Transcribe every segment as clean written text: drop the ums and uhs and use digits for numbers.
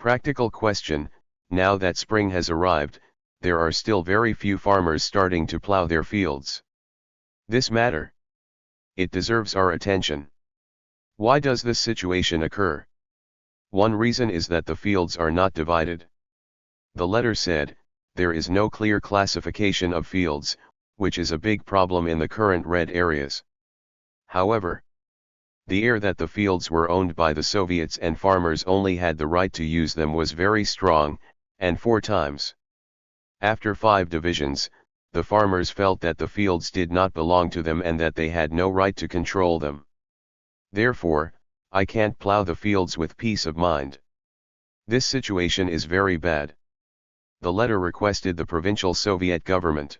Practical question: now that spring has arrived, there are still very few farmers starting to plow their fields. This matter. It deserves our attention. Why does this situation occur? One reason is that the fields are not divided. The letter said, there is no clear classification of fields, which is a big problem in the current red areas. However, the air that the fields were owned by the Soviets and farmers only had the right to use them was very strong, and 4 times. After 5 divisions, the farmers felt that the fields did not belong to them and that they had no right to control them. Therefore, I can't plow the fields with peace of mind. This situation is very bad. The letter requested the provincial Soviet government.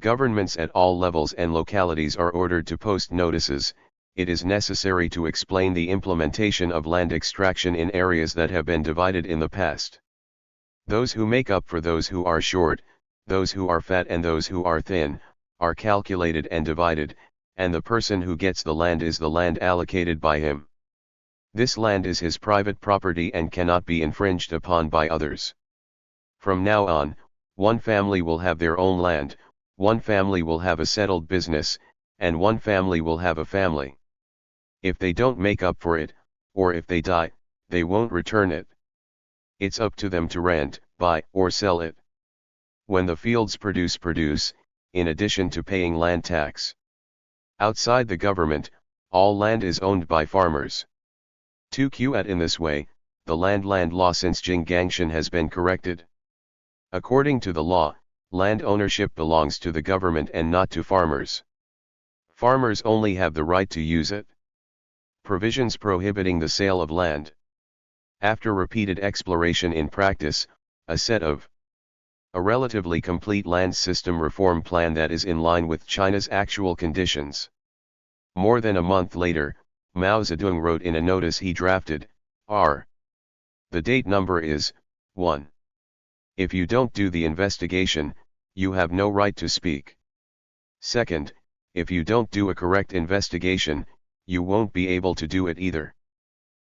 Governments at all levels and localities are ordered to post notices. It is necessary to explain the implementation of land extraction in areas that have been divided in the past. Those who make up for those who are short, those who are fat and those who are thin, are calculated and divided, and the person who gets the land is the land allocated by him. This land is his private property and cannot be infringed upon by others. From now on, one family will have their own land, one family will have a settled business, and one family will have a family. If they don't make up for it, or if they die, they won't return it. It's up to them to rent, buy, or sell it. When the fields produce, in addition to paying land tax. Outside the government, all land is owned by farmers. To QAT in this way, the land law since Jinggangshan has been corrected. According to the law, land ownership belongs to the government and not to farmers. Farmers only have the right to use it. Provisions prohibiting the sale of land. After repeated exploration in practice, a relatively complete land system reform plan that is in line with China's actual conditions. More than a month later, Mao Zedong wrote in a notice he drafted, R. The date number is 1. If you don't do the investigation, you have no right to speak. Second, if you don't do a correct investigation, you won't be able to do it either.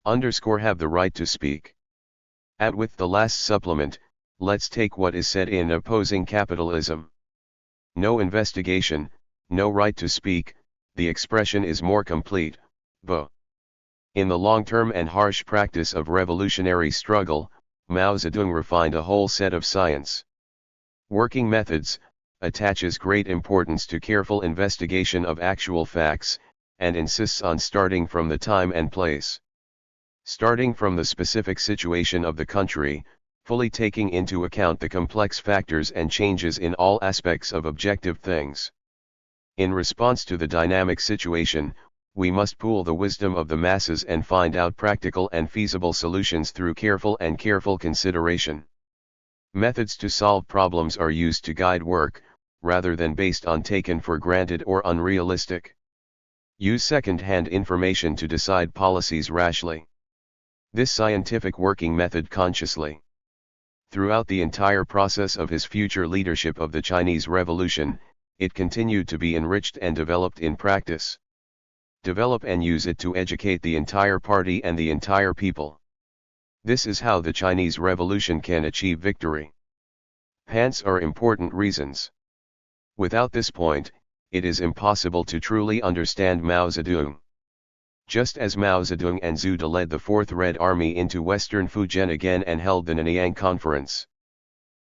Have the right to speak. With the last supplement, let's take what is said in Opposing Capitalism. No investigation, no right to speak, the expression is more complete, but in the long-term and harsh practice of revolutionary struggle, Mao Zedong refined a whole set of science. Working methods, attaches great importance to careful investigation of actual facts, and insists on starting from the time and place. Starting from the specific situation of the country, fully taking into account the complex factors and changes in all aspects of objective things. In response to the dynamic situation, we must pool the wisdom of the masses and find out practical and feasible solutions through careful consideration. Methods to solve problems are used to guide work, rather than based on taken for granted or unrealistic. Use second-hand information to decide policies rashly. This scientific working method consciously. Throughout the entire process of his future leadership of the Chinese Revolution, it continued to be enriched and developed in practice. Develop and use it to educate the entire party and the entire people. This is how the Chinese Revolution can achieve victory. Hence are important reasons. Without this point, it is impossible to truly understand Mao Zedong. Just as Mao Zedong and Zhu De led the Fourth Red Army into western Fujian again and held the Nanyang Conference.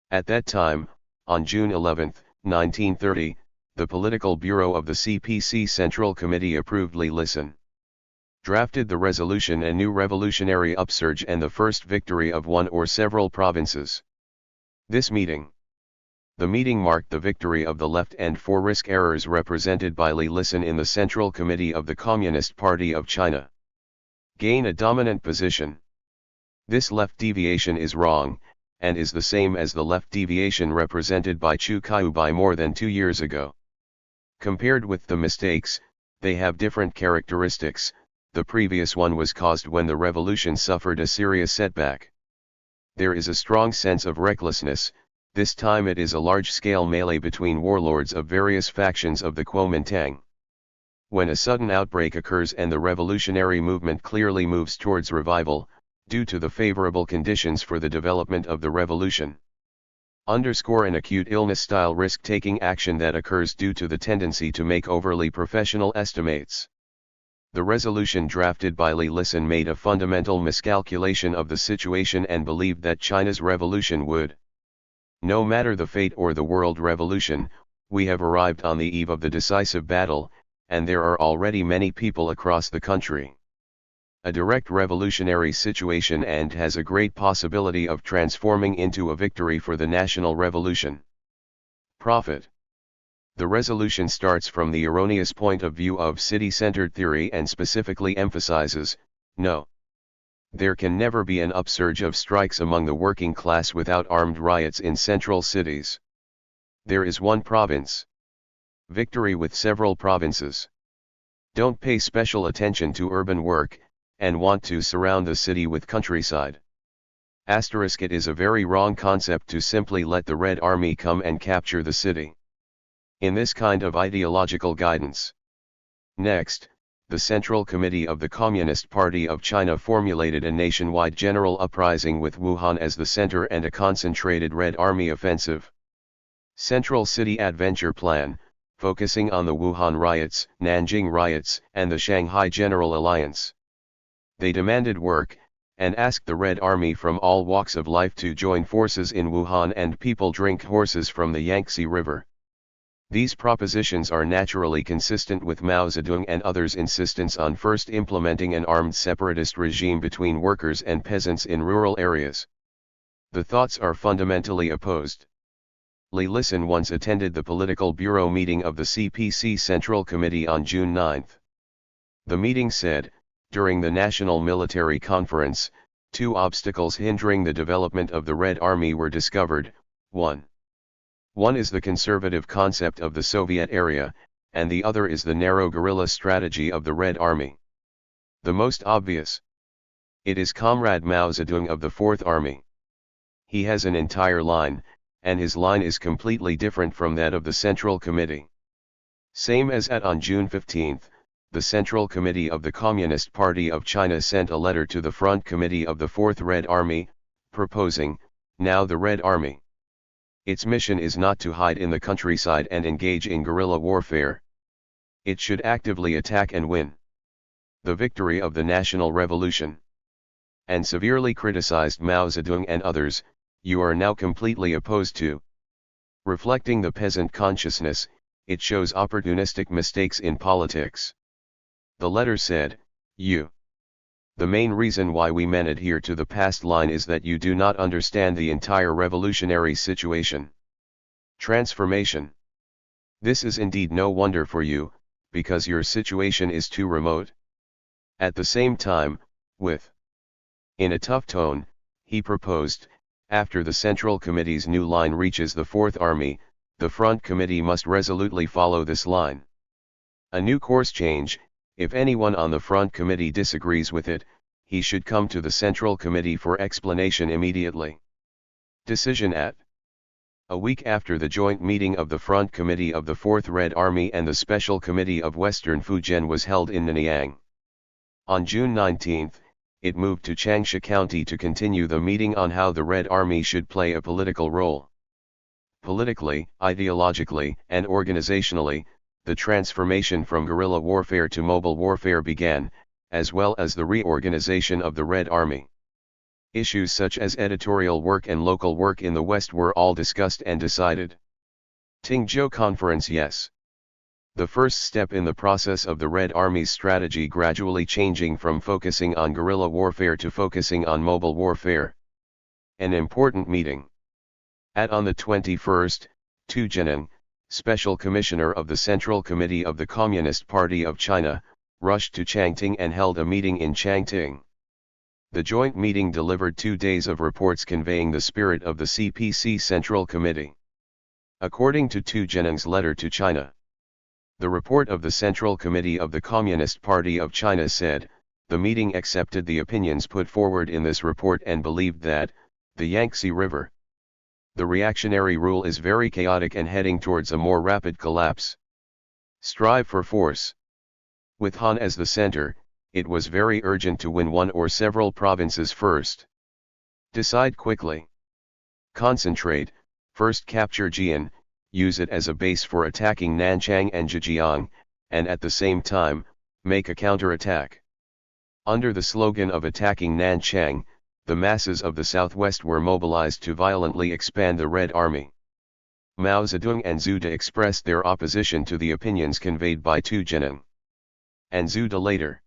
At that time, on June 11, 1930, the Political Bureau of the CPC Central Committee approved Li Listen. Drafted the resolution A New Revolutionary Upsurge and the First Victory of One or Several Provinces. The meeting marked the victory of the left and for risk errors represented by Li Listen in the Central Committee of the Communist Party of China. Gain a dominant position. This left deviation is wrong, and is the same as the left deviation represented by Chu Kaibai more than 2 years ago. Compared with the mistakes, they have different characteristics. The previous one was caused when the revolution suffered a serious setback. There is a strong sense of recklessness. This time it is a large-scale melee between warlords of various factions of the Kuomintang. When a sudden outbreak occurs and the revolutionary movement clearly moves towards revival, due to the favorable conditions for the development of the revolution. Underscore an acute illness-style risk-taking action that occurs due to the tendency to make overly professional estimates. The resolution drafted by Li Lisan made a fundamental miscalculation of the situation and believed that China's revolution would. No matter the fate or the world revolution, we have arrived on the eve of the decisive battle, and there are already many people across the country. A direct revolutionary situation and has a great possibility of transforming into a victory for the national revolution. Profit. The resolution starts from the erroneous point of view of city-centered theory and specifically emphasizes, no. There can never be an upsurge of strikes among the working class without armed riots in central cities. There is one province. Victory with several provinces. Don't pay special attention to urban work, and want to surround the city with countryside. Asterisk, it is a very wrong concept to simply let the Red Army come and capture the city. In this kind of ideological guidance. Next, the Central Committee of the Communist Party of China formulated a nationwide general uprising with Wuhan as the center and a concentrated Red Army offensive. Central City Adventure Plan, focusing on the Wuhan riots, Nanjing riots, and the Shanghai General Alliance. They demanded work, and asked the Red Army from all walks of life to join forces in Wuhan and people drink horses from the Yangtze River. These propositions are naturally consistent with Mao Zedong and others' insistence on first implementing an armed separatist regime between workers and peasants in rural areas. The thoughts are fundamentally opposed. Li Lisan once attended the political bureau meeting of the CPC Central Committee on June 9. The meeting said, during the National Military Conference, two obstacles hindering the development of the Red Army were discovered. 1. One is the conservative concept of the Soviet area, and the other is the narrow guerrilla strategy of the Red Army. The most obvious. It is Comrade Mao Zedong of the Fourth Army. He has an entire line, and his line is completely different from that of the Central Committee. Same as on June 15, the Central Committee of the Communist Party of China sent a letter to the Front Committee of the Fourth Red Army, proposing, now the Red Army. Its mission is not to hide in the countryside and engage in guerrilla warfare. It should actively attack and win the victory of the national revolution. And severely criticized Mao Zedong and others, you are now completely opposed to. Reflecting the peasant consciousness, it shows opportunistic mistakes in politics. The letter said, The main reason why we men adhere to the past line is that you do not understand the entire revolutionary situation. Transformation. This is indeed no wonder for you, because your situation is too remote. At the same time, in a tough tone, he proposed, after the Central Committee's new line reaches the Fourth Army, the Front Committee must resolutely follow this line. A new course change. If anyone on the Front Committee disagrees with it, he should come to the Central Committee for explanation immediately. Decision at. A week after the joint meeting of the Front Committee of the Fourth Red Army and the Special Committee of Western Fujian was held in Nanyang. On June 19, it moved to Changsha County to continue the meeting on how the Red Army should play a political role. Politically, ideologically, and organizationally, the transformation from guerrilla warfare to mobile warfare began, as well as the reorganization of the Red Army. Issues such as editorial work and local work in the West were all discussed and decided. Tingzhou Conference. Yes. The first step in the process of the Red Army's strategy gradually changing from focusing on guerrilla warfare to focusing on mobile warfare. An important meeting. On the 21st, Tu Jianeng, Special Commissioner of the Central Committee of the Communist Party of China, rushed to Changting and held a meeting in Changting. The joint meeting delivered 2 days of reports conveying the spirit of the CPC Central Committee. According to Tu Jianeng's letter to China, the report of the Central Committee of the Communist Party of China said, the meeting accepted the opinions put forward in this report and believed that, the Yangtze River, the reactionary rule is very chaotic and heading towards a more rapid collapse. Strive for force. With Han as the center, it was very urgent to win one or several provinces first. Decide quickly. Concentrate, first capture Jian, use it as a base for attacking Nanchang and Zhejiang, and at the same time, make a counterattack. Under the slogan of attacking Nanchang, the masses of the southwest were mobilized to violently expand the Red Army. Mao Zedong and Zhu De expressed their opposition to the opinions conveyed by Tu Jining and Zhu De later.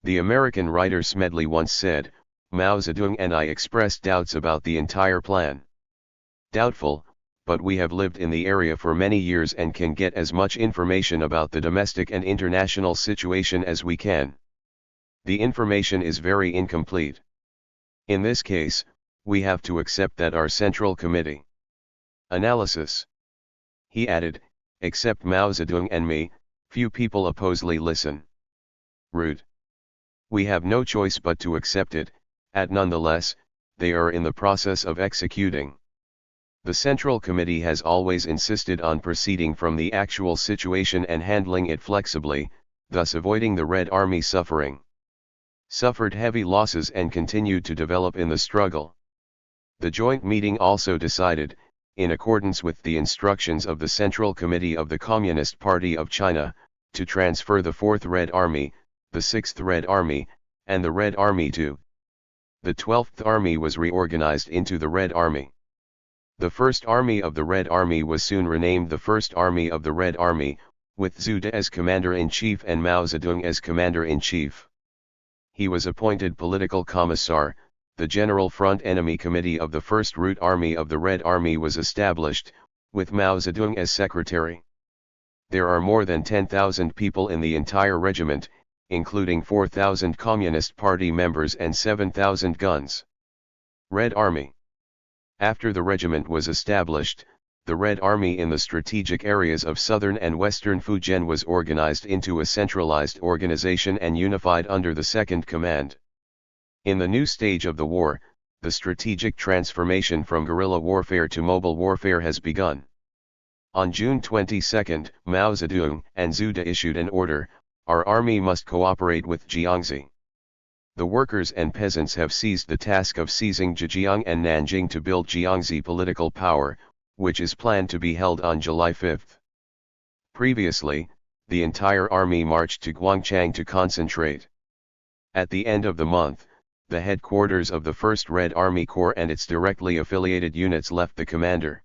The American writer Smedley once said, "Mao Zedong and I expressed doubts about the entire plan. Doubtful, but we have lived in the area for many years and can get as much information about the domestic and international situation as we can. The information is very incomplete. In this case, we have to accept that our Central Committee." Analysis. He added, "Except Mao Zedong and me, few people opposely listen. Rude. We have no choice but to accept it, and nonetheless, they are in the process of executing. The Central Committee has always insisted on proceeding from the actual situation and handling it flexibly, thus avoiding the Red Army suffering. Suffered heavy losses and continued to develop in the struggle. The joint meeting also decided, in accordance with the instructions of the Central Committee of the Communist Party of China, to transfer the 4th Red Army, the 6th Red Army, and the Red Army to. The 12th Army was reorganized into the Red Army. The 1st Army of the Red Army was soon renamed the 1st Army of the Red Army, with Zhu De as Commander-in-Chief and Mao Zedong as Commander-in-Chief. He was appointed Political Commissar. The General Front Enemy Committee of the 1st Route Army of the Red Army was established, with Mao Zedong as secretary. There are more than 10,000 people in the entire regiment, including 4,000 Communist Party members and 7,000 guns. Red Army. After the regiment was established, the Red Army in the strategic areas of southern and western Fujian was organized into a centralized organization and unified under the Second Command. In the new stage of the war, the strategic transformation from guerrilla warfare to mobile warfare has begun. On June 22, Mao Zedong and Zhu De issued an order: "Our army must cooperate with Xianzhi. The workers and peasants have seized the task of seizing Zhejiang and Nanjing to build Xianzhi political power, which is planned to be held on July 5. Previously, the entire army marched to Guangchang to concentrate. At the end of the month, the headquarters of the 1st Red Army Corps and its directly affiliated units left the commander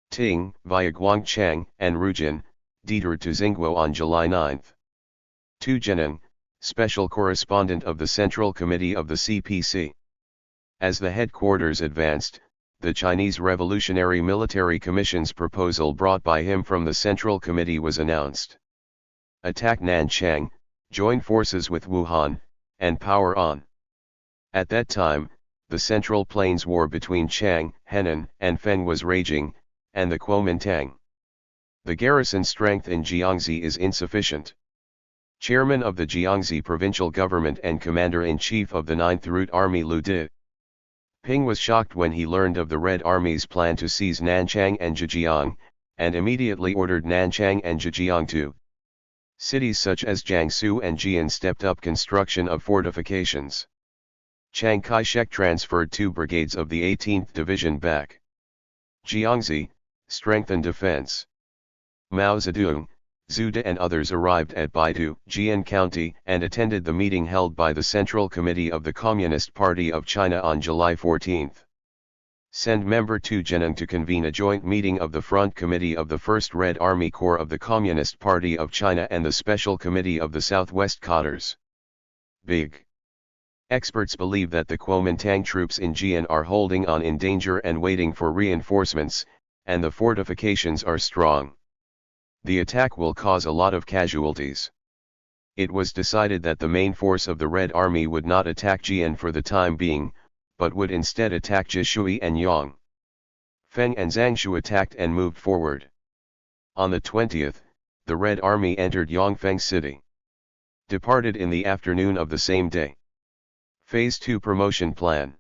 Ting via Guangchang and Rujin, Dieter to Xingguo on July 9. Tu Jining, special correspondent of the Central Committee of the CPC. As the headquarters advanced, the Chinese Revolutionary Military Commission's proposal brought by him from the Central Committee was announced. Attack Nanchang, join forces with Wuhan, and power on. At that time, the Central Plains War between Chang, Henan, and Feng was raging, and the Kuomintang. The garrison strength in Jiangxi is insufficient. Chairman of the Jiangxi provincial government and Commander-in-Chief of the 9th Route Army Liu Deping was shocked when he learned of the Red Army's plan to seize Nanchang and Zhejiang, and immediately ordered Nanchang and Zhejiang to. Cities such as Jiangsu and Jian stepped up construction of fortifications. Chiang Kai-shek transferred 2 brigades of the 18th Division back. Jiangxi, strengthened defense. Mao Zedong, Zhu De and others arrived at Baidu, Jian County, and attended the meeting held by the Central Committee of the Communist Party of China on July 14. Send member Tu Jining to convene a joint meeting of the Front Committee of the 1st Red Army Corps of the Communist Party of China and the Special Committee of the Southwest Cadres. Big. Experts believe that the Kuomintang troops in Jian are holding on in danger and waiting for reinforcements, and the fortifications are strong. The attack will cause a lot of casualties. It was decided that the main force of the Red Army would not attack Jian for the time being, but would instead attack Jishui and Yang. Feng and Zangshu attacked and moved forward. On the 20th, the Red Army entered Yangfeng City. Departed in the afternoon of the same day. Phase 2 Promotion Plan.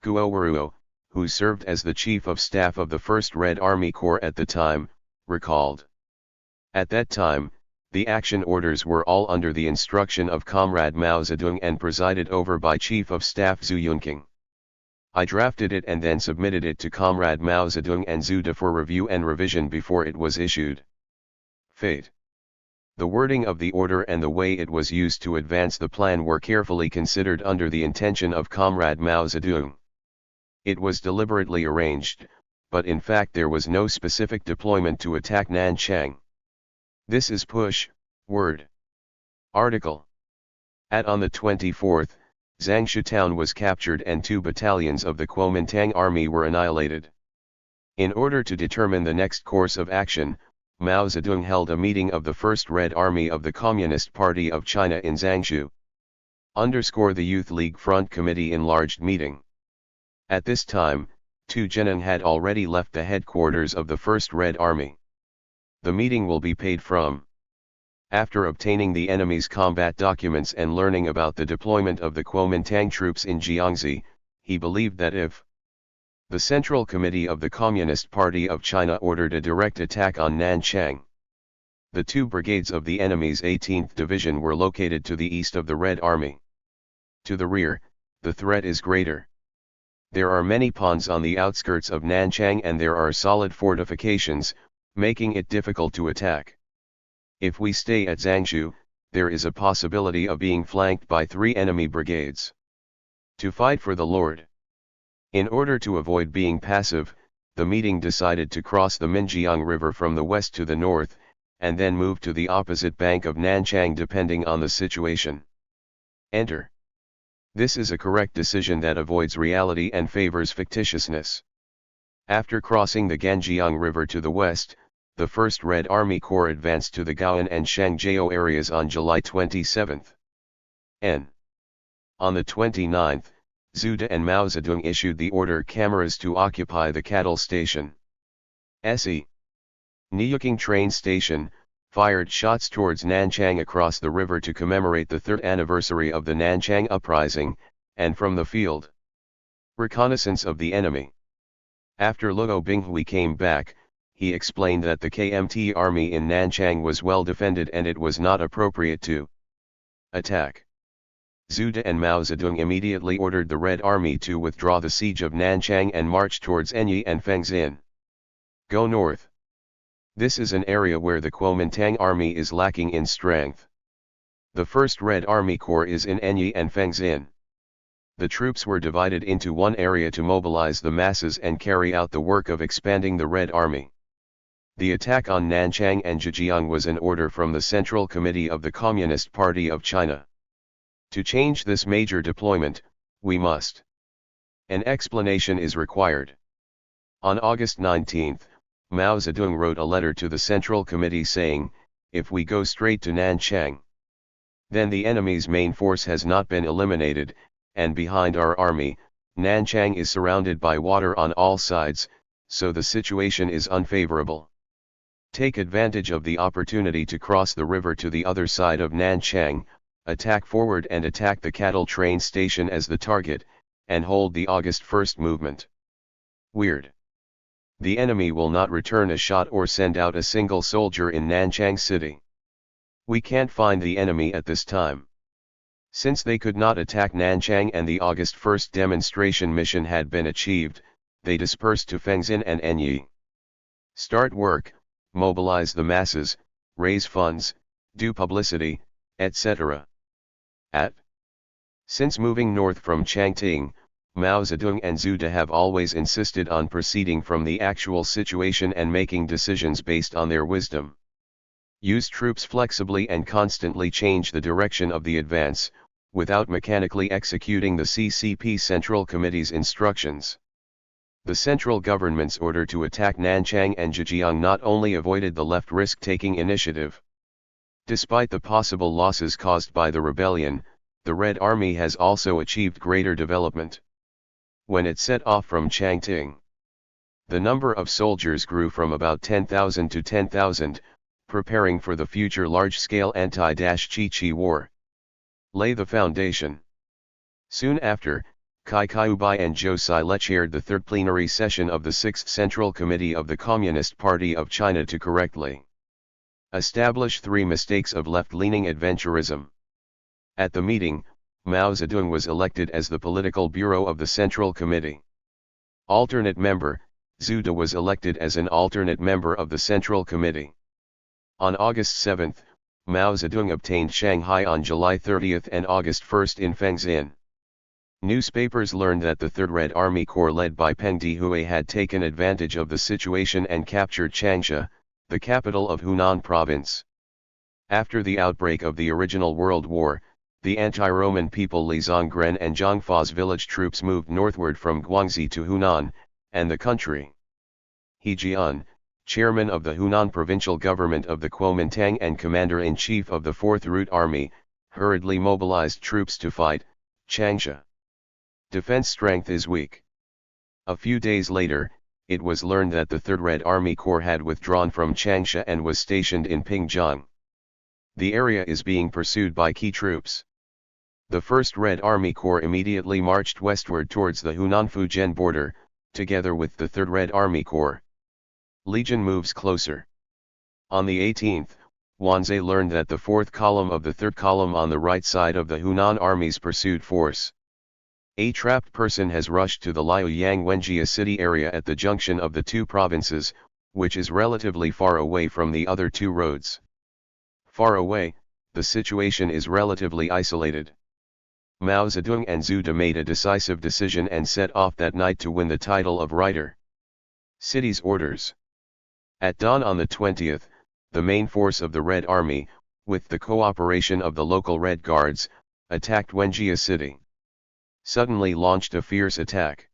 Guo Weruo, who served as the Chief of Staff of the 1st Red Army Corps at the time, recalled. At that time, The action orders were all under the instruction of Comrade Mao Zedong and presided over by Chief of Staff Zhu Yunqing. I drafted it and then submitted it to Comrade Mao Zedong and Zhu De for review and revision before it was issued. Fate. The wording of the order and the way it was used to advance the plan were carefully considered under the intention of Comrade Mao Zedong. It was deliberately arranged, but in fact there was no specific deployment to attack Nanchang. This is push, word. Article. On the 24th, Zhangshu town was captured and 2 battalions of the Kuomintang army were annihilated. In order to determine the next course of action, Mao Zedong held a meeting of the First Red Army of the Communist Party of China in Zhangshu. The Youth League Front Committee enlarged meeting. At this time, Tu Zheneng had already left the headquarters of the First Red Army. The meeting will be paid from. After obtaining the enemy's combat documents and learning about the deployment of the Kuomintang troops in xianzhi, he believed that if the Central Committee of the Communist Party of China ordered a direct attack on Nanchang, the 2 brigades of the enemy's 18th Division were located to the east of the Red Army. To the rear, the threat is greater. There are many ponds on the outskirts of Nanchang and there are solid fortifications, making it difficult to attack. If we stay at Zhangshu, there is a possibility of being flanked by 3 enemy brigades. To fight for the Lord. In order to avoid being passive, the meeting decided to cross the Minjiang River from the west to the north, and then move to the opposite bank of Nanchang depending on the situation. Enter. This is a correct decision that avoids reality and favors fictitiousness. After crossing the Ganjiang River to the west, the 1st Red Army Corps advanced to the Gaoan and Shangjiao areas on July 27. On the 29th, Zhu De and Mao Zedong issued the order cameras to occupy the cattle station. Se. Niyuking train station, fired shots towards Nanchang across the river to commemorate the 3rd anniversary of the Nanchang uprising, and from the field. Reconnaissance of the enemy. After Luo Binghui came back, he explained that the KMT army in Nanchang was well defended and it was not appropriate to attack. Zhu De and Mao Zedong immediately ordered the Red Army to withdraw the siege of Nanchang and march towards Enyi and Fengxin. Go north. This is an area where the Kuomintang army is lacking in strength. The 1st Red Army Corps is in Enyi and Fengxin. The troops were divided into one area to mobilize the masses and carry out the work of expanding the Red Army. The attack on Nanchang and Zhejiang was an order from the Central Committee of the Communist Party of China. To change this major deployment, we must. An explanation is required. On August 19, Mao Zedong wrote a letter to the Central Committee saying, if we go straight to Nanchang, then the enemy's main force has not been eliminated, and behind our army, Nanchang is surrounded by water on all sides, so the situation is unfavorable. Take advantage of the opportunity to cross the river to the other side of Nanchang, attack forward and attack the cattle train station as the target, and hold the August 1st movement. Weird. The enemy will not return a shot or send out a single soldier in Nanchang city. We can't find the enemy at this time. Since they could not attack Nanchang and the August 1st demonstration mission had been achieved, they dispersed to Fengxin and Enyi. Start work, mobilize the masses, raise funds, do publicity, etc. Since moving north from Changting, Mao Zedong and Zhu De have always insisted on proceeding from the actual situation and making decisions based on their wisdom. Use troops flexibly and constantly change the direction of the advance, without mechanically executing the CCP Central Committee's instructions. The central government's order to attack Nanchang and Zhejiang not only avoided the left risk-taking initiative. Despite the possible losses caused by the rebellion, the Red Army has also achieved greater development. When it set off from Changting, the number of soldiers grew from about 10,000 to 10,000, preparing for the future large-scale anti-Chi war. Lay the foundation. Soon after, Kai Kaiubai and Zhou Xile chaired the 3rd plenary session of the 6th Central Committee of the Communist Party of China to correctly Establish 3 mistakes of left-leaning adventurism. At the meeting, Mao Zedong was elected as the political bureau of the Central Committee. Alternate member, Zhu De was elected as an alternate member of the Central Committee. On August 7, Mao Zedong obtained Shanghai on July 30 and August 1 in Fengxian. Newspapers learned that the Third Red Army Corps led by Peng Dehui had taken advantage of the situation and captured Changsha, the capital of Hunan province. After the outbreak of the original World War, the anti-Roman people Li Zonggren and Zhang Fa's village troops moved northward from Guangxi to Hunan, and the country. He Jian, chairman of the Hunan provincial government of the Kuomintang and commander-in-chief of the 4th Route Army, hurriedly mobilized troops to fight Changsha. Defense strength is weak. A few days later, it was learned that the 3rd Red Army Corps had withdrawn from Changsha and was stationed in Pingjiang. The area is being pursued by key troops. The 1st Red Army Corps immediately marched westward towards the Hunan-Fujian border, together with the 3rd Red Army Corps. Legion moves closer. On the 18th, Wanzai learned that the 4th column of the 3rd column on the right side of the Hunan Army's pursued force. A trapped person has rushed to the Liaoyang Wenjia city area at the junction of the 2 provinces, which is relatively far away from the other 2 roads. Far away, the situation is relatively isolated. Mao Zedong and Zhu De made a decisive decision and set off that night to win the title of Writer. City's orders. At dawn on the 20th, the main force of the Red Army, with the cooperation of the local Red Guards, attacked Wenjia city. Suddenly launched a fierce attack.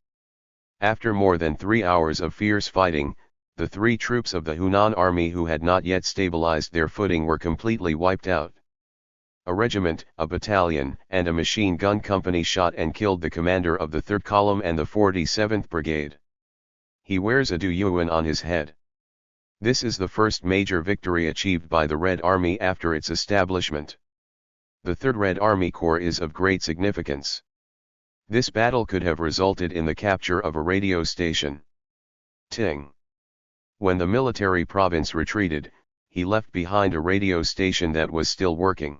After more than 3 hours of fierce fighting, the 3 troops of the Hunan army who had not yet stabilized their footing were completely wiped out. A regiment, a battalion, and a machine gun company shot and killed the commander of the 3rd Column and the 47th Brigade. He wears a Duyuan on his head. This is the first major victory achieved by the Red Army after its establishment. The 3rd Red Army Corps is of great significance. This battle could have resulted in the capture of a radio station. Ting. When the military province retreated, he left behind a radio station that was still working.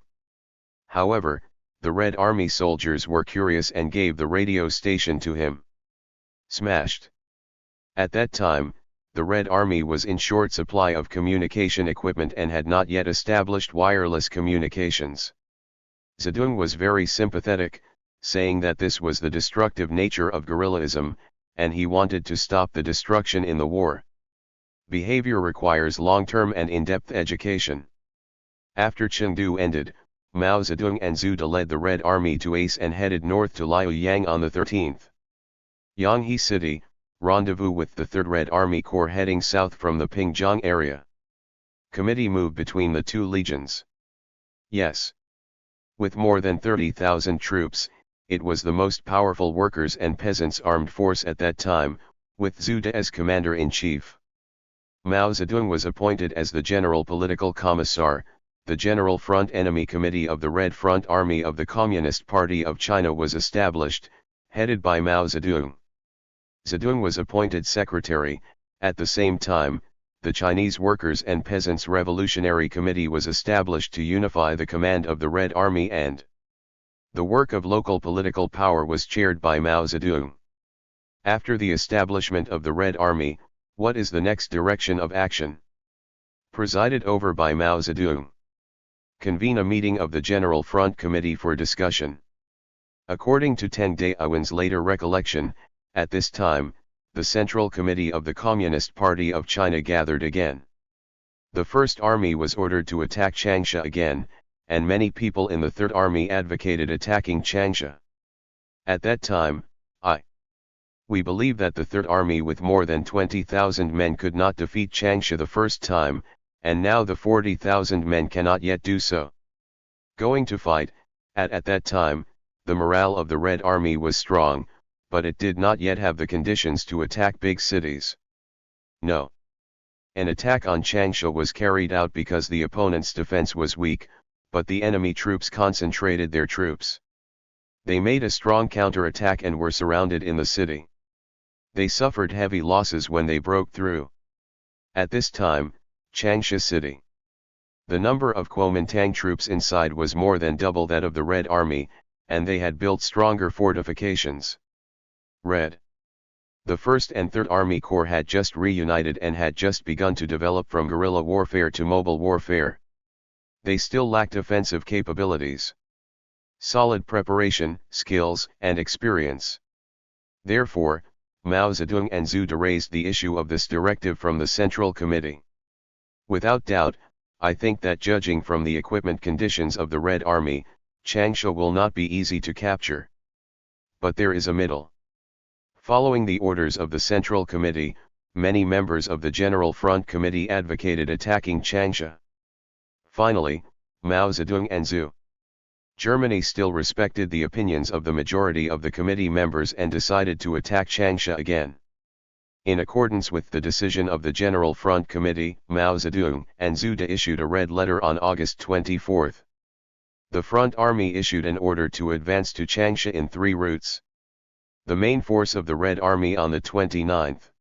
However, the Red Army soldiers were curious and gave the radio station to him. Smashed. At that time, the Red Army was in short supply of communication equipment and had not yet established wireless communications. Zedong was very sympathetic, saying that this was the destructive nature of guerrillaism, and he wanted to stop the destruction in the war. Behavior requires long-term and in-depth education. After Chengdu ended, Mao Zedong and Zhu De led the Red Army to Ace and headed north to Liaoyang on the 13th. Yanghe City, rendezvous with the 3rd Red Army Corps heading south from the Pingjiang area. Committee move between the 2 legions. Yes. With more than 30,000 troops, it was the most powerful workers' and peasants' armed force at that time, with Zhu De as commander-in-chief. Mao Zedong was appointed as the General Political Commissar. The General Front Enemy Committee of the Red Front Army of the Communist Party of China was established, headed by Mao Zedong. Zedong was appointed secretary. At the same time, the Chinese Workers' and Peasants' Revolutionary Committee was established to unify the command of the Red Army, and the work of local political power was chaired by Mao Zedong. After the establishment of the Red Army, what is the next direction of action? Presided over by Mao Zedong. Convene a meeting of the General Front Committee for discussion. According to Teng Daowen's later recollection, at this time, the Central Committee of the Communist Party of China gathered again. The First Army was ordered to attack Changsha again, and many people in the Third Army advocated attacking Changsha. At that time, we believe that the Third Army with more than 20,000 men could not defeat Changsha the first time, and now the 40,000 men cannot yet do so. Going to fight, at that time, the morale of the Red Army was strong, but it did not yet have the conditions to attack big cities. No. An attack on Changsha was carried out because the opponent's defense was weak, but the enemy troops concentrated their troops. They made a strong counterattack and were surrounded in the city. They suffered heavy losses when they broke through. At this time, Changsha City The number of Kuomintang troops inside was more than double that of the Red Army, and they had built stronger fortifications. Red. The 1st and 3rd Army Corps had just reunited and had just begun to develop from guerrilla warfare to mobile warfare. They still lacked offensive capabilities, solid preparation, skills, and experience. Therefore, Mao Zedong and Zhu De raised the issue of this directive from the Central Committee. Without doubt, I think that judging from the equipment conditions of the Red Army, Changsha will not be easy to capture. But there is a middle. Following the orders of the Central Committee, many members of the General Front Committee advocated attacking Changsha. Finally, Mao Zedong and Zhu Germany still respected the opinions of the majority of the committee members and decided to attack Changsha again. In accordance with the decision of the General Front Committee, Mao Zedong and Zhu De issued a red letter on August 24. The Front Army issued an order to advance to Changsha in 3 routes. The main force of the Red Army on the 29th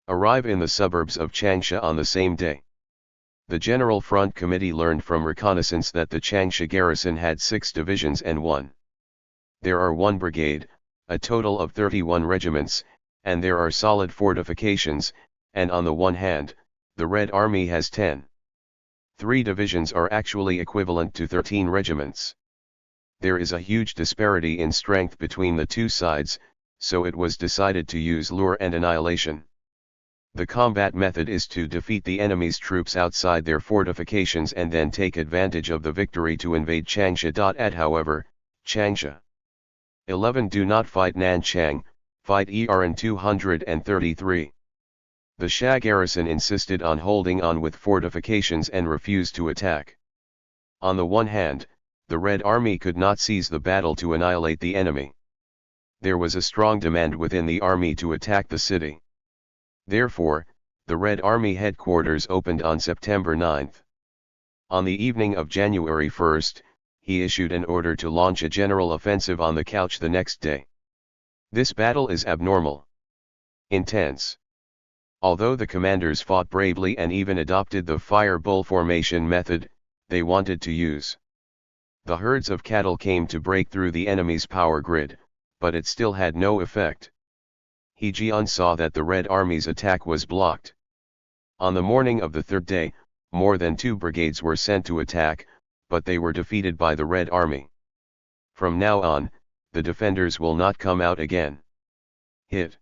arrive in the suburbs of Changsha on the same day. The General Front Committee learned from reconnaissance that the Changsha garrison had 6 divisions and 1. There are 1 brigade, a total of 31 regiments, and there are solid fortifications, and on the one hand, the Red Army has 10. 3 divisions are actually equivalent to 13 regiments. There is a huge disparity in strength between the two sides, so it was decided to use lure and annihilation. The combat method is to defeat the enemy's troops outside their fortifications and then take advantage of the victory to invade Changsha. However, Changsha 11 do not fight Nanchang, fight ERN 233. The Sha garrison insisted on holding on with fortifications and refused to attack. On the one hand, the Red Army could not seize the battle to annihilate the enemy. There was a strong demand within the army to attack the city. Therefore, the Red Army headquarters opened on September 9. On the evening of January 1, he issued an order to launch a general offensive on the Couch the next day. This battle is abnormal, intense. Although the commanders fought bravely and even adopted the fire bull formation method, they wanted to use. The herds of cattle came to break through the enemy's power grid, but it still had no effect. He Jian saw that the Red Army's attack was blocked. On the morning of the 3rd day, more than 2 brigades were sent to attack, but they were defeated by the Red Army. From now on, the defenders will not come out again. Hit.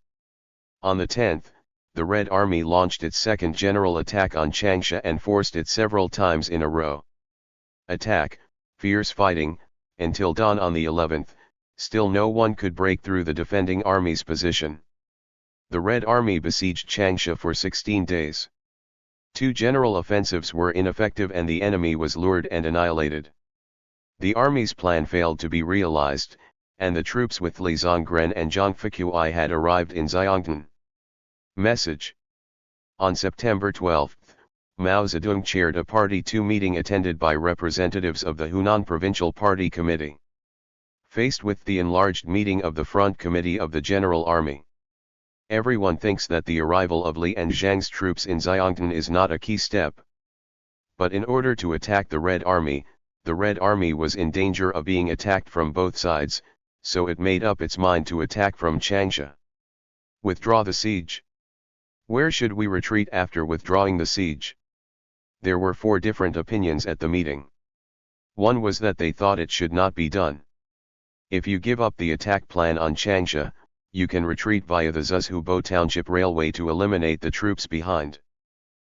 On the 10th, the Red Army launched its second general attack on Changsha and forced it several times in a row. Attack, fierce fighting, until dawn on the 11th, still no one could break through the defending army's position. The Red Army besieged Changsha for 16 days. 2 general offensives were ineffective and the enemy was lured and annihilated. The army's plan failed to be realized, and the troops with Li Zongren and Zhang Fuqui had arrived in Xianzhi. Message. On September 12, Mao Zedong chaired a Party 2 meeting attended by representatives of the Hunan Provincial Party Committee. Faced with the enlarged meeting of the Front Committee of the General Army, everyone thinks that the arrival of Li and Zhang's troops in Xianzhi is not a key step. But in order to attack the Red Army was in danger of being attacked from both sides, so it made up its mind to attack from Changsha. Withdraw the siege. Where should we retreat after withdrawing the siege? There were 4 different opinions at the meeting. One was that they thought it should not be done. If you give up the attack plan on Changsha, you can retreat via the Zhuzhubo Township Railway to eliminate the troops behind.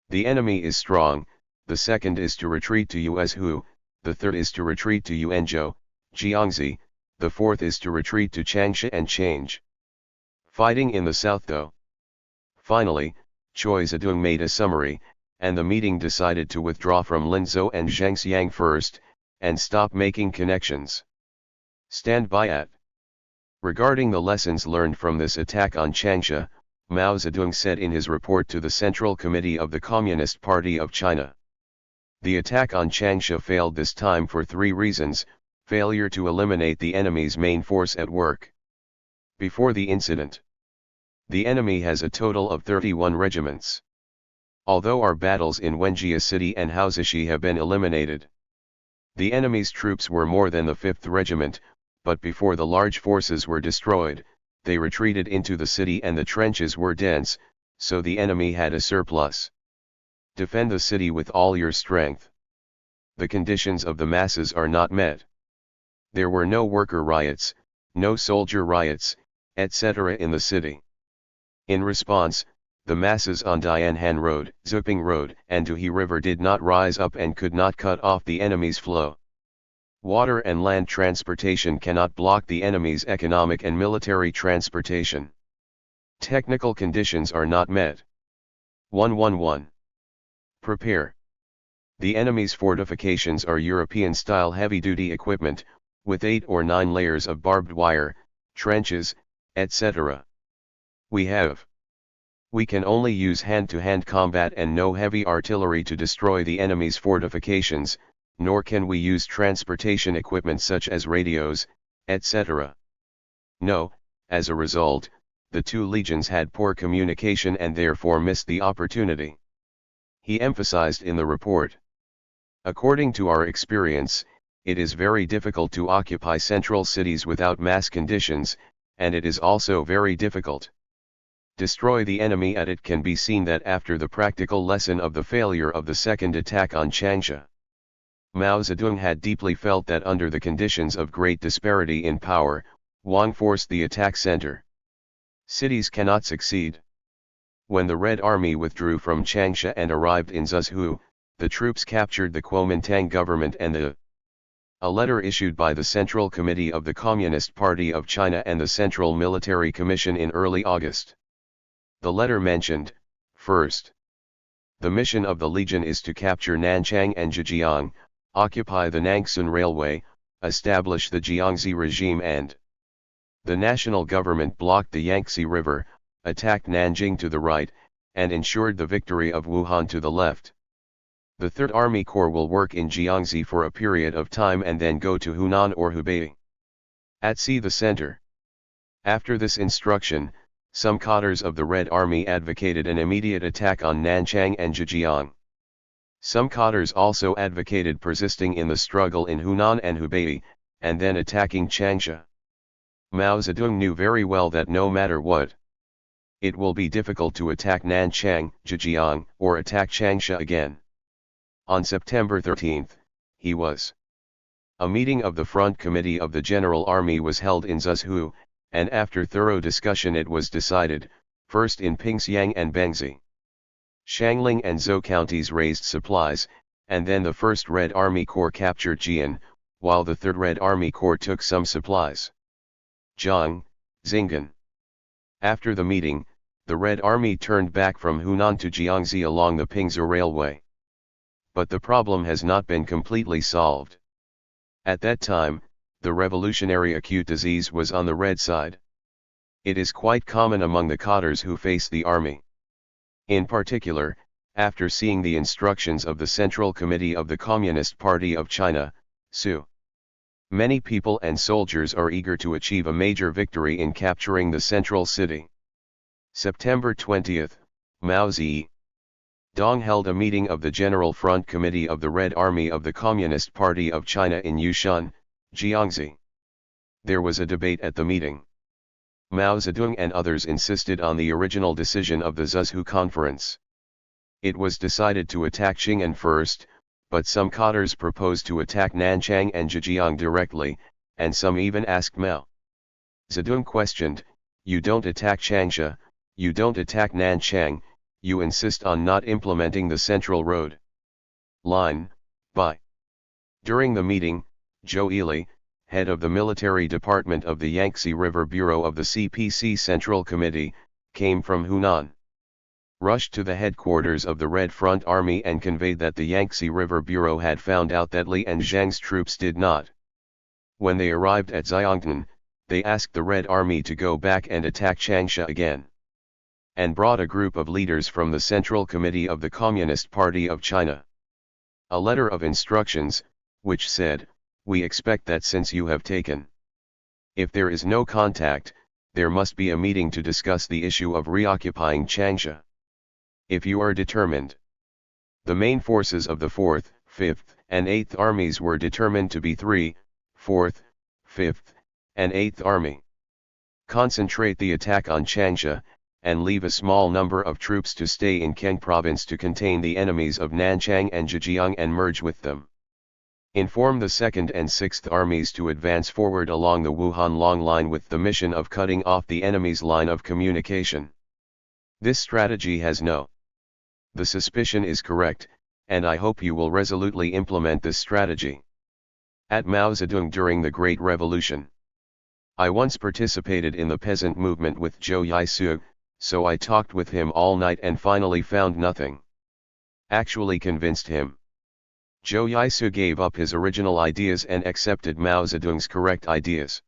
The enemy is strong. The second is to retreat to Yuzhu, the third is to retreat to Yuanzhou, Jiangxi, the fourth is to retreat to Changsha and change. Fighting in the south though. Finally, Choi Zedong made a summary, and the meeting decided to withdraw from Linzhou and Zhangxiang first, and stop making connections. Stand by at. Regarding the lessons learned from this attack on Changsha, Mao Zedong said in his report to the Central Committee of the Communist Party of China. The attack on Changsha failed this time for 3 reasons: failure to eliminate the enemy's main force at work. Before the incident, the enemy has a total of 31 regiments. Although our battles in Wenjia City and Haozishi have been eliminated. The enemy's troops were more than the 5th Regiment, but before the large forces were destroyed, they retreated into the city and the trenches were dense, so the enemy had a surplus. Defend the city with all your strength. The conditions of the masses are not met. There were no worker riots, no soldier riots, etc. in the city. In response, the masses on Dianhan Road, Zuping Road, and Duhe River did not rise up and could not cut off the enemy's flow. Water and land transportation cannot block the enemy's economic and military transportation. Technical conditions are not met. 111. Prepare. The enemy's fortifications are European-style heavy-duty equipment, with 8 or 9 layers of barbed wire, trenches, etc. We can only use hand-to-hand combat and no heavy artillery to destroy the enemy's fortifications, nor can we use transportation equipment such as radios, etc. No, as a result, the two legions had poor communication and therefore missed the opportunity. He emphasized in the report. According to our experience, it is very difficult to occupy central cities without mass conditions, and it is also very difficult. Destroy the enemy at it can be seen that after the practical lesson of the failure of the second attack on Changsha. Mao Zedong had deeply felt that under the conditions of great disparity in power, Wang forced the attack center. Cities cannot succeed. When the Red Army withdrew from Changsha and arrived in Zhuzhou, the troops captured the Kuomintang government and a letter issued by the Central Committee of the Communist Party of China and the Central Military Commission in early August. The letter mentioned, first, the mission of the Legion is to capture Nanchang and Zhejiang, occupy the Nangsun Railway, establish the Jiangxi regime and the national government blocked the Yangtze River, attacked Nanjing to the right, and ensured the victory of Wuhan to the left. The Third Army Corps will work in Jiangxi for a period of time and then go to Hunan or Hubei. At see the center. After this instruction, some cadres of the Red Army advocated an immediate attack on Nanchang and Zhejiang. Some cadres also advocated persisting in the struggle in Hunan and Hubei, and then attacking Changsha. Mao Zedong knew very well that no matter what, it will be difficult to attack Nanchang, Zhejiang, or attack Changsha again. On September 13, a meeting of the Front Committee of the General Army was held in Zhuzhou, and after thorough discussion it was decided, first in Pingxiang and Bengzi, Shangling and Zhou counties raised supplies, and then the 1st Red Army Corps captured Jian, while the 3rd Red Army Corps took some supplies. Zhang, Xingan. After the meeting, the Red Army turned back from Hunan to Jiangxi along the Pingzhou Railway. But the problem has not been completely solved. At that time, the revolutionary acute disease was on the red side. It is quite common among the cadres who face the army. In particular, after seeing the instructions of the Central Committee of the Communist Party of China, Su. Many people and soldiers are eager to achieve a major victory in capturing the central city. September 20, Mao Zedong held a meeting of the General Front Committee of the Red Army of the Communist Party of China in Yushan, Jiangxi. There was a debate at the meeting. Mao Zedong and others insisted on the original decision of the Zhuzhou Conference. It was decided to attack Xing'an first, but some cadres proposed to attack Nanchang and Zhejiang directly, and some even asked Mao Zedong questioned, "You don't attack Changsha, you don't attack Nanchang, you insist on not implementing the Central Road line, by." During the meeting, Zhou Yili, head of the military department of the Yangtze River Bureau of the CPC Central Committee, came from Hunan, rushed to the headquarters of the Red Front Army and conveyed that the Yangtze River Bureau had found out that Li and Zhang's troops did not. When they arrived at Xiangtan, they asked the Red Army to go back and attack Changsha again, and brought a group of leaders from the Central Committee of the Communist Party of China. A letter of instructions, which said, "We expect that since you have taken. If there is no contact, there must be a meeting to discuss the issue of reoccupying Changsha. If you are determined The main forces of the 4th, 5th, and 8th armies were determined to be 3, 4th, 5th, and 8th Army. Concentrate the attack on Changsha, and leave a small number of troops to stay in Keng province to contain the enemies of Nanchang and Zhejiang and merge with them. Inform the 2nd and 6th armies to advance forward along the Wuhan Long Line with the mission of cutting off the enemy's line of communication. This strategy has no. The suspicion is correct, and I hope you will resolutely implement this strategy. At Mao Zedong during the Great Revolution. I once participated in the peasant movement with Zhou Yisu, so I talked with him all night and finally found nothing. Actually convinced him. Zhou Yisu gave up his original ideas and accepted Mao Zedong's correct ideas.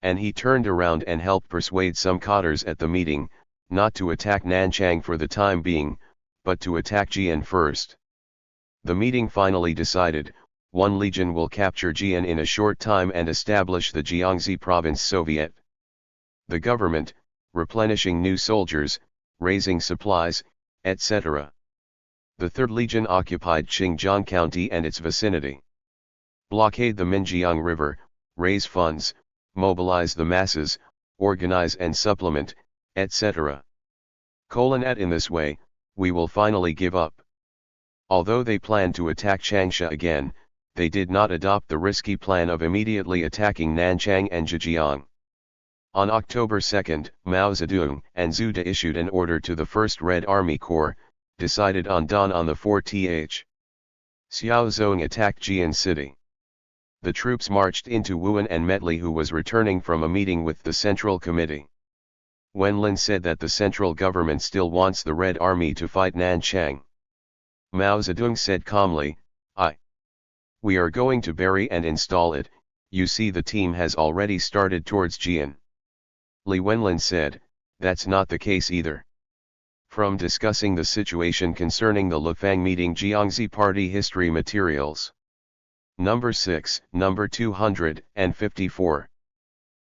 And he turned around and helped persuade some cadres at the meeting, not to attack Nanchang for the time being, but to attack Jian first. The meeting finally decided, one legion will capture Jian in a short time and establish the Xianzhi province Soviet. The government, replenishing new soldiers, raising supplies, etc. The 3rd Legion occupied Xinjiang County and its vicinity. Blockade the Minjiang River, raise funds, mobilize the masses, organize and supplement, etc. In this way, we will finally give up. Although they planned to attack Changsha again, they did not adopt the risky plan of immediately attacking Nanchang and Zhejiang. On October 2, Mao Zedong and Zhu De issued an order to the 1st Red Army Corps, decided on dawn on the 4th. Xiaozong attacked Jian City. The troops marched into Wuhan and met Li, who was returning from a meeting with the Central Committee. Wenlin said that the central government still wants the Red Army to fight Nanchang. Mao Zedong said calmly, We are going to bury and install it. You see, the team has already started towards Jian. Li Wenlin said, that's not the case either. From discussing the situation concerning the Lufang meeting, Jiangxi Party History Materials. Number 6, number 254.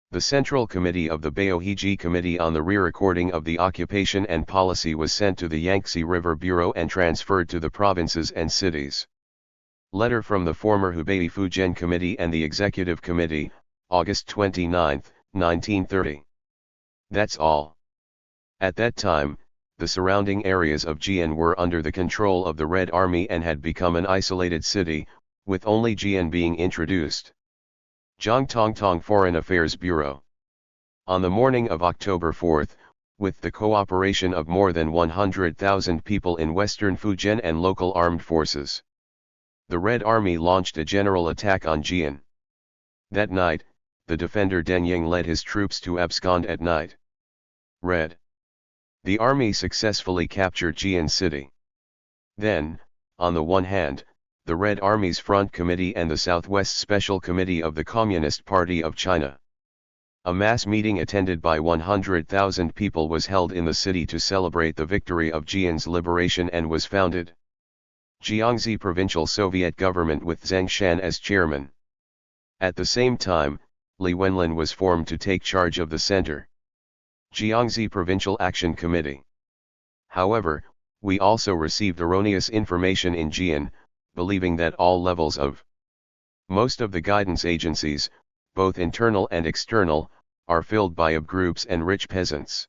The Central Committee of the Baohiji Committee on the Re-Recording of the Occupation and Policy was sent to the Yangtze River Bureau and transferred to the provinces and cities. Letter from the former Hubei Fujian Committee and the Executive Committee, August 29, 1930. That's all. At that time, the surrounding areas of Jian were under the control of the Red Army and had become an isolated city, with only Jian being introduced. Zhangtongtong Foreign Affairs Bureau. On the morning of October 4, with the cooperation of more than 100,000 people in western Fujian and local armed forces, the Red Army launched a general attack on Jian. That night, the defender Deng Ying led his troops to abscond at night. Red. The army successfully captured Jian city. Then, on the one hand, the Red Army's Front Committee and the Southwest Special Committee of the Communist Party of China. A mass meeting attended by 100,000 people was held in the city to celebrate the victory of Jian's liberation and was founded. Jiangxi Provincial Soviet Government with Zheng Shan as chairman. At the same time, Li Wenlin was formed to take charge of the center. Jiangxi Provincial Action Committee. However, we also received erroneous information in Jian, believing that all levels of most of the guidance agencies, both internal and external, are filled by OB groups and rich peasants.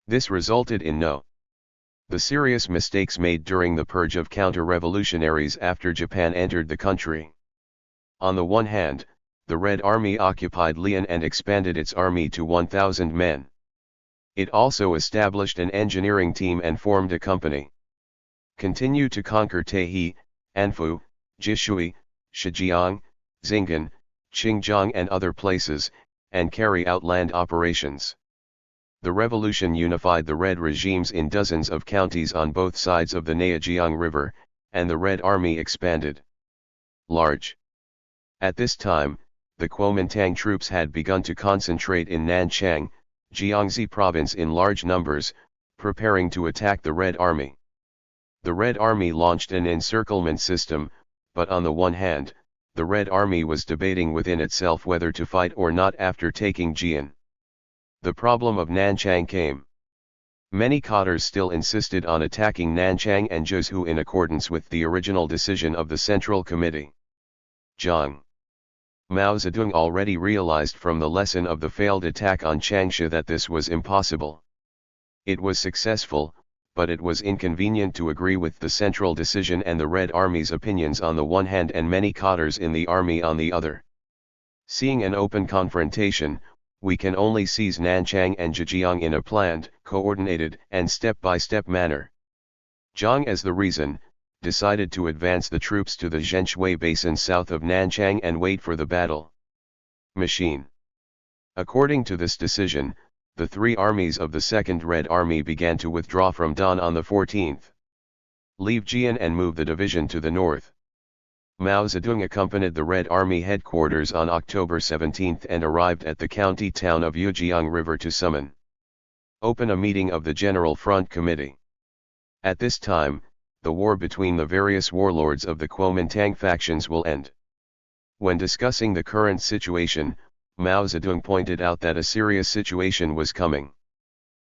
This resulted in the serious mistakes made during the purge of counter-revolutionaries after Japan entered the country. On the one hand, the Red Army occupied Lian and expanded its army to 1,000 men. It also established an engineering team and formed a company. Continue to conquer Taiji, Anfu, Jishui, Shijiang, Xingan, Xinjiang and other places, and carry out land operations. The revolution unified the Red regimes in dozens of counties on both sides of the Nejiang River, and the Red Army expanded large. At this time, the Kuomintang troops had begun to concentrate in Nanchang, Jiangxi province in large numbers, preparing to attack the Red Army. The Red Army launched an encirclement system, but on the one hand, the Red Army was debating within itself whether to fight or not after taking Jian. The problem of Nanchang came. Many cadres still insisted on attacking Nanchang and Zhuzhou in accordance with the original decision of the Central Committee. Jiang. Mao Zedong already realized from the lesson of the failed attack on Changsha that this was impossible. It was successful, but it was inconvenient to agree with the central decision and the Red Army's opinions on the one hand and many cadres in the army on the other. Seeing an open confrontation, we can only seize Nanchang and Zhejiang in a planned, coordinated, and step-by-step manner. Jiang, as the reason, decided to advance the troops to the Zhenshui Basin south of Nanchang and wait for the battle. Machine. According to this decision, the three armies of the Second Red Army began to withdraw from Dan on the 14th. Leave Jian and move the division to the north. Mao Zedong accompanied the Red Army headquarters on October 17 and arrived at the county town of Yujiang River to open a meeting of the General Front Committee. At this time, the war between the various warlords of the Kuomintang factions will end. When discussing the current situation, Mao Zedong pointed out that a serious situation was coming.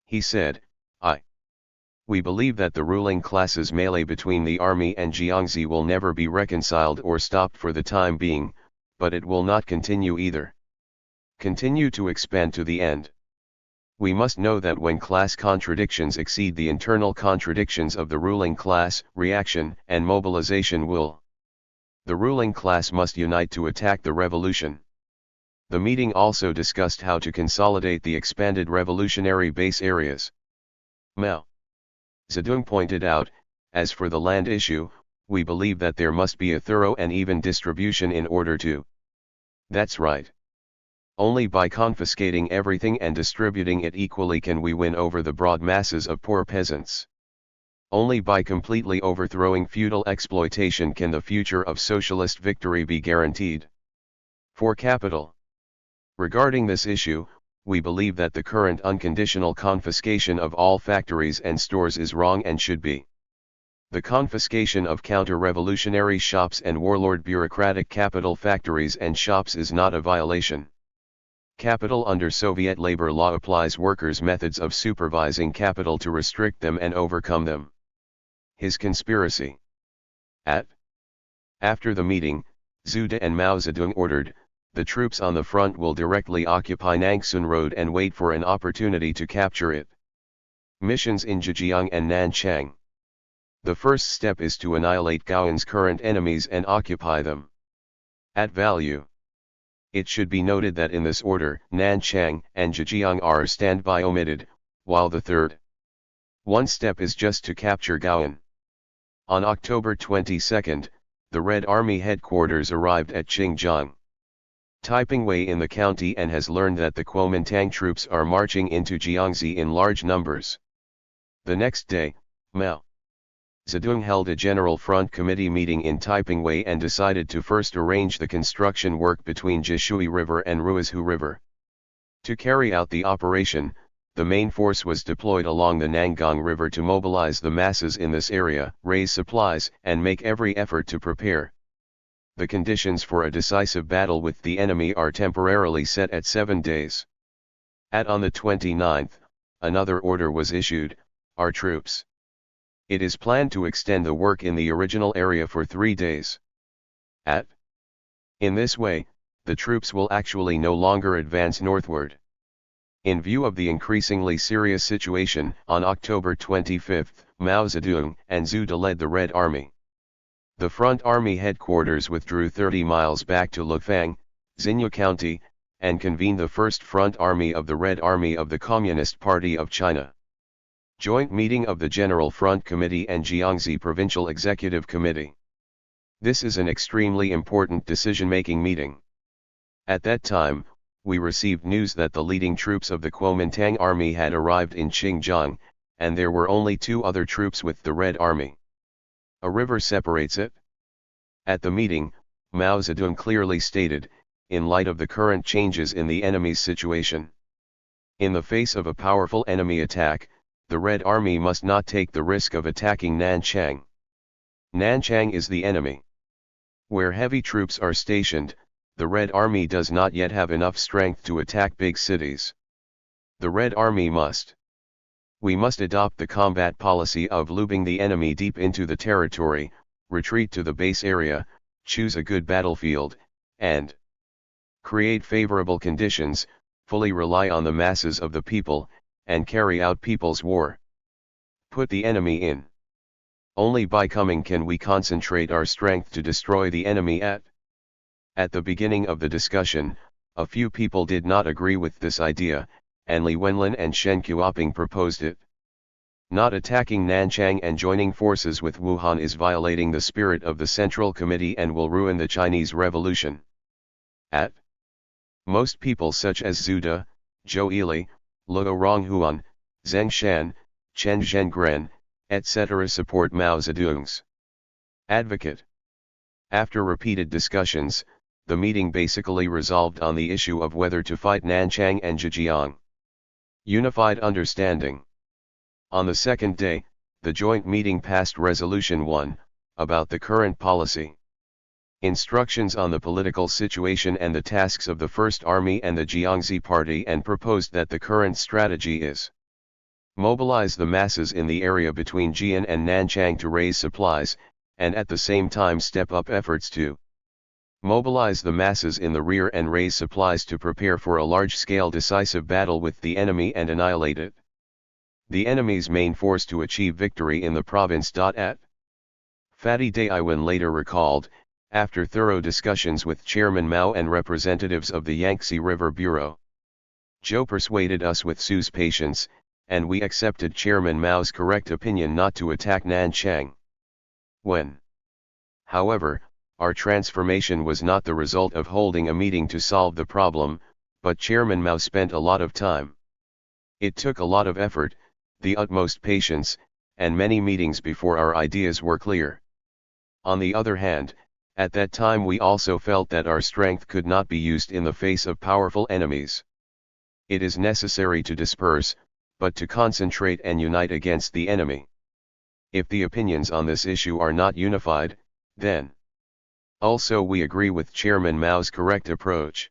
He said, We believe that the ruling class's melee between the army and xianzhi will never be reconciled or stopped for the time being, but it will not continue either. Continue to expand to the end. We must know that when class contradictions exceed the internal contradictions of the ruling class, reaction and mobilization will. The ruling class must unite to attack the revolution. The meeting also discussed how to consolidate the expanded revolutionary base areas. Mao Zedong pointed out, as for the land issue, we believe that there must be a thorough and even distribution in order to. That's right. Only by confiscating everything and distributing it equally can we win over the broad masses of poor peasants. Only by completely overthrowing feudal exploitation can the future of socialist victory be guaranteed. For capital. Regarding this issue, we believe that the current unconditional confiscation of all factories and stores is wrong and should be. The confiscation of counter-revolutionary shops and warlord bureaucratic capital factories and shops is not a violation. Capital under Soviet labor law applies workers' methods of supervising capital to restrict them and overcome them. His conspiracy. After the meeting, Zhu De and Mao Zedong ordered, the troops on the front will directly occupy Nangsun Road and wait for an opportunity to capture it. Missions in Zhejiang and Nanchang. The first step is to annihilate Gaoan's current enemies and occupy them. Value. It should be noted that in this order, Nanchang and Zhejiang are standby omitted, while the third one step is just to capture Gaoan. On October 22, the Red Army headquarters arrived at Xinjiang, Taipingwei in the county and has learned that the Kuomintang troops are marching into Jiangxi in large numbers. The next day, Mao Zedong held a General Front Committee meeting in Taipingwei and decided to first arrange the construction work between Jishui River and Ruizhu River. To carry out the operation, the main force was deployed along the Nangang River to mobilize the masses in this area, raise supplies, and make every effort to prepare. The conditions for a decisive battle with the enemy are temporarily set at 7 days. On the 29th, another order was issued, our troops. It is planned to extend the work in the original area for 3 days. In this way, the troops will actually no longer advance northward. In view of the increasingly serious situation, on October 25, Mao Zedong and Zhu De led the Red Army. The Front Army headquarters withdrew 30 miles back to Lufang, Xinyu County, and convened the First Front Army of the Red Army of the Communist Party of China. Joint meeting of the General Front Committee and Jiangxi Provincial Executive Committee. This is an extremely important decision-making meeting. At that time, we received news that the leading troops of the Kuomintang Army had arrived in Xinjiang, and there were only 2 other troops with the Red Army. A river separates it. At the meeting, Mao Zedong clearly stated, in light of the current changes in the enemy's situation. In the face of a powerful enemy attack, the Red Army must not take the risk of attacking Nanchang. Nanchang is the enemy. Where heavy troops are stationed, the Red Army does not yet have enough strength to attack big cities. The Red Army must We must adopt the combat policy of looping the enemy deep into the territory, retreat to the base area, choose a good battlefield, and create favorable conditions, fully rely on the masses of the people, and carry out people's war. Put the enemy in. Only by coming can we concentrate our strength to destroy the enemy at. At the beginning of the discussion, a few people did not agree with this idea, and Li Wenlin and Shen Qiaoping proposed it. Not attacking Nanchang and joining forces with Wuhan is violating the spirit of the Central Committee and will ruin the Chinese Revolution. At most people such as Zhu De, Zhou Yili, Luo Ronghuan, Zheng Shan, Chen Zhenggren, etc. support Mao Zedong's advocate. After repeated discussions, the meeting basically resolved on the issue of whether to fight Nanchang and Zhejiang. Unified understanding. On the second day, the joint meeting passed Resolution 1, about the current policy. Instructions on the political situation and the tasks of the First Army and the Xianzhi Party, and proposed that the current strategy is mobilize the masses in the area between Jian and Nanchang to raise supplies, and at the same time step up efforts to mobilize the masses in the rear and raise supplies to prepare for a large-scale decisive battle with the enemy and annihilate it. The enemy's main force to achieve victory in the province. At Fatty Daiwen later recalled, after thorough discussions with Chairman Mao and representatives of the Yangtze River Bureau, Zhou persuaded us with Su's patience, and we accepted Chairman Mao's correct opinion not to attack Nanchang. When, however, our transformation was not the result of holding a meeting to solve the problem, but Chairman Mao spent a lot of time. It took a lot of effort, the utmost patience, and many meetings before our ideas were clear. On the other hand, at that time we also felt that our strength could not be used in the face of powerful enemies. It is necessary to disperse, but to concentrate and unite against the enemy. If the opinions on this issue are not unified, then also we agree with Chairman Mao's correct approach.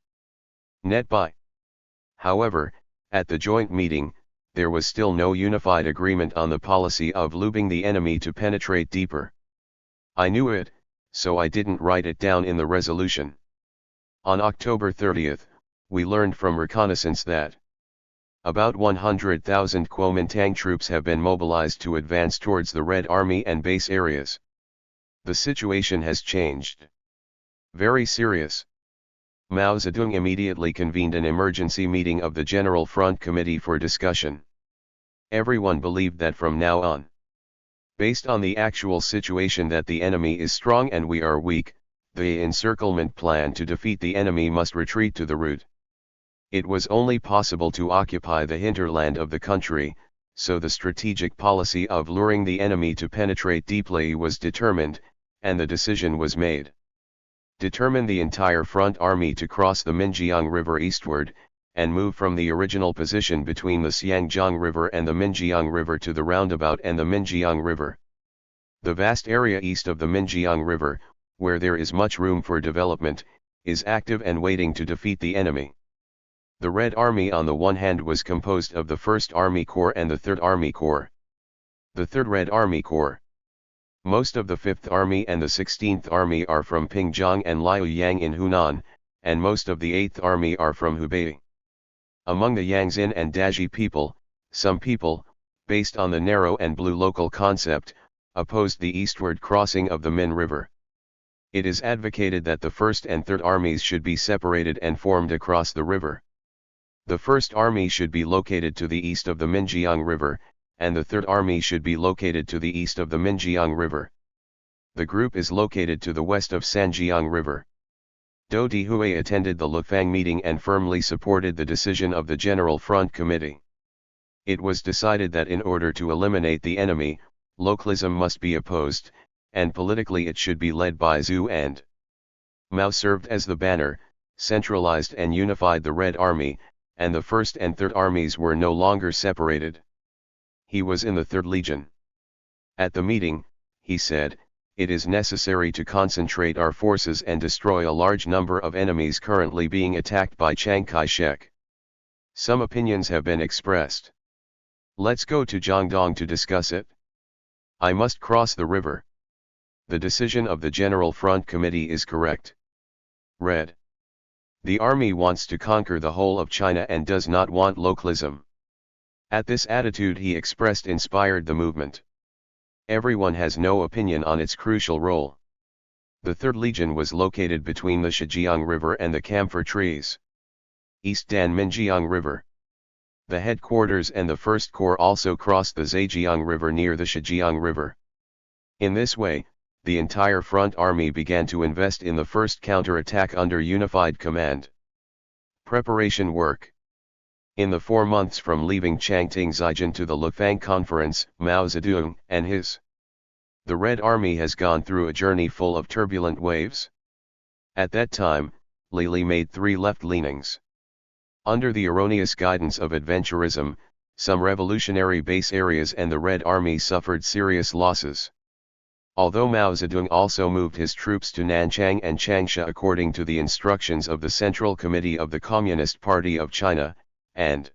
Net by. However, at the joint meeting, there was still no unified agreement on the policy of looping the enemy to penetrate deeper. I knew it, so I didn't write it down in the resolution. On October 30th, we learned from reconnaissance that about 100,000 Kuomintang troops have been mobilized to advance towards the Red Army and base areas. The situation has changed. Very serious. Mao Zedong immediately convened an emergency meeting of the General Front Committee for discussion. Everyone believed that from now on, based on the actual situation that the enemy is strong and we are weak, the encirclement plan to defeat the enemy must retreat to the route. It was only possible to occupy the hinterland of the country, so the strategic policy of luring the enemy to penetrate deeply was determined, and the decision was made. Determine the entire front army to cross the Minjiang River eastward, and move from the original position between the Xiangjiang River and the Minjiang River to the roundabout and the Minjiang River. The vast area east of the Minjiang River, where there is much room for development, is active and waiting to defeat the enemy. The Red Army on the one hand was composed of the 1st Army Corps and the 3rd Army Corps. The 3rd Red Army Corps. Most of the 5th Army and the 16th Army are from Pingjiang and Liaoyang in Hunan, and most of the 8th Army are from Hubei. Among the Yangzin and Daji people, some people, based on the narrow and blue local concept, opposed the eastward crossing of the Min River. It is advocated that the 1st and 3rd Armies should be separated and formed across the river. The 1st Army should be located to the east of the Minjiang River, and the 3rd Army should be located to the east of the Minjiang River. The group is located to the west of Sanjiang River. Dou Dihui attended the Lufang meeting and firmly supported the decision of the General Front Committee. It was decided that in order to eliminate the enemy, localism must be opposed, and politically it should be led by Zhu and Mao served as the banner, centralized and unified the Red Army, and the 1st and 3rd Armies were no longer separated. He was in the 3rd Legion. At the meeting, he said, "It is necessary to concentrate our forces and destroy a large number of enemies currently being attacked by Chiang Kai-shek." Some opinions have been expressed. Let's go to Jiangdong to discuss it. I must cross the river. The decision of the General Front Committee is correct. Red. The army wants to conquer the whole of China and does not want localism. At this attitude he expressed inspired the movement. Everyone has no opinion on its crucial role. The 3rd Legion was located between the Shijiang River and the camphor trees. East Danminjiang River. The headquarters and the 1st Corps also crossed the Zhejiang River near the Shijiang River. In this way, the entire front army began to invest in the first counterattack under unified command. Preparation work. In the 4 months from leaving Changting Zhejiang to the Lufang Conference, Mao Zedong and the Red Army has gone through a journey full of turbulent waves. At that time, Li made 3 left leanings. Under the erroneous guidance of adventurism, some revolutionary base areas and the Red Army suffered serious losses. Although Mao Zedong also moved his troops to Nanchang and Changsha according to the instructions of the Central Committee of the Communist Party of China, and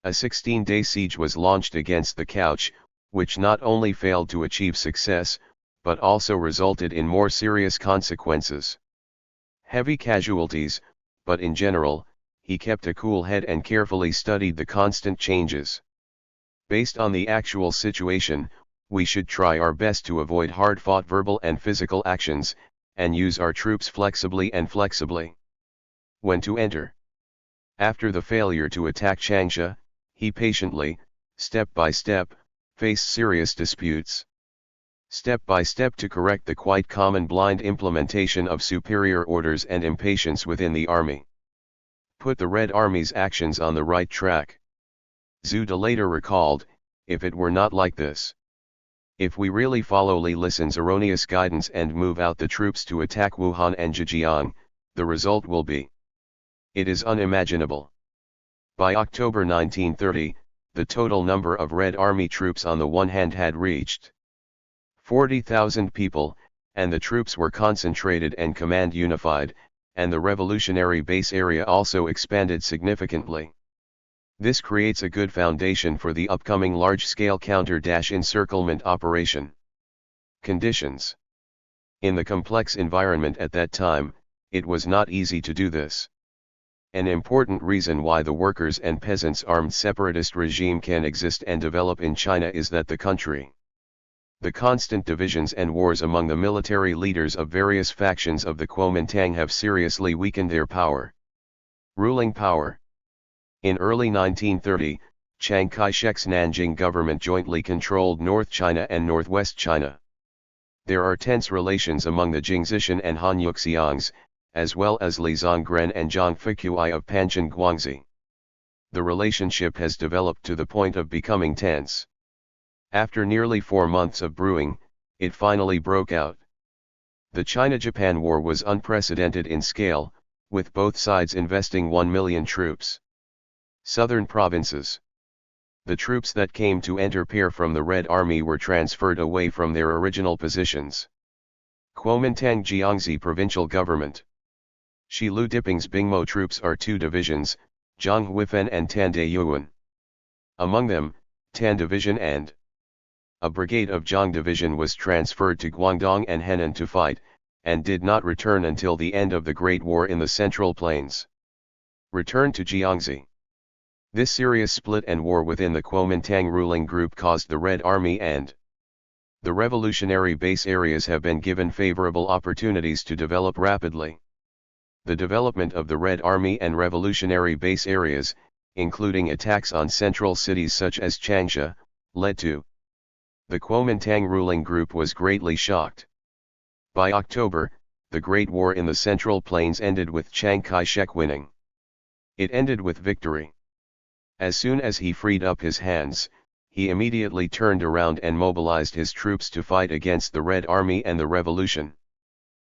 a 16-day siege was launched against the Cauch, which not only failed to achieve success, but also resulted in more serious consequences. Heavy casualties, but in general, he kept a cool head and carefully studied the constant changes. Based on the actual situation, we should try our best to avoid hard-fought verbal and physical actions, and use our troops flexibly. When to enter. After the failure to attack Changsha, he patiently, step by step, faced serious disputes. Step by step to correct the quite common blind implementation of superior orders and impatience within the army. Put the Red Army's actions on the right track. Zhu De later recalled, if it were not like this. If we really follow Li Lisan's erroneous guidance and move out the troops to attack Wuhan and Zhejiang, the result will be. It is unimaginable. By October 1930, the total number of Red Army troops on the one hand had reached 40,000 people, and the troops were concentrated and command unified, and the revolutionary base area also expanded significantly. This creates a good foundation for the upcoming large-scale counter-encirclement operation. Conditions. In the complex environment at that time, it was not easy to do this. An important reason why the workers' and peasants' armed separatist regime can exist and develop in China is that the constant divisions and wars among the military leaders of various factions of the Kuomintang have seriously weakened their power. Ruling power. In early 1930, Chiang Kai-shek's Nanjing government jointly controlled North China and Northwest China. There are tense relations among the Jingzishan and Hanyuxiangs, as well as Li Zonggren and Zhang Fuqui of Panjin Guangxi. The relationship has developed to the point of becoming tense. After nearly 4 months of brewing, it finally broke out. The China-Japan War was unprecedented in scale, with both sides investing 1 million troops. Southern provinces. The troops that came to enter pair from the Red Army were transferred away from their original positions. Kuomintang Jiangxi Provincial Government. Shilu Diping's Bingmo troops are 2 divisions, Zhanghuifen and Tandayuan. Among them, Tan Division and a brigade of Zhang Division was transferred to Guangdong and Henan to fight, and did not return until the end of the Great War in the Central Plains. Return to Jiangxi. This serious split and war within the Kuomintang ruling group caused the Red Army and the revolutionary base areas have been given favorable opportunities to develop rapidly. The development of the Red Army and revolutionary base areas, including attacks on central cities such as Changsha, led to the Kuomintang ruling group was greatly shocked. By October, the Great War in the Central Plains ended with Chiang Kai-shek winning. It ended with victory. As soon as he freed up his hands, he immediately turned around and mobilized his troops to fight against the Red Army and the revolution.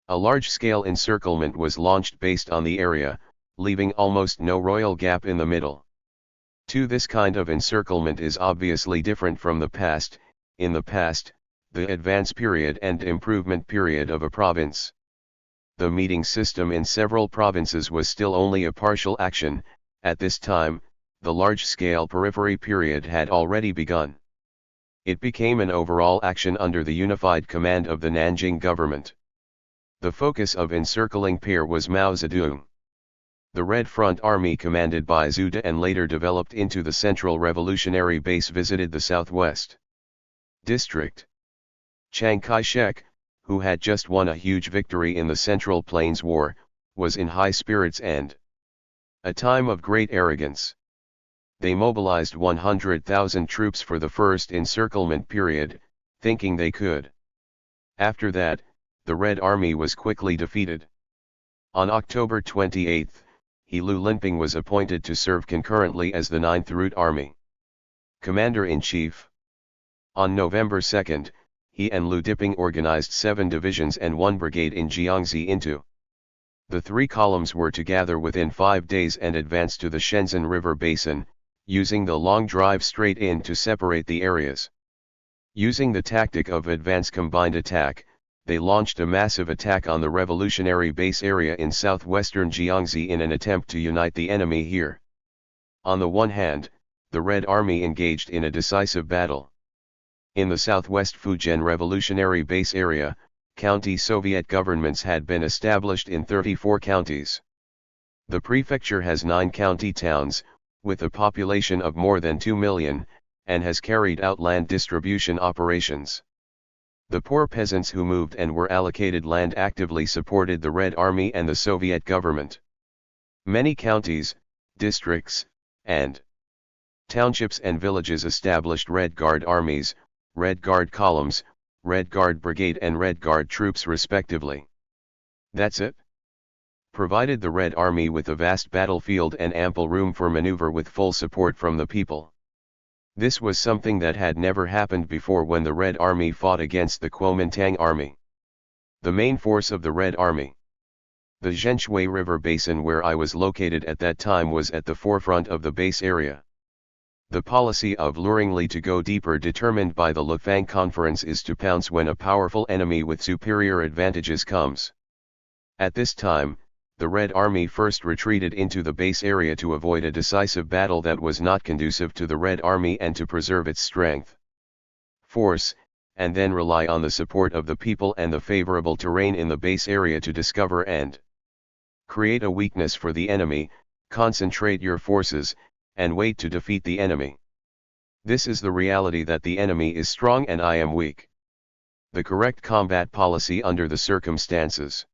A large-scale encirclement was launched based on the area, leaving almost no royal gap in the middle. This kind of encirclement is obviously different from the past. In the past, the advance period and improvement period of a province. The meeting system in several provinces was still only a partial action. At this time, the large-scale periphery period had already begun. It became an overall action under the unified command of the Nanjing government. The focus of encircling Pear was Mao Zedong. The Red Front Army commanded by Zhu and later developed into the Central Revolutionary Base visited the southwest district. Chiang Kai-shek, who had just won a huge victory in the Central Plains War, was in high spirits and a time of great arrogance. They mobilized 100,000 troops for the first encirclement period, thinking they could. After that, the Red Army was quickly defeated. On October 28, He Lu Linping was appointed to serve concurrently as the 9th Route Army Commander-in-Chief. On November 2, he and Lu Diping organized 7 divisions and 1 brigade in Xianzhi into. The 3 columns were to gather within 5 days and advance to the Shenzhen River Basin, using the long drive straight in to separate the areas. Using the tactic of advance combined attack, they launched a massive attack on the revolutionary base area in southwestern Jiangxi in an attempt to unite the enemy here. On the one hand, the Red Army engaged in a decisive battle. In the southwest Fujian revolutionary base area, county Soviet governments had been established in 34 counties. The prefecture has 9 county towns, with a population of more than 2 million, and has carried out land distribution operations. The poor peasants who moved and were allocated land actively supported the Red Army and the Soviet government. Many counties, districts, and townships and villages established Red Guard armies, Red Guard columns, Red Guard brigade and Red Guard troops respectively. That's it. Provided the Red Army with a vast battlefield and ample room for maneuver with full support from the people. This was something that had never happened before when the Red Army fought against the Kuomintang Army. The main force of the Red Army. The Zhenshui River Basin where I was located at that time was at the forefront of the base area. The policy of luringly to go deeper determined by the Lufang Conference is to pounce when a powerful enemy with superior advantages comes. At this time, the Red Army first retreated into the base area to avoid a decisive battle that was not conducive to the Red Army and to preserve its strength, force, and then rely on the support of the people and the favorable terrain in the base area to discover and create a weakness for the enemy, concentrate your forces, and wait to defeat the enemy. This is the reality that the enemy is strong and I am weak. The correct combat policy under the circumstances.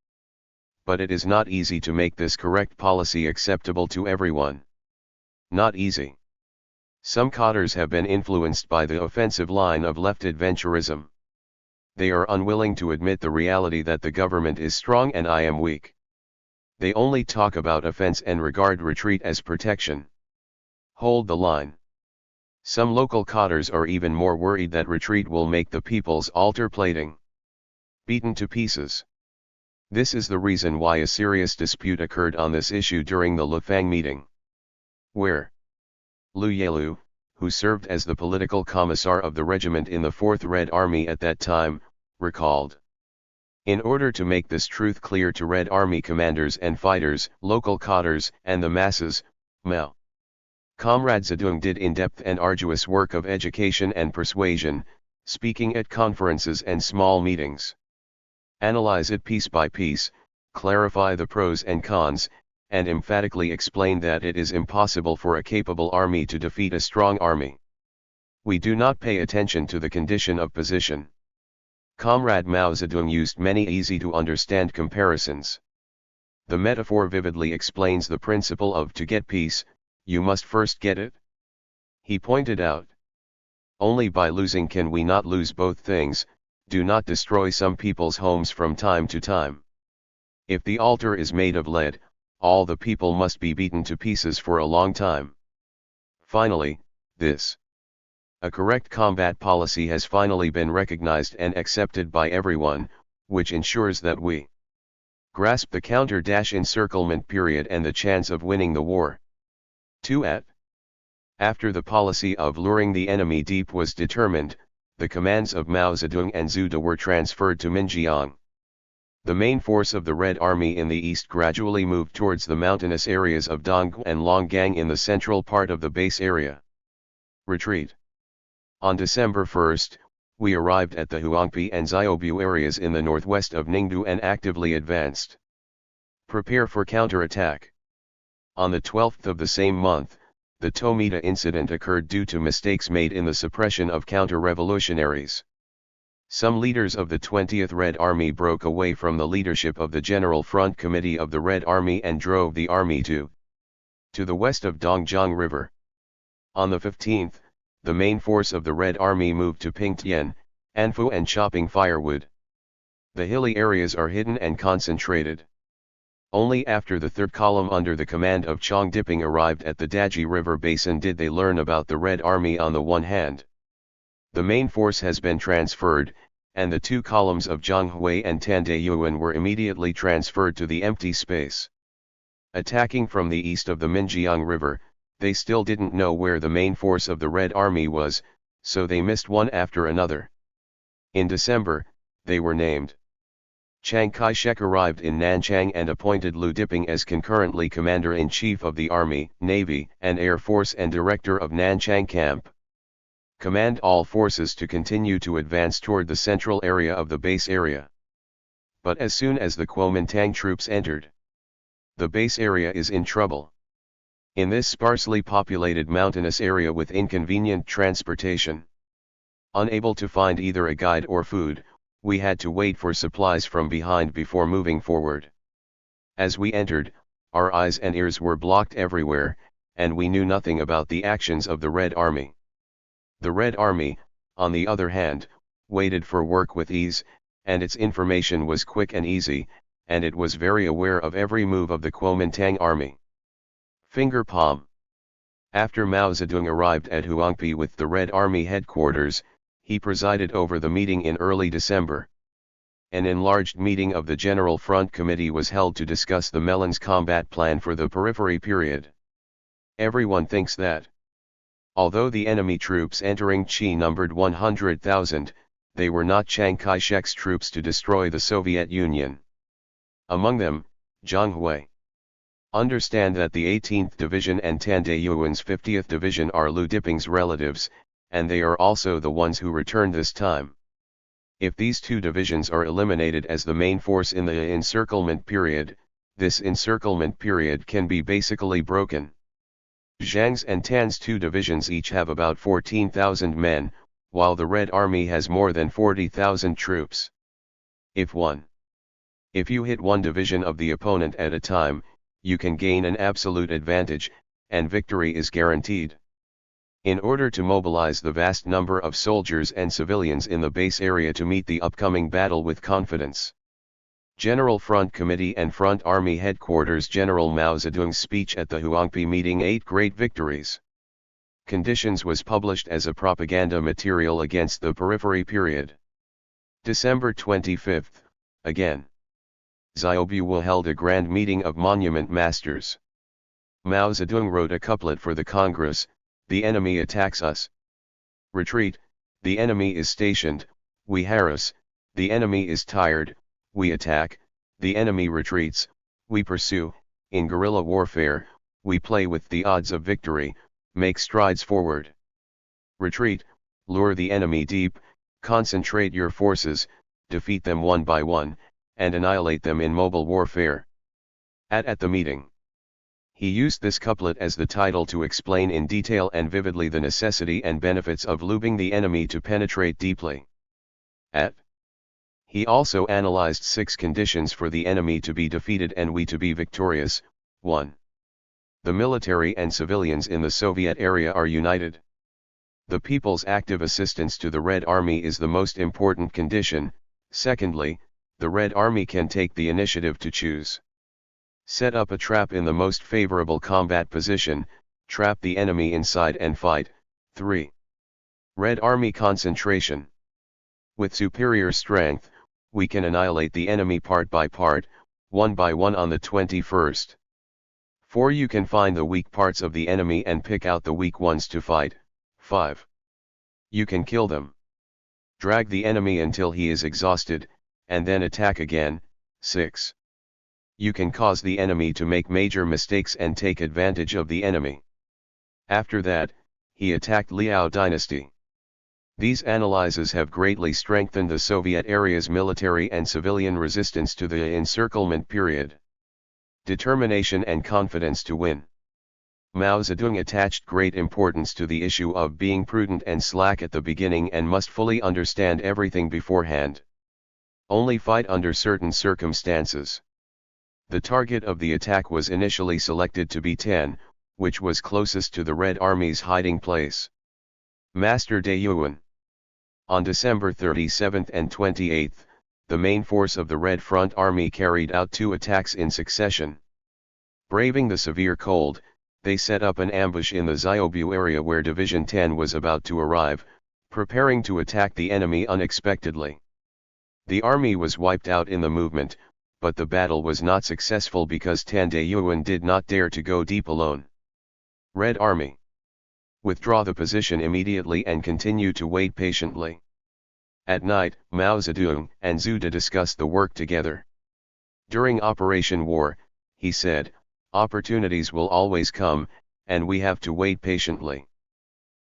But it is not easy to make this correct policy acceptable to everyone. Not easy. Some cadres have been influenced by the offensive line of left adventurism. They are unwilling to admit the reality that the government is strong and I am weak. They only talk about offense and regard retreat as protection. Hold the line. Some local cadres are even more worried that retreat will make the people's altar plating beaten to pieces. This is the reason why a serious dispute occurred on this issue during the Lufang meeting, where Lu Yelu, who served as the political commissar of the regiment in the 4th Red Army at that time, recalled. In order to make this truth clear to Red Army commanders and fighters, local cadres, and the masses, Mao. Comrade Zedong did in-depth and arduous work of education and persuasion, speaking at conferences and small meetings. Analyze it piece by piece, clarify the pros and cons, and emphatically explain that it is impossible for a capable army to defeat a strong army. We do not pay attention to the condition of position. Comrade Mao Zedong used many easy-to-understand comparisons. The metaphor vividly explains the principle of to get peace, you must first get it. He pointed out. Only by losing can we not lose both things. Do not destroy some people's homes from time to time. If the altar is made of lead, all the people must be beaten to pieces for a long time. Finally, a correct combat policy has finally been recognized and accepted by everyone, which ensures that we grasp the counter-encirclement period and the chance of winning the war. 2. After the policy of luring the enemy deep was determined, the commands of Mao Zedong and Zhu De were transferred to Minjiang. The main force of the Red Army in the east gradually moved towards the mountainous areas of Donggu and Longgang in the central part of the base area. Retreat. On December 1, we arrived at the Huangpi and Xiaobu areas in the northwest of Ningdu and actively advanced. Prepare for counterattack. On the 12th of the same month, the Tomita incident occurred due to mistakes made in the suppression of counter-revolutionaries. Some leaders of the 20th Red Army broke away from the leadership of the General Front Committee of the Red Army and drove the army to the west of Dongjiang River. On the 15th, the main force of the Red Army moved to Pingtian, Anfu and chopping firewood. The hilly areas are hidden and concentrated. Only after the third column under the command of Chong Diping arrived at the Daji River basin did they learn about the Red Army on the one hand. The main force has been transferred, and the two columns of Zhang Hui and Tan Dayuan were immediately transferred to the empty space. Attacking from the east of the Minjiang River, they still didn't know where the main force of the Red Army was, so they missed one after another. In December, they were named. Chiang Kai-shek arrived in Nanchang and appointed Liu Diping as concurrently Commander-in-Chief of the Army, Navy, and Air Force and Director of Nanchang Camp. Command all forces to continue to advance toward the central area of the base area. But as soon as the Kuomintang troops entered, the base area is in trouble. In this sparsely populated mountainous area with inconvenient transportation, unable to find either a guide or food, we had to wait for supplies from behind before moving forward. As we entered, our eyes and ears were blocked everywhere, and we knew nothing about the actions of the Red Army. The Red Army, on the other hand, waited for work with ease, and its information was quick and easy, and it was very aware of every move of the Kuomintang army. Finger palm. After Mao Zedong arrived at Huangpi with the Red Army headquarters, he presided over the meeting in early December. An enlarged meeting of the General Front Committee was held to discuss the Melon's combat plan for the periphery period. Everyone thinks that, although the enemy troops entering Qi numbered 100,000, they were not Chiang Kai-shek's troops to destroy the Soviet Union. Among them, Zhang Hui. Understand that the 18th Division and Tan Dayuan's 50th Division are Liu Diping's relatives, and they are also the ones who returned this time. If these two divisions are eliminated as the main force in the encirclement period, this encirclement period can be basically broken. Zhang's and Tan's two divisions each have about 14,000 men, while the Red Army has more than 40,000 troops. If you hit one division of the opponent at a time, you can gain an absolute advantage, and victory is guaranteed. In order to mobilize the vast number of soldiers and civilians in the base area to meet the upcoming battle with confidence, General Front Committee and Front Army Headquarters General Mao Zedong's speech at the Huangpi meeting 8 Great Victories. Conditions was published as a propaganda material against the periphery period. December 25, again. Xiaobu held a grand meeting of monument masters. Mao Zedong wrote a couplet for the Congress: "The enemy attacks us. Retreat, the enemy is stationed, we harass, the enemy is tired, we attack, the enemy retreats, we pursue, in guerrilla warfare, we play with the odds of victory, make strides forward. Retreat, lure the enemy deep, concentrate your forces, defeat them one by one, and annihilate them in mobile warfare." At the meeting, he used this couplet as the title to explain in detail and vividly the necessity and benefits of lubing the enemy to penetrate deeply. He also analyzed 6 conditions for the enemy to be defeated and we to be victorious. 1. The military and civilians in the Soviet area are united. The people's active assistance to the Red Army is the most important condition. Secondly, the Red Army can take the initiative to choose. Set up a trap in the most favorable combat position, trap the enemy inside and fight. 3. Red Army concentration. With superior strength, we can annihilate the enemy part by part, one by one on the 21st. 4. You can find the weak parts of the enemy and pick out the weak ones to fight. 5. You can kill them. Drag the enemy until he is exhausted, and then attack again. 6. You can cause the enemy to make major mistakes and take advantage of the enemy. After that, he attacked Liao dynasty. These analyses have greatly strengthened the Soviet area's military and civilian resistance to the encirclement period. Determination and confidence to win. Mao Zedong attached great importance to the issue of being prudent and slack at the beginning and must fully understand everything beforehand. Only fight under certain circumstances. The target of the attack was initially selected to be Tan, which was closest to the Red Army's hiding place. Master De Yuan. On December 27 and 28, the main force of the Red Front Army carried out 2 attacks in succession. Braving the severe cold, they set up an ambush in the Xiaobu area where Division 10 was about to arrive, preparing to attack the enemy unexpectedly. The army was wiped out in the movement, but the battle was not successful because Tan De Yuan did not dare to go deep alone. Red Army. Withdraw the position immediately and continue to wait patiently. At night, Mao Zedong and Zhu De discussed the work together. During Operation War, he said, opportunities will always come, and we have to wait patiently.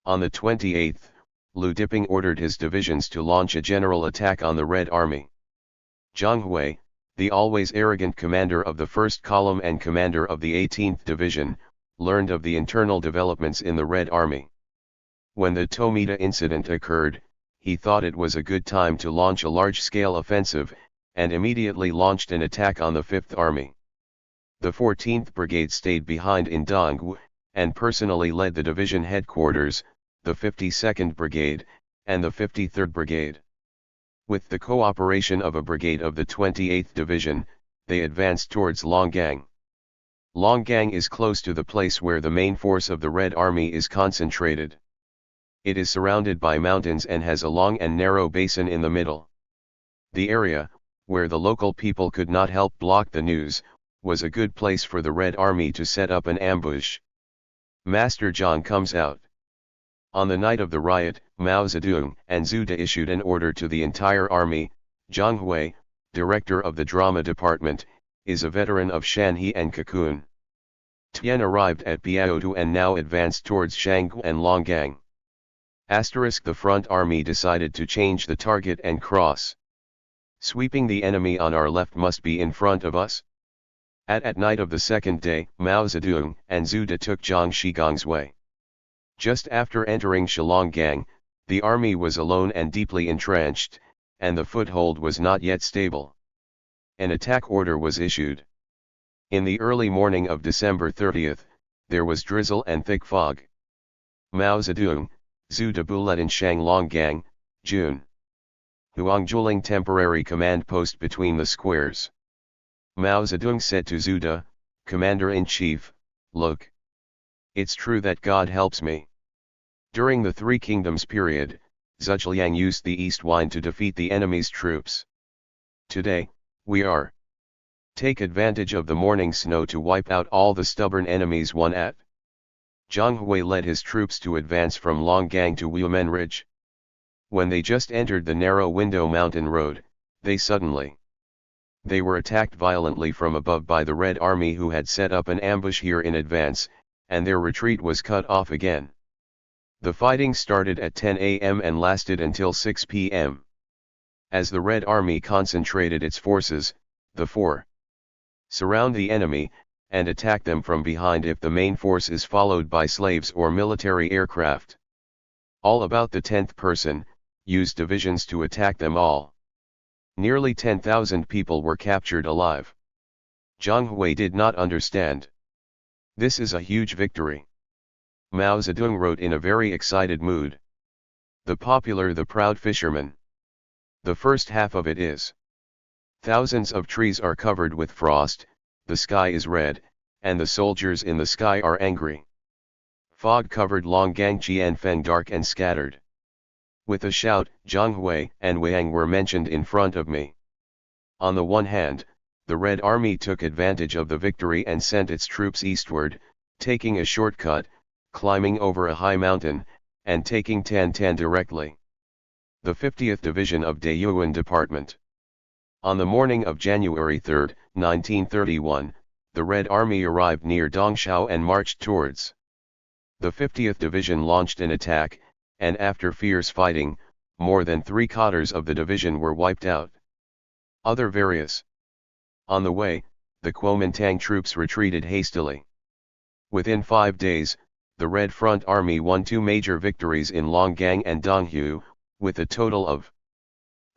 On the 28th, Lu Diping ordered his divisions to launch a general attack on the Red Army. Zhang Hui, the always arrogant commander of the 1st Column and commander of the 18th Division, learned of the internal developments in the Red Army. When the Tomita incident occurred, he thought it was a good time to launch a large-scale offensive, and immediately launched an attack on the 5th Army. The 14th Brigade stayed behind in Dongwu, and personally led the division headquarters, the 52nd Brigade, and the 53rd Brigade. With the cooperation of a brigade of the 28th Division, they advanced towards Longgang. Longgang is close to the place where the main force of the Red Army is concentrated. It is surrounded by mountains and has a long and narrow basin in the middle. The area, where the local people could not help block the news, was a good place for the Red Army to set up an ambush. Master Zhang comes out. On the night of the riot, Mao Zedong and Zhu De issued an order to the entire army. Zhang Hui, director of the drama department, is a veteran of Shanhe and Cocoon. Tian arrived at Biaotu and now advanced towards Shanggu and Longgang. The front army decided to change the target and cross. Sweeping the enemy on our left must be in front of us. At night of the 2nd day, Mao Zedong and Zhu De took Zhang Shigong's way. Just after entering Shilonggang, the army was alone and deeply entrenched, and the foothold was not yet stable. An attack order was issued. In the early morning of December 30th, there was drizzle and thick fog. Mao Zedong, Zhu De led in Shanglonggang, June. Huangjuling temporary command post between the squares. Mao Zedong said to Zhu De, Commander-in-Chief, look. It's true that God helps me. During the Three Kingdoms period, Zhujiang used the east wind to defeat the enemy's troops. Today, we are. Take advantage of the morning snow to wipe out all the stubborn enemies one at. Zhang Hui led his troops to advance from Longgang to Wumen Ridge. When they just entered the narrow window mountain road, they were attacked violently from above by the Red Army who had set up an ambush here in advance, and their retreat was cut off again. The fighting started at 10 a.m. and lasted until 6 p.m. As the Red Army concentrated its forces, the four surround the enemy, and attack them from behind if the main force is followed by slaves or military aircraft. All about the 10th person, use divisions to attack them all. Nearly 10,000 people were captured alive. Zhang Hui did not understand. This is a huge victory. Mao Zedong wrote in a very excited mood. The proud fisherman. The first half of it is. Thousands of trees are covered with frost, the sky is red, and the soldiers in the sky are angry. Fog covered Longgang Qianfeng dark and scattered. With a shout, Zhang Hui and Weiang were mentioned in front of me. On the one hand, the Red Army took advantage of the victory and sent its troops eastward, taking a shortcut, climbing over a high mountain, and taking Tan directly. The 50th Division of De Yuan Department. On the morning of January 3, 1931, the Red Army arrived near Dongshao and marched towards. The 50th Division launched an attack, and after fierce fighting, more than 3/4 of the division were wiped out. Other various. On the way, the Kuomintang troops retreated hastily. Within 5 days, the Red Front Army won 2 major victories in Longgang and Donghu, with a total of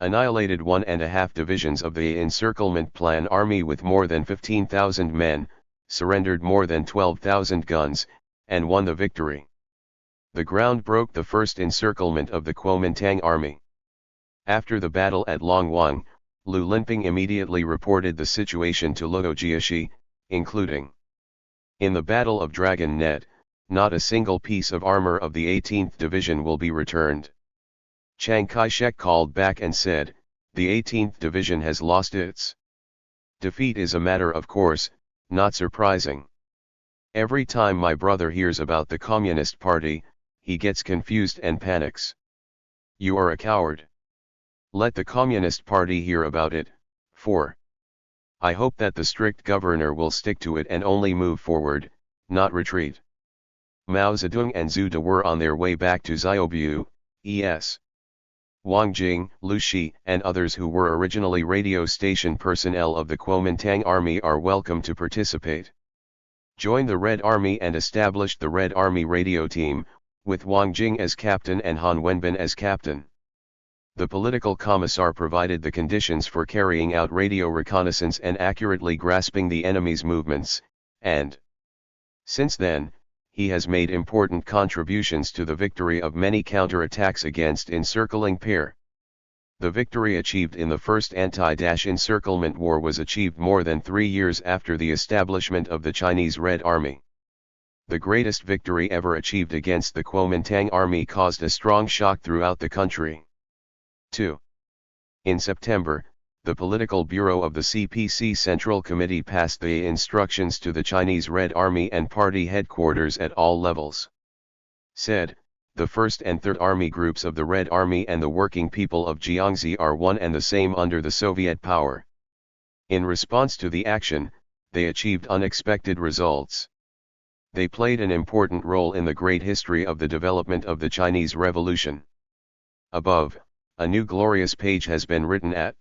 annihilated 1.5 divisions of the encirclement plan army with more than 15,000 men, surrendered more than 12,000 guns, and won the victory. The ground broke the first encirclement of the Kuomintang army. After the battle at Longwang, Lu Linping immediately reported the situation to Luo Jiashi, including: in the Battle of Dragon Net, not a single piece of armor of the 18th Division will be returned. Chiang Kai-shek called back and said, the 18th Division has lost its defeat is a matter of course, not surprising. Every time my brother hears about the Communist Party, he gets confused and panics. You are a coward. Let the Communist Party hear about it. 4. I hope that the strict governor will stick to it and only move forward, not retreat. Mao Zedong and Zhu De were on their way back to Xiaobu, es. Wang Jing, Lu Shi, and others who were originally radio station personnel of the Kuomintang Army are welcome to participate. Join the Red Army and establish the Red Army radio team, with Wang Jing as captain and Han Wenbin as captain. The political commissar provided the conditions for carrying out radio reconnaissance and accurately grasping the enemy's movements, and since then, he has made important contributions to the victory of many counterattacks against encircling Pear. The victory achieved in the first anti-encirclement war was achieved more than 3 years after the establishment of the Chinese Red Army. The greatest victory ever achieved against the Kuomintang Army caused a strong shock throughout the country. 2. In September, the Political Bureau of the CPC Central Committee passed the instructions to the Chinese Red Army and party headquarters at all levels. Said, the 1st and 3rd Army groups of the Red Army and the working people of Xianzhi are one and the same under the Soviet power. In response to the action, they achieved unexpected results. They played an important role in the great history of the development of the Chinese Revolution. Above, a new glorious page has been written at.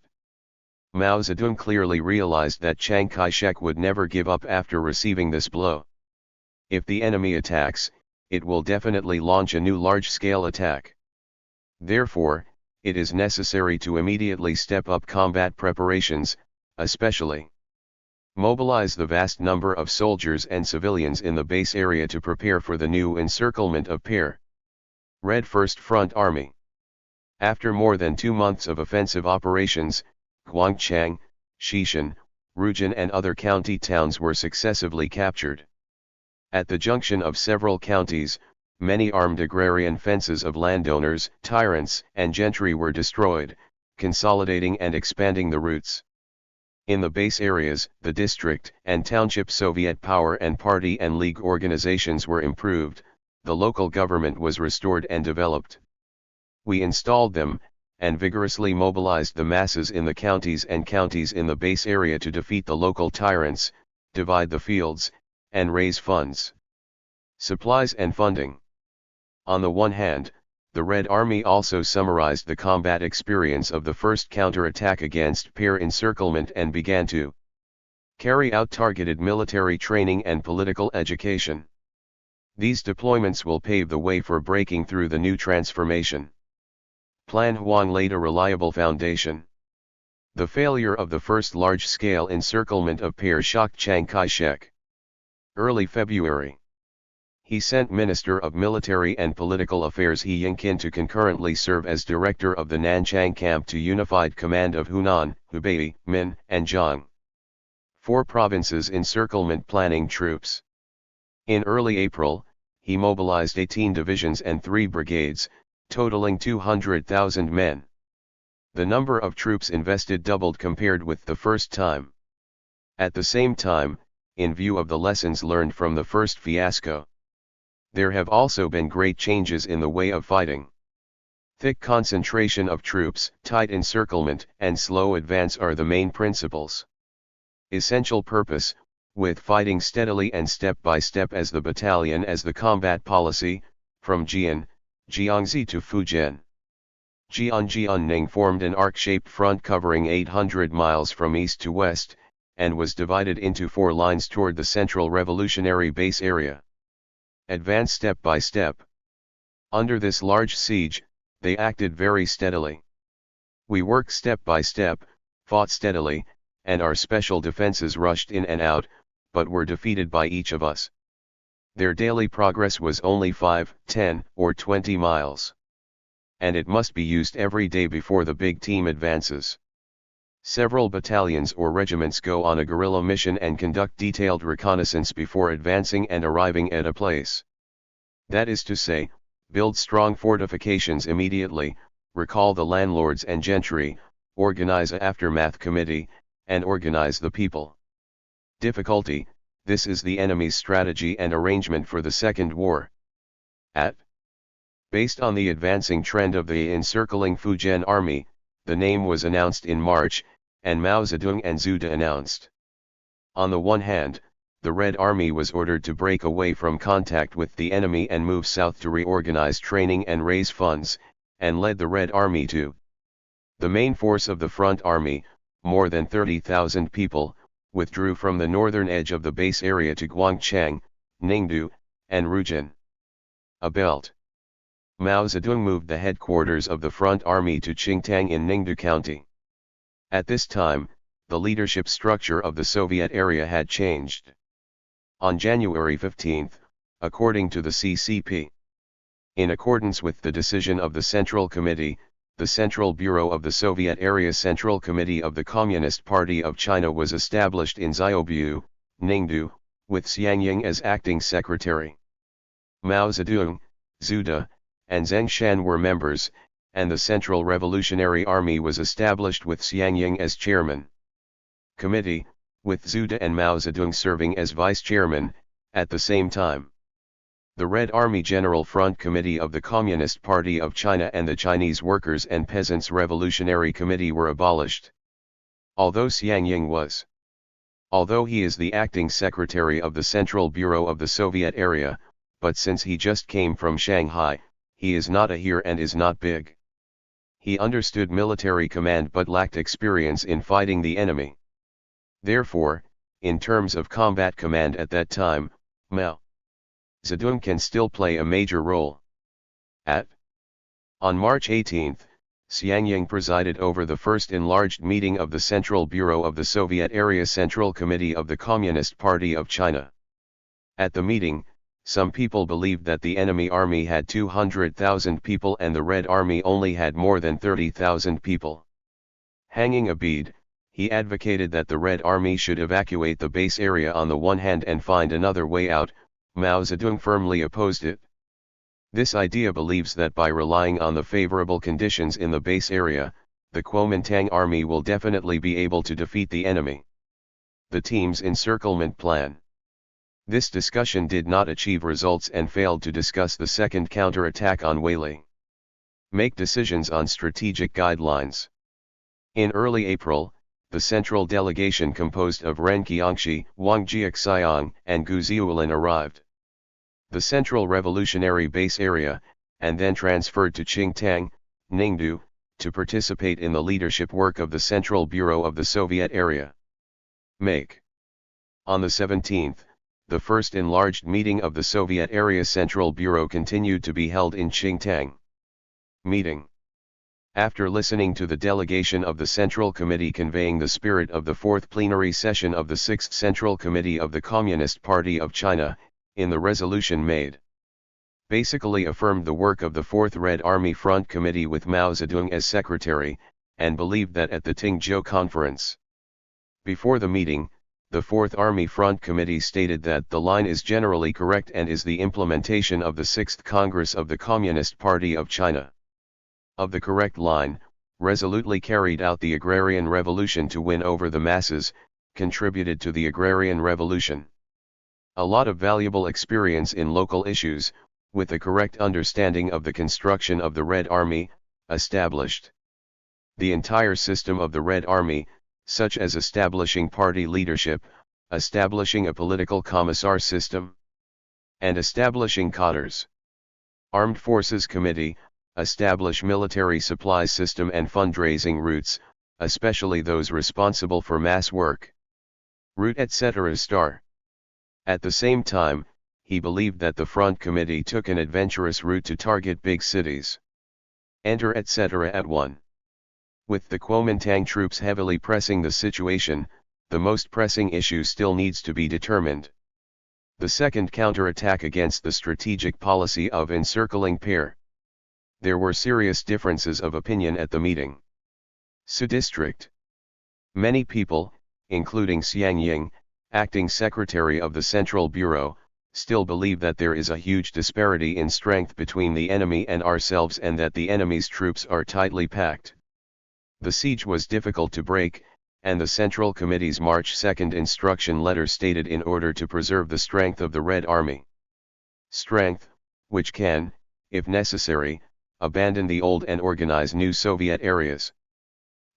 Mao Zedong clearly realized that Chiang Kai-shek would never give up after receiving this blow. If the enemy attacks, it will definitely launch a new large-scale attack. Therefore, it is necessary to immediately step up combat preparations, especially mobilize the vast number of soldiers and civilians in the base area to prepare for the new encirclement of Pear. Red First Front Army. After more than 2 months of offensive operations, Guangchang, Xishan, Rujin and other county towns were successively captured. At the junction of several counties, many armed agrarian fences of landowners, tyrants, and gentry were destroyed, consolidating and expanding the routes. In the base areas, the district and township Soviet power and party and league organizations were improved, the local government was restored and developed. We installed them, and vigorously mobilized the masses in the counties and counties in the base area to defeat the local tyrants, divide the fields, and raise funds, supplies and funding. On the one hand, the Red Army also summarized the combat experience of the first counterattack against Pear encirclement and began to carry out targeted military training and political education. These deployments will pave the way for breaking through the new transformation. Plan Huang laid a reliable foundation. The failure of the first large-scale encirclement of Pear shocked Chiang Kai-shek. Early February. He sent Minister of Military and Political Affairs He Yingqin to concurrently serve as director of the Nanchang Camp to Unified Command of Hunan, Hubei, Min, and Jiang. 4 provinces encirclement planning troops. In early April, he mobilized 18 divisions and 3 brigades, totaling 200,000 men. The number of troops invested doubled compared with the first time. At the same time, in view of the lessons learned from the first fiasco, there have also been great changes in the way of fighting. Thick concentration of troops, tight encirclement, and slow advance are the main principles. Essential purpose, with fighting steadily and step by step as the battalion as the combat policy, from Xianzhi to Fujian. Jianning formed an arc-shaped front covering 800 miles from east to west, and was divided into 4 lines toward the Central Revolutionary Base area. Advance step by step. Under this large siege, they acted very steadily. We worked step by step, fought steadily, and our special defenses rushed in and out, but were defeated by each of us. Their daily progress was only 5, 10, or 20 miles. And it must be used every day before the big team advances. Several battalions or regiments go on a guerrilla mission and conduct detailed reconnaissance before advancing and arriving at a place. That is to say, build strong fortifications immediately, recall the landlords and gentry, organize an aftermath committee, and organize the people. Difficulty: this is the enemy's strategy and arrangement for the Second War. Based on the advancing trend of the encircling Fujian army, the name was announced in March, and Mao Zedong and Zhu announced. On the one hand, the Red Army was ordered to break away from contact with the enemy and move south to reorganize training and raise funds, and led the Red Army to. The main force of the Front Army, more than 30,000 people, withdrew from the northern edge of the base area to Guangchang, Ningdu, and Rujin. A belt. Mao Zedong moved the headquarters of the Front Army to Qingtang in Ningdu County. At this time, the leadership structure of the Soviet area had changed. On January 15, according to the CCP. In accordance with the decision of the Central Committee, the Central Bureau of the Soviet Area Central Committee of the Communist Party of China was established in Xiaobu, Ningdu, with Xiangying as acting secretary. Mao Zedong, Zhu, and Zheng Shan were members, and the Central Revolutionary Army was established with Xiangying as chairman. Committee, with Zhu and Mao Zedong serving as vice-chairman, at the same time. The Red Army General Front Committee of the Communist Party of China and the Chinese Workers' and Peasants' Revolutionary Committee were abolished. Although he is the acting secretary of the Central Bureau of the Soviet area, but since he just came from Shanghai, he is not a here and is not big. He understood military command but lacked experience in fighting the enemy. Therefore, in terms of combat command at that time, Mao Zedong can still play a major role. On March 18, Xiangying presided over the first enlarged meeting of the Central Bureau of the Soviet Area Central Committee of the Communist Party of China. At the meeting, some people believed that the enemy army had 200,000 people and the Red Army only had more than 30,000 people. Hanging a bead, he advocated that the Red Army should evacuate the base area on the one hand and find another way out. Mao Zedong firmly opposed it. This idea believes that by relying on the favorable conditions in the base area, the Kuomintang army will definitely be able to defeat the enemy. The team's encirclement plan. This discussion did not achieve results and failed to discuss the second counterattack on Weili. Make decisions on strategic guidelines. In early April, the central delegation composed of Ren Qiangshi, Wang Jiaxiang, and Gu Ziulin arrived. The Central Revolutionary Base area, and then transferred to Qingtang, Ningdu, to participate in the leadership work of the Central Bureau of the Soviet area. On the 17th, the first enlarged meeting of the Soviet Area Central Bureau continued to be held in Qingtang. Meeting. After listening to the delegation of the Central Committee conveying the spirit of the fourth plenary session of the Sixth Central Committee of the Communist Party of China, in the resolution made, basically affirmed the work of the Fourth Red Army Front Committee with Mao Zedong as secretary, and believed that at the Tingzhou Conference. Before the meeting, the Fourth Army Front Committee stated that the line is generally correct and is the implementation of the Sixth Congress of the Communist Party of China. Of the correct line, resolutely carried out the agrarian revolution to win over the masses, contributed to the agrarian revolution. A lot of valuable experience in local issues, with a correct understanding of the construction of the Red Army, established. The entire system of the Red Army, such as establishing party leadership, establishing a political commissar system, and establishing cadres. Armed Forces Committee, establish military supply system and fundraising routes, especially those responsible for mass work. Route etc. At the same time, he believed that the Front Committee took an adventurous route to target big cities. Enter etc. at 1. With the Kuomintang troops heavily pressing the situation, the most pressing issue still needs to be determined. The second counterattack against the strategic policy of encircling Pir. There were serious differences of opinion at the meeting. Su District. Many people, including Xianzhi, acting secretary of the Central Bureau, still believe that there is a huge disparity in strength between the enemy and ourselves and that the enemy's troops are tightly packed. The siege was difficult to break, and the Central Committee's March 2 instruction letter stated in order to preserve the strength of the Red Army. Strength, which can, if necessary, abandon the old and organize new Soviet areas.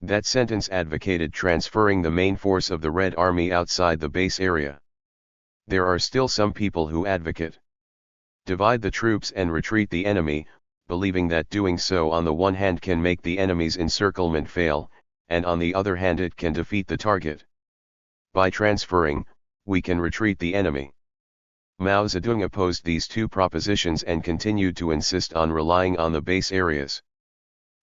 That sentence advocated transferring the main force of the Red Army outside the base area. There are still some people who advocate divide the troops and retreat the enemy, believing that doing so on the one hand can make the enemy's encirclement fail, and on the other hand it can defeat the target. By transferring, we can retreat the enemy. Mao Zedong opposed these two propositions and continued to insist on relying on the base areas.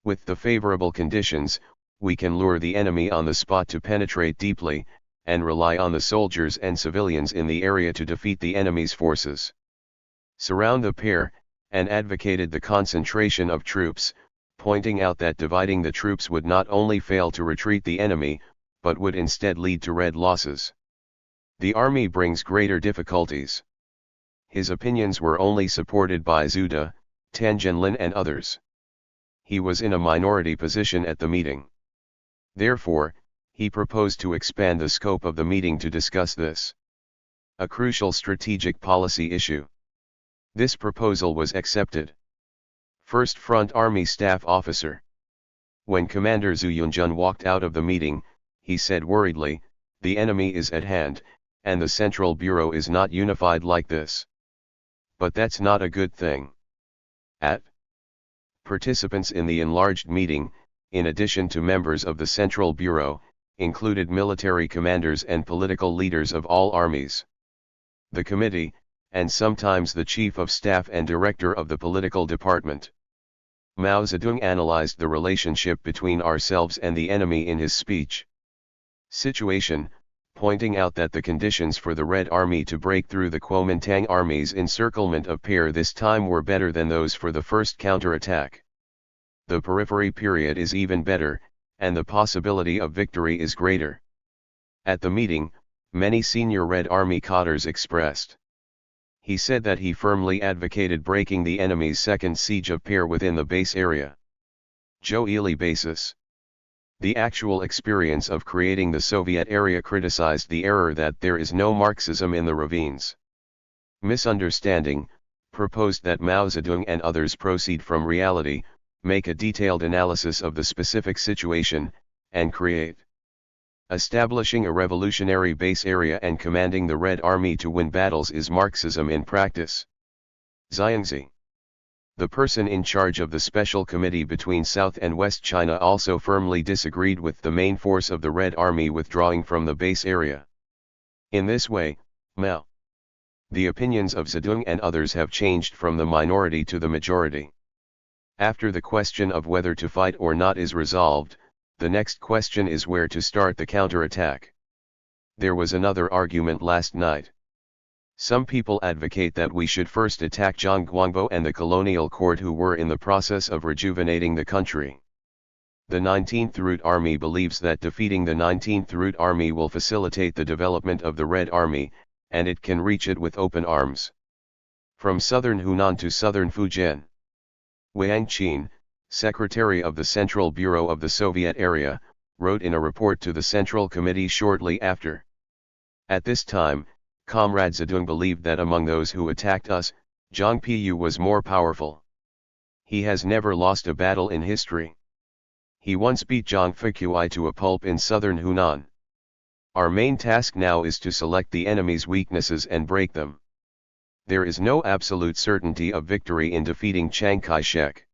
With the favorable conditions, we can lure the enemy on the spot to penetrate deeply, and rely on the soldiers and civilians in the area to defeat the enemy's forces. Surround the Pir, and advocated the concentration of troops, pointing out that dividing the troops would not only fail to retreat the enemy, but would instead lead to red losses. The army brings greater difficulties. His opinions were only supported by Zhu De, Tan Zhenlin and others. He was in a minority position at the meeting. Therefore, he proposed to expand the scope of the meeting to discuss this, a crucial strategic policy issue. This proposal was accepted. First Front Army Staff Officer. When Commander Zhu Yunjun walked out of the meeting, he said worriedly, "The enemy is at hand, and the Central Bureau is not unified like this. But that's not a good thing." Participants in the enlarged meeting, in addition to members of the Central Bureau, included military commanders and political leaders of all armies. The committee, and sometimes the chief of staff and director of the political department. Mao Zedong analyzed the relationship between ourselves and the enemy in his speech. Situation, pointing out that the conditions for the Red Army to break through the Kuomintang Army's encirclement of Pir this time were better than those for the first counterattack. The periphery period is even better, and the possibility of victory is greater. At the meeting, many senior Red Army cadres expressed. He said that he firmly advocated breaking the enemy's second siege of Pir within the base area. Joili basis. The actual experience of creating the Soviet area criticized the error that there is no Marxism in the ravines. Misunderstanding, proposed that Mao Zedong and others proceed from reality, make a detailed analysis of the specific situation, and create. Establishing a revolutionary base area and commanding the Red Army to win battles is Marxism in practice. Xianzhi. The person in charge of the special committee between South and West China also firmly disagreed with the main force of the Red Army withdrawing from the base area. In this way, Mao. The opinions of Zedong and others have changed from the minority to the majority. After the question of whether to fight or not is resolved, the next question is where to start the counterattack. There was another argument last night. Some people advocate that we should first attack Zhang Guangbo and the colonial court who were in the process of rejuvenating the country. The 19th Route Army believes that defeating the 19th Route Army will facilitate the development of the Red Army, and it can reach it with open arms. From southern Hunan to southern Fujian. Wang Qin, Secretary of the Central Bureau of the Soviet area, wrote in a report to the Central Committee shortly after. At this time, Comrade Zedong believed that among those who attacked us, Zhang Piyu was more powerful. He has never lost a battle in history. He once beat Zhang Fuqui to a pulp in southern Hunan. Our main task now is to select the enemy's weaknesses and break them. There is no absolute certainty of victory in defeating Chiang Kai-shek.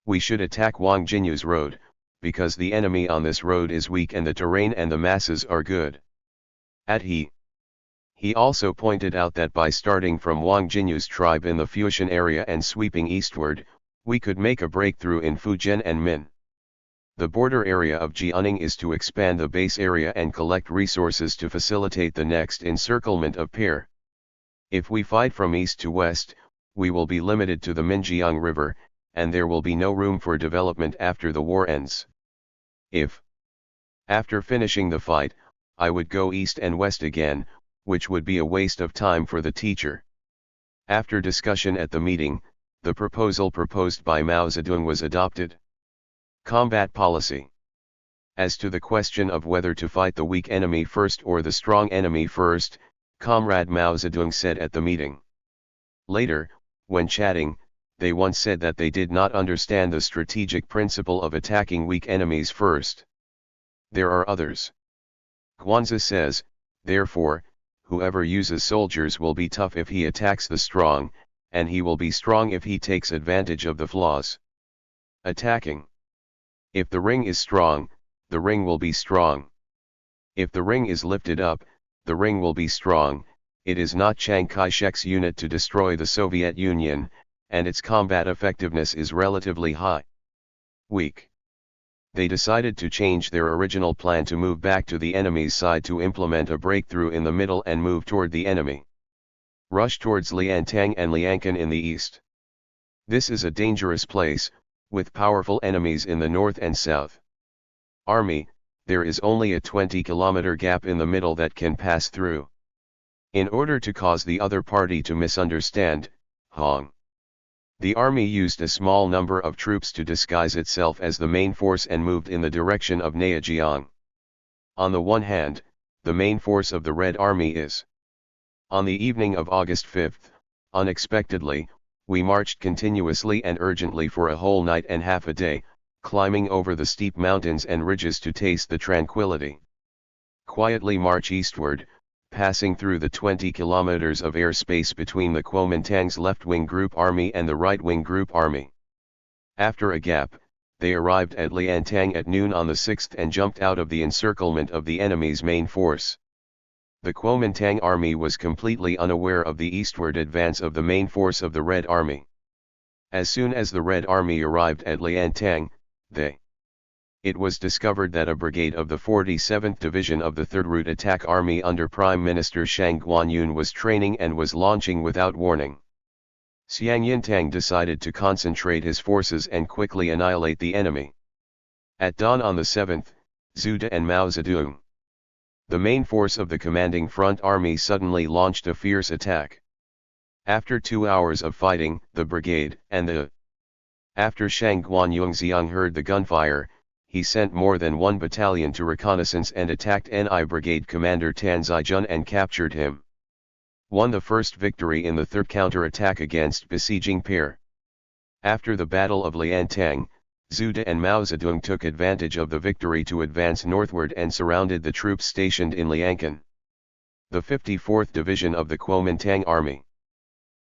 We should attack Wang Jinyu's road, because the enemy on this road is weak and the terrain and the masses are good. He also pointed out that by starting from Wang Jinyu's tribe in the Fujian area and sweeping eastward, we could make a breakthrough in Fujian and Min. The border area of Jianing is to expand the base area and collect resources to facilitate the next encirclement of Pear. If we fight from east to west, we will be limited to the Minjiang River, and there will be no room for development after the war ends. If, after finishing the fight, I would go east and west again, which would be a waste of time for the teacher. After discussion at the meeting, the proposal proposed by Mao Zedong was adopted. Combat policy. As to the question of whether to fight the weak enemy first or the strong enemy first, Comrade Mao Zedong said at the meeting. Later, when chatting, they once said that they did not understand the strategic principle of attacking weak enemies first. There are others. Guanzi says, therefore, whoever uses soldiers will be tough if he attacks the strong, and he will be strong if he takes advantage of the flaws. Attacking. If the ring is strong, the ring will be strong. If the ring is lifted up, the ring will be strong. It is not Chiang Kai-shek's unit to destroy the Soviet Union, and its combat effectiveness is relatively high. Weak. They decided to change their original plan to move back to the enemy's side to implement a breakthrough in the middle and move toward the enemy. Rush towards Liantang and Liangkan in the east. This is a dangerous place, with powerful enemies in the north and south. Army, there is only a 20-kilometer gap in the middle that can pass through. In order to cause the other party to misunderstand, the army used a small number of troops to disguise itself as the main force and moved in the direction of Neijiang. On the one hand, the main force of the Red Army is. On the evening of August 5, unexpectedly, we marched continuously and urgently for a whole night and half a day, climbing over the steep mountains and ridges to taste the tranquility. Quietly march eastward, passing through the 20 kilometers of airspace between the Kuomintang's left-wing group army and the right-wing group army. After a gap, they arrived at Liantang at noon on the 6th and jumped out of the encirclement of the enemy's main force. The Kuomintang army was completely unaware of the eastward advance of the main force of the Red Army. As soon as the Red Army arrived at Liantang, it was discovered that a brigade of the 47th Division of the 3rd Route Attack Army under Prime Minister Shang Guanyun was training and was launching without warning. Xiang Yintang decided to concentrate his forces and quickly annihilate the enemy. At dawn on the 7th, Zhu De and Mao Zedong, the main force of the commanding front army, suddenly launched a fierce attack. After 2 hours of fighting, the brigade and after Shang Guanyun heard the gunfire, he sent more than 1 battalion to reconnaissance and attacked NI Brigade Commander Tan Zijun and captured him. Won the first victory in the third counter-attack against besieging Pear. After the Battle of Liantang, Zhu De and Mao Zedong took advantage of the victory to advance northward and surrounded the troops stationed in Liangkan. The 54th Division of the Kuomintang Army.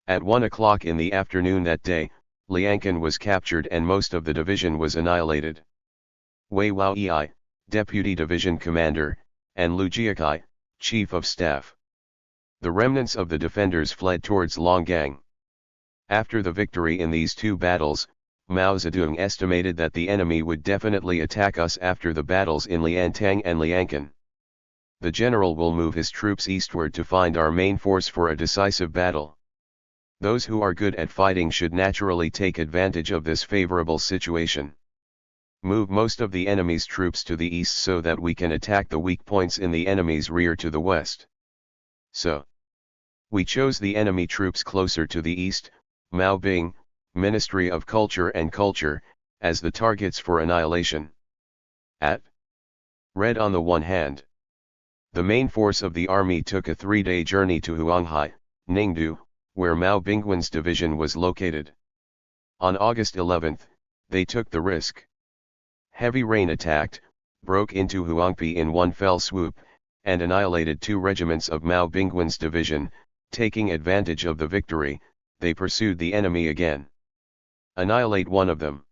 At 1 o'clock in the afternoon that day, Liangkan was captured and most of the division was annihilated. Wei Waoyi, Deputy Division Commander, and Lu Jiakai, Chief of Staff. The remnants of the defenders fled towards Longgang. After the victory in these 2 battles, Mao Zedong estimated that the enemy would definitely attack us after the battles in Liantang and Liangkan. The general will move his troops eastward to find our main force for a decisive battle. Those who are good at fighting should naturally take advantage of this favorable situation. Move most of the enemy's troops to the east so that we can attack the weak points in the enemy's rear to the west. So, we chose the enemy troops closer to the east, Mao Bing, Ministry of Culture and Culture, as the targets for annihilation. Red on the one hand, the main force of the army took a 3-day journey to Huanghai, Ningdu, where Mao Bingwen's division was located. On August 11, they took the risk. Heavy rain attacked, broke into Huangpi in one fell swoop, and annihilated 2 regiments of Mao Bingwen's division. Taking advantage of the victory, they pursued the enemy again. Annihilate one of them.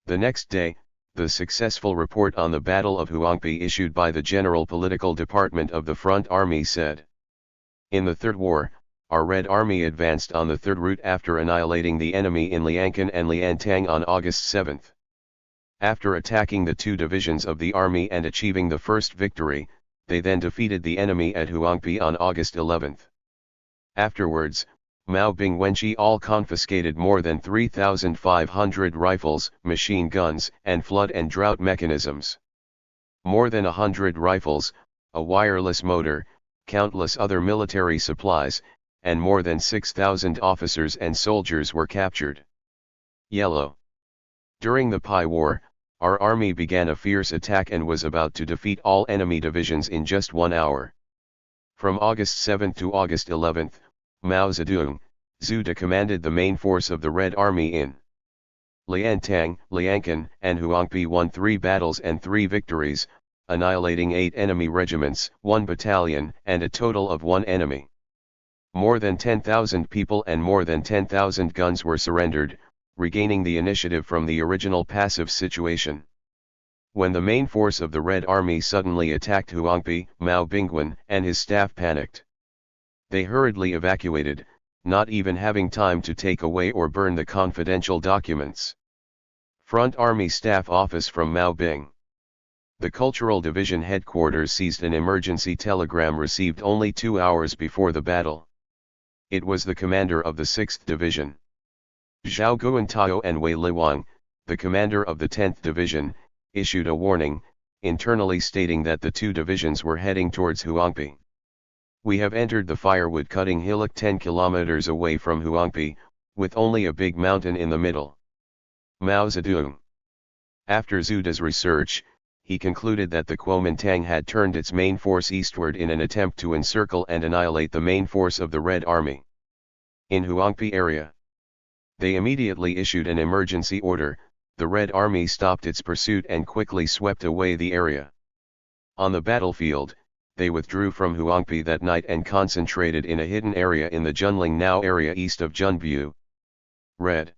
The next day, the successful report on the Battle of Huangpi issued by the General Political Department of the Front Army said, "In the Third War, our Red Army advanced on the third route after annihilating the enemy in Liancan and Liantang on August 7. After attacking the 2 divisions of the army and achieving the first victory, they then defeated the enemy at Huangpi on August 11. Afterwards, Mao Bingwenchi all confiscated more than 3,500 rifles, machine guns, and flood and drought mechanisms. More than 100 rifles, a wireless motor, countless other military supplies, and more than 6,000 officers and soldiers were captured." Yellow. During the Pai War, our army began a fierce attack and was about to defeat all enemy divisions in just 1 hour. From August 7 to August 11, Mao Zedong, Zhu commanded the main force of the Red Army in Liantang, Liancan, and Huangpi, won 3 battles and 3 victories, annihilating 8 enemy regiments, 1 battalion, and a total of 1 enemy. More than 10,000 people and more than 10,000 guns were surrendered, regaining the initiative from the original passive situation. When the main force of the Red Army suddenly attacked Huangpi, Mao Bingwen and his staff panicked. They hurriedly evacuated, not even having time to take away or burn the confidential documents. Front Army Staff Office from Mao Bing. The Cultural Division headquarters seized an emergency telegram received only 2 hours before the battle. It was the commander of the 6th Division. Zhao Guantao and Wei Liwang, the commander of the 10th Division, issued a warning, internally stating that the 2 divisions were heading towards Huangpi. "We have entered the firewood-cutting hillock 10 kilometers away from Huangpi, with only a big mountain in the middle." Mao Zedong. After Zhu's research, he concluded that the Kuomintang had turned its main force eastward in an attempt to encircle and annihilate the main force of the Red Army in Huangpi area. They immediately issued an emergency order. The Red Army stopped its pursuit and quickly swept away the area. On the battlefield, they withdrew from Huangpi that night and concentrated in a hidden area in the Junling Now area east of Junbu. Red.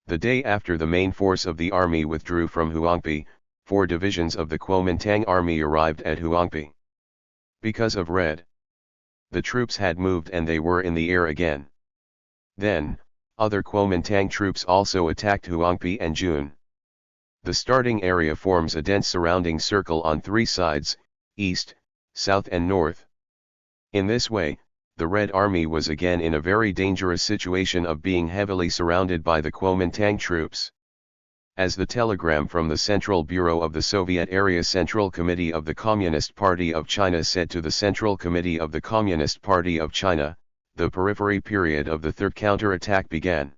The day after the main force of the army withdrew from Huangpi, 4 divisions of the Kuomintang army arrived at Huangpi. Because of Red, the troops had moved and they were in the air again. Then, other Kuomintang troops also attacked Huangpi and June. The starting area forms a dense surrounding circle on 3 sides, east, south and north. In this way, the Red Army was again in a very dangerous situation of being heavily surrounded by the Kuomintang troops. As the telegram from the Central Bureau of the Soviet Area Central Committee of the Communist Party of China said to the Central Committee of the Communist Party of China, the periphery period of the third counterattack began.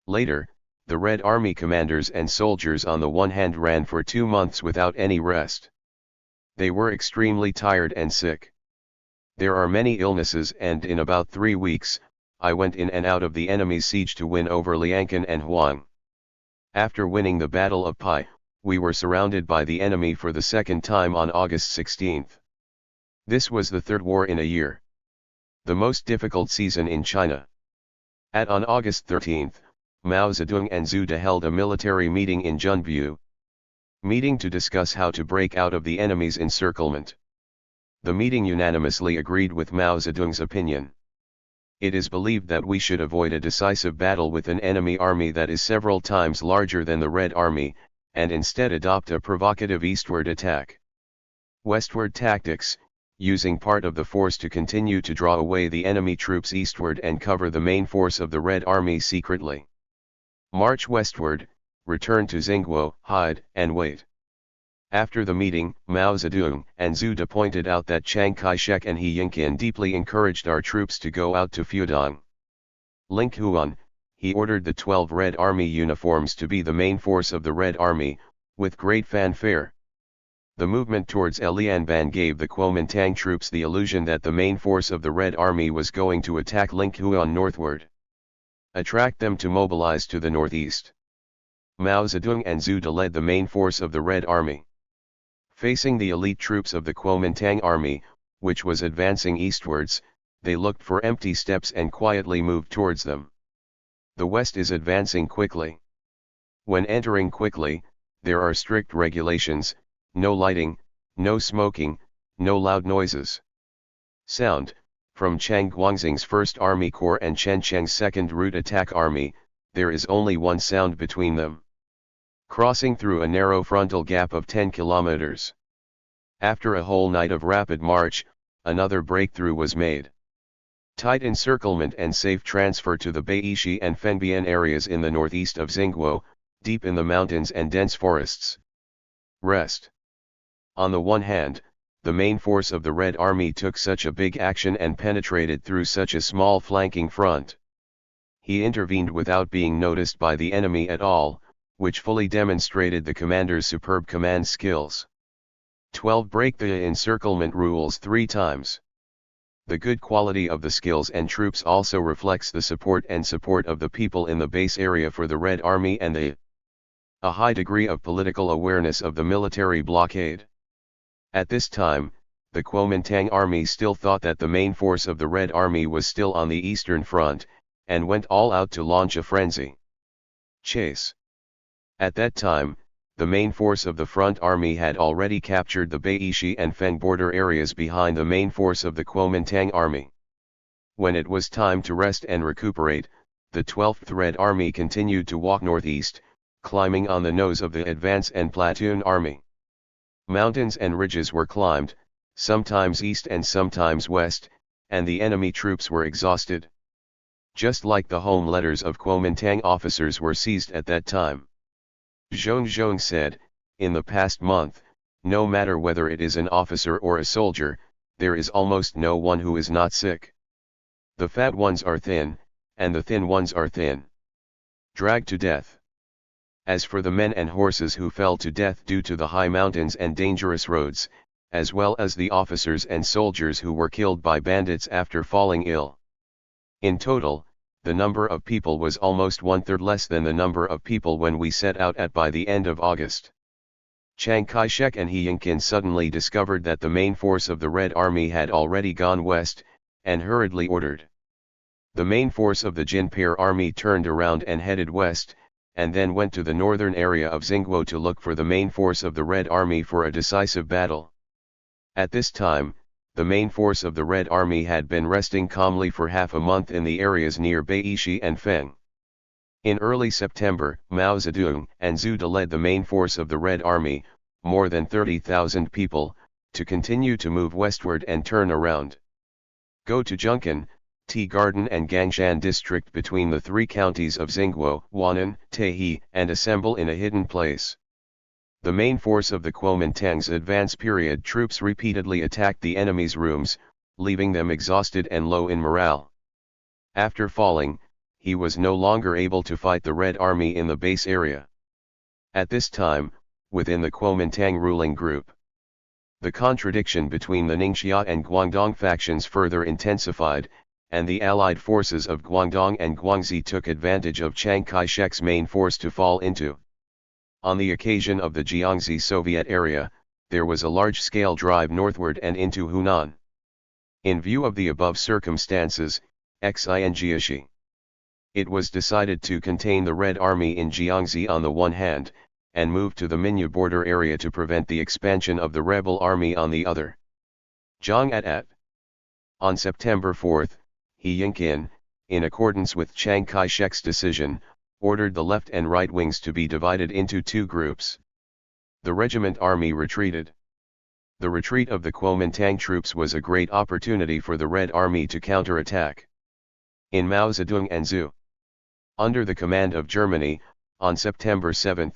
Later, the Red Army commanders and soldiers on the one hand ran for 2 months without any rest. They were extremely tired and sick. There are many illnesses, and in about 3 weeks, I went in and out of the enemy's siege to win over Liancan and Huang. After winning the Battle of Pai, we were surrounded by the enemy for the second time on August 16. This was the 3rd war in a year. The most difficult season in China. On August 13, Mao Zedong and Zhu held a military meeting in Junbu. Meeting to discuss how to break out of the enemy's encirclement. The meeting unanimously agreed with Mao Zedong's opinion. It is believed that we should avoid a decisive battle with an enemy army that is several times larger than the Red Army, and instead adopt a provocative eastward attack. Westward tactics, using part of the force to continue to draw away the enemy troops eastward and cover the main force of the Red Army secretly. March westward, return to Xingguo, hide, and wait. After the meeting, Mao Zedong and Zhu pointed out that Chiang Kai-shek and He Yinqian deeply encouraged our troops to go out to Fudong. Linghuan, he ordered the 12 Red Army uniforms to be the main force of the Red Army, with great fanfare. The movement towards Lianban gave the Kuomintang troops the illusion that the main force of the Red Army was going to attack Linghuan northward. Attract them to mobilize to the northeast. Mao Zedong and Zhu De led the main force of the Red Army. Facing the elite troops of the Kuomintang army, which was advancing eastwards, they looked for empty steppes and quietly moved towards them. The west is advancing quickly. When entering quickly, there are strict regulations: no lighting, no smoking, no loud noises. Sound: from Chang Guangxing's 1st Army Corps and Chen Cheng's 2nd Route Attack Army, there is only one sound between them. Crossing through a narrow frontal gap of 10 kilometers. After a whole night of rapid march, another breakthrough was made. Tight encirclement and safe transfer to the Beishi and Fengbian areas in the northeast of Xingguo, deep in the mountains and dense forests. Rest. On the one hand, the main force of the Red Army took such a big action and penetrated through such a small flanking front. He intervened without being noticed by the enemy at all, which fully demonstrated the commander's superb command skills. 12. Break the encirclement rules 3 times. The good quality of the skills and troops also reflects the support of the people in the base area for the Red Army and a high degree of political awareness of the military blockade. At this time, the Kuomintang army still thought that the main force of the Red Army was still on the eastern front, and went all out to launch a frenzy chase. At that time, the main force of the front army had already captured the Beishi and Feng border areas behind the main force of the Kuomintang army. When it was time to rest and recuperate, the 12th Red Army continued to walk northeast, climbing on the nose of the advance and platoon army. Mountains and ridges were climbed, sometimes east and sometimes west, and the enemy troops were exhausted. Just like the home letters of Kuomintang officers were seized at that time. Zhong said, in the past month, no matter whether it is an officer or a soldier, there is almost no one who is not sick. The fat ones are thin, and the thin ones are thin. Dragged to death. As for the men and horses who fell to death due to the high mountains and dangerous roads, as well as the officers and soldiers who were killed by bandits after falling ill. In total, the number of people was almost 1/3 less than the number of people when we set out by the end of August. Chiang Kai-shek and He Yinkin suddenly discovered that the main force of the Red Army had already gone west, and hurriedly ordered. The main force of the Jinpei army turned around and headed west, and then went to the northern area of Xingguo to look for the main force of the Red Army for a decisive battle. At this time, the main force of the Red Army had been resting calmly for half a month in the areas near Beishi and Feng. In early September, Mao Zedong and Zhu De led the main force of the Red Army, more than 30,000 people, to continue to move westward and turn around. Go to Junkan, Tea Garden and Gangshan district between the 3 counties of Xingguo, Huanan, Taihe, and assemble in a hidden place. The main force of the Kuomintang's advance period troops repeatedly attacked the enemy's rooms, leaving them exhausted and low in morale. After falling, he was no longer able to fight the Red Army in the base area. At this time, within the Kuomintang ruling group, the contradiction between the Ningxia and Guangdong factions further intensified, and the allied forces of Guangdong and Guangxi took advantage of Chiang Kai-shek's main force to fall into. On the occasion of the Jiangxi Soviet area, there was a large-scale drive northward and into Hunan. In view of the above circumstances, xianzhi, it was decided to contain the Red Army in Jiangxi on the one hand, and move to the Minya border area to prevent the expansion of the rebel army on the other. Zhang at. On September 4, He Yinkin, in accordance with Chiang Kai-shek's decision, ordered the left and right wings to be divided into 2 groups. The regiment army retreated. The retreat of the Kuomintang troops was a great opportunity for the Red Army to counterattack. In Mao Zedong and Zhu, under the command of Germany, on September 7,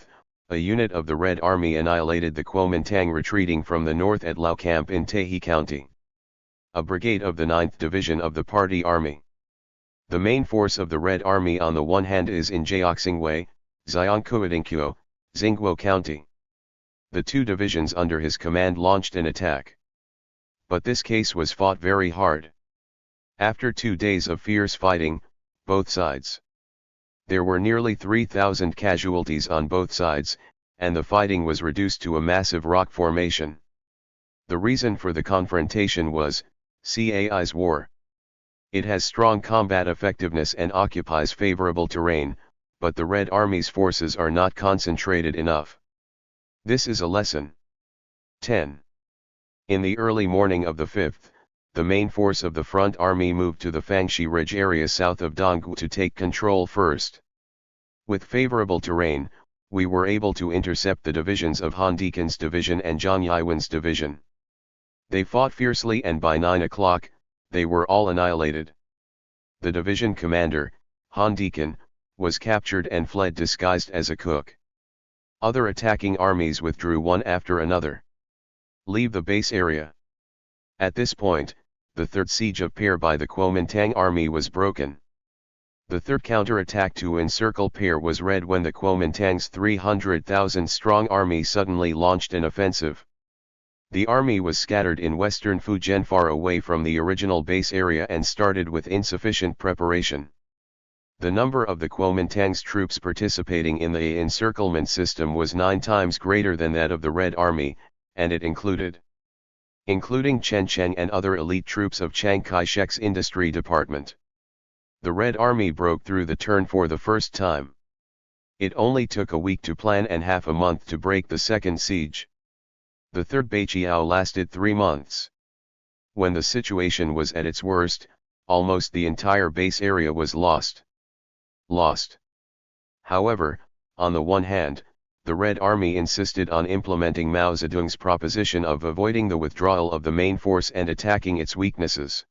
a unit of the Red Army annihilated the Kuomintang retreating from the north at Lao Camp in Taihe County. A brigade of the 9th Division of the Party Army. The main force of the Red Army on the one hand is in Jiaoxingwei, Xiangkuodinkyo, Xingguo County. The 2 divisions under his command launched an attack. But this case was fought very hard. After 2 days of fierce fighting, both sides There were nearly 3,000 casualties on both sides, and the fighting was reduced to a massive rock formation. The reason for the confrontation was CAI's war. It has strong combat effectiveness and occupies favorable terrain, but the Red Army's forces are not concentrated enough. This is a lesson. 10. In the early morning of the 5th, the main force of the front army moved to the Fangxi Ridge area south of Donggu to take control first. With favorable terrain, we were able to intercept the divisions of Han Deacon's division and Zhang Yiwen's division. They fought fiercely, and by 9 o'clock, they were all annihilated. The division commander, Han Deacon, was captured and fled disguised as a cook. Other attacking armies withdrew one after another. Leave the base area. At this point, the third siege of Pear by the Kuomintang army was broken. The third counterattack to encircle Pear was read when the Kuomintang's 300,000-strong army suddenly launched an offensive. The army was scattered in western Fujian far away from the original base area and started with insufficient preparation. The number of the Kuomintang's troops participating in the encirclement system was 9 times greater than that of the Red Army, and it including Chen Cheng and other elite troops of Chiang Kai-shek's industry department. The Red Army broke through the turn for the first time. It only took a week to plan and half a month to break the second siege. The third Beiqiao lasted 3 months. When the situation was at its worst, almost the entire base area was lost. However, on the one hand, the Red Army insisted on implementing Mao Zedong's proposition of avoiding the withdrawal of the main force and attacking its weaknesses.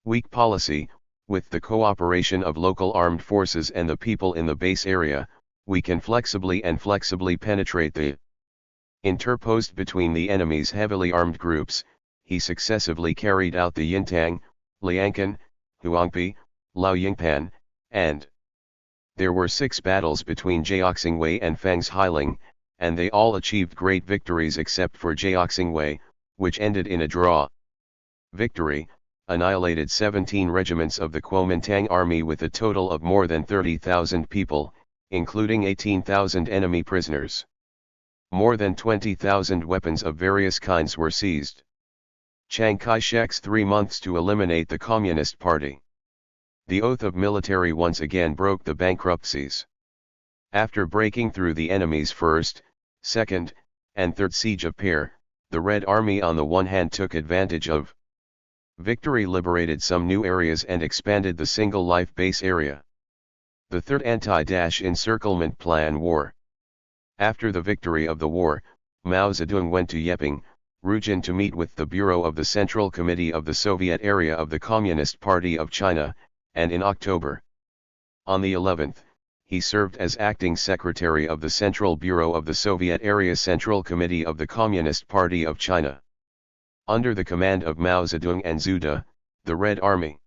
Weak policy: with the cooperation of local armed forces and the people in the base area, we can flexibly penetrate the interposed between the enemy's heavily armed groups. He successively carried out the Yintang, Liangkan, Huangpi, Lao Yingpan, and there were 6 battles between Jiaoxingwei and Fang's Hailing, and they all achieved great victories except for Jiaoxingwei, which ended in a draw. Victory: annihilated 17 regiments of the Kuomintang army with a total of more than 30,000 people, including 18,000 enemy prisoners. More than 20,000 weapons of various kinds were seized. Chiang Kai-shek's 3 months to eliminate the Communist Party. The oath of military once again broke the bankruptcies. After breaking through the enemy's first, second, and third siege of Pear, the Red Army on the one hand took advantage of victory, liberated some new areas and expanded the single life base area. The third anti-encirclement plan war. After the victory of the war, Mao Zedong went to Yeping, Rujin to meet with the Bureau of the Central Committee of the Soviet area of the Communist Party of China, and in October, on the 11th, he served as acting secretary of the Central Bureau of the Soviet Area Central Committee of the Communist Party of China. Under the command of Mao Zedong and Zhu De, the Red Army.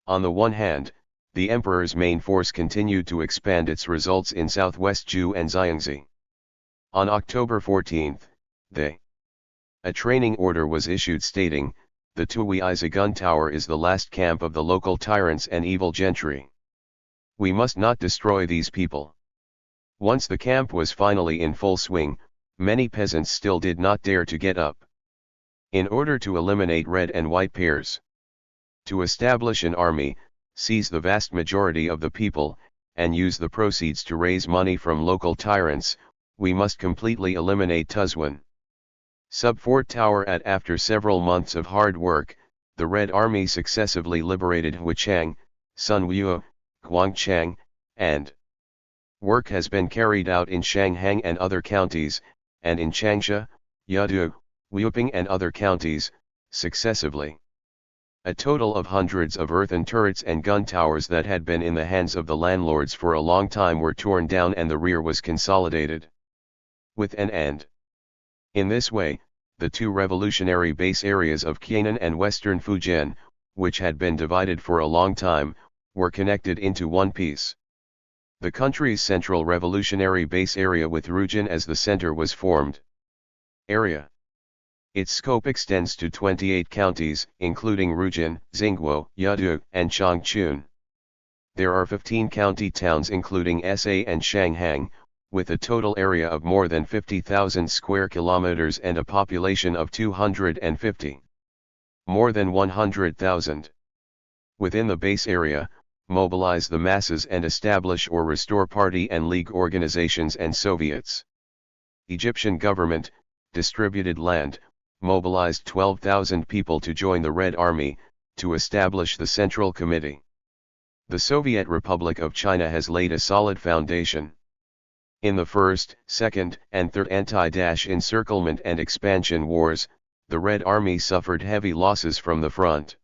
On the one hand, the emperor's main force continued to expand its results in southwest Zhu and Xianzhi. On October 14, a training order was issued stating, "The Tuiiza gun tower is the last camp of the local tyrants and evil gentry. We must not destroy these people." Once the camp was finally in full swing, many peasants still did not dare to get up. In order to eliminate red and white pairs, to establish an army, seize the vast majority of the people, and use the proceeds to raise money from local tyrants, we must completely eliminate Tuzwan. Sub-Fort Tower. After several months of hard work, the Red Army successively liberated Huichang, Sunwu, Guangchang, and work has been carried out in Shanghang and other counties, and in Changsha, Yadu, Liuping and other counties, successively. A total of hundreds of earthen turrets and gun towers that had been in the hands of the landlords for a long time were torn down and the rear was consolidated with an end. In this way, the 2 revolutionary base areas of Qianan and Western Fujian, which had been divided for a long time, were connected into one piece. The country's central revolutionary base area with Rujin as the center was formed. Area. Its scope extends to 28 counties, including Rujin, Xingguo, Yadu, and Changchun. There are 15 county towns including Sa and Shanghang, with a total area of more than 50,000 square kilometers and a population of 250. More than 100,000. Within the base area, mobilize the masses and establish or restore party and league organizations and Soviets. Egyptian government, distributed land, mobilized 12,000 people to join the Red Army, to establish the Central Committee. The Soviet Republic of China has laid a solid foundation. In the First, Second, and Third Anti-Encirclement and Expansion Wars, the Red Army suffered heavy losses from the front.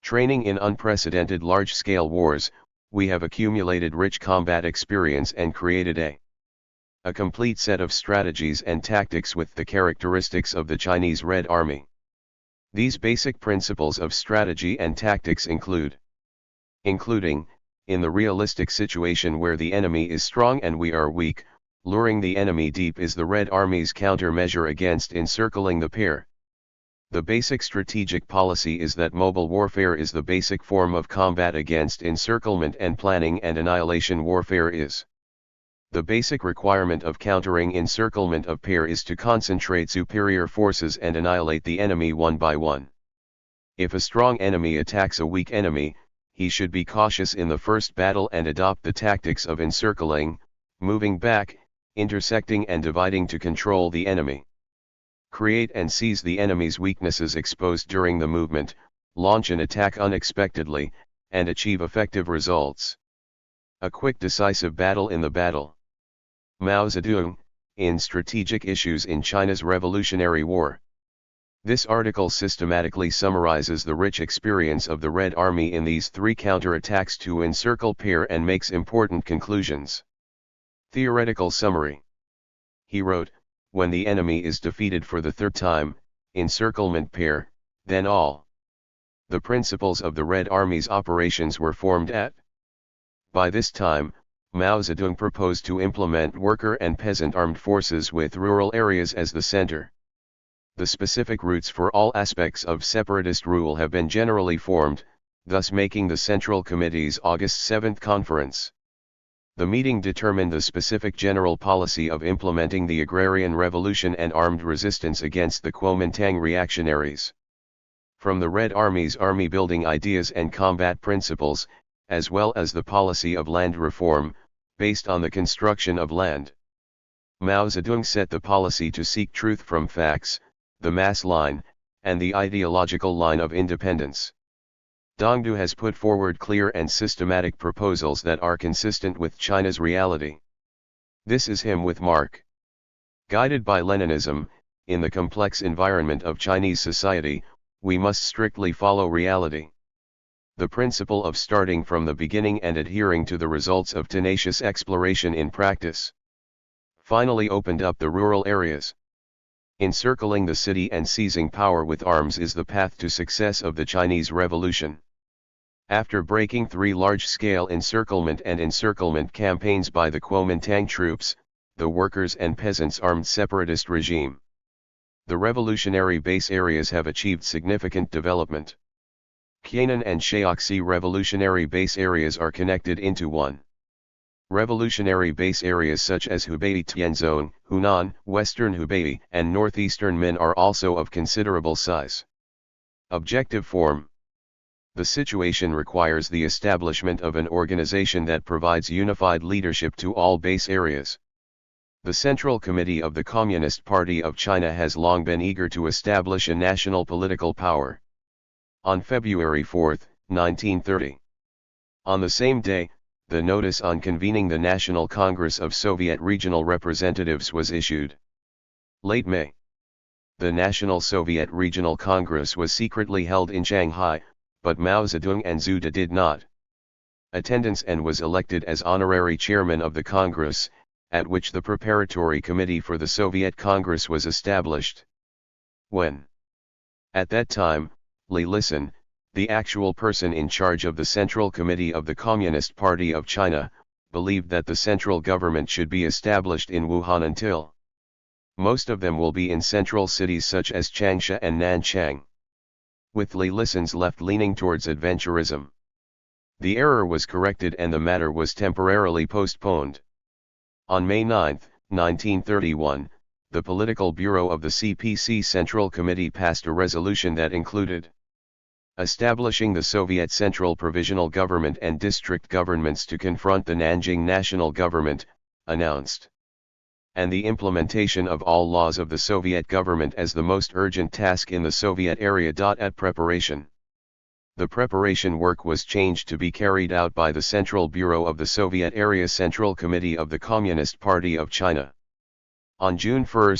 Training in unprecedented large-scale wars, we have accumulated rich combat experience and created a complete set of strategies and tactics with the characteristics of the Chinese Red Army. These basic principles of strategy and tactics including, in the realistic situation where the enemy is strong and we are weak, luring the enemy deep is the Red Army's countermeasure against encircling the pair. The basic strategic policy is that mobile warfare is the basic form of combat against encirclement, and planning and annihilation warfare is. The basic requirement of countering encirclement of pair is to concentrate superior forces and annihilate the enemy one by one. If a strong enemy attacks a weak enemy, he should be cautious in the first battle and adopt the tactics of encircling, moving back, intersecting and dividing to control the enemy. Create and seize the enemy's weaknesses exposed during the movement, launch an attack unexpectedly, and achieve effective results. A quick decisive battle in the battle. Mao Zedong, in Strategic Issues in China's Revolutionary War. This article systematically summarizes the rich experience of the Red Army in these three counterattacks to encircle pair and makes important conclusions. Theoretical summary. He wrote, when the enemy is defeated for the third time, encirclement pair, then all the principles of the Red Army's operations were formed at. By this time, Mao Zedong proposed to implement worker and peasant armed forces with rural areas as the center. The specific routes for all aspects of separatist rule have been generally formed, thus making the Central Committee's August 7 conference. The meeting determined the specific general policy of implementing the agrarian revolution and armed resistance against the Kuomintang reactionaries. From the Red Army's army-building ideas and combat principles, as well as the policy of land reform, based on the construction of land. Mao Zedong set the policy to seek truth from facts, the mass line, and the ideological line of independence. Dongdu has put forward clear and systematic proposals that are consistent with China's reality. This is him with Mark. Guided by Leninism, in the complex environment of Chinese society, we must strictly follow reality. The principle of starting from the beginning and adhering to the results of tenacious exploration in practice. Finally opened up the rural areas. Encircling the city and seizing power with arms is the path to success of the Chinese Revolution. After breaking three large-scale encirclement and encirclement campaigns by the Kuomintang troops, the workers' and peasants' armed separatist regime, the revolutionary base areas have achieved significant development. Qianan and Shaoxi revolutionary base areas are connected into one. Revolutionary base areas such as Hubei Tianzong, Hunan, Western Hubei, and Northeastern Min are also of considerable size. Objective form. The situation requires the establishment of an organization that provides unified leadership to all base areas. The Central Committee of the Communist Party of China has long been eager to establish a national political power. On February 4, 1930. On the same day, the notice on convening the National Congress of Soviet Regional Representatives was issued. Late May. The National Soviet Regional Congress was secretly held in Shanghai, but Mao Zedong and Zhu De did not attendance and was elected as honorary chairman of the Congress, at which the preparatory committee for the Soviet Congress was established. When? At that time, Li Lisan, the actual person in charge of the Central Committee of the Communist Party of China, believed that the central government should be established in Wuhan until most of them will be in central cities such as Changsha and Nanchang. With Li Lisan's left leaning towards adventurism. The error was corrected and the matter was temporarily postponed. On May 9, 1931, the Political Bureau of the CPC Central Committee passed a resolution that included establishing the Soviet Central Provisional Government and district governments to confront the Nanjing National Government, announced, and the implementation of all laws of the Soviet government as the most urgent task in the Soviet area. At preparation. The preparation work was changed to be carried out by the Central Bureau of the Soviet Area Central Committee of the Communist Party of China. On June 1,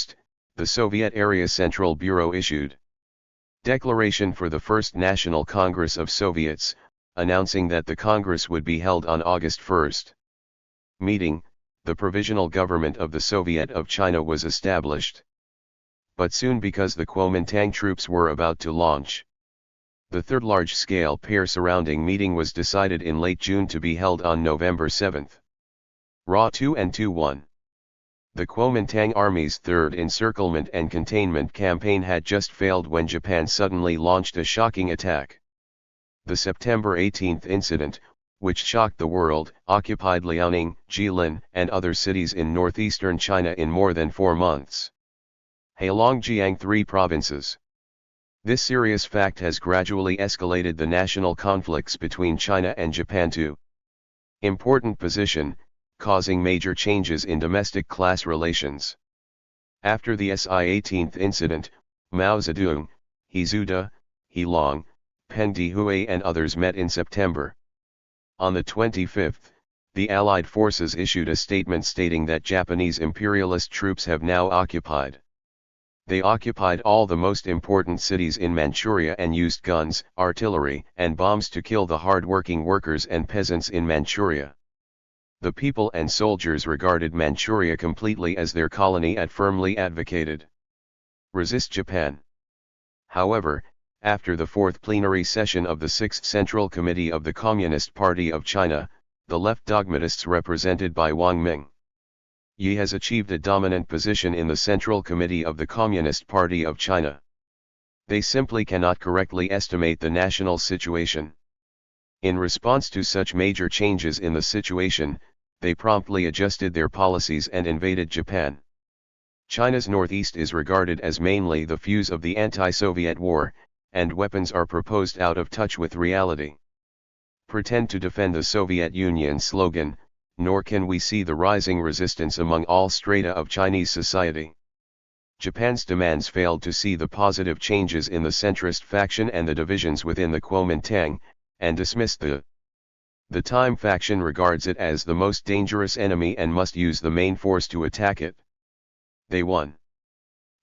the Soviet Area Central Bureau issued Declaration for the First National Congress of Soviets, announcing that the Congress would be held on August 1. Meeting, the Provisional Government of the Soviet of China was established. But soon, because the Kuomintang troops were about to launch, the third large-scale pair surrounding meeting was decided in late June to be held on November 7. Ra 2 and 2-1. The Kuomintang Army's third encirclement and containment campaign had just failed when Japan suddenly launched a shocking attack. The September 18 incident, which shocked the world, occupied Liaoning, Jilin, and other cities in northeastern China in more than 4 months. Heilongjiang 3 provinces. This serious fact has gradually escalated the national conflicts between China and Japan to important position, causing major changes in domestic class relations. After the Si-18th incident, Mao Zedong, He Zuda, He Long, Peng Dehui and others met in September. On the 25th, the Allied forces issued a statement stating that Japanese imperialist troops have now occupied. They occupied all the most important cities in Manchuria and used guns, artillery, and bombs to kill the hard-working workers and peasants in Manchuria. The people and soldiers regarded Manchuria completely as their colony and firmly advocated resist Japan. However, after the fourth plenary session of the Sixth Central Committee of the Communist Party of China, the left dogmatists represented by Wang Ming Yi has achieved a dominant position in the Central Committee of the Communist Party of China. They simply cannot correctly estimate the national situation. In response to such major changes in the situation, they promptly adjusted their policies and invaded Japan. China's northeast is regarded as mainly the fuse of the anti-Soviet war, and weapons are proposed out of touch with reality. Pretend to defend the Soviet Union slogan, nor can we see the rising resistance among all strata of Chinese society. Japan's demands failed to see the positive changes in the centrist faction and the divisions within the Kuomintang, and dismissed the Time faction regards it as the most dangerous enemy and must use the main force to attack it. They won.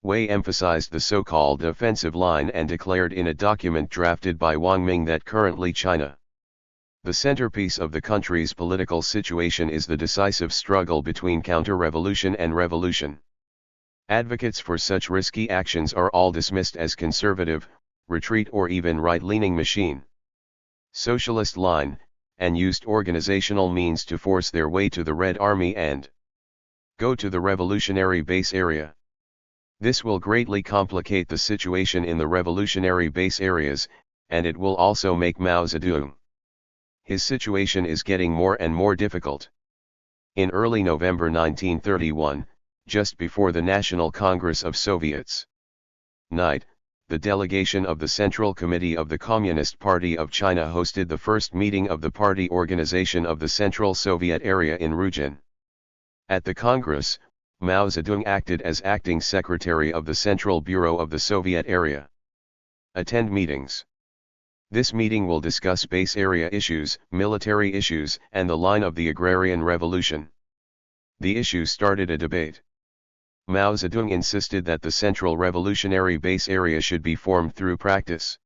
Wei emphasized the so-called offensive line and declared in a document drafted by Wang Ming that currently China, the centerpiece of the country's political situation, is the decisive struggle between counter-revolution and revolution. Advocates for such risky actions are all dismissed as conservative, retreat or even right-leaning machine. Socialist line, and used organizational means to force their way to the Red Army and go to the revolutionary base area. This will greatly complicate the situation in the revolutionary base areas, and it will also make Mao Zedong. His situation is getting more and more difficult. In early November 1931, just before the National Congress of Soviets night, the delegation of the Central Committee of the Communist Party of China hosted the first meeting of the party organization of the Central Soviet area in Rujin. At the Congress, Mao Zedong acted as acting secretary of the Central Bureau of the Soviet area. Attend meetings. This meeting will discuss base area issues, military issues, and the line of the agrarian revolution. The issue started a debate. Mao Zedong insisted that the Central Revolutionary Base Area should be formed through practice.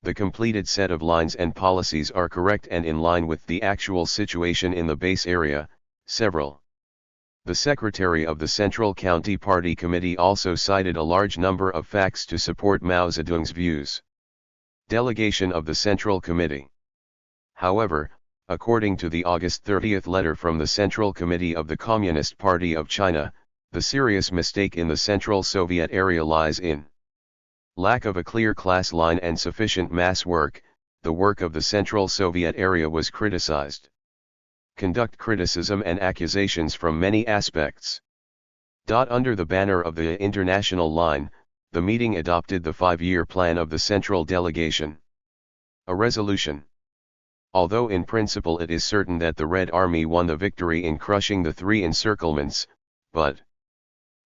The completed set of lines and policies are correct and in line with the actual situation in the base area. Several. The secretary of the Central County Party Committee also cited a large number of facts to support Mao Zedong's views. Delegation of the Central Committee. However, according to the August 30 letter from the Central Committee of the Communist Party of China, the serious mistake in the Central Soviet area lies in lack of a clear class line and sufficient mass work, the work of the Central Soviet area was criticized. Conduct criticism and accusations from many aspects. Under the banner of the International Line, the meeting adopted the 5-year plan of the Central Delegation. A resolution. Although in principle it is certain that the Red Army won the victory in crushing the 3 encirclements, but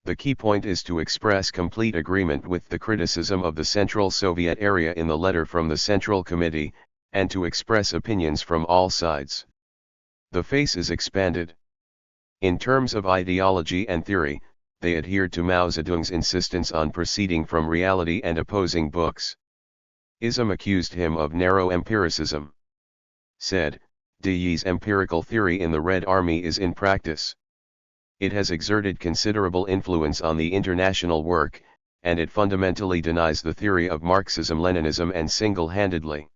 the key point is to express complete agreement with the criticism of the Central Soviet area in the letter from the Central Committee, and to express opinions from all sides. The face is expanded. In terms of ideology and theory, they adhered to Mao Zedong's insistence on proceeding from reality and opposing books. Ism accused him of narrow empiricism. Said, De Yi's empirical theory in the Red Army is in practice. It has exerted considerable influence on the international work, and it fundamentally denies the theory of Marxism-Leninism and single-handedly.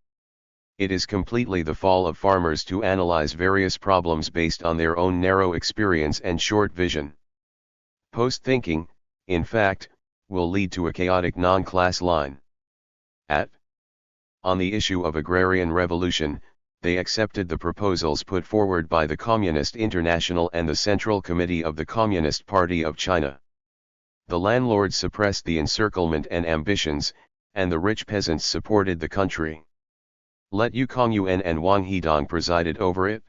It is completely the fall of farmers to analyze various problems based on their own narrow experience and short vision. Post-thinking, in fact, will lead to a chaotic non-class line. On the issue of agrarian revolution, they accepted the proposals put forward by the Communist International and the Central Committee of the Communist Party of China. The landlords suppressed the encirclement and ambitions, and the rich peasants supported the country. Let Yu Kongyuan and Wang Hedong presided over it.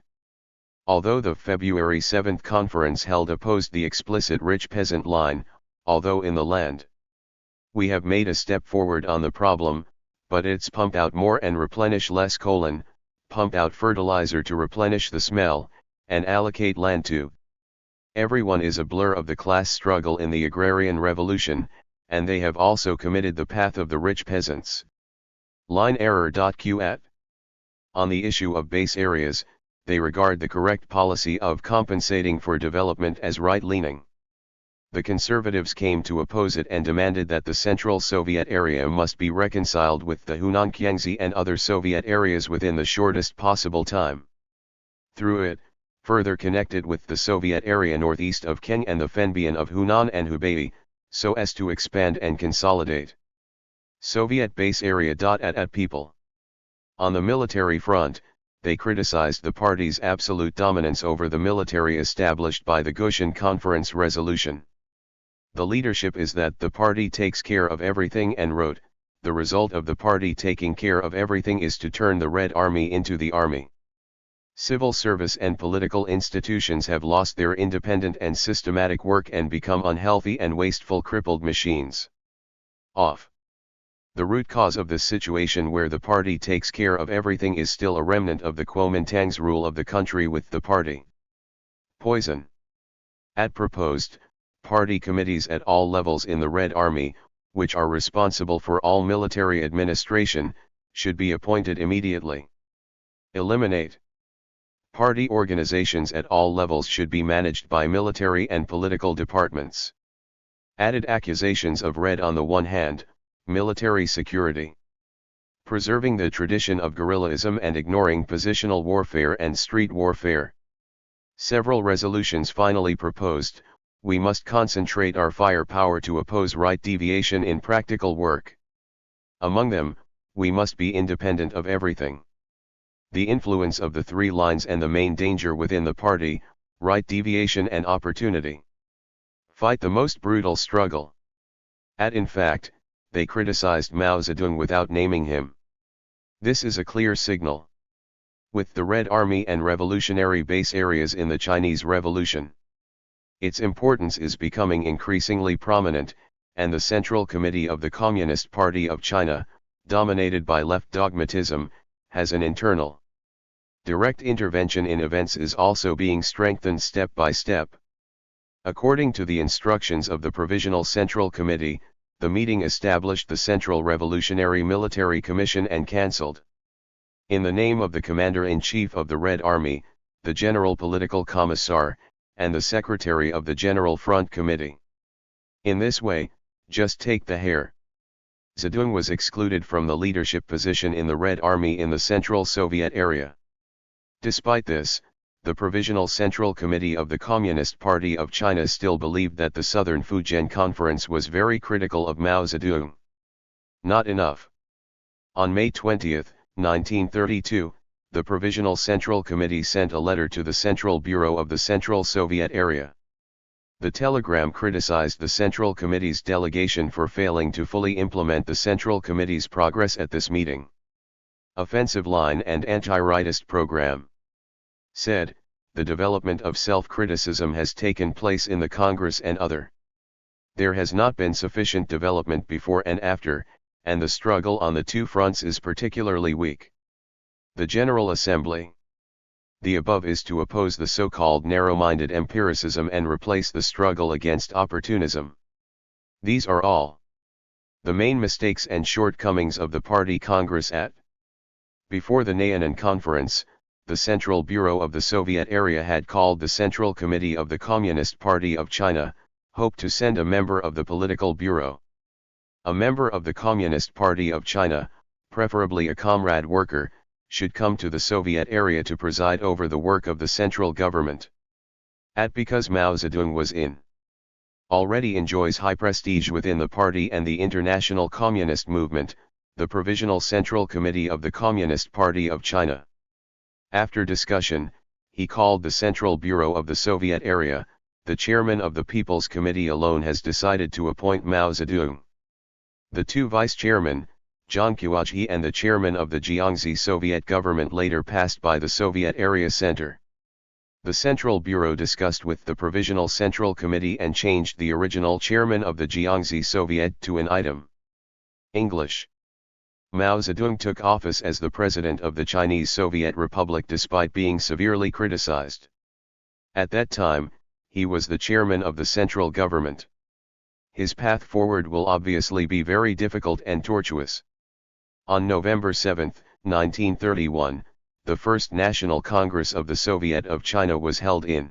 Although the February 7 conference held opposed the explicit rich peasant line, although in the land we have made a step forward on the problem, but it's pump out more and replenish less : pump out fertilizer to replenish the smell, and allocate land to everyone is a blur of the class struggle in the agrarian revolution, and they have also committed the path of the rich peasants. Line error. On the issue of base areas, they regard the correct policy of compensating for development as right-leaning. The conservatives came to oppose it and demanded that the Central Soviet area must be reconciled with the Hunan Xianzhi and other Soviet areas within the shortest possible time. Through it, further connected with the Soviet area northeast of Keng and the Fenbian of Hunan and Hubei, so as to expand and consolidate Soviet base area. At people. On the military front, they criticized the party's absolute dominance over the military established by the Gushan Conference resolution. The leadership is that the party takes care of everything and wrote, the result of the party taking care of everything is to turn the Red Army into the army. Civil service and political institutions have lost their independent and systematic work and become unhealthy and wasteful crippled machines. The root cause of this situation where the party takes care of everything is still a remnant of the Kuomintang's rule of the country with the party. Poison. Proposed, party committees at all levels in the Red Army, which are responsible for all military administration, should be appointed immediately. Eliminate. Party organizations at all levels should be managed by military and political departments. Added accusations of Red on the one hand, military security. Preserving the tradition of guerrillaism and ignoring positional warfare and street warfare. Several resolutions finally proposed, we must concentrate our firepower to oppose right deviation in practical work. Among them, we must be independent of everything. The influence of the 3 lines and the main danger within the party, right deviation and opportunity. Fight the most brutal struggle. In fact, they criticized Mao Zedong without naming him. This is a clear signal. With the Red Army and revolutionary base areas in the Chinese Revolution, its importance is becoming increasingly prominent, and the Central Committee of the Communist Party of China, dominated by left dogmatism, has an internal direct intervention in events is also being strengthened step by step. According to the instructions of the Provisional Central Committee, the meeting established the Central Revolutionary Military Commission and cancelled, in the name of the Commander-in-Chief of the Red Army, the General Political Commissar, and the Secretary of the General Front Committee. In this way, just take the hair. Zedong was excluded from the leadership position in the Red Army in the Central Soviet area. Despite this, the Provisional Central Committee of the Communist Party of China still believed that the Southern Fujian Conference was very critical of Mao Zedong. Not enough. On May 20, 1932, the Provisional Central Committee sent a letter to the Central Bureau of the Central Soviet area. The telegram criticized the Central Committee's delegation for failing to fully implement the Central Committee's progress at this meeting. Offensive line and anti-rightist program. Said, the development of self-criticism has taken place in the Congress and other. There has not been sufficient development before and after, and the struggle on the two fronts is particularly weak. The General Assembly. The above is to oppose the so-called narrow-minded empiricism and replace the struggle against opportunism. These are all the main mistakes and shortcomings of the Party Congress at. Before the Nayanan Conference, the Central Bureau of the Soviet area had called the Central Committee of the Communist Party of China, hoped to send a member of the Political Bureau. A member of the Communist Party of China, preferably a comrade worker, should come to the Soviet area to preside over the work of the central government. Because Mao Zedong was already enjoys high prestige within the party and the international communist movement, the Provisional Central Committee of the Communist Party of China. After discussion, he called the Central Bureau of the Soviet area. The chairman of the People's Committee alone has decided to appoint Mao Zedong. The two vice-chairmen, Zhang Qiuji and the chairman of the Xianzhi Soviet government later passed by the Soviet Area Center. The Central Bureau discussed with the Provisional Central Committee and changed the original chairman of the Xianzhi Soviet to an item. English. Mao Zedong took office as the president of the Chinese Soviet Republic despite being severely criticized. At that time, he was the chairman of the central government. His path forward will obviously be very difficult and tortuous. On November 7, 1931, the First National Congress of the Soviet of China was held in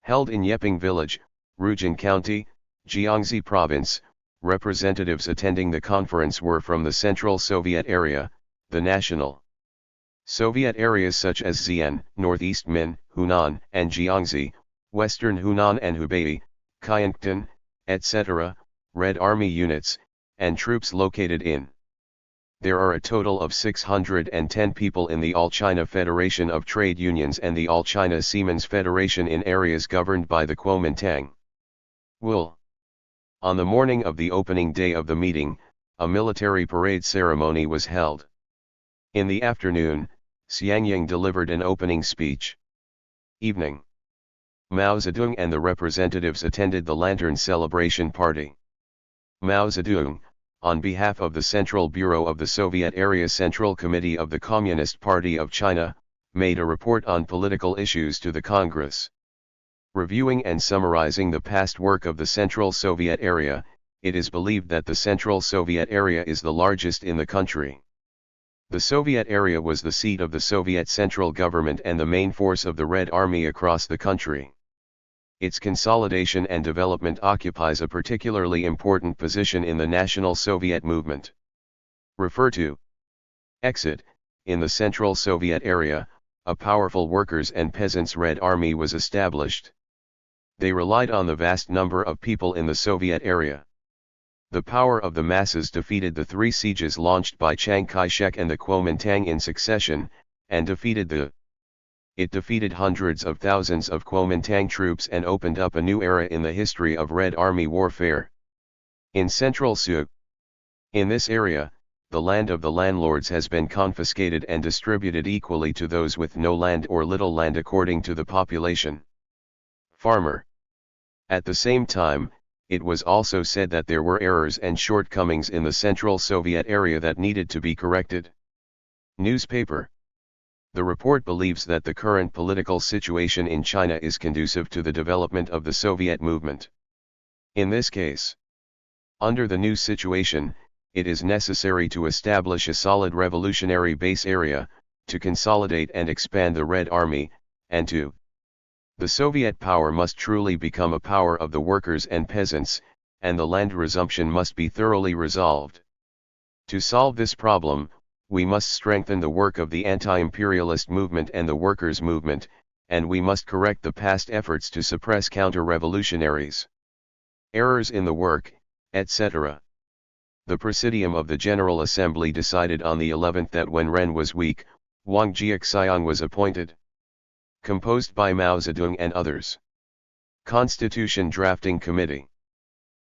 Yeping Village, Rujin County, Jiangxi Province. Representatives attending the conference were from the Central Soviet area, the National Soviet areas such as Xi'an, Northeast Min, Hunan, and Jiangxi, Western Hunan and Hubei, Kyanton, etc., Red Army units, and troops located in. There are a total of 610 people in the All-China Federation of Trade Unions and the All-China Seamen's Federation in areas governed by the Kuomintang. Wool. On the morning of the opening day of the meeting, a military parade ceremony was held. In the afternoon, Xiangyang delivered an opening speech. Evening. Mao Zedong and the representatives attended the Lantern Celebration Party. Mao Zedong, on behalf of the Central Bureau of the Soviet Area Central Committee of the Communist Party of China, made a report on political issues to the Congress. Reviewing and summarizing the past work of the Central Soviet area, it is believed that the Central Soviet area is the largest in the country. The Soviet area was the seat of the Soviet central government and the main force of the Red Army across the country. Its consolidation and development occupies a particularly important position in the National Soviet movement. Refer to Exit. In the Central Soviet area, a powerful workers' and peasants' Red Army was established. They relied on the vast number of people in the Soviet area. The power of the masses defeated the three sieges launched by Chiang Kai-shek and the Kuomintang in succession, and It defeated hundreds of thousands of Kuomintang troops and opened up a new era in the history of Red Army warfare. In Central Su. In this area, the land of the landlords has been confiscated and distributed equally to those with no land or little land according to the population. Farmer. At the same time, it was also said that there were errors and shortcomings in the Central Soviet area that needed to be corrected. Newspaper. The report believes that the current political situation in China is conducive to the development of the Soviet movement. In this case, under the new situation, it is necessary to establish a solid revolutionary base area, to consolidate and expand the Red Army, and the Soviet power must truly become a power of the workers and peasants, and the land resumption must be thoroughly resolved. To solve this problem, we must strengthen the work of the anti-imperialist movement and the workers' movement, and we must correct the past efforts to suppress counter-revolutionaries. Errors in the work, etc. The Presidium of the General Assembly decided on the 11th that when Ren was weak, Wang Jiaxiang was appointed. Composed by Mao Zedong and others. Constitution Drafting Committee.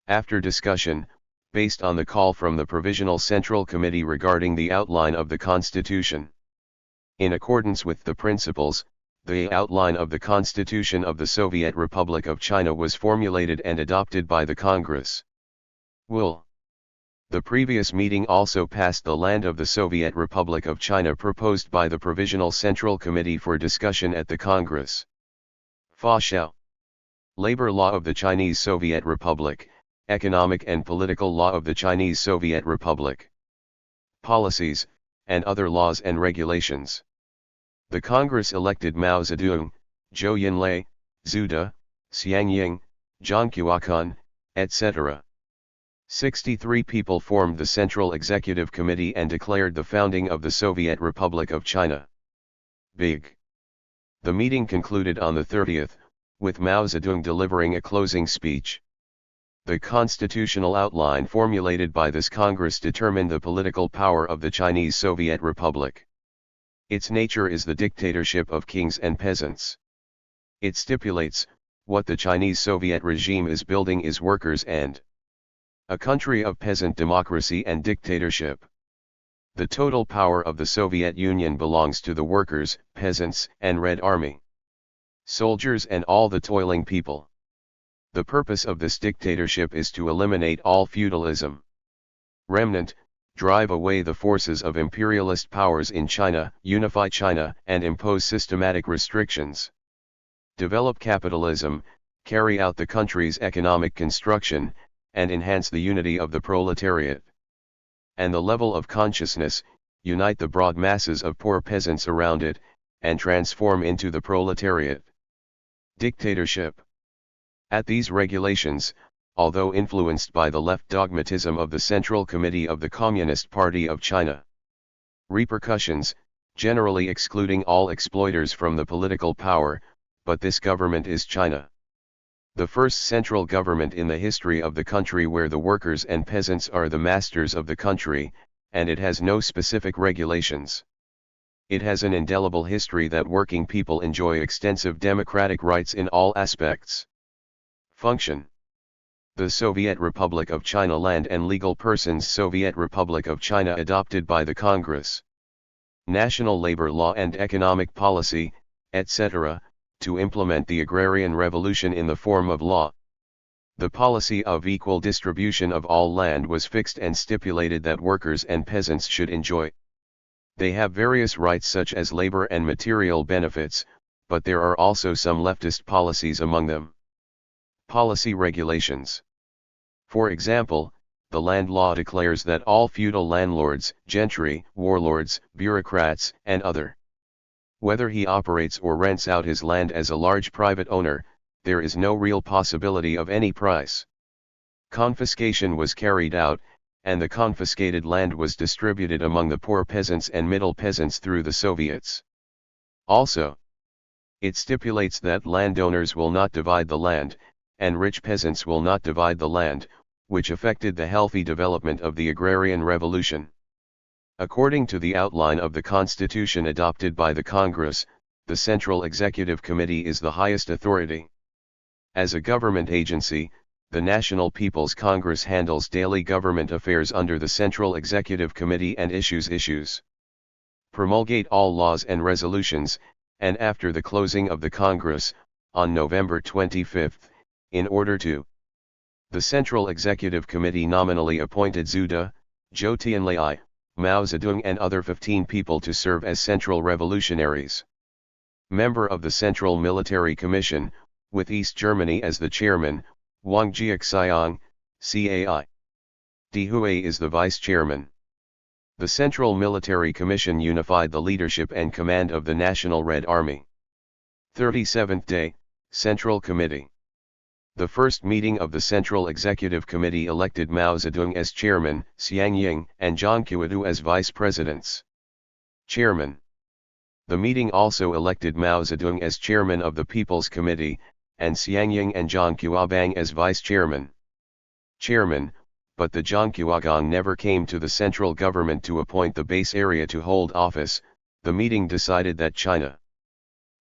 After discussion, based on the call from the Provisional Central Committee regarding the outline of the Constitution. In accordance with the principles, the outline of the Constitution of the Soviet Republic of China was formulated and adopted by the Congress. Will. The previous meeting also passed the Land of the Soviet Republic of China proposed by the Provisional Central Committee for discussion at the Congress. Fa Xiao. Labor Law of the Chinese Soviet Republic, Economic and Political Law of the Chinese Soviet Republic. Policies, and other laws and regulations. The Congress elected Mao Zedong, Zhou Yinlei, Zhu De, Xianzhi, Zhang Qiuakan, etc. 63 people formed the Central Executive Committee and declared the founding of the Soviet Republic of China. Big. The meeting concluded on the 30th, with Mao Zedong delivering a closing speech. The constitutional outline formulated by this Congress determined the political power of the Chinese Soviet Republic. Its nature is the dictatorship of kings and peasants. It stipulates, what the Chinese Soviet regime is building is workers and a country of peasant democracy and dictatorship. The total power of the Soviet Union belongs to the workers, peasants, and Red Army. Soldiers and all the toiling people. The purpose of this dictatorship is to eliminate all feudalism. Remnant, drive away the forces of imperialist powers in China, unify China, and impose systematic restrictions. Develop capitalism, carry out the country's economic construction, and enhance the unity of the proletariat. And the level of consciousness, unite the broad masses of poor peasants around it, and transform into the proletariat. Dictatorship. At these regulations, although influenced by the left dogmatism of the Central Committee of the Communist Party of China. Repercussions, generally excluding all exploiters from the political power, but this government is China. The first central government in the history of the country where the workers and peasants are the masters of the country, and it has no specific regulations. It has an indelible history that working people enjoy extensive democratic rights in all aspects. Function. The Soviet Republic of China Land and Legal Persons Soviet Republic of China adopted by the Congress. National labor law and economic policy, etc., to implement the agrarian revolution in the form of law. The policy of equal distribution of all land was fixed and stipulated that workers and peasants should enjoy. They have various rights such as labor and material benefits, but there are also some leftist policies among them. Policy regulations. For example, the land law declares that all feudal landlords, gentry, warlords, bureaucrats, and other, whether he operates or rents out his land as a large private owner, there is no real possibility of any price. Confiscation was carried out, and the confiscated land was distributed among the poor peasants and middle peasants through the Soviets. Also, it stipulates that landowners will not divide the land, and rich peasants will not divide the land, which affected the healthy development of the agrarian revolution. According to the outline of the Constitution adopted by the Congress, the Central Executive Committee is the highest authority. As a government agency, the National People's Congress handles daily government affairs under the Central Executive Committee and issues, promulgate all laws and resolutions, and after the closing of the Congress, on November 25, in order to. The Central Executive Committee nominally appointed Zhu De, Zhou Tianlai, Mao Zedong and other 15 people to serve as central revolutionaries. Member of the Central Military Commission, with East Germany as the chairman, Wang Jiaxiang, CAI. Di Hui is the vice chairman. The Central Military Commission unified the leadership and command of the National Red Army. 37th day, Central Committee. The first meeting of the Central Executive Committee elected Mao Zedong as chairman, Xianzhi and Zhang Qiuadu as vice presidents. Chairman. The meeting also elected Mao Zedong as chairman of the People's Committee, and Xianzhi and Zhang Qiuabang as vice chairman. Chairman, but the Zhongguogang never came to the central government to appoint the base area to hold office. The meeting decided that China,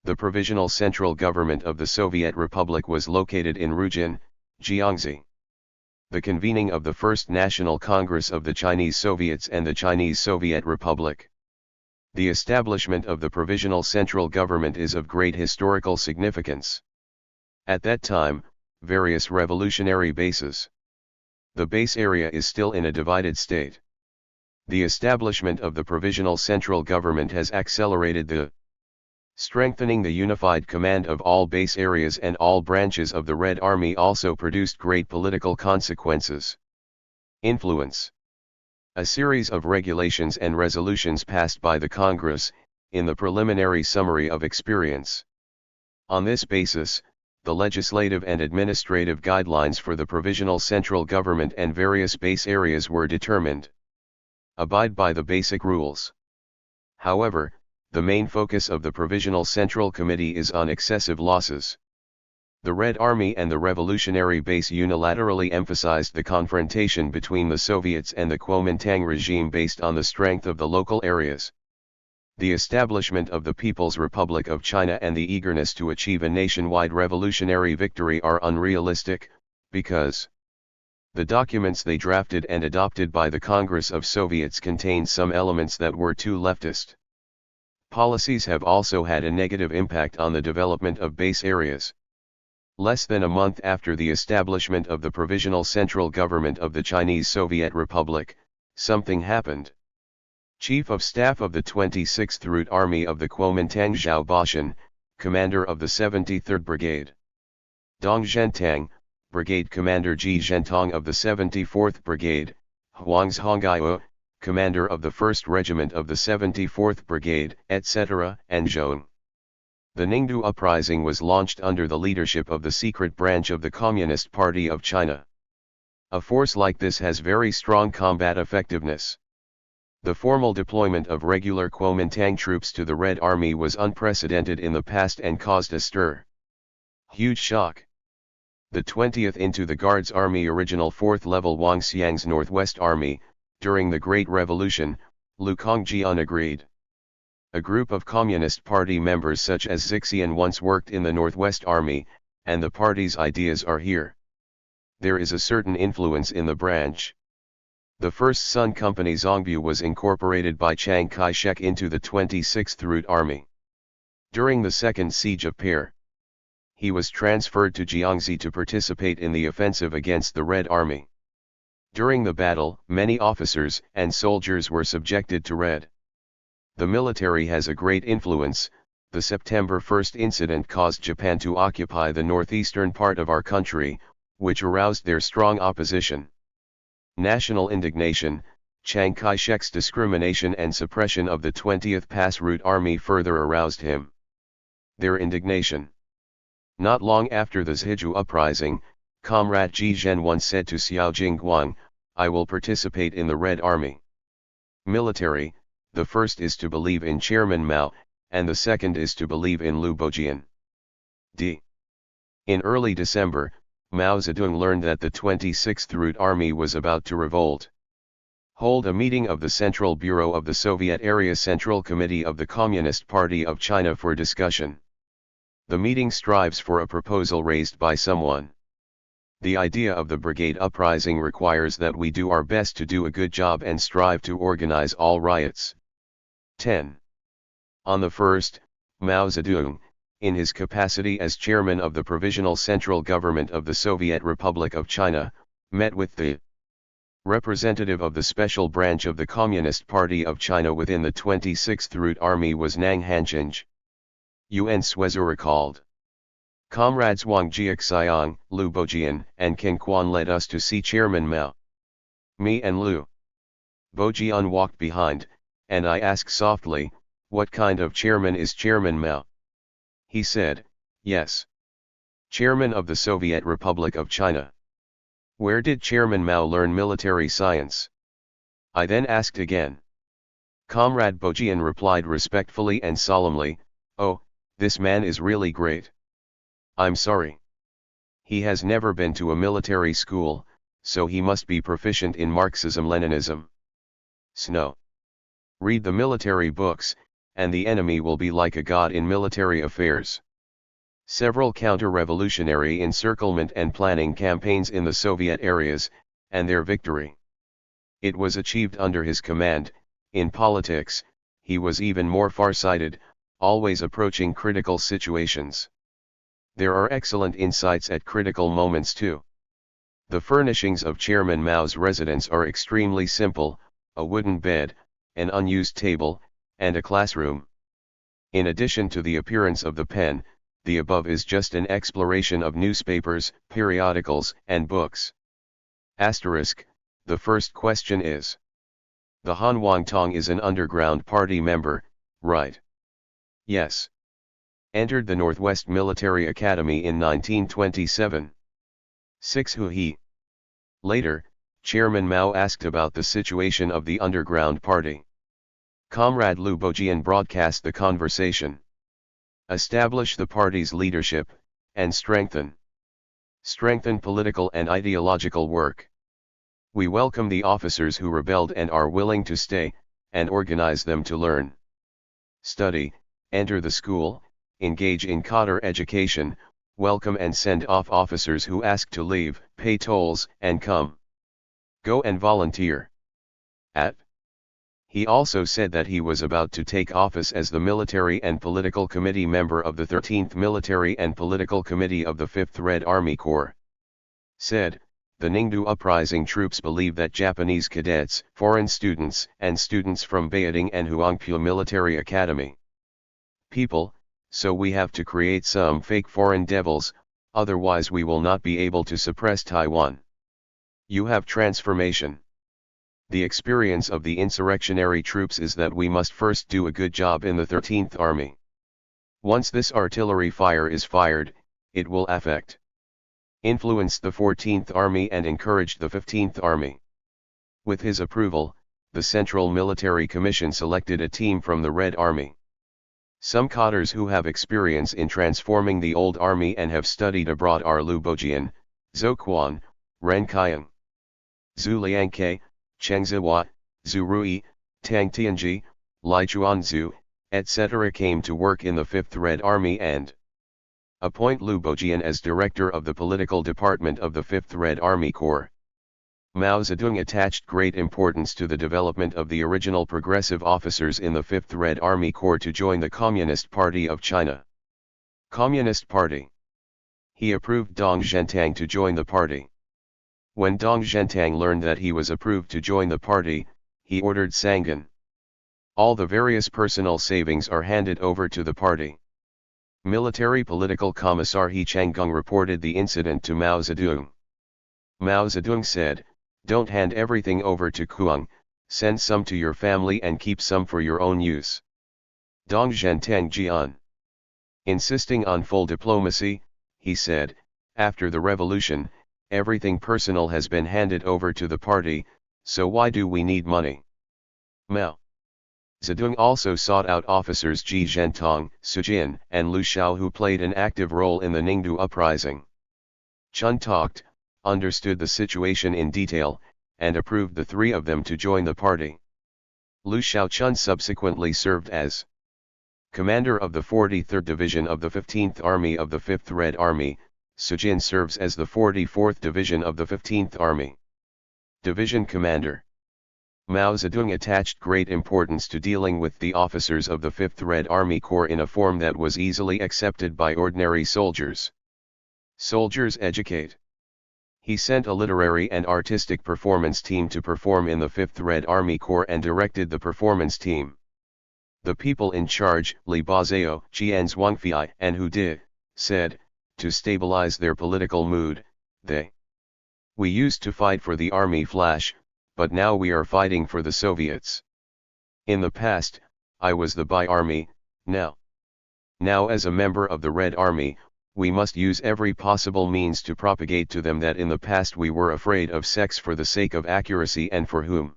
the provisional central government of the Soviet Republic, was located in Rujin, Xianzhi. The convening of the First National Congress of the Chinese Soviets and the Chinese Soviet Republic. The establishment of the provisional central government is of great historical significance. At that time, various revolutionary bases. The base area is still in a divided state. The establishment of the provisional central government has accelerated the strengthening the unified command of all base areas and all branches of the Red Army also produced great political consequences. Influence. A series of regulations and resolutions passed by the Congress, in the preliminary summary of experience. On this basis, the legislative and administrative guidelines for the provisional central government and various base areas were determined. Abide by the basic rules. However, the main focus of the Provisional Central Committee is on excessive losses. The Red Army and the revolutionary base unilaterally emphasized the confrontation between the Soviets and the Kuomintang regime based on the strength of the local areas. The establishment of the People's Republic of China and the eagerness to achieve a nationwide revolutionary victory are unrealistic, because the documents they drafted and adopted by the Congress of Soviets contained some elements that were too leftist. Policies have also had a negative impact on the development of base areas. Less than a month after the establishment of the Provisional Central Government of the Chinese Soviet Republic, something happened. Chief of Staff of the 26th Route Army of the Kuomintang Zhao Bashan, commander of the 73rd Brigade. Dong Zhentang, Brigade Commander Ji Zhentong of the 74th Brigade, Huang Zhongyao, commander of the 1st Regiment of the 74th Brigade, etc., and Zhong. The Ningdu uprising was launched under the leadership of the secret branch of the Communist Party of China. A force like this has very strong combat effectiveness. The formal deployment of regular Kuomintang troops to the Red Army was unprecedented in the past and caused a huge shock. The 20th into the Guards Army original 4th level Wangxiang's Northwest Army, during the Great Revolution, Lu Kongjian agreed. A group of Communist Party members such as Zixian once worked in the Northwest Army, and the party's ideas are here. There is a certain influence in the branch. The First Sun Company Zongbu was incorporated by Chiang Kai-shek into the 26th Route Army. During the Second Siege of Pear, he was transferred to Jiangxi to participate in the offensive against the Red Army. During the battle, many officers and soldiers were subjected to Red. The military has a great influence. The September 1st incident caused Japan to occupy the northeastern part of our country, which aroused their strong opposition. National indignation. Chiang Kai-shek's discrimination and suppression of the 20th Pass Route Army further aroused him. Their indignation. Not long after the Zhiju uprising, Comrade Ji Zhen once said to Xiao Jingguang, "I will participate in the Red Army." Military. The first is to believe in Chairman Mao, and the second is to believe in Liu Bojian. D. In early December, Mao Zedong learned that the 26th Route Army was about to revolt. Hold a meeting of the Central Bureau of the Soviet Area Central Committee of the Communist Party of China for discussion. The meeting strives for a proposal raised by someone. The idea of the brigade uprising requires that we do our best to do a good job and strive to organize all riots. 10. On the 1st, Mao Zedong, in his capacity as chairman of the Provisional Central Government of the Soviet Republic of China, met with the representative of the special branch of the Communist Party of China within the 26th Route Army was Nang Hanchinj. UN Swezo recalled. Comrades Wang Jiaxiang, Liu Bojian, and Ken Quan led us to see Chairman Mao. Me and Liu Bojian walked behind, and I asked softly, "What kind of chairman is Chairman Mao?" He said, "Yes. Chairman of the Soviet Republic of China." Where did Chairman Mao learn military science? I then asked again. Comrade Bojian replied respectfully and solemnly, "Oh, this man is really great. I'm sorry. He has never been to a military school, so he must be proficient in Marxism-Leninism. Snow. Read the military books, and the enemy will be like a god in military affairs. Several counter-revolutionary encirclement and planning campaigns in the Soviet areas, and their victory. It was achieved under his command. In politics, he was even more farsighted, always approaching critical situations. There are excellent insights at critical moments too. The furnishings of Chairman Mao's residence are extremely simple: a wooden bed, an unused table, and a classroom. In addition to the appearance of the pen, the above is just an exploration of newspapers, periodicals, and books. Asterisk, the first question is: the Han Wangtong is an underground party member, right? Yes. Entered the Northwest Military Academy in 1927. 6. Who he? Later, Chairman Mao asked about the situation of the underground party. Comrade Liu Bojian broadcast the conversation. Establish the party's leadership, and strengthen political and ideological work. We welcome the officers who rebelled and are willing to stay, and organize them to learn, study, enter the school, engage in cadre education, welcome and send off officers who ask to leave, pay tolls, and come. Go and volunteer. He also said that he was about to take office as the Military and Political Committee member of the 13th Military and Political Committee of the 5th Red Army Corps. Said, the Ningdu uprising troops believe that Japanese cadets, foreign students, and students from Beijing and Huangpu Military Academy people, so we have to create some fake foreign devils, otherwise we will not be able to suppress Taiwan. You have transformation. The experience of the insurrectionary troops is that we must first do a good job in the 13th Army. Once this artillery fire is fired, it will influenced the 14th Army and encouraged the 15th Army. With his approval, the Central Military Commission selected a team from the Red Army. Some cadres who have experience in transforming the old army and have studied abroad are Liu Bojian, Zhou Quan, Ren Qiang, Zhu Liangke, Cheng Ziwa, Zhu Rui, Tang Tianji, Lai Chuanzu, etc. came to work in the 5th Red Army and appoint Liu Bojian as director of the political department of the 5th Red Army Corps. Mao Zedong attached great importance to the development of the original progressive officers in the 5th Red Army Corps to join the Communist Party of China. Communist Party. He approved Dong Zhentang to join the party. When Dong Zhentang learned that he was approved to join the party, he ordered Sangan. All the various personal savings are handed over to the party. Military Political Commissar He Changgung reported the incident to Mao Zedong. Mao Zedong said, "Don't hand everything over to Kuang, send some to your family and keep some for your own use." Dong Zhentang Jian. Insisting on full diplomacy, he said, "After the revolution, everything personal has been handed over to the party, so why do we need money?" Mao Zedong also sought out officers Ji Zhentong, Su Jin, and Lu Xiao who played an active role in the Ningdu uprising. Chun talked, understood the situation in detail, and approved the three of them to join the party. Lu Xiaochun subsequently served as commander of the 43rd Division of the 15th Army of the 5th Red Army. Su Jin serves as the 44th Division of the 15th Army. Division Commander. Mao Zedong attached great importance to dealing with the officers of the 5th Red Army Corps in a form that was easily accepted by ordinary soldiers. Soldiers educate. He sent a literary and artistic performance team to perform in the 5th Red Army Corps and directed the performance team. The people in charge, Li Bazao, Jian Zhuangfei, and Hu Di, said, to stabilize their political mood, we used to fight for the army flash, but now we are fighting for the Soviets. In the past, I was the Bai Army, now as a member of the Red Army, we must use every possible means to propagate to them that in the past we were afraid of sex for the sake of accuracy and for whom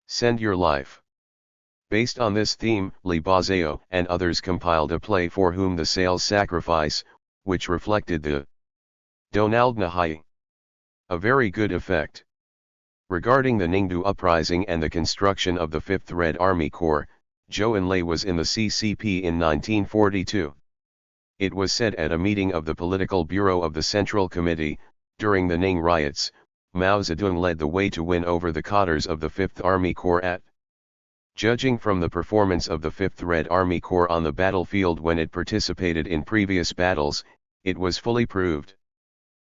send your life. Based on this theme, Li Bazao and others compiled a play For Whom the Sales Sacrifice, which reflected the Donald Nahai A very good effect. Regarding the Ningdu uprising and the construction of the 5th Red Army Corps, Zhou Enlai was in the CCP in 1942. It was said at a meeting of the Political Bureau of the Central Committee, during the Ning riots, Mao Zedong led the way to win over the cadres of the 5th Army Corps at. Judging from the performance of the 5th Red Army Corps on the battlefield when it participated in previous battles, it was fully proved.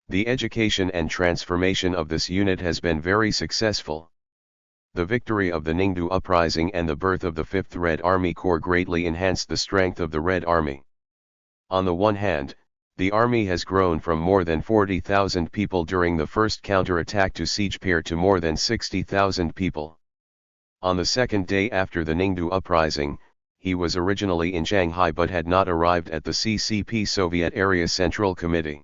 The education and transformation of this unit has been very successful. The victory of the Ningdu uprising and the birth of the 5th Red Army Corps greatly enhanced the strength of the Red Army. On the one hand, the army has grown from more than 40,000 people during the first counterattack to siege period to more than 60,000 people. On the second day after the Ningdu uprising, he was originally in Shanghai but had not arrived at the CCP Soviet Area Central Committee.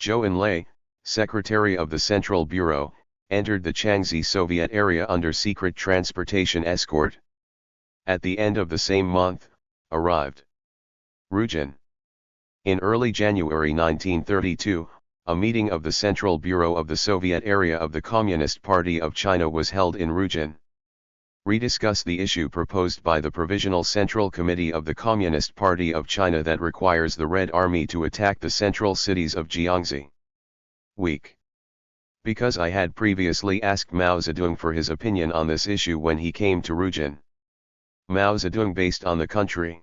Zhou Enlai, secretary of the Central Bureau, entered the Chongji Soviet area under secret transportation escort. At the end of the same month, arrived Rujin. In early January 1932, a meeting of the Central Bureau of the Soviet area of the Communist Party of China was held in Rujin. Rediscuss the issue proposed by the Provisional Central Committee of the Communist Party of China that requires the Red Army to attack the central cities of Xianzhi. Weak. Because I had previously asked Mao Zedong for his opinion on this issue when he came to Rujin. Mao Zedong based on the country.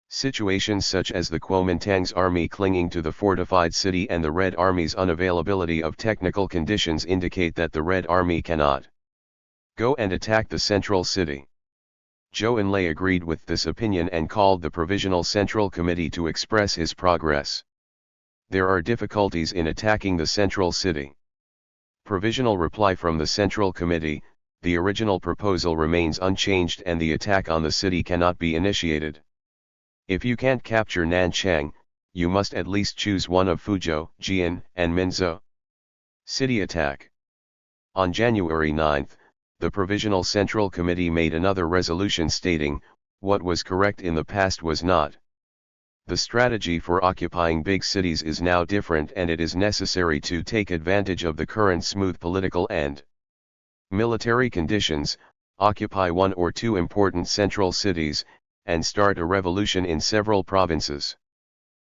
Situations such as the Kuomintang's army clinging to the fortified city and the Red Army's unavailability of technical conditions indicate that the Red Army cannot go and attack the central city. Zhou Enlai agreed with this opinion and called the Provisional Central Committee to express his progress. There are difficulties in attacking the central city. Provisional reply from the Central Committee: the original proposal remains unchanged and the attack on the city cannot be initiated. If you can't capture Nanchang, you must at least choose one of Fuzhou, Jian, and Minzhou. City attack. On January 9, the Provisional Central Committee made another resolution stating, what was correct in the past was not. The strategy for occupying big cities is now different and it is necessary to take advantage of the current smooth political and military conditions, occupy one or two important central cities, and start a revolution in several provinces.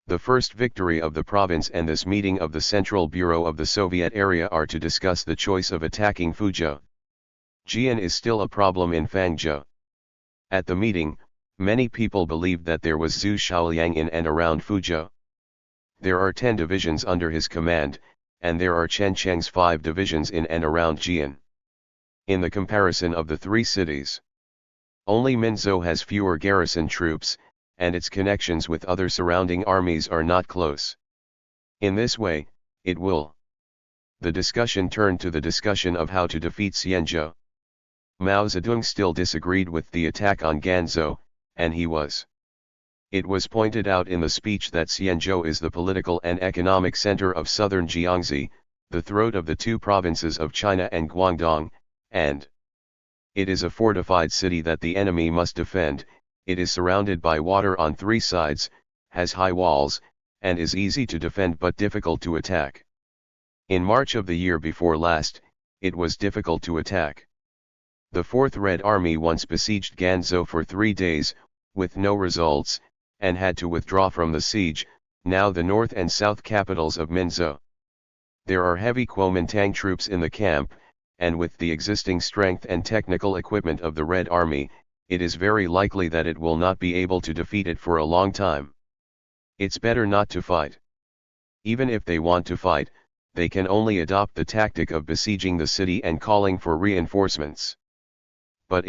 The first victory of the province and this meeting of the Central Bureau of the Soviet area are to discuss the choice of attacking Fuzhou. Jian is still a problem in Fangzhou. At the meeting, many people believed that there was Zhu Xiaoliang in and around Fuzhou. There are 10 divisions under his command, and there are Chen Cheng's 5 divisions in and around Jian. In the comparison of the 3 cities, only Minzhou has fewer garrison troops, and its connections with other surrounding armies are not close. In this way, it will. The discussion turned to the discussion of how to defeat Xianzhou. Mao Zedong still disagreed with the attack on Ganzhou, and it was pointed out in the speech that Xianzhou is the political and economic center of southern Jiangxi, the throat of the 2 provinces of China and Guangdong, and it is a fortified city that the enemy must defend. It is surrounded by water on 3 sides, has high walls, and is easy to defend but difficult to attack. In March of the year before last, it was difficult to attack. The 4th Red Army once besieged Ganzhou for 3 days, with no results, and had to withdraw from the siege, now the north and south capitals of Minzhou. There are heavy Kuomintang troops in the camp, and with the existing strength and technical equipment of the Red Army, it is very likely that it will not be able to defeat it for a long time. It's better not to fight. Even if they want to fight, they can only adopt the tactic of besieging the city and calling for reinforcements. But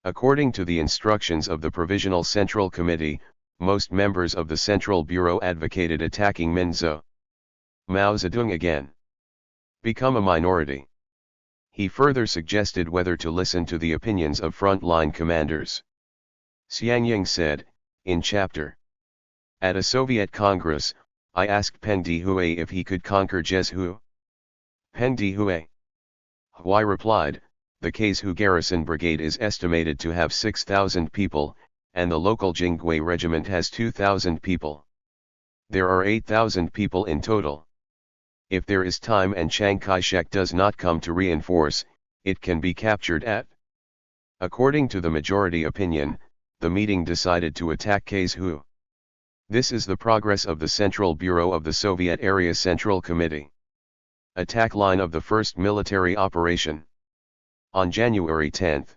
according to the instructions of the Provisional Central Committee, most members of the Central Bureau advocated attacking Minzhou. Mao Zedong again become a minority. He further suggested whether to listen to the opinions of front-line commanders. Xiang Ying said, in chapter, at a Soviet Congress, I asked Peng Dehui if he could conquer Zhezhou. Peng Dehui Hui replied, the Kazhu Garrison Brigade is estimated to have 6,000 people, and the local Jingui Regiment has 2,000 people. There are 8,000 people in total. If there is time and Chiang Kai-shek does not come to reinforce, it can be captured at. According to the majority opinion, the meeting decided to attack Kazhu. This is the progress of the Central Bureau of the Soviet Area Central Committee. Attack line of the first military operation. On January 10,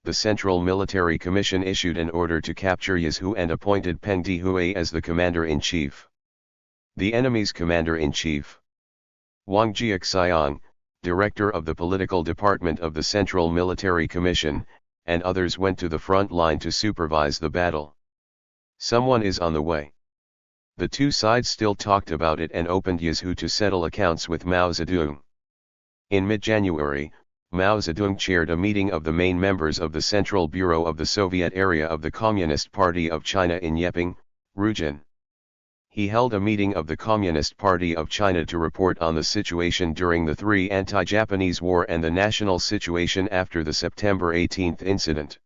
the Central Military Commission issued an order to capture Yezhu and appointed Peng Dehui as the commander-in-chief. The enemy's commander-in-chief, Wang Jiaxiang, director of the political department of the Central Military Commission, and others went to the front line to supervise the battle. Someone is on the way. The two sides still talked about it and opened Yezhu to settle accounts with Mao Zedong. In mid-January, Mao Zedong chaired a meeting of the main members of the Central Bureau of the Soviet Area of the Communist Party of China in Yeping, Rujin. He held a meeting of the Communist Party of China to report on the situation during the Three Anti-Japanese War and the national situation after the September 18 incident.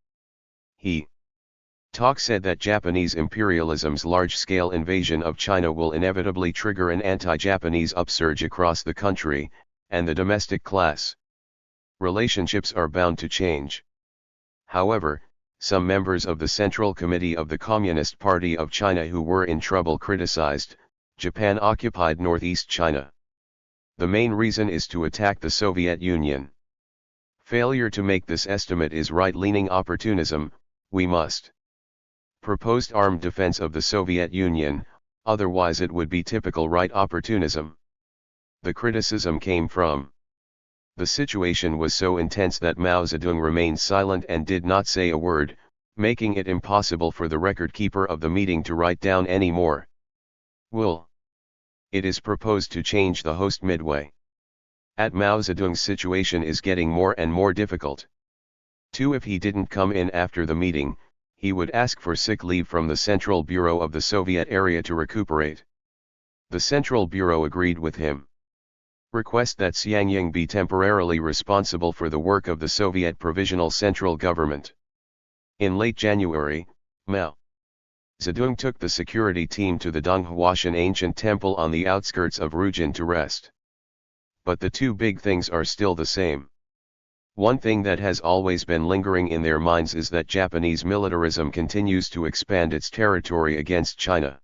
Talk said that Japanese imperialism's large-scale invasion of China will inevitably trigger an anti-Japanese upsurge across the country, and the domestic class relationships are bound to change. However, some members of the Central Committee of the Communist Party of China who were in trouble criticized, Japan occupied northeast China. The main reason is to attack the Soviet Union. Failure to make this estimate is right-leaning opportunism. We must proposed armed defense of the Soviet Union, otherwise it would be typical right opportunism. The criticism came from the situation was so intense that Mao Zedong remained silent and did not say a word, making it impossible for the record keeper of the meeting to write down any more. It is proposed to change the host midway. At Mao Zedong's situation is getting more and more difficult. 2. If he didn't come in after the meeting, he would ask for sick leave from the Central Bureau of the Soviet Area to recuperate. The Central Bureau agreed with him. Request that Xianzhi be temporarily responsible for the work of the Soviet Provisional Central Government. In late January, Mao Zedong took the security team to the Donghuashan ancient temple on the outskirts of Rujin to rest. But the two big things are still the same. One thing that has always been lingering in their minds is that Japanese militarism continues to expand its territory against China.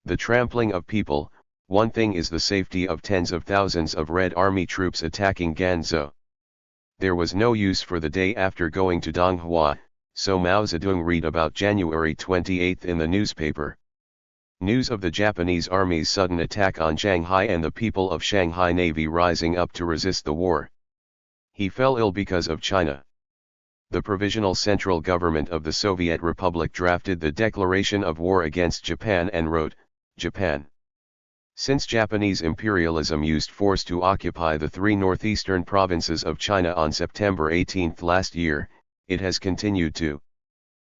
The trampling of people. One thing is the safety of tens of thousands of Red Army troops attacking Ganzhou. There was no use for the day after going to Donghua, so Mao Zedong read about January 28 in the newspaper. News of the Japanese Army's sudden attack on Shanghai and the people of Shanghai Navy rising up to resist the war. He fell ill because of China. The Provisional Central Government of the Soviet Republic drafted the declaration of war against Japan and wrote, Japan. Since Japanese imperialism used force to occupy the three northeastern provinces of China on September 18 last year, it has continued to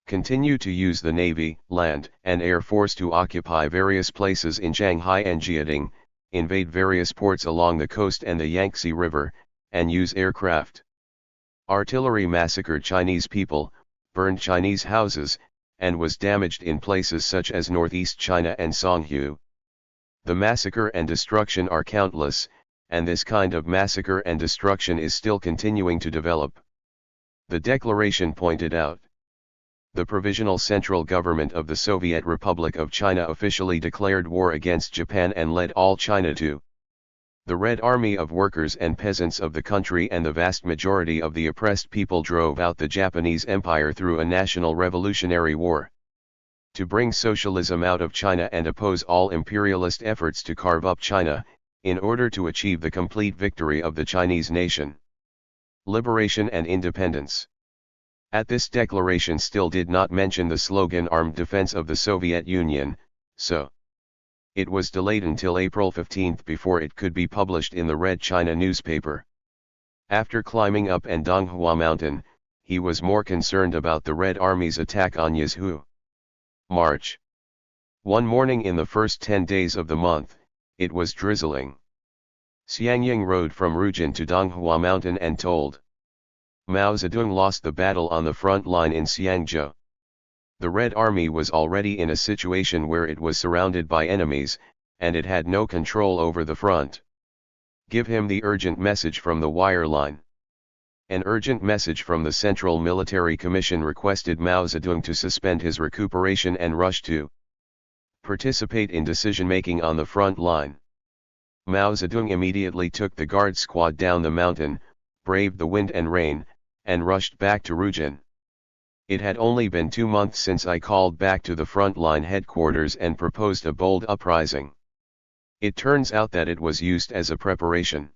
use the Navy, land, and Air Force to occupy various places in Shanghai and Jiading, invade various ports along the coast and the Yangtze River, and use aircraft. Artillery massacred Chinese people, burned Chinese houses, and was damaged in places such as northeast China and Songhu. The massacre and destruction are countless, and this kind of massacre and destruction is still continuing to develop. The declaration pointed out. The Provisional Central Government of the Soviet Republic of China officially declared war against Japan and led all China to the Red Army of workers and peasants of the country, and the vast majority of the oppressed people drove out the Japanese Empire through a national revolutionary war. To bring socialism out of China and oppose all imperialist efforts to carve up China, in order to achieve the complete victory of the Chinese nation. Liberation and independence. At this declaration still did not mention the slogan armed defense of the Soviet Union, so it was delayed until April 15 before it could be published in the Red China newspaper. After climbing up and Donghua Mountain, he was more concerned about the Red Army's attack on Yezhu. March. One morning in the first 10 days of the month, it was drizzling. Xianzhi rode from Rujin to Donghua Mountain and told. Mao Zedong lost the battle on the front line in Xiangzhou. The Red Army was already in a situation where it was surrounded by enemies, and it had no control over the front. Give him the urgent message from the wire line. An urgent message from the Central Military Commission requested Mao Zedong to suspend his recuperation and rush to participate in decision-making on the front line. Mao Zedong immediately took the guard squad down the mountain, braved the wind and rain, and rushed back to Rujin. It had only been 2 months since I called back to the front-line headquarters and proposed a bold uprising. It turns out that it was used as a preparation.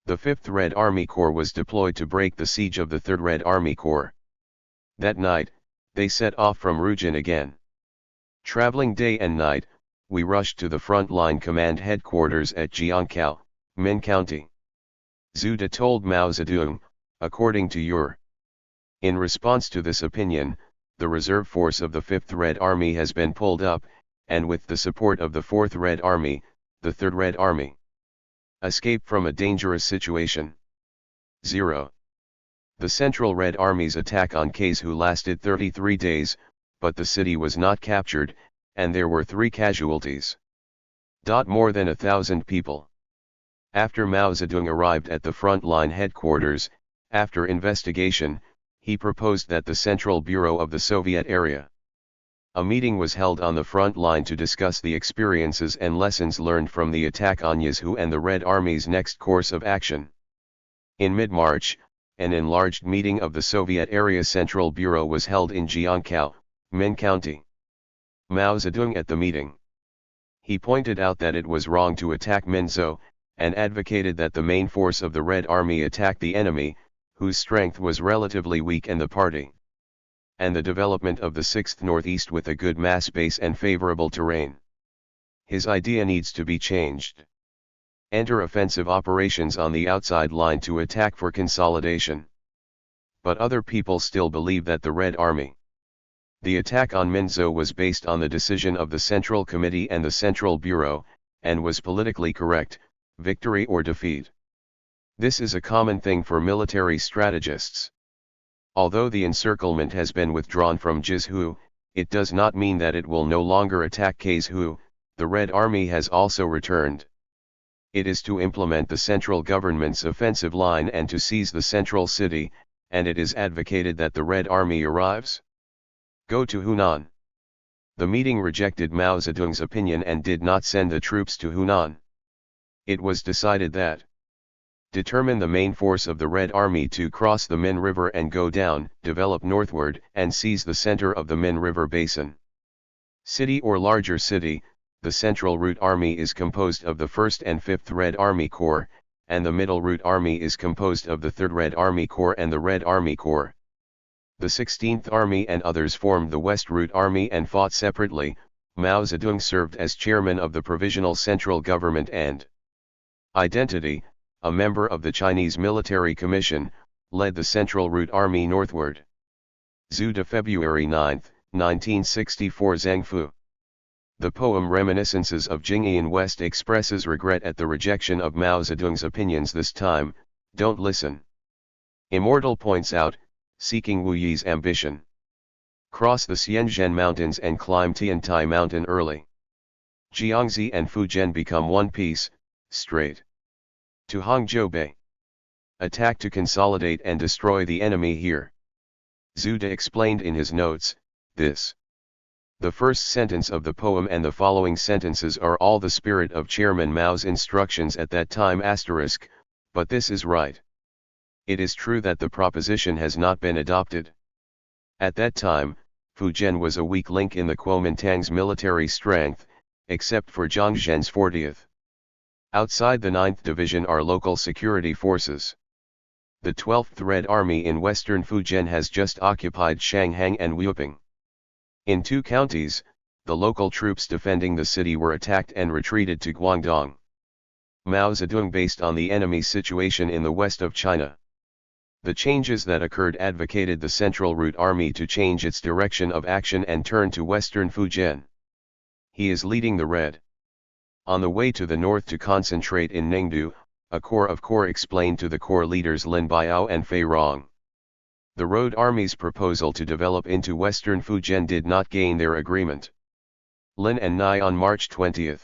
The 5th Red Army Corps was deployed to break the siege of the 3rd Red Army Corps. That night, they set off from Rujin again. Traveling day and night, we rushed to the front-line command headquarters at Jiangkou, Min County. Zhu De told Mao Zedong, according to your. In response to this opinion, the reserve force of the 5th Red Army has been pulled up, and with the support of the 4th Red Army, the 3rd Red Army escape from a dangerous situation. 0. The Central Red Army's attack on Kazhu lasted 33 days, but the city was not captured, and there were 3 casualties. More than 1,000 people. After Mao Zedong arrived at the front-line headquarters, after investigation, he proposed that the Central Bureau of the Soviet area. A meeting was held on the front line to discuss the experiences and lessons learned from the attack on Yazhu and the Red Army's next course of action. In mid-March, an enlarged meeting of the Soviet Area Central Bureau was held in Jiangkou, Min County. Mao Zedong at the meeting. He pointed out that it was wrong to attack Minzhou, and advocated that the main force of the Red Army attack the enemy, whose strength was relatively weak, and the party. And the development of the 6th Northeast with a good mass base and favorable terrain. His idea needs to be changed. Enter offensive operations on the outside line to attack for consolidation. But other people still believe that the Red Army. The attack on Minzhou was based on the decision of the Central Committee and the Central Bureau, and was politically correct, victory or defeat. This is a common thing for military strategists. Although the encirclement has been withdrawn from Jizhu, it does not mean that it will no longer attack Kazhu. The Red Army has also returned. It is to implement the central government's offensive line and to seize the central city, and it is advocated that the Red Army arrives. Go to Hunan. The meeting rejected Mao Zedong's opinion and did not send the troops to Hunan. It was decided that determine the main force of the Red Army to cross the Min River and go down, develop northward, and seize the center of the Min River basin. City or larger city, the Central Route Army is composed of the 1st and 5th Red Army Corps, and the Middle Route Army is composed of the 3rd Red Army Corps and the Red Army Corps. The 16th Army and others formed the West Route Army and fought separately. Mao Zedong served as chairman of the Provisional Central Government and Identity, a member of the Chinese Military Commission, led the Central Route Army northward. Zhu De February 9, 1964 Zhangfu. The poem Reminiscences of Jingyan West expresses regret at the rejection of Mao Zedong's opinions this time. Don't listen. Immortal points out, seeking Wu Yi's ambition. Cross the Xianzhi Mountains and climb Tiantai Mountain early. Jiangxi and Fujian become one piece, straight to Hangzhou Bay. Attack to consolidate and destroy the enemy here. Zhu De explained in his notes, this. The first sentence of the poem and the following sentences are all the spirit of Chairman Mao's instructions at that time *, but this is right. It is true that the proposition has not been adopted. At that time, Fujian was a weak link in the Kuomintang's military strength, except for Zhang Zhen's 40th. Outside the 9th Division are local security forces. The 12th Red Army in western Fujian has just occupied Shanghang and Wuiping. In 2 counties, the local troops defending the city were attacked and retreated to Guangdong. Mao Zedong based on the enemy's situation in the west of China. The changes that occurred advocated the Central Route Army to change its direction of action and turn to western Fujian. He is leading the Red. On the way to the north to concentrate in Ningdu, a corps explained to the corps leaders Lin Biao and Fei Rong. The Road Army's proposal to develop into western Fujian did not gain their agreement. Lin and Nai on March 20.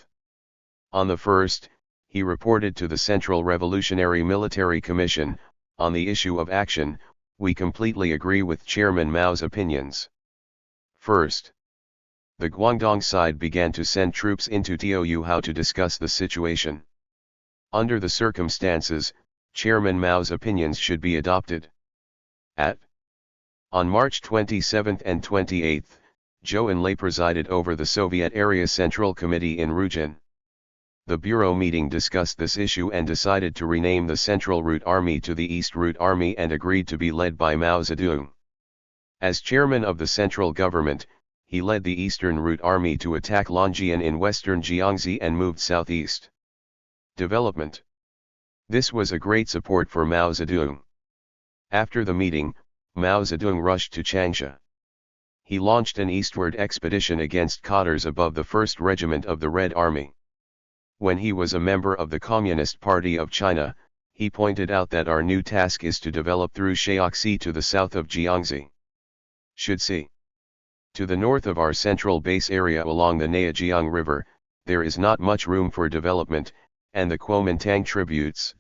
On the 1st, he reported to the Central Revolutionary Military Commission, "On the issue of action, we completely agree with Chairman Mao's opinions. First, the Guangdong side began to send troops into Touyao to discuss the situation. Under the circumstances, Chairman Mao's opinions should be adopted." On March 27 and 28, Zhou Enlai presided over the Soviet Area Central Committee in Rujin. The Bureau meeting discussed this issue and decided to rename the Central Route Army to the East Route Army and agreed to be led by Mao Zedong. As chairman of the central government, he led the Eastern Route Army to attack Longjian in western Jiangxi and moved southeast. Development. This was a great support for Mao Zedong. After the meeting, Mao Zedong rushed to Changsha. He launched an eastward expedition against cadres above the 1st Regiment of the Red Army. When he was a member of the Communist Party of China, he pointed out that our new task is to develop through Shaoxi to the south of Jiangxi. Should see. To the north of our central base area along the Neajiang River, there is not much room for development, and the Kuomintang tributes.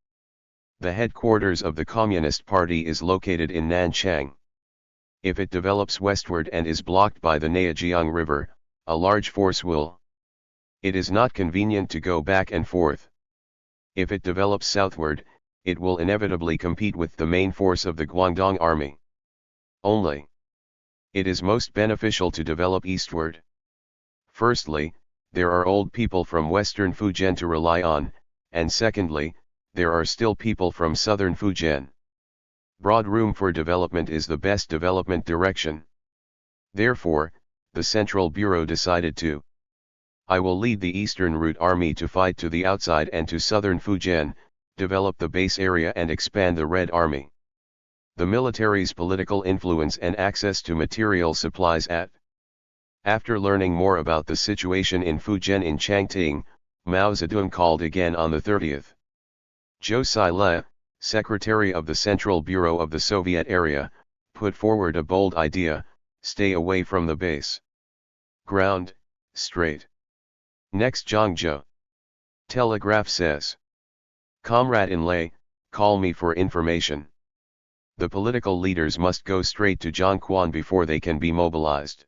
The headquarters of the Communist Party is located in Nanchang. If it develops westward and is blocked by the Neajiang River, a large force will. It is not convenient to go back and forth. If it develops southward, it will inevitably compete with the main force of the Guangdong Army. Only. It is most beneficial to develop eastward. Firstly, there are old people from western Fujian to rely on, and secondly, there are still people from southern Fujian. Broad room for development is the best development direction. Therefore, the Central Bureau decided to. I will lead the Eastern Route Army to fight to the outside and to southern Fujian, develop the base area and expand the Red Army. The military's political influence and access to material supplies at. After learning more about the situation in Fujian in Changting, Mao Zedong called again on the 30th. Zhou Enlai, secretary of the Central Bureau of the Soviet area, put forward a bold idea: stay away from the base. Ground, straight. Next Zhangzhou. Telegraph says. Comrade Enlai, call me for information. The political leaders must go straight to Zhongquan before they can be mobilized.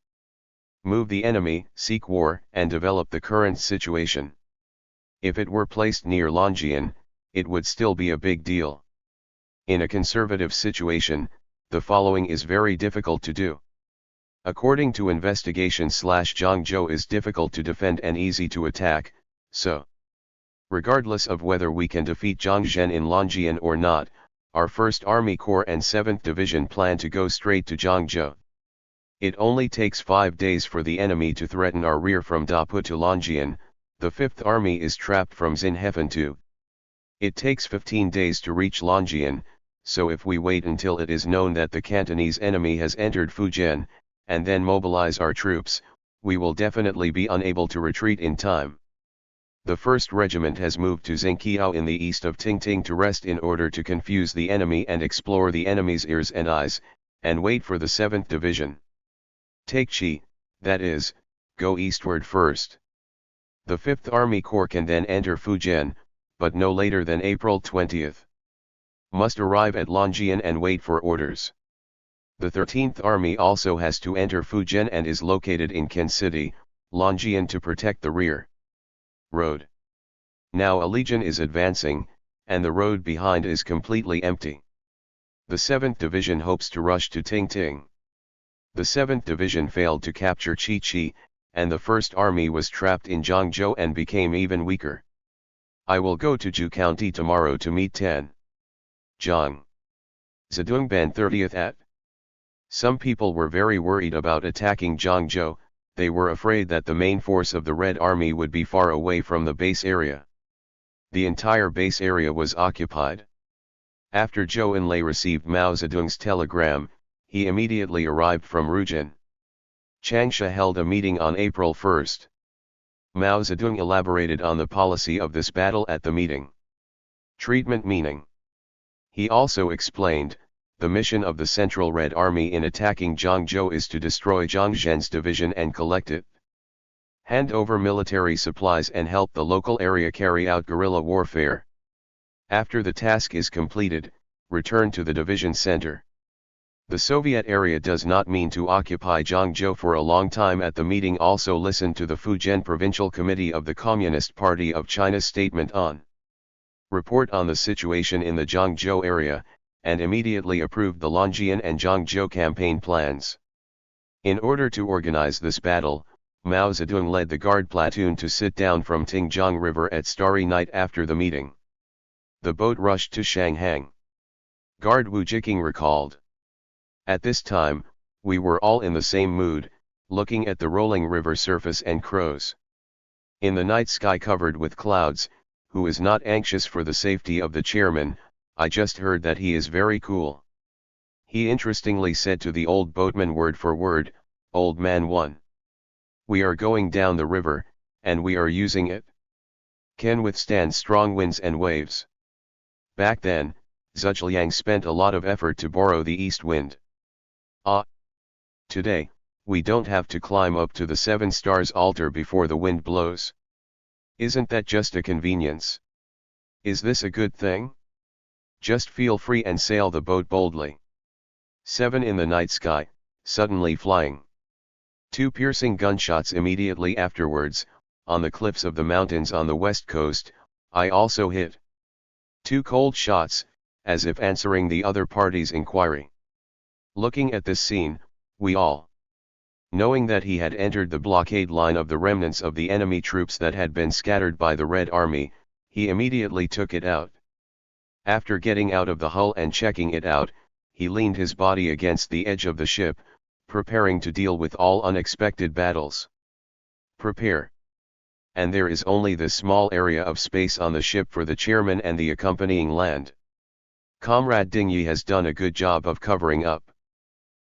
Move the enemy, seek war, and develop the current situation. If it were placed near Longjian, it would still be a big deal. In a conservative situation, the following is very difficult to do. According to investigation, Zhangzhou is difficult to defend and easy to attack, so. Regardless of whether we can defeat Zhongzhen in Longjian or not, our 1st Army Corps and 7th Division plan to go straight to Zhangzhou. It only takes 5 days for the enemy to threaten our rear from Dapu to Longjian. The 5th Army is trapped from Xinhefen to. It takes 15 days to reach Longjian, so if we wait until it is known that the Cantonese enemy has entered Fujian, and then mobilize our troops, we will definitely be unable to retreat in time. The 1st Regiment has moved to Xingqiao in the east of Tingting to rest in order to confuse the enemy and explore the enemy's ears and eyes, and wait for the 7th Division. Take Qi, that is, go eastward first. The 5th Army Corps can then enter Fujian, but no later than April 20th. Must arrive at Longjian and wait for orders. The 13th Army also has to enter Fujian and is located in Ken City, Longjian, to protect the rear road. Now a legion is advancing, and the road behind is completely empty. The 7th Division hopes to rush to Tingting. The 7th Division failed to capture Qi, and the 1st Army was trapped in Zhangzhou and became even weaker. I will go to Zhu County tomorrow to meet 10. Zhang Zedong Ben 30th at. Some people were very worried about attacking Zhangzhou. They were afraid that the main force of the Red Army would be far away from the base area. The entire base area was occupied. After Zhou Enlai received Mao Zedong's telegram, he immediately arrived from Rujin. Changsha held a meeting on April 1. Mao Zedong elaborated on the policy of this battle at the meeting. Treatment meaning. He also explained, the mission of the Central Red Army in attacking Zhangzhou is to destroy Zhongzhen's division and collect it. Hand over military supplies and help the local area carry out guerrilla warfare. After the task is completed, return to the division center. The Soviet area does not mean to occupy Zhangzhou for a long time. At the meeting also listen to the Fujian Provincial Committee of the Communist Party of China's statement on report on the situation in the Zhangzhou area, and immediately approved the Longjian and Zhangzhou campaign plans. In order to organize this battle, Mao Zedong led the guard platoon to sit down from Tingjiang River at starry night after the meeting. The boat rushed to Shanghang. Guard Wu Jiqing recalled. At this time, we were all in the same mood, looking at the rolling river surface and crows. In the night sky covered with clouds, who is not anxious for the safety of the chairman, I just heard that he is very cool. He interestingly said to the old boatman word for word, "Old man one. We are going down the river, and we are using it. Can withstand strong winds and waves." Back then, Zhuliang spent a lot of effort to borrow the east wind. Today, we don't have to climb up to the 7 stars altar before the wind blows. Isn't that just a convenience? Is this a good thing? Just feel free and sail the boat boldly. 7 in the night sky, suddenly flying. 2 piercing gunshots immediately afterwards, on the cliffs of the mountains on the west coast, I also hit. 2 cold shots, as if answering the other party's inquiry. Looking at this scene, we all, knowing that he had entered the blockade line of the remnants of the enemy troops that had been scattered by the Red Army, he immediately took it out. After getting out of the hull and checking it out, he leaned his body against the edge of the ship, preparing to deal with all unexpected battles. Prepare. And there is only this small area of space on the ship for the chairman and the accompanying land. Comrade Dingyi has done a good job of covering up.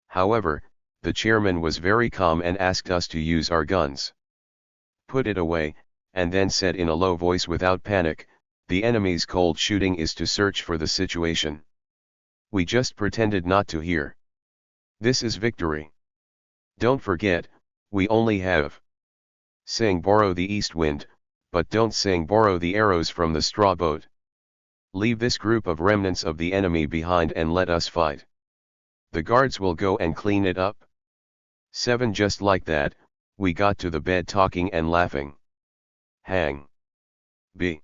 However, the chairman was very calm and asked us to use our guns. Put it away, and then said in a low voice without panic, "The enemy's cold shooting is to search for the situation." We just pretended not to hear. This is victory. Don't forget, we only have. Sing borrow the east wind, but don't sing borrow the arrows from the straw boat. Leave this group of remnants of the enemy behind and let us fight. The guards will go and clean it up. 7 Just like that, we got to the bed talking and laughing. Hang. B.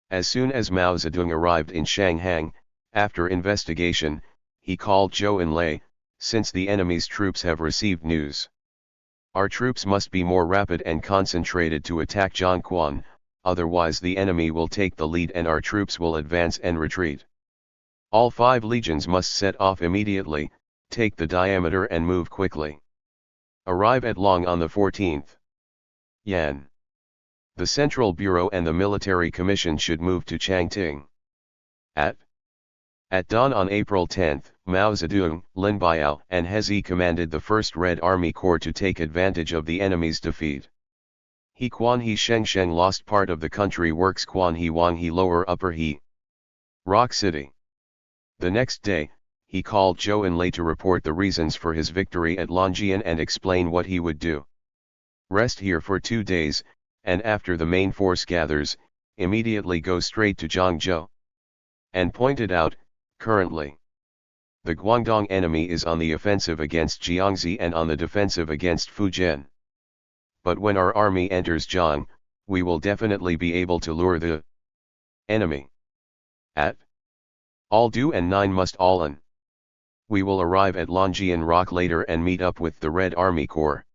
As soon as Mao Zedong arrived in Shanghai, after investigation, he called Zhou Enlai, "Since the enemy's troops have received news. Our troops must be more rapid and concentrated to attack Zhongquan, otherwise the enemy will take the lead and our troops will advance and retreat. All 5 legions must set off immediately, take the diameter and move quickly. Arrive at Long on the 14th. Yan. The Central Bureau and the Military Commission should move to Changting. At dawn on April 10, Mao Zedong, Lin Biao and He Zi commanded the 1st Red Army Corps to take advantage of the enemy's defeat. He Quan He Shengsheng lost part of the country works Quan He Wang He Lower Upper He Rock City. The next day, he called Zhou Enlai to report the reasons for his victory at Longjian and explain what he would do. Rest here for 2 days, and after the main force gathers, immediately go straight to Zhangzhou. And pointed out, currently, the Guangdong enemy is on the offensive against Xianzhi and on the defensive against Fujian. But when our army enters Jiang, we will definitely be able to lure the enemy. At all do and 9 must all on. We will arrive at Longjian Rock later and meet up with the Red Army Corps.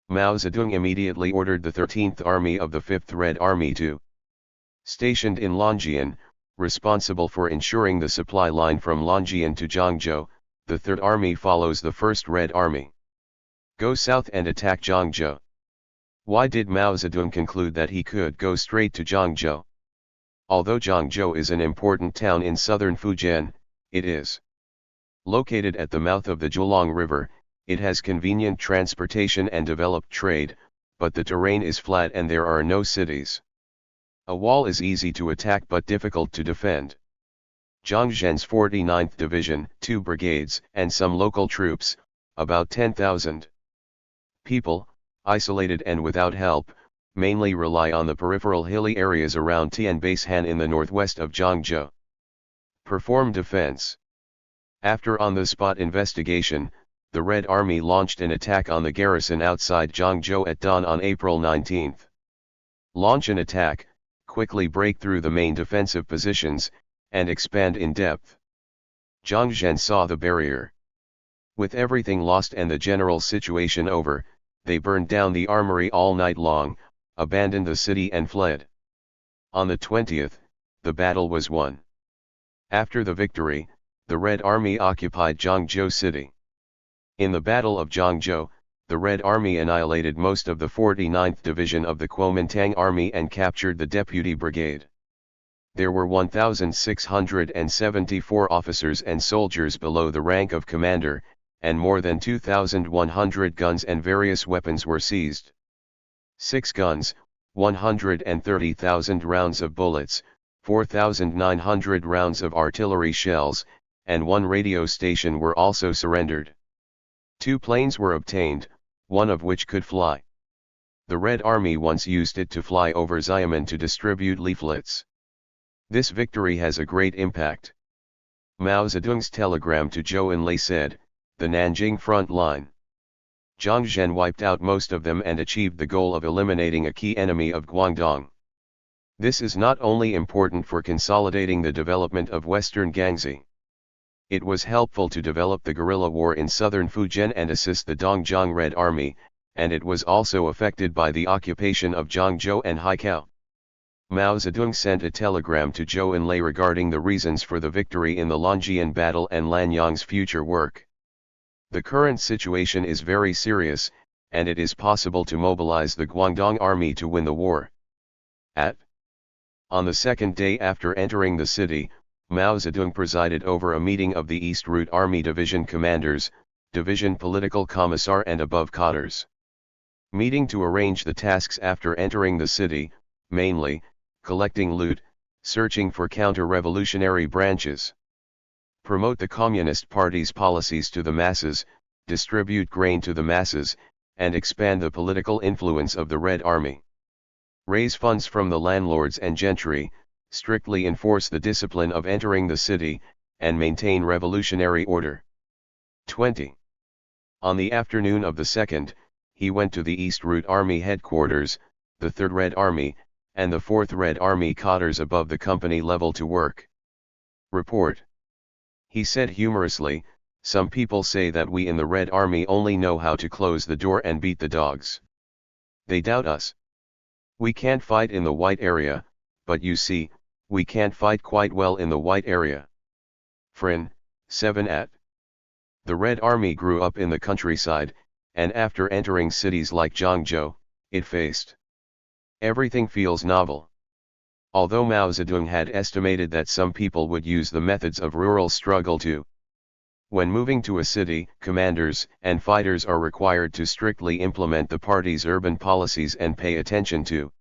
Mao Zedong immediately ordered the 13th Army of the 5th Red Army to stationed in Longjian, responsible for ensuring the supply line from Longjian to Zhangzhou. The 3rd Army follows the 1st Red Army. Go south and attack Zhangzhou. Why did Mao Zedong conclude that he could go straight to Zhangzhou? Although Zhangzhou is an important town in southern Fujian, it is located at the mouth of the Zhulang River. It has convenient transportation and developed trade, but the terrain is flat and there are no cities. A wall is easy to attack but difficult to defend. Zhang Zhen's 49th Division, 2 brigades, and some local troops, about 10,000 people, isolated and without help, mainly rely on the peripheral hilly areas around Tianbeihan in the northwest of Zhangzhou. Perform defense. After on-the-spot investigation, the Red Army launched an attack on the garrison outside Zhangzhou at dawn on April 19. Launch an attack, quickly break through the main defensive positions, and expand in depth. Zhang Zhen saw the barrier. With everything lost and the general situation over, they burned down the armory all night long, abandoned the city and fled. On the 20th, the battle was won. After the victory, the Red Army occupied Zhangzhou city. In the Battle of Zhangzhou, the Red Army annihilated most of the 49th Division of the Kuomintang Army and captured the Deputy Brigade. There were 1,674 officers and soldiers below the rank of commander, and more than 2,100 guns and various weapons were seized. 6 guns, 130,000 rounds of bullets, 4,900 rounds of artillery shells, and 1 radio station were also surrendered. 2 planes were obtained, one of which could fly. The Red Army once used it to fly over Xiamen to distribute leaflets. This victory has a great impact. Mao Zedong's telegram to Zhou Enlai said, "The Nanjing front line." Zhang Zhen wiped out most of them and achieved the goal of eliminating a key enemy of Guangdong. This is not only important for consolidating the development of Western Guangxi. It was helpful to develop the guerrilla war in southern Fujian and assist the Dongjiang Red Army, and it was also affected by the occupation of Zhangzhou and Haikao. Mao Zedong sent a telegram to Zhou Enlai regarding the reasons for the victory in the Longjian battle and Lanyang's future work. The current situation is very serious, and it is possible to mobilize the Guangdong army to win the war. On the second day after entering the city, Mao Zedong presided over a meeting of the East Route Army Division commanders, Division Political Commissar and above cadres. Meeting to arrange the tasks after entering the city, mainly, collecting loot, searching for counter-revolutionary branches. Promote the Communist Party's policies to the masses, distribute grain to the masses, and expand the political influence of the Red Army. Raise funds from the landlords and gentry, strictly enforce the discipline of entering the city, and maintain revolutionary order. 20. On the afternoon of the 2nd, he went to the East Route Army headquarters, the 3rd Red Army, and the 4th Red Army cadres above the company level to work. Report. He said humorously, "Some people say that we in the Red Army only know how to close the door and beat the dogs. They doubt us. We can't fight in the white area, but you see, we can't fight quite well in the white area." Frin, 7 at. The Red Army grew up in the countryside, and after entering cities like Zhangzhou, it faced. Everything feels novel. Although Mao Zedong had estimated that some people would use the methods of rural struggle too. When moving to a city, commanders and fighters are required to strictly implement the party's urban policies and pay attention to.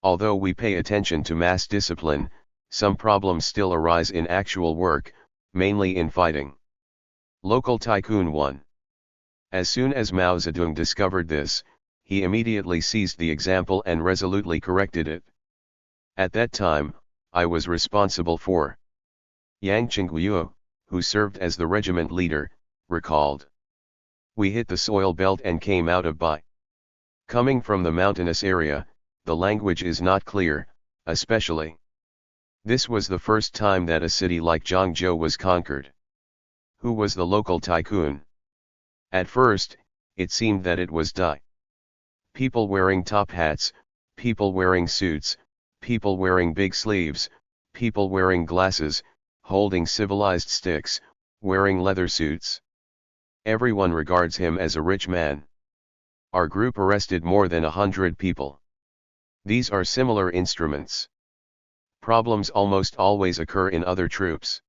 Although we pay attention to mass discipline, some problems still arise in actual work, mainly in fighting. Local Tycoon 1. As soon as Mao Zedong discovered this, he immediately seized the example and resolutely corrected it. At that time, I was responsible for. Yang Qingguo, who served as the regiment leader, recalled. We hit the soil belt and came out of Bai. Coming from the mountainous area, the language is not clear, especially. This was the first time that a city like Zhangzhou was conquered. Who was the local tycoon? At first, it seemed that it was Dai. People wearing top hats, people wearing suits, people wearing big sleeves, people wearing glasses, holding civilized sticks, wearing leather suits. Everyone regards him as a rich man. Our group arrested more than 100 people. These are similar instruments. Problems almost always occur in other troops.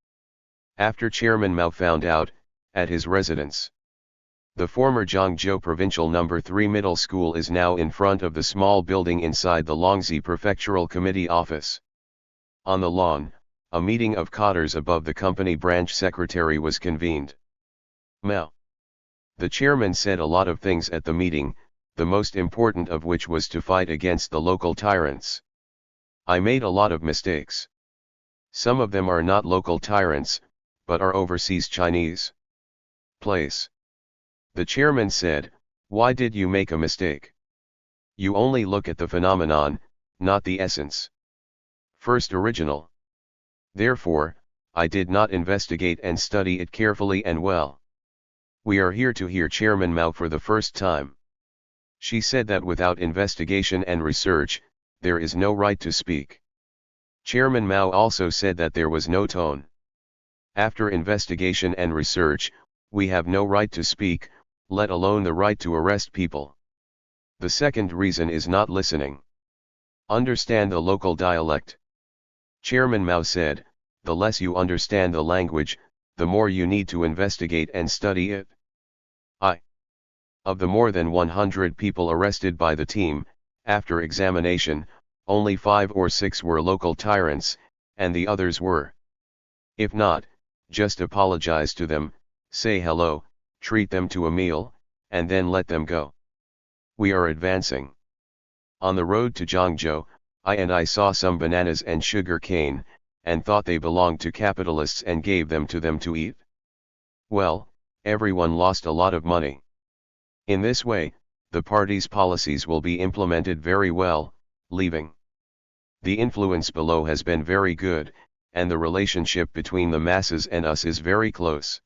After Chairman Mao found out, at his residence. The former Zhangzhou Provincial No. 3 Middle School is now in front of the small building inside the Longxi Prefectural Committee office. On the lawn, a meeting of cadres above the company branch secretary was convened. Mao. The chairman said a lot of things at the meeting, the most important of which was to fight against the local tyrants. I made a lot of mistakes. Some of them are not local tyrants, but are overseas Chinese. Place. The chairman said, "Why did you make a mistake? You only look at the phenomenon, not the essence. First original. Therefore, I did not investigate and study it carefully and well." We are here to hear Chairman Mao for the first time. She said that without investigation and research, there is no right to speak. Chairman Mao also said that there was no tone. After investigation and research, we have no right to speak, let alone the right to arrest people. The second reason is not listening. Understand the local dialect. Chairman Mao said, the less you understand the language, the more you need to investigate and study it. Of the more than 100 people arrested by the team, after examination, only 5 or 6 were local tyrants, and the others were. If not, just apologize to them, say hello, treat them to a meal, and then let them go. We are advancing. On the road to Zhangzhou, I saw some bananas and sugar cane, and thought they belonged to capitalists and gave them to eat. Well, everyone lost a lot of money. In this way, the party's policies will be implemented very well, leaving. The influence below has been very good, and the relationship between the masses and us is very close.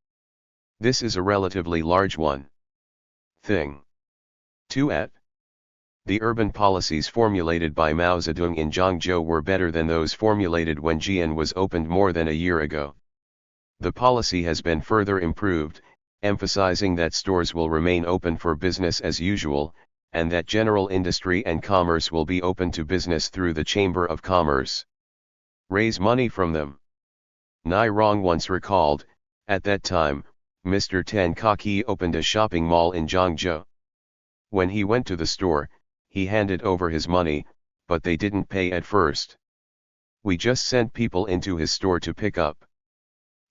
This is a relatively large one. Thing. 2. The urban policies formulated by Mao Zedong in Zhangzhou were better than those formulated when Jian was opened more than a year ago. The policy has been further improved, emphasizing that stores will remain open for business as usual, and that general industry and commerce will be open to business through the Chamber of Commerce. Raise money from them. Nai Rong once recalled, at that time, Mr. Tan Kaki opened a shopping mall in Zhangzhou. When he went to the store, he handed over his money, but they didn't pay at first. We just sent people into his store to pick up.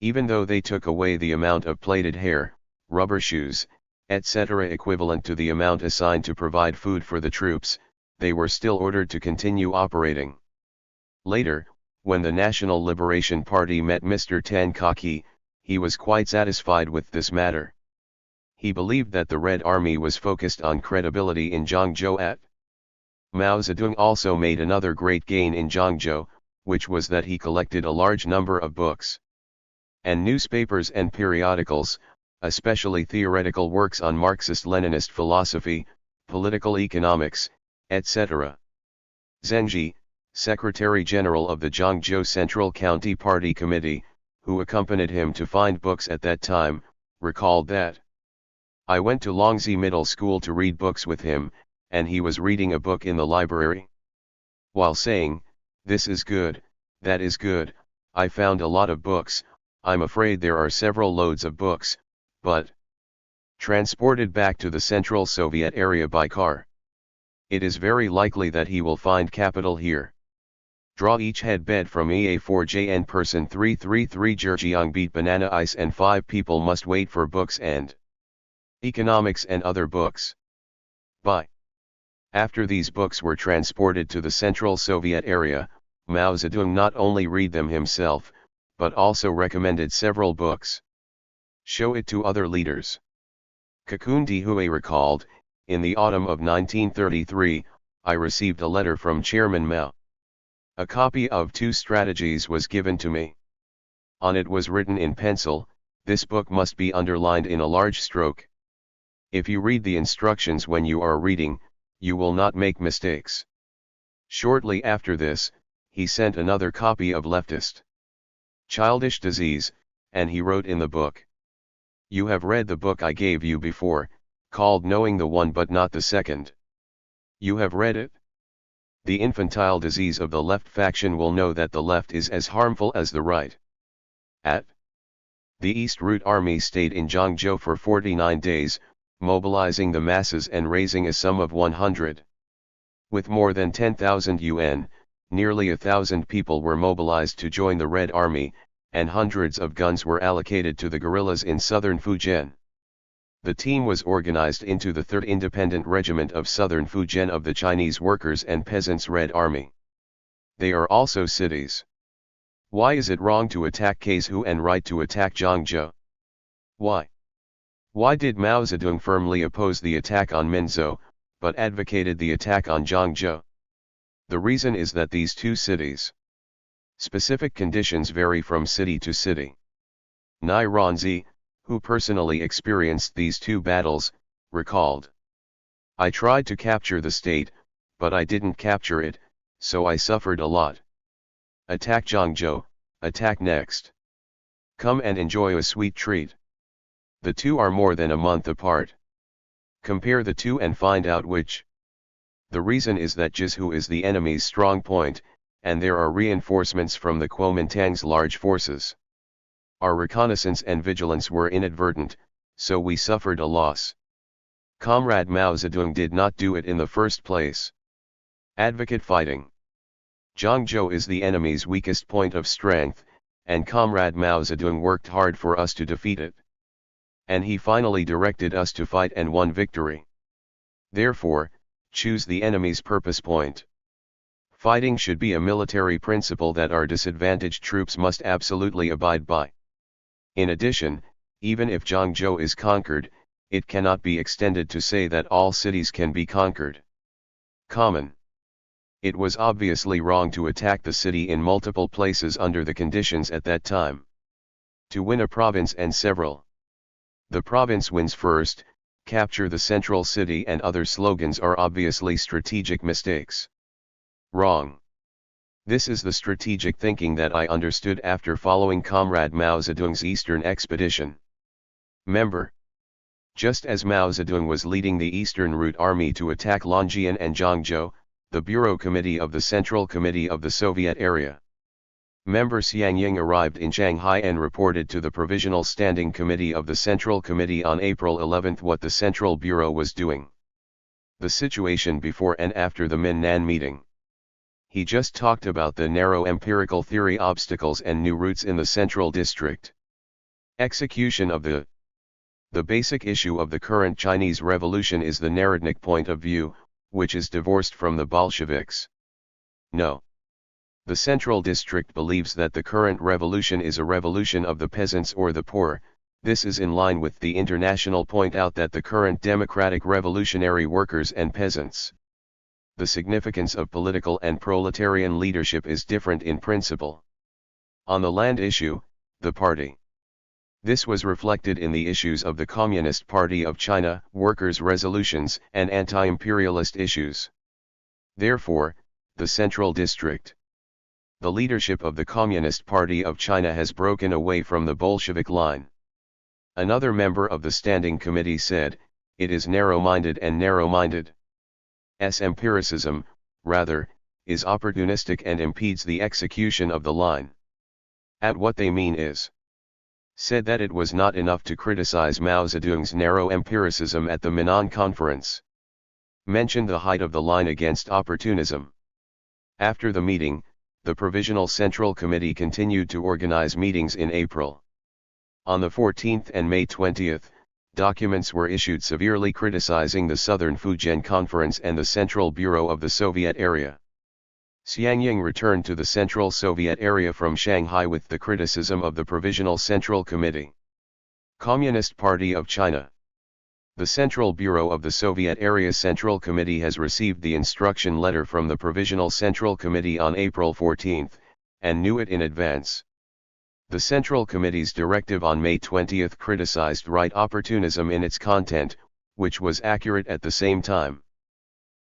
Even though they took away the amount of plaited hair, rubber shoes, etc. equivalent to the amount assigned to provide food for the troops, they were still ordered to continue operating. Later, when the National Liberation Party met Mr. Tan Kaki, he was quite satisfied with this matter. He believed that the Red Army was focused on credibility in Zhangzhou. Mao Zedong also made another great gain in Zhangzhou, which was that he collected a large number of books and newspapers and periodicals, especially theoretical works on Marxist-Leninist philosophy, political economics, etc. Xianzhi, Secretary-General of the Zhangzhou Central County Party Committee, who accompanied him to find books at that time, recalled that, "I went to Longxi Middle School to read books with him, and he was reading a book in the library. While saying, 'This is good, that is good,' I found a lot of books. I'm afraid there are several loads of books, but transported back to the Central Soviet area by car. It is very likely that he will find capital here. Draw each head bed from EA4JN person 333 Zhejiang beat banana ice and 5 people must wait for books and economics and other books. By." After these books were transported to the Central Soviet area, Mao Zedong not only read them himself, but also recommended several books. Show it to other leaders. Cocoon Dihue recalled, in the autumn of 1933, I received a letter from Chairman Mao. A copy of 2 strategies was given to me. On it was written in pencil, "This book must be underlined in a large stroke. If you read the instructions when you are reading, you will not make mistakes." Shortly after this, he sent another copy of Leftist Childish Disease, and he wrote in the book, "You have read the book I gave you before, called Knowing the One but Not the Second. You have read it? The infantile disease of the left faction will know that the left is as harmful as the right." The East Route Army stayed in Zhangzhou for 49 days, mobilizing the masses and raising a sum of 100. With more than 10,000 yuan, nearly 1,000 people were mobilized to join the Red Army, and hundreds of guns were allocated to the guerrillas in southern Fujian. The team was organized into the 3rd Independent Regiment of Southern Fujian of the Chinese Workers' and Peasants' Red Army. They are also cities. Why is it wrong to attack Kaizhou and right to attack Zhangzhou? Why? Why did Mao Zedong firmly oppose the attack on Minzhou, but advocated the attack on Zhangzhou? The reason is that these two cities' specific conditions vary from city to city. Nai Ronzi, who personally experienced these two battles, recalled, "I tried to capture the state, but I didn't capture it, so I suffered a lot. Attack Zhangzhou, attack next. Come and enjoy a sweet treat." The two are more than a month apart. Compare the two and find out which. The reason is that Jizhu is the enemy's strong point, and there are reinforcements from the Kuomintang's large forces. Our reconnaissance and vigilance were inadvertent, so we suffered a loss. Comrade Mao Zedong did not do it in the first place. Advocate fighting. Zhangzhou is the enemy's weakest point of strength, and Comrade Mao Zedong worked hard for us to defeat it. And he finally directed us to fight and won victory. Therefore, choose the enemy's purpose point. Fighting should be a military principle that our disadvantaged troops must absolutely abide by. In addition, even if Zhangzhou is conquered, it cannot be extended to say that all cities can be conquered. Common. It was obviously wrong to attack the city in multiple places under the conditions at that time. To win a province and several. The province wins first, capture the central city and other slogans are obviously strategic mistakes. Wrong. This is the strategic thinking that I understood after following Comrade Mao Zedong's Eastern expedition. Member. Just as Mao Zedong was leading the Eastern Route Army to attack Longjian and Zhangzhou, the Bureau Committee of the Central Committee of the Soviet Area. Member Xianzhi arrived in Shanghai and reported to the Provisional Standing Committee of the Central Committee on April 11 what the Central Bureau was doing. The situation before and after the Minnan meeting. He just talked about the narrow empirical theory obstacles and new routes in the Central District. Execution of the basic issue of the current Chinese Revolution is the Narodnik point of view, which is divorced from the Bolsheviks. No. The Central District believes that the current revolution is a revolution of the peasants or the poor. This is in line with the international point out that the current democratic revolutionary workers and peasants. The significance of political and proletarian leadership is different in principle. On the land issue, the party. This was reflected in the issues of the Communist Party of China, workers' resolutions, and anti-imperialist issues. Therefore, the Central District. The leadership of the Communist Party of China has broken away from the Bolshevik line. Another member of the Standing Committee said, "It is narrow-minded and narrow-minded. Empiricism, rather, is opportunistic and impedes the execution of the line." At what they mean is, said that it was not enough to criticize Mao Zedong's narrow empiricism at the Minnan Conference. Mentioned the height of the line against opportunism. After the meeting, the Provisional Central Committee continued to organize meetings in April. On the 14th and May 20th, documents were issued severely criticizing the Southern Fujian Conference and the Central Bureau of the Soviet Area. Xianzhi returned to the Central Soviet Area from Shanghai with the criticism of the Provisional Central Committee. Communist Party of China. The Central Bureau of the Soviet Area Central Committee has received the instruction letter from the Provisional Central Committee on April 14, and knew it in advance. The Central Committee's directive on May 20 criticized right opportunism in its content, which was accurate at the same time.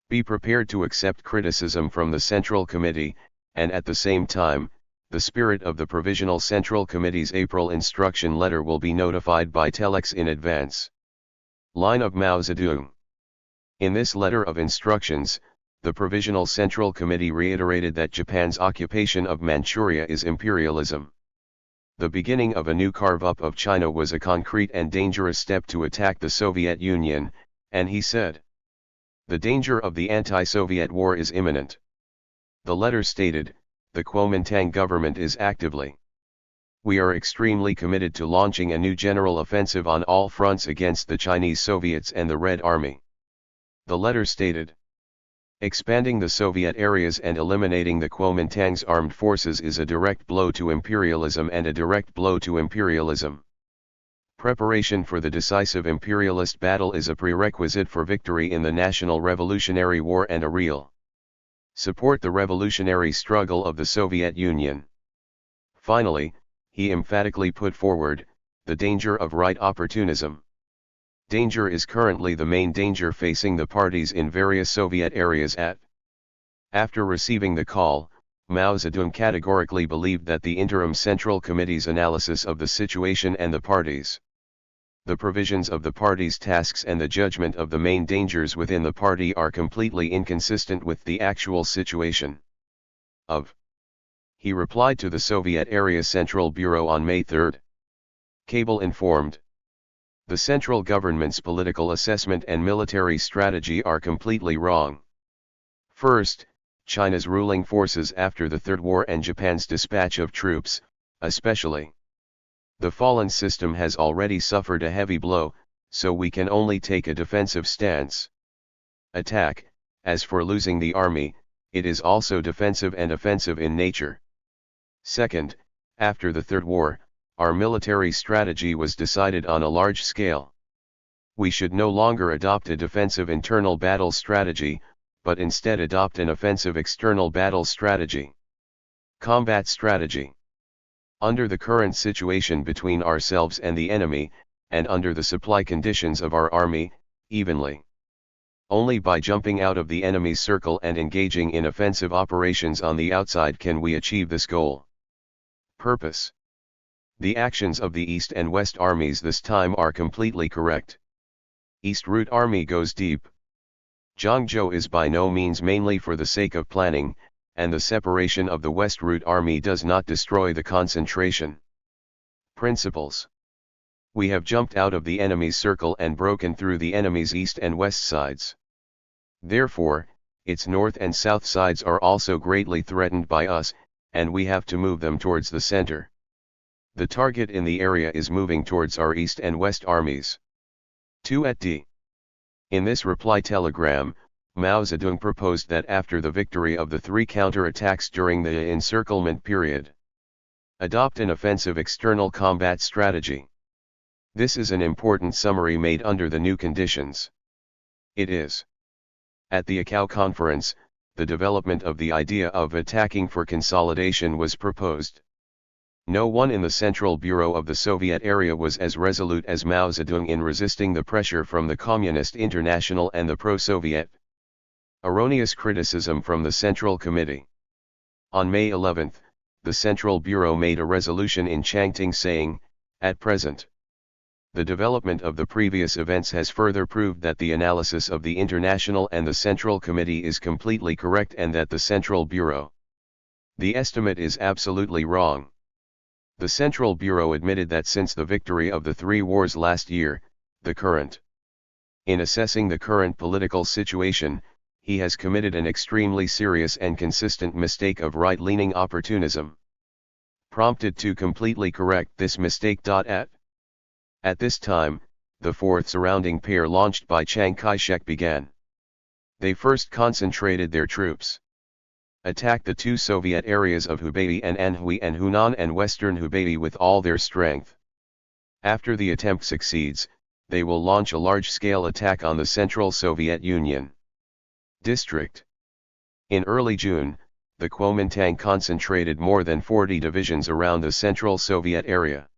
Be prepared to accept criticism from the Central Committee, and at the same time, the spirit of the Provisional Central Committee's April instruction letter will be notified by telex in advance. Line of Mao Zedong. In this letter of instructions, the Provisional Central Committee reiterated that Japan's occupation of Manchuria is imperialism. The beginning of a new carve-up of China was a concrete and dangerous step to attack the Soviet Union, and he said, "The danger of the anti-Soviet war is imminent." The letter stated, the Kuomintang government is actively We are extremely committed to launching a new general offensive on all fronts against the Chinese Soviets and the Red Army. The letter stated. Expanding the Soviet areas and eliminating the Kuomintang's armed forces is a direct blow to imperialism and a direct blow to imperialism. Preparation for the decisive imperialist battle is a prerequisite for victory in the National Revolutionary War and a real support the revolutionary struggle of the Soviet Union. Finally, he emphatically put forward the danger of right opportunism. Danger is currently the main danger facing the parties in various Soviet areas After receiving the call, Mao Zedong categorically believed that the Interim Central Committee's analysis of the situation and the parties, the provisions of the party's tasks and the judgment of the main dangers within the party are completely inconsistent with the actual situation. He replied to the Soviet Area Central Bureau on May 3. Cable informed. The central government's political assessment and military strategy are completely wrong. First, China's ruling forces after the Third War and Japan's dispatch of troops, especially the fallen system has already suffered a heavy blow, so we can only take a defensive stance. Attack, as for losing the army, it is also defensive and offensive in nature. Second, after the Third War, our military strategy was decided on a large scale. We should no longer adopt a defensive internal battle strategy, but instead adopt an offensive external battle strategy. Combat strategy. Under the current situation between ourselves and the enemy, and under the supply conditions of our army, evenly. Only by jumping out of the enemy's circle and engaging in offensive operations on the outside can we achieve this goal. Purpose. The actions of the East and West armies this time are completely correct. East Route Army goes deep. Zhangzhou is by no means mainly for the sake of planning, and the separation of the West Route Army does not destroy the concentration. Principles. We have jumped out of the enemy's circle and broken through the enemy's east and west sides. Therefore, its north and south sides are also greatly threatened by us, and we have to move them towards the center. The target in the area is moving towards our east and west armies. 2 at D. In this reply telegram, Mao Zedong proposed that after the victory of the 3 counterattacks during the encirclement period, adopt an offensive external combat strategy. This is an important summary made under the new conditions. It is. At the ICAO conference, the development of the idea of attacking for consolidation was proposed. No one in the Central Bureau of the Soviet area was as resolute as Mao Zedong in resisting the pressure from the Communist International and the pro-Soviet. Erroneous criticism from the Central Committee. On May 11, the Central Bureau made a resolution in Changting saying, at present, the development of the previous events has further proved that the analysis of the International and the Central Committee is completely correct and that the Central Bureau, the estimate is absolutely wrong. The Central Bureau admitted that since the victory of the 3 wars last year, the current, in assessing the current political situation, he has committed an extremely serious and consistent mistake of right-leaning opportunism. Prompted to completely correct this mistake. At this time, the 4th surrounding pair launched by Chiang Kai-shek began. They first concentrated their troops, attacked the 2 Soviet areas of Hubei and Anhui and Hunan and western Hubei with all their strength. After the attempt succeeds, they will launch a large-scale attack on the Central Soviet Union district. In early June, the Kuomintang concentrated more than 40 divisions around the Central Soviet area.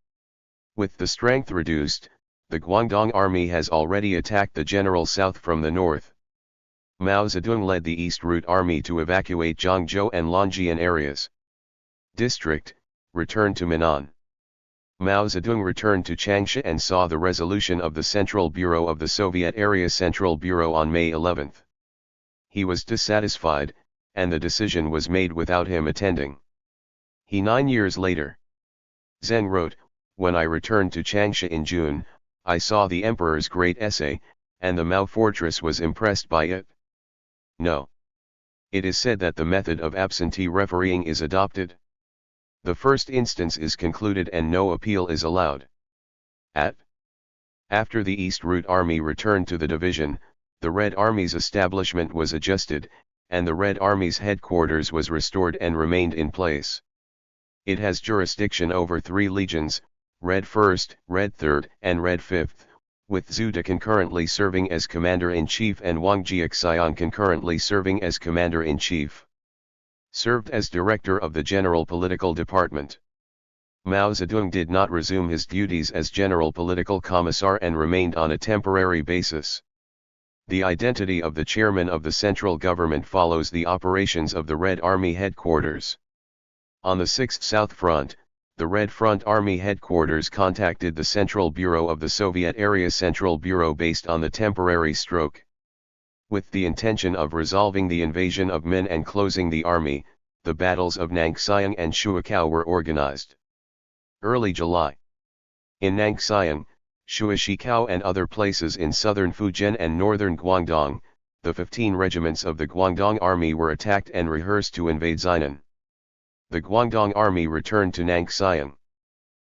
With the strength reduced, the Guangdong Army has already attacked the General South from the north. Mao Zedong led the East Route Army to evacuate Zhangzhou and Longjian areas. District, returned to Minnan. Mao Zedong returned to Changsha and saw the resolution of the Central Bureau of the Soviet Area Central Bureau on May 11. He was dissatisfied, and the decision was made without him attending. 9 years later. Zeng wrote, when I returned to Changsha in June, I saw the Emperor's great essay, and the Mao fortress was impressed by it. No. It is said that the method of absentee refereeing is adopted. The first instance is concluded and no appeal is allowed. After the East Route Army returned to the division, the Red Army's establishment was adjusted, and the Red Army's headquarters was restored and remained in place. It has jurisdiction over 3 legions, Red 1st, Red 3rd, and Red 5th, with Zhu De concurrently serving as Commander-in-Chief and Wang Jiaxiang concurrently serving as Commander-in-Chief. Served as Director of the General Political Department. Mao Zedong did not resume his duties as General Political Commissar and remained on a temporary basis. The identity of the chairman of the central government follows the operations of the Red Army headquarters. On the 6th South Front, the Red Front Army headquarters contacted the Central Bureau of the Soviet Area Central Bureau based on the temporary stroke. With the intention of resolving the invasion of Min and closing the army, the battles of Nangxiang and Shuakao were organized. Early July. In Nangxiang, Shuashikao and other places in southern Fujian and northern Guangdong, the 15 regiments of the Guangdong Army were attacked and rehearsed to invade Zhenan. The Guangdong Army returned to Nangxiang.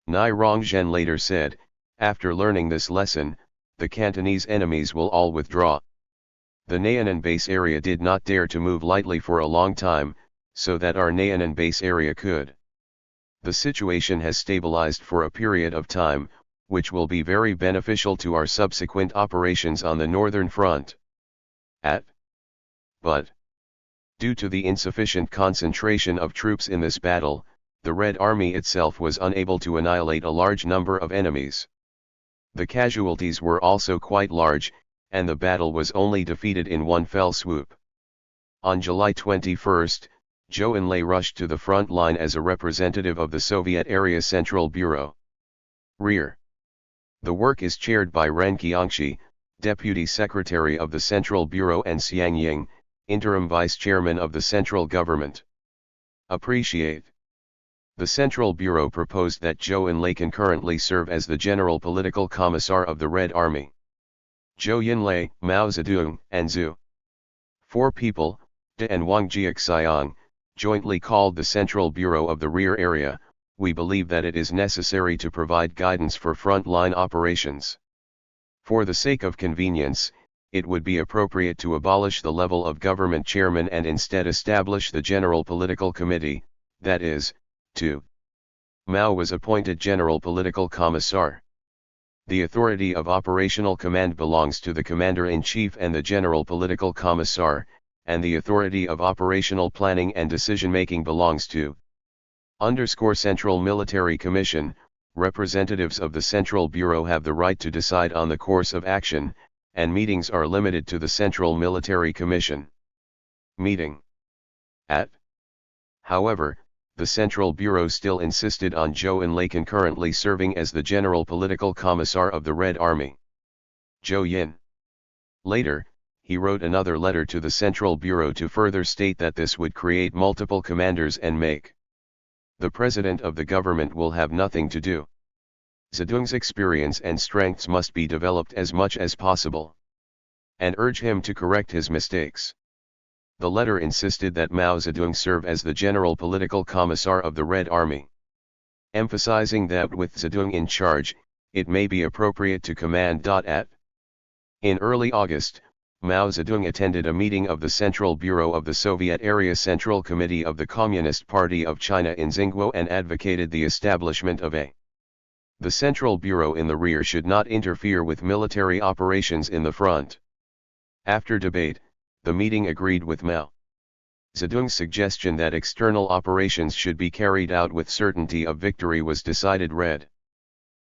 Nai Rongzhen later said, after learning this lesson, the Cantonese enemies will all withdraw. The Nayanan base area did not dare to move lightly for a long time, so that our Nayanan base area could. The situation has stabilized for a period of time, which will be very beneficial to our subsequent operations on the northern front. But, due to the insufficient concentration of troops in this battle, the Red Army itself was unable to annihilate a large number of enemies. The casualties were also quite large, and the battle was only defeated in one fell swoop. On July 21, Zhou Enlai rushed to the front line as a representative of the Soviet Area Central Bureau. Rear. The work is chaired by Ren Qiangxi, Deputy Secretary of the Central Bureau, and Xiang Ying, Interim Vice Chairman of the Central Government. Appreciate. The Central Bureau proposed that Zhou Enlai concurrently serve as the General Political Commissar of the Red Army. Zhou Enlai, Mao Zedong, and Zhu. 4 people, De and Wang Jiaxiang, jointly called the Central Bureau of the Rear Area. We believe that it is necessary to provide guidance for front-line operations. For the sake of convenience, it would be appropriate to abolish the level of government chairman and instead establish the General Political Committee, that is, 2. Mao was appointed General Political Commissar. The authority of operational command belongs to the Commander-in-Chief and the General Political Commissar, and the authority of operational planning and decision-making belongs to Central Military Commission. Representatives of the Central Bureau have the right to decide on the course of action, and meetings are limited to the Central Military Commission. Meeting. However, the Central Bureau still insisted on Zhou Enlai concurrently serving as the General Political Commissar of the Red Army. Zhou Yin. Later, he wrote another letter to the Central Bureau to further state that this would create multiple commanders and make the President of the government will have nothing to do. Zedong's experience and strengths must be developed as much as possible, and urge him to correct his mistakes. The letter insisted that Mao Zedong serve as the General Political Commissar of the Red Army, emphasizing that with Zedong in charge, it may be appropriate to command. In early August, Mao Zedong attended a meeting of the Central Bureau of the Soviet Area Central Committee of the Communist Party of China in Xingguo and advocated the establishment of the Central Bureau in the rear should not interfere with military operations in the front. After debate, the meeting agreed with Mao Zedong's suggestion that external operations should be carried out with certainty of victory was decided. Read.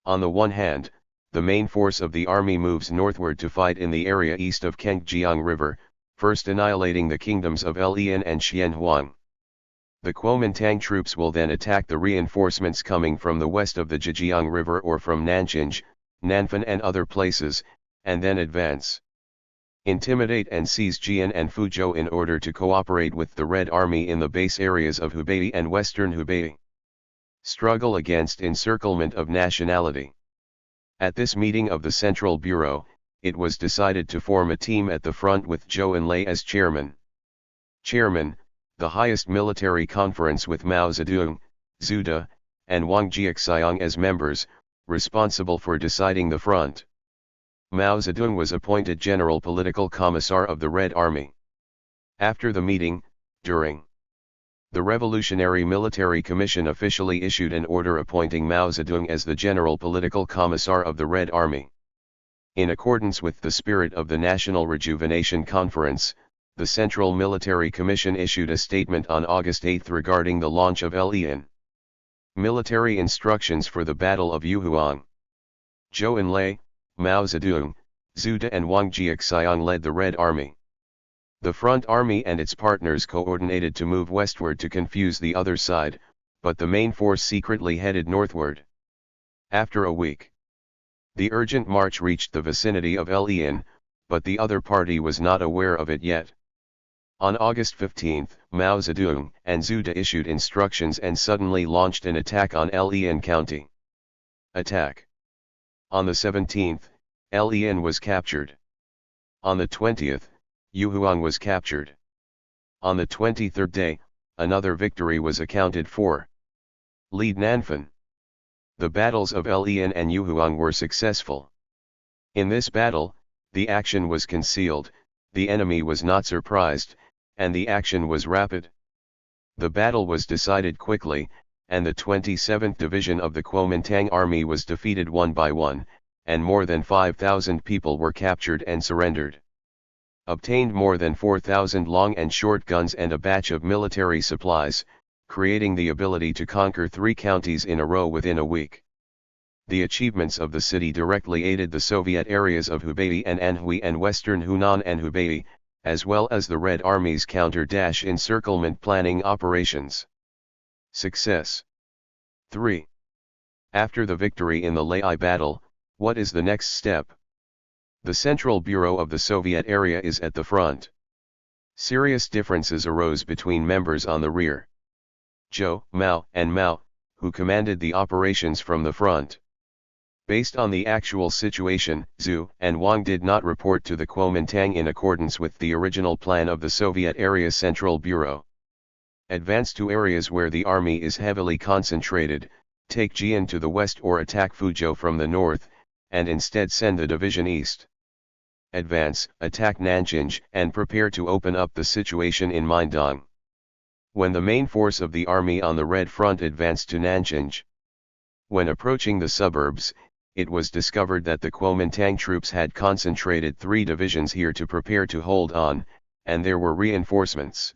On the one hand, the main force of the army moves northward to fight in the area east of Kengjiang River, first annihilating the kingdoms of Lian and Xianhuang. The Kuomintang troops will then attack the reinforcements coming from the west of the Zhejiang River or from Nanjing, Nanfan and other places, and then advance. Intimidate and seize Jian and Fuzhou in order to cooperate with the Red Army in the base areas of Hubei and western Hubei. Struggle against encirclement of nationality. At this meeting of the Central Bureau, it was decided to form a team at the front with Zhou Enlai as chairman. Chairman, the highest military conference with Mao Zedong, Zhu, and Wang Jiaxiang as members, responsible for deciding the front. Mao Zedong was appointed General Political Commissar of the Red Army. After the meeting, the Revolutionary Military Commission officially issued an order appointing Mao Zedong as the General Political Commissar of the Red Army. In accordance with the spirit of the National Rejuvenation Conference, the Central Military Commission issued a statement on August 8 regarding the launch of Lian. Military instructions for the Battle of Yuhuang. Zhou Enlai, Mao Zedong, Zhu and Wang Jiaxiang led the Red Army. The Front Army and its partners coordinated to move westward to confuse the other side, but the main force secretly headed northward. After a week, the urgent march reached the vicinity of Lian, but the other party was not aware of it yet. On August 15, Mao Zedong and Zhu issued instructions and suddenly launched an attack on Lian County. Attack. On the 17th, Lian was captured. On the 20th, Yuhuang was captured. On the 23rd day, another victory was accounted for. Lead Nanfan. The battles of Lian and Yuhuang were successful. In this battle, the action was concealed, the enemy was not surprised, and the action was rapid. The battle was decided quickly, and the 27th Division of the Kuomintang Army was defeated one by one, and more than 5,000 people were captured and surrendered. Obtained more than 4,000 long and short guns and a batch of military supplies, creating the ability to conquer 3 counties in a row within a week. The achievements of the city directly aided the Soviet areas of Hubei and Anhui and western Hunan and Hubei, as well as the Red Army's counter-encirclement planning operations. Success. 3. After the victory in the Lei battle, what is the next step? The Central Bureau of the Soviet area is at the front. Serious differences arose between members on the rear. Zhou, Mao, and Mao, who commanded the operations from the front. Based on the actual situation, Zhu and Wang did not report to the Kuomintang in accordance with the original plan of the Soviet Area Central Bureau. Advance to areas where the army is heavily concentrated, take Jian to the west or attack Fuzhou from the north, and instead send the division east. Advance, attack Nanjing, and prepare to open up the situation in Mindong. When the main force of the army on the Red Front advanced to Nanjing. When approaching the suburbs, it was discovered that the Kuomintang troops had concentrated 3 divisions here to prepare to hold on, and there were reinforcements.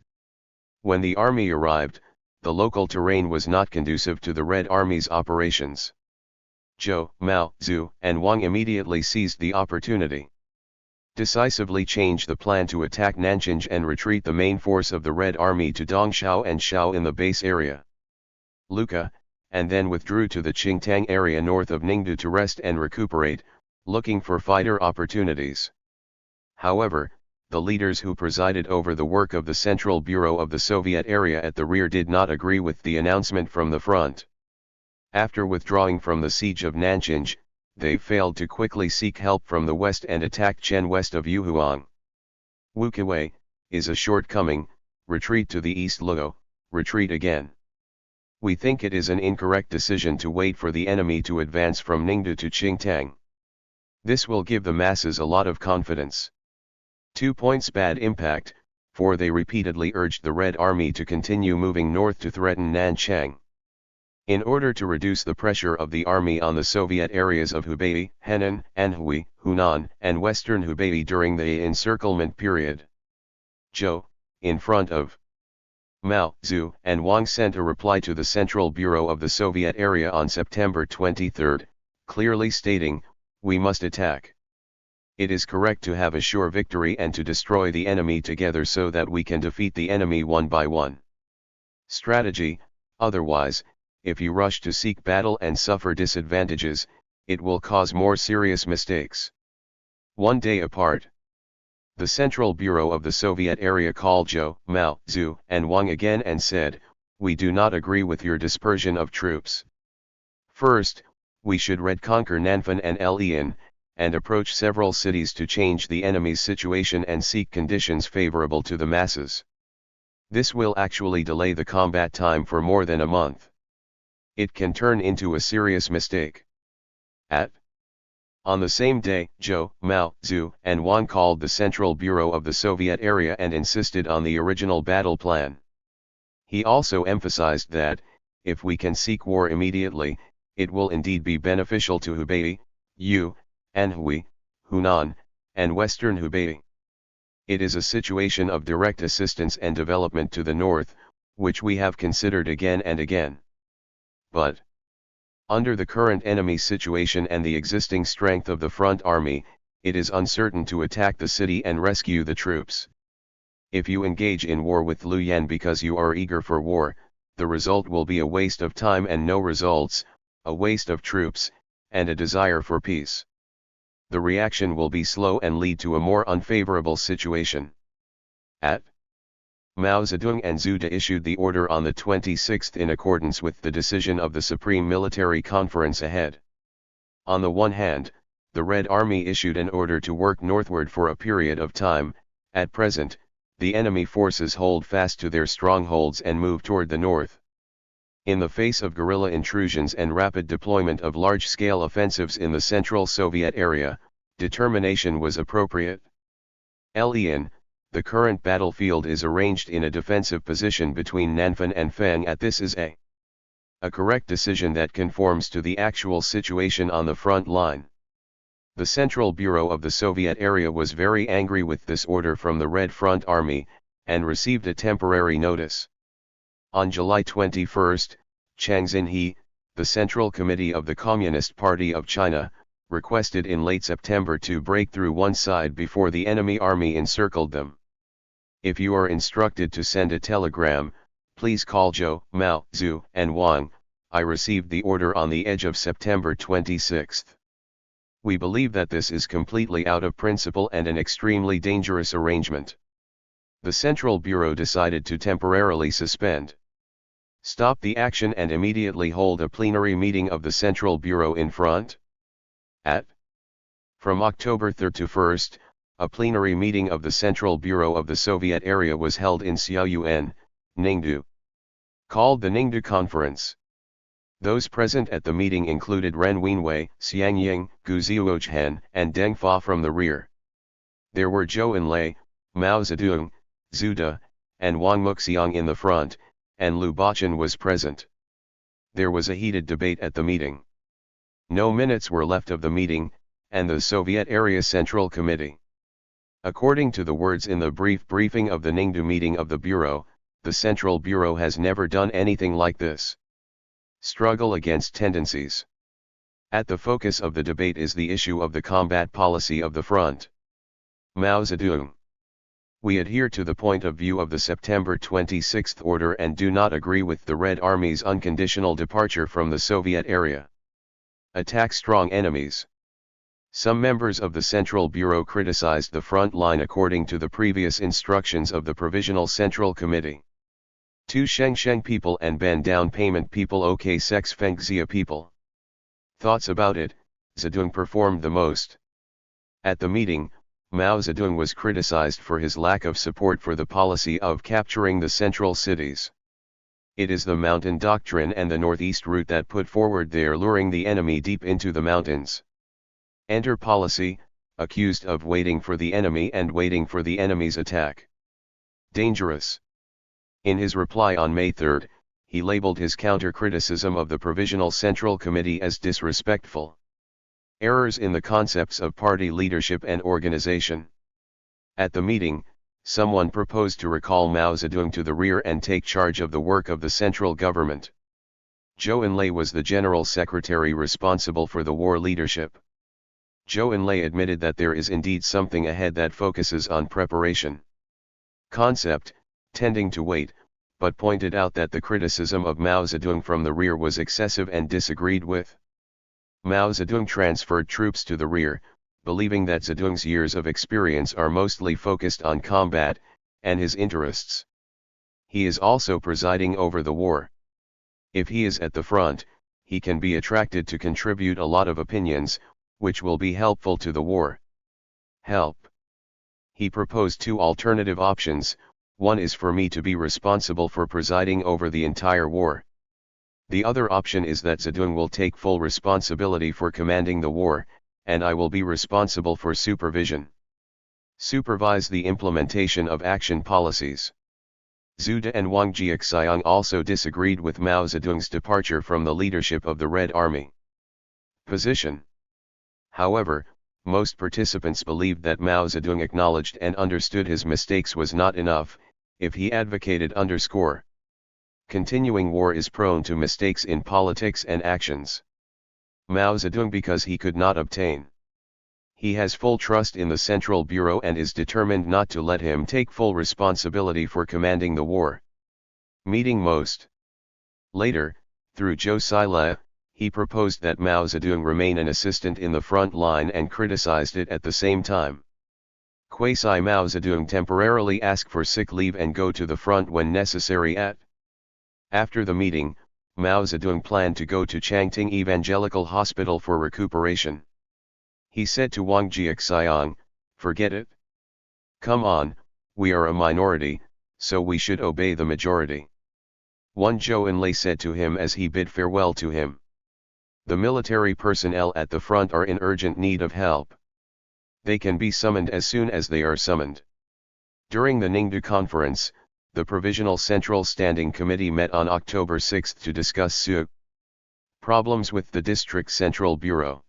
When the army arrived, the local terrain was not conducive to the Red Army's operations. Zhou, Mao, Zhu, and Wang immediately seized the opportunity. Decisively changed the plan to attack Nanjing and retreat the main force of the Red Army to Dongshao and Shao in the base area. Luka, and then withdrew to the Qingtang area north of Ningdu to rest and recuperate, looking for fighter opportunities. However, the leaders who presided over the work of the Central Bureau of the Soviet area at the rear did not agree with the announcement from the front. After withdrawing from the siege of Nanjing, they failed to quickly seek help from the west and attacked Chen west of Yuhuang. Wukiwei, is a shortcoming, retreat to the east Luo, retreat again. We think it is an incorrect decision to wait for the enemy to advance from Ningdu to Qingtang. This will give the masses a lot of confidence. 2 points bad impact, for they repeatedly urged the Red Army to continue moving north to threaten Nanchang. In order to reduce the pressure of the army on the Soviet areas of Hubei, Henan, Anhui, Hunan, and western Hubei during the encirclement period. Zhou, in front of Mao, Zhu, and Wang sent a reply to the Central Bureau of the Soviet area on September 23, clearly stating, "We must attack. It is correct to have a sure victory and to destroy the enemy together so that we can defeat the enemy one by one. Strategy, otherwise, if you rush to seek battle and suffer disadvantages, it will cause more serious mistakes." 1 day apart. The Central Bureau of the Soviet area called Zhou, Mao, Zhu, and Wang again and said, "We do not agree with your dispersion of troops. First, we should conquer Nanfan and Lian, and approach several cities to change the enemy's situation and seek conditions favorable to the masses. This will actually delay the combat time for more than a month. It can turn into a serious mistake. On the same day, Zhou, Mao, Zhu, and Wang called the Central Bureau of the Soviet area and insisted on the original battle plan. He also emphasized that, if we can seek war immediately, it will indeed be beneficial to Hubei, Yu, Anhui, Hunan, and Western Hubei. It is a situation of direct assistance and development to the north, which we have considered again and again. But, under the current enemy situation and the existing strength of the front army, it is uncertain to attack the city and rescue the troops. If you engage in war with Luoyang because you are eager for war, the result will be a waste of time and no results, a waste of troops, and a desire for peace. The reaction will be slow and lead to a more unfavorable situation. Mao Zedong and Zhu De issued the order on the 26th in accordance with the decision of the Supreme Military Conference ahead. On the one hand, the Red Army issued an order to work northward for a period of time. At present, the enemy forces hold fast to their strongholds and move toward the north. In the face of guerrilla intrusions and rapid deployment of large-scale offensives in the Central Soviet area, determination was appropriate. Leon, the current battlefield is arranged in a defensive position between Nanfan and Fang. This is a correct decision that conforms to the actual situation on the front line. The Central Bureau of the Soviet area was very angry with this order from the Red Front Army, and received a temporary notice. On July 21, Chiang Xinhe, the Central Committee of the Communist Party of China, requested in late September to break through one side before the enemy army encircled them. If you are instructed to send a telegram, please call Zhou, Mao, Zhu, and Wang. I received the order on the edge of September 26. We believe that this is completely out of principle and an extremely dangerous arrangement. The Central Bureau decided to temporarily stop the action and immediately hold a plenary meeting of the Central Bureau in front. From October 3 to 1, a plenary meeting of the Central Bureau of the Soviet area was held in Xiaoyuan, Ningdu. Called the Ningdu Conference. Those present at the meeting included Ren Wenwei, Xiang Ying, Gu Zhuochen, and Deng Fa from the rear. There were Zhou Enlai, Mao Zedong, Zhu De, and Wang Muxiang in the front, and Liu Bachan was present. There was a heated debate at the meeting. No minutes were left of the meeting, and the Soviet Area Central Committee. According to the words in the brief briefing of the Ningdu meeting of the Bureau, the Central Bureau has never done anything like this. Struggle against tendencies. At the focus of the debate is the issue of the combat policy of the front. Mao Zedong. We adhere to the point of view of the September 26 order and do not agree with the Red Army's unconditional departure from the Soviet area. Attack strong enemies. Some members of the Central Bureau criticized the front line according to the previous instructions of the Provisional Central Committee. Tu Shengsheng people and Ban down payment people OK Sex Fengxia people. Thoughts about it, Zedong performed the most. At the meeting, Mao Zedong was criticized for his lack of support for the policy of capturing the central cities. It is the mountain doctrine and the northeast route that put forward their luring the enemy deep into the mountains. Enter policy, accused of waiting for the enemy and waiting for the enemy's attack. Dangerous. In his reply on May 3, he labeled his counter-criticism of the Provisional Central Committee as disrespectful. Errors in the concepts of party leadership and organization. At the meeting, someone proposed to recall Mao Zedong to the rear and take charge of the work of the central government. Zhou Enlai was the general secretary responsible for the war leadership. Zhou Enlai admitted that there is indeed something ahead that focuses on preparation. Concept, tending to wait, but pointed out that the criticism of Mao Zedong from the rear was excessive and disagreed with. Mao Zedong transferred troops to the rear, believing that Zedong's years of experience are mostly focused on combat, and his interests. He is also presiding over the war. If he is at the front, he can be attracted to contribute a lot of opinions, which will be helpful to the war. Help. He proposed two alternative options. One is for me to be responsible for presiding over the entire war. The other option is that Zedong will take full responsibility for commanding the war, and I will be responsible for supervision. Supervise the implementation of action policies. Zhu De and Wang Jiaxiang also disagreed with Mao Zedong's departure from the leadership of the Red Army position. However, most participants believed that Mao Zedong acknowledged and understood his mistakes was not enough, if he advocated continuing war is prone to mistakes in politics and actions. Mao Zedong because he could not obtain. He has full trust in the Central Bureau and is determined not to let him take full responsibility for commanding the war. Meeting most. Later, through Zhou Xile, he proposed that Mao Zedong remain an assistant in the front line and criticized it at the same time. Quasi Mao Zedong temporarily ask for sick leave and go to the front when necessary. After the meeting, Mao Zedong planned to go to Changting Evangelical Hospital for recuperation. He said to Wang Jiaxiang, "Forget it. Come on, we are a minority, so we should obey the majority." One Zhou Enlai said to him as he bid farewell to him. The military personnel at the front are in urgent need of help. They can be summoned as soon as they are summoned. During the Ningdu conference, the Provisional Central Standing Committee met on October 6 to discuss problems with the District Central Bureau.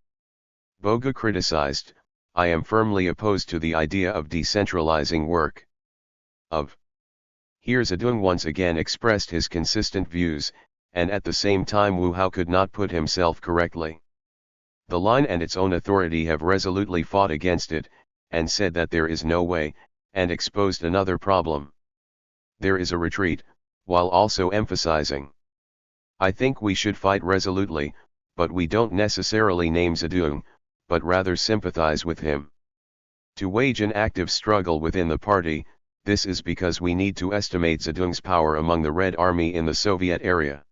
Boga criticized, "I am firmly opposed to the idea of decentralizing work." Here Zedong once again expressed his consistent views, and at the same time Wu Hao could not put himself correctly. The line and its own authority have resolutely fought against it, and said that there is no way, and exposed another problem. There is a retreat, while also emphasizing. I think we should fight resolutely, but we don't necessarily name Zedong, but rather sympathize with him. To wage an active struggle within the party, this is because we need to estimate Zedong's power among the Red Army in the Soviet area.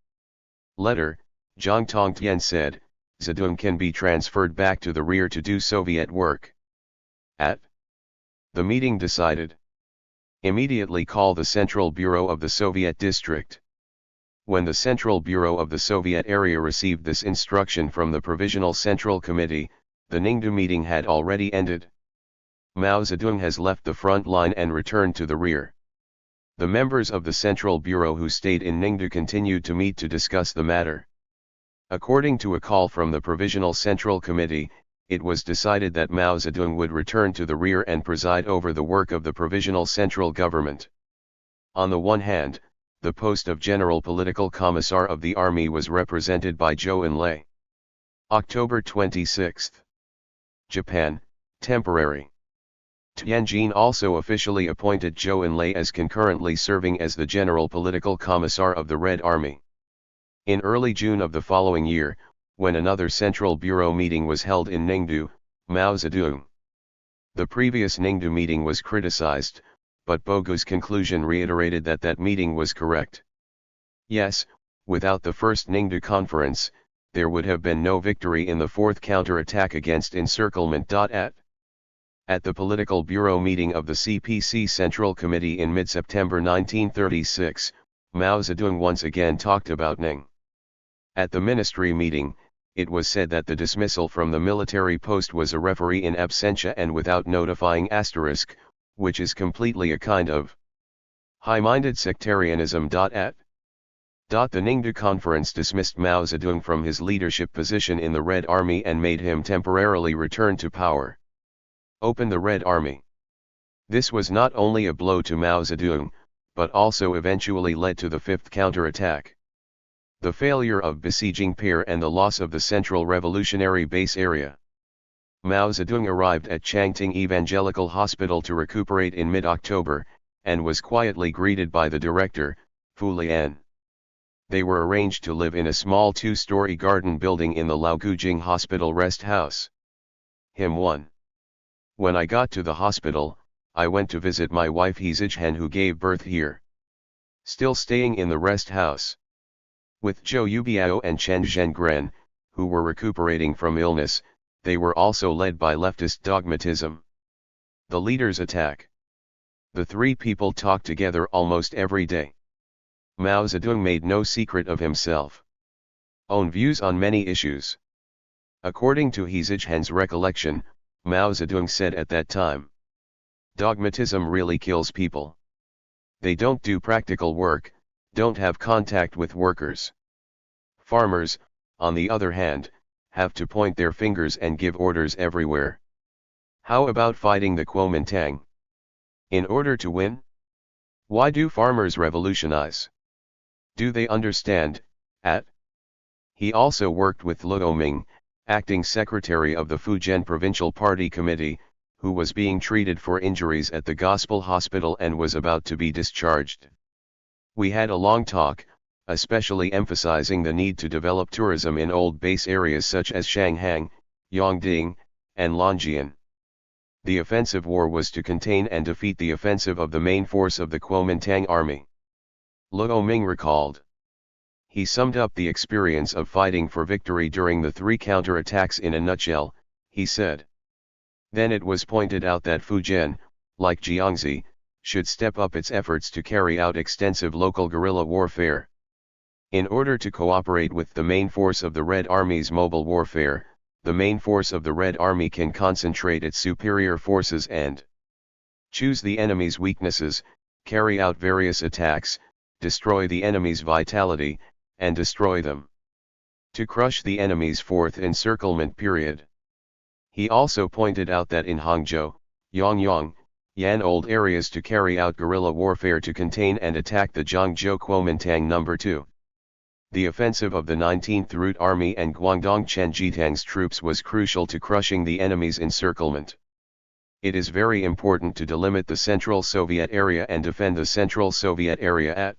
Letter, Zhang Tongtian said, Zedong can be transferred back to the rear to do Soviet work. At the meeting decided. Immediately call the Central Bureau of the Soviet District. When the Central Bureau of the Soviet area received this instruction from the Provisional Central Committee, the Ningdu meeting had already ended. Mao Zedong has left the front line and returned to the rear. The members of the Central Bureau who stayed in Ningdu continued to meet to discuss the matter. According to a call from the Provisional Central Committee, it was decided that Mao Zedong would return to the rear and preside over the work of the Provisional Central Government. On the one hand, the post of General Political Commissar of the Army was represented by Zhou Enlai. October 26. Japan, temporary. Tianjin also officially appointed Zhou Enlai as concurrently serving as the General Political Commissar of the Red Army. In early June of the following year, when another Central Bureau meeting was held in Ningdu, Mao Zedong. The previous Ningdu meeting was criticized, but Bogu's conclusion reiterated that that meeting was correct. Yes, without the first Ningdu conference, there would have been no victory in the fourth counterattack against encirclement. At the Political Bureau meeting of the CPC Central Committee in mid-September 1936, Mao Zedong once again talked about Ning. At the ministry meeting, it was said that the dismissal from the military post was a referee in absentia and without notifying *, which is completely a kind of high-minded sectarianism. The Ningdu conference dismissed Mao Zedong from his leadership position in the Red Army and made him temporarily return to power. Open the Red Army. This was not only a blow to Mao Zedong, but also eventually led to the fifth counterattack. The failure of besieging Pir and the loss of the Central Revolutionary Base area. Mao Zedong arrived at Changting Evangelical Hospital to recuperate in mid-October, and was quietly greeted by the director, Fu Lian. They were arranged to live in a small two-story garden building in the Laogujing Hospital Rest House. Hymn 1. When I got to the hospital, I went to visit my wife Hezijhen who gave birth here. Still staying in the rest house. With Zhou Yubiao and Chen Zhengren, who were recuperating from illness, they were also led by leftist dogmatism. The leaders attack. The three people talked together almost every day. Mao Zedong made no secret of himself. own views on many issues. According to He Zijian's recollection, Mao Zedong said at that time, "Dogmatism really kills people. They don't do practical work, don't have contact with workers. Farmers, on the other hand, have to point their fingers and give orders everywhere. How about fighting the Kuomintang? In order to win? Why do farmers revolutionize? Do they understand, at?" He also worked with Luo Ming, acting secretary of the Fujian Provincial Party Committee, who was being treated for injuries at the Gospel Hospital and was about to be discharged. We had a long talk, especially emphasizing the need to develop tourism in old base areas such as Shanghang, Yongding, and Longjian. The offensive war was to contain and defeat the offensive of the main force of the Kuomintang army. Luo Ming recalled. He summed up the experience of fighting for victory during the 3 counterattacks in a nutshell. He said. Then it was pointed out that Fujian, like Xianzhi, should step up its efforts to carry out extensive local guerrilla warfare. In order to cooperate with the main force of the Red Army's mobile warfare, the main force of the Red Army can concentrate its superior forces and choose the enemy's weaknesses, carry out various attacks, destroy the enemy's vitality, and destroy them. To crush the enemy's 4th encirclement period. He also pointed out that in Hangzhou, Yongyang, Yan old areas to carry out guerrilla warfare to contain and attack the Zhangzhou Kuomintang No. 2. The offensive of the 19th Route Army and Guangdong Chenjitang's troops was crucial to crushing the enemy's encirclement. It is very important to delimit the Central Soviet area and defend the Central Soviet area at.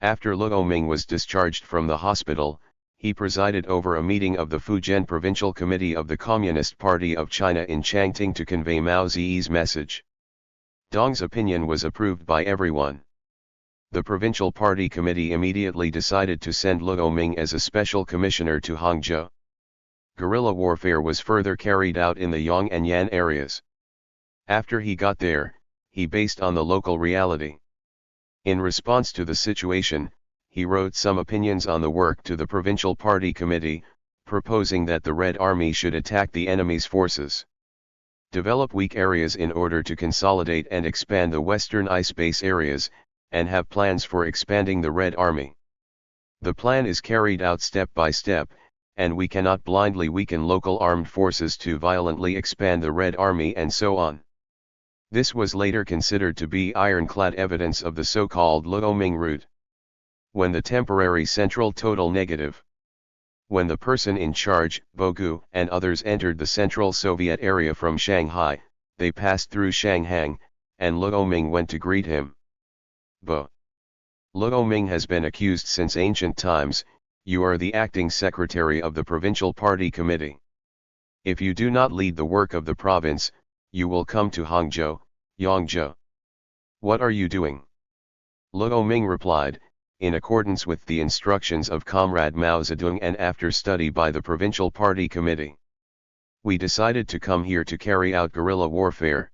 After Luo Ming was discharged from the hospital, he presided over a meeting of the Fujian Provincial Committee of the Communist Party of China in Changting to convey Mao Zedong's message. Dong's opinion was approved by everyone. The Provincial Party Committee immediately decided to send Luo Ming as a special commissioner to Hangzhou. Guerrilla warfare was further carried out in the Yang and Yan areas. After he got there, he based on the local reality. In response to the situation, he wrote some opinions on the work to the Provincial Party Committee, proposing that the Red Army should attack the enemy's forces, develop weak areas in order to consolidate and expand the western ice base areas, and have plans for expanding the Red Army. The plan is carried out step by step, and we cannot blindly weaken local armed forces to violently expand the Red Army and so on. This was later considered to be ironclad evidence of the so-called Luo Ming route. When the temporary central total negative. When the person in charge, Bogu, and others entered the Central Soviet area from Shanghai, they passed through Shanghang, and Luo Ming went to greet him. Luo Ming has been accused since ancient times, you are the acting secretary of the Provincial Party Committee. If you do not lead the work of the province, you will come to Hangzhou, Yangzhou. What are you doing? Luo Ming replied, in accordance with the instructions of Comrade Mao Zedong and after study by the Provincial Party Committee. We decided to come here to carry out guerrilla warfare.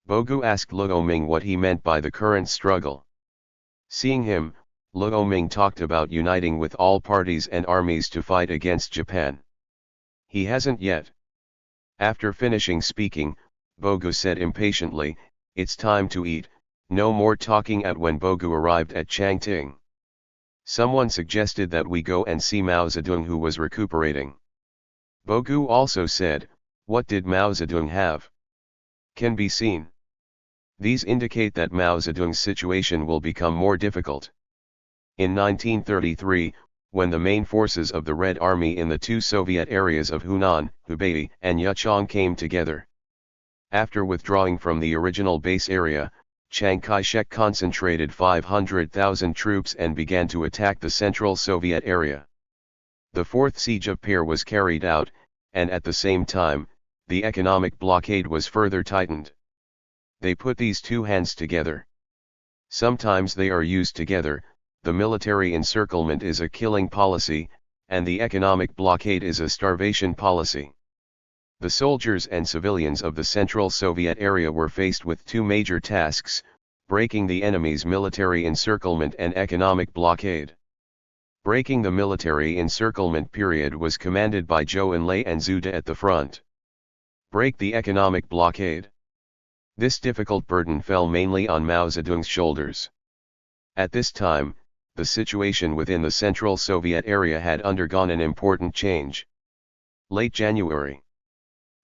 Bogu asked Luo Ming what he meant by the current struggle. Seeing him, Luo Ming talked about uniting with all parties and armies to fight against Japan. He hasn't yet. After finishing speaking, Bogu said impatiently, it's time to eat. No more talking at when Bogu arrived at Changting. Someone suggested that we go and see Mao Zedong who was recuperating. Bogu also said, what did Mao Zedong have? Can be seen. These indicate that Mao Zedong's situation will become more difficult. In 1933, when the main forces of the Red Army in the 2 Soviet areas of Hunan, Hubei, and Yachang came together. After withdrawing from the original base area, Chiang Kai-shek concentrated 500,000 troops and began to attack the Central Soviet area. The 4th siege of Pear was carried out, and at the same time, the economic blockade was further tightened. They put these two hands together. Sometimes they are used together. The military encirclement is a killing policy, and the economic blockade is a starvation policy. The soldiers and civilians of the Central Soviet area were faced with 2 major tasks, breaking the enemy's military encirclement and economic blockade. Breaking the military encirclement period was commanded by Zhou Enlai and Zhu De at the front. Break the economic blockade. This difficult burden fell mainly on Mao Zedong's shoulders. At this time, the situation within the Central Soviet area had undergone an important change. Late January.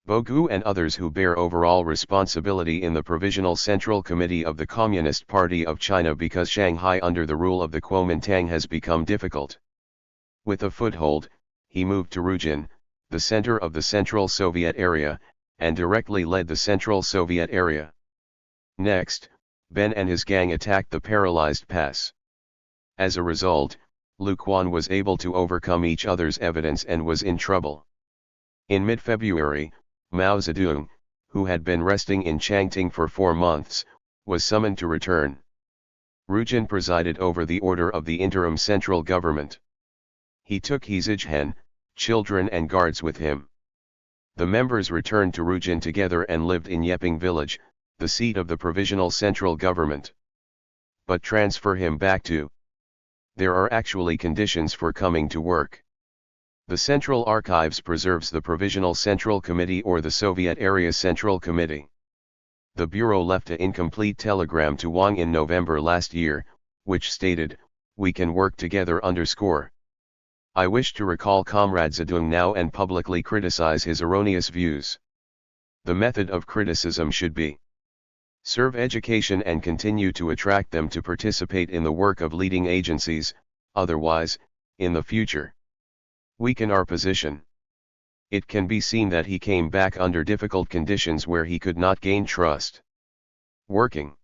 Bogu and others who bear overall responsibility in the Provisional Central Committee of the Communist Party of China because Shanghai under the rule of the Kuomintang has become difficult. With a foothold, he moved to Rujin, the center of the Central Soviet area, and directly led the Central Soviet area. Next, Ben and his gang attacked the paralyzed pass. As a result, Lu Quan was able to overcome each other's evidence and was in trouble. In mid-February, Mao Zedong, who had been resting in Changting for 4 months, was summoned to return. Rujin presided over the order of the interim central government. He took Hizijhan, children and guards with him. The members returned to Rujin together and lived in Yeping village, the seat of the provisional central government. But transfer him back to. There are actually conditions for coming to work. The Central Archives preserves the Provisional Central Committee or the Soviet Area Central Committee. The Bureau left an incomplete telegram to Wang in November last year, which stated, "We can work together _ I wish to recall Comrade Zedong now and publicly criticize his erroneous views. The method of criticism should be serve education and continue to attract them to participate in the work of leading agencies, otherwise, in the future, weaken our position." It can be seen that he came back under difficult conditions where he could not gain trust. Working.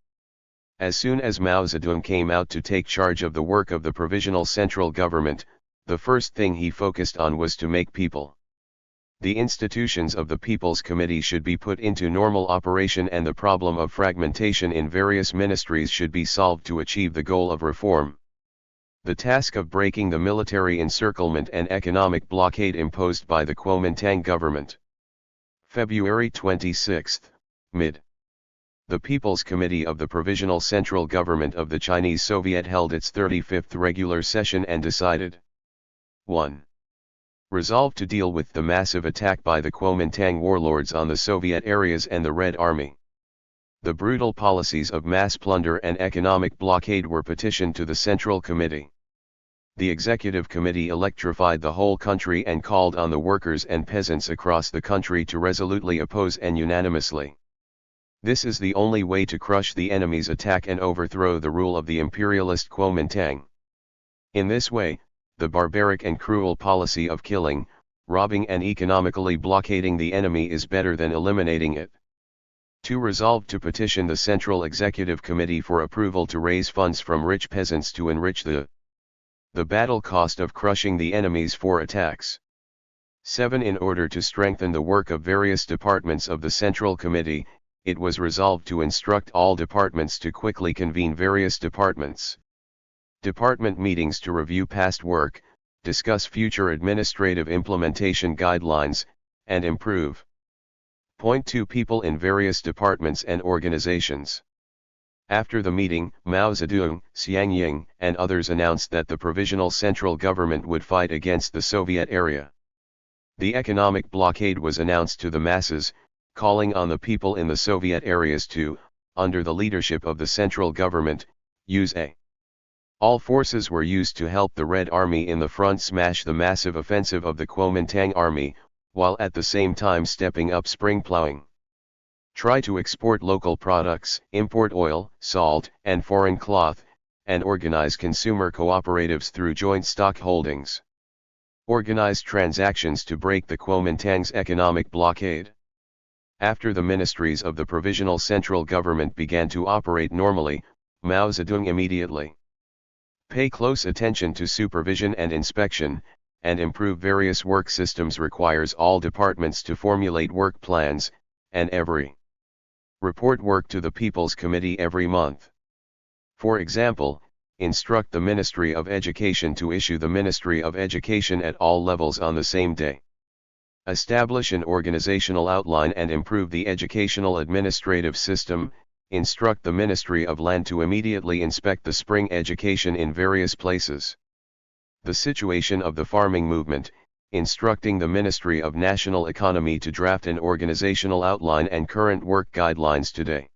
As soon as Mao Zedong came out to take charge of the work of the Provisional Central Government, the first thing he focused on was to make people. The institutions of the People's Committee should be put into normal operation and the problem of fragmentation in various ministries should be solved to achieve the goal of reform. The task of breaking the military encirclement and economic blockade imposed by the Kuomintang government. February 26, mid. The People's Committee of the Provisional Central Government of the Chinese Soviet held its 35th regular session and decided 1. Resolve to deal with the massive attack by the Kuomintang warlords on the Soviet areas and the Red Army. The brutal policies of mass plunder and economic blockade were petitioned to the Central Committee. The Executive Committee electrified the whole country and called on the workers and peasants across the country to resolutely oppose and unanimously. This is the only way to crush the enemy's attack and overthrow the rule of the imperialist Kuomintang. In this way, the barbaric and cruel policy of killing, robbing and economically blockading the enemy is better than eliminating it. 2. Resolve to petition the Central Executive Committee for approval to raise funds from rich peasants to enrich the battle cost of crushing the enemy's 4 attacks. 7. In order to strengthen the work of various departments of the Central Committee, it was resolved to instruct all departments to quickly convene various department meetings to review past work, discuss future administrative implementation guidelines, and improve. Point 2. People in various departments and organizations. After the meeting, Mao Zedong, Xianzhi, and others announced that the Provisional Central Government would fight against the Soviet area. The economic blockade was announced to the masses, calling on the people in the Soviet areas to, under the leadership of the Central Government, use all forces were used to help the Red Army in the front smash the massive offensive of the Kuomintang army, while at the same time stepping up spring plowing. Try to export local products, import oil, salt, and foreign cloth, and organize consumer cooperatives through joint stock holdings. Organize transactions to break the Kuomintang's economic blockade. After the ministries of the Provisional Central Government began to operate normally, Mao Zedong immediately pay close attention to supervision and inspection, and improve various work systems requires all departments to formulate work plans, and report work to the People's Committee every month. For example, instruct the Ministry of Education to issue the Ministry of Education at all levels on the same day. Establish an organizational outline and improve the educational administrative system. Instruct the Ministry of Land to immediately inspect the spring education in various places. The situation of the farming movement, instructing the Ministry of National Economy to draft an organizational outline and current work guidelines today.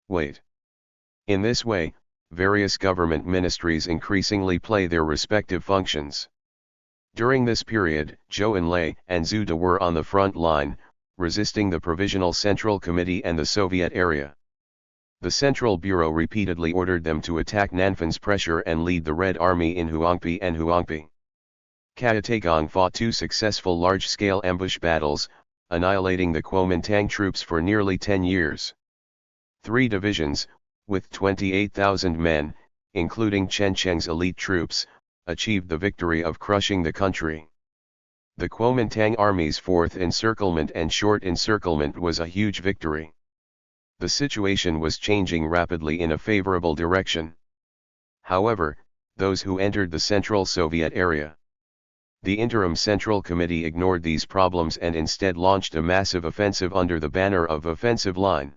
Wait. In this way, various government ministries increasingly play their respective functions. During this period, Zhou Enlai and Zhu De were on the front line, resisting the Provisional Central Committee and the Soviet area. The Central Bureau repeatedly ordered them to attack Nanfan's pressure and lead the Red Army in Huangpi and Huangpi. Kyategong fought 2 successful large-scale ambush battles, annihilating the Kuomintang troops for nearly 10 years. 3 divisions, with 28,000 men, including Chen Cheng's elite troops, achieved the victory of crushing the country. The Kuomintang army's 4th encirclement and short encirclement was a huge victory. The situation was changing rapidly in a favorable direction. However, those who entered the Central Soviet area. The Interim Central Committee ignored these problems and instead launched a massive offensive under the banner of Offensive Line.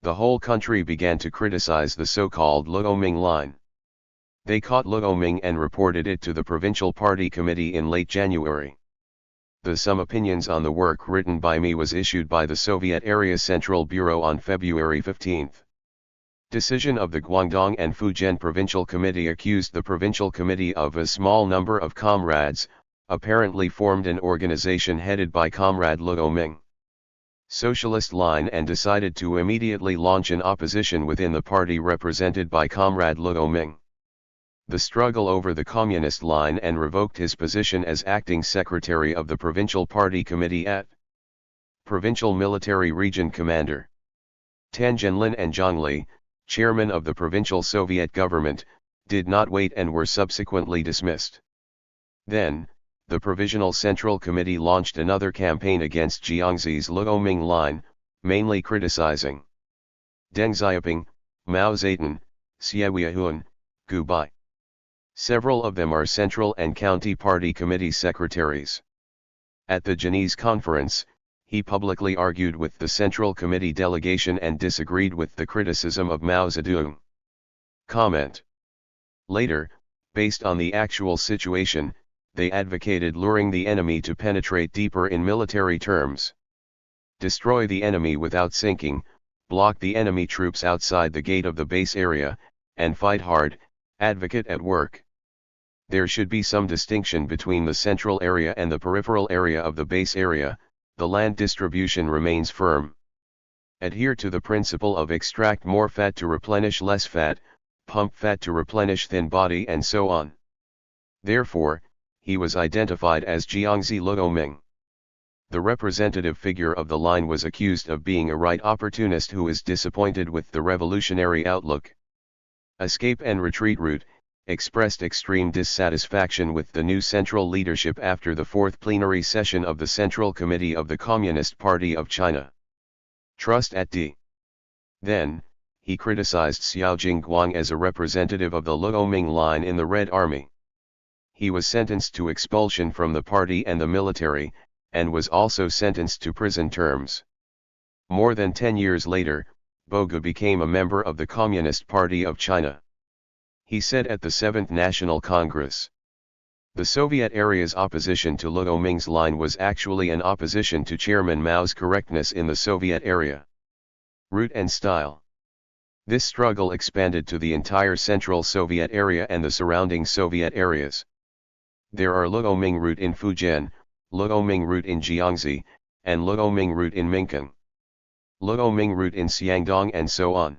The whole country began to criticize the so-called Luoming Line. They caught Luoming and reported it to the Provincial Party Committee in late January. Some opinions on the work written by me was issued by the Soviet Area Central Bureau on February 15. Decision of the Guangdong and Fujian Provincial Committee accused the Provincial Committee of a small number of comrades, apparently formed an organization headed by Comrade Luoming. Socialist Line and decided to immediately launch an opposition within the party represented by Comrade Luoming. The struggle over the Communist Line and revoked his position as acting secretary of the Provincial Party Committee at Provincial Military Region Commander. Tan Zhenlin and Zhang Li, chairman of the Provincial Soviet government, did not wait and were subsequently dismissed. Then, the Provisional Central Committee launched another campaign against Jiangxi's Luoming Line, mainly criticizing Deng Xiaoping, Mao Zedong, Xie Weihun, Gu Bai. Several of them are Central and County Party Committee secretaries. At the Genese conference, he publicly argued with the Central Committee delegation and disagreed with the criticism of Mao Zedong. Comment. Later, based on the actual situation, they advocated luring the enemy to penetrate deeper in military terms. Destroy the enemy without sinking, block the enemy troops outside the gate of the base area, and fight hard, advocate at work. There should be some distinction between the central area and the peripheral area of the base area. The land distribution remains firm. Adhere to the principle of extract more fat to replenish less fat, pump fat to replenish thin body and so on. Therefore, he was identified as Jiangxi Luoming. The representative figure of the line was accused of being a right opportunist who is disappointed with the revolutionary outlook. Escape and retreat route, expressed extreme dissatisfaction with the new central leadership after the 4th plenary session of the Central Committee of the Communist Party of China. Trust at D. Then, he criticized Xiao Jingguang as a representative of the Luoming line in the Red Army. He was sentenced to expulsion from the party and the military, and was also sentenced to prison terms. More than 10 years later, Boga became a member of the Communist Party of China. He said at the 7th National Congress, "The Soviet area's opposition to Luoming's line was actually an opposition to Chairman Mao's correctness in the Soviet area. Route and style. This struggle expanded to the entire Central Soviet area and the surrounding Soviet areas. There are Luoming route in Fujian, Luoming route in Jiangxi, and Luoming route in Minkan. Luoming route in Xiangdong and so on.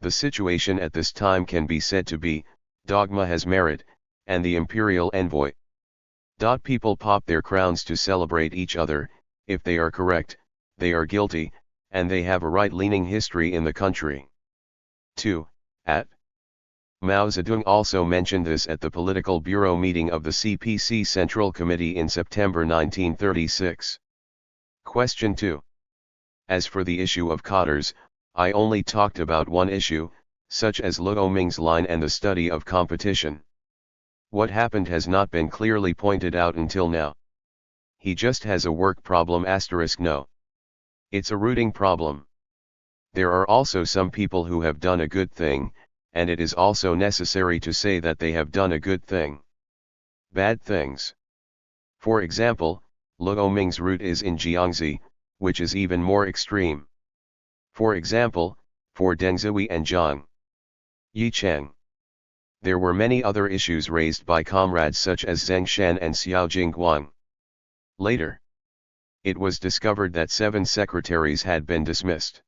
The situation at this time can be said to be, dogma has merit, and the imperial envoy. People pop their crowns to celebrate each other. If they are correct, they are guilty, and they have a right-leaning history in the country." 2. At Mao Zedong also mentioned this at the Political Bureau meeting of the CPC Central Committee in September 1936. Question 2. As for the issue of cadres, I only talked about one issue, such as Luoming's line and the study of competition. What happened has not been clearly pointed out until now. He just has a work problem *. No. It's a routing problem. There are also some people who have done a good thing, and it is also necessary to say that they have done a good thing. Bad things. For example, Luo Ming's route is in Xianzhi, which is even more extreme. For example, for Dengzhui and Zhang Yicheng. There were many other issues raised by comrades such as Zheng Shan and Xiao Jingguang. Later, it was discovered that 7 secretaries had been dismissed.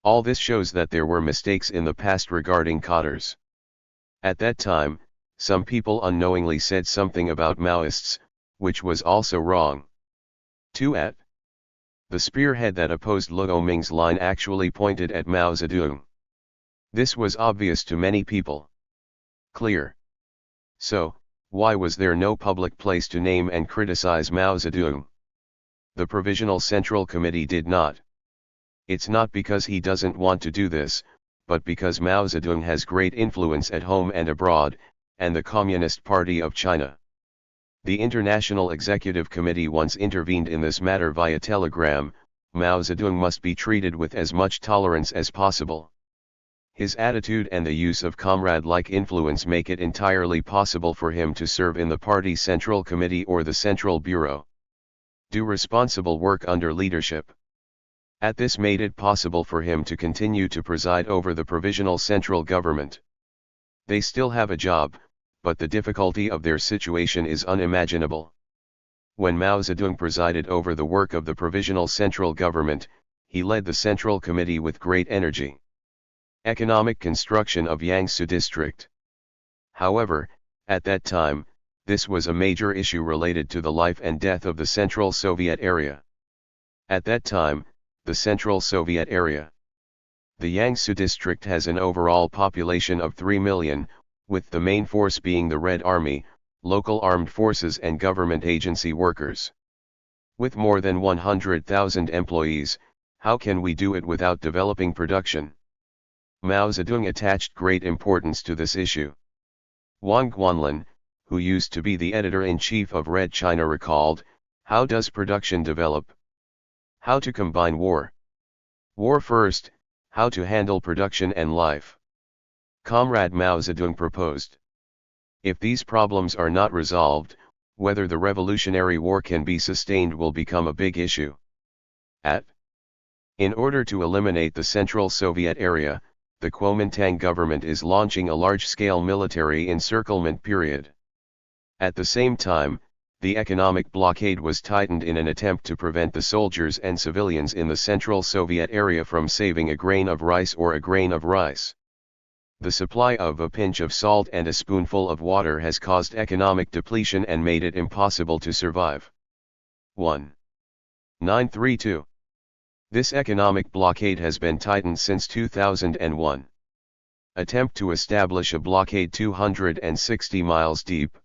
All this shows that there were mistakes in the past regarding cadres. At that time, some people unknowingly said something about Maoists, which was also wrong. 2. The spearhead that opposed Luo Ming's line actually pointed at Mao Zedong. This was obvious to many people. Clear. So, why was there no public place to name and criticize Mao Zedong? The Provisional Central Committee did not. It's not because he doesn't want to do this, but because Mao Zedong has great influence at home and abroad, and the Communist Party of China. The International Executive Committee once intervened in this matter via telegram. Mao Zedong must be treated with as much tolerance as possible. His attitude and the use of comrade-like influence make it entirely possible for him to serve in the party Central Committee or the Central Bureau. Do responsible work under leadership. This made it possible for him to continue to preside over the provisional central government. They still have a job, but the difficulty of their situation is unimaginable. When Mao Zedong presided over the work of the provisional central government, he led the Central Committee with great energy. Economic construction of Yangtze District. However, at that time, this was a major issue related to the life and death of the Central Soviet area. At that time, the Central Soviet area. The Yangtze District has an overall population of 3 million, with the main force being the Red Army, local armed forces and government agency workers. With more than 100,000 employees, how can we do it without developing production? Mao Zedong attached great importance to this issue. Wang Guanlin, who used to be the editor-in-chief of Red China, recalled, "How does production develop? How to combine war? War first, how to handle production and life." Comrade Mao Zedong proposed. If these problems are not resolved, whether the revolutionary war can be sustained will become a big issue. In order to eliminate the Central Soviet area, the Kuomintang government is launching a large-scale military encirclement period. At the same time, the economic blockade was tightened in an attempt to prevent the soldiers and civilians in the Central Soviet area from saving a grain of rice or a grain of rice. The supply of a pinch of salt and a spoonful of water has caused economic depletion and made it impossible to survive. 1932. This economic blockade has been tightened since 2001. Attempt to establish a blockade 260 miles deep.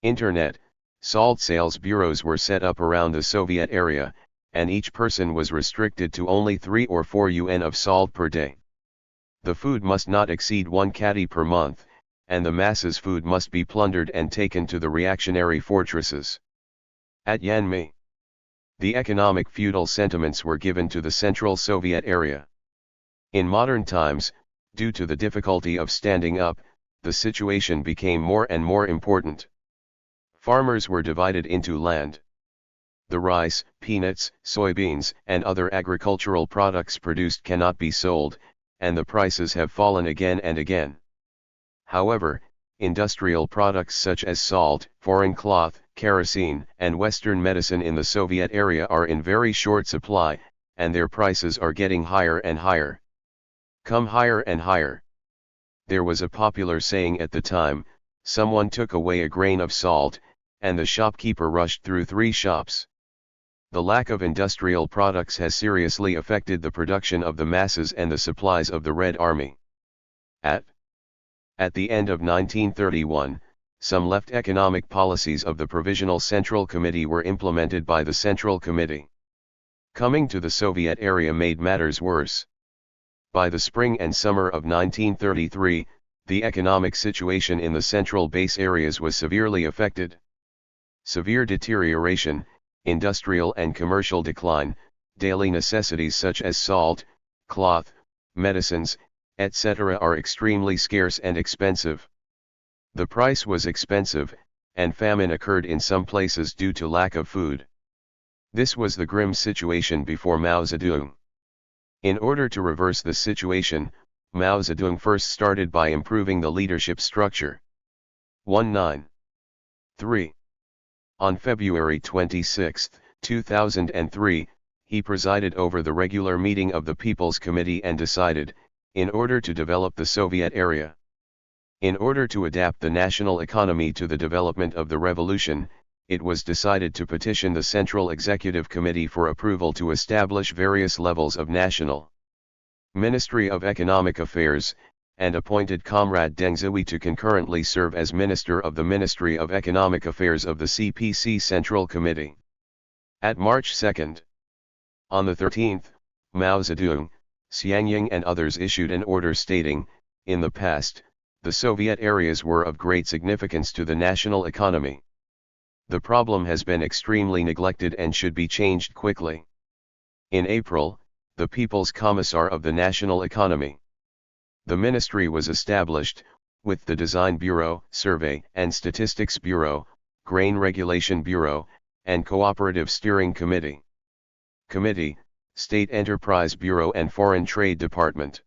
Internet, salt sales bureaus were set up around the Soviet area, and each person was restricted to only 3 or 4 UN of salt per day. The food must not exceed 1 kati per month, and the masses' food must be plundered and taken to the reactionary fortresses. At Yanmei, the economic feudal sentiments were given to the Central Soviet area. In modern times, due to the difficulty of standing up, the situation became more and more important. Farmers were divided into land. The rice, peanuts, soybeans, and other agricultural products produced cannot be sold, and the prices have fallen again and again. However, industrial products such as salt, foreign cloth, kerosene, and Western medicine in the Soviet area are in very short supply, and their prices are getting higher and higher. Come higher and higher. There was a popular saying at the time, someone took away a grain of salt, and the shopkeeper rushed through 3 shops. The lack of industrial products has seriously affected the production of the masses and the supplies of the Red Army. At the end of 1931, some left economic policies of the Provisional Central Committee were implemented by the Central Committee. Coming to the Soviet area made matters worse. By the spring and summer of 1933, the economic situation in the central base areas was severely affected. Severe deterioration, industrial and commercial decline, daily necessities such as salt, cloth, medicines, etc. are extremely scarce and expensive. The price was expensive, and famine occurred in some places due to lack of food. This was the grim situation before Mao Zedong. In order to reverse the situation, Mao Zedong first started by improving the leadership structure. 19.3. On February 26, 2003, he presided over the regular meeting of the People's Committee and decided, in order to develop the Soviet area. In order to adapt the national economy to the development of the revolution, it was decided to petition the Central Executive Committee for approval to establish various levels of National Ministry of Economic Affairs, and appointed Comrade Deng Zhihui to concurrently serve as Minister of the Ministry of Economic Affairs of the CPC Central Committee. At March 2. On the 13th, Mao Zedong, Xianzhi and others issued an order stating, in the past, the Soviet areas were of great significance to the national economy. The problem has been extremely neglected and should be changed quickly. In April, the People's Commissar of the National Economy. The ministry was established, with the Design Bureau, Survey and Statistics Bureau, Grain Regulation Bureau, and Cooperative Steering Committee. Committee, State Enterprise Bureau and Foreign Trade Department.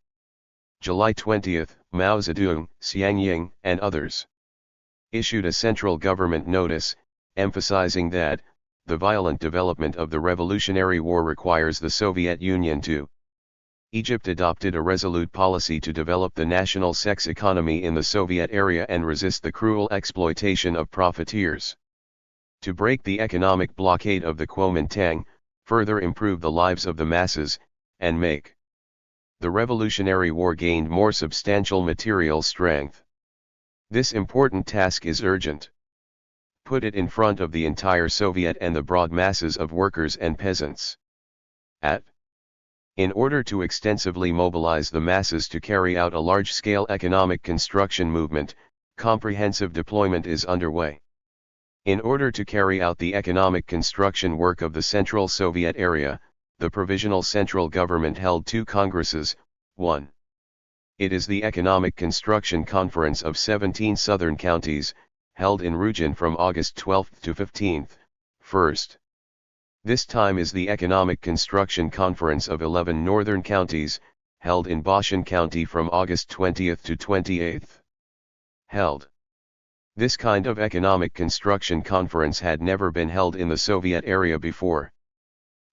July 20, Mao Zedong, Xianzhi, and others issued a central government notice, emphasizing that, the violent development of the Revolutionary War requires the Soviet Union to. Egypt adopted a resolute policy to develop the national sex economy in the Soviet area and resist the cruel exploitation of profiteers. To break the economic blockade of the Kuomintang, further improve the lives of the masses, and make the Revolutionary War gained more substantial material strength. This important task is urgent. Put it in front of the entire Soviet and the broad masses of workers and peasants. In order to extensively mobilize the masses to carry out a large-scale economic construction movement, comprehensive deployment is underway. In order to carry out the economic construction work of the Central Soviet area, the Provisional Central Government held two congresses. 1. It is the Economic Construction Conference of 17 southern counties, held in Rugin from August 12 to 15. First. This time is the Economic Construction Conference of 11 northern counties, held in Bashan County from August 20 to 28. Held. This kind of economic construction conference had never been held in the Soviet area before.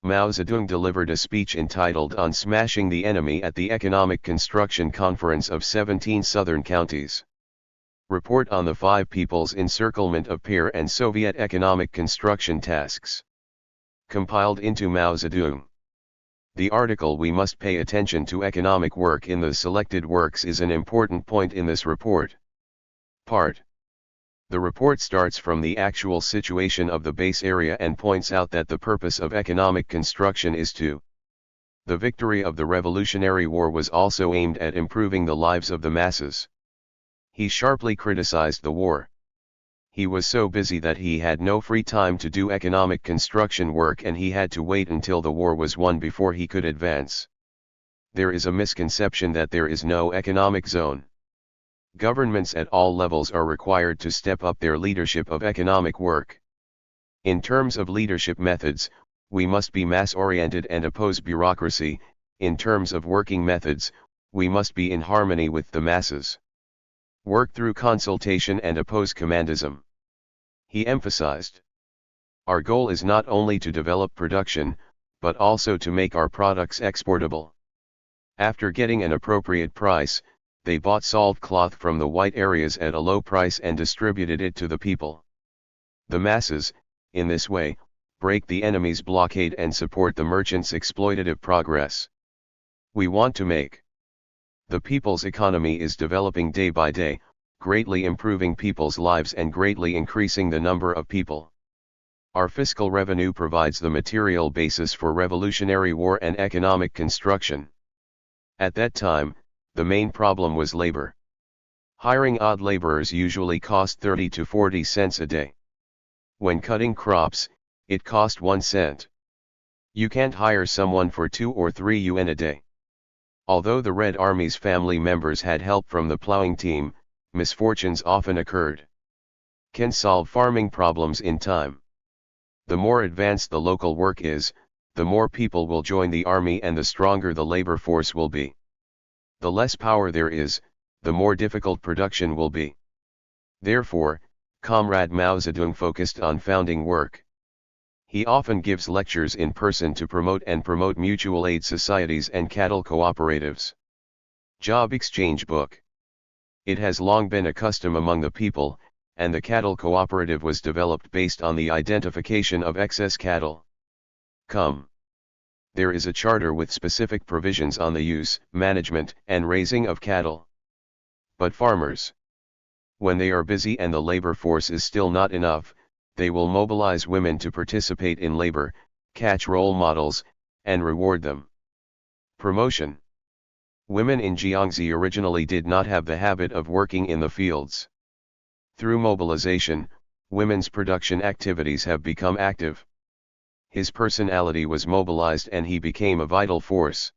Mao Zedong delivered a speech entitled On Smashing the Enemy at the Economic Construction Conference of 17 southern counties. Report on the Five People's Encirclement of Peer and Soviet Economic Construction Tasks. Compiled into Mao Zedong. The article We Must Pay Attention to Economic Work in the Selected Works is an important point in this report. Part. The report starts from the actual situation of the base area and points out that the purpose of economic construction is to. The victory of the Revolutionary War was also aimed at improving the lives of the masses. He sharply criticized the war. He was so busy that he had no free time to do economic construction work and he had to wait until the war was won before he could advance. There is a misconception that there is no economic zone. Governments at all levels are required to step up their leadership of economic work. In terms of leadership methods, we must be mass-oriented and oppose bureaucracy. In terms of working methods, we must be in harmony with the masses. Work through consultation and oppose commandism. He emphasized. Our goal is not only to develop production, but also to make our products exportable. After getting an appropriate price, they bought salt cloth from the white areas at a low price and distributed it to the people. The masses, in this way, break the enemy's blockade and support the merchants' exploitative progress. We want to make. The people's economy is developing day by day, greatly improving people's lives and greatly increasing the number of people. Our fiscal revenue provides the material basis for revolutionary war and economic construction. At that time, the main problem was labor. Hiring odd laborers usually cost 30 to 40 cents a day. When cutting crops, it cost 1 cent. You can't hire someone for 2 or 3 yuan a day. Although the Red Army's family members had help from the plowing team, misfortunes often occurred. can solve farming problems in time. The more advanced the local work is, the more people will join the army and the stronger the labor force will be. The less power there is, the more difficult production will be. Therefore, Comrade Mao Zedong focused on founding work. He often gives lectures in person to promote mutual aid societies and cattle cooperatives. Job exchange book. It has long been a custom among the people, and the cattle cooperative was developed based on the identification of excess cattle. There is a charter with specific provisions on the use, management, and raising of cattle. But farmers, when they are busy and the labor force is still not enough, they will mobilize women to participate in labor, catch role models, and reward them. Promotion. Women in Xianzhi originally did not have the habit of working in the fields. Through mobilization, women's production activities have become active. His personality was mobilized and he became a vital force.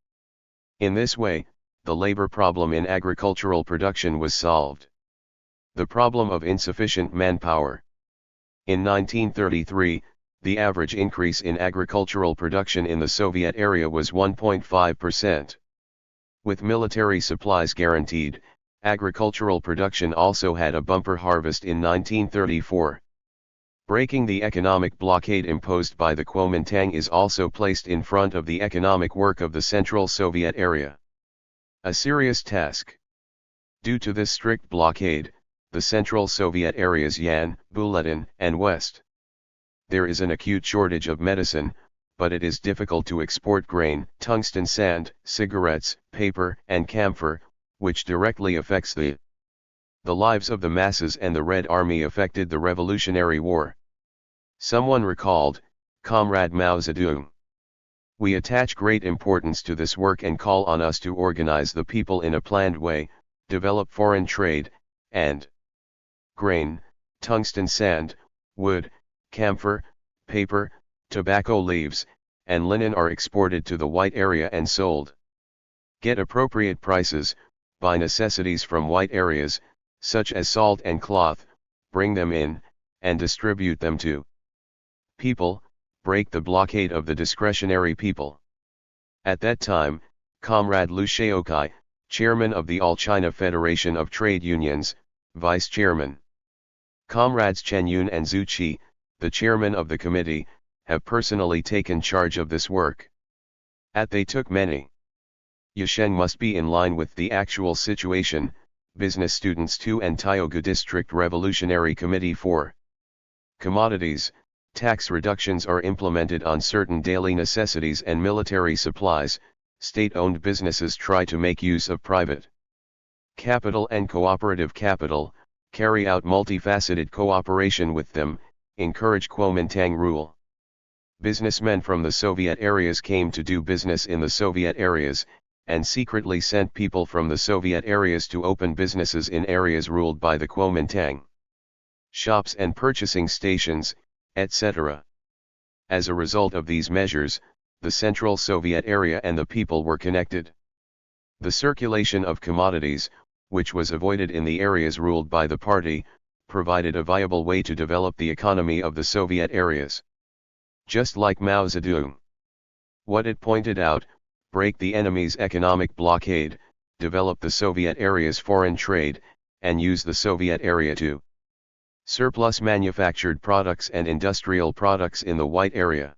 In this way, the labor problem in agricultural production was solved. The problem of insufficient manpower. In 1933, the average increase in agricultural production in the Soviet area was 1.5%. With military supplies guaranteed, agricultural production also had a bumper harvest in 1934. Breaking the economic blockade imposed by the Kuomintang is also placed in front of the economic work of the Central Soviet area. A serious task. Due to this strict blockade, the Central Soviet areas Yan, Buletin, and West. There is an acute shortage of medicine, but it is difficult to export grain, tungsten sand, cigarettes, paper, and camphor, which directly affects the lives of the masses, and the Red Army affected the Revolutionary War. Someone recalled, Comrade Mao Zedong. We attach great importance to this work and call on us to organize the people in a planned way, develop foreign trade, and grain, tungsten sand, wood, camphor, paper, tobacco leaves, and linen are exported to the white area and sold. Get appropriate prices, buy necessities from white areas, such as salt and cloth, bring them in, and distribute them to people, break the blockade of the discretionary people. At that time, Comrade Liu Shaokai, chairman of the All China Federation of Trade Unions, vice chairman. Comrades Chen Yun and Zhu Qi, the chairman of the committee, have personally taken charge of this work. They took many. Yasheng must be in line with the actual situation. Business Students 2 and Tioga District Revolutionary Committee 4. Commodities, tax reductions are implemented on certain daily necessities and military supplies. State-owned businesses try to make use of private capital and cooperative capital, carry out multifaceted cooperation with them, encourage Kuomintang rule. Businessmen from the Soviet areas came to do business in the Soviet areas, and secretly sent people from the Soviet areas to open businesses in areas ruled by the Kuomintang. Shops and purchasing stations, etc. As a result of these measures, the Central Soviet area and the people were connected. The circulation of commodities, which was avoided in the areas ruled by the party, provided a viable way to develop the economy of the Soviet areas. Just like Mao Zedong. What it pointed out, break the enemy's economic blockade, develop the Soviet area's foreign trade, and use the Soviet area to surplus manufactured products and industrial products in the white area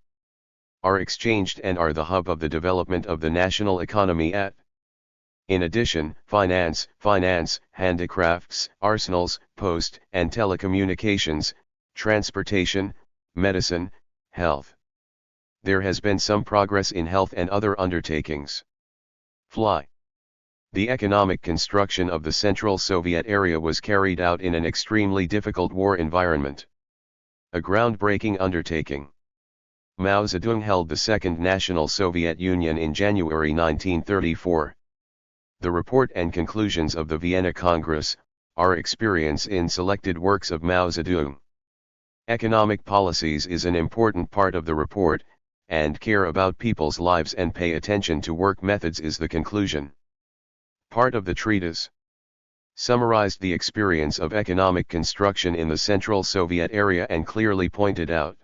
are exchanged and are the hub of the development of the national economy at. In addition, finance, handicrafts, arsenals, post and telecommunications, transportation, medicine, health. There has been some progress in health and other undertakings. The economic construction of the Central Soviet area was carried out in an extremely difficult war environment. A groundbreaking undertaking. Mao Zedong held the Second National Soviet Union in January 1934. The report and conclusions of the Vienna Congress, our experience in selected works of Mao Zedong. Economic policies is an important part of the report, and care about people's lives and pay attention to work methods is the conclusion. Part of the treatise. summarized the experience of economic construction in the Central Soviet area and clearly pointed out,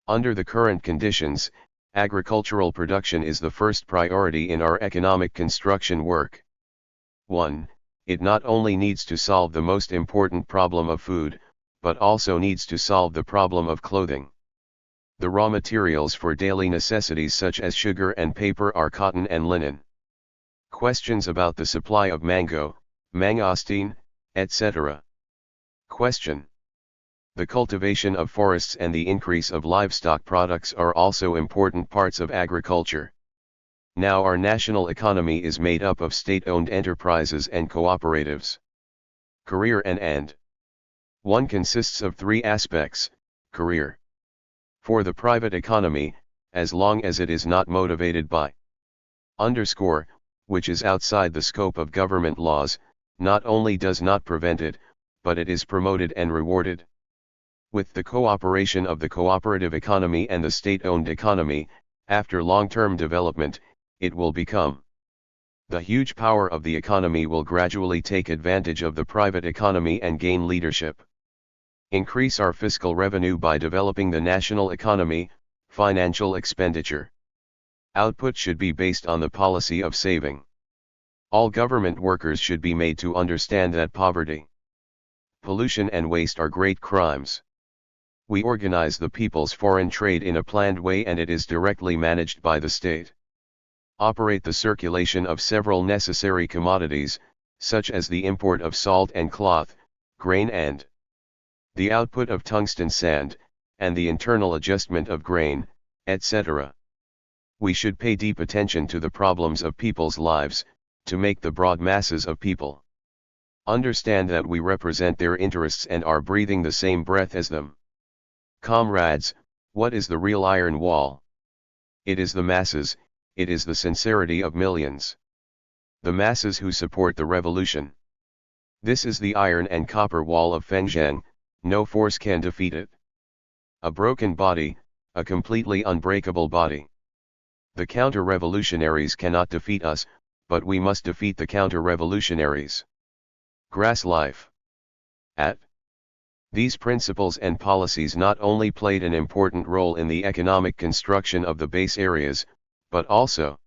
under the current conditions, agricultural production is the first priority in our economic construction work. 1. It not only needs to solve the most important problem of food, but also needs to solve the problem of clothing. The raw materials for daily necessities such as sugar and paper are cotton and linen. Questions about the supply of mango, mangosteen, etc. Question. The cultivation of forests and the increase of livestock products are also important parts of agriculture. Now our national economy is made up of state-owned enterprises and cooperatives. Career and. One consists of three aspects: career. For the private economy, as long as it is not motivated by _ which is outside the scope of government laws, not only does not prevent it, but it is promoted and rewarded. With the cooperation of the cooperative economy and the state-owned economy, after long-term development, it will become. The huge power of the economy will gradually take advantage of the private economy and gain leadership. Increase our fiscal revenue by developing the national economy, financial expenditure. Output should be based on the policy of saving. All government workers should be made to understand that poverty, pollution and waste are great crimes. We organize the people's foreign trade in a planned way and it is directly managed by the state. Operate the circulation of several necessary commodities, such as the import of salt and cloth, grain and the output of tungsten sand, and the internal adjustment of grain, etc. We should pay deep attention to the problems of people's lives, to make the broad masses of people understand that we represent their interests and are breathing the same breath as them. Comrades, what is the real iron wall? It is the masses, it is the sincerity of millions. The masses who support the revolution. This is the iron and copper wall of Fengjiang, no force can defeat it. A broken body, a completely unbreakable body. The counter-revolutionaries cannot defeat us, but we must defeat the counter-revolutionaries. Grass life. At these principles and policies not only played an important role in the economic construction of the base areas, but also,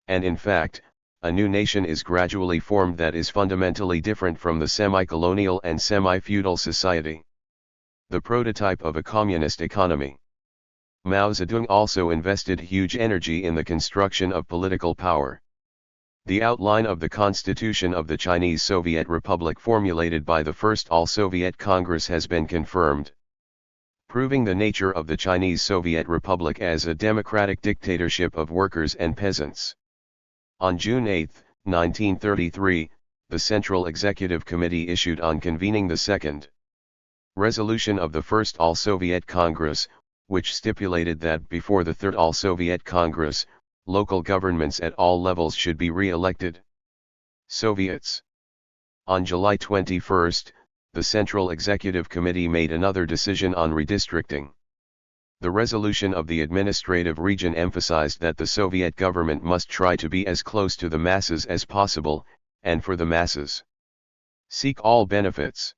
and in fact, a new nation is gradually formed that is fundamentally different from the semi-colonial and semi-feudal society. The prototype of a communist economy. Mao Zedong also invested huge energy in the construction of political power. The outline of the Constitution of the Chinese Soviet Republic formulated by the First All-Soviet Congress has been confirmed, proving the nature of the Chinese Soviet Republic as a democratic dictatorship of workers and peasants. On June 8, 1933, the Central Executive Committee issued on convening the Second Resolution of the First All-Soviet Congress, which stipulated that before the Third All-Soviet Congress, local governments at all levels should be re-elected. Soviets. On July 21, the Central Executive Committee made another decision on redistricting. The resolution of the administrative region emphasized that the Soviet government must try to be as close to the masses as possible, and for the masses, seek all benefits.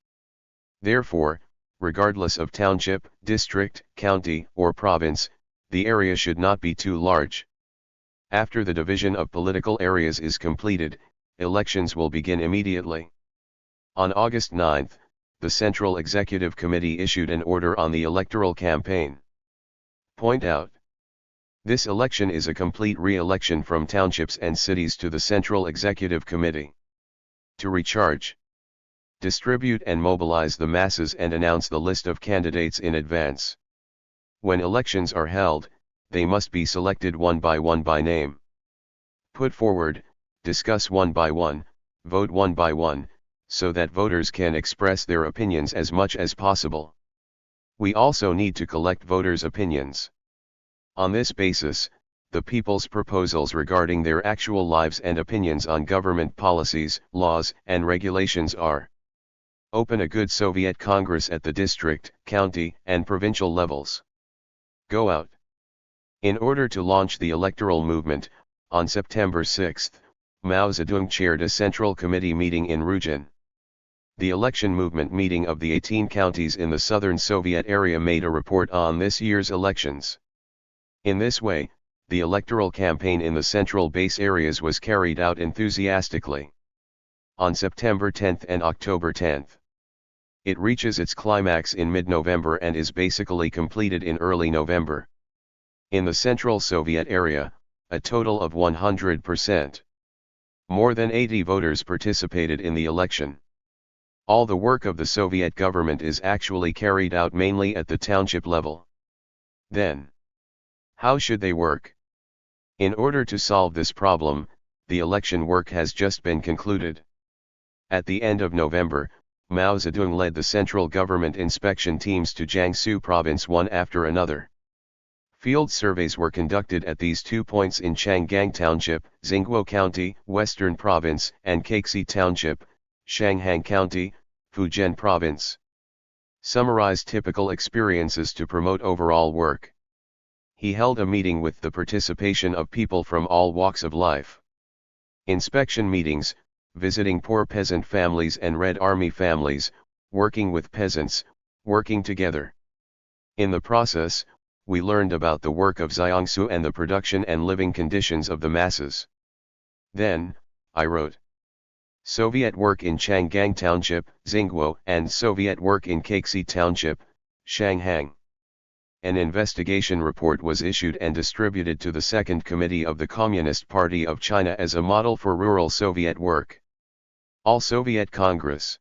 Therefore, regardless of township, district, county, or province, the area should not be too large. After the division of political areas is completed, elections will begin immediately. On August 9, the Central Executive Committee issued an order on the electoral campaign. Point out. This election is a complete re-election from townships and cities to the Central Executive Committee. To recharge, distribute and mobilize the masses and announce the list of candidates in advance. When elections are held, they must be selected one by name. Put forward, discuss one by one, vote one by one, so that voters can express their opinions as much as possible. We also need to collect voters' opinions. On this basis, the people's proposals regarding their actual lives and opinions on government policies, laws, and regulations are: open a good Soviet Congress at the district, county, and provincial levels. Go out. In order to launch the electoral movement, on September 6, Mao Zedong chaired a central committee meeting in Rujin. The election movement meeting of the 18 counties in the southern Soviet area made a report on this year's elections. In this way, the electoral campaign in the central base areas was carried out enthusiastically. On September 10 and October 10. It reaches its climax in mid-November and is basically completed in early November. In the Central Soviet area, a total of 100%. More than 80 voters participated in the election. All the work of the Soviet government is actually carried out mainly at the township level. Then, how should they work? In order to solve this problem, the election work has just been concluded. At the end of November, Mao Zedong led the central government inspection teams to Jiangsu province one after another. Field surveys were conducted at these 2 points in Changgang Township, Xingguo County, Western Province, and Kexi Township, Shanghang County, Fujian Province. Summarized typical experiences to promote overall work. He held a meeting with the participation of people from all walks of life. Inspection meetings, visiting poor peasant families and Red Army families, working with peasants, working together. In the process, we learned about the work of Xianzhi and the production and living conditions of the masses. Then, I wrote. Soviet work in Changgang Township, Xingguo, and Soviet work in Kexi Township, Shanghang. An investigation report was issued and distributed to the Second Committee of the Communist Party of China as a model for rural Soviet work. All Soviet Congress.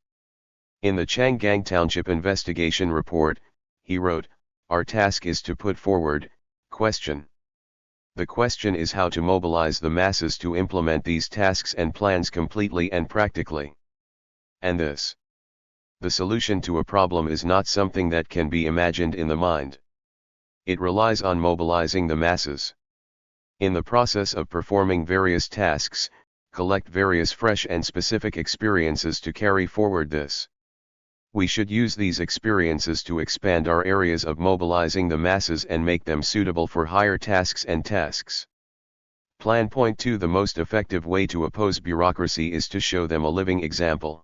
In the Changgang Township investigation report, he wrote, "Our task is to put forward, question. The question is how to mobilize the masses to implement these tasks and plans completely and practically. And this. The solution to a problem is not something that can be imagined in the mind. It relies on mobilizing the masses. In the process of performing various tasks, collect various fresh and specific experiences to carry forward this. We should use these experiences to expand our areas of mobilizing the masses and make them suitable for higher tasks and tasks. Plan point 2. The most effective way to oppose bureaucracy is to show them a living example.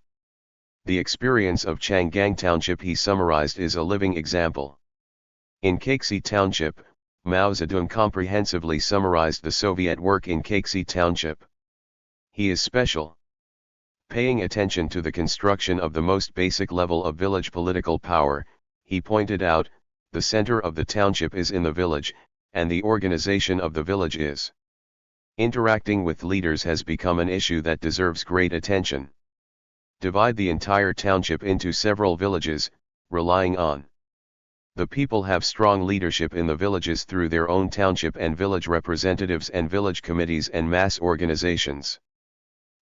The experience of Changgang Township he summarized is a living example. In Kexi Township, Mao Zedong comprehensively summarized the Soviet work in Kexi Township. He is special. Paying attention to the construction of the most basic level of village political power, he pointed out, the center of the township is in the village, and the organization of the village is. Interacting with leaders has become an issue that deserves great attention. Divide the entire township into several villages, relying on. The people have strong leadership in the villages through their own township and village representatives and village committees and mass organizations.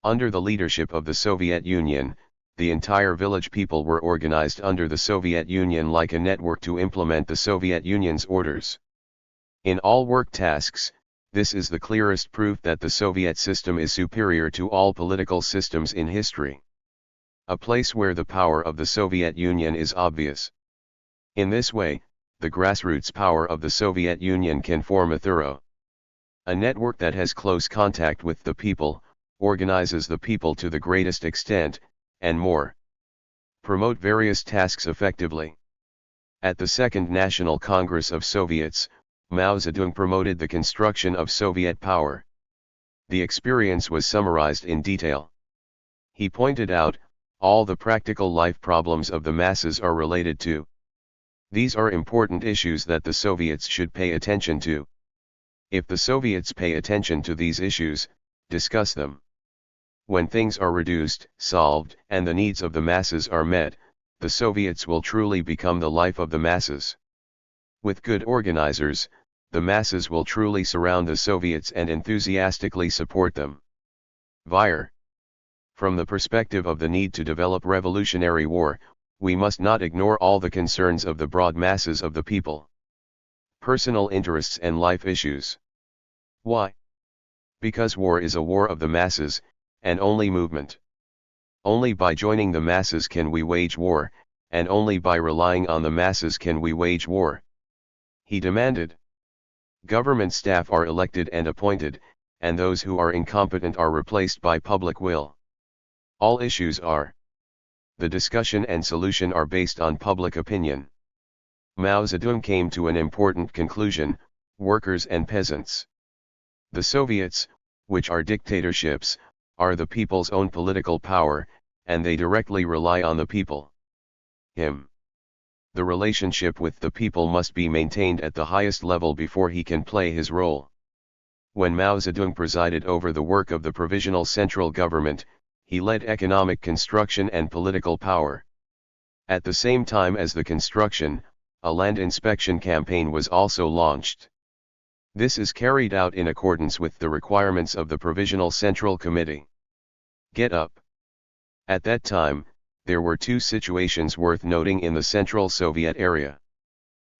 Under the leadership of the Soviet Union, the entire village people were organized under the Soviet Union like a network to implement the Soviet Union's orders. In all work tasks, this is the clearest proof that the Soviet system is superior to all political systems in history. A place where the power of the Soviet Union is obvious. In this way, the grassroots power of the Soviet Union can form a thorough. A network that has close contact with the people, organizes the people to the greatest extent, and more. Promote various tasks effectively. At the Second National Congress of Soviets, Mao Zedong promoted the construction of Soviet power. The experience was summarized in detail. He pointed out, all the practical life problems of the masses are related to. These are important issues that the Soviets should pay attention to. If the Soviets pay attention to these issues, discuss them. When things are reduced, solved, and the needs of the masses are met, the Soviets will truly become the life of the masses. With good organizers, the masses will truly surround the Soviets and enthusiastically support them. Vir. From the perspective of the need to develop revolutionary war, we must not ignore all the concerns of the broad masses of the people. Personal interests and life issues. Why? Because war is a war of the masses, and only movement. Only by joining the masses can we wage war, and only by relying on the masses can we wage war. He demanded. Government staff are elected and appointed, and those who are incompetent are replaced by public will. All issues are The discussion and solution are based on public opinion. Mao Zedong came to an important conclusion: workers and peasants. The Soviets, which are dictatorships, are the people's own political power, and they directly rely on the people. The relationship with the people must be maintained at the highest level before he can play his role. When Mao Zedong presided over the work of the Provisional Central Government, he led economic construction and political power. At the same time as the construction, a land inspection campaign was also launched. This is carried out in accordance with the requirements of the Provisional Central Committee. Get up. At that time, there were two situations worth noting in the Central Soviet area.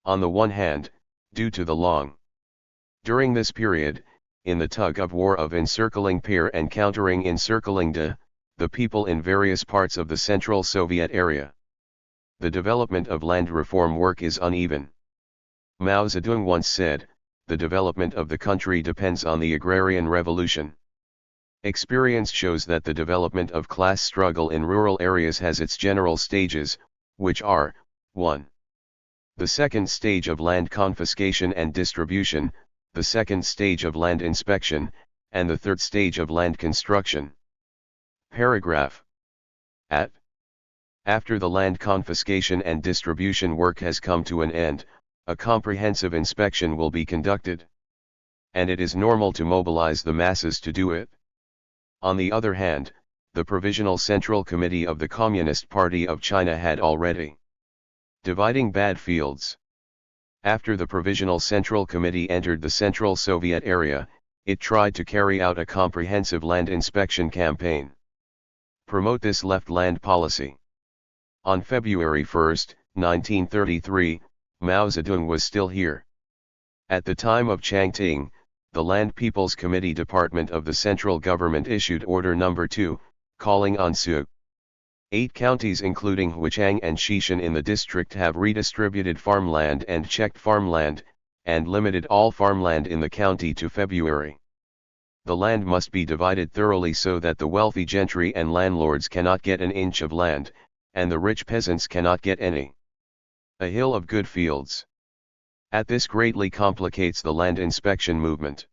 On the one hand, due to the long. During this period, in the tug-of-war of encircling Pir and countering encircling De, the people in various parts of the Central Soviet area. The development of land reform work is uneven. Mao Zedong once said, "The development of the country depends on the agrarian revolution." Experience shows that the development of class struggle in rural areas has its general stages, which are: 1. The second stage of land confiscation and distribution, the second stage of land inspection, and the third stage of land construction. Paragraph. After the land confiscation and distribution work has come to an end, a comprehensive inspection will be conducted. And it is normal to mobilize the masses to do it. On the other hand, the Provisional Central Committee of the Communist Party of China had already dividing bad fields. After the Provisional Central Committee entered the Central Soviet area, it tried to carry out a comprehensive land inspection campaign. Promote this left land policy. On February 1, 1933, Mao Zedong was still here. At the time of Changting, the Land People's Committee Department of the Central Government issued Order No. 2, calling on Sioux. 8 counties including Huichang and Xishan in the district have redistributed farmland and checked farmland, and limited all farmland in the county to February. The land must be divided thoroughly so that the wealthy gentry and landlords cannot get an inch of land, and the rich peasants cannot get any. A hill of good fields. This greatly complicates the land inspection movement.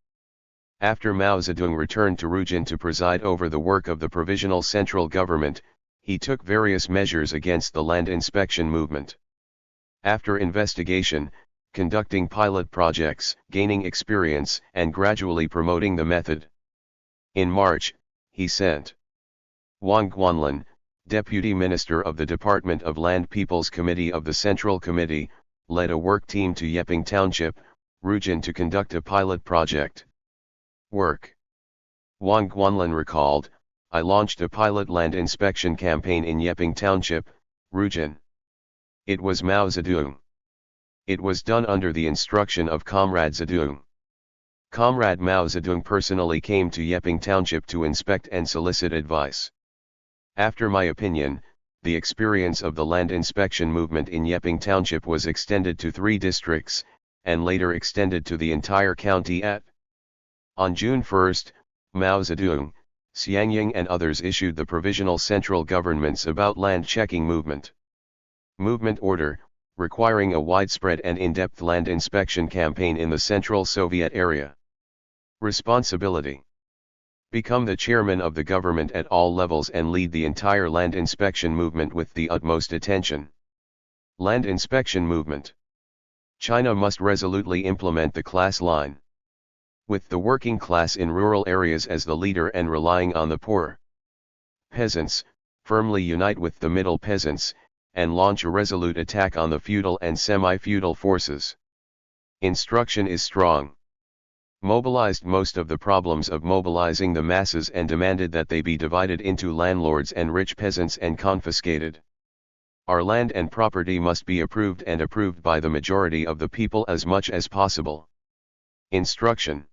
After Mao Zedong returned to Rujin to preside over the work of the Provisional Central Government, he took various measures against the land inspection movement. After investigation, conducting pilot projects, gaining experience, and gradually promoting the method. In March, he sent Wang Guanlin, Deputy Minister of the Department of Land People's Committee of the Central Committee, led a work team to Yeping Township, Rujin to conduct a pilot project. Work. Wang Guanlin recalled, "I launched a pilot land inspection campaign in Yeping Township, Rujin. It was Mao Zedong. It was done under the instruction of Comrade Zedong. Comrade Mao Zedong personally came to Yeping Township to inspect and solicit advice. After my opinion, the experience of the land inspection movement in Yeping Township was extended to 3 districts, and later extended to the entire county. On June 1, Mao Zedong, Xianzhi and others issued the Provisional Central Government's about land checking movement. Movement order, requiring a widespread and in-depth land inspection campaign in the Central Soviet area. Responsibility. Become the chairman of the government at all levels and lead the entire land inspection movement with the utmost attention. Land inspection movement. China must resolutely implement the class line. With the working class in rural areas as the leader and relying on the poor peasants, firmly unite with the middle peasants, and launch a resolute attack on the feudal and semi-feudal forces. Instruction is strong. Mobilized most of the problems of mobilizing the masses and demanded that they be divided into landlords and rich peasants and confiscated. Our land and property must be approved and approved by the majority of the people as much as possible. Instruction.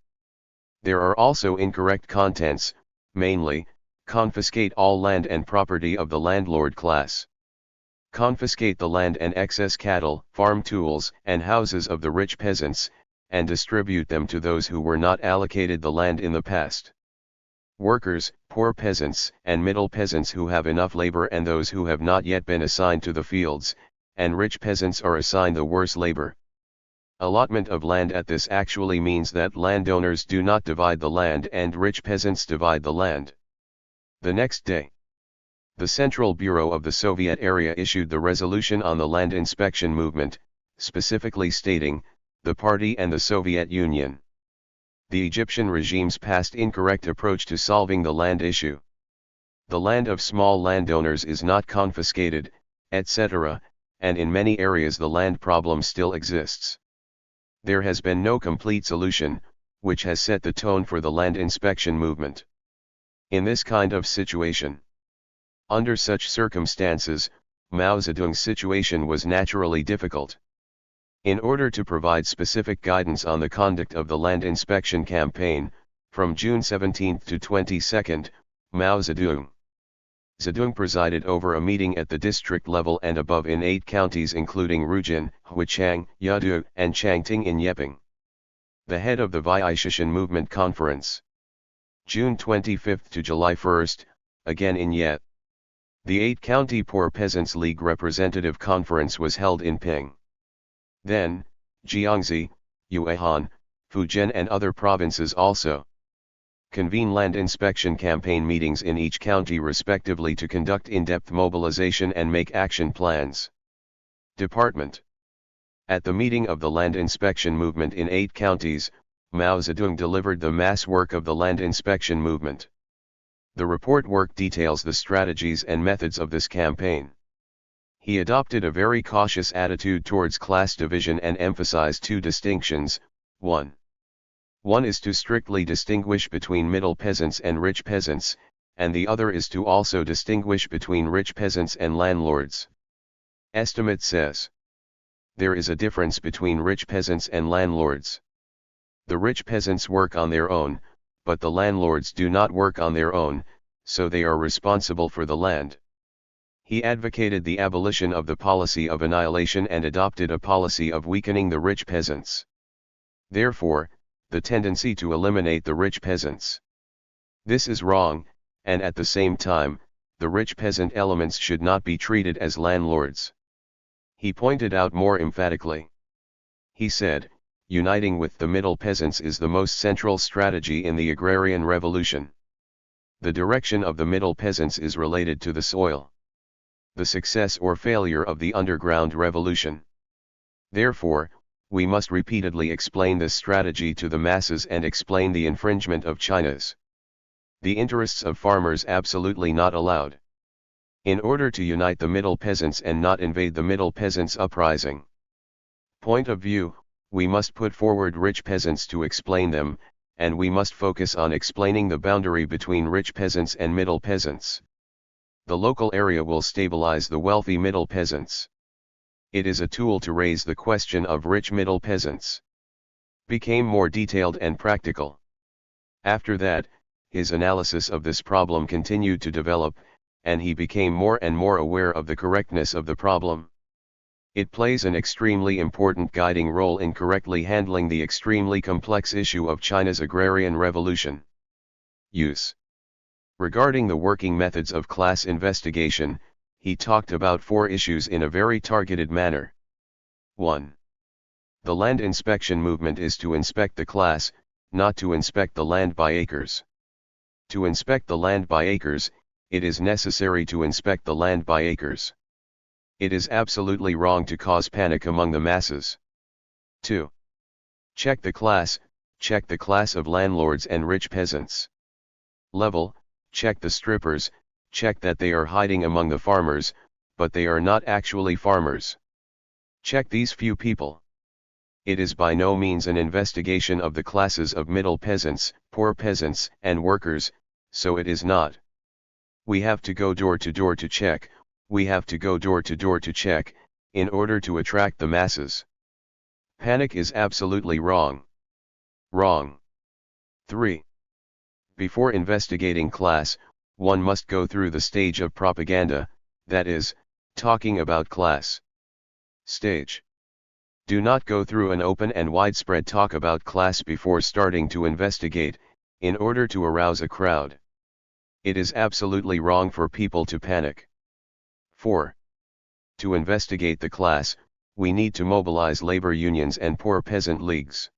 There are also incorrect contents, mainly, confiscate all land and property of the landlord class. Confiscate the land and excess cattle, farm tools, and houses of the rich peasants, and distribute them to those who were not allocated the land in the past. workers, poor peasants, and middle peasants who have enough labor and those who have not yet been assigned to the fields, and rich peasants are assigned the worse labor. Allotment of land at this actually means that landowners do not divide the land and rich peasants divide the land. The next day, the Central Bureau of the Soviet area issued the resolution on the land inspection movement, specifically stating, the party and the Soviet Union. The Egyptian regime's past incorrect approach to solving the land issue. The land of small landowners is not confiscated, etc., and in many areas the land problem still exists. There has been no complete solution, which has set the tone for the land inspection movement. In this kind of situation, under such circumstances, Mao Zedong's situation was naturally difficult. In order to provide specific guidance on the conduct of the land inspection campaign, from June 17 to 22, Mao Zedong presided over a meeting at the district level and above in 8 counties including Rujin, Huichang, Yadu, and Changting in Yeping. The head of the Viaishishan Movement Conference. June 25 to July 1, again in Yet. The 8-County Poor Peasants League Representative Conference was held in Ping. Then, Xianzhi, Yuehan, Fujian and other provinces also convene land inspection campaign meetings in each county respectively to conduct in-depth mobilization and make action plans. Department. At the meeting of the land inspection movement in 8 counties, Mao Zedong delivered the mass work of the land inspection movement. The report work details the strategies and methods of this campaign. He adopted a very cautious attitude towards class division and emphasized 2 distinctions. 1 is to strictly distinguish between middle peasants and rich peasants, and the other is to also distinguish between rich peasants and landlords. Estimate says, there is a difference between rich peasants and landlords. The rich peasants work on their own, but the landlords do not work on their own, so they are responsible for the land. He advocated the abolition of the policy of annihilation and adopted a policy of weakening the rich peasants. Therefore, the tendency to eliminate the rich peasants. This is wrong, and at the same time, the rich peasant elements should not be treated as landlords. He pointed out more emphatically. He said, uniting with the middle peasants is the most central strategy in the agrarian revolution. The direction of the middle peasants is related to the soil. The success or failure of the underground revolution. Therefore, we must repeatedly explain this strategy to the masses and explain the infringement of China's the interests of farmers absolutely not allowed. In order to unite the middle peasants and not invade the middle peasants' uprising point of view, we must put forward rich peasants to explain them, and we must focus on explaining the boundary between rich peasants and middle peasants. The local area will stabilize the wealthy middle peasants. It is a tool to raise the question of rich middle peasants. Became more detailed and practical. After that, his analysis of this problem continued to develop, and he became more and more aware of the correctness of the problem. It plays an extremely important guiding role in correctly handling the extremely complex issue of China's agrarian revolution. Use. Regarding the working methods of class investigation, he talked about 4 issues in a very targeted manner. 1. The land inspection movement is to inspect the class, not to inspect the land by acres. To inspect the land by acres, it is necessary to inspect the land by acres. It is absolutely wrong to cause panic among the masses. 2. Check the class of landlords and rich peasants. Level, check the strippers, check that they are hiding among the farmers, but they are not actually farmers. Check these few people. It is by no means an investigation of the classes of middle peasants, poor peasants, and workers, so it is not. We have to go door to door to check, in order to attract the masses. Panic is absolutely wrong. Wrong. 3. Before investigating class, one must go through the stage of propaganda, that is, talking about class. Stage. Do not go through an open and widespread talk about class before starting to investigate, in order to arouse a crowd. It is absolutely wrong for people to panic. 4. To investigate the class, we need to mobilize labor unions and poor peasant leagues.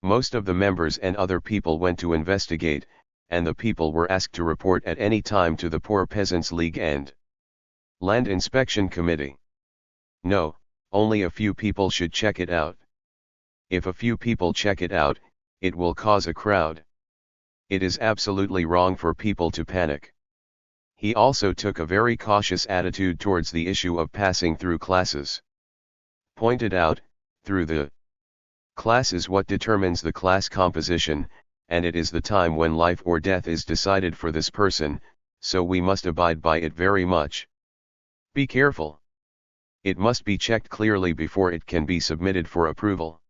Most of the members and other people went to investigate, and the people were asked to report at any time to the Poor Peasants League and Land Inspection Committee. No, only a few people should check it out. If a few people check it out, it will cause a crowd. It is absolutely wrong for people to panic. He also took a very cautious attitude towards the issue of passing through classes. Pointed out, through the class is what determines the class composition, and it is the time when life or death is decided for this person, so we must abide by it very much. Be careful. It must be checked clearly before it can be submitted for approval.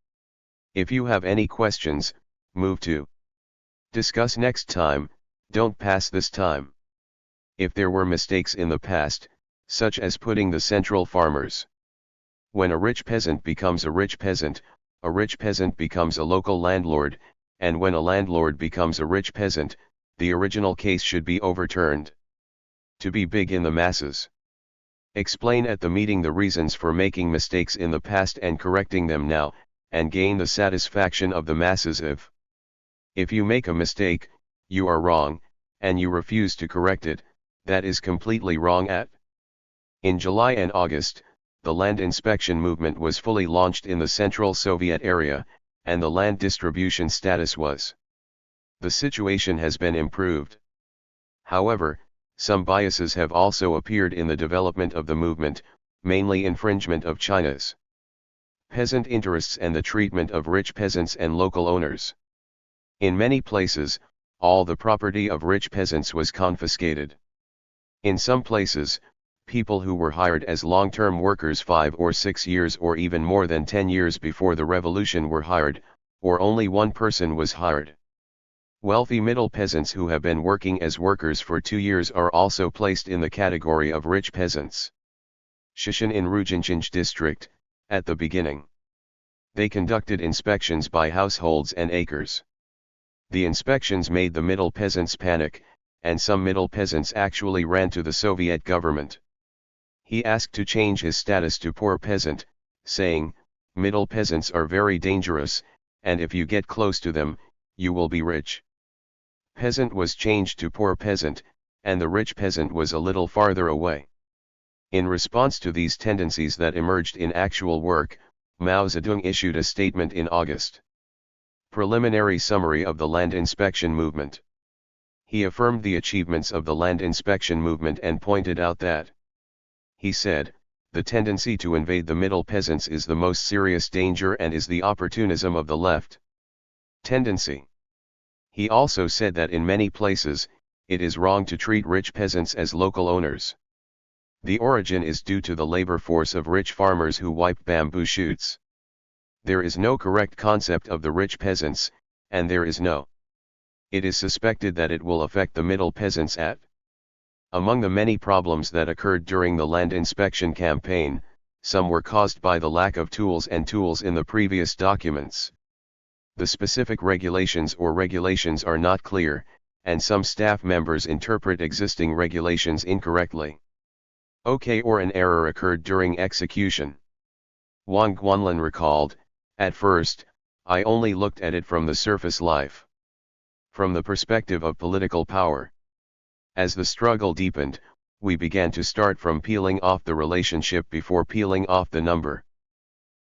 If you have any questions, move to discuss next time, don't pass this time. If there were mistakes in the past, such as putting the central farmers. When a rich peasant becomes a rich peasant becomes a local landlord, and when a landlord becomes a rich peasant, the original case should be overturned. To be big in the masses. Explain at the meeting the reasons for making mistakes in the past and correcting them now, and gain the satisfaction of the masses if you make a mistake, you are wrong, and you refuse to correct it, that is completely wrong. In July and August, the land inspection movement was fully launched in the Central Soviet area, and the land distribution status was. The situation has been improved. However, some biases have also appeared in the development of the movement, mainly infringement of China's peasant interests and the treatment of rich peasants and local owners. In many places, all the property of rich peasants was confiscated. In some places, people who were hired as long-term workers 5 or 6 years or even more than 10 years before the revolution were hired, or only one person was hired. Wealthy middle peasants who have been working as workers for 2 years are also placed in the category of rich peasants. Shishan in Rujincheng district, at the beginning. They conducted inspections by households and acres. The inspections made the middle peasants panic, and some middle peasants actually ran to the Soviet government. He asked to change his status to poor peasant, saying, "Middle peasants are very dangerous, and if you get close to them, you will be rich." Peasant was changed to poor peasant, and the rich peasant was a little farther away. In response to these tendencies that emerged in actual work, Mao Zedong issued a statement in August. Preliminary summary of the land inspection movement. He affirmed the achievements of the land inspection movement and pointed out that, he said, the tendency to invade the middle peasants is the most serious danger and is the opportunism of the left tendency. He also said that in many places, it is wrong to treat rich peasants as local owners. The origin is due to the labor force of rich farmers who wipe bamboo shoots. There is no correct concept of the rich peasants, and there is no. It is suspected that it will affect the middle peasants Among the many problems that occurred during the land inspection campaign, some were caused by the lack of tools in the previous documents. The specific regulations are not clear, and some staff members interpret existing regulations incorrectly. Or an error occurred during execution. Wang Guanlin recalled, "At first, I only looked at it from the surface life. From the perspective of political power. As the struggle deepened, we began to start from peeling off the relationship before peeling off the number.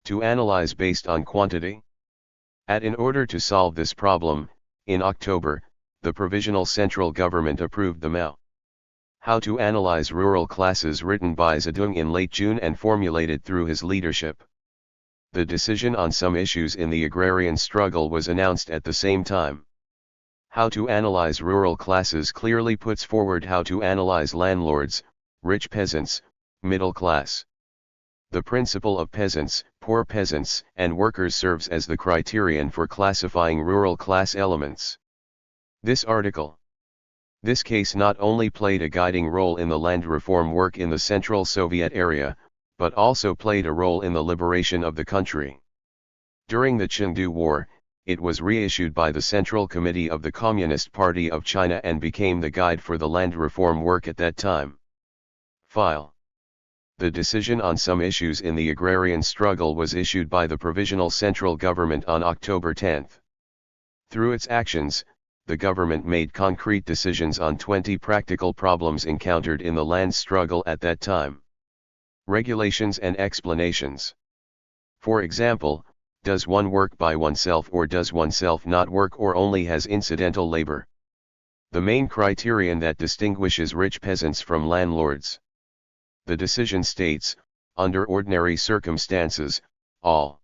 To analyze based on quantity. In order to solve this problem, in October, the Provisional Central Government approved the Mao How to Analyze Rural Classes written by Zedong in late June and formulated through his leadership. The decision on some issues in the agrarian struggle was announced at the same time. How to Analyze Rural Classes clearly puts forward how to analyze landlords, rich peasants, middle class. The principle of peasants, poor peasants, and workers serves as the criterion for classifying rural class elements. This case not only played a guiding role in the land reform work in the Central Soviet area, but also played a role in the liberation of the country. During the Chengdu War, It was reissued by the Central Committee of the Communist Party of China and became the guide for the land reform work at that time. File. The decision on some issues in the agrarian struggle was issued by the Provisional Central Government on October 10. Through its actions, the government made concrete decisions on 20 practical problems encountered in the land struggle at that time. Regulations and explanations. For example, does one work by oneself or does oneself not work or only has incidental labor? The main criterion that distinguishes rich peasants from landlords. The decision states, under ordinary circumstances, all.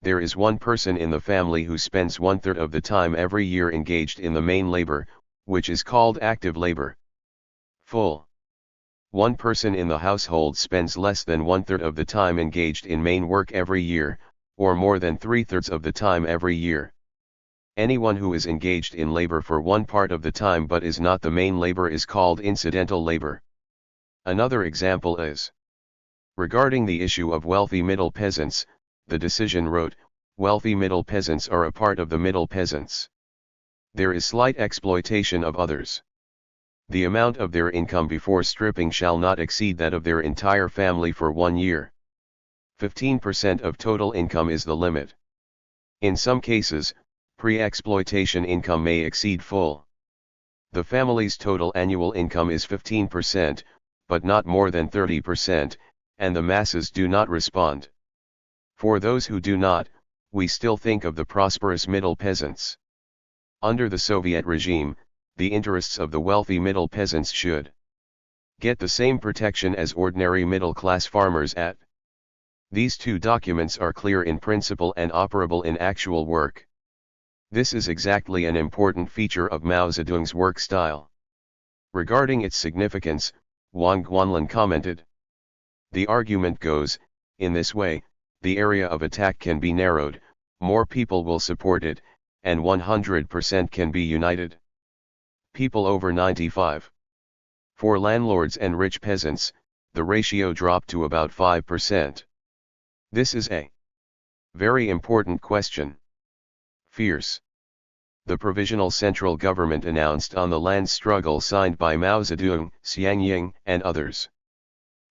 There is one person in the family who spends 1/3 of the time every year engaged in the main labor, which is called active labor. Full. One person in the household spends less than 1/3 of the time engaged in main work every year, or more than 3/3 of the time every year. Anyone who is engaged in labor for one part of the time but is not the main labor is called incidental labor. Another example is regarding the issue of wealthy middle peasants. The decision wrote, wealthy middle peasants are a part of the middle peasants. There is slight exploitation of others. The amount of their income before stripping shall not exceed that of their entire family for 1 year. 15% of total income is the limit. In some cases, pre-exploitation income may exceed full. The family's total annual income is 15%, but not more than 30%, and the masses do not respond. For those who do not, we still think of the prosperous middle peasants. Under the Soviet regime, the interests of the wealthy middle peasants should get the same protection as ordinary middle-class farmers at. These two documents are clear in principle and operable in actual work. This is exactly an important feature of Mao Zedong's work style. Regarding its significance, Wang Guanlin commented, the argument goes, in this way, the area of attack can be narrowed, more people will support it, and 100% can be united. People over 95. For landlords and rich peasants, the ratio dropped to about 5%. This is a very important question. Fierce. The Provisional Central Government announced on the land struggle signed by Mao Zedong, Xianzhi, and others.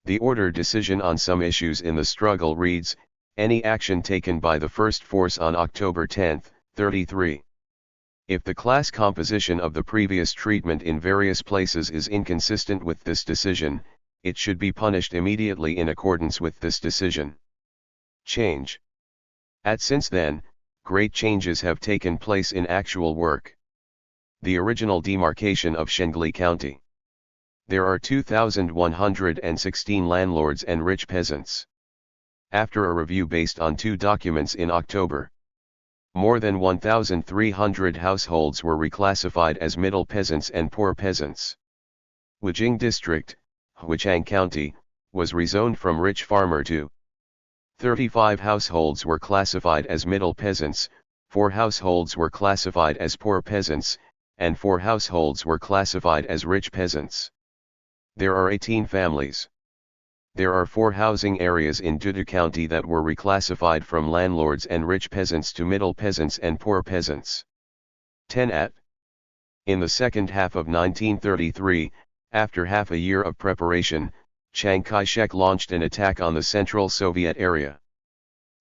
The order decision on some issues in the struggle reads, any action taken by the first force on October 10, 33. If the class composition of the previous treatment in various places is inconsistent with this decision, it should be punished immediately in accordance with this decision. Change. Since then, great changes have taken place in actual work. The original demarcation of Xianzhi County. There are 2,116 landlords and rich peasants. After a review based on 2 documents in October, more than 1,300 households were reclassified as middle peasants and poor peasants. Wujing District, Huichang County, was rezoned from rich farmer to 35 households were classified as middle peasants, 4 households were classified as poor peasants, and 4 households were classified as rich peasants. There are 18 families. There are 4 housing areas in Duda County that were reclassified from landlords and rich peasants to middle peasants and poor peasants. 10 In the second half of 1933, after half a year of preparation, Chiang Kai-shek launched an attack on the Central Soviet area.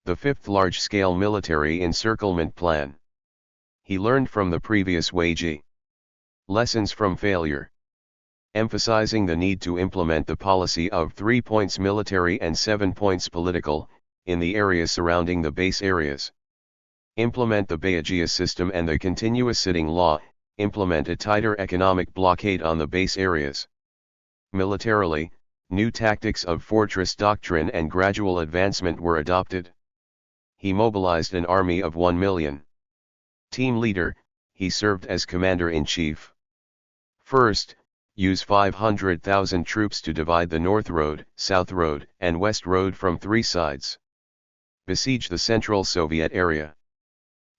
The 5th large-scale military encirclement plan. He learned from the previous Weiji. Lessons from failure. Emphasizing the need to implement the policy of 3 points military and 7 points political, in the areas surrounding the base areas. Implement the Baijia system and the continuous sitting law, implement a tighter economic blockade on the base areas. Militarily, new tactics of fortress doctrine and gradual advancement were adopted. He mobilized an army of 1 million. Team leader, he served as commander-in-chief. First, use 500,000 troops to divide the North Road, South Road, and West Road from 3 sides. Besiege the Central Soviet area.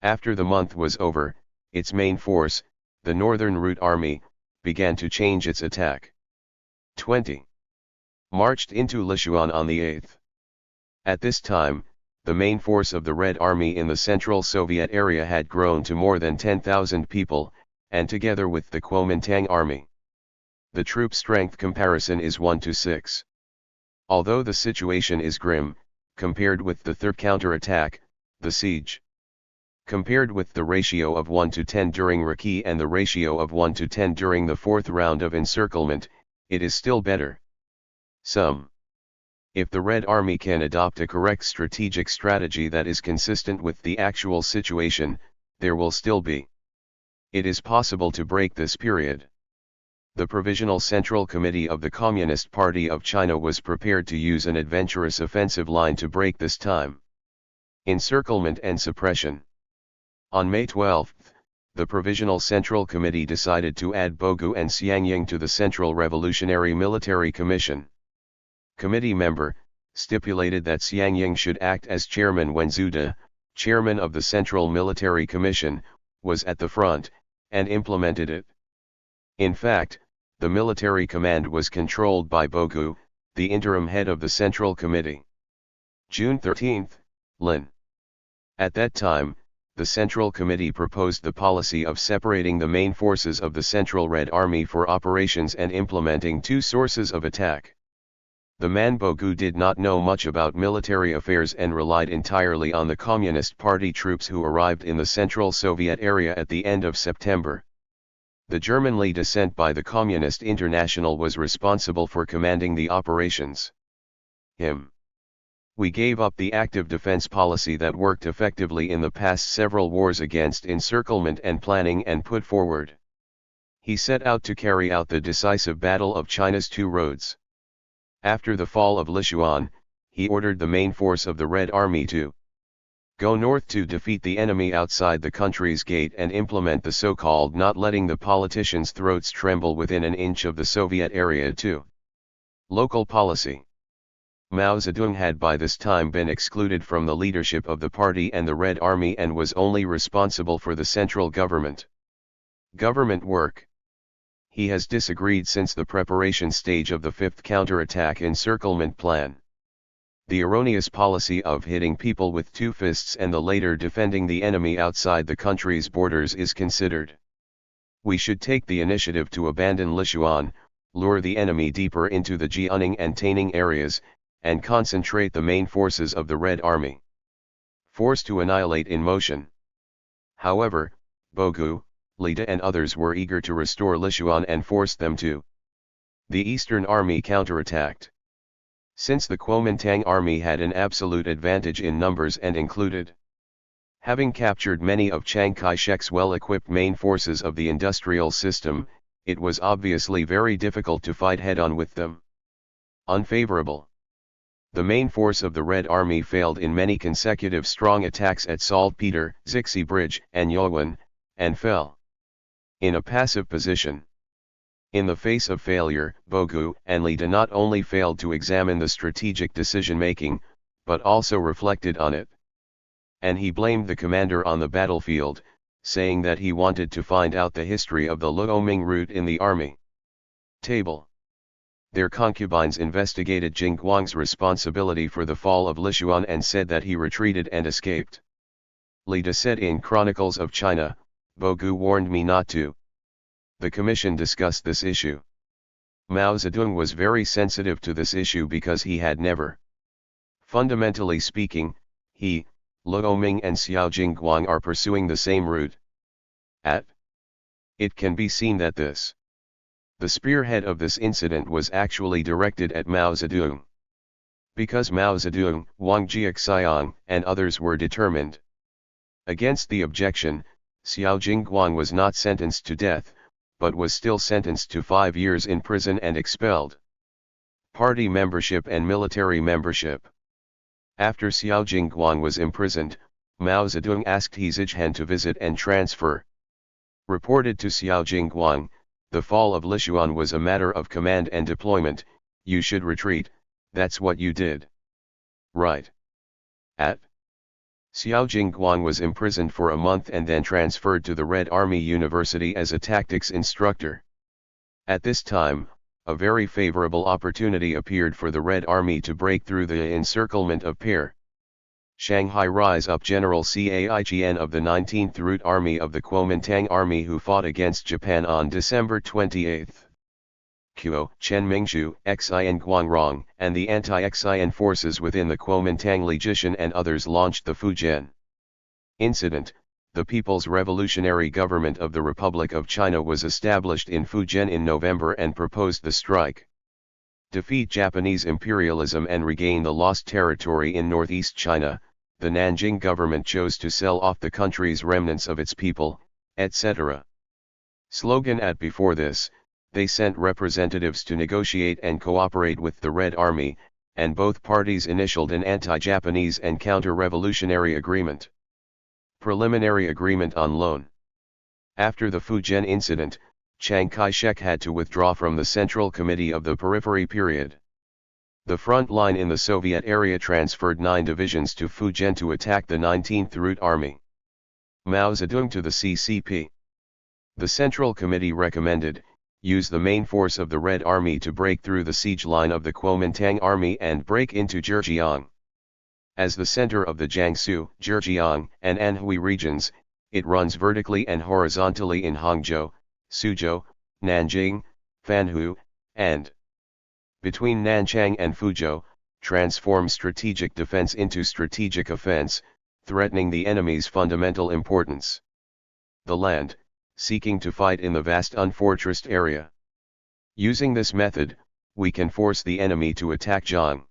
After the month was over, its main force, the Northern Route Army, began to change its attack. 20. Marched into Lichuan on the 8th. At this time, the main force of the Red Army in the Central Soviet area had grown to more than 10,000 people, and together with the Kuomintang Army, the troop strength comparison is 1 to 6. Although the situation is grim, compared with the third counterattack, the siege. Compared with the ratio of 1 to 10 during Raki and the ratio of 1 to 10 during the fourth round of encirclement, it is still better. If the Red Army can adopt a correct strategic strategy that is consistent with the actual situation, there will still be. It is possible to break this period. The Provisional Central Committee of the Communist Party of China was prepared to use an adventurous offensive line to break this time. Encirclement and suppression. On May 12, the Provisional Central Committee decided to add Bogu and Xianzhi to the Central Revolutionary Military Commission. Committee member, stipulated that Xianzhi should act as chairman when Zhu De, chairman of the Central Military Commission, was at the front, and implemented it. In fact, the military command was controlled by Bogu, the interim head of the Central Committee. June 13, Lin. At that time, the Central Committee proposed the policy of separating the main forces of the Central Red Army for operations and implementing two sources of attack. The man Bogu did not know much about military affairs and relied entirely on the Communist Party troops who arrived in the Central Soviet area at the end of September. The German lead sent by the Communist International was responsible for commanding the operations. We gave up the active defense policy that worked effectively in the past several wars against encirclement and planning and put forward. He set out to carry out the decisive battle of China's two roads. After the fall of Lichuan, he ordered the main force of the Red Army to go north to defeat the enemy outside the country's gate and implement the so-called not letting the politicians' throats tremble within an inch of the Soviet area too. Local policy. Mao Zedong had by this time been excluded from the leadership of the party and the Red Army and was only responsible for the central government. Government work. He has disagreed since the preparation stage of the fifth counterattack encirclement plan. The erroneous policy of hitting people with two fists and the later defending the enemy outside the country's borders is considered. We should take the initiative to abandon Lichuan, lure the enemy deeper into the Jianing and Taining areas, and concentrate the main forces of the Red Army. Force to annihilate in motion. However, Bogu, Lida and others were eager to restore Lichuan and forced them to. The Eastern Army counterattacked. Since the Kuomintang Army had an absolute advantage in numbers and included having captured many of Chiang Kai-shek's well-equipped main forces of the industrial system, it was obviously very difficult to fight head-on with them. Unfavorable. The main force of the Red Army failed in many consecutive strong attacks at Saltpeter, Zixi Bridge, and Yawan, and fell in a passive position. In the face of failure, Bogu and Lida not only failed to examine the strategic decision-making, but also reflected on it. And he blamed the commander on the battlefield, saying that he wanted to find out the history of the Luoming route in the army. Table. Their concubines investigated Jing Guang's responsibility for the fall of Lichuan and said that he retreated and escaped. Lida said in Chronicles of China, Bogu warned me not to. The commission discussed this issue. Mao Zedong was very sensitive to this issue because he had never. Fundamentally speaking, he, Luoming and Xiao Jingguang are pursuing the same route. It can be seen that the spearhead of this incident was actually directed at Mao Zedong. Because Mao Zedong, Wang Jiaxiang, and others were determined against the objection, Xiao Jingguang was not sentenced to death, but was still sentenced to 5 years in prison and expelled. Party membership and military membership. After Xiao Jingguang was imprisoned, Mao Zedong asked He Zicheng to visit and transfer. Reported to Xiao Jingguang, the fall of Lichuan was a matter of command and deployment, you should retreat, that's what you did. Right. Xiao Jingguang was imprisoned for a month and then transferred to the Red Army University as a tactics instructor. At this time, a very favorable opportunity appeared for the Red Army to break through the encirclement of Pear. Shanghai rise up General Caign of the 19th Route Army of the Kuomintang Army who fought against Japan on December 28. Kuo, Chen Mingzhu, Xian Guangrong, and the anti-Xian forces within the Kuomintang Legation and others launched the Fujian Incident. The People's Revolutionary Government of the Republic of China was established in Fujian in November and proposed the strike. Defeat Japanese imperialism and regain the lost territory in northeast China. The Nanjing government chose to sell off the country's remnants of its people, etc. Slogan at before this, they sent representatives to negotiate and cooperate with the Red Army, and both parties initialed an anti-Japanese and counter-revolutionary agreement. Preliminary agreement on loan. After the Fujian incident, Chiang Kai-shek had to withdraw from the Central Committee of the Periphery period. The front line in the Soviet area transferred 9 divisions to Fujian to attack the 19th Route Army. Mao Zedong to the CCP. The Central Committee recommended, use the main force of the Red Army to break through the siege line of the Kuomintang Army and break into Zhejiang. As the center of the Jiangsu, Zhejiang, and Anhui regions, it runs vertically and horizontally in Hangzhou, Suzhou, Nanjing, Fanhu, and between Nanchang and Fuzhou, transform strategic defense into strategic offense, threatening the enemy's fundamental importance. The land, seeking to fight in the vast unfortressed area. Using this method, we can force the enemy to attack Jiang.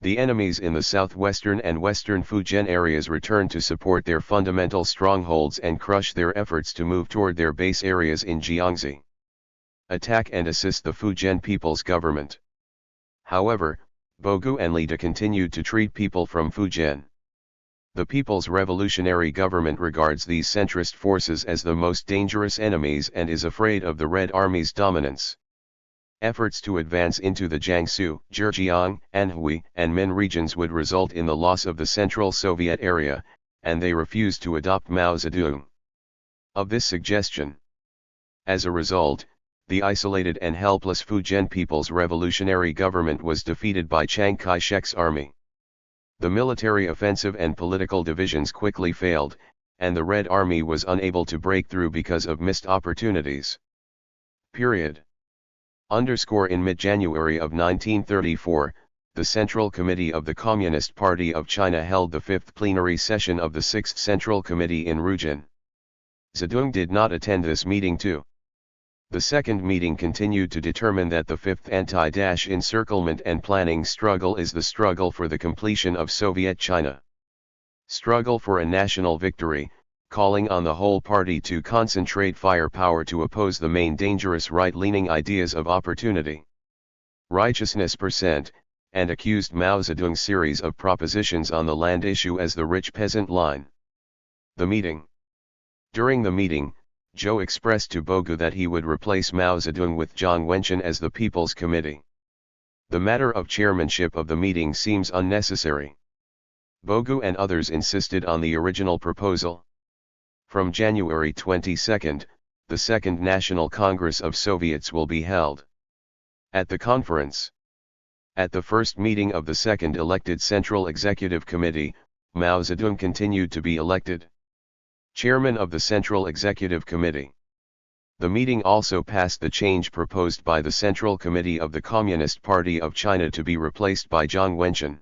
The enemies in the southwestern and western Fujian areas return to support their fundamental strongholds and crush their efforts to move toward their base areas in Xianzhi. Attack and assist the Fujian People's Government. However, Bogu and Lida continued to treat people from Fujian. The People's Revolutionary Government regards these centrist forces as the most dangerous enemies and is afraid of the Red Army's dominance. Efforts to advance into the Jiangsu, Zhejiang, Anhui, and Min regions would result in the loss of the Central Soviet area, and they refused to adopt Mao Zedong of this suggestion. As a result, the isolated and helpless Fujian People's Revolutionary Government was defeated by Chiang Kai-shek's army. The military offensive and political divisions quickly failed, and the Red Army was unable to break through because of missed opportunities. Period. In mid-January of 1934, the Central Committee of the Communist Party of China held the 5th plenary session of the 6th Central Committee in Rujin. Zedong did not attend this meeting too. The second meeting continued to determine that the 5th anti-encirclement and planning struggle is the struggle for the completion of Soviet China. Struggle for a national victory, calling on the whole party to concentrate firepower to oppose the main dangerous right-leaning ideas of opportunity, righteousness %, and accused Mao Zedong's series of propositions on the land issue as the rich peasant line. The meeting. During the meeting, Zhou expressed to Bogu that he would replace Mao Zedong with Jiang Wenquan as the People's Committee. The matter of chairmanship of the meeting seems unnecessary. Bogu and others insisted on the original proposal. From January 22, the Second National Congress of Soviets will be held. At the conference. At the first meeting of the second elected Central Executive Committee, Mao Zedong continued to be elected chairman of the Central Executive Committee. The meeting also passed the change proposed by the Central Committee of the Communist Party of China to be replaced by Jiang Wenquan.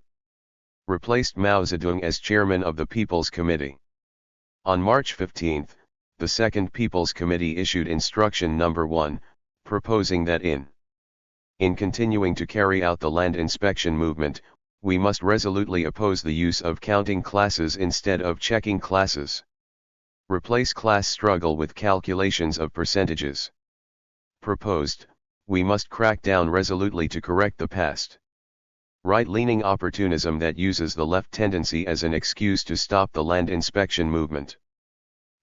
Replaced Mao Zedong as chairman of the People's Committee. On March 15, the Second People's Committee issued Instruction No. 1, proposing that in continuing to carry out the land inspection movement, we must resolutely oppose the use of counting classes instead of checking classes. Replace class struggle with calculations of percentages. Proposed, we must crack down resolutely to correct the past right-leaning opportunism that uses the left tendency as an excuse to stop the land inspection movement.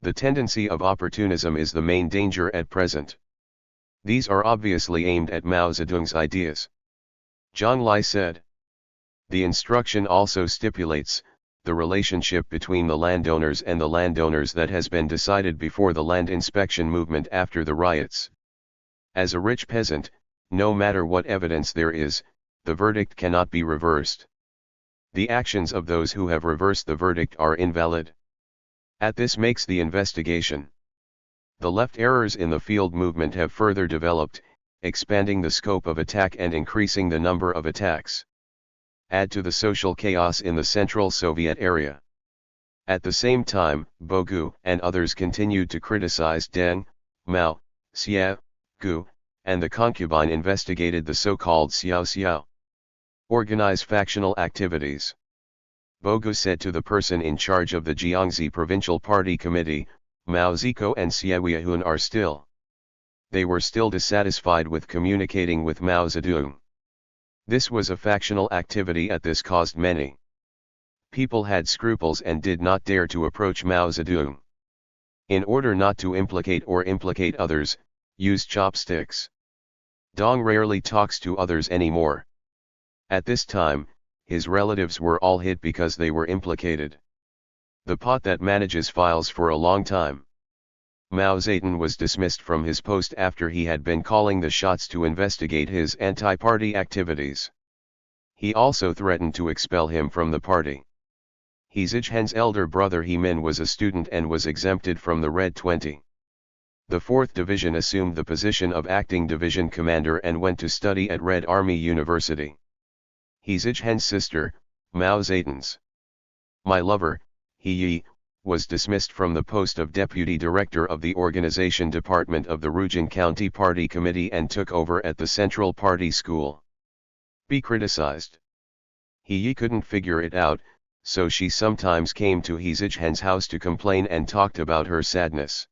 The tendency of opportunism is the main danger at present. These are obviously aimed at Mao Zedong's ideas. Zhang Lai said. The instruction also stipulates the relationship between the landowners and the landowners that has been decided before the land inspection movement after the riots. As a rich peasant, no matter what evidence there is, the verdict cannot be reversed. The actions of those who have reversed the verdict are invalid. This makes the investigation. The left errors in the field movement have further developed, expanding the scope of attack and increasing the number of attacks. Add to the social chaos in the Central Soviet area. At the same time, Bogu and others continued to criticize Deng, Mao, Xia, Gu, and the concubine investigated the so-called Xiao Xiao. Organize factional activities. Bogu said to the person in charge of the Xianzhi Provincial Party Committee, Mao Ziko and Xie Weihun are still. They were still dissatisfied with communicating with Mao Zedong. This was a factional activity this caused many people had scruples and did not dare to approach Mao Zedong. In order not to implicate others, use chopsticks. Dong rarely talks to others anymore. At this time, his relatives were all hit because they were implicated. The pot that manages files for a long time. Mao Zedong was dismissed from his post after he had been calling the shots to investigate his anti-party activities. He also threatened to expel him from the party. He Zichhen's elder brother He Min was a student and was exempted from the Red 20. The 4th Division assumed the position of acting division commander and went to study at Red Army University. He Zichhen's sister, Mao Zedong's my lover, He Yi, was dismissed from the post of deputy director of the organization department of the Rujin County Party Committee and took over at the Central Party School. Be criticized. He Yi couldn't figure it out, so she sometimes came to He Zichhen's house to complain and talked about her sadness.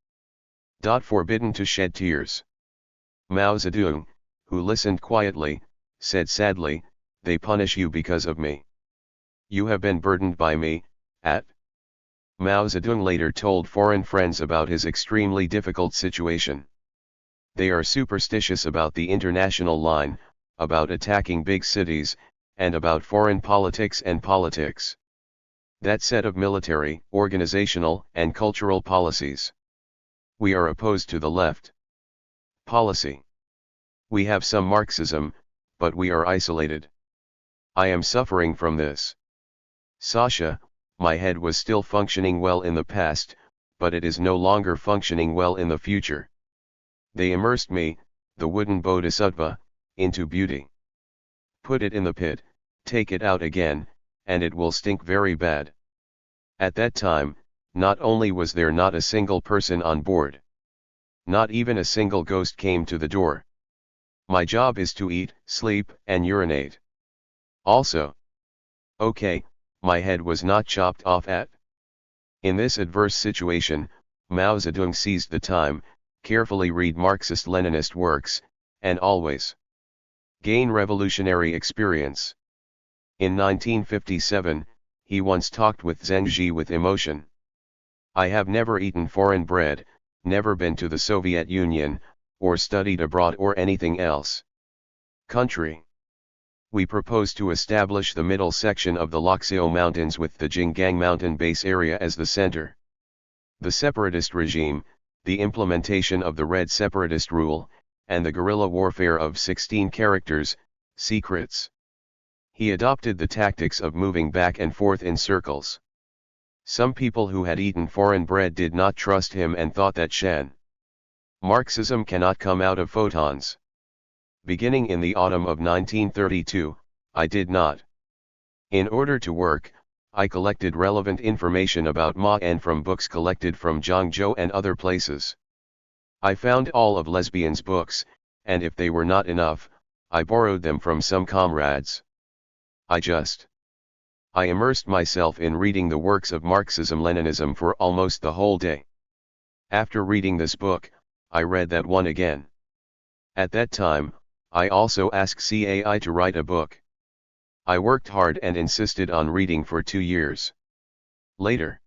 Forbidden to shed tears. Mao Zedong, who listened quietly, said sadly, "They punish you because of me. You have been burdened by me." Mao Zedong later told foreign friends about his extremely difficult situation. They are superstitious about the international line, about attacking big cities, and about foreign politics and politics. That set of military, organizational, and cultural policies. We are opposed to the left policy. We have some Marxism, but we are isolated. I am suffering from this. Sasha, my head was still functioning well in the past, but it is no longer functioning well in the future. They immersed me, the wooden bodhisattva, into beauty. Put it in the pit, take it out again, and it will stink very bad. At that time, not only was there not a single person on board. Not even a single ghost came to the door. My job is to eat, sleep, and urinate. Also. Okay, my head was not chopped off In this adverse situation, Mao Zedong seized the time, carefully read Marxist-Leninist works, and always gain revolutionary experience. In 1957, he once talked with Xianzhi with emotion. I have never eaten foreign bread, never been to the Soviet Union, or studied abroad or anything else. Country. We propose to establish the middle section of the Laxiao Mountains with the Jinggang Mountain Base area as the center. The separatist regime, the implementation of the Red separatist rule, and the guerrilla warfare of 16 characters, secrets. He adopted the tactics of moving back and forth in circles. Some people who had eaten foreign bread did not trust him and thought that Marxism cannot come out of photons. Beginning in the autumn of 1932, I did not. In order to work, I collected relevant information about Ma and from books collected from Zhangzhou and other places. I found all of lesbians' books, and if they were not enough, I borrowed them from some comrades. I immersed myself in reading the works of Marxism-Leninism for almost the whole day. After reading this book, I read that one again. At that time, I also asked CAI to write a book. I worked hard and insisted on reading for 2 years. Later,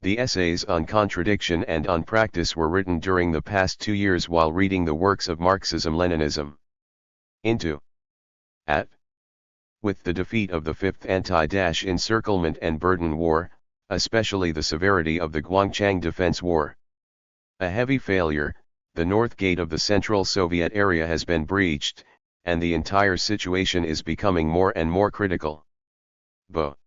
the essays on contradiction and on practice were written during the past 2 years while reading the works of Marxism-Leninism. With the defeat of the Fifth Anti-Encirclement and Burden War, especially the severity of the Guangchang Defense War. A heavy failure, the north gate of the Central Soviet area has been breached, and the entire situation is becoming more and more critical. Bo.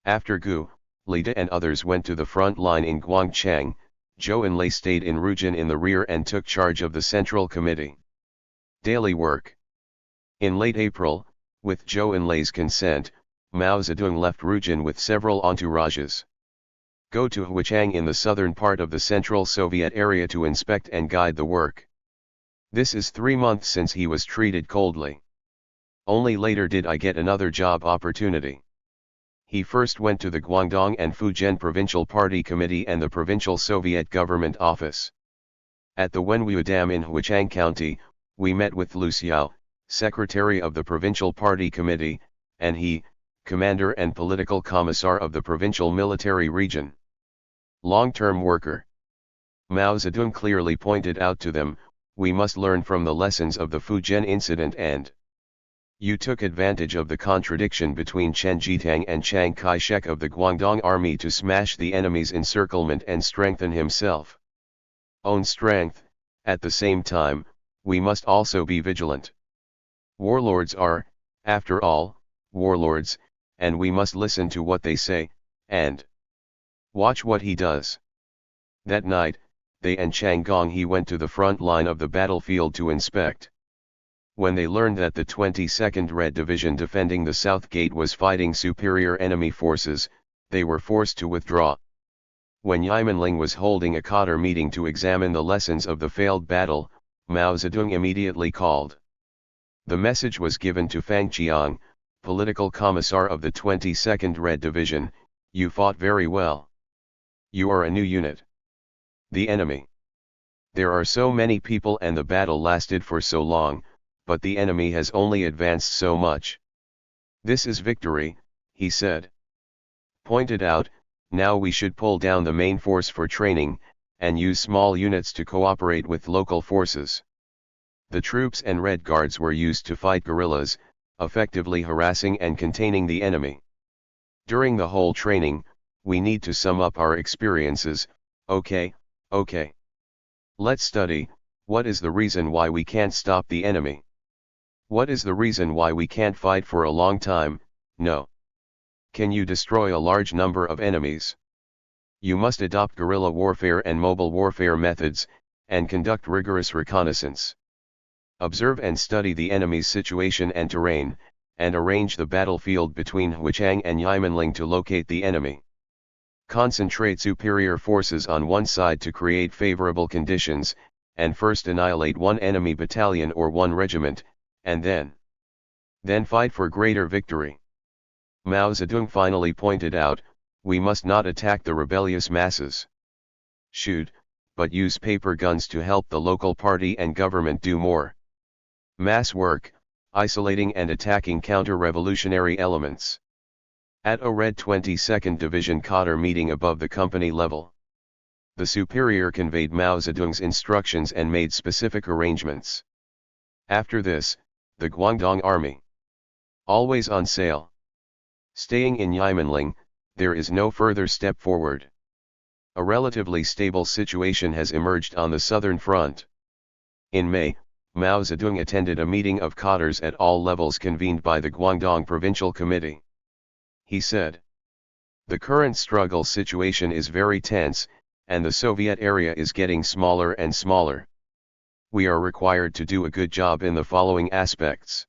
After Gu, Lida and others went to the front line in Guangchang, Zhou Enlai stayed in Rujin in the rear and took charge of the Central Committee. Daily work. In late April, with Zhou Enlai's consent, Mao Zedong left Rujin with several entourages. Go to Huichang in the southern part of the Central Soviet area to inspect and guide the work. This is 3 months since he was treated coldly. Only later did I get another job opportunity. He first went to the Guangdong and Fujian Provincial Party Committee and the Provincial Soviet Government Office. At the Wenwu Dam in Huichang County, we met with Lu Xiao, Secretary of the Provincial Party Committee, and he, Commander and Political Commissar of the Provincial Military Region. Long-term worker. Mao Zedong clearly pointed out to them, we must learn from the lessons of the Fujian incident and you took advantage of the contradiction between Chen Jitang and Chiang Kai-shek of the Guangdong army to smash the enemy's encirclement and strengthen himself. Own strength, at the same time, we must also be vigilant. Warlords are, after all, warlords, and we must listen to what they say, and watch what he does. That night, they and Chang Gonghe went to the front line of the battlefield to inspect. When they learned that the 22nd Red Division defending the South Gate was fighting superior enemy forces, they were forced to withdraw. When Yimenling was holding a cadre meeting to examine the lessons of the failed battle, Mao Zedong immediately called. The message was given to Fang Qiang, political commissar of the 22nd Red Division, you fought very well. You are a new unit. The enemy. There are so many people and the battle lasted for so long, but the enemy has only advanced so much. This is victory, he said. Pointed out, now we should pull down the main force for training, and use small units to cooperate with local forces. The troops and Red Guards were used to fight guerrillas, effectively harassing and containing the enemy. During the whole training, we need to sum up our experiences, okay. Let's study, what is the reason why we can't stop the enemy? What is the reason why we can't fight for a long time? No. Can you destroy a large number of enemies? You must adopt guerrilla warfare and mobile warfare methods, and conduct rigorous reconnaissance. Observe and study the enemy's situation and terrain, and arrange the battlefield between Huichang and Yimenling to locate the enemy. Concentrate superior forces on one side to create favorable conditions, and first annihilate one enemy battalion or one regiment, and then fight for greater victory. Mao Zedong finally pointed out, we must not attack the rebellious masses. Shoot, but use paper guns to help the local party and government do more mass work, isolating and attacking counter-revolutionary elements. At a Red 22nd Division cadre meeting above the company level, the superior conveyed Mao Zedong's instructions and made specific arrangements. After this, the Guangdong Army. Always on sale. Staying in Yimenling, there is no further step forward. A relatively stable situation has emerged on the southern front. In May, Mao Zedong attended a meeting of cadres at all levels convened by the Guangdong Provincial Committee. He said, the current struggle situation is very tense, and the Soviet area is getting smaller and smaller. We are required to do a good job in the following aspects.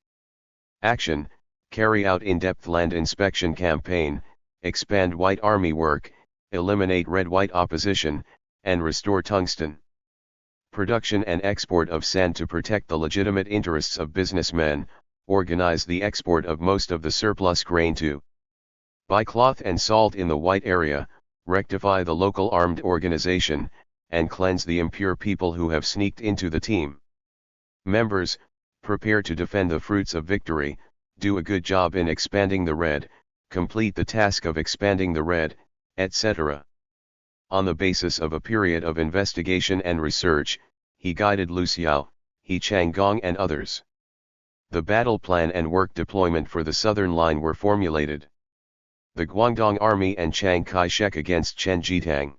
Action, carry out in-depth land inspection campaign, expand White Army work, eliminate red-white opposition, and restore tungsten. Production and export of sand to protect the legitimate interests of businessmen, organize the export of most of the surplus grain to buy cloth and salt in the white area, rectify the local armed organization, and cleanse the impure people who have sneaked into the team. Members, prepare to defend the fruits of victory, do a good job in expanding the red, complete the task of expanding the red, etc. On the basis of a period of investigation and research, he guided Lu Xiao, He Changgong and others. The battle plan and work deployment for the southern line were formulated. The Guangdong Army and Chiang Kai-shek against Chen Jitang.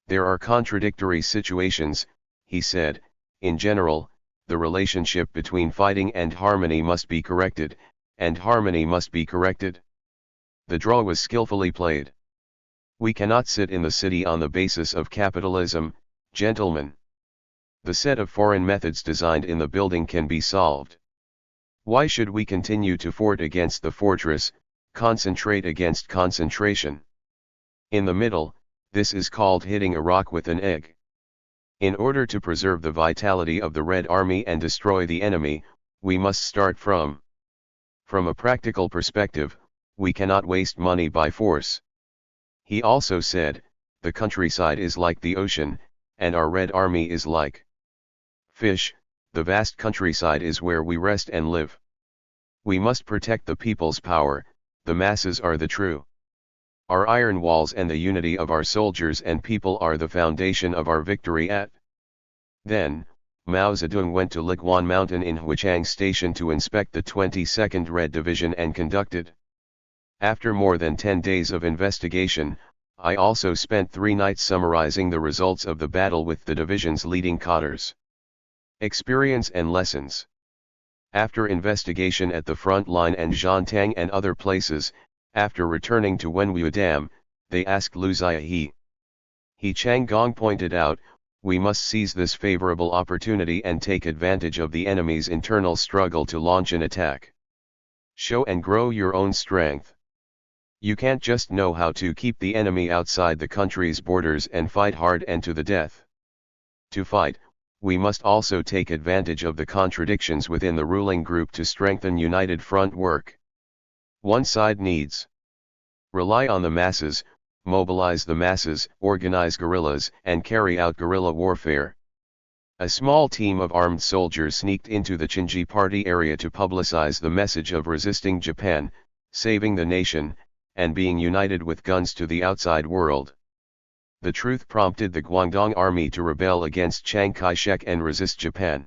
There are contradictory situations, he said. In general, the relationship between fighting and harmony must be corrected, and harmony must be corrected. The draw was skillfully played. We cannot sit in the city on the basis of capitalism, gentlemen. The set of foreign methods designed in the building can be solved. Why should we continue to fort against the fortress, concentrate against concentration? In the middle, this is called hitting a rock with an egg. In order to preserve the vitality of the Red Army and destroy the enemy, we must start from a practical perspective, we cannot waste money by force. He also said, the countryside is like the ocean, and our Red Army is like fish, the vast countryside is where we rest and live. We must protect the people's power, the masses are the true. Our iron walls and the unity of our soldiers and people are the foundation of our victory at. Then, Mao Zedong went to Liguan Mountain in Huichang Station to inspect the 22nd Red Division and conducted. After more than 10 days of investigation, I also spent 3 nights summarizing the results of the battle with the division's leading cadres. Experience and lessons. After investigation at the front line and Zhantang and other places, after returning to Wenwu Dam, they asked Lu Ziahe. He Changgong pointed out, we must seize this favorable opportunity and take advantage of the enemy's internal struggle to launch an attack. Show and grow your own strength. You can't just know how to keep the enemy outside the country's borders and fight hard and to the death. To fight, we must also take advantage of the contradictions within the ruling group to strengthen united front work. One side needs rely on the masses, mobilize the masses, organize guerrillas, and carry out guerrilla warfare. A small team of armed soldiers sneaked into the Chongji party area to publicize the message of resisting Japan, saving the nation, and being united with guns to the outside world. The truth prompted the Guangdong army to rebel against Chiang Kai-shek and resist Japan.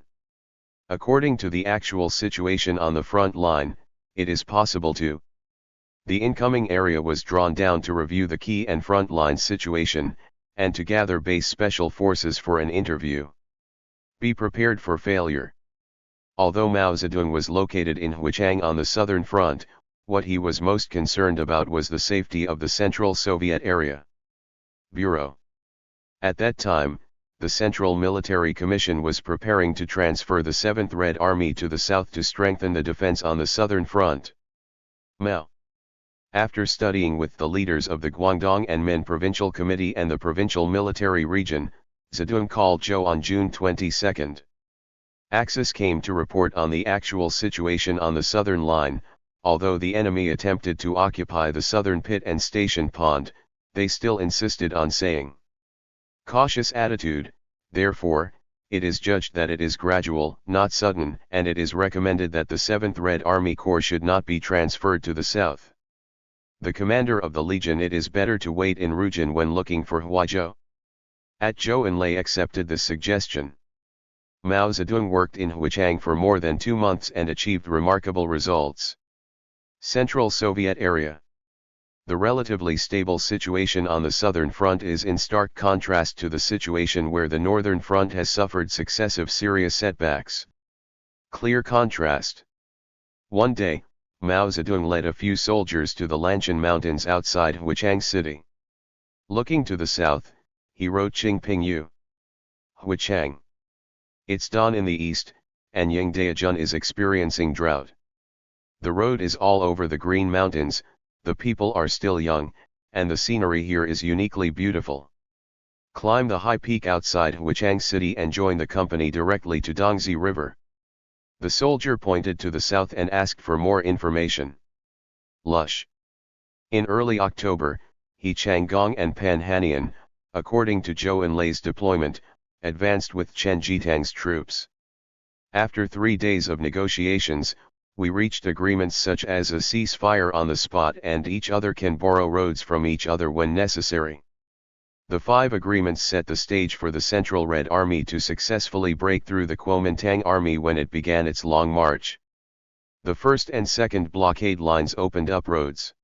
According to the actual situation on the front line, it is possible to. The incoming area was drawn down to review the key and front line situation, and to gather base special forces for an interview. Be prepared for failure. Although Mao Zedong was located in Huichang on the southern front, what he was most concerned about was the safety of the Central Soviet area. Bureau. At that time, the Central Military Commission was preparing to transfer the 7th Red Army to the south to strengthen the defense on the southern front. Mao. After studying with the leaders of the Guangdong and Men Provincial Committee and the Provincial Military Region, Zedong called Zhou on June 22. Axis came to report on the actual situation on the southern line. Although the enemy attempted to occupy the southern pit and station pond, they still insisted on saying cautious attitude. Therefore, it is judged that it is gradual, not sudden, and it is recommended that the 7th Red Army Corps should not be transferred to the south. The commander of the legion, it is better to wait in Rujin when looking for Huaizhou. Zhou Enlai accepted this suggestion. Mao Zedong worked in Huichang for more than 2 months and achieved remarkable results. Central Soviet area. The relatively stable situation on the southern front is in stark contrast to the situation where the northern front has suffered successive serious setbacks. Clear contrast. One day, Mao Zedong led a few soldiers to the Lanshan Mountains outside Huichang city. Looking to the south, he wrote Qingping Yu. Huichang. It's dawn in the east, and Yangdaejun is experiencing drought. The road is all over the green mountains, the people are still young, and the scenery here is uniquely beautiful. Climb the high peak outside Huichang city and join the company directly to Dongzi River. The soldier pointed to the south and asked for more information. Lush. In early October, He Changgong and Pan Hanian, according to Zhou Enlai's deployment, advanced with Chen Jitang's troops. After 3 days of negotiations, we reached agreements such as a ceasefire on the spot and each other can borrow roads from each other when necessary. The 5 agreements set the stage for the Central Red Army to successfully break through the Kuomintang Army when it began its long march. The first and second blockade lines opened up roads.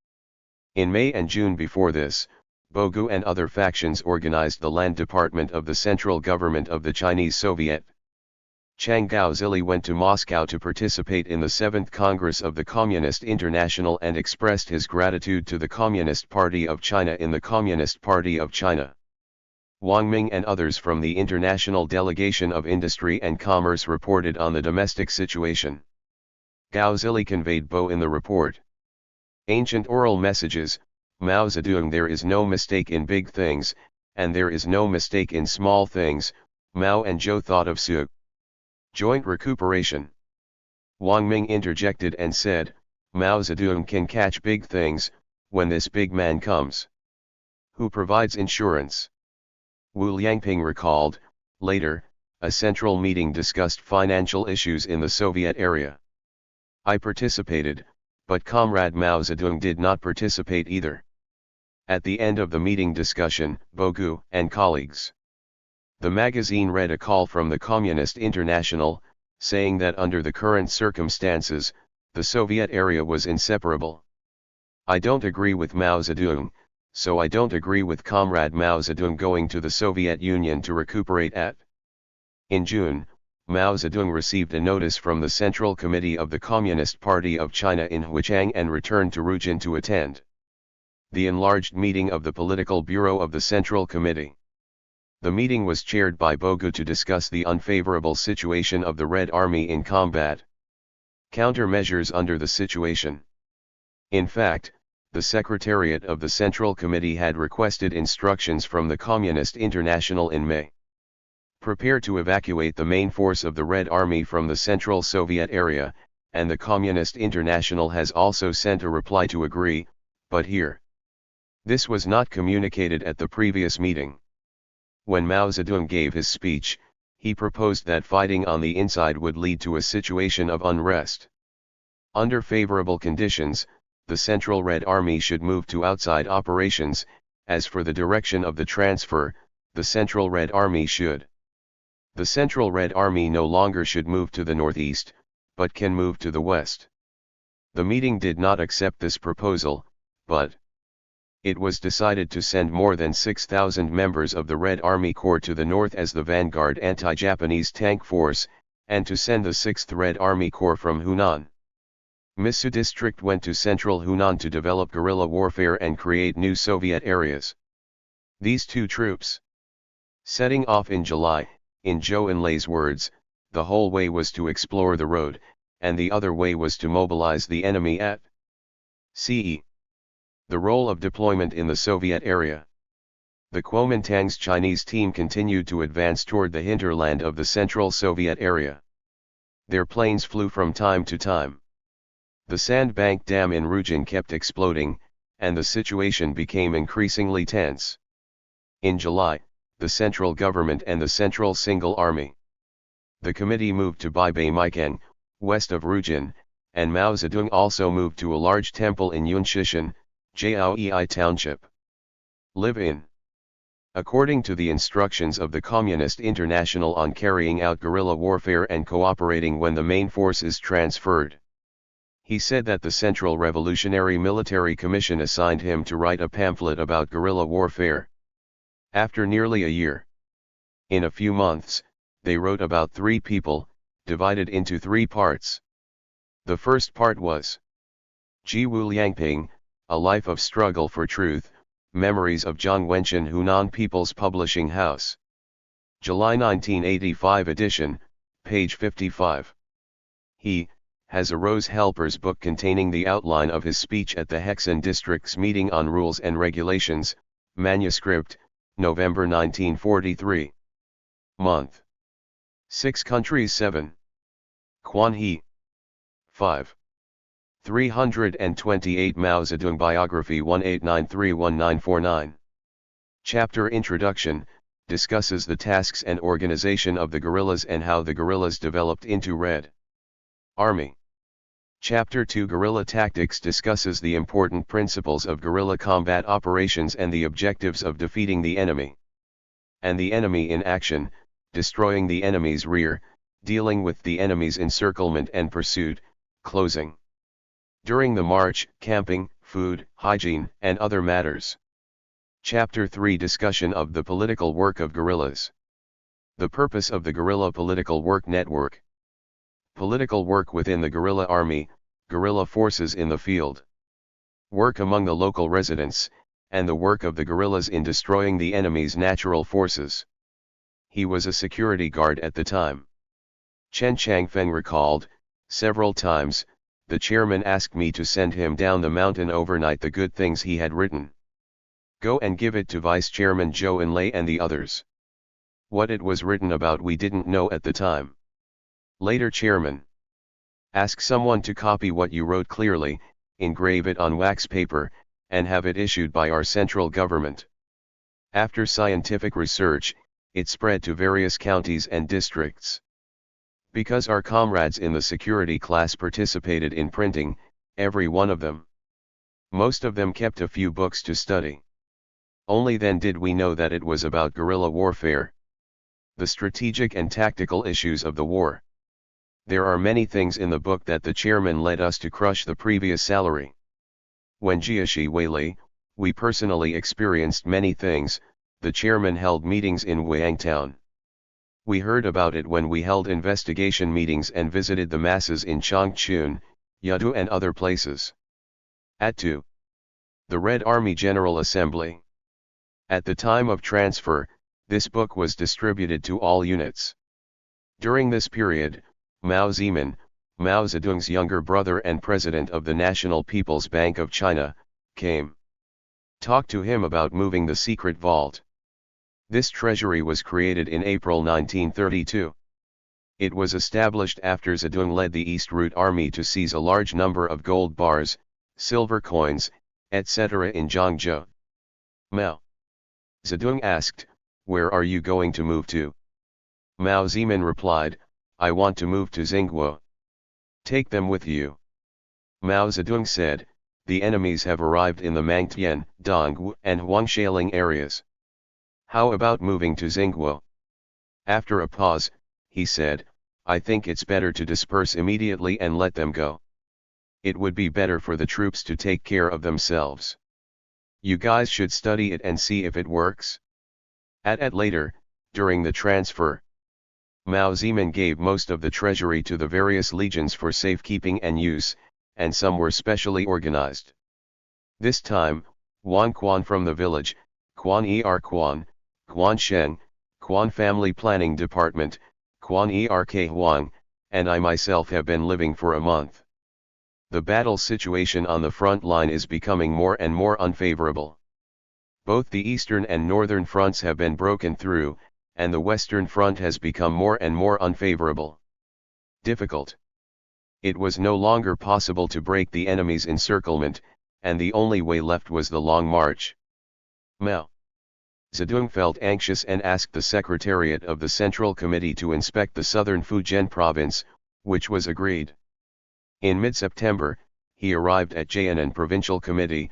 In May and June before this, Bogu and other factions organized the land department of the central government of the Chinese Soviet. Chiang Gaozili went to Moscow to participate in the 7th Congress of the Communist International and expressed his gratitude to the Communist Party of China in the Communist Party of China. Wang Ming and others from the International Delegation of Industry and Commerce reported on the domestic situation. Gaozili conveyed Bo in the report. Ancient oral messages, Mao Zedong. There is no mistake in big things, and there is no mistake in small things. Mao and Zhou thought of Su. Joint recuperation. Wang Ming interjected and said, Mao Zedong can catch big things, when this big man comes. Who provides insurance? Wu Liangping recalled, later, a central meeting discussed financial issues in the Soviet area. I participated, but Comrade Mao Zedong did not participate either. At the end of the meeting discussion, Bogu and colleagues. The magazine read a call from the Communist International, saying that under the current circumstances, the Soviet area was inseparable. I don't agree with Mao Zedong, so I don't agree with Comrade Mao Zedong going to the Soviet Union to recuperate at. In June, Mao Zedong received a notice from the Central Committee of the Communist Party of China in Huichang and returned to Rujin to attend the enlarged meeting of the Political Bureau of the Central Committee. The meeting was chaired by Bogu to discuss the unfavorable situation of the Red Army in combat countermeasures under the situation. In fact, the Secretariat of the Central Committee had requested instructions from the Communist International in May. Prepare to evacuate the main force of the Red Army from the Central Soviet area, and the Communist International has also sent a reply to agree, but here. This was not communicated at the previous meeting. When Mao Zedong gave his speech, he proposed that fighting on the inside would lead to a situation of unrest. Under favorable conditions, the Central Red Army should move to outside operations. As for the direction of the transfer, the Central Red Army should. The Central Red Army no longer should move to the northeast, but can move to the west. The meeting did not accept this proposal, but it was decided to send more than 6,000 members of the Red Army Corps to the north as the vanguard anti-Japanese tank force, and to send the 6th Red Army Corps from Hunan. Misu district went to central Hunan to develop guerrilla warfare and create new Soviet areas. These two troops, setting off in July, in Zhou Enlai's words, the whole way was to explore the road, and the other way was to mobilize the enemy at CE. The role of deployment in the Soviet area. The Kuomintang's Chinese team continued to advance toward the hinterland of the Central Soviet area. Their planes flew from time to time. The sandbank dam in Rujin kept exploding, and the situation became increasingly tense. In July, the central government and the Central Single Army. The committee moved to Baibei-Mikeng, west of Rujin, and Mao Zedong also moved to a large temple in Yunshishan, Jiaoyi Township. Live in. According to the instructions of the Communist International on carrying out guerrilla warfare and cooperating when the main force is transferred. He said that the Central Revolutionary Military Commission assigned him to write a pamphlet about guerrilla warfare. After nearly a year. In a few months, they wrote about 3 people, divided into 3 parts. The first part was Ji Wu Liangping, A Life of Struggle for Truth, Memories of Zhang Wenqian Hunan People's Publishing House. July 1985 edition, page 55. He has a Rose Helper's book containing the outline of his speech at the Hexen District's meeting on rules and regulations, manuscript, November 1943. Month. 6 countries 7. Quan He. 5. 328 Mao Zedong Biography 1893-1949. Chapter Introduction, discusses the tasks and organization of the guerrillas and how the guerrillas developed into Red Army. Chapter 2 Guerrilla Tactics discusses the important principles of guerrilla combat operations and the objectives of defeating the enemy. And the enemy in action, destroying the enemy's rear, dealing with the enemy's encirclement and pursuit, closing. During the march, camping, food, hygiene, and other matters. Chapter 3 Discussion of the political work of guerrillas. The purpose of the Guerrilla Political Work Network. Political work within the guerrilla army, guerrilla forces in the field. Work among the local residents, and the work of the guerrillas in destroying the enemy's natural forces. He was a security guard at the time. Chen Changfeng recalled, several times, the chairman asked me to send him down the mountain overnight the good things he had written. Go and give it to Vice Chairman Zhou Enlai and the others. What it was written about we didn't know at the time. Later Chairman. Ask someone to copy what you wrote clearly, engrave it on wax paper, and have it issued by our central government. After scientific research, it spread to various counties and districts. Because our comrades in the security class participated in printing, every one of them. Most of them kept a few books to study. Only then did we know that it was about guerrilla warfare. The strategic and tactical issues of the war. There are many things in the book that the chairman led us to crush the previous salary. When Jiashi Weili, we personally experienced many things. The chairman held meetings in Wangtown. We heard about it when we held investigation meetings and visited the masses in Chongchun, Yadu and other places. At 2. The Red Army General Assembly. At the time of transfer, this book was distributed to all units. During this period, Mao Zemin, Mao Zedong's younger brother and president of the National People's Bank of China, came. Talked to him about moving the secret vault. This treasury was created in April 1932. It was established after Zedong led the East Route Army to seize a large number of gold bars, silver coins, etc. in Zhangzhou. Mao Zedong asked, "Where are you going to move to?" Mao Zemin replied, "I want to move to Xingguo." "Take them with you." Mao Zedong said, "The enemies have arrived in the Mangtian, Dongwu and Huangshaling areas. How about moving to Xingguo?" After a pause, he said, "I think it's better to disperse immediately and let them go. It would be better for the troops to take care of themselves. You guys should study it and see if it works." At later, during the transfer, Mao Zemin gave most of the treasury to the various legions for safekeeping and use, and some were specially organized. This time, Wang Quan from the village, Quan Quan, Quan Sheng, Quan Family Planning Department, Quan Huang, and I myself have been living for a month. The battle situation on the front line is becoming more and more unfavorable. Both the eastern and northern fronts have been broken through, and the western front has become more and more unfavorable. Difficult. It was no longer possible to break the enemy's encirclement, and the only way left was the long march. Mao Zedong felt anxious and asked the Secretariat of the Central Committee to inspect the southern Fujian province, which was agreed. In mid-September, he arrived at Jianan Provincial Committee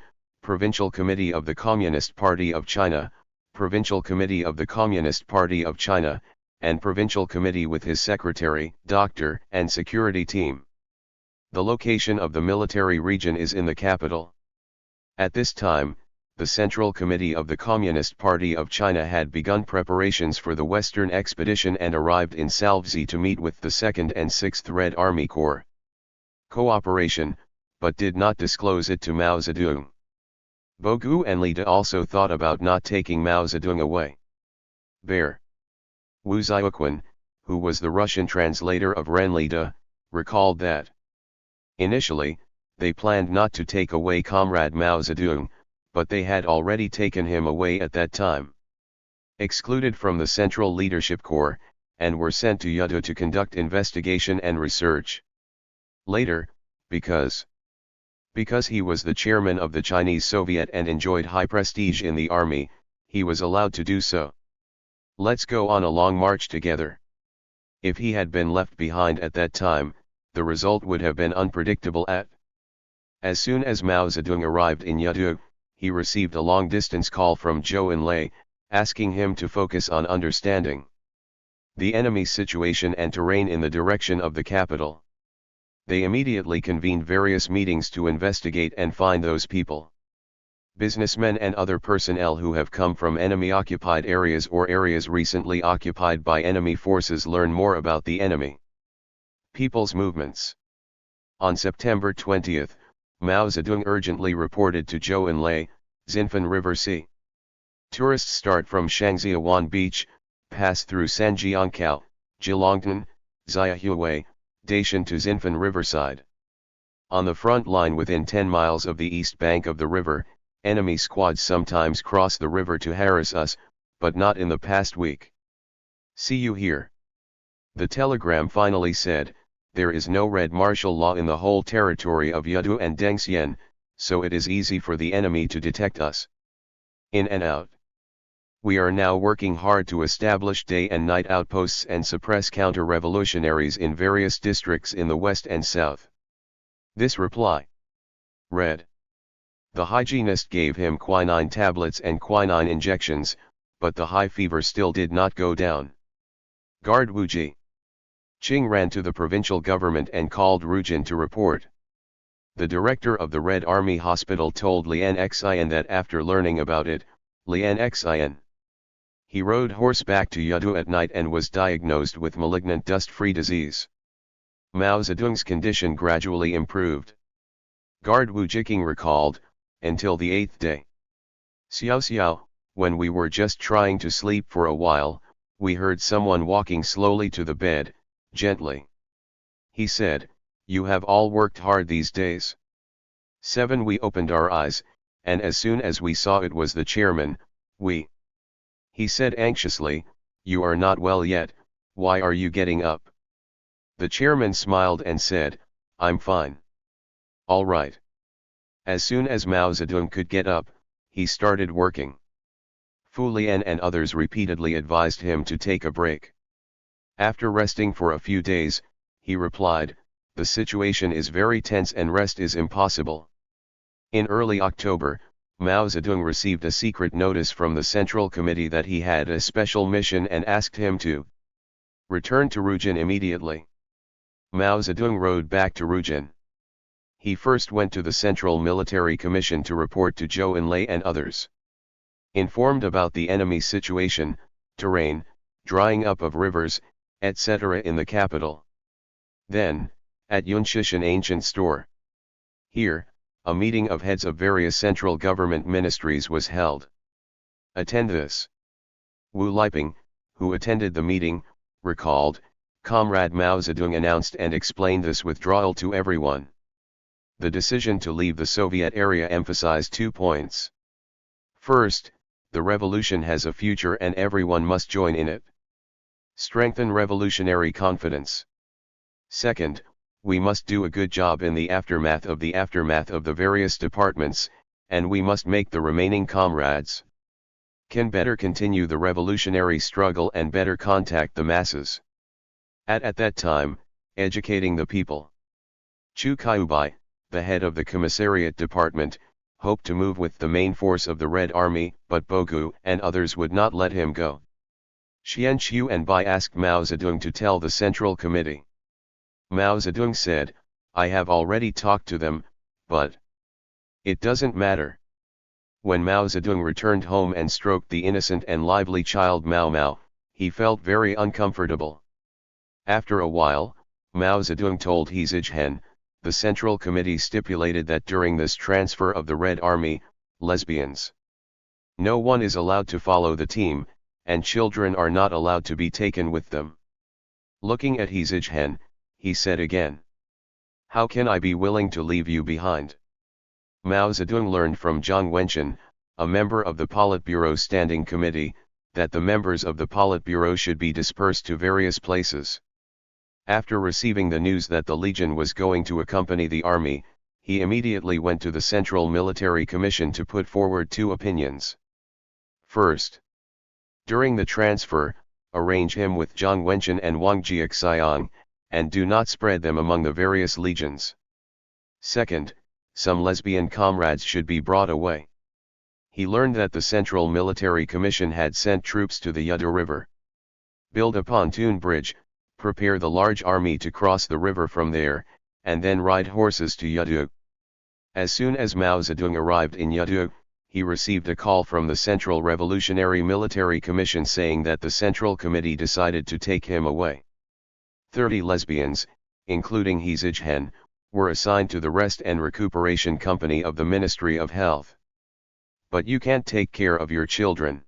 of the Communist Party of China, Provincial Committee of the Communist Party of China, and Provincial Committee with his secretary, doctor, and security team. The location of the military region is in the capital. At this time, the Central Committee of the Communist Party of China had begun preparations for the Western Expedition and arrived in Salvzi to meet with the 2nd and 6th Red Army Corps. Cooperation, but did not disclose it to Mao Zedong. Bogu and Lida also thought about not taking Mao Zedong away. Bear. Wu Xiaoquan, who was the Russian translator of Ren Lida, recalled that initially, they planned not to take away Comrade Mao Zedong, but they had already taken him away at that time. Excluded from the Central Leadership Corps, and were sent to Yadu to conduct investigation and research. Later, because he was the chairman of the Chinese Soviet and enjoyed high prestige in the army, he was allowed to do so. Let's go on a long march together. If he had been left behind at that time, the result would have been unpredictable. As soon as Mao Zedong arrived in Yadu, he received a long-distance call from Zhou Enlai, asking him to focus on understanding the enemy's situation and terrain in the direction of the capital. They immediately convened various meetings to investigate and find those people. Businessmen and other personnel who have come from enemy-occupied areas or areas recently occupied by enemy forces learn more about the enemy. People's movements. On September 20, Mao Zedong urgently reported to Zhou Enlai, Xinfan River Sea. Tourists start from Shangziawan Beach, pass through Sanjiankao, Jilongtan, Xiahuai, Daishan to Xinfan Riverside. On the front line within 10 miles of the east bank of the river, enemy squads sometimes cross the river to harass us, but not in the past week. See you here. The telegram finally said, there is no red martial law in the whole territory of Yadu and Dengxian, so it is easy for the enemy to detect us. In and out. We are now working hard to establish day and night outposts and suppress counter-revolutionaries in various districts in the west and south. This reply. Read. The hygienist gave him quinine tablets and quinine injections, but the high fever still did not go down. Guard Wuji. Qing ran to the provincial government and called Rujin to report. The director of the Red Army Hospital told Lian Xian that after learning about it, Lian Xian. He rode horseback to Yadu at night and was diagnosed with malignant dust-free disease. Mao Zedong's condition gradually improved. Guard Wu Jiqing recalled, until the 8th day. Xiao, when we were just trying to sleep for a while, we heard someone walking slowly to the bed, gently. He said, you have all worked hard these days. 7 We opened our eyes, and as soon as we saw it was the chairman, He said anxiously, you are not well yet, why are you getting up? The chairman smiled and said, I'm fine. All right. As soon as Mao Zedong could get up, he started working. Fu Lian and others repeatedly advised him to take a break. After resting for a few days, he replied, the situation is very tense and rest is impossible. In early October, Mao Zedong received a secret notice from the Central Committee that he had a special mission and asked him to return to Rujin immediately. Mao Zedong rode back to Rujin. He first went to the Central Military Commission to report to Zhou Enlai and others. Informed about the enemy situation, terrain, drying up of rivers, etc. in the capital. Then, at Yunshishan Ancient Store. Here, a meeting of heads of various central government ministries was held. Attend this. Wu Liping, who attended the meeting, recalled, Comrade Mao Zedong announced and explained this withdrawal to everyone. The decision to leave the Soviet area emphasized 2 points. First, the revolution has a future and everyone must join in it. Strengthen revolutionary confidence. Second, we must do a good job in the aftermath of the various departments, and we must make the remaining comrades can better continue the revolutionary struggle and better contact the masses. At that time, educating the people. Chu Kaiubai, the head of the Commissariat Department, hoped to move with the main force of the Red Army, but Bogu and others would not let him go. Xianzhi and Bai asked Mao Zedong to tell the Central Committee. Mao Zedong said, I have already talked to them, but it doesn't matter. When Mao Zedong returned home and stroked the innocent and lively child Mao Mao, he felt very uncomfortable. After a while, Mao Zedong told He Zijhen, the Central Committee stipulated that during this transfer of the Red Army, lesbians. No one is allowed to follow the team, and children are not allowed to be taken with them. Looking at He Zijhen, he said again. How can I be willing to leave you behind? Mao Zedong learned from Zhang Wenqian, a member of the Politburo Standing Committee, that the members of the Politburo should be dispersed to various places. After receiving the news that the Legion was going to accompany the army, he immediately went to the Central Military Commission to put forward 2 opinions. First, during the transfer, arrange him with Zhang Wenqian and Wang Jiaxiang, and do not spread them among the various legions. Second, some lesbian comrades should be brought away. He learned that the Central Military Commission had sent troops to the Yadu River. Build a pontoon bridge, prepare the large army to cross the river from there, and then ride horses to Yadu. As soon as Mao Zedong arrived in Yadu, he received a call from the Central Revolutionary Military Commission saying that the Central Committee decided to take him away. 30 lesbians, including He Zizhen, were assigned to the Rest and Recuperation Company of the Ministry of Health. But you can't take care of your children.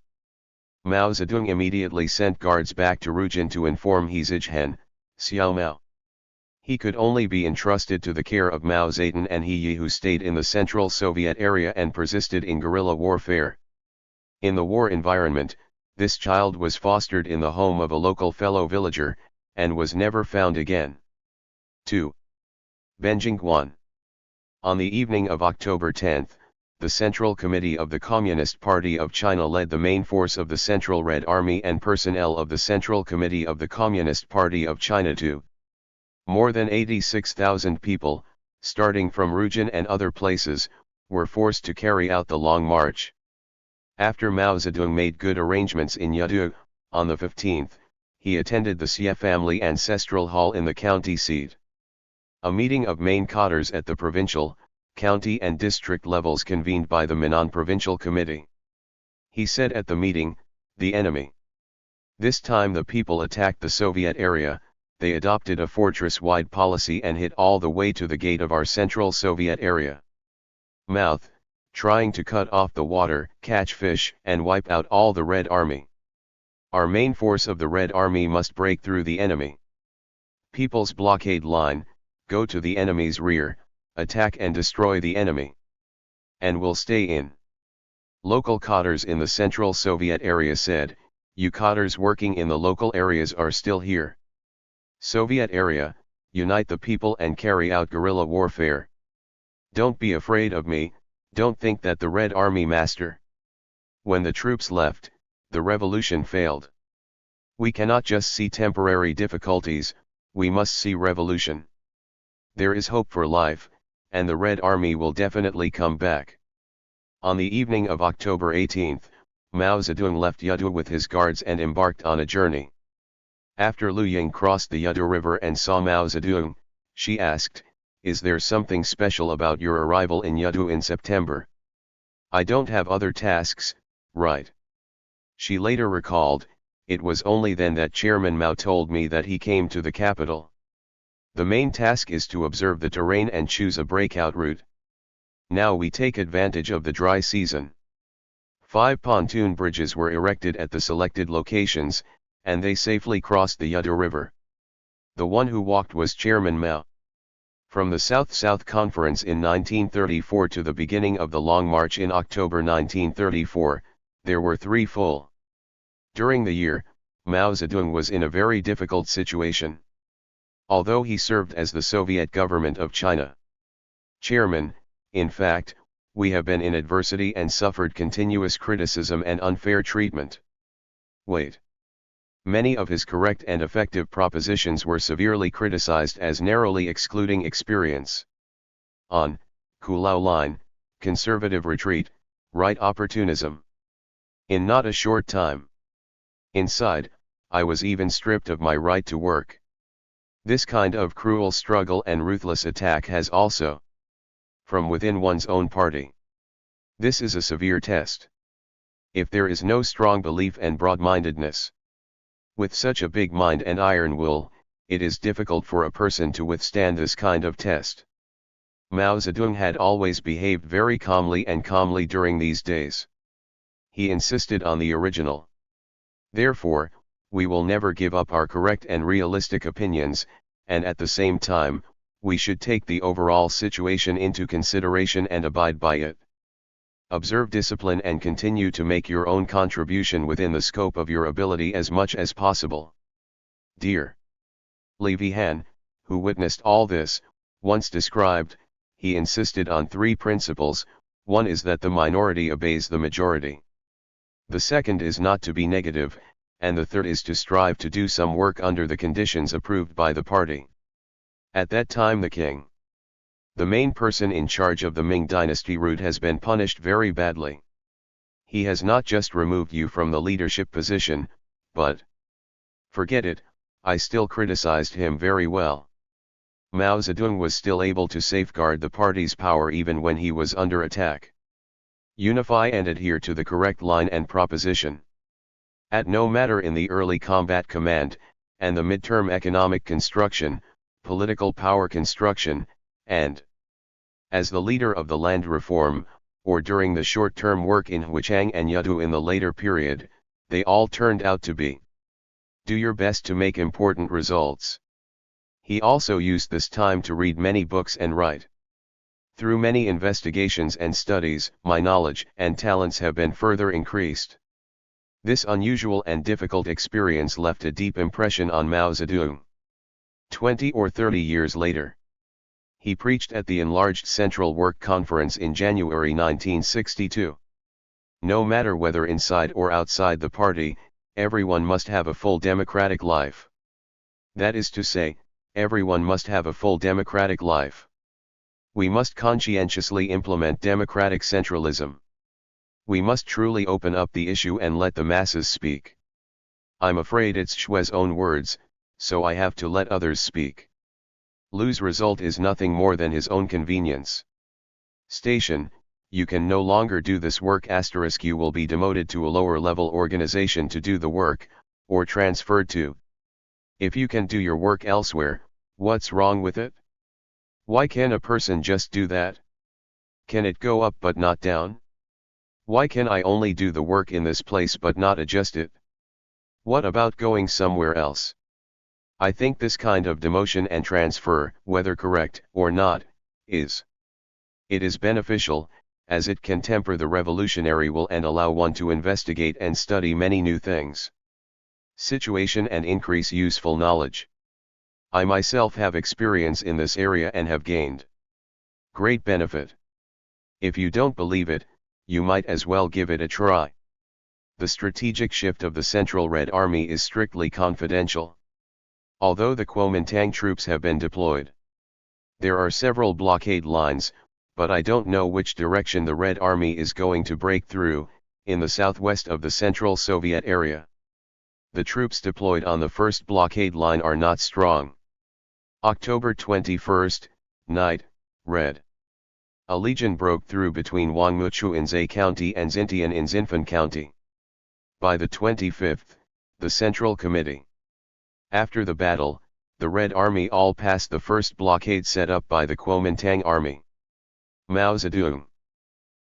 Mao Zedong immediately sent guards back to Rujin to inform He Zizhen, Xiao Mao. He could only be entrusted to the care of Mao Zedong and He Yi, who stayed in the Central Soviet area and persisted in guerrilla warfare. In the war environment, this child was fostered in the home of a local fellow villager, and was never found again. 2. Benjing 1. On the evening of October 10, the Central Committee of the Communist Party of China led the main force of the Central Red Army and personnel of the Central Committee of the Communist Party of China to more than 86,000 people, starting from Rujin and other places, were forced to carry out the long march. After Mao Zedong made good arrangements in Yadu, on the 15th, he attended the Xie family ancestral hall in the county seat. A meeting of main cadres at the provincial, county and district levels convened by the Minnan Provincial Committee. He said at the meeting, the enemy. This time the people attacked the Soviet area, they adopted a fortress-wide policy and hit all the way to the gate of our Central Soviet area. Mouth, trying to cut off the water, catch fish, and wipe out all the Red Army. Our main force of the Red Army must break through the enemy. People's blockade line, go to the enemy's rear, attack and destroy the enemy. And will stay in. Local cadres in the Central Soviet area said, you cadres working in the local areas are still here. Soviet area, unite the people and carry out guerrilla warfare. Don't be afraid of me, don't think that the Red Army master. When the troops left, the revolution failed. We cannot just see temporary difficulties, we must see revolution. There is hope for life, and the Red Army will definitely come back. On the evening of October 18, Mao Zedong left Yadu with his guards and embarked on a journey. After Liu Ying crossed the Yadu River and saw Mao Zedong, she asked, is there something special about your arrival in Yadu in September? I don't have other tasks, right? She later recalled, it was only then that Chairman Mao told me that he came to the capital. The main task is to observe the terrain and choose a breakout route. Now we take advantage of the dry season. 5 pontoon bridges were erected at the selected locations, and they safely crossed the Yadu River. The one who walked was Chairman Mao. From the South-South Conference in 1934 to the beginning of the Long March in October 1934, there were 3 full. During the year, Mao Zedong was in a very difficult situation. Although he served as the Soviet government of China chairman, in fact, we have been in adversity and suffered continuous criticism and unfair treatment. Wait. Many of his correct and effective propositions were severely criticized as narrowly excluding experience. On, Kulao line, conservative retreat, right opportunism. In not a short time. Inside, I was even stripped of my right to work. This kind of cruel struggle and ruthless attack has also from within one's own party. This is a severe test. If there is no strong belief and broad-mindedness, with such a big mind and iron will, it is difficult for a person to withstand this kind of test. Mao Zedong had always behaved very calmly during these days. He insisted on the original. Therefore, we will never give up our correct and realistic opinions, and at the same time, we should take the overall situation into consideration and abide by it. Observe discipline and continue to make your own contribution within the scope of your ability as much as possible. Dear Li Vihan, who witnessed all this, once described, he insisted on 3 principles. One is that the minority obeys the majority. The second is not to be negative, and the third is to strive to do some work under the conditions approved by the party. At that time the king, the main person in charge of the Ming dynasty route, has been punished very badly. He has not just removed you from the leadership position, but forget it, I still criticized him very well. Mao Zedong was still able to safeguard the party's power even when he was under attack. Unify and adhere to the correct line and proposition. At no matter in the early combat command, and the midterm economic construction, political power construction, and as the leader of the land reform, or during the short-term work in Huichang and Yadu in the later period, they all turned out to be. Do your best to make important results. He also used this time to read many books and write. Through many investigations and studies, my knowledge and talents have been further increased. This unusual and difficult experience left a deep impression on Mao Zedong. 20 or 30 years later, he preached at the enlarged Central Work Conference in January 1962. No matter whether inside or outside the party, everyone must have a full democratic life. That is to say, everyone must have a full democratic life. We must conscientiously implement democratic centralism. We must truly open up the issue and let the masses speak. I'm afraid it's Xue's own words, so I have to let others speak. Lu's result is nothing more than his own convenience. Station, you can no longer do this work. You will be demoted to a lower level organization to do the work, or transferred to. If you can do your work elsewhere, what's wrong with it? Why can a person just do that? Can it go up but not down? Why can I only do the work in this place but not adjust it? What about going somewhere else? I think this kind of demotion and transfer, whether correct or not, it is beneficial, as it can temper the revolutionary will and allow one to investigate and study many new things. Situation and increase useful knowledge. I myself have experience in this area and have gained great benefit. If you don't believe it, you might as well give it a try. The strategic shift of the Central Red Army is strictly confidential. Although the Kuomintang troops have been deployed, there are several blockade lines, but I don't know which direction the Red Army is going to break through, in the southwest of the Central Soviet area. The troops deployed on the first blockade line are not strong. October 21st, night, Red. A legion broke through between Wangmuchu in Zhe County and Xintian in Xinfan County. By the 25th, the Central Committee. After the battle, the Red Army all passed the first blockade set up by the Kuomintang Army. Mao Zedong.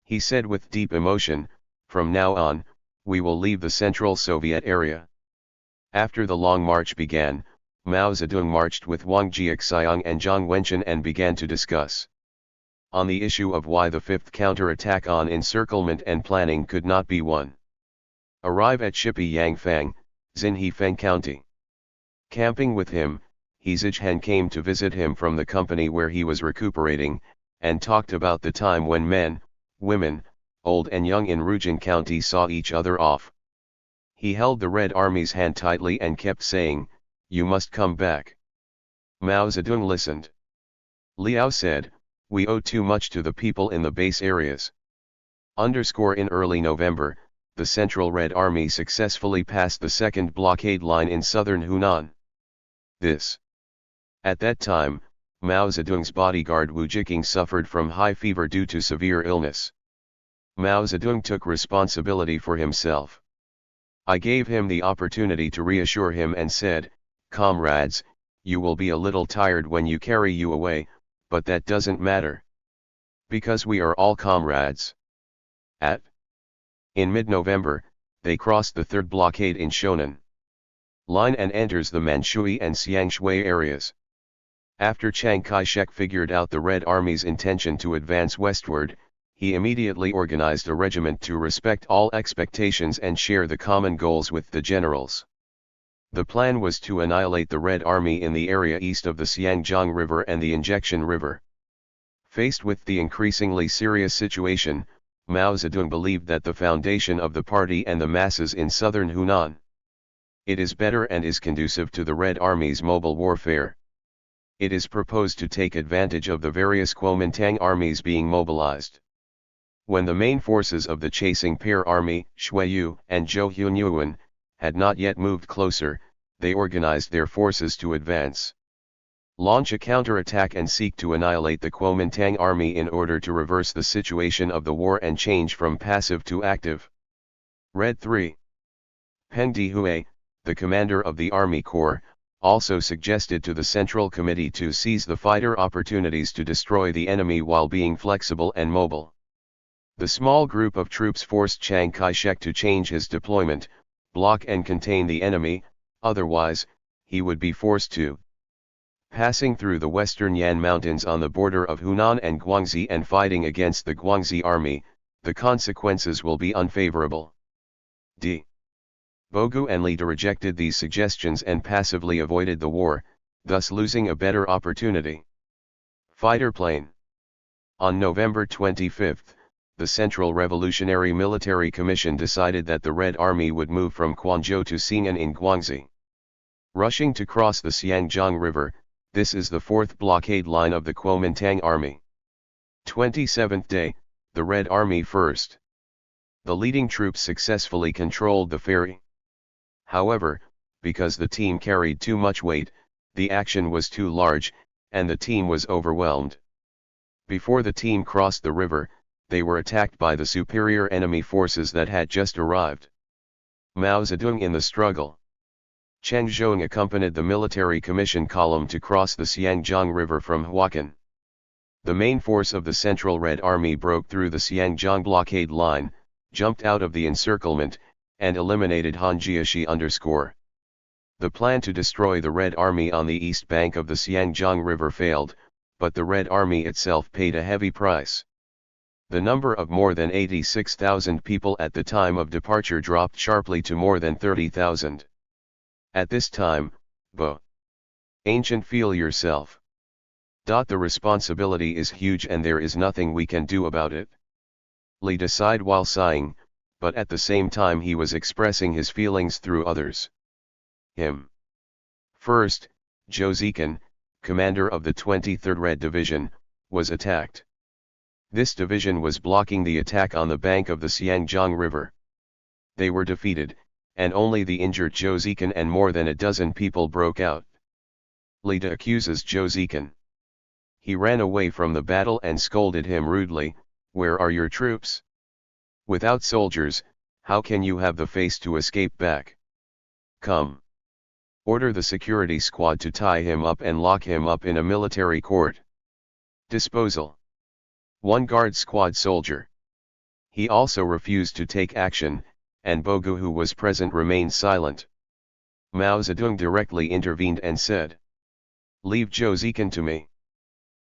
He said with deep emotion, "From now on, we will leave the Central Soviet area." After the long march began, Mao Zedong marched with Wang Jiaxiang and Zhang Wenquan and began to discuss on the issue of why the fifth counterattack on encirclement and planning could not be won. Arrive at Shipi Yangfang, Xinhifeng County. Camping with him, He Zicheng came to visit him from the company where he was recuperating, and talked about the time when men, women, old and young in Rujing County saw each other off. He held the Red Army's hand tightly and kept saying, "You must come back." Mao Zedong listened. Liao said, "We owe too much to the people in the base areas." In early November, the Central Red Army successfully passed the second blockade line in southern Hunan. At that time, Mao Zedong's bodyguard Wu Jiqing suffered from high fever due to severe illness. Mao Zedong took responsibility for himself. I gave him the opportunity to reassure him and said, "Comrades, you will be a little tired when you carry you away, but that doesn't matter. Because we are all comrades." In mid-November, they crossed the third blockade in Shonan line and enters the Manshui and Xiangshui areas. After Chiang Kai-shek figured out the Red Army's intention to advance westward, he immediately organized a regiment to respect all expectations and share the common goals with the generals. The plan was to annihilate the Red Army in the area east of the Xiangjiang River and the Injection River. Faced with the increasingly serious situation, Mao Zedong believed that the foundation of the party and the masses in southern Hunan. It is better and is conducive to the Red Army's mobile warfare. It is proposed to take advantage of the various Kuomintang armies being mobilized. When the main forces of the chasing pair army, Shuiyu and Zhou Hunyuan, had not yet moved closer, they organized their forces to advance. Launch a counterattack and seek to annihilate the Kuomintang army in order to reverse the situation of the war and change from passive to active. Red 3. Peng Dehui, the commander of the Army Corps, also suggested to the Central Committee to seize the fighter opportunities to destroy the enemy while being flexible and mobile. The small group of troops forced Chiang Kai-shek to change his deployment, block and contain the enemy, otherwise, he would be forced to. Passing through the western Yan Mountains on the border of Hunan and Guangxi and fighting against the Guangxi army, the consequences will be unfavorable. D. Bogu and Lida rejected these suggestions and passively avoided the war, thus losing a better opportunity. Fighter plane. On November 25, the Central Revolutionary Military Commission decided that the Red Army would move from Quanzhou to Xing'an in Guangxi. Rushing to cross the Xianzhi River, this is the fourth blockade line of the Kuomintang Army. 27th day, the Red Army first. The leading troops successfully controlled the ferry. However, because the team carried too much weight, the action was too large, and the team was overwhelmed. Before the team crossed the river, they were attacked by the superior enemy forces that had just arrived. Mao Zedong in the struggle. Chen Zhong accompanied the military commission column to cross the Xianzhi River from Huacan. The main force of the Central Red Army broke through the Xianzhi blockade line, jumped out of the encirclement, and eliminated Han Jiaxi _. The plan to destroy the Red Army on the east bank of the Xianzhi River failed, but the Red Army itself paid a heavy price. The number of more than 86,000 people at the time of departure dropped sharply to more than 30,000. At this time, Bo. Ancient feel yourself. The responsibility is huge and there is nothing we can do about it. Li sighed while sighing, but at the same time he was expressing his feelings through others. Him. First, Zhou Zikan, commander of the 23rd Red Division, was attacked. This division was blocking the attack on the bank of the Xianzhi River. They were defeated, and only the injured Zhou Zikan and more than a dozen people broke out. Lida accuses Zhou Zikan. He ran away from the battle and scolded him rudely, "Where are your troops? Without soldiers, how can you have the face to escape back? Come. Order the security squad to tie him up and lock him up in a military court." Disposal. One guard squad soldier. He also refused to take action, and Bogu, who was present, remained silent. Mao Zedong directly intervened and said, "Leave Zhou Zikan to me."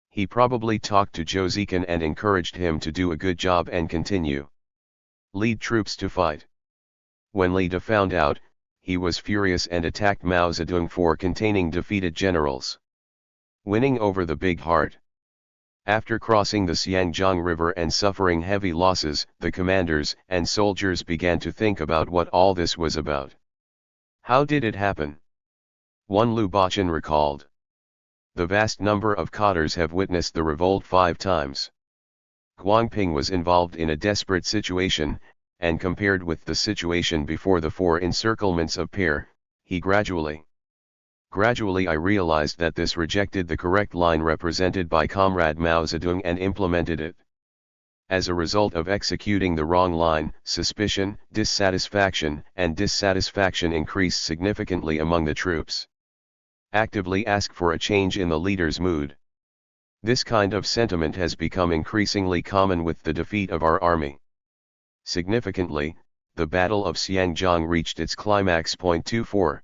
He probably talked to Zhou Zikan and encouraged him to do a good job and continue. Lead troops to fight. When Lida found out, he was furious and attacked Mao Zedong for containing defeated generals. Winning over the big heart. After crossing the Xianzhi River and suffering heavy losses, the commanders and soldiers began to think about what all this was about. How did it happen? One Lu Bachan recalled. The vast number of cadres have witnessed the revolt 5 times. Guangping was involved in a desperate situation, and compared with the situation before the 4 encirclements of Pear, he gradually I realized that this rejected the correct line represented by Comrade Mao Zedong and implemented it. As a result of executing the wrong line, suspicion, dissatisfaction increased significantly among the troops. Actively ask for a change in the leader's mood. This kind of sentiment has become increasingly common with the defeat of our army. Significantly, the Battle of Xianzhi reached its climax. 24.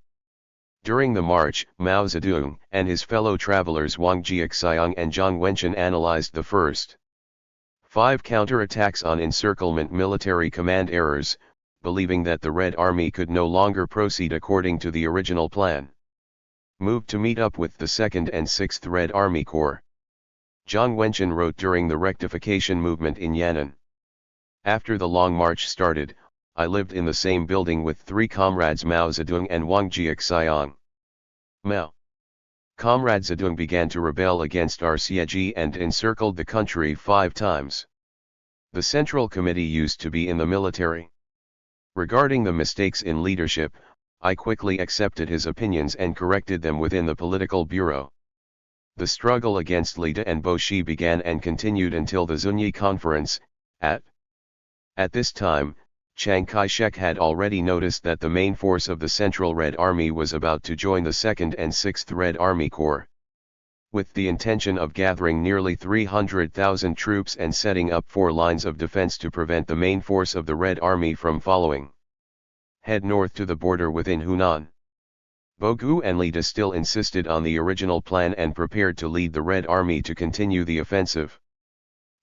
During the march, Mao Zedong and his fellow travelers Wang Jiaxiang and Zhang Wenquan analyzed the first 5 counterattacks on encirclement military command errors, believing that the Red Army could no longer proceed according to the original plan. Moved to meet up with the 2nd and 6th Red Army Corps. Zhang Wenquan wrote during the rectification movement in Yan'an. After the long march started, I lived in the same building with 3 comrades Mao Zedong and Wang Jiaxiang. Mao. Comrade Zedong began to rebel against our siege and encircled the country 5 times. The Central Committee used to be in the military. Regarding the mistakes in leadership, I quickly accepted his opinions and corrected them within the political bureau. The struggle against Lida and Boshi began and continued until the Zunyi Conference. At this time, Chiang Kai-shek had already noticed that the main force of the Central Red Army was about to join the 2nd and 6th Red Army Corps, with the intention of gathering nearly 300,000 troops and setting up 4 lines of defense to prevent the main force of the Red Army from following. Head north to the border within Hunan. Bogu and Lida still insisted on the original plan and prepared to lead the Red Army to continue the offensive.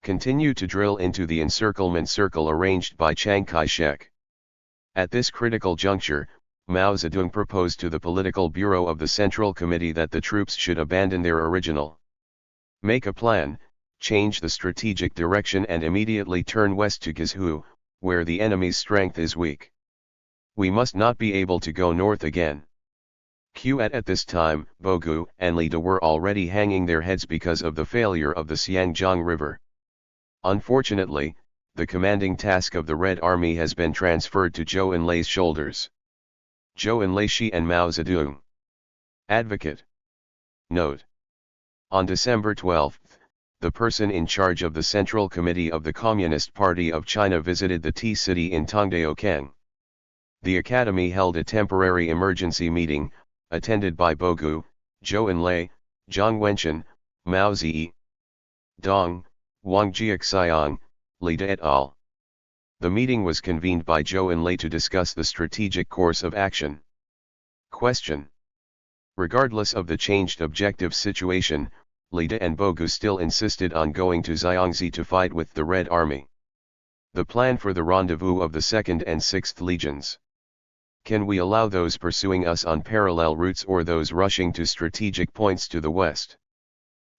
Continue to drill into the encirclement circle arranged by Chiang Kai-shek. At this critical juncture, Mao Zedong proposed to the Political Bureau of the Central Committee that the troops should abandon their original. Make a plan, change the strategic direction and immediately turn west to Gizhu, where the enemy's strength is weak. We must not be able to go north again. At this time, Bogu and Lida were already hanging their heads because of the failure of the Xianzhi River. Unfortunately, the commanding task of the Red Army has been transferred to Zhou Enlai's shoulders. Zhou Enlai Shi and Mao Zedong. Advocate. Note. On December 12, the person in charge of the Central Committee of the Communist Party of China visited the tea city in Tongdaokeng. The academy held a temporary emergency meeting, attended by Bogu, Zhou Enlai, Jiang Wenqian, Mao Zedong, Wang Jiaxiang, Lida et al. The meeting was convened by Zhou Enlai to discuss the strategic course of action. Question. Regardless of the changed objective situation, Lida and Bogu still insisted on going to Xianzhi to fight with the Red Army. The plan for the rendezvous of the 2nd and 6th Legions. Can we allow those pursuing us on parallel routes or those rushing to strategic points to the west?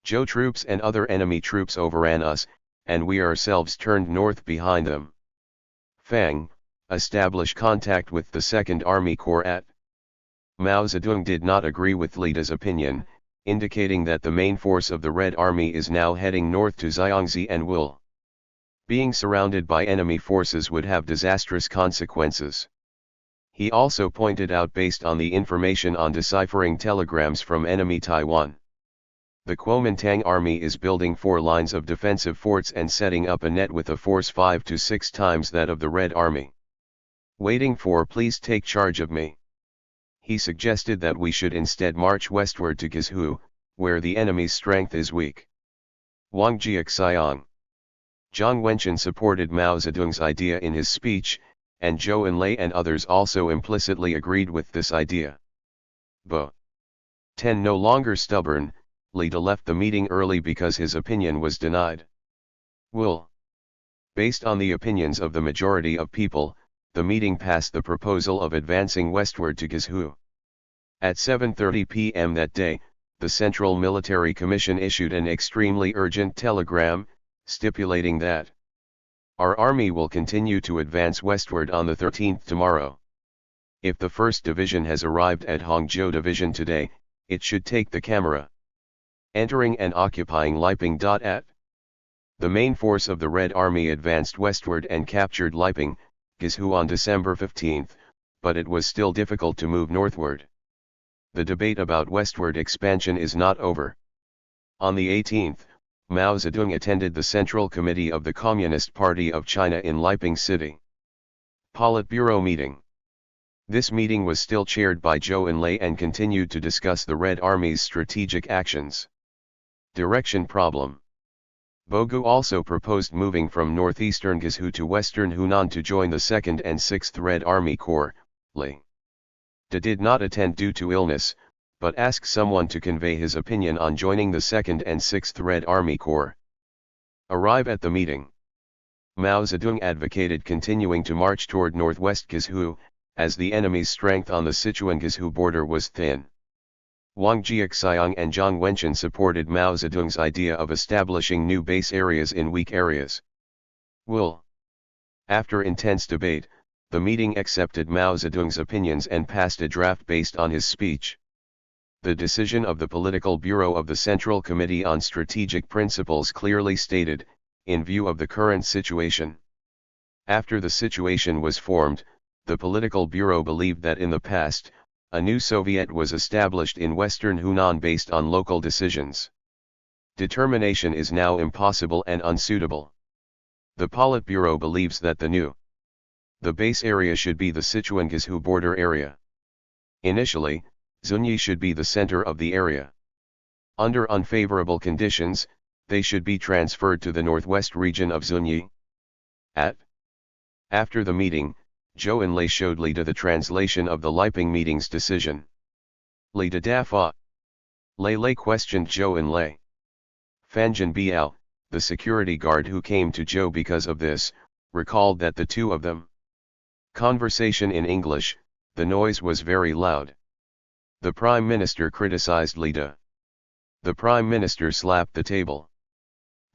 Zhou troops and other enemy troops overran us, and we ourselves turned north behind them. Fang, establish contact with the 2nd Army Corps at. Mao Zedong did not agree with Lida's opinion, indicating that the main force of the Red Army is now heading north to Xianzhi and will. Being surrounded by enemy forces would have disastrous consequences. He also pointed out based on the information on deciphering telegrams from enemy Taiwan. The Kuomintang army is building 4 lines of defensive forts and setting up a net with a force 5 to 6 times that of the Red Army. Waiting for please take charge of me. He suggested that we should instead march westward to Gizhu, where the enemy's strength is weak. Wang Jiaxiang. Jiang Wenqian supported Mao Zedong's idea in his speech, and Zhou Enlai and others also implicitly agreed with this idea. Bo. 10 No longer stubborn, Lida left the meeting early because his opinion was denied. Will. Based on the opinions of the majority of people, the meeting passed the proposal of advancing westward to Gizhu. At 7:30 p.m. that day, the Central Military Commission issued an extremely urgent telegram, stipulating that our army will continue to advance westward on the 13th tomorrow. If the 1st Division has arrived at Hangzhou Division today, it should take the camera. Entering and occupying Liping. At the main force of the Red Army advanced westward and captured Liping, Gizhu on December 15, but it was still difficult to move northward. The debate about westward expansion is not over. On the 18th, Mao Zedong attended the Central Committee of the Communist Party of China in Liping City. Politburo meeting. This meeting was still chaired by Zhou Enlai and continued to discuss the Red Army's strategic actions. Direction problem. Bogu also proposed moving from northeastern Gizhu to western Hunan to join the 2nd and 6th Red Army Corps. Li did not attend due to illness, but asked someone to convey his opinion on joining the 2nd and 6th Red Army Corps. Arrive at the meeting. Mao Zedong advocated continuing to march toward northwest Gizhu, as the enemy's strength on the Sichuan-Gizhu border was thin. Wang Jiaxiang and Jiang Wenqian supported Mao Zedong's idea of establishing new base areas in weak areas. Will. After intense debate, the meeting accepted Mao Zedong's opinions and passed a draft based on his speech. The decision of the Political Bureau of the Central Committee on Strategic Principles clearly stated, in view of the current situation. After the situation was formed, the Political Bureau believed that in the past, a new Soviet was established in western Hunan based on local decisions. Determination is now impossible and unsuitable. The Politburo believes that the base area should be the Sichuan-Guizhou border area. Initially, Zunyi should be the center of the area. Under unfavorable conditions, they should be transferred to the northwest region of Zunyi. After the meeting, Zhou Enlai showed Li De the translation of the Liping meeting's decision. Li De Dafa. Lei questioned Zhou Enlai. Fanjin Biao, the security guard who came to Zhou because of this, recalled that the two of them conversation in English, the noise was very loud. The Prime Minister criticized Li De. The Prime Minister slapped the table.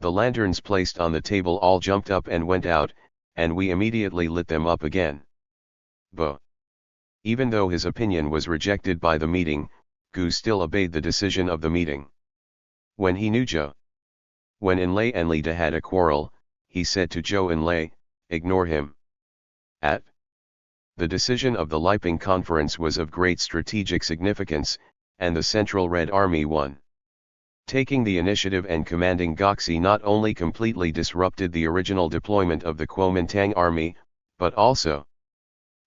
The lanterns placed on the table all jumped up and went out, and we immediately lit them up again. Bo. Even though his opinion was rejected by the meeting, Gu still obeyed the decision of the meeting. When he knew Zhou. When Enlai and Li De had a quarrel, he said to Zhou Enlai, ignore him. The decision of the Liping Conference was of great strategic significance, and the Central Red Army won. Taking the initiative and commanding Goxi not only completely disrupted the original deployment of the Kuomintang army, but also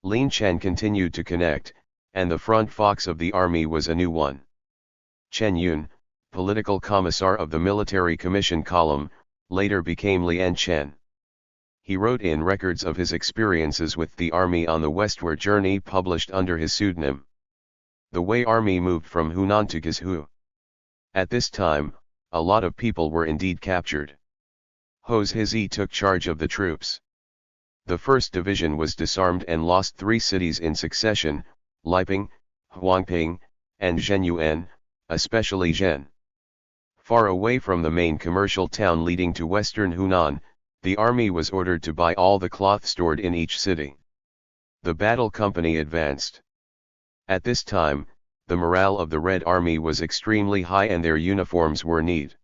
Lin Chen continued to connect, and the front fox of the army was a new one. Chen Yun, political commissar of the military commission column, later became Lian Chen. He wrote in records of his experiences with the army on the westward journey published under his pseudonym. The Wei army moved from Hunan to Guizhou. At this time, a lot of people were indeed captured. Hose Hizi took charge of the troops. The 1st Division was disarmed and lost 3 cities in succession, Liping, Huangping, and Zhenyuan, especially Zhen. Far away from the main commercial town leading to western Hunan, the army was ordered to buy all the cloth stored in each city. The battle company advanced. At this time, the morale of the Red Army was extremely high and their uniforms were neat.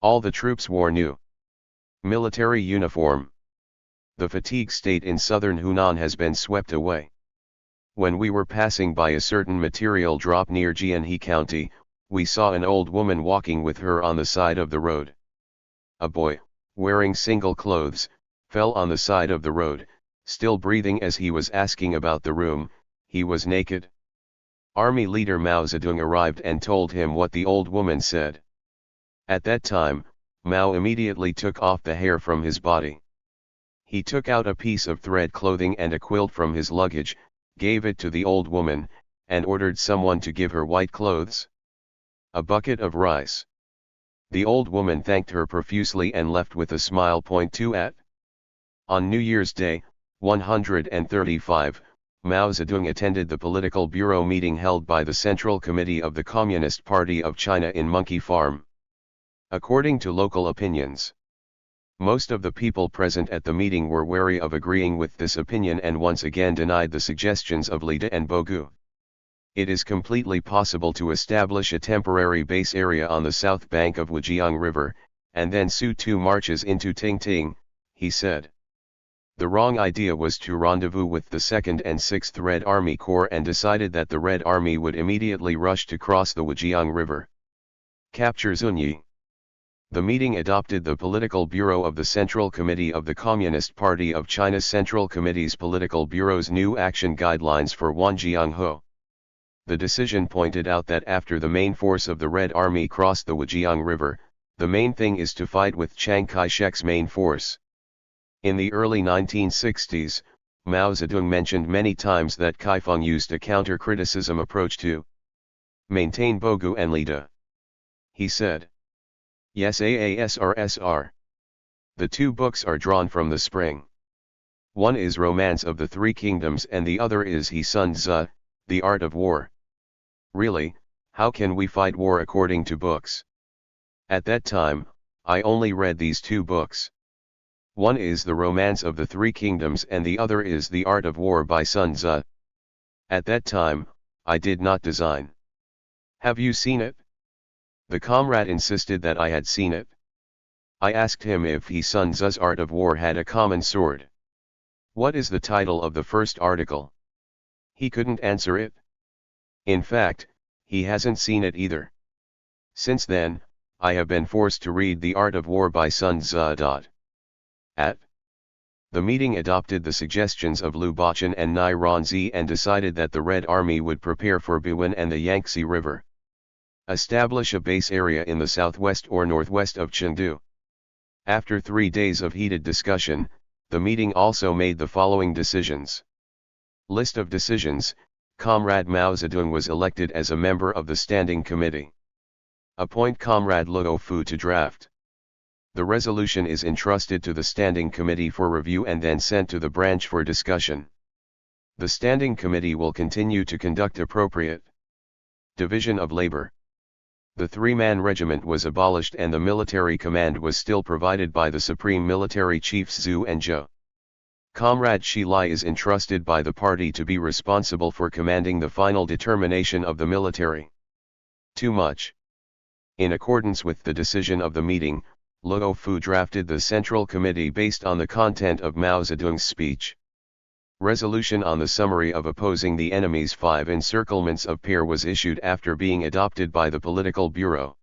All the troops wore new military uniform. The fatigue state in southern Hunan has been swept away. When we were passing by a certain material drop near Jianhe County, we saw an old woman walking with her on the side of the road. A boy, wearing single clothes, fell on the side of the road, still breathing as he was asking about the room. He was naked. Army leader Mao Zedong arrived and told him what the old woman said. At that time, Mao immediately took off the hair from his body. He took out a piece of thread clothing and a quilt from his luggage, gave it to the old woman, and ordered someone to give her white clothes. A bucket of rice. The old woman thanked her profusely and left with a smile. Point 2 at. On New Year's Day, 135, Mao Zedong attended the political bureau meeting held by the Central Committee of the Communist Party of China in Monkey Farm. According to local opinions, most of the people present at the meeting were wary of agreeing with this opinion and once again denied the suggestions of Li De and Bogu. It is completely possible to establish a temporary base area on the south bank of Wujiang River, and then Su Tu marches into Tingting, he said. The wrong idea was to rendezvous with the 2nd and 6th Red Army Corps and decided that the Red Army would immediately rush to cross the Wujiang River. Capture Zunyi. The meeting adopted the Political Bureau of the Central Committee of the Communist Party of China's Central Committee's Political Bureau's new action guidelines for Wanjiangho. The decision pointed out that after the main force of the Red Army crossed the Wujiang River, the main thing is to fight with Chiang Kai-shek's main force. In the early 1960s, Mao Zedong mentioned many times that Kaifeng used a counter-criticism approach to maintain Bogu and Li De. He said, "Yes, AASRSR. The 2 books are drawn from the spring. One is Romance of the Three Kingdoms and the other is xianzhi, The Art of War. Really, how can we fight war according to books? At that time, I only read these 2 books. One is the Romance of the Three Kingdoms and the other is The Art of War by Sun Tzu. At that time, I did not design. Have you seen it?" The comrade insisted that I had seen it. I asked him if Sun Tzu's Art of War had a common sword. What is the title of the first article? He couldn't answer it. In fact, he hasn't seen it either. Since then, I have been forced to read The Art of War by Sun Tzu. At the meeting adopted the suggestions of Liu Bachan and Nai Ronzi and decided that the Red Army would prepare for Buin and the Yangtze River. Establish a base area in the southwest or northwest of Chengdu. After 3 days of heated discussion, the meeting also made the following decisions. List of decisions. Comrade Mao Zedong was elected as a member of the Standing Committee. Appoint Comrade Luo Fu to draft. The resolution is entrusted to the Standing Committee for review and then sent to the branch for discussion. The Standing Committee will continue to conduct appropriate division of labor. The 3-man regiment was abolished and the military command was still provided by the Supreme Military Chiefs Zhu and Zhou. Comrade Shi Lai is entrusted by the party to be responsible for commanding the final determination of the military. Too much. In accordance with the decision of the meeting, Luo Fu drafted the Central Committee based on the content of Mao Zedong's speech. Resolution on the summary of opposing the enemy's 5 encirclements of Pear was issued after being adopted by the Political Bureau.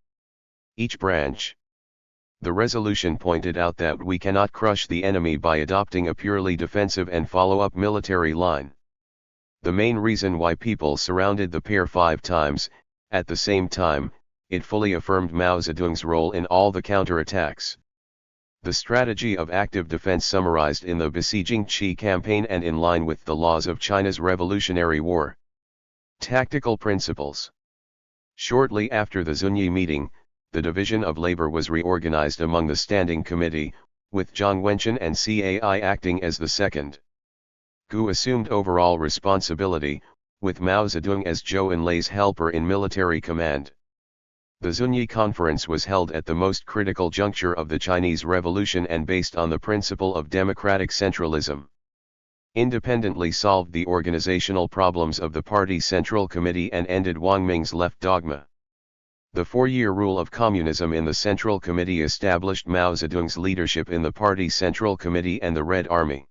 Each branch. The resolution pointed out that we cannot crush the enemy by adopting a purely defensive and follow-up military line. The main reason why people surrounded the Pear 5 times, at the same time, it fully affirmed Mao Zedong's role in all the counterattacks. The strategy of active defense summarized in the besieging Qi campaign and in line with the laws of China's Revolutionary War. Tactical principles. Shortly after the Zunyi meeting, the division of labor was reorganized among the Standing Committee, with Zhang Wenqin and Cai acting as the second. Gu assumed overall responsibility, with Mao Zedong as Zhou Enlai's helper in military command. The Zunyi Conference was held at the most critical juncture of the Chinese Revolution and based on the principle of democratic centralism. Independently solved the organizational problems of the Party Central Committee and ended Wang Ming's left dogma. The 4-year rule of communism in the Central Committee established Mao Zedong's leadership in the Party Central Committee and the Red Army.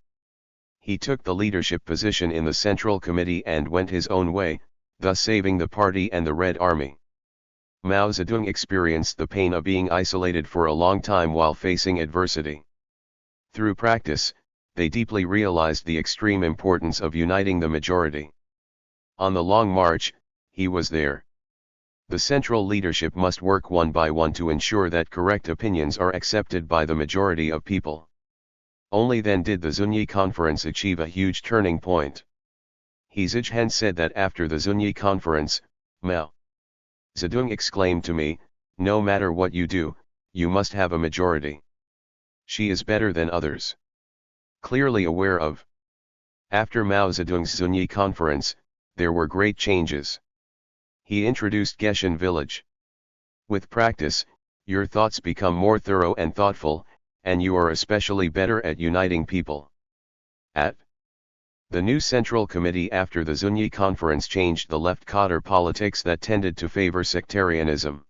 He took the leadership position in the Central Committee and went his own way, thus saving the party and the Red Army. Mao Zedong experienced the pain of being isolated for a long time while facing adversity. Through practice, they deeply realized the extreme importance of uniting the majority. On the long march, he was there. The central leadership must work one by one to ensure that correct opinions are accepted by the majority of people. Only then did the Zunyi Conference achieve a huge turning point. He Zhichen said that after the Zunyi Conference, Mao Zedong exclaimed to me, "No matter what you do, you must have a majority. She is better than others." Clearly aware of. After Mao Zedong's Zunyi Conference, there were great changes. He introduced Geshan village. With practice, your thoughts become more thorough and thoughtful, and you are especially better at uniting people. At the new Central Committee after the Zunyi Conference changed the left cadre politics that tended to favor sectarianism.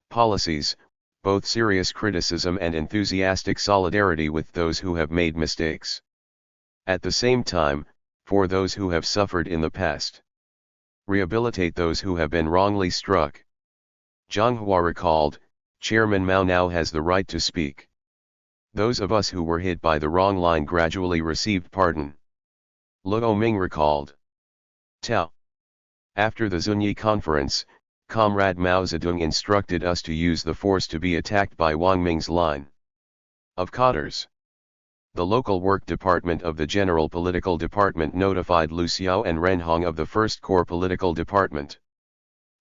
Policies, both serious criticism and enthusiastic solidarity with those who have made mistakes. At the same time, for those who have suffered in the past. Rehabilitate those who have been wrongly struck. Zhang Hua recalled, Chairman Mao now has the right to speak. Those of us who were hit by the wrong line gradually received pardon. Luo Ming recalled. Tao. After the Zunyi Conference, Comrade Mao Zedong instructed us to use the force to be attacked by Wang Ming's line of cadres. The local work department of the General Political Department notified Lu Xiao and Ren Hong of the 1st Corps Political Department.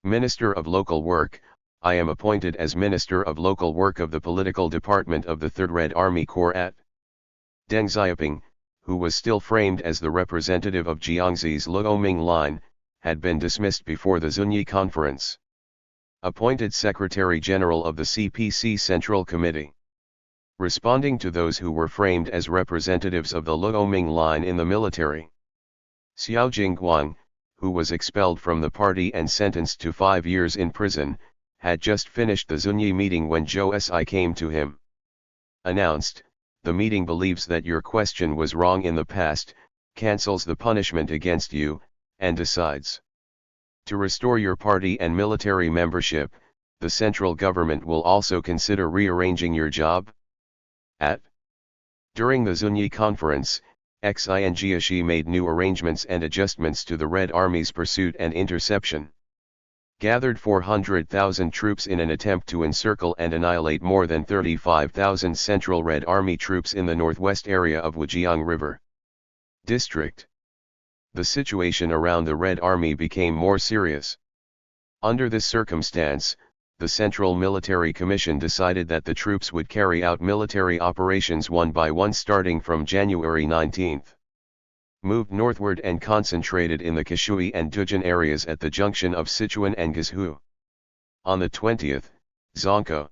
Minister of Local Work, I am appointed as Minister of Local Work of the Political Department of the 3rd Red Army Corps at Deng Xiaoping, who was still framed as the representative of Jiangxi's Luo Ming line, had been dismissed before the Zunyi Conference. Appointed Secretary General of the CPC Central Committee. Responding to those who were framed as representatives of the Luo Ming line in the military. Xiao Jingguang, who was expelled from the party and sentenced to 5 years in prison, had just finished the Zunyi meeting when Zhou Si came to him. Announced, the meeting believes that your question was wrong in the past, cancels the punishment against you, and decides to restore your party and military membership. the central government will also consider rearranging your job? During the Zunyi conference, xianzhi made new arrangements and adjustments to the Red Army's pursuit and interception. Gathered 400,000 troops in an attempt to encircle and annihilate more than 35,000 Central Red Army troops in the northwest area of Wujiang River District. The situation around the Red Army became more serious. Under this circumstance, the Central Military Commission decided that the troops would carry out military operations one by one starting from January 19. Moved northward and concentrated in the Kishui and Dujin areas at the junction of Sichuan and Gizhu. On the 20th, Zonko,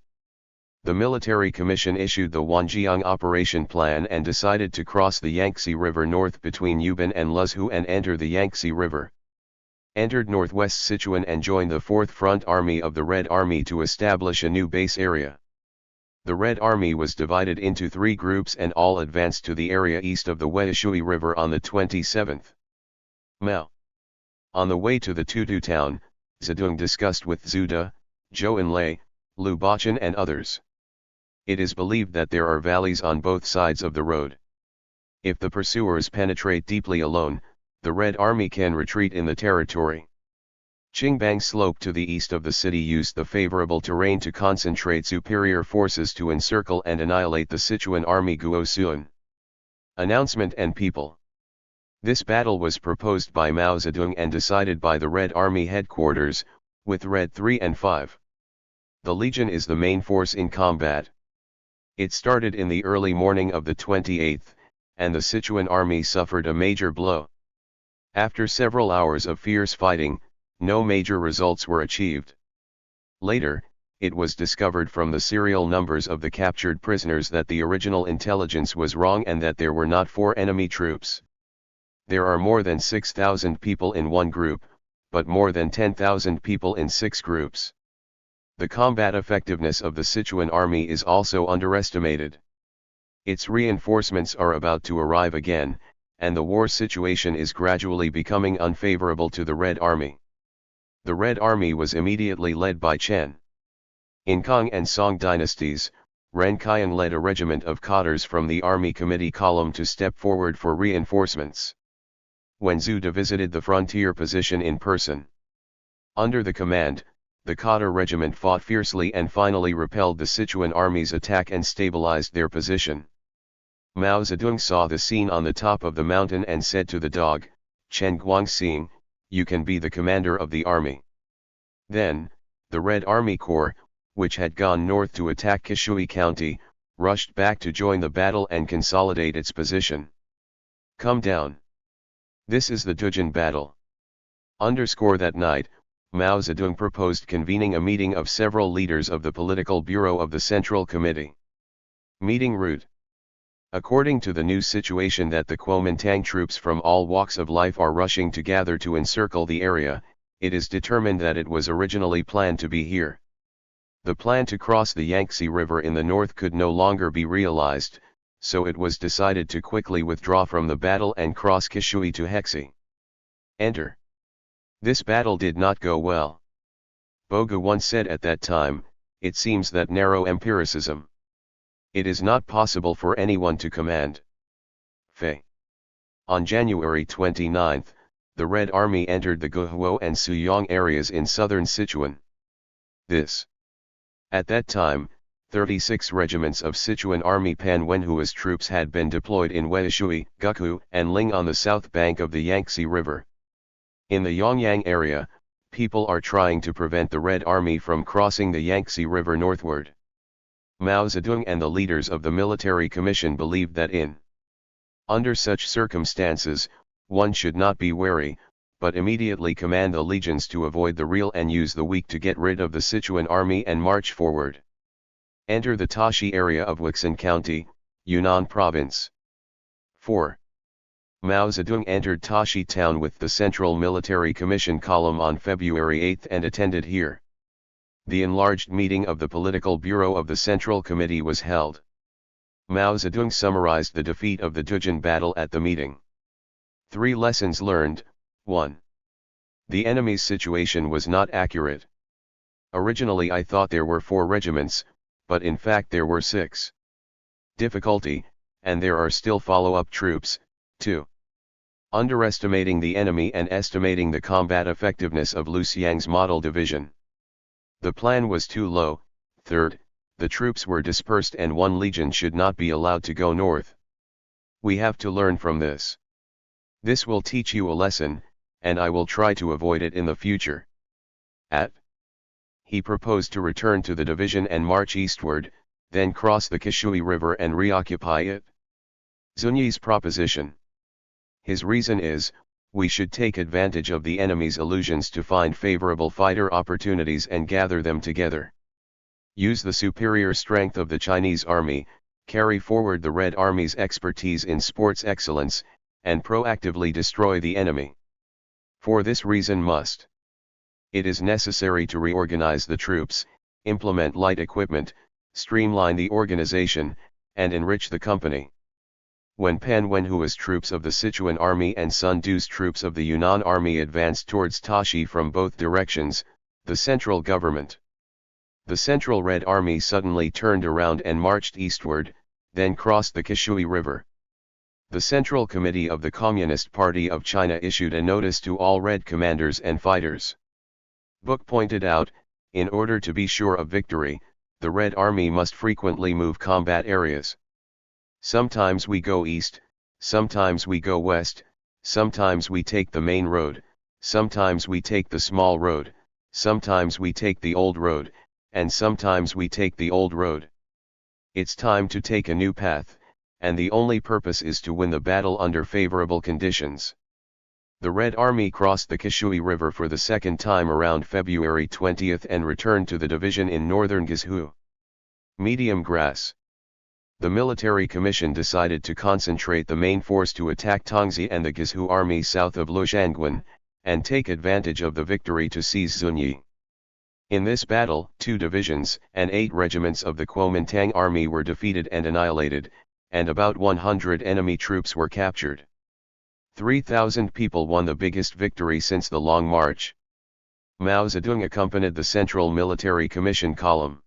the military commission issued the Wanjiang operation plan and decided to cross the Yangtze River north between Yubin and Luzhu and enter the Yangtze River. Entered northwest Sichuan and joined the 4th Front Army of the Red Army to establish a new base area. The Red Army was divided into 3 groups and all advanced to the area east of the Weishui River on the 27th. Mao. On the way to the Tutu town, Zedong discussed with Zhu De, Zhou Enlai, Liu Bachan and others. It is believed that there are valleys on both sides of the road. If the pursuers penetrate deeply alone, the Red Army can retreat in the territory. Qingbang slope to the east of the city used the favorable terrain to concentrate superior forces to encircle and annihilate the Sichuan army Guosuan. Announcement and people. This battle was proposed by Mao Zedong and decided by the Red Army headquarters, with Red 3 and 5. The Legion is the main force in combat. It started in the early morning of the 28th, and the Sichuan army suffered a major blow. After several hours of fierce fighting, no major results were achieved. Later, it was discovered from the serial numbers of the captured prisoners that the original intelligence was wrong and that there were not 4 enemy troops. There are more than 6,000 people in one group, but more than 10,000 people in 6 groups. The combat effectiveness of the Sichuan army is also underestimated. Its reinforcements are about to arrive again, and the war situation is gradually becoming unfavorable to the Red Army. The Red Army was immediately led by Chen. In Kang and Song dynasties, Ren Qiang led a regiment of cadres from the Army Committee column to step forward for reinforcements. When Zhu De visited the frontier position in person. Under the command, the cadre regiment fought fiercely and finally repelled the Sichuan army's attack and stabilized their position. Mao Zedong saw the scene on the top of the mountain and said to the dog, Chen Guangxing, you can be the commander of the army. Then, the Red Army Corps, which had gone north to attack Kishui County, rushed back to join the battle and consolidate its position. Come down. This is the Dujin battle. Underscore that night, Mao Zedong proposed convening a meeting of several leaders of the political bureau of the Central Committee. Meeting route. According to the new situation that the Kuomintang troops from all walks of life are rushing together to encircle the area, it is determined that it was originally planned to be here. The plan to cross the Yangtze River in the north could no longer be realized, so it was decided to quickly withdraw from the battle and cross Kishui to Hexi. Enter. This battle did not go well. Boga once said at that time, it seems that narrow empiricism. It is not possible for anyone to command. Fei. On January 29, the Red Army entered the Guhuo and Suyong areas in southern Sichuan. At that time, 36 regiments of Sichuan Army Pan Wenhua's troops had been deployed in Weishui, Guku, and Ling on the south bank of the Yangtze River. In the Yongyang area, people are trying to prevent the Red Army from crossing the Yangtze River northward. Mao Zedong and the leaders of the military commission believed that under such circumstances, one should not be wary, but immediately command the legions to avoid the real and use the weak to get rid of the Sichuan army and march forward. Enter the Tashi area of Wuxin County, Yunnan Province. 4. Mao Zedong entered Tashi town with the Central Military Commission column on February 8 and attended here. The enlarged meeting of the Political Bureau of the Central Committee was held. Mao Zedong summarized the defeat of the Dujin battle at the meeting. 3 lessons learned. 1. The enemy's situation was not accurate. Originally I thought there were 4 regiments, but in fact there were 6. Difficulty, and there are still follow-up troops, too. Underestimating the enemy and estimating the combat effectiveness of Liu Xiang's model division. The plan was too low. Third, the troops were dispersed and 1 legion should not be allowed to go north. We have to learn from this. This will teach you a lesson, and I will try to avoid it in the future. He proposed to return to the division and march eastward, then cross the Qishui River and reoccupy it. Zunyi's proposition. His reason is, we should take advantage of the enemy's illusions to find favorable fighter opportunities and gather them together. Use the superior strength of the Chinese army, carry forward the Red Army's expertise in sports excellence, and proactively destroy the enemy. For this reason it is necessary to reorganize the troops, implement light equipment, streamline the organization, and enrich the company. When Pen Wenhua's troops of the Sichuan army and Sun Du's troops of the Yunnan army advanced towards Tashi from both directions, the central government, the Central Red Army suddenly turned around and marched eastward, then crossed the Qishui River. The Central Committee of the Communist Party of China issued a notice to all Red commanders and fighters. Book pointed out, in order to be sure of victory, the Red Army must frequently move combat areas. Sometimes we go east, sometimes we go west, sometimes we take the main road, sometimes we take the small road, sometimes we take the old road, and sometimes we take the old road. It's time to take a new path, and the only purpose is to win the battle under favorable conditions. The Red Army crossed the Qishui River for the second time around February 20 and returned to the division in northern Guizhou. Medium grass. The military commission decided to concentrate the main force to attack Tongji and the Guizhou army south of Luoshangguan, and take advantage of the victory to seize Zunyi. In this battle, 2 divisions and 8 regiments of the Kuomintang army were defeated and annihilated, and about 100 enemy troops were captured. 3,000 people won the biggest victory since the Long March. Mao Zedong accompanied the Central Military Commission column.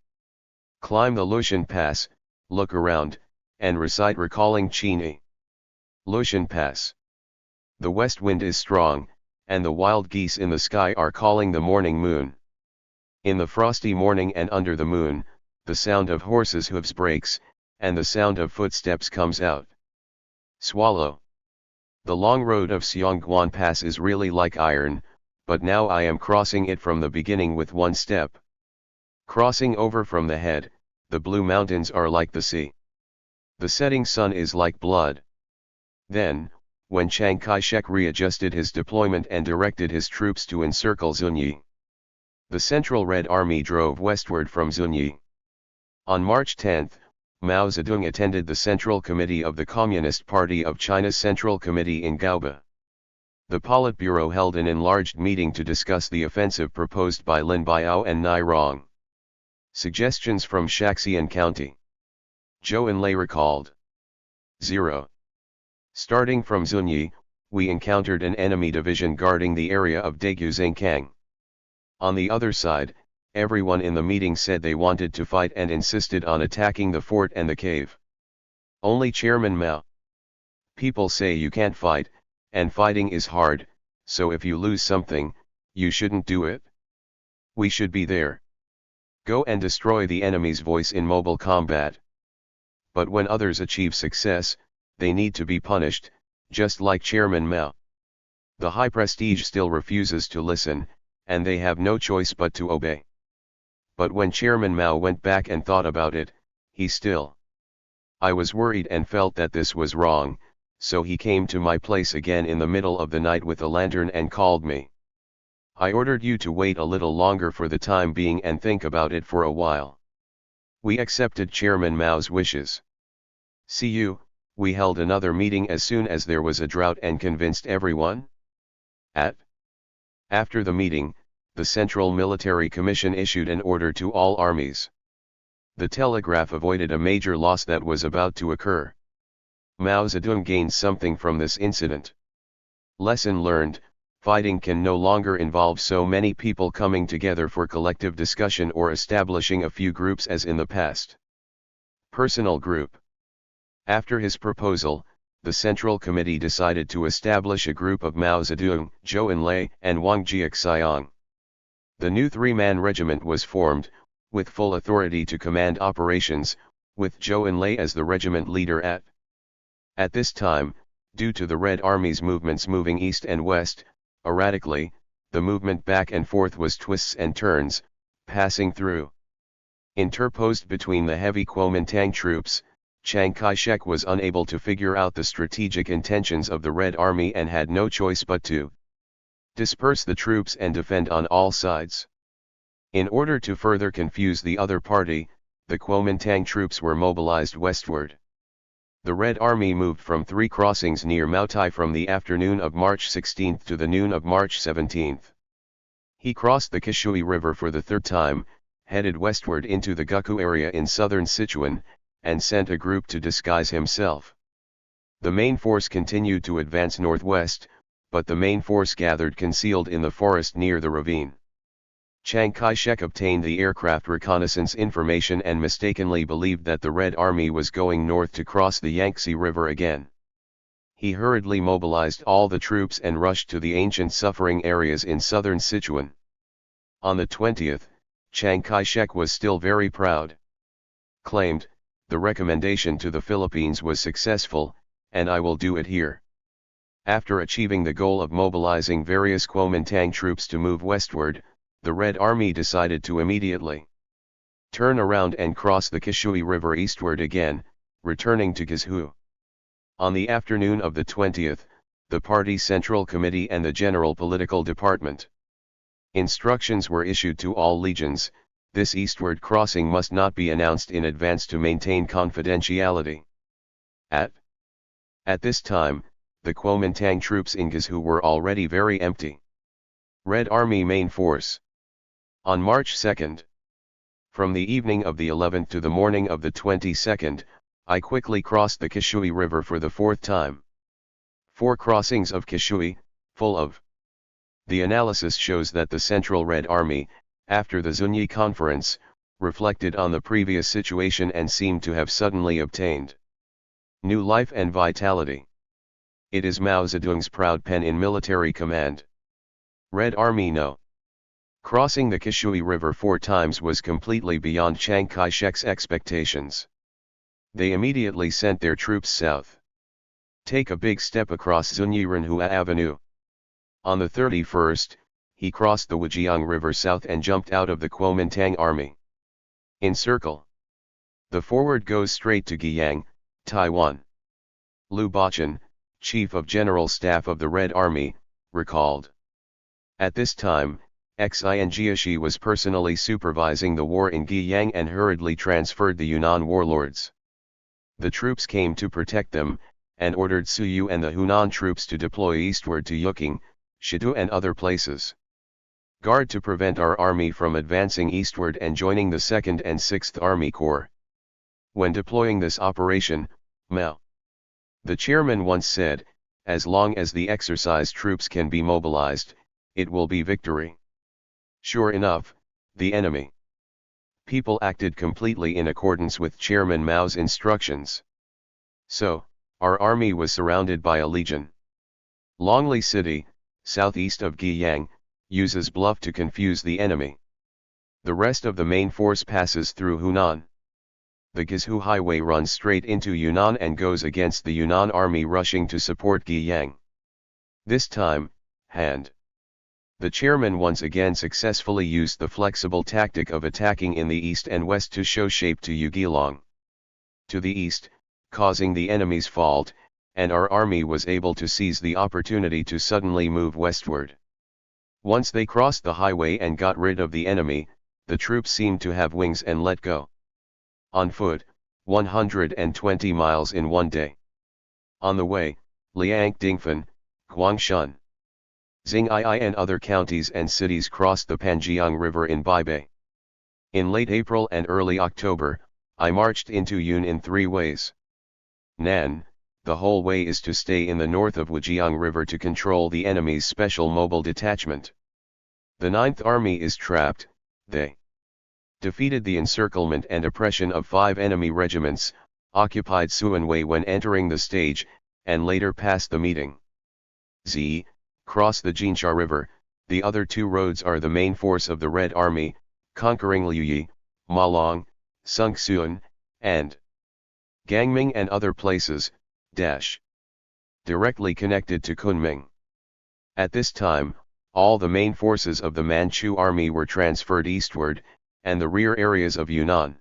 Climb the Lushan Pass, look around, and recite recalling Qini. Lushan Pass. The west wind is strong, and the wild geese in the sky are calling the morning moon. In the frosty morning and under the moon, the sound of horses' hooves breaks, and the sound of footsteps comes out. Swallow. The long road of Xiongguan Pass is really like iron, but now I am crossing it from the beginning with 1 step. Crossing over from the head, the blue mountains are like the sea. The setting sun is like blood. Then, when Chiang Kai-shek readjusted his deployment and directed his troops to encircle Zunyi, the Central Red Army drove westward from Zunyi. On March 10, Mao Zedong attended the Central Committee of the Communist Party of China's Central Committee in Gaoba. The Politburo held an enlarged meeting to discuss the offensive proposed by Lin Biao and Nai Rong. Suggestions from Shaxian County. Zhou Enlai recalled. 0. Starting from Zunyi, we encountered an enemy division guarding the area of Daegu-Zhangkang. On the other side, everyone in the meeting said they wanted to fight and insisted on attacking the fort and the cave. Only Chairman Mao. People say you can't fight, and fighting is hard, so if you lose something, you shouldn't do it. We should be there. Go and destroy the enemy's voice in mobile combat. But when others achieve success, they need to be punished, just like Chairman Mao. The high prestige still refuses to listen, and they have no choice but to obey. But when Chairman Mao went back and thought about it, he still. I was worried and felt that this was wrong, so he came to my place again in the middle of the night with a lantern and called me. I ordered you to wait a little longer for the time being and think about it for a while. We accepted Chairman Mao's wishes. See you, we held another meeting as soon as there was a drought and convinced everyone. After the meeting, the Central Military Commission issued an order to all armies. The telegraph avoided a major loss that was about to occur. Mao Zedong gained something from this incident. Lesson learned: fighting can no longer involve so many people coming together for collective discussion or establishing a few groups as in the past. Personal group. After his proposal, the Central Committee decided to establish a group of Mao Zedong, Zhou Enlai, and Wang Jiaxiang. The new three-man regiment was formed, with full authority to command operations, with Zhou Enlai as the regiment leader at this time, due to the Red Army's movements moving east and west, erratically, the movement back and forth was twists and turns, passing through. Interposed between the heavy Kuomintang troops, Chiang Kai-shek was unable to figure out the strategic intentions of the Red Army and had no choice but to disperse the troops and defend on all sides. In order to further confuse the other party, the Kuomintang troops were mobilized westward. The Red Army moved from 3 crossings near Maotai from the afternoon of March 16 to the noon of March 17. He crossed the Kishui River for the third time, headed westward into the Guku area in southern Sichuan, and sent a group to disguise himself. The main force continued to advance northwest, but the main force gathered concealed in the forest near the ravine. Chiang Kai-shek obtained the aircraft reconnaissance information and mistakenly believed that the Red Army was going north to cross the Yangtze River again. He hurriedly mobilized all the troops and rushed to the ancient suffering areas in southern Sichuan. On the 20th, Chiang Kai-shek was still very proud. Claimed, "The recommendation to the Philippines was successful, and I will do it here." After achieving the goal of mobilizing various Kuomintang troops to move westward, the Red Army decided to immediately turn around and cross the Kishui River eastward again, returning to Gizhu. On the afternoon of the 20th, the Party Central Committee and the General Political Department instructions were issued to all legions. This eastward crossing must not be announced in advance to maintain confidentiality. At this time, the Kuomintang troops in Gizhu were already very empty. Red Army main force. On March 2nd. From the evening of the 11th to the morning of the 22nd, I quickly crossed the Kishui River for the 4th time. 4 crossings of Kishui, full of. The analysis shows that the Central Red Army, after the Zunyi Conference, reflected on the previous situation and seemed to have suddenly obtained new life and vitality. It is Mao Zedong's proud pen in military command. Red Army No. Crossing the Kishui River 4 times was completely beyond Chiang Kai-shek's expectations. They immediately sent their troops south. Take a big step across Zunyi-Renhua Avenue. On the 31st, he crossed the Wujiang River south and jumped out of the Kuomintang army. Encircle. The forward goes straight to Guiyang, Taiwan. Liu Bachan, Chief of General Staff of the Red Army, recalled. At this time, Xianzhi was personally supervising the war in Guiyang and hurriedly transferred the Yunnan warlords. The troops came to protect them, and ordered Suyu and the Hunan troops to deploy eastward to Yuking, Shidu and other places. Guard to prevent our army from advancing eastward and joining the 2nd and 6th Army Corps. When deploying this operation, Mao, the chairman once said, "As long as the exercise troops can be mobilized, it will be victory." Sure enough, the enemy people acted completely in accordance with Chairman Mao's instructions. So, our army was surrounded by a legion. Longli City, southeast of Guiyang, uses bluff to confuse the enemy. The rest of the main force passes through Hunan. The Gizhu Highway runs straight into Yunnan and goes against the Yunnan army rushing to support Guiyang. This time, the chairman once again successfully used the flexible tactic of attacking in the east and west to show shape to Yugilong. To the east, causing the enemy's fault, and our army was able to seize the opportunity to suddenly move westward. Once they crossed the highway and got rid of the enemy, the troops seemed to have wings and let go. On foot, 120 miles in one day. On the way, Liang Dingfen, Guangshun, Xing'ai and other counties and cities crossed the Panjiang River in Baibei. In late April and early October, I marched into Yun in 3 ways. Nan, the whole way is to stay in the north of Wujiang River to control the enemy's special mobile detachment. The Ninth Army is trapped. They defeated the encirclement and oppression of 5 enemy regiments, occupied Suanwei when entering the stage, and later passed the meeting. Z. Cross the Jinsha River. The other 2 roads are the main force of the Red Army, conquering Liuyi, Malong, Sungsuan, and Gangming and other places, directly connected to Kunming. At this time, all the main forces of the Manchu army were transferred eastward, and the rear areas of Yunnan.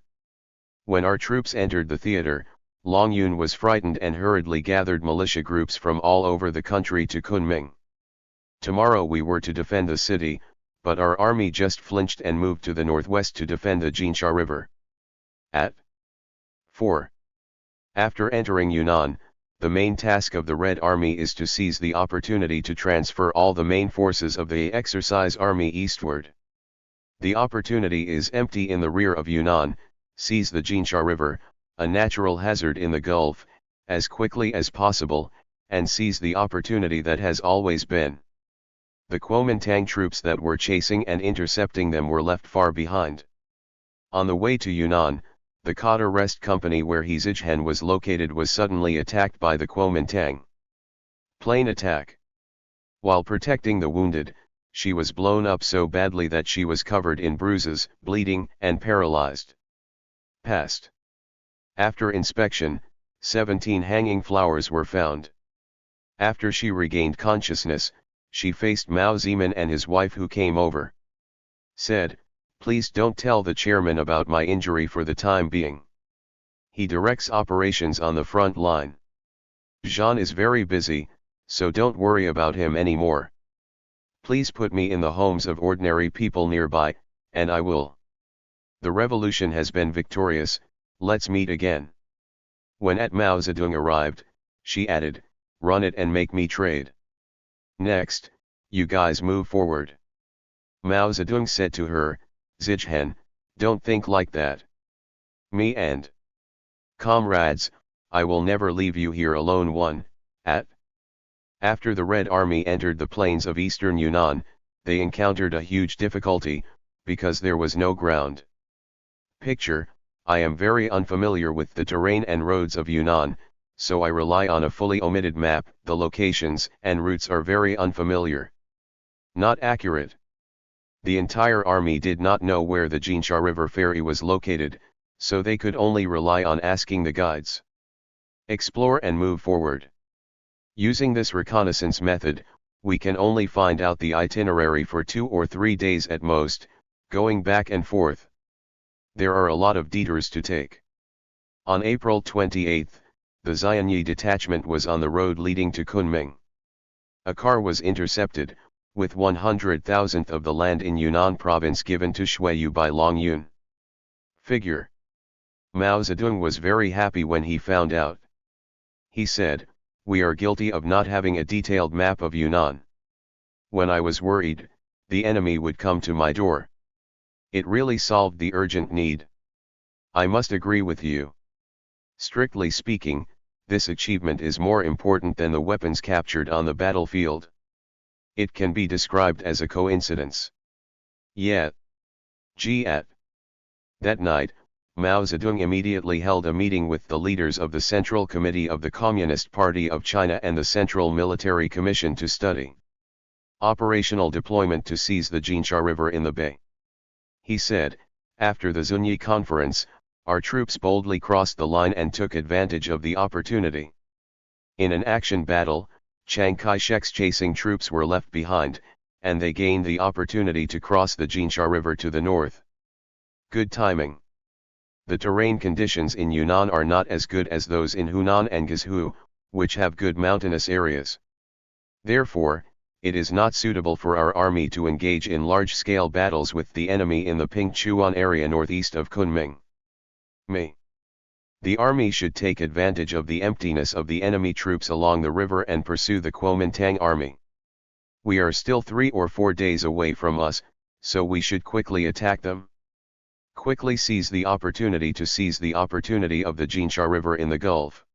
When our troops entered the theater, Long Yun was frightened and hurriedly gathered militia groups from all over the country to Kunming. Tomorrow we were to defend the city, but our army just flinched and moved to the northwest to defend the Jinsha River. At 4. After entering Yunnan, the main task of the Red Army is to seize the opportunity to transfer all the main forces of the Exercise Army eastward. The opportunity is empty in the rear of Yunnan, seize the Jinsha River, a natural hazard in the Gulf, as quickly as possible, and seize the opportunity that has always been. The Kuomintang troops that were chasing and intercepting them were left far behind. On the way to Yunnan, the Khadr Rest Company where Hizijhen was located was suddenly attacked by the Kuomintang. Plane attack. While protecting the wounded, she was blown up so badly that she was covered in bruises, bleeding, and paralyzed. Passed. After inspection, 17 hanging flowers were found. After she regained consciousness, she faced Mao Zemin and his wife who came over. Said, "Please don't tell the chairman about my injury for the time being. He directs operations on the front line. Jean is very busy, so don't worry about him anymore. Please put me in the homes of ordinary people nearby, and I will. The revolution has been victorious, let's meet again." When at Mao Zedong arrived, she added, "Run it and make me trade. Next, you guys move forward." Mao Zedong said to her, "Zijhen, don't think like that. Me and comrades, I will never leave you here alone." After the Red Army entered the plains of eastern Yunnan, they encountered a huge difficulty, because there was no ground. Picture, I am very unfamiliar with the terrain and roads of Yunnan, so I rely on a fully omitted map. The locations and routes are very unfamiliar. Not accurate. The entire army did not know where the Jinsha River ferry was located, so they could only rely on asking the guides. Explore and move forward. Using this reconnaissance method, we can only find out the itinerary for 2 or 3 days at most, going back and forth. There are a lot of detours to take. On April 28, the Xianzhi detachment was on the road leading to Kunming. A car was intercepted, with 100,000th of the land in Yunnan province given to Shuiyu by Long Yun. Figure. Mao Zedong was very happy when he found out. He said, "We are guilty of not having a detailed map of Yunnan. When I was worried, the enemy would come to my door. It really solved the urgent need." I must agree with you. Strictly speaking, this achievement is more important than the weapons captured on the battlefield. It can be described as a coincidence. Yet. That night, Mao Zedong immediately held a meeting with the leaders of the Central Committee of the Communist Party of China and the Central Military Commission to study operational deployment to seize the Jinsha River in the bay. He said, after the Zunyi conference, our troops boldly crossed the line and took advantage of the opportunity. In an action battle, Chiang Kai-shek's chasing troops were left behind, and they gained the opportunity to cross the Jinsha River to the north. Good timing. The terrain conditions in Yunnan are not as good as those in Hunan and Guizhou, which have good mountainous areas. Therefore, it is not suitable for our army to engage in large-scale battles with the enemy in the Pingchuan area northeast of Kunming. The army should take advantage of the emptiness of the enemy troops along the river and pursue the Kuomintang army. We are still 3 or 4 days away from us, so we should quickly attack them. Quickly seize the opportunity to seize the opportunity of the Jinsha River in the Gulf.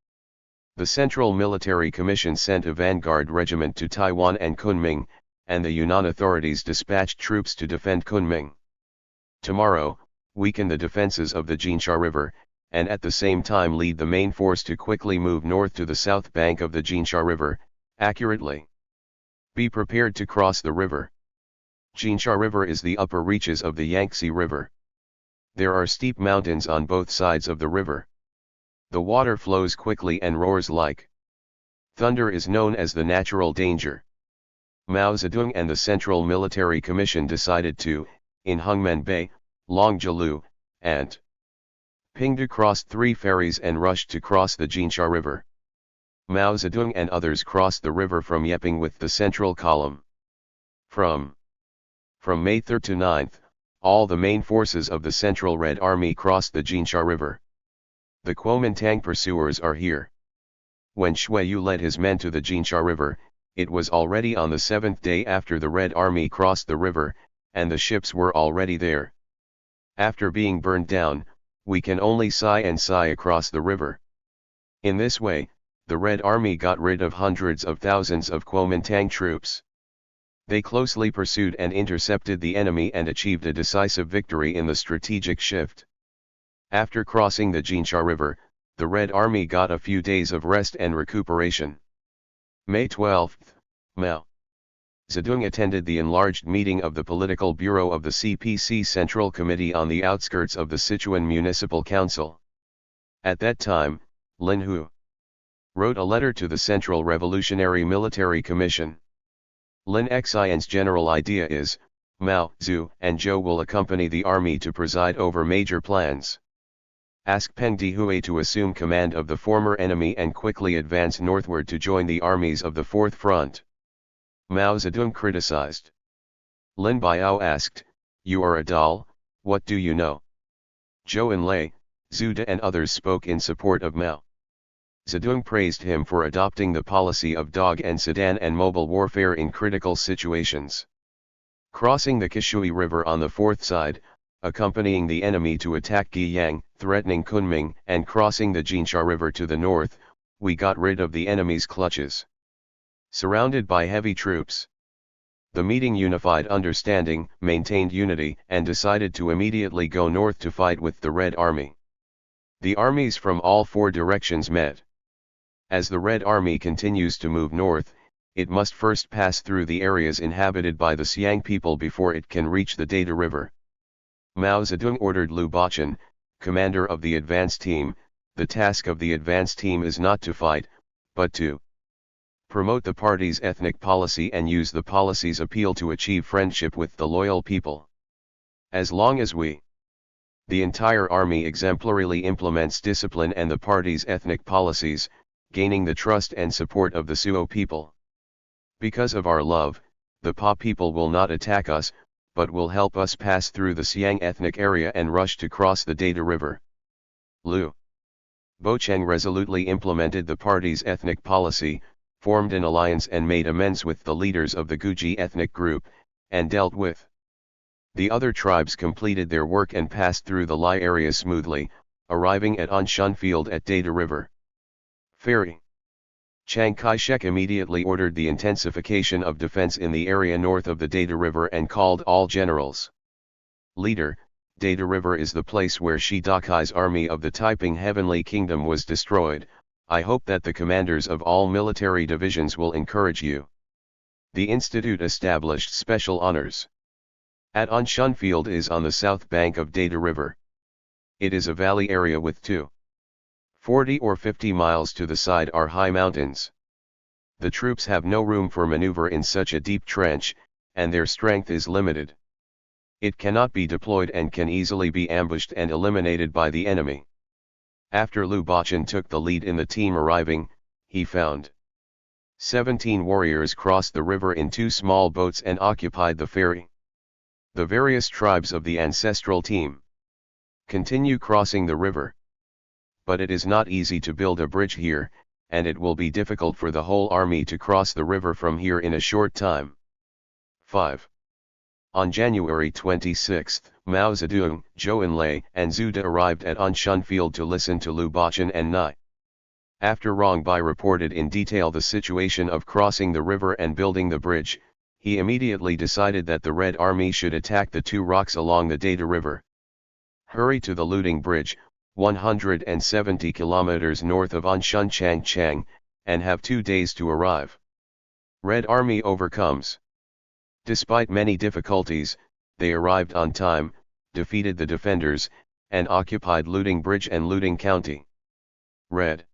The Central Military Commission sent a vanguard regiment to Taiwan and Kunming, and the Yunnan authorities dispatched troops to defend Kunming. Tomorrow, weaken the defenses of the Jinsha River, and at the same time lead the main force to quickly move north to the south bank of the Jinsha River, accurately. Be prepared to cross the river. Jinsha River is the upper reaches of the Yangtze River. There are steep mountains on both sides of the river. The water flows quickly and roars like thunder. Is known as the natural danger. Mao Zedong and the Central Military Commission decided to, in Hungmen Bay, Longjilu, and Pingdu crossed 3 ferries and rushed to cross the Jinsha River. Mao Zedong and others crossed the river from Yeping with the Central Column. From May 3 to 9, all the main forces of the Central Red Army crossed the Jinsha River. The Kuomintang pursuers are here. When Shui Yu led his men to the Jinsha River, it was already on the 7th day after the Red Army crossed the river, and the ships were already there. After being burned down, we can only sigh and sigh across the river. In this way, the Red Army got rid of hundreds of thousands of Kuomintang troops. They closely pursued and intercepted the enemy and achieved a decisive victory in the strategic shift. After crossing the Jinsha River, the Red Army got a few days of rest and recuperation. May 12, Mao Zedong attended the enlarged meeting of the Political Bureau of the CPC Central Committee on the outskirts of the Sichuan Municipal Council. At that time, Lin Hu wrote a letter to the Central Revolutionary Military Commission. Lin Xian's general idea is, Mao, Zhu, and Zhou will accompany the army to preside over major plans. Ask Peng Dehui to assume command of the former enemy and quickly advance northward to join the armies of the Fourth Front. Mao Zedong criticized. Lin Biao asked, "You are a doll, what do you know?" Zhou Enlai, Zhu De and others spoke in support of Mao. Zedong praised him for adopting the policy of dog and sedan and mobile warfare in critical situations. Crossing the Kishui River on the fourth side, accompanying the enemy to attack Guiyang, threatening Kunming, and crossing the Jinsha River to the north, we got rid of the enemy's clutches. Surrounded by heavy troops, the meeting unified understanding, maintained unity, and decided to immediately go north to fight with the Red Army. The armies from all 4 directions met. As the Red Army continues to move north, it must first pass through the areas inhabited by the Xiang people before it can reach the Data River. Mao Zedong ordered Liu Bachan, commander of the advance team, the task of the advance team is not to fight, but to promote the party's ethnic policy and use the policy's appeal to achieve friendship with the loyal people. As long as the entire army exemplarily implements discipline and the party's ethnic policies, gaining the trust and support of the Suo people. Because of our love, the Pa people will not attack us, but will help us pass through the Xiang ethnic area and rush to cross the Data River. Liu Bocheng resolutely implemented the party's ethnic policy, formed an alliance and made amends with the leaders of the Guji ethnic group, and dealt with the other tribes, completed their work and passed through the Lai area smoothly, arriving at Anshan Field at Data River Ferry. Chiang Kai-shek immediately ordered the intensification of defense in the area north of the Data River and called all generals. Leader, Data River is the place where Shi Dakai's army of the Taiping Heavenly Kingdom was destroyed. I hope that the commanders of all military divisions will encourage you. The institute established special honors. At Anshan Field is on the south bank of Data River. It is a valley area with 40 or 50 miles to the side are high mountains. The troops have no room for maneuver in such a deep trench, and their strength is limited. It cannot be deployed and can easily be ambushed and eliminated by the enemy. After Liu Bachan took the lead in the team arriving, he found 17 warriors crossed the river in 2 small boats and occupied the ferry. The various tribes of the ancestral team continue crossing the river. But it is not easy to build a bridge here, and it will be difficult for the whole army to cross the river from here in a short time. 5. On January 26, Mao Zedong, Zhou Enlai, and Zhu De arrived at Anshan Field to listen to Liu Bachan and Nai. After Rongbai reported in detail the situation of crossing the river and building the bridge, he immediately decided that the Red Army should attack the two rocks along the Data River. Hurry to the looting bridge, 170 kilometers north of Anshan Changchang, and have 2 days to arrive. Red Army overcomes. Despite many difficulties, they arrived on time, defeated the defenders, and occupied Looting Bridge and Looting County. Red.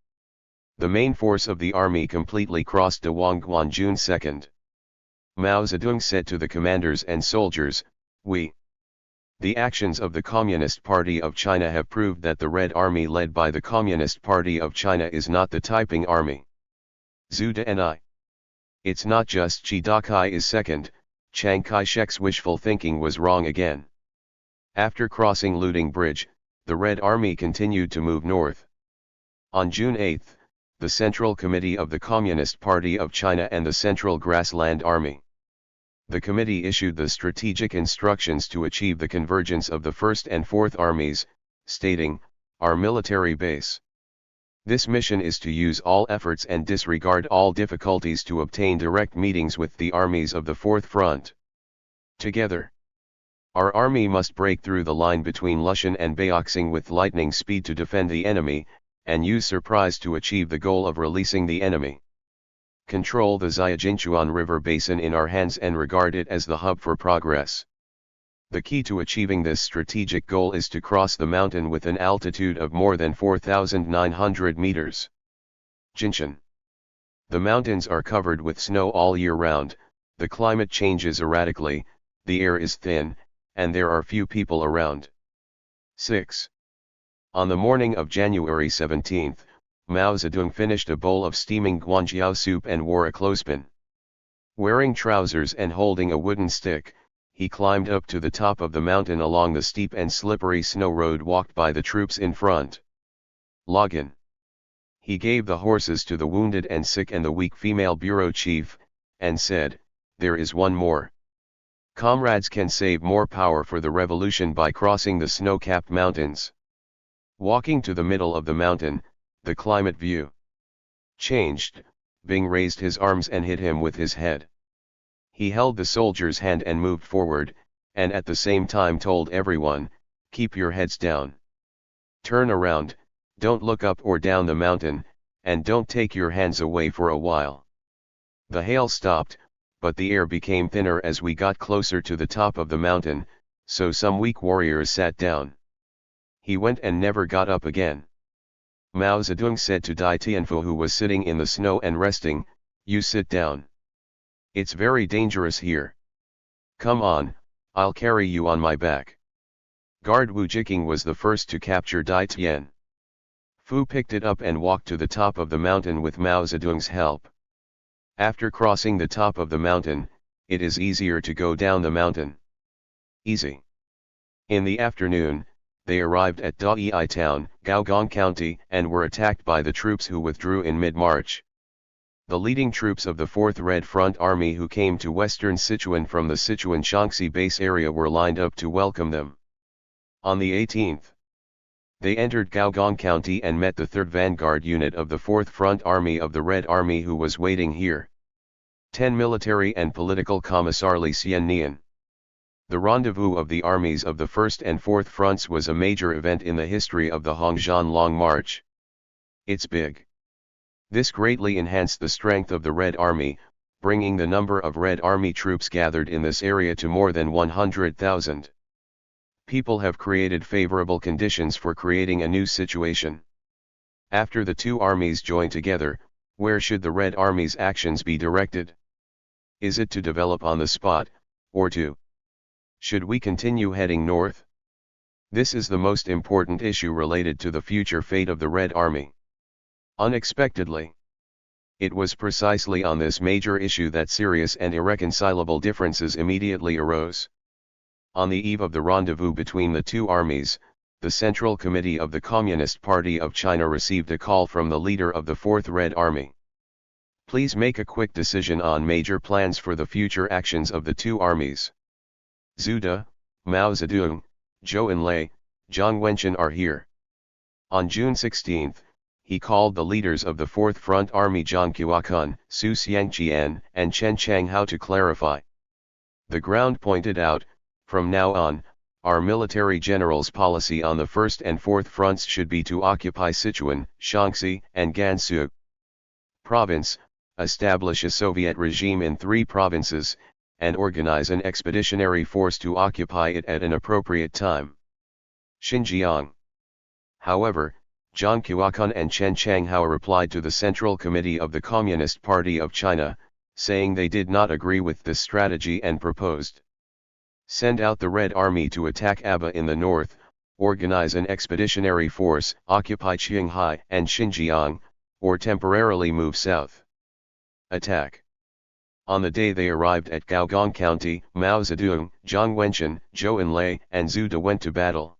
The main force of the army completely crossed Dawangguan June 2. Mao Zedong said to the commanders and soldiers, The actions of the Communist Party of China have proved that the Red Army led by the Communist Party of China is not the Taiping Army. Zhu and It's not just Chi Dakai is second, Chiang Kai-shek's wishful thinking was wrong again. After crossing Looting Bridge, the Red Army continued to move north. On June 8, the Central Committee of the Communist Party of China and the Central Grassland Army. The committee issued the strategic instructions to achieve the convergence of the 1st and 4th Armies, stating, our military base. This mission is to use all efforts and disregard all difficulties to obtain direct meetings with the armies of the 4th Front. Together, our army must break through the line between Lushan and Baoxing with lightning speed to defend the enemy, and use surprise to achieve the goal of releasing the enemy. Control the Xiaojinchuan River Basin in our hands and regard it as the hub for progress. The key to achieving this strategic goal is to cross the mountain with an altitude of more than 4,900 meters. Jinshan. The mountains are covered with snow all year round, the climate changes erratically, the air is thin, and there are few people around. 6. On the morning of January 17, Mao Zedong finished a bowl of steaming guanjiao soup and wore a clothespin. Wearing trousers and holding a wooden stick, he climbed up to the top of the mountain along the steep and slippery snow road walked by the troops in front. Login. He gave the horses to the wounded and sick and the weak female bureau chief, and said, there is one more. Comrades can save more power for the revolution by crossing the snow-capped mountains. Walking to the middle of the mountain, the climate view changed. Bing raised his arms and hit him with his head. He held the soldier's hand and moved forward, and at the same time told everyone, keep your heads down. Turn around, don't look up or down the mountain, and don't take your hands away for a while. The hail stopped, but the air became thinner as we got closer to the top of the mountain, so some weak warriors sat down. He went and never got up again. Mao Zedong said to Dai Tianfu, who was sitting in the snow and resting, you sit down. It's very dangerous here. Come on, I'll carry you on my back. Guard Wu Jiking was the first to capture Dai Tian. Fu picked it up and walked to the top of the mountain with Mao Zedong's help. After crossing the top of the mountain, it is easier to go down the mountain. Easy. In the afternoon, they arrived at Dai town, Gaogong County, and were attacked by the troops who withdrew in mid-March. The leading troops of the 4th Red Front Army who came to western Sichuan from the Sichuan Shaanxi base area were lined up to welcome them. On the 18th, they entered Gaogong County and met the 3rd Vanguard Unit of the 4th Front Army of the Red Army who was waiting here. 10 military and political commissarly Xiannian. The rendezvous of the armies of the 1st and 4th Fronts was a major event in the history of the Hongjian Long March. It's big. This greatly enhanced the strength of the Red Army, bringing the number of Red Army troops gathered in this area to more than 100,000. People have created favorable conditions for creating a new situation. After the two armies join together, where should the Red Army's actions be directed? Is it to develop on the spot, or to? Should we continue heading north? This is the most important issue related to the future fate of the Red Army. Unexpectedly, it was precisely on this major issue that serious and irreconcilable differences immediately arose. On the eve of the rendezvous between the two armies, the Central Committee of the Communist Party of China received a call from the leader of the 4th Red Army. Please make a quick decision on major plans for the future actions of the two armies. Zhu De, Mao Zedong, Zhou Enlai, Jiang Wenqin are here. On June 16, he called the leaders of the Fourth Front Army Zhang Qiuquan, Su Xiangqian, and Chen Changhao to clarify. The ground pointed out, from now on, our military general's policy on the First and Fourth Fronts should be to occupy Sichuan, Shaanxi, and Gansu Province, establish a Soviet regime in 3 provinces, and organize an expeditionary force to occupy it at an appropriate time. Xinjiang. However, Zhang Qiuquan and Chen Changhao replied to the Central Committee of the Communist Party of China, saying they did not agree with this strategy and proposed: send out the Red Army to attack Aba in the north, organize an expeditionary force, occupy Qinghai and Xinjiang, or temporarily move south. Attack. On the day they arrived at Gaogong County, Mao Zedong, Jiang Wenquan, Zhou Enlai, and Zhu De went to battle.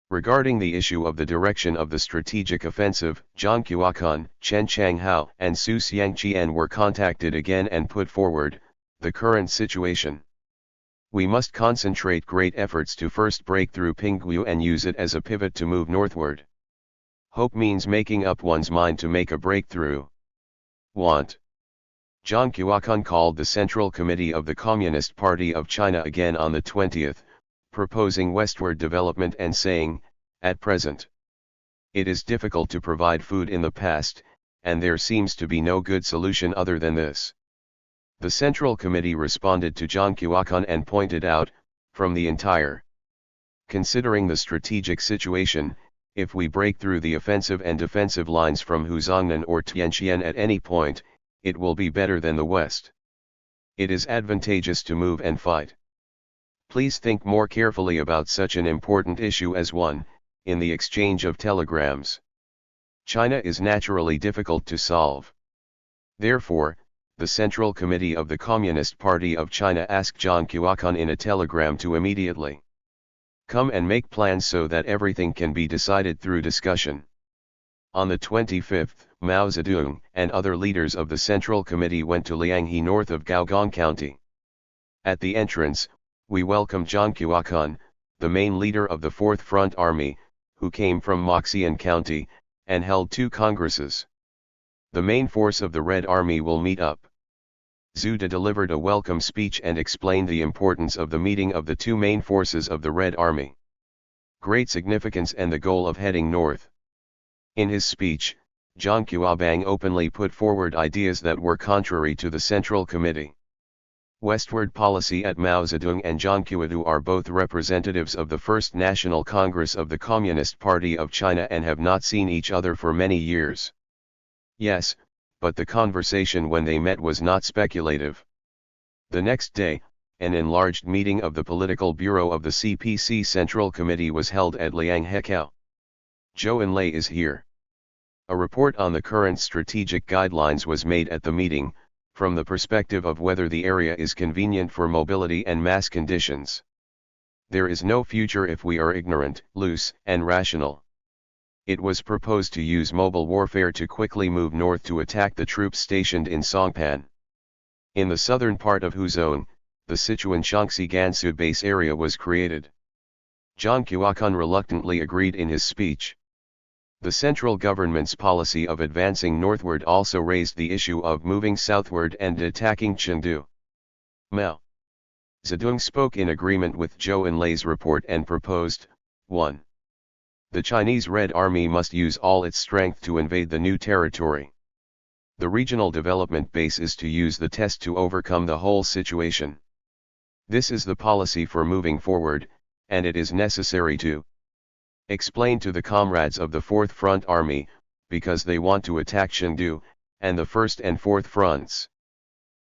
Regarding the issue of the direction of the strategic offensive, Zhang Qiuquan, Chen Changhao, and Su Xiangqian were contacted again and put forward the current situation. We must concentrate great efforts to first break through Pingguo and use it as a pivot to move northward. Hope means making up one's mind to make a breakthrough. Want. Zhang Qiuquan called the Central Committee of the Communist Party of China again on the 20th, proposing westward development and saying, at present, it is difficult to provide food in the past, and there seems to be no good solution other than this. The Central Committee responded to Zhang Qiuquan and pointed out, from the entire, considering the strategic situation, if we break through the offensive and defensive lines from Huzhongnan or Tianqian at any point, it will be better than the West. It is advantageous to move and fight. Please think more carefully about such an important issue as one, in the exchange of telegrams. China is naturally difficult to solve. Therefore, the Central Committee of the Communist Party of China asked Zhang Qiuquan in a telegram to immediately come and make plans so that everything can be decided through discussion. On the 25th, Mao Zedong and other leaders of the Central Committee went to Lianghe north of Gaogong County. At the entrance, we welcomed Zhang Qiuquan, the main leader of the Fourth Front Army, who came from Moxian County, and held 2 congresses. The main force of the Red Army will meet up. Zhu De delivered a welcome speech and explained the importance of the meeting of the 2 main forces of the Red Army. Great significance and the goal of heading north. In his speech, Zhang Qiuquan openly put forward ideas that were contrary to the Central Committee. Westward policy at Mao Zedong and Zhang Qiuquan are both representatives of the First National Congress of the Communist Party of China and have not seen each other for many years. Yes, but the conversation when they met was not speculative. The next day, an enlarged meeting of the Political Bureau of the CPC Central Committee was held at Lianghekao. Zhou Enlai is here. A report on the current strategic guidelines was made at the meeting, from the perspective of whether the area is convenient for mobility and mass conditions. There is no future if we are ignorant, loose, and rational. It was proposed to use mobile warfare to quickly move north to attack the troops stationed in Songpan. In the southern part of Huzhong, the Sichuan Shaanxi Gansu base area was created. Zhang Qiuquan reluctantly agreed in his speech. The central government's policy of advancing northward also raised the issue of moving southward and attacking Chengdu. Mao Zedong spoke in agreement with Zhou Enlai's report and proposed, 1. The Chinese Red Army must use all its strength to invade the new territory. The regional development base is to use the test to overcome the whole situation. This is the policy for moving forward, and it is necessary to explain to the comrades of the Fourth Front Army, because they want to attack Chengdu, and the First and Fourth Fronts.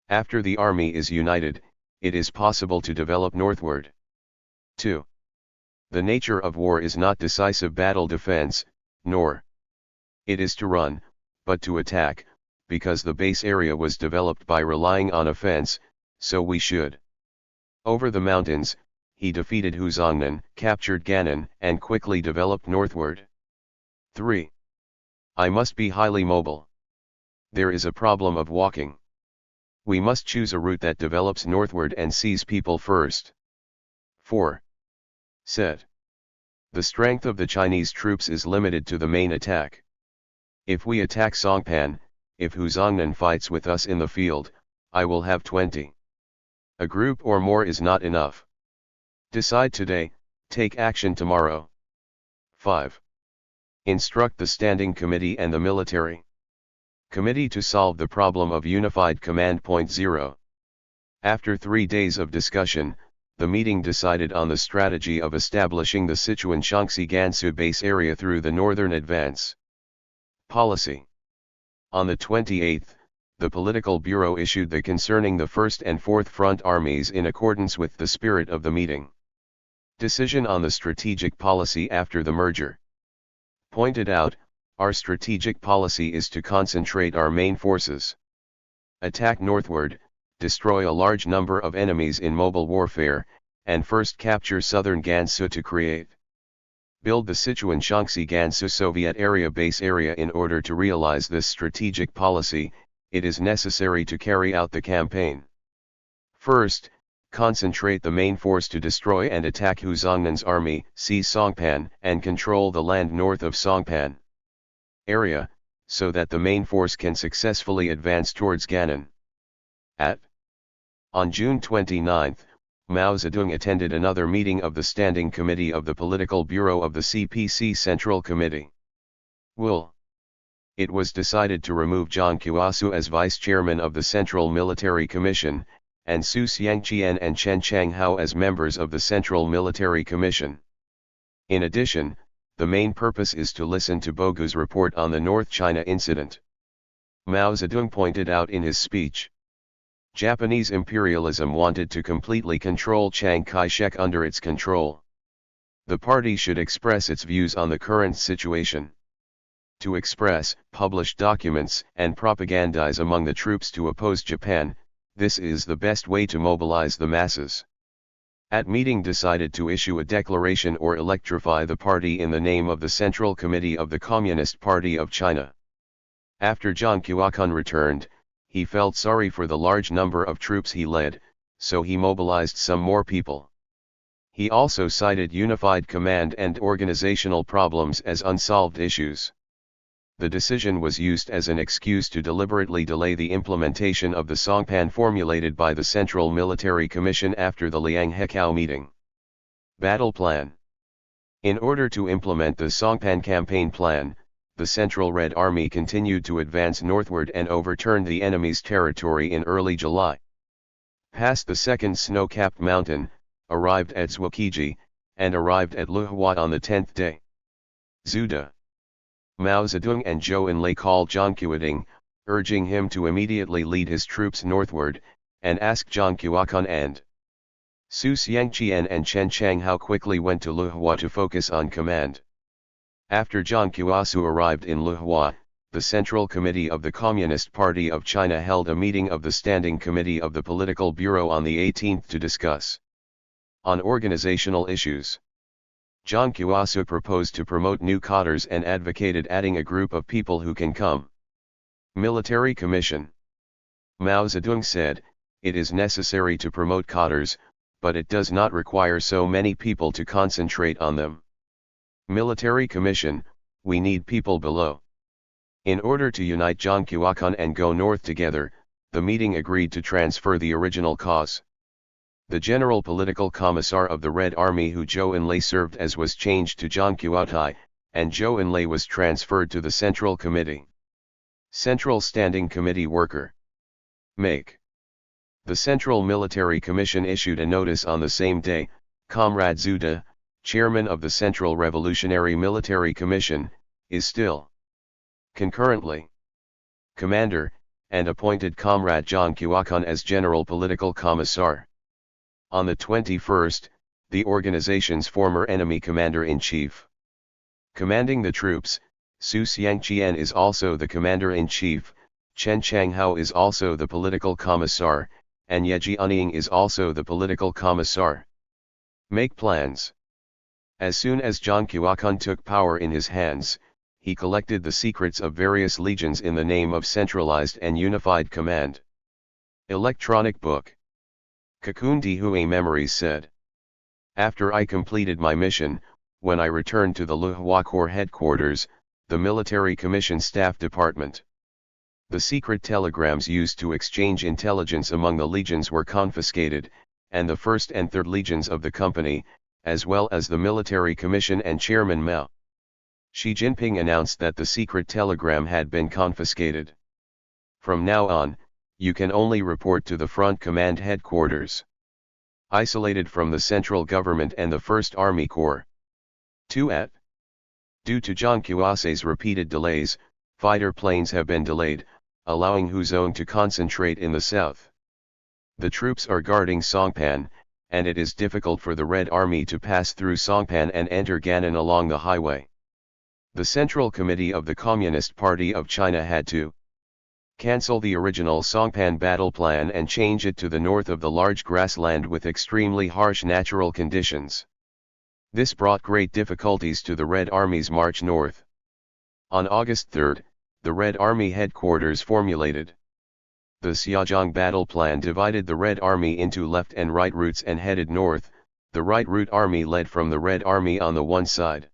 After the army is united, it is possible to develop northward. 2. The nature of war is not decisive battle defense, nor it is to run, but to attack, because the base area was developed by relying on offense, so we should. Over the mountains, he defeated Huzhongnan, captured Gannan, and quickly developed northward. 3. I must be highly mobile. There is a problem of walking. We must choose a route that develops northward and sees people first. 4. Said. The strength of the Chinese troops is limited to the main attack. If we attack Songpan, if Hu Zongnan fights with us in the field, I will have 20. A group or more is not enough. Decide today, take action tomorrow. 5. Instruct the Standing Committee and the Military Committee to solve the problem of Unified Command. 0. After 3 days of discussion, the meeting decided on the strategy of establishing the Sichuan Shaanxi Gansu base area through the northern advance. Policy. On the 28th, the Political Bureau issued the concerning the 1st and 4th Front armies in accordance with the spirit of the meeting. Decision on the strategic policy after the merger. Pointed out, our strategic policy is to concentrate our main forces. Attack northward, destroy a large number of enemies in mobile warfare, and first capture southern Gansu to create. Build the Sichuan Shaanxi Gansu Soviet area base area. In order to realize this strategic policy, it is necessary to carry out the campaign. First, concentrate the main force to destroy and attack Hu Zongnan's army, seize Songpan, and control the land north of Songpan area, so that the main force can successfully advance towards Gannan. On June 29, Mao Zedong attended another meeting of the Standing Committee of the Political Bureau of the CPC Central Committee. It was decided to remove Zhang Qiaosu as vice chairman of the Central Military Commission, and Su Xiangqian and Chen Changhao as members of the Central Military Commission. In addition, the main purpose is to listen to Bogu's report on the North China incident. Mao Zedong pointed out in his speech, Japanese imperialism wanted to completely control Chiang Kai-shek under its control. The party should express its views on the current situation. To express, publish documents, and propagandize among the troops to oppose Japan, this is the best way to mobilize the masses. At meeting decided to issue a declaration or electrify the party in the name of the Central Committee of the Communist Party of China. After Zhang Qiaokan returned, he felt sorry for the large number of troops he led, so he mobilized some more people. He also cited unified command and organizational problems as unsolved issues. The decision was used as an excuse to deliberately delay the implementation of the Songpan formulated by the Central Military Commission after the Liang Hekao meeting. Battle Plan. In order to implement the Songpan campaign plan, the Central Red Army continued to advance northward and overturned the enemy's territory in early July. Passed the second snow-capped mountain, arrived at Zhuokiji, and arrived at Luhua on the 10th day. Zuda. Mao Zedong and Zhou Enlai called Zhang Qiuding, urging him to immediately lead his troops northward, and asked Zhang Qiaokan and Su Xiangqian and Chen Changhao quickly went to Luhua to focus on command. After Zhang Qiaosu arrived in Luhua, the Central Committee of the Communist Party of China held a meeting of the Standing Committee of the Political Bureau on the 18th to discuss on organizational issues. Zhang Qiaosu proposed to promote new cadres and advocated adding a group of people who can come. Military Commission. Mao Zedong said, it is necessary to promote cadres, but it does not require so many people to concentrate on them. Military Commission, we need people below. In order to unite Zhang Qiaokan and go north together, the meeting agreed to transfer the original cause. The General Political Commissar of the Red Army who Zhou Enlai served as was changed to Zhang Qiaotai, and Zhou Enlai was transferred to the Central Committee. Central Standing Committee Worker. Make. The Central Military Commission issued a notice on the same day, Comrade Zuda, chairman of the Central Revolutionary Military Commission, is still concurrently commander, and appointed Comrade Zhang Qiaokan as General Political Commissar. On the 21st, the organization's former enemy commander-in-chief commanding the troops, Su Xiangqian is also the commander-in-chief, Chen Changhao is also the political commissar, and Ye Jianying is also the political commissar. Make plans. As soon as Zhang Qiaokan took power in his hands, he collected the secrets of various legions in the name of centralized and unified command. Electronic book. Kakundi Hui Memories said. After I completed my mission, when I returned to the Luhua Corps headquarters, the Military Commission Staff Department. The secret telegrams used to exchange intelligence among the legions were confiscated, and the 1st and 3rd Legions of the company, as well as the Military Commission and Chairman Mao Xi Jinping announced that the secret telegram had been confiscated. From now on, you can only report to the Front Command Headquarters. Isolated from the central government and the 1st Army Corps. 2. Due to Zhang Qiuse's repeated delays, fighter planes have been delayed, allowing Hu Zone to concentrate in the south. The troops are guarding Songpan, and it is difficult for the Red Army to pass through Songpan and enter Gannan along the highway. The Central Committee of the Communist Party of China had to cancel the original Songpan battle plan and change it to the north of the large grassland with extremely harsh natural conditions. This brought great difficulties to the Red Army's march north. On August 3, the Red Army headquarters formulated the Xiaozhong battle plan, divided the Red Army into left and right routes and headed north, the right route army led from the Red Army on the one side.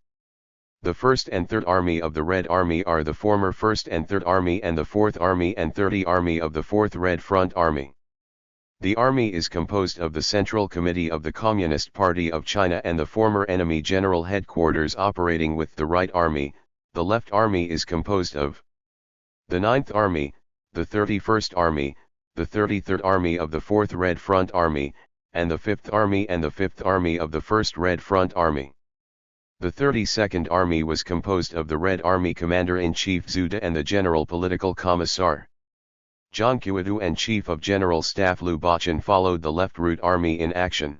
The 1st and 3rd Army of the Red Army are the former 1st and 3rd Army and the 4th Army and 30 Army of the 4th Red Front Army. The army is composed of the Central Committee of the Communist Party of China and the former enemy general headquarters operating with the Right Army. The Left Army is composed of the 9th Army, the 31st Army, the 33rd Army of the 4th Red Front Army, and the 5th Army and the 5th Army of the 1st Red Front Army. The 32nd Army was composed of the Red Army Commander-in-Chief Zhu De and the General Political Commissar Zhang Qiudu and Chief of General Staff Liu Bachan followed the Left Route Army in action.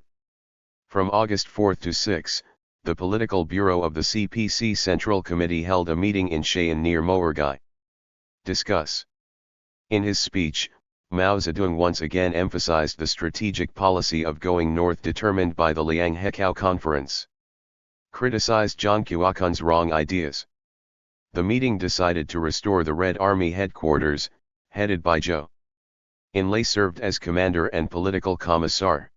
From August 4 to 6, the Political Bureau of the CPC Central Committee held a meeting in Xi'an near Moergai. Discuss. In his speech, Mao Zedong once again emphasized the strategic policy of going north determined by the Liang Hekao Conference. Criticized Zhang Qiuquan's wrong ideas. The meeting decided to restore the Red Army headquarters, headed by Zhou Enlai served as commander and political commissar.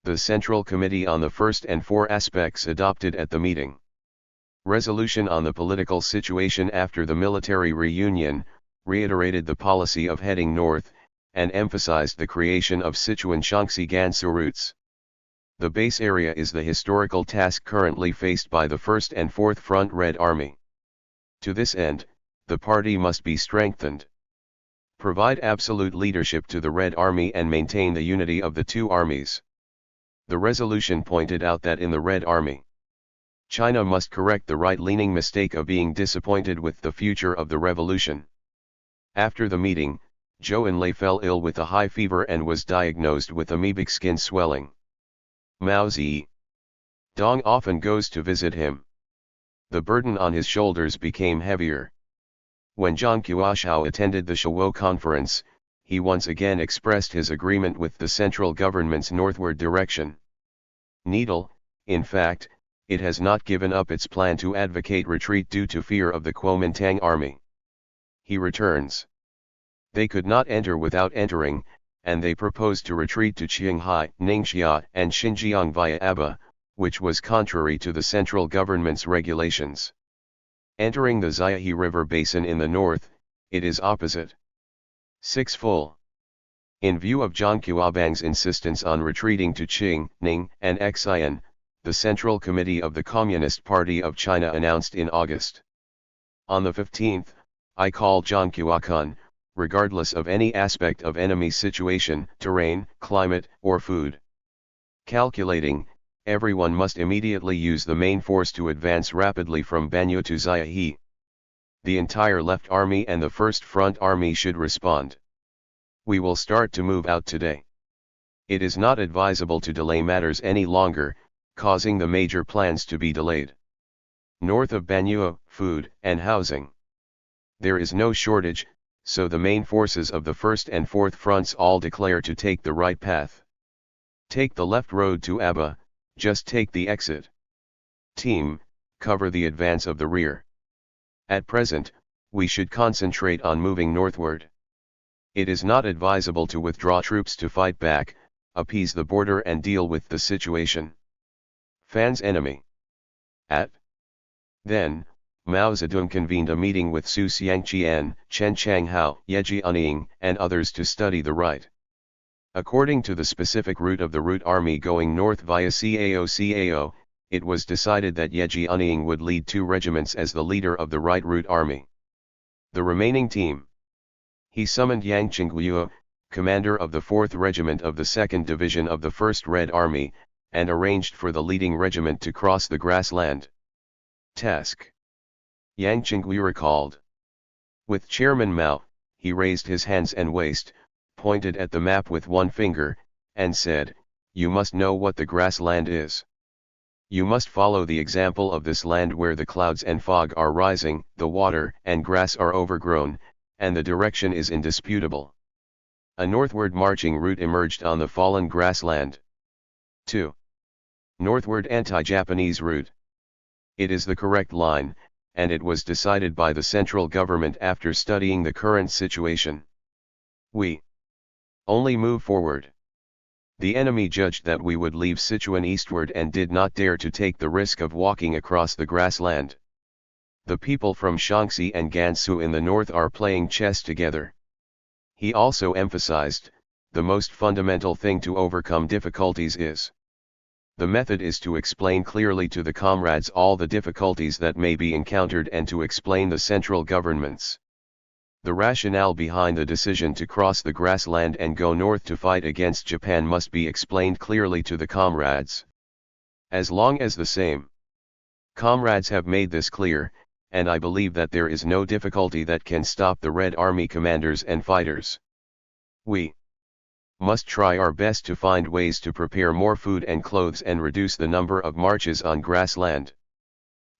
The Central Committee on the First and Four Aspects adopted at the meeting resolution on the political situation after the military reunion, reiterated the policy of heading north, and emphasized the creation of Sichuan-Shaanxi Gansu routes. The base area is the historical task currently faced by the 1st and 4th Front Red Army. To this end, the party must be strengthened. Provide absolute leadership to the Red Army and maintain the unity of the two armies. The resolution pointed out that in the Red Army, China must correct the right-leaning mistake of being disappointed with the future of the revolution. After the meeting, Zhou Enlai fell ill with a high fever and was diagnosed with amoebic skin swelling. Mao Zedong often goes to visit him. The burden on his shoulders became heavier. When Zhang Qiushao attended the Shouwo conference, he once again expressed his agreement with the central government's northward direction. Needle, in fact, it has not given up its plan to advocate retreat due to fear of the Kuomintang army. He returns. They could not enter without entering, and they proposed to retreat to Qinghai, Ningxia, and Xinjiang via Aba, which was contrary to the central government's regulations. Entering the Xiahe River basin in the north, it is opposite. 6 full. In view of Zhang Qiuabang's insistence on retreating to Qing, Ning, and Xi'an, the Central Committee of the Communist Party of China announced in August. On the 15th, I call Zhang Qiuquan, regardless of any aspect of enemy situation, terrain, climate, or food. Calculating, everyone must immediately use the main force to advance rapidly from Banyu to Xiahe. The entire Left Army and the First Front Army should respond. We will start to move out today. It is not advisable to delay matters any longer, causing the major plans to be delayed. North of Banyu, food and housing. There is no shortage, so the main forces of the 1st and 4th fronts all declare to take the right path. Take the left road to Aba, just take the exit. Team, cover the advance of the rear. At present, we should concentrate on moving northward. It is not advisable to withdraw troops to fight back, appease the border and deal with the situation. Fan's enemy. Then, Mao Zedong convened a meeting with Su Xiangqian, Chen Changhao, Ye Jianying, and others to study the right. According to the specific route of the route army going north via Cao, it was decided that Ye Jianying would lead 2 regiments as the leader of the right route army. The remaining team. He summoned Yang Qingguo, commander of the 4th Regiment of the 2nd Division of the 1st Red Army, and arranged for the leading regiment to cross the grassland. Task. Yang Qingguo recalled. With Chairman Mao, he raised his hands and waist, pointed at the map with one finger, and said, "You must know what the grassland is. You must follow the example of this land where the clouds and fog are rising, the water and grass are overgrown, and the direction is indisputable." A northward marching route emerged on the fallen grassland. 2. Northward anti-Japanese route. It is the correct line, and it was decided by the central government after studying the current situation. We only move forward. The enemy judged that we would leave Sichuan eastward and did not dare to take the risk of walking across the grassland. The people from Shaanxi and Gansu in the north are playing chess together. He also emphasized, the most fundamental thing to overcome difficulties is. The method is to explain clearly to the comrades all the difficulties that may be encountered and to explain the central governments. The rationale behind the decision to cross the grassland and go north to fight against Japan must be explained clearly to the comrades. As long as the same comrades have made this clear, and I believe that there is no difficulty that can stop the Red Army commanders and fighters. We must try our best to find ways to prepare more food and clothes and reduce the number of marches on grassland.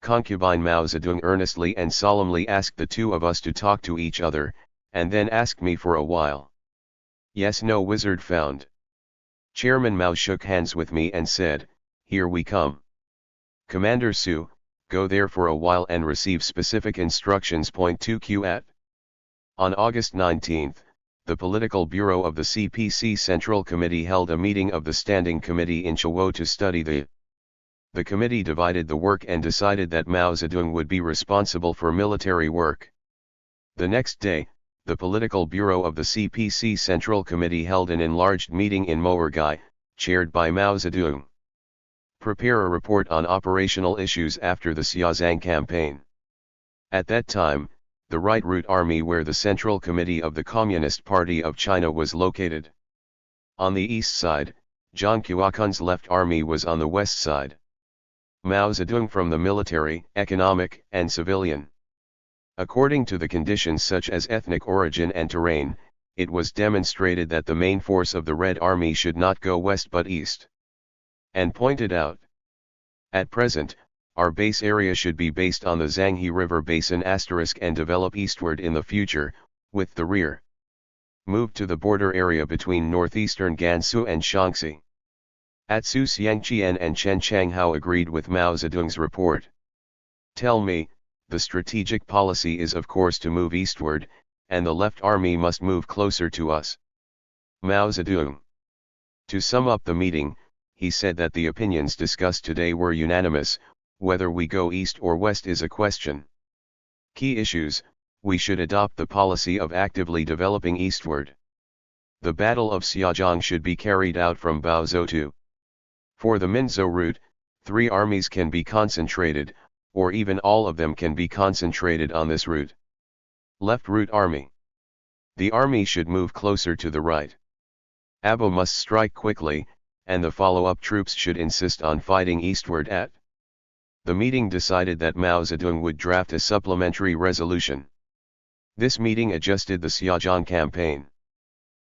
Concubine Mao Zedong earnestly and solemnly asked the 2 of us to talk to each other, and then asked me for a while. Yes, no wizard found. Chairman Mao shook hands with me and said, "Here we come. Commander Su, go there for a while and receive specific instructions. Point 2Q at." On August 19, the Political Bureau of the CPC Central Committee held a meeting of the Standing Committee in Chihuahua to study the committee divided the work and decided that Mao Zedong would be responsible for military work. The next day, the Political Bureau of the CPC Central Committee held an enlarged meeting in Moergai, chaired by Mao Zedong. Prepare a report on operational issues after the Xianzhi campaign. At that time, the Right Route Army where the Central Committee of the Communist Party of China was located. On the east side, Zhang Qiuquan's left army was on the west side. Mao Zedong from the military, economic, and civilian. According to the conditions such as ethnic origin and terrain, it was demonstrated that the main force of the Red Army should not go west but east. And pointed out, at present, our base area should be based on the Zhanghe River Basin and develop eastward in the future, with the rear move to the border area between northeastern Gansu and Shaanxi. Su Xiangqian and Chen Changhao agreed with Mao Zedong's report. Tell me, the strategic policy is of course to move eastward, and the left army must move closer to us. Mao Zedong. To sum up the meeting, he said that the opinions discussed today were unanimous. Whether we go east or west is a question. Key issues: we should adopt the policy of actively developing eastward. The Battle of Xiaozhong should be carried out from Baozhou to. For the Minzhou route, 3 armies can be concentrated, or even all of them can be concentrated on this route. Left route army. The army should move closer to the right. Abo must strike quickly, and the follow-up troops should insist on fighting eastward at. The meeting decided that Mao Zedong would draft a supplementary resolution. This meeting adjusted the Xiaozhong campaign.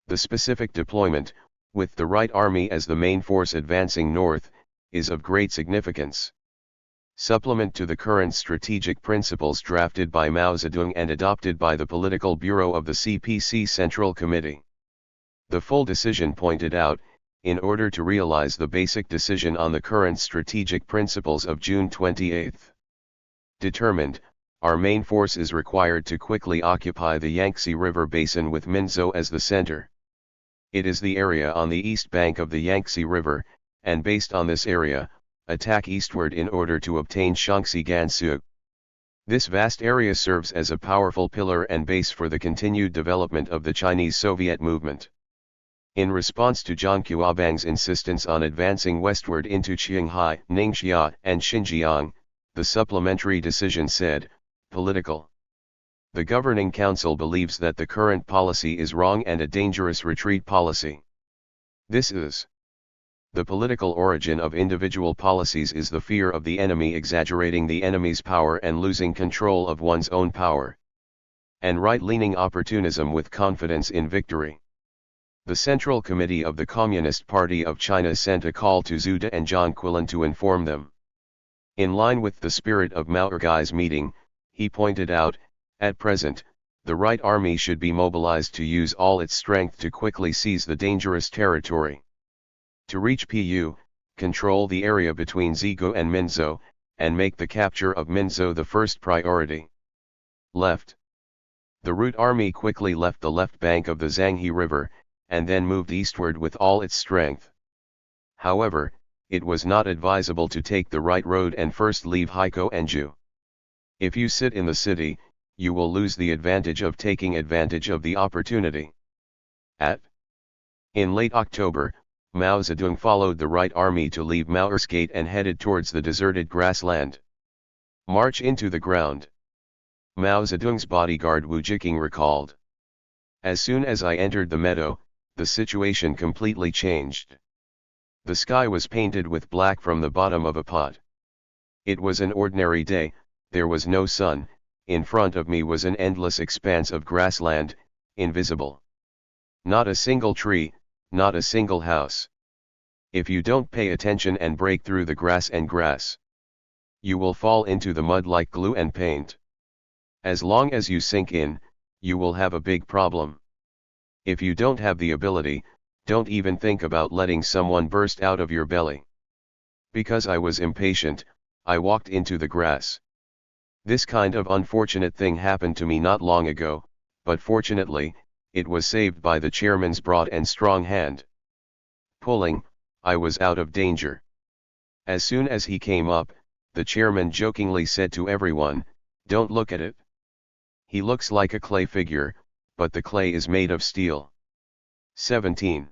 The specific deployment, with the Right Army as the main force advancing north, is of great significance. Supplement to the current strategic principles drafted by Mao Zedong and adopted by the Political Bureau of the CPC Central Committee. The full decision pointed out, in order to realize the basic decision on the current strategic principles of June 28. Determined, our main force is required to quickly occupy the Yangtze River Basin with Minzhou as the center. It is the area on the east bank of the Yangtze River, and based on this area, attack eastward in order to obtain Shaanxi Gansu. This vast area serves as a powerful pillar and base for the continued development of the Chinese Soviet movement. In response to Jiang Qiubang's insistence on advancing westward into Qinghai, Ningxia, and Xinjiang, the supplementary decision said, political. The Governing Council believes that the current policy is wrong and a dangerous retreat policy. This is. The political origin of individual policies is the fear of the enemy exaggerating the enemy's power and losing control of one's own power. And right-leaning opportunism with confidence in victory. The Central Committee of the Communist Party of China sent a call to Zhu De and Zhang Quilin to inform them. In line with the spirit of Mao Ergai's meeting, he pointed out, at present, the Right Army should be mobilized to use all its strength to quickly seize the dangerous territory. To reach Pu, control the area between Zigou and Minzhou, and make the capture of Minzhou the first priority. Left. The Route Army quickly left the left bank of the Zhanghe River, and then moved eastward with all its strength. However, it was not advisable to take the right road and first leave Haikou and Zhu. If you sit in the city, you will lose the advantage of taking advantage of the opportunity. In late October, Mao Zedong followed the Right Army to leave Mao's Gate and headed towards the deserted grassland. March into the ground. Mao Zedong's bodyguard Wu Jiqing recalled. As soon as I entered the meadow, the situation completely changed. The sky was painted with black from the bottom of a pot. It was an ordinary day, there was no sun, in front of me was an endless expanse of grassland, invisible. Not a single tree, not a single house. If you don't pay attention and break through the grass, you will fall into the mud like glue and paint. As long as you sink in, you will have a big problem. If you don't have the ability, don't even think about letting someone burst out of your belly. Because I was impatient, I walked into the grass. This kind of unfortunate thing happened to me not long ago, but fortunately, it was saved by the chairman's broad and strong hand. Pulling, I was out of danger. As soon as he came up, the chairman jokingly said to everyone, "Don't look at it. He looks like a clay figure, but the clay is made of steel." 17.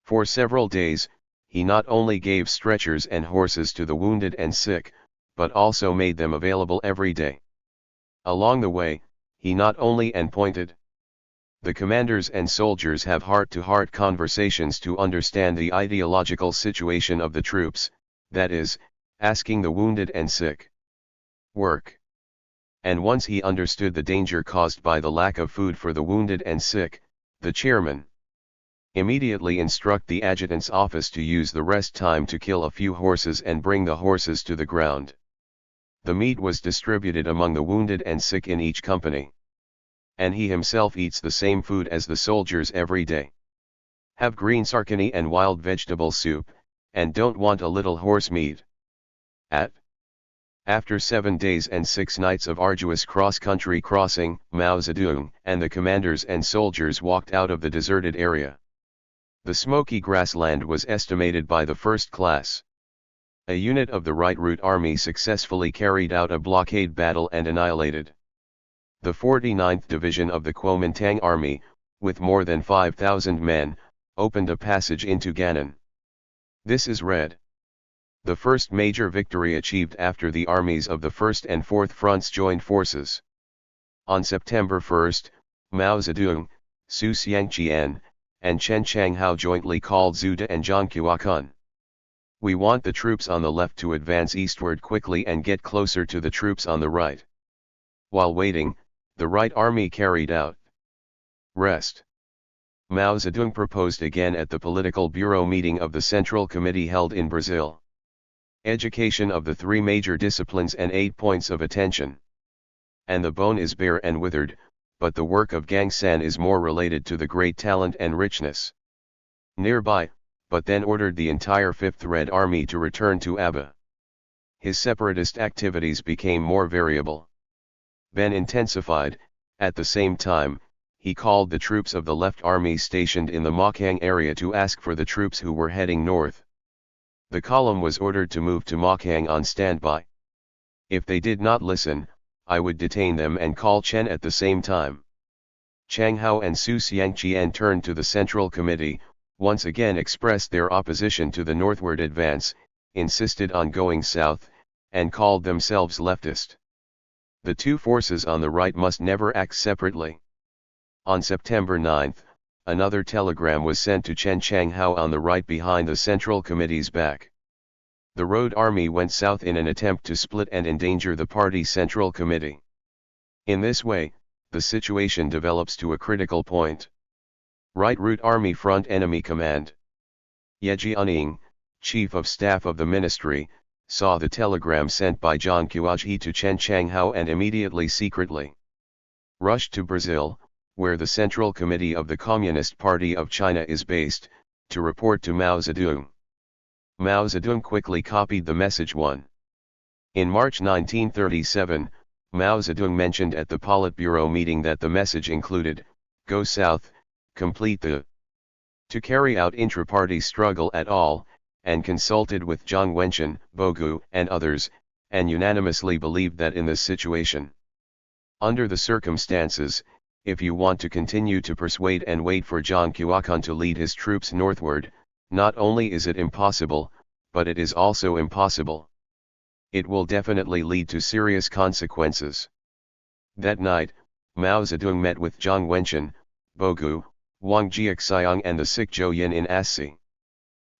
For several days, he not only gave stretchers and horses to the wounded and sick, but also made them available every day. Along the way, he not only pointed. The commanders and soldiers have heart-to-heart conversations to understand the ideological situation of the troops, that is, asking the wounded and sick. Work. And once he understood the danger caused by the lack of food for the wounded and sick, the chairman immediately instruct the adjutant's office to use the rest time to kill a few horses and bring the horses to the ground. The meat was distributed among the wounded and sick in each company. And he himself eats the same food as the soldiers every day. Have green sarkani and wild vegetable soup, and don't want a little horse meat. After 7 days and 6 nights of arduous cross-country crossing, Mao Zedong and the commanders and soldiers walked out of the deserted area. The smoky grassland was estimated by the first class. A unit of the Right Route Army successfully carried out a blockade battle and annihilated. The 49th Division of the Kuomintang Army, with more than 5,000 men, opened a passage into Gannan. This is red. The first major victory achieved after the armies of the 1st and 4th Fronts joined forces. On September 1, Mao Zedong, Su Xiangqian, and Chen Changhao jointly called Zhu De and Zhang Qiubang. We want the troops on the left to advance eastward quickly and get closer to the troops on the right. While waiting, the Right Army carried out rest. Mao Zedong proposed again at the Political Bureau meeting of the Central Committee held in Brazil. Education of the 3 major disciplines and 8 points of attention. And the bone is bare and withered, but the work of Gangsan is more related to the great talent and richness nearby, but then ordered the entire 5th Red Army to return to Aba. His separatist activities became more variable. Ben intensified. At the same time, he called the troops of the Left Army stationed in the Mokang area to ask for the troops who were heading north. The column was ordered to move to Mokang on standby. If they did not listen, I would detain them and call Chen at the same time. Chang Hao and Su Xiangqian turned to the Central Committee, once again expressed their opposition to the northward advance, insisted on going south, and called themselves leftist. The two forces on the right must never act separately. On September 9, another telegram was sent to Chen Chang Hao on the right behind the Central Committee's back. The Road Army went south in an attempt to split and endanger the party Central Committee. In this way, the situation develops to a critical point. Right Route Army Front Enemy Command. Ye Jianying, Chief of Staff of the Ministry, saw the telegram sent by Zhang Qiuji to Chen Chang Hao and immediately secretly rushed to Brazil, where the Central Committee of the Communist Party of China is based, to report to Mao Zedong. Mao Zedong quickly copied the message. In March 1937, Mao Zedong mentioned at the Politburo meeting that the message included, "Go south, complete the..." to carry out intra-party struggle at all, and consulted with Zhang Wenquan, Bogu, and others, and unanimously believed that in this situation, under the circumstances, if you want to continue to persuade and wait for Zhang Qiujian to lead his troops northward, not only is it impossible, but it is also impossible. It will definitely lead to serious consequences. That night, Mao Zedong met with Zhang Wenquan, Bogu, Wang Jiaxiang and the sick Zhou Yin in Assi.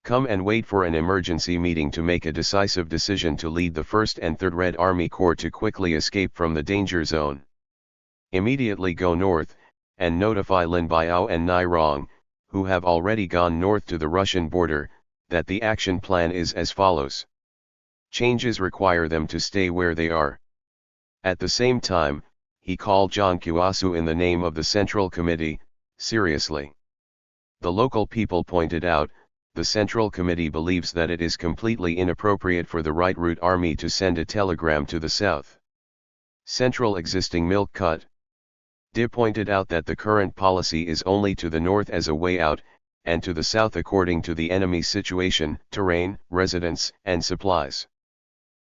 Come and wait for an emergency meeting to make a decisive decision to lead the 1st and 3rd Red Army Corps to quickly escape from the danger zone. Immediately go north, and notify Lin Biao and Nai Rong, who have already gone north to the Russian border, that the action plan is as follows. Changes require them to stay where they are. At the same time, he called Zhang Qiujian in the name of the Central Committee, seriously. The local people pointed out, the Central Committee believes that it is completely inappropriate for the Right Route Army to send a telegram to the south. Central existing milk cut. De pointed out that the current policy is only to the north as a way out, and to the south according to the enemy's situation, terrain, residence, and supplies.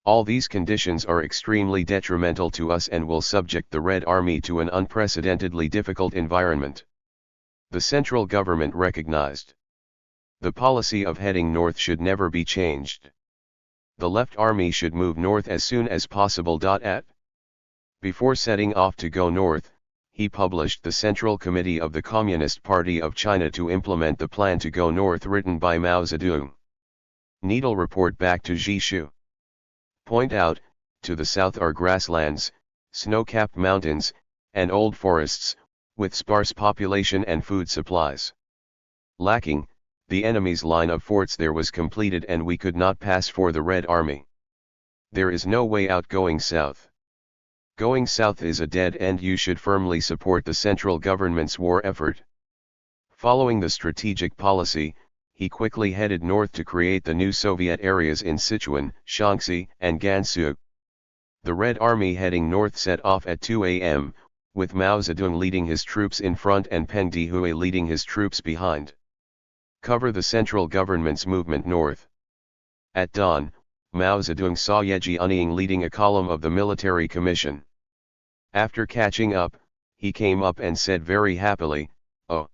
All these conditions are extremely detrimental to us and will subject the Red Army to an unprecedentedly difficult environment. The central government recognized. The policy of heading north should never be changed. The left army should move north as soon as possible. Before setting off to go north, he published the Central Committee of the Communist Party of China to implement the plan to go north written by Mao Zedong. Needle report back to Jishu. Point out, to the south are grasslands, snow-capped mountains, and old forests, with sparse population and food supplies. Lacking, the enemy's line of forts there was completed and we could not pass for the Red Army. There is no way out going south. Going south is a dead end. You should firmly support the central government's war effort. Following the strategic policy, he quickly headed north to create the new Soviet areas in Sichuan, Shaanxi, and Gansu. The Red Army heading north set off at 2 a.m., with Mao Zedong leading his troops in front and Peng Dehui leading his troops behind. Cover the central government's movement north. At dawn, Mao Zedong saw Ye Jianying leading a column of the military commission. After catching up, he came up and said very happily, "Oh,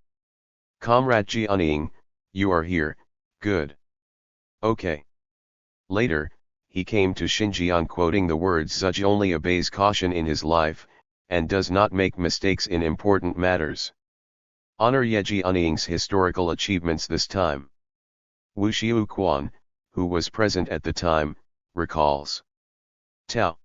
Comrade Jianying, you are here, good. Okay." Later, he came to Xinjiang quoting the words Zhuge only obeys caution in his life, and does not make mistakes in important matters. Honor Ye Jianying's historical achievements this time. Wu Xiuquan, who was present at the time, recalls. Tao.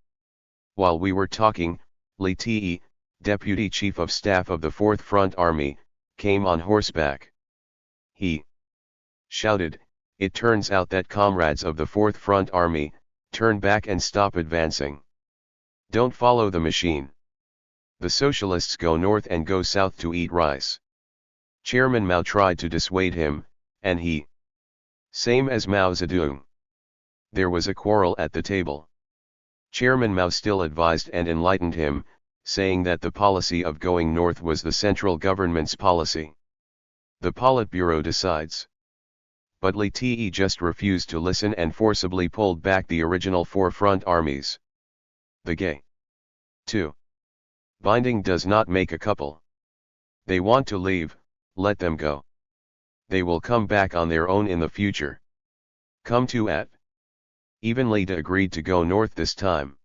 While we were talking, Li Te, Deputy Chief of Staff of the 4th Front Army, came on horseback. He shouted, "It turns out that comrades of the 4th Front Army, turn back and stop advancing. Don't follow the machine. The socialists go north and go south to eat rice." Chairman Mao tried to dissuade him, and he same as Mao Zedong. There was a quarrel at the table. Chairman Mao still advised and enlightened him, saying that the policy of going north was the central government's policy. The Politburo decides. But Li Te just refused to listen and forcibly pulled back the original 4 front armies. The Gay 2. Binding does not make a couple. They want to leave, let them go. They will come back on their own in the future. Come to at. Even Leda agreed to go north this time.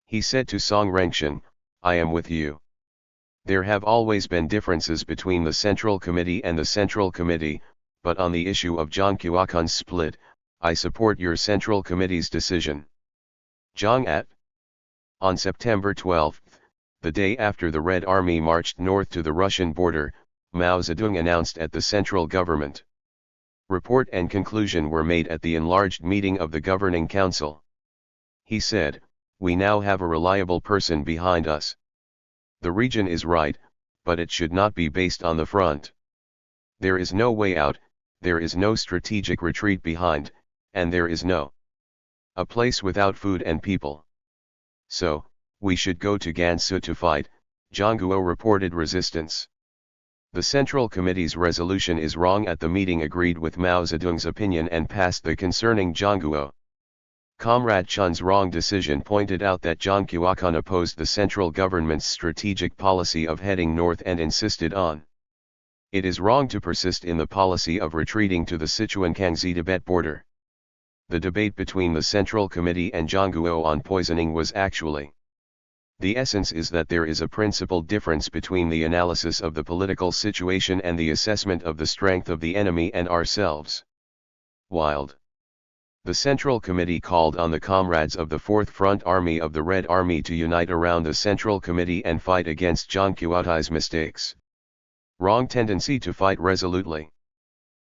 He said to Song Rengshan, I am with you. There have always been differences between the Central Committee and the Central Committee, but on the issue of Zhang Qiuakan's split, I support your Central Committee's decision. Zhang at. On September 12, the day after the Red Army marched north to the Russian border, Mao Zedong announced at the central government. Report and conclusion were made at the enlarged meeting of the Governing Council. He said, we now have a reliable person behind us. The region is right, but it should not be based on the front. There is no way out, there is no strategic retreat behind, and there is no a place without food and people. So, we should go to Gansu to fight, Zhang Guo reported resistance. The Central Committee's resolution is wrong at the meeting agreed with Mao Zedong's opinion and passed the concerning Zhang Guo. Comrade Chun's wrong decision pointed out that Zhang Qiuakan opposed the central government's strategic policy of heading north and insisted on. It is wrong to persist in the policy of retreating to the Sichuan-Kangxi-Tibet border. The debate between the Central Committee and Zhang Guo on poisoning was actually. The essence is that there is a principal difference between the analysis of the political situation and the assessment of the strength of the enemy and ourselves. Wild. The Central Committee called on the comrades of the Fourth Front Army of the Red Army to unite around the Central Committee and fight against Zhang Qiuatai's mistakes. Wrong tendency to fight resolutely.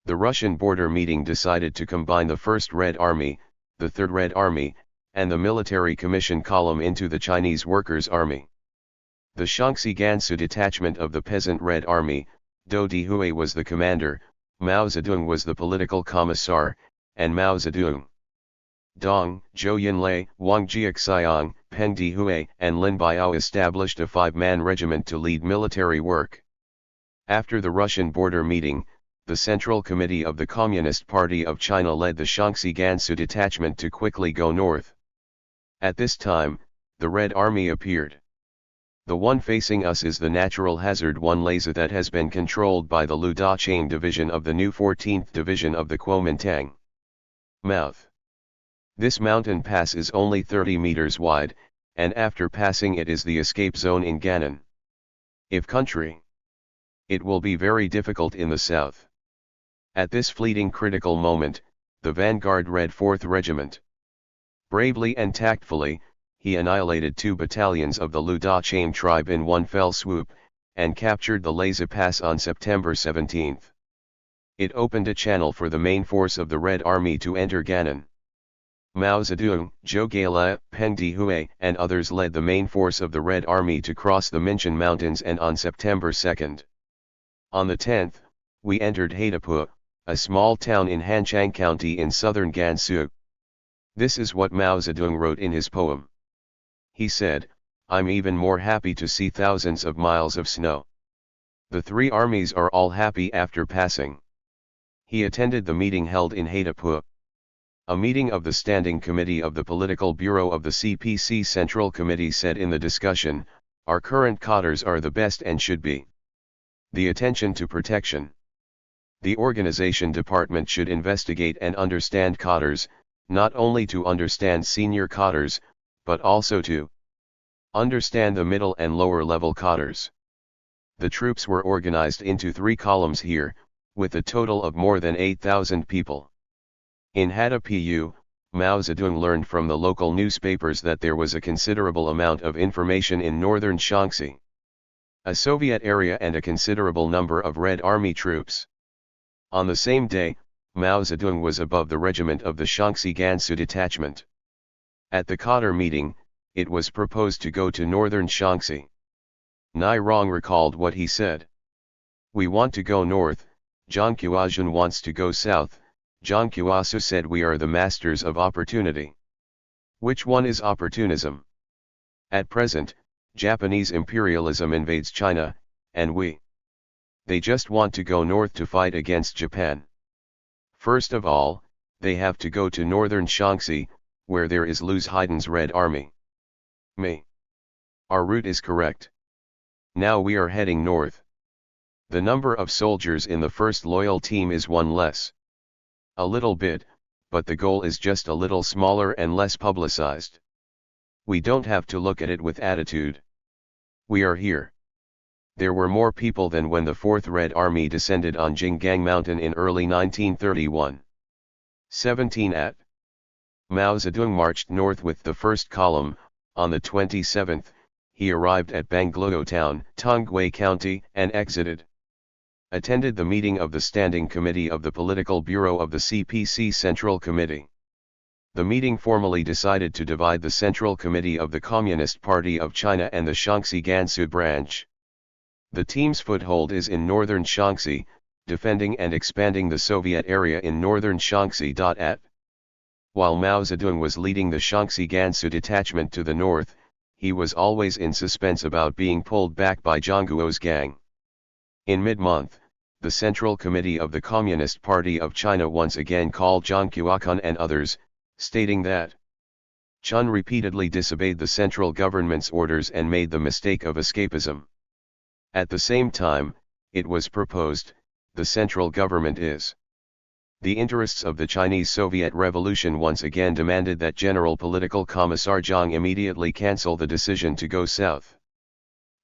The Russian border meeting decided to combine the First Red Army, the Third Red Army, and the Military Commission column into the Chinese Workers' Army. The Shaanxi Gansu detachment of the Peasant Red Army, Dou Dihui was the commander, Mao Zedong was the political commissar, and Mao Zedong, Dong, Zhou Yinlei, Wang Jiaxiang, Peng Dihui, and Lin Biao established a 5-man regiment to lead military work. After the Russian border meeting, the Central Committee of the Communist Party of China led the Shaanxi Gansu detachment to quickly go north. At this time, the Red Army appeared. The one facing us is the natural hazard 1 Lhasa that has been controlled by the Lu Dacheng Division of the new 14th Division of the Kuomintang. Mouth. This mountain pass is only 30 meters wide, and after passing it is the escape zone in Gannan. If country, it will be very difficult in the south. At this fleeting critical moment, the vanguard Red 4th Regiment. Bravely and tactfully, he annihilated 2 battalions of the Lu Dacheng tribe in one fell swoop, and captured the Lhasa Pass on September 17. It opened a channel for the main force of the Red Army to enter Gannan. Mao Zedong, Zhou Gaila, Peng Dihui, and others led the main force of the Red Army to cross the Minshan Mountains, and on September 2. On the 10th, we entered Haidapur, a small town in Hanchang County in southern Gansu. This is what Mao Zedong wrote in his poem. He said, I'm even more happy to see thousands of miles of snow. The 3 armies are all happy after passing. He attended the meeting held in Haidapur. A meeting of the Standing Committee of the Political Bureau of the CPC Central Committee said in the discussion, our current cadres are the best and should be. The attention to protection. The organization department should investigate and understand cadres, not only to understand senior cadres, but also to understand the middle and lower level cadres. The troops were organized into 3 columns here, with a total of more than 8,000 people. In Haidapur, Mao Zedong learned from the local newspapers that there was a considerable amount of information in northern Shaanxi, a Soviet area, and a considerable number of Red Army troops. On the same day, Mao Zedong was above the regiment of the Shaanxi Gansu detachment. At the cadre meeting, it was proposed to go to northern Shaanxi. Nai Rong recalled what he said. We want to go north, Zhang Qiuazhen wants to go south. Zhang Qiuasu said we are the masters of opportunity. Which one is opportunism? At present, Japanese imperialism invades China, and they just want to go north to fight against Japan. First of all, they have to go to northern Shaanxi, where there is Luz Haiden's Red Army. Me. Our route is correct. Now we are heading north. The number of soldiers in the first loyal team is one less. A little bit, but the goal is just a little smaller and less publicized. We don't have to look at it with attitude. We are here. There were more people than when the 4th Red Army descended on Jinggang Mountain in early 1931. 17 at Mao Zedong marched north with the first column. On the 27th, he arrived at Bangluo town, Tongwei County, and exited. Attended the meeting of the Standing Committee of the Political Bureau of the CPC Central Committee. The meeting formally decided to divide the Central Committee of the Communist Party of China and the Shaanxi Gansu branch. The team's foothold is in northern Shaanxi, defending and expanding the Soviet area in northern Shaanxi. While Mao Zedong was leading the Shaanxi Gansu detachment to the north, he was always in suspense about being pulled back by Zhang Guo's gang. In mid-month, the Central Committee of the Communist Party of China once again called Zhang Guochun and others, stating that Chun repeatedly disobeyed the central government's orders and made the mistake of escapism. At the same time, it was proposed, the central government is. The interests of the Chinese Soviet Revolution once again demanded that General Political Commissar Zhang immediately cancel the decision to go south.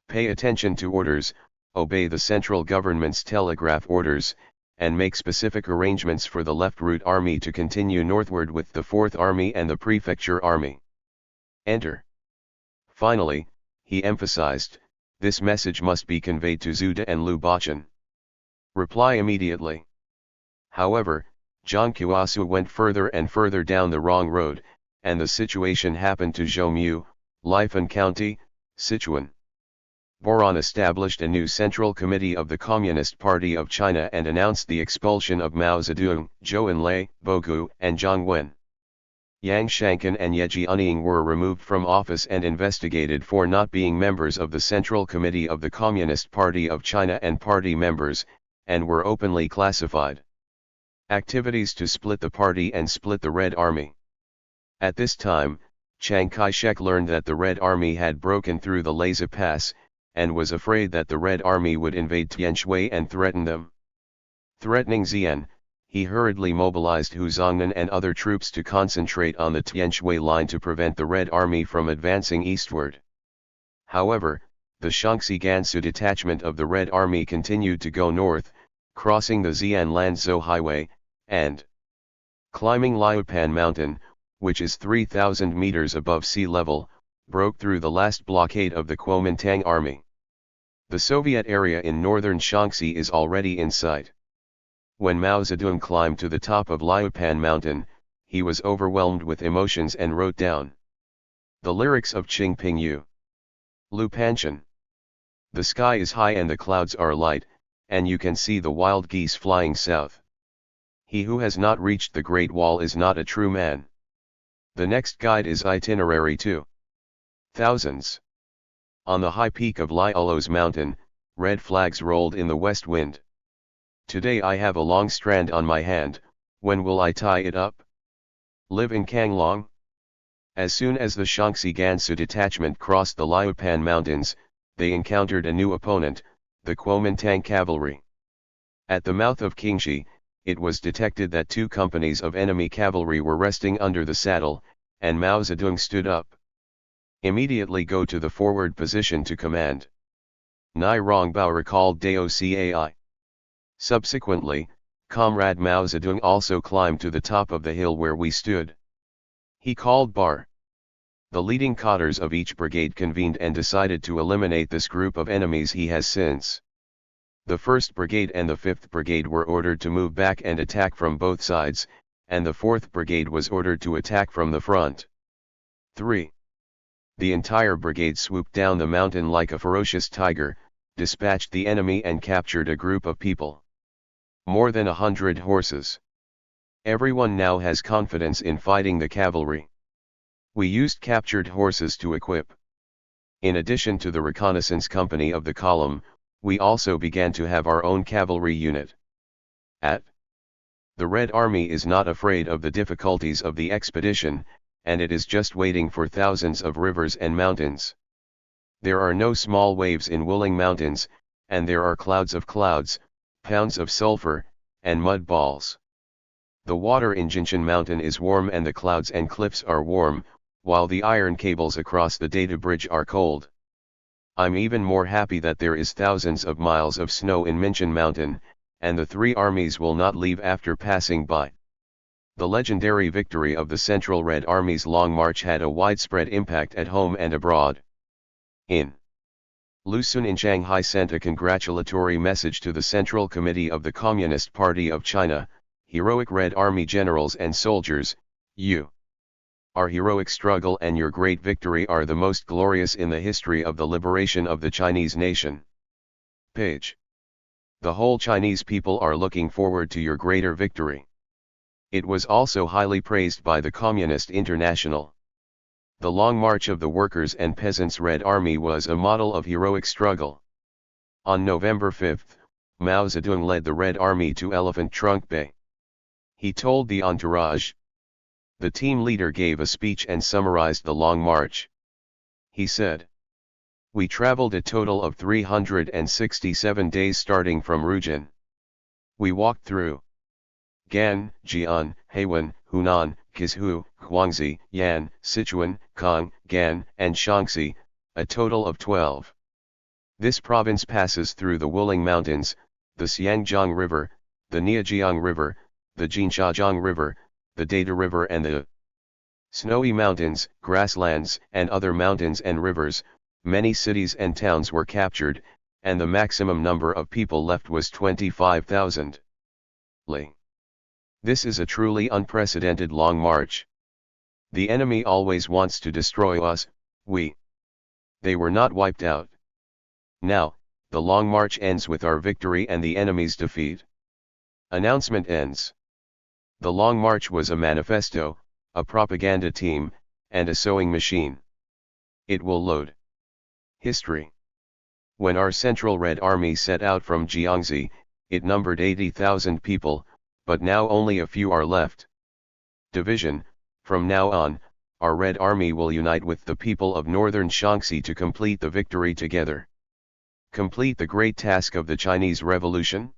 Pay attention to orders, obey the central government's telegraph orders, and make specific arrangements for the left route army to continue northward with the 4th Army and the Prefecture Army. Enter. Finally, he emphasized, this message must be conveyed to Zhu De and Liu Bachun. Reply immediately. However, Zhang Qiusu went further and further down the wrong road, and the situation happened to Zhoumu, Lifan County, Sichuan. Boron established a new Central Committee of the Communist Party of China and announced the expulsion of Mao Zedong, Zhou Enlai, Bogu, and Zhang Wen. Yang Shankan and Yeji Unying were removed from office and investigated for not being members of the Central Committee of the Communist Party of China and party members, and were openly classified. Activities to split the party and split the Red Army. At this time, Chiang Kai-shek learned that the Red Army had broken through the Lhasa Pass, and was afraid that the Red Army would invade Tianshui and threaten them. Threatening Xi'an, he hurriedly mobilized Hu Zongnan and other troops to concentrate on the Tianshui line to prevent the Red Army from advancing eastward. However, the Shaanxi Gansu detachment of the Red Army continued to go north, crossing the Xi'an-Lanzhou Highway, and climbing Liupan Mountain, which is 3,000 meters above sea level, broke through the last blockade of the Kuomintang army. The Soviet area in northern Shaanxi is already in sight. When Mao Zedong climbed to the top of Liupan Mountain, he was overwhelmed with emotions and wrote down the lyrics of Qingping Yu. Lu Panchen. The sky is high and the clouds are light, and you can see the wild geese flying south. He who has not reached the Great Wall is not a true man. The next guide is itinerary to thousands. On the high peak of Liulos Mountain, red flags rolled in the west wind. Today I have a long strand on my hand, when will I tie it up? Live in Kanglong? As soon as the Shaanxi Gansu detachment crossed the Liupan Mountains, they encountered a new opponent, the Kuomintang cavalry. At the mouth of Qingxi, it was detected that 2 companies of enemy cavalry were resting under the saddle, and Mao Zedong stood up. Immediately go to the forward position to command. Nai Rongbao recalled Dao-Cai. Subsequently, Comrade Mao Zedong also climbed to the top of the hill where we stood. He called bar. The leading cadres of each brigade convened and decided to eliminate this group of enemies he has since. The 1st Brigade and the 5th Brigade were ordered to move back and attack from both sides, and the 4th Brigade was ordered to attack from the front. 3. The entire brigade swooped down the mountain like a ferocious tiger, dispatched the enemy and captured a group of people. More than 100 horses. Everyone now has confidence in fighting the cavalry. We used captured horses to equip. In addition to the reconnaissance company of the column, we also began to have our own cavalry unit. The Red Army is not afraid of the difficulties of the expedition, and it is just waiting for thousands of rivers and mountains. There are no small waves in Wuling Mountains, and there are clouds, pounds of sulfur, and mud balls. The water in Jinshan Mountain is warm and the clouds and cliffs are warm, while the iron cables across the data bridge are cold. I'm even more happy that there is thousands of miles of snow in Minshan Mountain, and the three armies will not leave after passing by. The legendary victory of the Central Red Army's Long March had a widespread impact at home and abroad. In Lu Xun in Shanghai sent a congratulatory message to the Central Committee of the Communist Party of China, "Heroic Red Army generals and soldiers, you. Our heroic struggle and your great victory are the most glorious in the history of the liberation of the Chinese nation." Page. The whole Chinese people are looking forward to your greater victory. It was also highly praised by the Communist International. The Long March of the Workers' and Peasants' Red Army was a model of heroic struggle. On November 5, Mao Zedong led the Red Army to Elephant Trunk Bay. He told the entourage. The team leader gave a speech and summarized the Long March. He said, "We traveled a total of 367 days starting from Rujin. We walked through Gan, Jian, Heiwan, Hunan, Qizhou, Huangzi, Yan, Sichuan, Kang, Gan, and Shaanxi, a total of 12. This province passes through the Wuling Mountains, the Xianzhi River, the Niajiang River, the Jinshajiang River, the Data River and the Snowy Mountains, grasslands, and other mountains and rivers. Many cities and towns were captured, and the maximum number of people left was 25,000. This is a truly unprecedented long march. The enemy always wants to destroy us, They were not wiped out. Now, the long march ends with our victory and the enemy's defeat. Announcement ends. The Long March was a manifesto, a propaganda team, and a sewing machine. It will load. History. When our Central Red Army set out from Jiangxi, it numbered 80,000 people, but now only a few are left. Division. From now on, our Red Army will unite with the people of northern Shaanxi to complete the victory together. Complete the great task of the Chinese Revolution?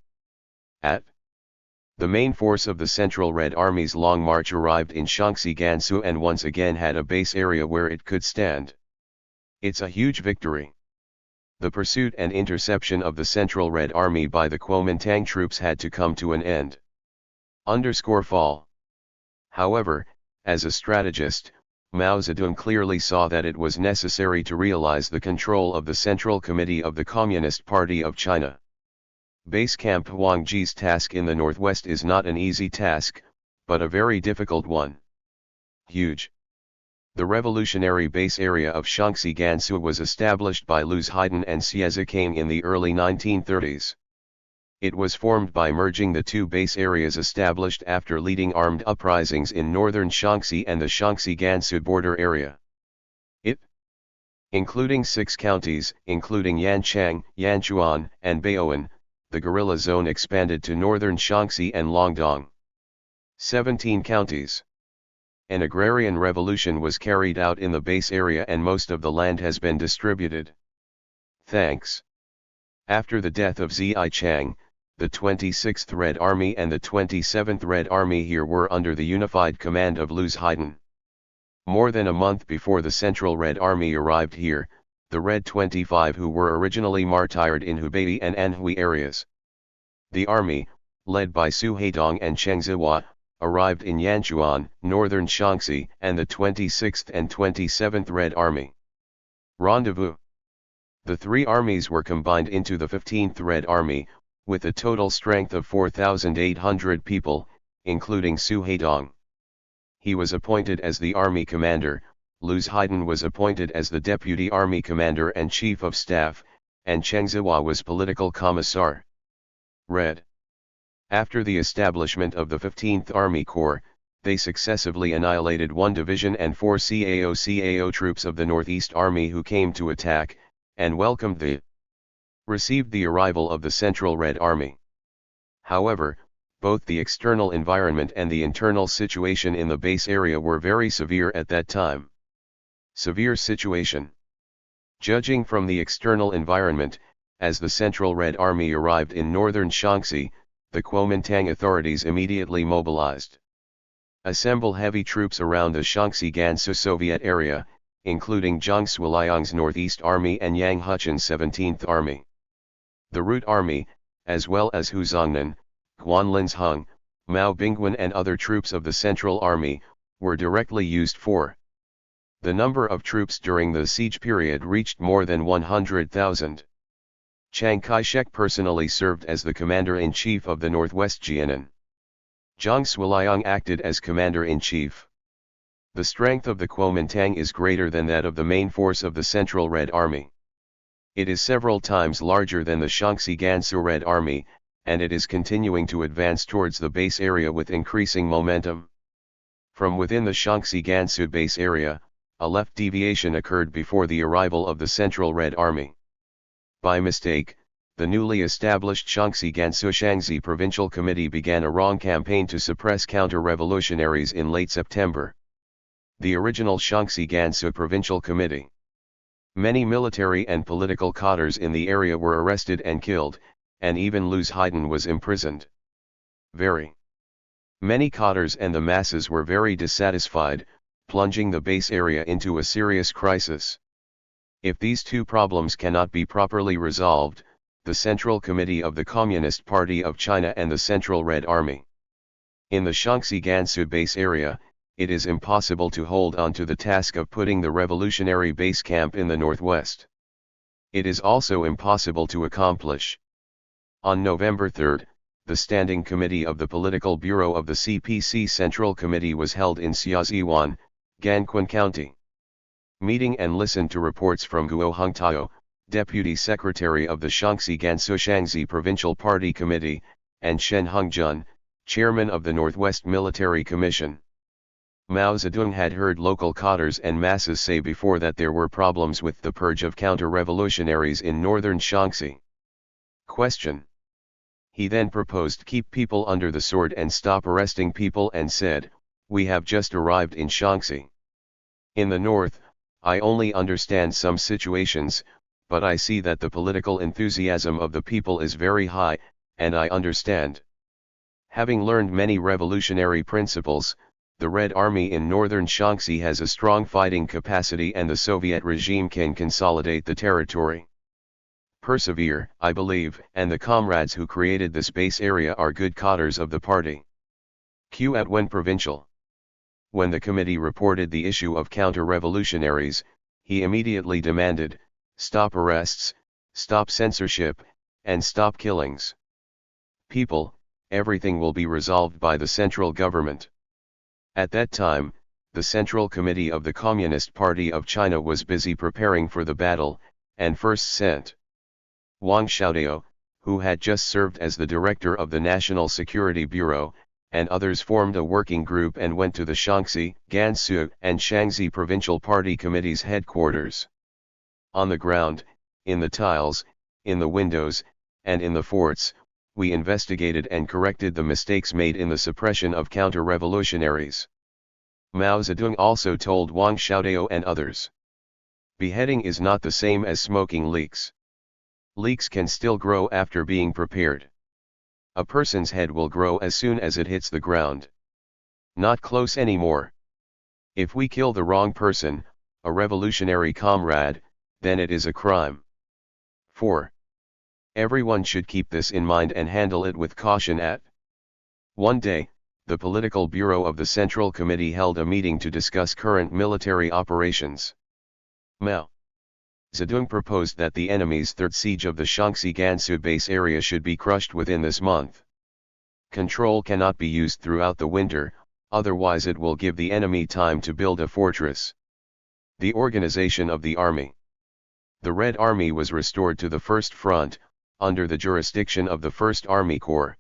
The main force of the Central Red Army's Long March arrived in Shaanxi, Gansu, and once again had a base area where it could stand. It's a huge victory. The pursuit and interception of the Central Red Army by the Kuomintang troops had to come to an end. Fall. However, as a strategist, Mao Zedong clearly saw that it was necessary to realize the control of the Central Committee of the Communist Party of China. Base Camp Huangji's task in the northwest is not an easy task, but a very difficult one. Huge. The revolutionary base area of Shaanxi Gansu was established by Luz Haidun and Xie Zikang in the early 1930s. It was formed by merging the two base areas established after leading armed uprisings in northern Shaanxi and the Shaanxi-Gansu border area. It, including 6 counties, including Yanchang, Yanchuan, and Baoan, the guerrilla zone expanded to northern Shaanxi and Longdong. 17 counties. An agrarian revolution was carried out in the base area and most of the land has been distributed. Thanks. After the death of Zichang, the 26th Red Army and the 27th Red Army here were under the unified command of Luz Haidun. More than a month before the Central Red Army arrived here, the Red 25 who were originally martyred in Hubei and Anhui areas. The army, led by Su Haidong and Cheng Zihua, arrived in Yanchuan, northern Shaanxi, and the 26th and 27th Red Army. Rendezvous. The three armies were combined into the 15th Red Army, with a total strength of 4,800 people, including Su Haidong. He was appointed as the army commander, Luz Haidun was appointed as the deputy army commander and chief of staff, and Cheng Zihua was political commissar. Red. After the establishment of the 15th Army Corps, they successively annihilated 1 division and 4 CAO troops of the Northeast Army who came to attack, and received the arrival of the Central Red Army. However, both the external environment and the internal situation in the base area were very severe at that time. Severe situation. Judging from the external environment, as the Central Red Army arrived in northern Shaanxi, the Kuomintang authorities immediately mobilized. Assemble heavy troops around the Shaanxi Gansu Soviet area, including Zhang Suiliang's Northeast Army and Yang Huchin's 17th Army. The Root Army, as well as Hu Zongnan, Guanlin's Hung, Mao Bingguan and other troops of the Central Army, were directly used for. The number of troops during the siege period reached more than 100,000. Chiang Kai-shek personally served as the commander-in-chief of the Northwest Jiangnan. Zhang Suiliang acted as commander-in-chief. The strength of the Kuomintang is greater than that of the main force of the Central Red Army. It is several times larger than the Shaanxi Gansu Red Army, and it is continuing to advance towards the base area with increasing momentum. From within the Shaanxi Gansu base area, a left deviation occurred before the arrival of the Central Red Army. By mistake, the newly established Shaanxi Gansu Xianzhi Provincial Committee began a wrong campaign to suppress counter-revolutionaries in late September. The original Shaanxi Gansu Provincial Committee. Many military and political cadres in the area were arrested and killed, and even Luz Haidun was imprisoned. Very many cadres and the masses were very dissatisfied, plunging the base area into a serious crisis. If these two problems cannot be properly resolved, the Central Committee of the Communist Party of China and the Central Red Army. In the Shaanxi Gansu base area, it is impossible to hold on to the task of putting the revolutionary base camp in the northwest. It is also impossible to accomplish. On November 3, the Standing Committee of the Political Bureau of the CPC Central Committee was held in Xiaoziwan, Ganquan County. Meeting and listened to reports from Guo Hongtao, Deputy Secretary of the Shaanxi Gansu Xiangzi Provincial Party Committee, and Shen Hongjun, Chairman of the Northwest Military Commission. Mao Zedong had heard local cadres and masses say before that there were problems with the purge of counter-revolutionaries in northern Shaanxi. Question. He then proposed keep people under the sword and stop arresting people and said, "We have just arrived in Shaanxi. In the north, I only understand some situations, but I see that the political enthusiasm of the people is very high, and I understand. Having learned many revolutionary principles, the Red Army in northern Shaanxi has a strong fighting capacity and the Soviet regime can consolidate the territory. Persevere, I believe, and the comrades who created this base area are good cadres of the party." Q at Wen Provincial. When the committee reported the issue of counter-revolutionaries, he immediately demanded, "Stop arrests, stop censorship, and stop killings. People, everything will be resolved by the central government." At that time, the Central Committee of the Communist Party of China was busy preparing for the battle, and first sent Wang Xiaodao, who had just served as the director of the National Security Bureau, and others formed a working group and went to the Shaanxi, Gansu, and Xiangzi Provincial Party Committee's headquarters. On the ground, in the tiles, in the windows, and in the forts, we investigated and corrected the mistakes made in the suppression of counter-revolutionaries. Mao Zedong also told Wang Xiaodao and others. Beheading is not the same as smoking leeks. Leeks can still grow after being prepared. A person's head will grow as soon as it hits the ground. Not close anymore. If we kill the wrong person, a revolutionary comrade, then it is a crime. 4. Everyone should keep this in mind and handle it with caution. At one day, the Political Bureau of the Central Committee held a meeting to discuss current military operations. Mao Zedong proposed that the enemy's third siege of the Shaanxi Gansu base area should be crushed within this month. Control cannot be used throughout the winter, otherwise it will give the enemy time to build a fortress. The organization of the army. The Red Army was restored to the First Front, under the jurisdiction of the 1st Army Corps.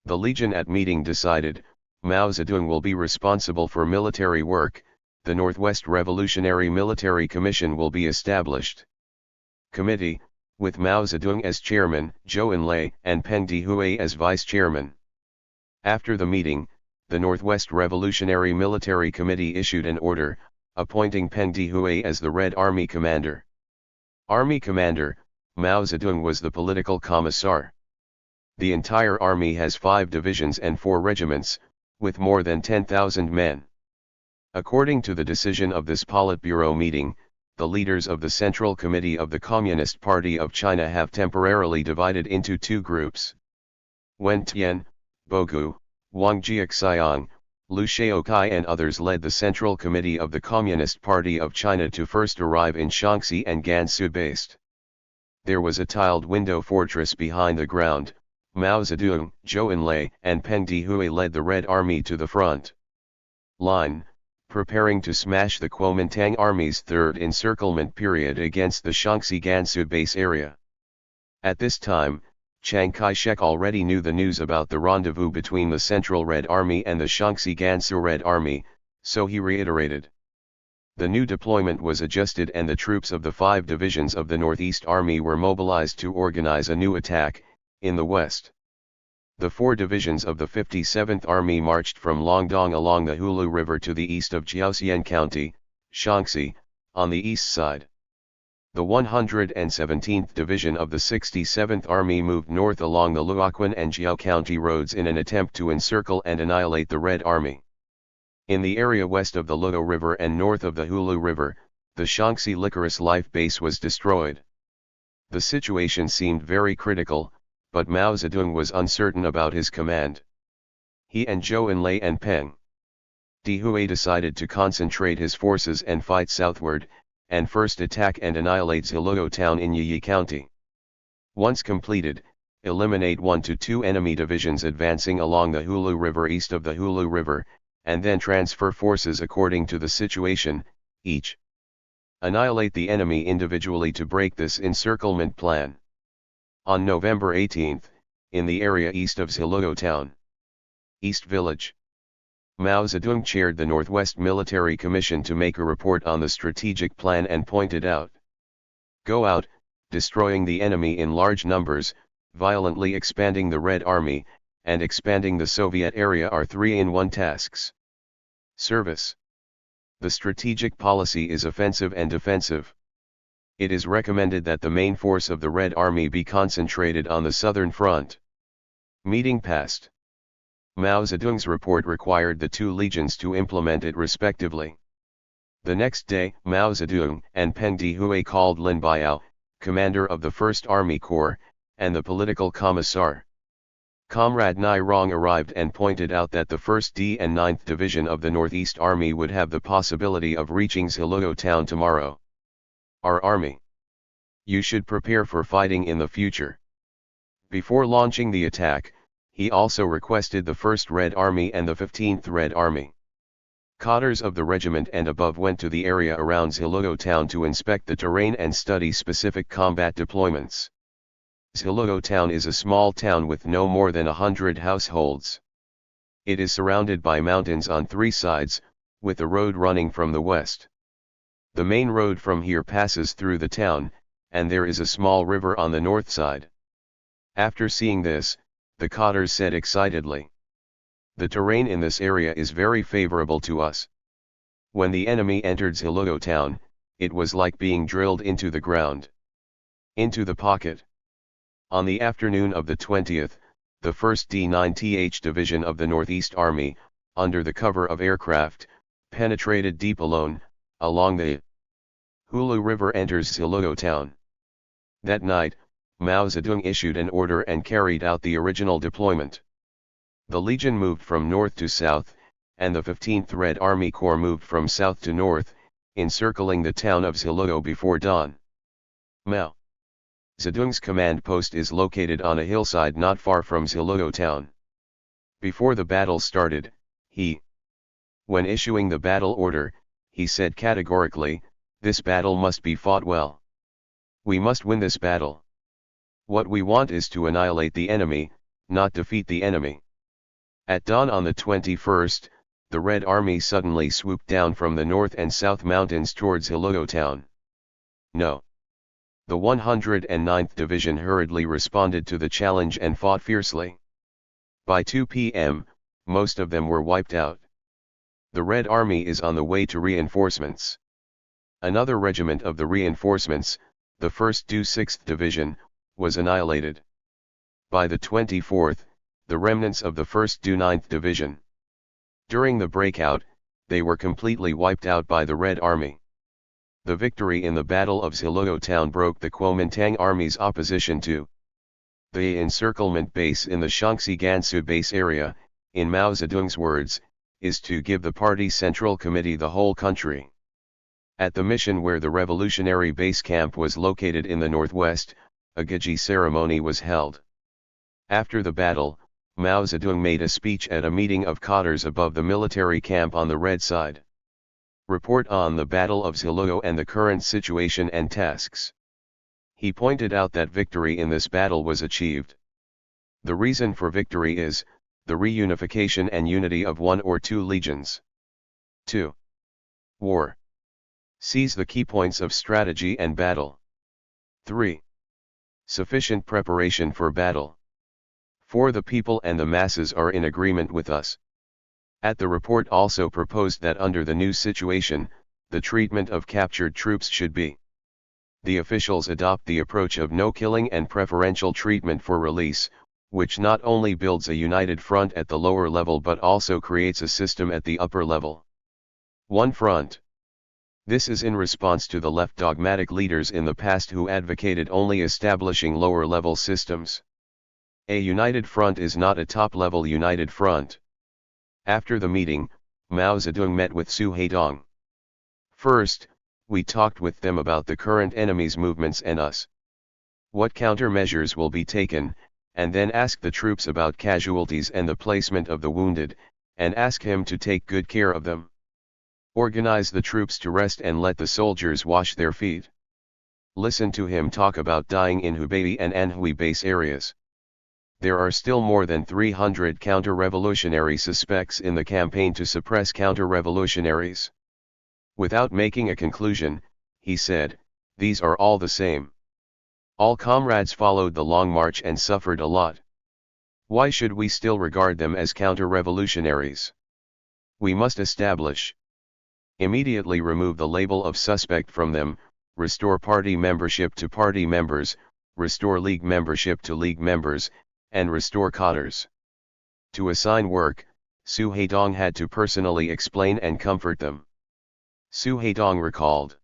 The Legion at meeting decided, Mao Zedong will be responsible for military work, the Northwest Revolutionary Military Commission will be established. Committee, with Mao Zedong as chairman, Zhou Enlai and Peng Dehui as vice chairman. After the meeting, the Northwest Revolutionary Military Committee issued an order, appointing Peng Dehui as the Red Army commander. Army commander, Mao Zedong was the political commissar. The entire army has 5 divisions and 4 regiments, with more than 10,000 men. According to the decision of this Politburo meeting, the leaders of the Central Committee of the Communist Party of China have temporarily divided into 2 groups. Wen Tian, Bogu, Wang Jiaxiang, Liu Shaokai and others led the Central Committee of the Communist Party of China to first arrive in Shaanxi and Gansu based. There was a tiled window fortress behind the ground. Mao Zedong, Zhou Enlai and Peng Dehui led the Red Army to the front line, preparing to smash the Kuomintang Army's third encirclement period against the Shaanxi Gansu base area. At this time, Chiang Kai-shek already knew the news about the rendezvous between the Central Red Army and the Shaanxi Gansu Red Army, so he reiterated. The new deployment was adjusted and the troops of the 5 divisions of the Northeast Army were mobilized to organize a new attack, in the west. The 4 divisions of the 57th Army marched from Longdong along the Hulu River to the east of Jiaoxian County, Shaanxi, on the east side. The 117th Division of the 67th Army moved north along the Luoquan and Jiao County roads in an attempt to encircle and annihilate the Red Army. In the area west of the Luo River and north of the Hulu River, the Shaanxi Licorice Life Base was destroyed. The situation seemed very critical, but Mao Zedong was uncertain about his command. He and Zhou Enlai and Peng Dehui decided to concentrate his forces and fight southward, and first attack and annihilate Ziluo town in Yi County. Once completed, eliminate 1 to 2 enemy divisions advancing along the Hulu River east of the Hulu River, and then transfer forces according to the situation, each. Annihilate the enemy individually to break this encirclement plan. On November 18, in the area east of Ziluo town, East Village, Mao Zedong chaired the Northwest Military Commission to make a report on the strategic plan and pointed out, "Go out, destroying the enemy in large numbers, violently expanding the Red Army, and expanding the Soviet area are 3-in-1 tasks. Service. The strategic policy is offensive and defensive. It is recommended that the main force of the Red Army be concentrated on the southern front." Meeting passed. Mao Zedong's report required the 2 legions to implement it respectively. The next day, Mao Zedong and Peng Dehui called Lin Biao, commander of the 1st Army Corps, and the political commissar. Comrade Nai Rong arrived and pointed out that the 1st D and 9th Division of the Northeast Army would have the possibility of reaching Ziluo town tomorrow. Our army. You should prepare for fighting in the future. Before launching the attack, he also requested the 1st Red Army and the 15th Red Army cadres of the regiment and above went to the area around Ziluo town to inspect the terrain and study specific combat deployments. Ziluo town is a small town with no more than 100 households. It is surrounded by mountains on 3 sides, with a road running from the west. The main road from here passes through the town, and there is a small river on the north side. After seeing this, the cadres said excitedly, "The terrain in this area is very favorable to us." When the enemy entered Ziluo town, it was like being drilled into the ground. Into the pocket. On the afternoon of the 20th, the 1st D9th Division of the Northeast Army, under the cover of aircraft, penetrated deep along the Hulu River enters Ziluo town. That night, Mao Zedong issued an order and carried out the original deployment. The Legion moved from north to south, and the 15th Red Army Corps moved from south to north, encircling the town of Ziluo before dawn. Mao Zedong's command post is located on a hillside not far from Ziluo town. Before the battle started, when issuing the battle order, he said categorically, "This battle must be fought well. We must win this battle. What we want is to annihilate the enemy, not defeat the enemy." At dawn on the 21st, the Red Army suddenly swooped down from the north and south mountains towards Ziluo town. No. The 109th Division hurriedly responded to the challenge and fought fiercely. By 2 p.m., most of them were wiped out. The Red Army is on the way to reinforcements. Another regiment of the reinforcements, the 1st to 6th Division, was annihilated. By the 24th, the remnants of the 1st to 9th Division. During the breakout, they were completely wiped out by the Red Army. The victory in the Battle of Xiluo Town broke the Kuomintang Army's opposition to the encirclement base in the Shaanxi Gansu base area, in Mao Zedong's words, is to give the party central committee the whole country. At the mission where the revolutionary base camp was located in the northwest, a Gaji ceremony was held. After the battle, Mao Zedong made a speech at a meeting of cadres above the military camp on the red side. Report on the Battle of Xiluo and the current situation and tasks. He pointed out that victory in this battle was achieved. The reason for victory is the reunification and unity of 1 or 2 legions. 2. War. Seize the key points of strategy and battle. 3. Sufficient preparation for battle. 4. The people and the masses are in agreement with us. The report also proposed that under the new situation, the treatment of captured troops should be. The officials adopt the approach of no killing and preferential treatment for release, which not only builds a united front at the lower level but also creates a system at the upper level. One front. This is in response to the left dogmatic leaders in the past who advocated only establishing lower-level systems. A united front is not a top-level united front. After the meeting, Mao Zedong met with Su Haidong. First, we talked with them about the current enemy's movements and us. What countermeasures will be taken, and then asked the troops about casualties and the placement of the wounded, and asked him to take good care of them. Organize the troops to rest and let the soldiers wash their feet. Listen to him talk about dying in Hubei and Anhui base areas. There are still more than 300 counter-revolutionary suspects in the campaign to suppress counter-revolutionaries. Without making a conclusion, he said, these are all the same. All comrades followed the long march and suffered a lot. Why should we still regard them as counter-revolutionaries? We must immediately remove the label of suspect from them, restore party membership to party members, restore league membership to league members, and restore cadres. To assign work, Su Haidong had to personally explain and comfort them. Su Haidong recalled.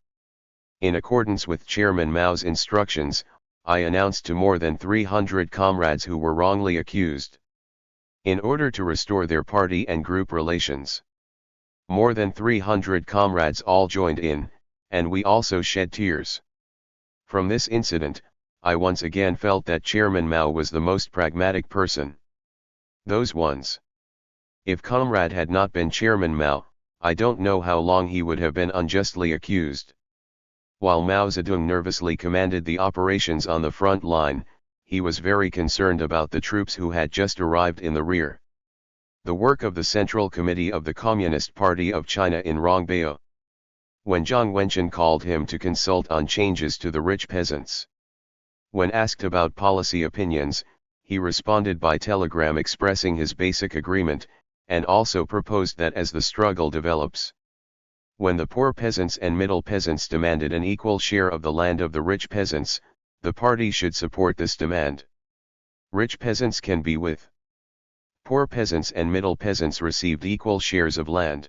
In accordance with Chairman Mao's instructions, I announced to more than 300 comrades who were wrongly accused. In order to restore their party and group relations. More than 300 comrades all joined in, and we also shed tears. From this incident, I once again felt that Chairman Mao was the most pragmatic person. Those ones. If Comrade had not been Chairman Mao, I don't know how long he would have been unjustly accused. While Mao Zedong nervously commanded the operations on the front line, he was very concerned about the troops who had just arrived in the rear. The work of the Central Committee of the Communist Party of China in Rongbao. When Jiang Wenqian called him to consult on changes to the rich peasants. When asked about policy opinions, he responded by telegram expressing his basic agreement, and also proposed that as the struggle develops, when the poor peasants and middle peasants demanded an equal share of the land of the rich peasants, the party should support this demand. Rich peasants can be with. Poor peasants and middle peasants received equal shares of land.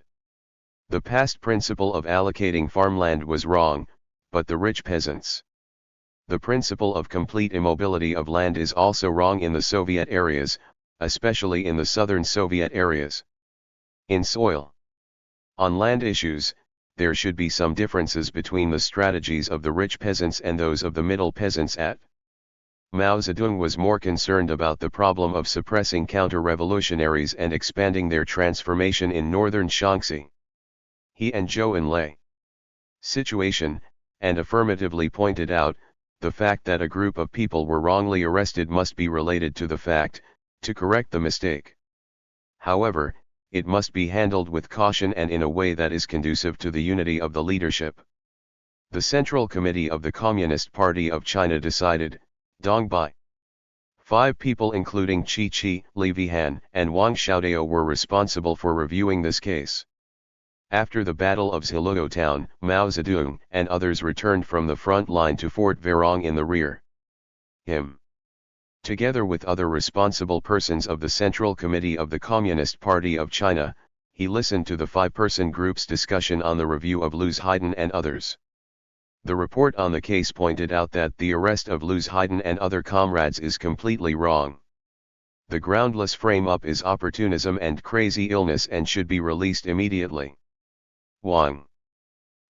The past principle of allocating farmland was wrong, but the rich peasants. The principle of complete immobility of land is also wrong in the Soviet areas, especially in the southern Soviet areas. In soil. On land issues, there should be some differences between the strategies of the rich peasants and those of the middle peasants at. Mao Zedong was more concerned about the problem of suppressing counter-revolutionaries and expanding their transformation in northern Shaanxi. He and Zhou Enlai situation, and affirmatively pointed out, the fact that a group of people were wrongly arrested must be related to the fact, to correct the mistake. However, it must be handled with caution and in a way that is conducive to the unity of the leadership. The Central Committee of the Communist Party of China decided, Dong Bai. 5 people including Qi Qi, Li Vihan, and Wang Xiaodao were responsible for reviewing this case. After the Battle of Xiluo Town, Mao Zedong and others returned from the front line to Fort Verong in the rear. Together with other responsible persons of the Central Committee of the Communist Party of China, he listened to the five-person group's discussion on the review of Luz Haiden and others. The report on the case pointed out that the arrest of Luz Haiden and other comrades is completely wrong. The groundless frame-up is opportunism and crazy illness and should be released immediately. Wang,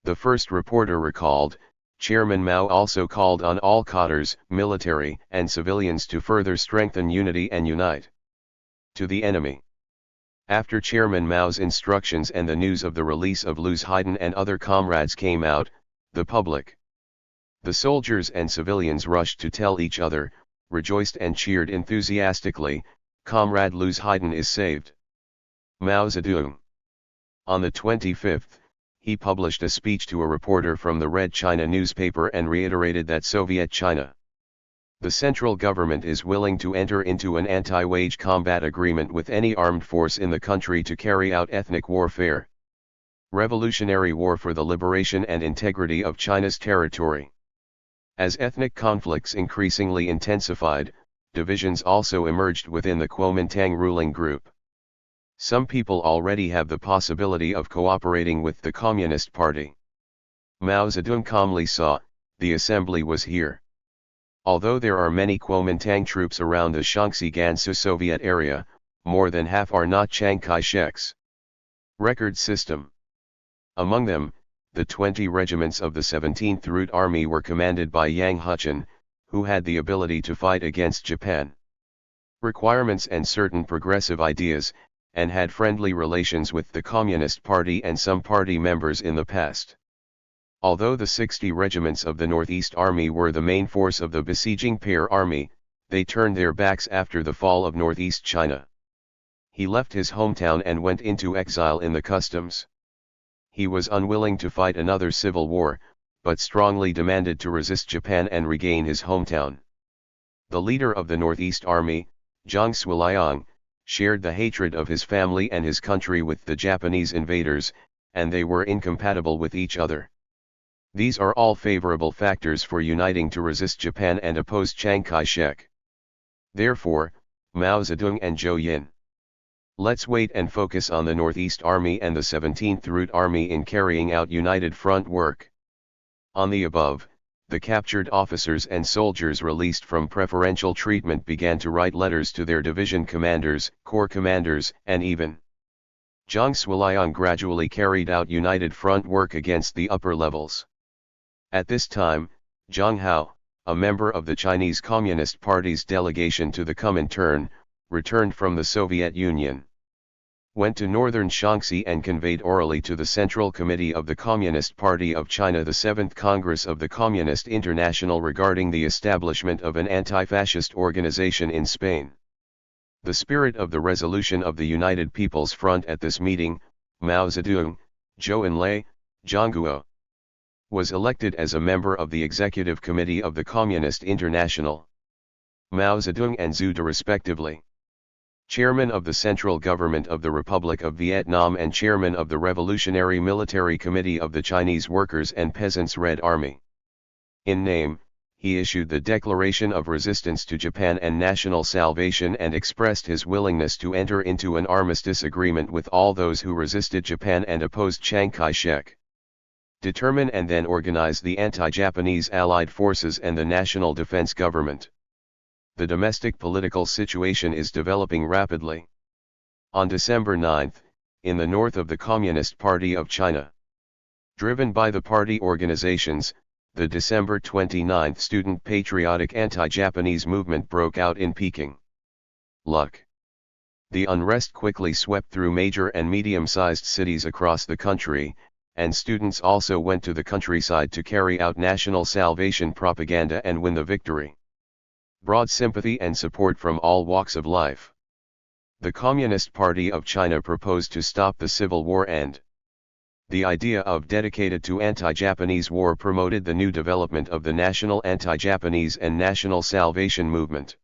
the first reporter, recalled, Chairman Mao also called on all cadres, military and civilians to further strengthen unity and unite to the enemy. After Chairman Mao's instructions and the news of the release of Luz Haiden and other comrades came out, the public, the soldiers and civilians rushed to tell each other, rejoiced and cheered enthusiastically, Comrade Luz Haiden is saved. Mao Zedong. On the 25th, he published a speech to a reporter from the Red China newspaper and reiterated that Soviet China, the central government, is willing to enter into an anti-wage combat agreement with any armed force in the country to carry out ethnic warfare, revolutionary war for the liberation and integrity of China's territory. As ethnic conflicts increasingly intensified, divisions also emerged within the Kuomintang ruling group. Some people already have the possibility of cooperating with the Communist Party. Mao Zedong calmly saw, the assembly was here. Although there are many Kuomintang troops around the Shaanxi Gansu Soviet area, more than half are not Chiang Kai-shek's record system. Among them, the 20 regiments of the 17th Route Army were commanded by Yang Huchen, who had the ability to fight against Japan requirements and certain progressive ideas, and had friendly relations with the Communist Party and some party members in the past. Although the 60 regiments of the Northeast Army were the main force of the besieging Pear Army, they turned their backs after the fall of Northeast China. He left his hometown and went into exile in the customs. He was unwilling to fight another civil war, but strongly demanded to resist Japan and regain his hometown. The leader of the Northeast Army, Zhang Suiliang, shared the hatred of his family and his country with the Japanese invaders, and they were incompatible with each other. These are all favorable factors for uniting to resist Japan and oppose Chiang Kai-shek. Therefore, Mao Zedong and Zhou Yin, let's wait and focus on the Northeast Army and the 17th Route Army in carrying out united front work. On the above, the captured officers and soldiers released from preferential treatment began to write letters to their division commanders, corps commanders, and even Zhang Suiliang gradually carried out united front work against the upper levels. At this time, Zhang Hao, a member of the Chinese Communist Party's delegation to the Comintern, returned from the Soviet Union, went to northern Shaanxi and conveyed orally to the Central Committee of the Communist Party of China the 7th Congress of the Communist International regarding the establishment of an anti-fascist organization in Spain. The spirit of the resolution of the United People's Front at this meeting, Mao Zedong, Zhou Enlai, Zhang Guo, was elected as a member of the Executive Committee of the Communist International. Mao Zedong and Zhu De respectively, Chairman of the Central Government of the Republic of Vietnam and Chairman of the Revolutionary Military Committee of the Chinese Workers' and Peasants' Red Army. In name, he issued the Declaration of Resistance to Japan and National Salvation and expressed his willingness to enter into an armistice agreement with all those who resisted Japan and opposed Chiang Kai-shek. Determine and then organize the anti-Japanese Allied forces and the National Defense Government. The domestic political situation is developing rapidly. On December 9, in the north of the Communist Party of China, driven by the party organizations, the December 29 student patriotic anti-Japanese movement broke out in Peking. The unrest quickly swept through major and medium-sized cities across the country, and students also went to the countryside to carry out national salvation propaganda and win the victory. Broad sympathy and support from all walks of life. The Communist Party of China proposed to stop the civil war and the idea of dedicated to anti-Japanese war promoted the new development of the national anti-Japanese and national salvation movement.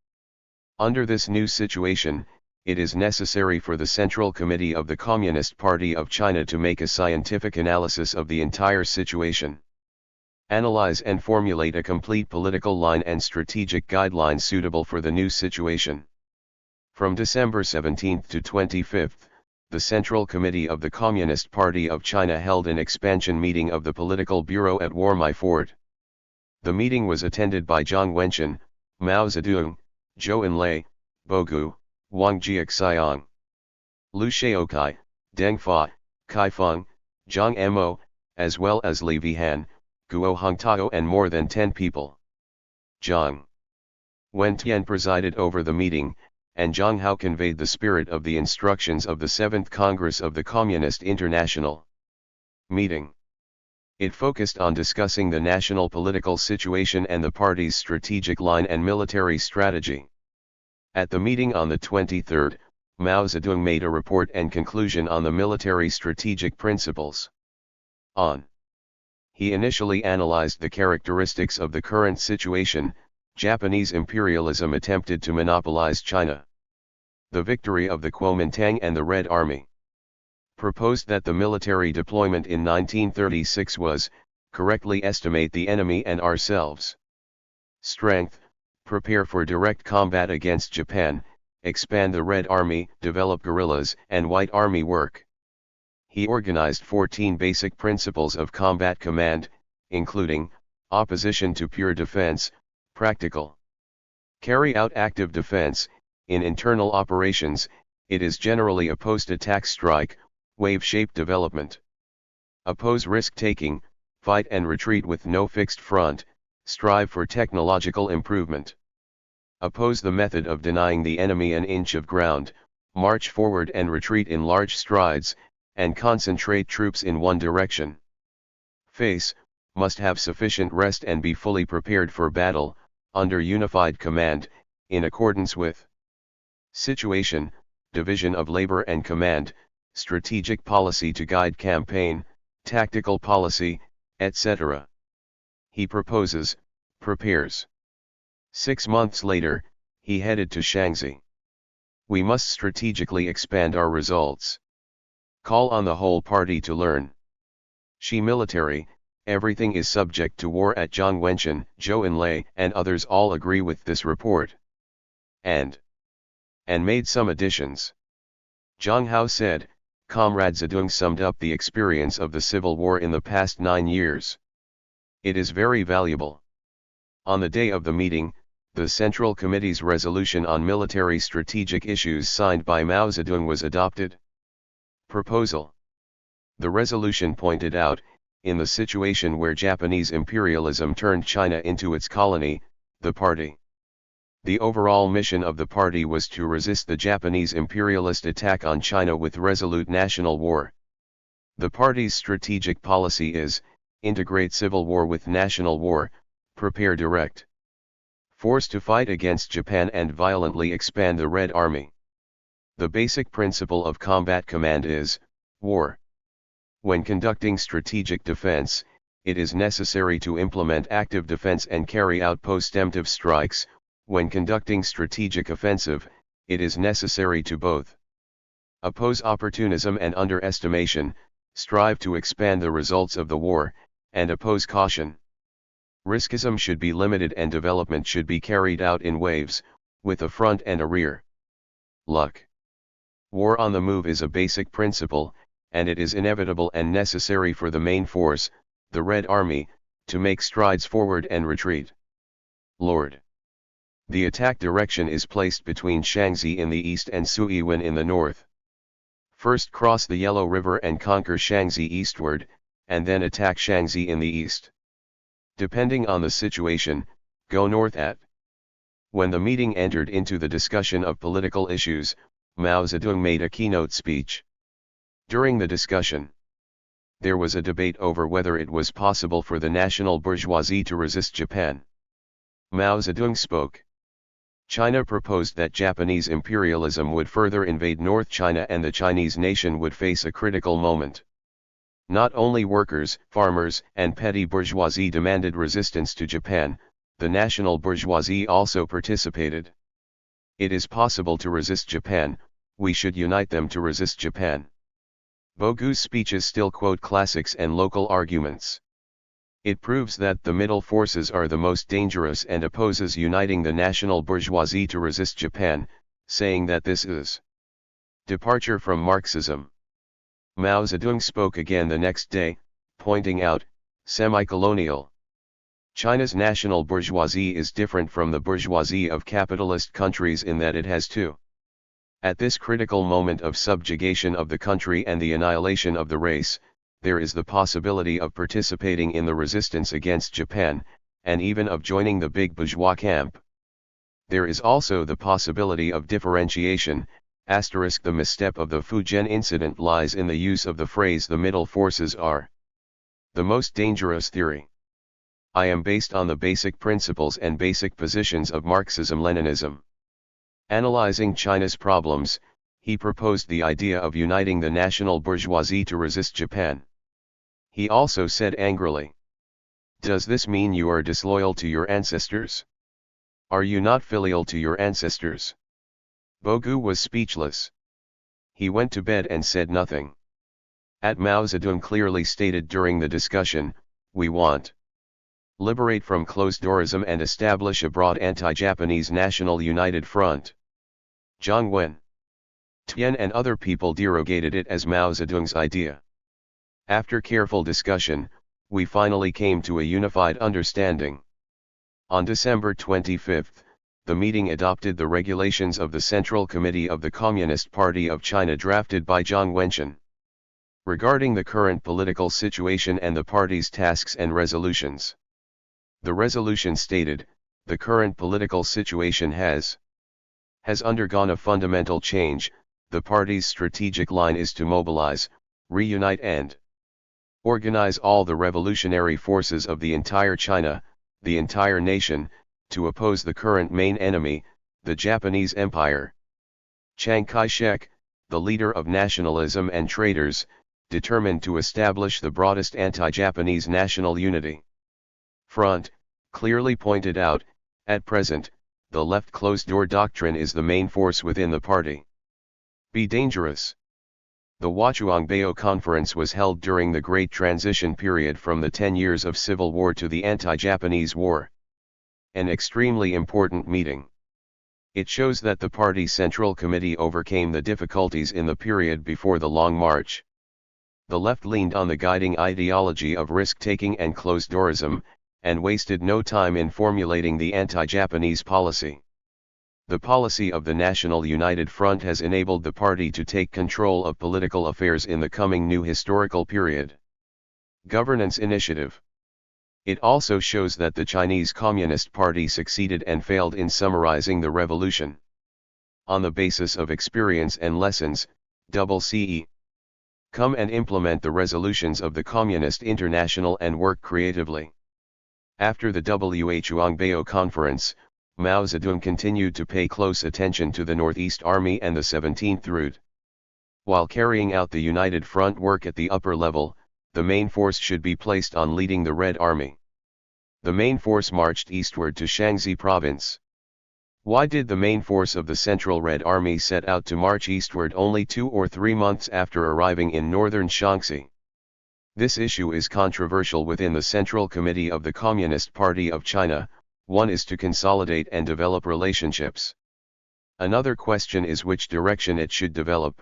Under this new situation, it is necessary for the Central Committee of the Communist Party of China to make a scientific analysis of the entire situation. Analyze and formulate a complete political line and strategic guidelines suitable for the new situation. From December 17 to 25, the Central Committee of the Communist Party of China held an expansion meeting of the Political Bureau at Warmai Fort. The meeting was attended by Jiang Wenquan, Mao Zedong, Zhou Enlai, Bogu, Wang Jiaxiang, Liu Shaokai, Deng Fa, Kai Feng, Zhang Mo, as well as Li Vihan, Guo Hongtao and more than 10 people. Jiang Wentian presided over the meeting, and Zhang Hao conveyed the spirit of the instructions of the 7th Congress of the Communist International meeting. It focused on discussing the national political situation and the party's strategic line and military strategy. At the meeting on the 23rd, Mao Zedong made a report and conclusion on the military strategic principles. He initially analyzed the characteristics of the current situation. Japanese imperialism attempted to monopolize China. The victory of the Kuomintang and the Red Army. Proposed that the military deployment in 1936 was, correctly estimate the enemy and ourselves. Strength, prepare for direct combat against Japan, expand the Red Army, develop guerrillas and White Army work. He organized 14 basic principles of combat command, including, opposition to pure defense, practical. Carry out active defense. In internal operations, it is generally a post-attack strike, wave-shaped development. Oppose risk-taking, fight and retreat with no fixed front, strive for technological improvement. Oppose the method of denying the enemy an inch of ground, march forward and retreat in large strides, and concentrate troops in one direction. Face, must have sufficient rest and be fully prepared for battle, under unified command, in accordance with situation, division of labor and command, strategic policy to guide campaign, tactical policy, etc. He prepares. 6 months later, he headed to Xianzhi. We must strategically expand our results. Call on the whole party to learn. Xi military, everything is subject to war at Jiang Wenquan, Zhou Enlai and others all agree with this report. And made some additions. Zhang Hao said, Comrade Zedong summed up the experience of the civil war in the past 9 years. It is very valuable. On the day of the meeting, the Central Committee's resolution on military strategic issues signed by Mao Zedong was adopted. Proposal. The resolution pointed out, in the situation where Japanese imperialism turned China into its colony, the party. The overall mission of the party was to resist the Japanese imperialist attack on China with resolute national war. The party's strategic policy is, integrate civil war with national war, prepare direct force to fight against Japan and violently expand the Red Army. The basic principle of combat command is, war. When conducting strategic defense, it is necessary to implement active defense and carry out post-emptive strikes. When conducting strategic offensive, it is necessary to both oppose opportunism and underestimation, strive to expand the results of the war, and oppose caution. Riskism should be limited and development should be carried out in waves, with a front and a rear. Luck. War on the move is a basic principle, and it is inevitable and necessary for the main force, the Red Army, to make strides forward and retreat. Lord. The attack direction is placed between Xianzhi in the east and Suiwen in the north. First cross the Yellow River and conquer Xianzhi eastward, and then attack Xianzhi in the east. Depending on the situation, go north at. When the meeting entered into the discussion of political issues, Mao Zedong made a keynote speech. During the discussion, there was a debate over whether it was possible for the national bourgeoisie to resist Japan. Mao Zedong spoke. China proposed that Japanese imperialism would further invade North China and the Chinese nation would face a critical moment. Not only workers, farmers, and petty bourgeoisie demanded resistance to Japan, the national bourgeoisie also participated. It is possible to resist Japan, we should unite them to resist Japan. Bogu's speeches still quote classics and local arguments. It proves that the middle forces are the most dangerous and opposes uniting the national bourgeoisie to resist Japan, saying that this is departure from Marxism. Mao Zedong spoke again the next day, pointing out, semi-colonial China's national bourgeoisie is different from the bourgeoisie of capitalist countries in that it has two. At this critical moment of subjugation of the country and the annihilation of the race, there is the possibility of participating in the resistance against Japan, and even of joining the big bourgeois camp. There is also the possibility of differentiation. The misstep of the Fujian incident lies in the use of the phrase the middle forces are the most dangerous theory. I am based on the basic principles and basic positions of Marxism-Leninism. Analyzing China's problems, he proposed the idea of uniting the national bourgeoisie to resist Japan. He also said angrily, "Does this mean you are disloyal to your ancestors? Are you not filial to your ancestors?" Bogu was speechless. He went to bed and said nothing. At Mao Zedong clearly stated during the discussion, "We want liberate from closed-doorism and establish a broad anti-Japanese national united front." Jiang Wen, Tian and other people derogated it as Mao Zedong's idea. After careful discussion, we finally came to a unified understanding. On December 25, the meeting adopted the regulations of the Central Committee of the Communist Party of China drafted by Jiang Wenqian. Regarding the current political situation and the party's tasks and resolutions. The resolution stated, the current political situation has undergone a fundamental change. The party's strategic line is to mobilize, reunite and organize all the revolutionary forces of the entire China, the entire nation, to oppose the current main enemy, the Japanese Empire. Chiang Kai-shek, the leader of nationalism and traitors, determined to establish the broadest anti-Japanese national unity front, clearly pointed out, at present, the left closed-door doctrine is the main force within the party. Be dangerous. The Huachuangbao Conference was held during the Great Transition period from the 10 years of civil war to the anti-Japanese war. An extremely important meeting. It shows that the party Central Committee overcame the difficulties in the period before the Long March. The left leaned on the guiding ideology of risk-taking and closed-doorism, and wasted no time in formulating the anti-Japanese policy. The policy of the National United Front has enabled the party to take control of political affairs in the coming new historical period. Governance initiative. It also shows that the Chinese Communist Party succeeded and failed in summarizing the revolution. On the basis of experience and lessons, CE. Come and implement the resolutions of the Communist International and work creatively. After the Huachuangbao Conference, Mao Zedong continued to pay close attention to the Northeast Army and the 17th Route. While carrying out the United Front work at the upper level, the main force should be placed on leading the Red Army. The main force marched eastward to Xianzhi province. Why did the main force of the Central Red Army set out to march eastward only 2 or 3 months after arriving in northern Shaanxi? This issue is controversial within the Central Committee of the Communist Party of China. One is to consolidate and develop relationships. Another question is which direction it should develop.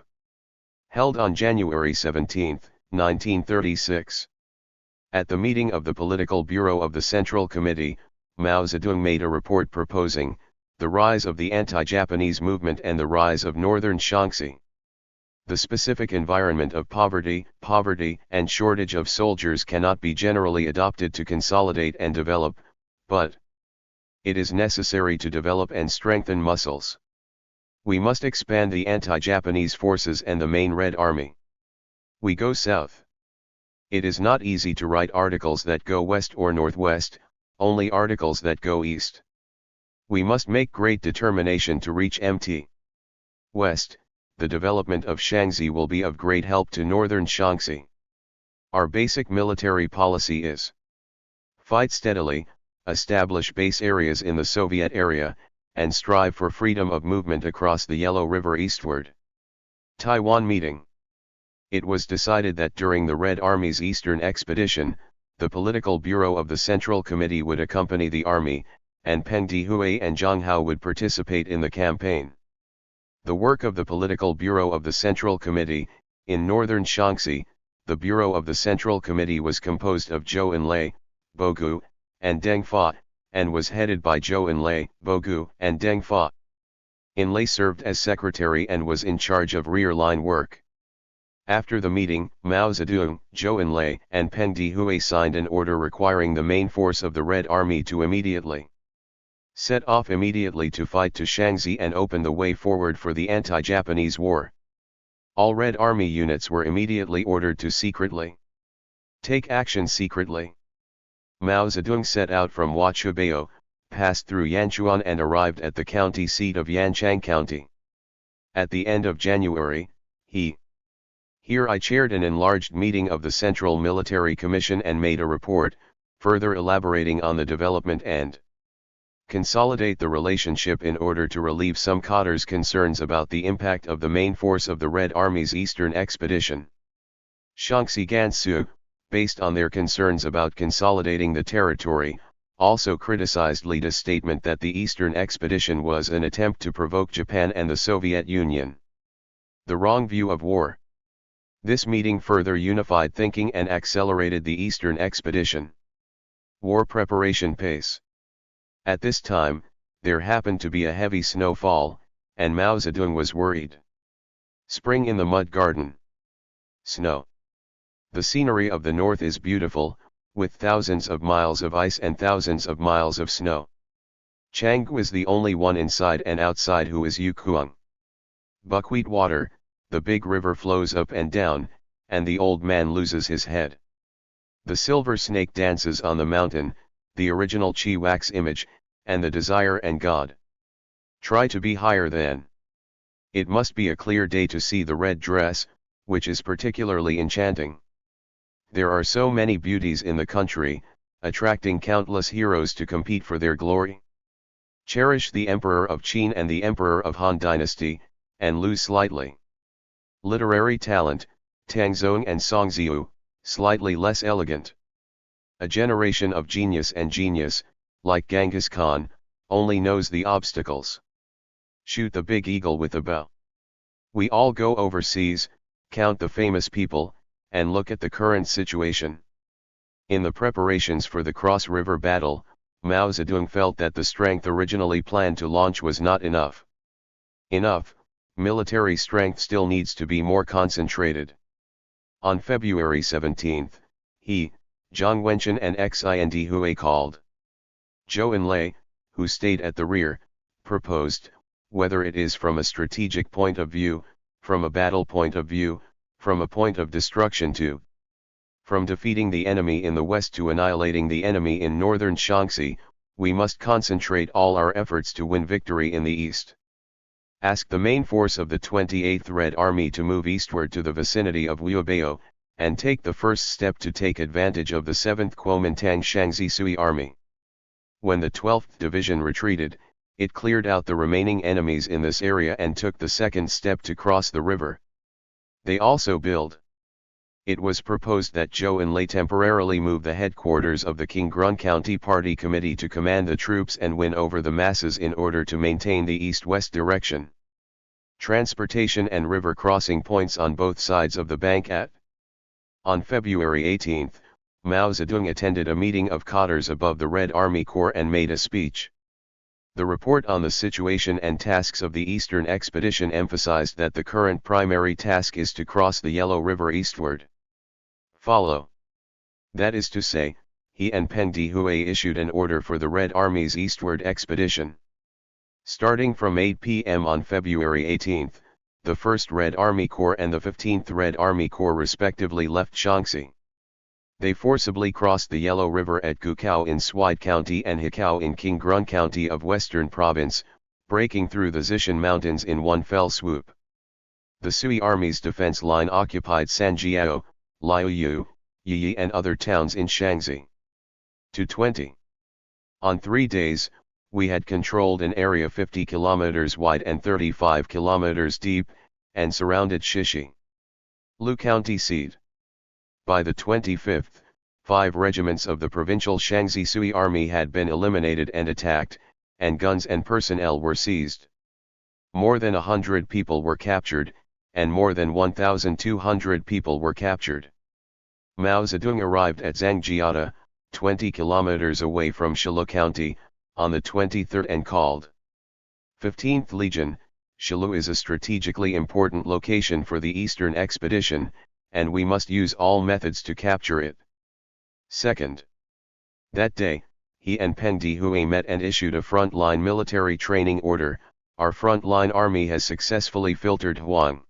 Held on January 17, 1936. At the meeting of the Political Bureau of the Central Committee, Mao Zedong made a report proposing the rise of the anti-Japanese movement and the rise of northern Shaanxi. The specific environment of poverty, and shortage of soldiers cannot be generally adopted to consolidate and develop, but it is necessary to develop and strengthen muscles. We must expand the anti-Japanese forces and the main Red Army. We go south. It is not easy to write articles that go west or northwest, only articles that go east. We must make great determination to reach MT West. The development of Shaanxi will be of great help to northern Shaanxi. Our basic military policy is fight steadily, establish base areas in the Soviet area, and strive for freedom of movement across the Yellow River eastward. Taiwan meeting. It was decided that during the Red Army's Eastern Expedition, the Political Bureau of the Central Committee would accompany the army, and Peng Dehui and Zhang Hao would participate in the campaign. The work of the Political Bureau of the Central Committee. In northern Shaanxi, the Bureau of the Central Committee was composed of Zhou Enlai, Bogu, and Deng Fa, and was headed by Zhou Enlai, Bogu, and Deng Fa. Enlai served as secretary and was in charge of rear-line work. After the meeting, Mao Zedong, Zhou Enlai, and Peng Dehui signed an order requiring the main force of the Red Army to immediately set off immediately to fight to Xianzhi and open the way forward for the anti-Japanese war. All Red Army units were immediately ordered to secretly take action secretly. Mao Zedong set out from Huaqiubao, passed through Yanchuan and arrived at the county seat of Yanchang County. At the end of January, Here I chaired an enlarged meeting of the Central Military Commission and made a report, further elaborating on the development and consolidate the relationship in order to relieve some cadres' concerns about the impact of the main force of the Red Army's Eastern Expedition. Shaanxi Gansu, based on their concerns about consolidating the territory, also criticized Lida's statement that the Eastern Expedition was an attempt to provoke Japan and the Soviet Union. The wrong view of war. This meeting further unified thinking and accelerated the Eastern Expedition. War preparation pace. At this time, there happened to be a heavy snowfall, and Mao Zedong was worried. Spring in the mud garden. Snow. The scenery of the north is beautiful, with thousands of miles of ice and thousands of miles of snow. Chang was the only one inside and outside who is Yukuang. Buckwheat water, the big river flows up and down, and the old man loses his head. The silver snake dances on the mountain, the original Chi wax image, and the desire and God. Try to be higher than. It must be a clear day to see the red dress, which is particularly enchanting. There are so many beauties in the country, attracting countless heroes to compete for their glory. Cherish the Emperor of Qin and the Emperor of Han Dynasty, and lose slightly. Literary talent, Tangzong and Songziu, slightly less elegant. A generation of genius and genius, like Genghis Khan, only knows the obstacles. Shoot the big eagle with a bow. We all go overseas, count the famous people, and look at the current situation. In the preparations for the Cross River battle, Mao Zedong felt that the strength originally planned to launch was not enough. Military strength still needs to be more concentrated. On February 17, he, Zhang Wenchen and Xianzhi called. Zhou Enlai, who stayed at the rear, proposed, whether it is from a strategic point of view, from a battle point of view, from a point of destruction to, from defeating the enemy in the west to annihilating the enemy in northern Shaanxi, we must concentrate all our efforts to win victory in the east. Ask the main force of the 28th Red Army to move eastward to the vicinity of Huaqiubao, and take the first step to take advantage of the 7th Kuomintang Shaanxi Sui Army. When the 12th Division retreated, it cleared out the remaining enemies in this area and took the second step to cross the river. They also build. It was proposed that Zhou Enlai temporarily move the headquarters of the Qingrun County Party Committee to command the troops and win over the masses in order to maintain the east-west direction. Transportation and river crossing points on both sides of the bank at. On February 18, Mao Zedong attended a meeting of cadres above the Red Army Corps and made a speech. The report on the situation and tasks of the Eastern Expedition emphasized that the current primary task is to cross the Yellow River eastward. That is to say, he and Peng Dehui issued an order for the Red Army's eastward expedition. Starting from 8 p.m. on February 18, the 1st Red Army Corps and the 15th Red Army Corps respectively left Shaanxi. They forcibly crossed the Yellow River at Gukao in Swide County and Hikao in Qingrun County of Western Province, breaking through the Zishan Mountains in one fell swoop. The Sui Army's defense line occupied Sanjiao, Liuyu, Yiyi and other towns in Shaanxi. 220. On 3 days, we had controlled an area 50 kilometers wide and 35 kilometers deep, and surrounded Shishi, Lu County seat. By the 25th, 5 regiments of the provincial Xianzhi Sui army had been eliminated and attacked, and guns and personnel were seized. More than 100 people were captured, and more than 1,200 people were captured. Mao Zedong arrived at Zhangjiata, 20 kilometers away from Shilu County, on the 23rd and called 15th Legion. Shilu is a strategically important location for the Eastern Expedition, and we must use all methods to capture it. Second. That day, he and Peng Dehui met and issued a front-line military training order. Our front-line army has successfully filtered Huang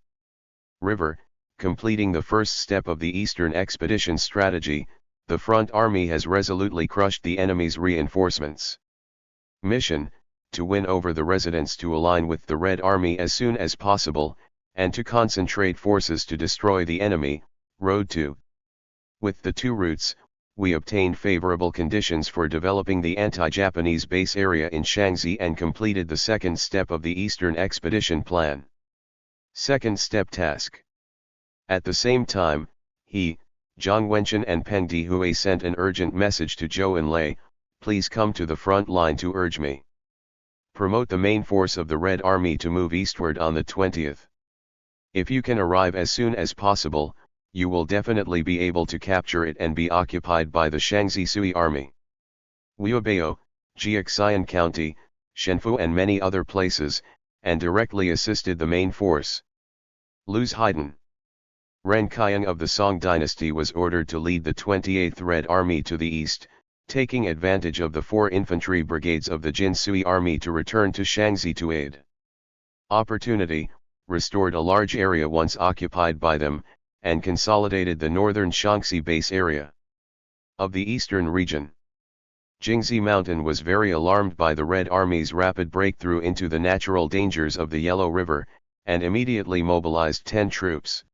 River, completing the first step of the Eastern Expedition strategy. The front army has resolutely crushed the enemy's reinforcements. Mission: to win over the residents to align with the Red Army as soon as possible, and to concentrate forces to destroy the enemy. Road 2. With the 2 routes, we obtained favorable conditions for developing the anti-Japanese base area in Xianzhi and completed the second step of the Eastern Expedition Plan. Second step task. At the same time, he, Zhang Wenchen and Peng Dehui sent an urgent message to Zhou Enlai: please come to the front line to urge me. Promote the main force of the Red Army to move eastward on the 20th. If you can arrive as soon as possible, you will definitely be able to capture it and be occupied by the Xianzhi Sui army. Liubao, Jiaxian County, Shenfu and many other places, and directly assisted the main force. Luz Haidun. Ren Qiang of the Song dynasty was ordered to lead the 28th Red Army to the east, taking advantage of the 4 infantry brigades of the Jin Sui army to return to Xianzhi to aid. Opportunity: restored a large area once occupied by them, and consolidated the northern Shaanxi base area of the eastern region. Jingzi Mountain was very alarmed by the Red Army's rapid breakthrough into the natural dangers of the Yellow River, and immediately mobilized 10 troops.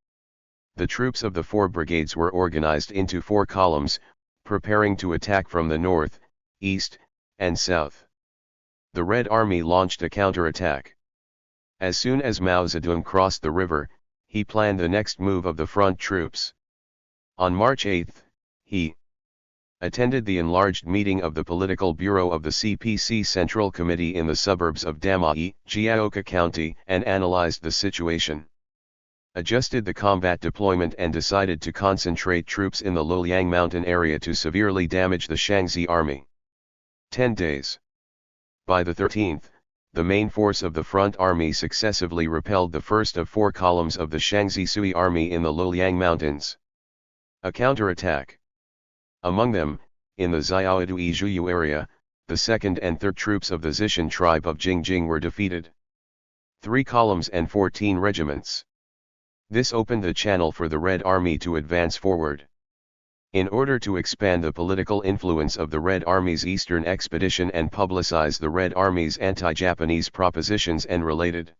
The troops of the 4 brigades were organized into 4 columns, preparing to attack from the north, east, and south. The Red Army launched a counterattack. As soon as Mao Zedong crossed the river, he planned the next move of the front troops. On March 8, he attended the enlarged meeting of the Political Bureau of the CPC Central Committee in the suburbs of Damai, Jiaoka County, and analyzed the situation. Adjusted the combat deployment and decided to concentrate troops in the Luoyang Mountain area to severely damage the Xianzhi army. 10 days. By the 13th, the main force of the front army successively repelled the first of 4 columns of the Xianzhi Sui army in the Luoyang Mountains. A counterattack. Among them, in the Xiaodui Zhuyu area, the 2nd and 3rd troops of the Zishan tribe of Jingjing were defeated. 3 columns and 14 regiments. This opened the channel for the Red Army to advance forward. In order to expand the political influence of the Red Army's Eastern Expedition and publicize the Red Army's anti-Japanese propositions and related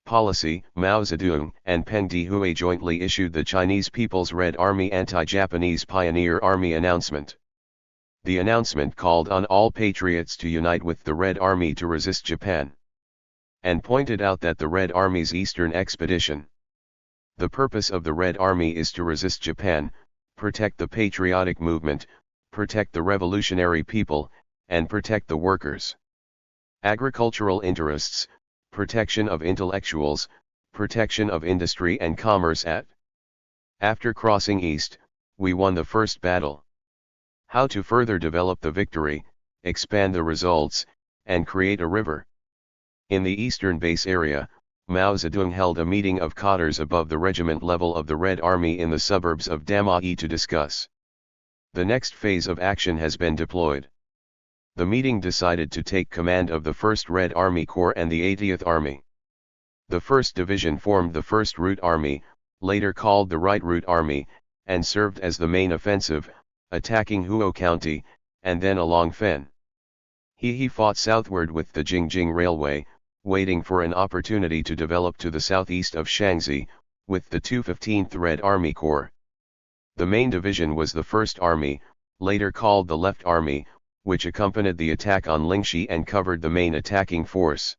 policy, Mao Zedong and Peng Dehui jointly issued the Chinese People's Red Army Anti-Japanese Pioneer Army announcement. The announcement called on all patriots to unite with the Red Army to resist Japan, and pointed out that the Red Army's Eastern Expedition. The purpose of the Red Army is to resist Japan, protect the patriotic movement, protect the revolutionary people, and protect the workers. Agricultural interests, protection of intellectuals, protection of industry and commerce. After crossing east, we won the first battle. How to further develop the victory, expand the results, and create a river. In the eastern base area, Mao Zedong held a meeting of cadres above the regiment level of the Red Army in the suburbs of Damai to discuss. The next phase of action has been deployed. The meeting decided to take command of the 1st Red Army Corps and the 80th Army. The 1st Division formed the 1st Route Army, later called the Right Route Army, and served as the main offensive, attacking Huo County, and then along Fen. He fought southward with the Jingjing Railway, waiting for an opportunity to develop to the southeast of Xianzhi, with the 215th Red Army Corps. The main division was the 1st Army, later called the Left Army, which accompanied the attack on Lingxi and covered the main attacking force.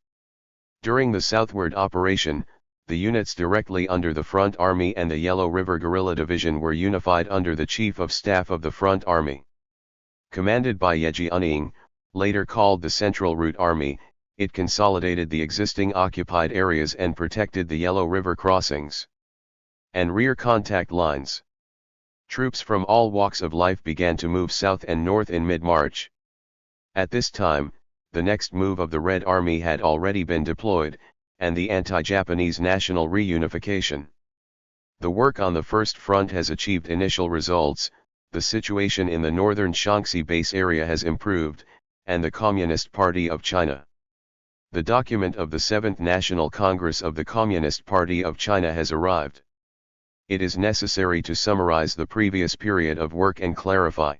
During the southward operation, the units directly under the Front Army and the Yellow River Guerrilla Division were unified under the Chief of Staff of the Front Army. Commanded by Ye Jianying, later called the Central Route Army, it consolidated the existing occupied areas and protected the Yellow River crossings and rear contact lines. Troops from all walks of life began to move south and north in mid-March. At this time, the next move of the Red Army had already been deployed, and the anti-Japanese national reunification. The work on the First Front has achieved initial results, the situation in the northern Shaanxi base area has improved, and the Communist Party of China. The document of the 7th National Congress of the Communist Party of China has arrived. It is necessary to summarize the previous period of work and clarify.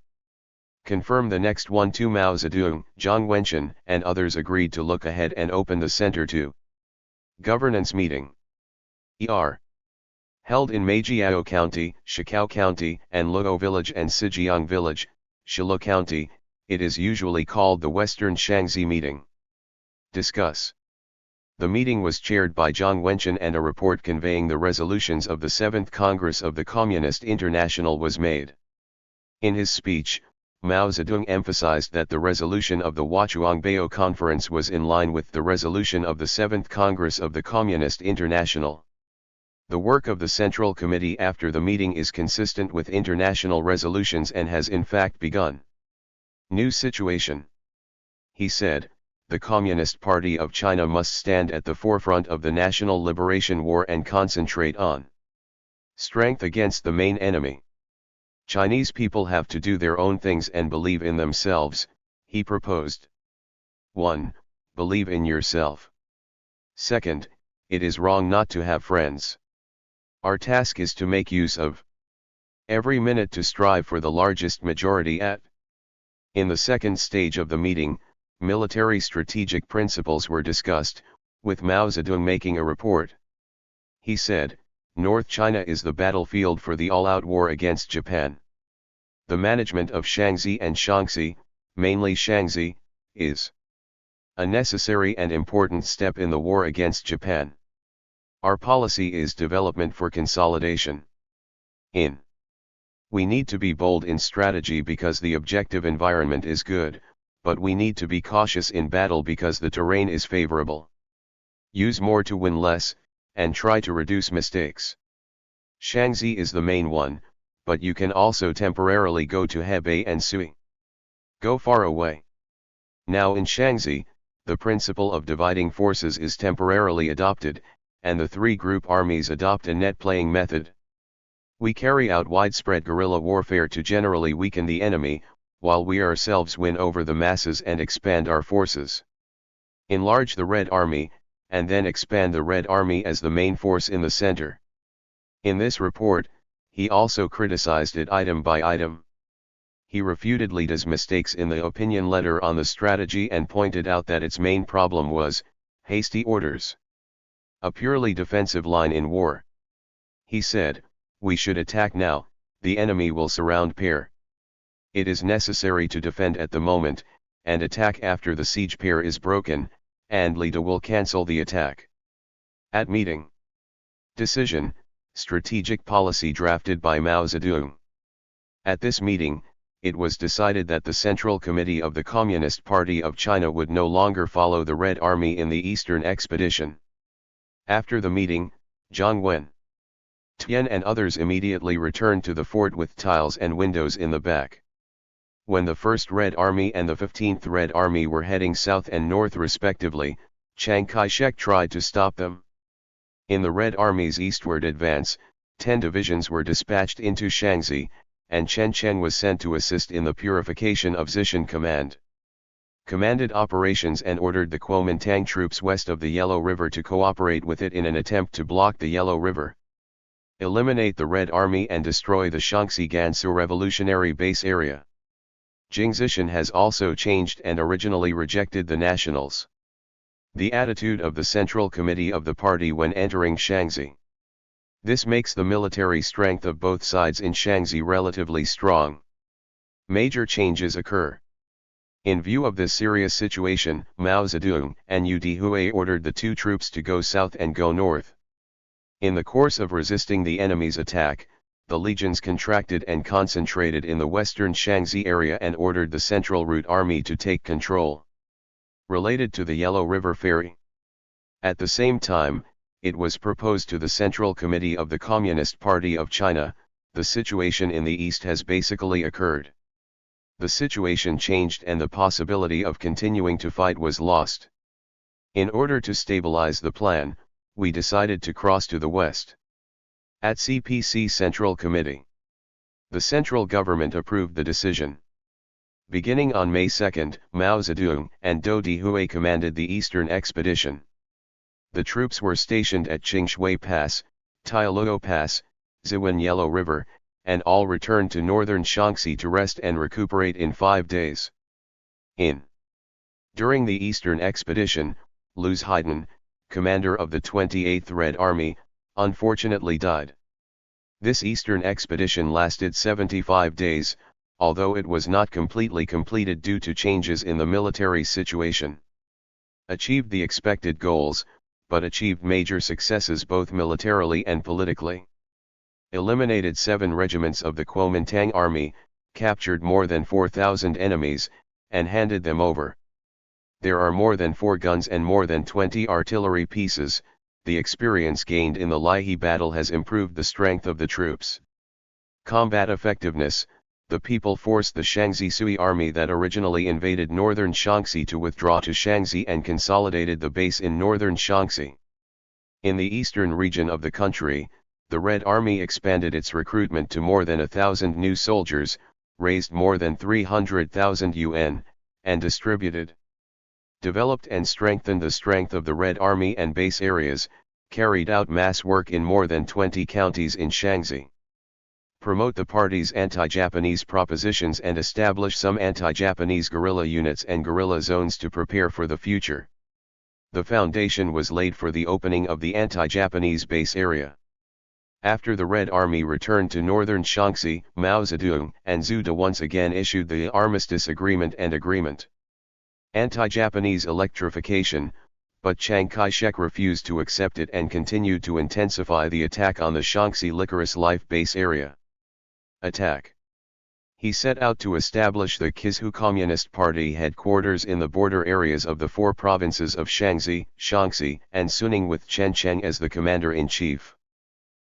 Confirm the next one. To Mao Zedong, Jiang Wenquan, and others agreed to look ahead and open the center to governance meeting. ER. Held in Meijiao County, Shikao County, and Luo Village and Sijiang Village, Shiluo County, it is usually called the Western Xianzhi meeting. Discuss. The meeting was chaired by Jiang Wenquan and a report conveying the resolutions of the 7th Congress of the Communist International was made. In his speech, Mao Zedong emphasized that the resolution of the Huachuangbao Conference was in line with the resolution of the 7th Congress of the Communist International. The work of the Central Committee after the meeting is consistent with international resolutions and has in fact begun. New situation. He said, the Communist Party of China must stand at the forefront of the national liberation war and concentrate on strength against the main enemy. Chinese people have to do their own things and believe in themselves, he proposed. 1. Believe in yourself. 2nd, it is wrong not to have friends. Our task is to make use of every minute to strive for the largest majority at. In the second stage of the meeting, military strategic principles were discussed, with Mao Zedong making a report. He said, North China is the battlefield for the all-out war against Japan. The management of Shaanxi and Shaanxi, mainly Shaanxi, is a necessary and important step in the war against Japan. Our policy is development for consolidation. We need to be bold in strategy because the objective environment is good, but we need to be cautious in battle because the terrain is favorable. Use more to win less, and try to reduce mistakes. Shaanxi is the main one, but you can also temporarily go to Hebei and Sui. Go far away. Now in Shaanxi, the principle of dividing forces is temporarily adopted, and the three group armies adopt a net-playing method. We carry out widespread guerrilla warfare to generally weaken the enemy, while we ourselves win over the masses and expand our forces. Enlarge the Red Army, and then expand the Red Army as the main force in the center. In this report, he also criticized it item by item. He refuted Lida's mistakes in the opinion letter on the strategy and pointed out that its main problem was hasty orders. A purely defensive line in war. He said, we should attack now, the enemy will surround pair. It is necessary to defend at the moment, and attack after the siege pair is broken, and Lida will cancel the attack. At meeting. Decision, strategic policy drafted by Mao Zedong. At this meeting, it was decided that the Central Committee of the Communist Party of China would no longer follow the Red Army in the Eastern Expedition. After the meeting, Jiang Wen, Tian and others immediately returned to the fort with tiles and windows in the back. When the 1st Red Army and the 15th Red Army were heading south and north respectively, Chiang Kai-shek tried to stop them. In the Red Army's eastward advance, 10 divisions were dispatched into Shaanxi, and Chen Chen was sent to assist in the purification of Zishan Command. Commanded operations and ordered the Kuomintang troops west of the Yellow River to cooperate with it in an attempt to block the Yellow River. Eliminate the Red Army and destroy the Shaanxi Gansu Revolutionary Base area. Jing Zishan has also changed and originally rejected the Nationals. The attitude of the Central Committee of the party when entering Shaanxi. This makes the military strength of both sides in Shaanxi relatively strong. Major changes occur. In view of this serious situation, Mao Zedong and Yu Dihui ordered the two troops to go south and go north. In the course of resisting the enemy's attack, the legions contracted and concentrated in the western Xianzhi area and ordered the Central Route Army to take control. Related to the Yellow River Ferry. At the same time, it was proposed to the Central Committee of the Communist Party of China, the situation in the east has basically occurred. The situation changed and the possibility of continuing to fight was lost. In order to stabilize the plan, we decided to cross to the west. At CPC Central Committee, the central government approved the decision. Beginning on May 2, Mao Zedong and Dou Dihui commanded the eastern expedition. The troops were stationed at Qingshui Pass, Tailuo Pass, Ziwen Yellow River, and all returned to northern Shaanxi to rest and recuperate in 5 days. During the eastern expedition, Liu Zhaidan, commander of the 28th Red Army, unfortunately died. This eastern expedition lasted 75 days, although it was not completely completed due to changes in the military situation. Achieved the expected goals, but achieved major successes both militarily and politically. Eliminated 7 regiments of the Kuomintang army, captured more than 4,000 enemies, and handed them over. There are more than 4 guns and more than 20 artillery pieces. The experience gained in the Lihe battle has improved the strength of the troops. Combat effectiveness. The people forced the Shaanxi Sui army that originally invaded northern Shaanxi to withdraw to Shaanxi and consolidated the base in northern Shaanxi. In the eastern region of the country, the Red Army expanded its recruitment to more than 1,000 new soldiers, raised more than 300,000 yuan, and developed and strengthened the strength of the Red Army and base areas, carried out mass work in more than 20 counties in Shaanxi. Promote the party's anti-Japanese propositions and establish some anti-Japanese guerrilla units and guerrilla zones to prepare for the future. The foundation was laid for the opening of the anti-Japanese base area. After the Red Army returned to northern Shaanxi, Mao Zedong and Zhu De once again issued the Armistice Agreement and Agreement. Anti-Japanese electrification, but Chiang Kai-shek refused to accept it and continued to intensify the attack on the Shaanxi Licorice Life base area. Attack. He set out to establish the Kizhu Communist Party headquarters in the border areas of the 4 provinces of Shaanxi, Shaanxi, and Suning with Chen Cheng as the commander-in-chief.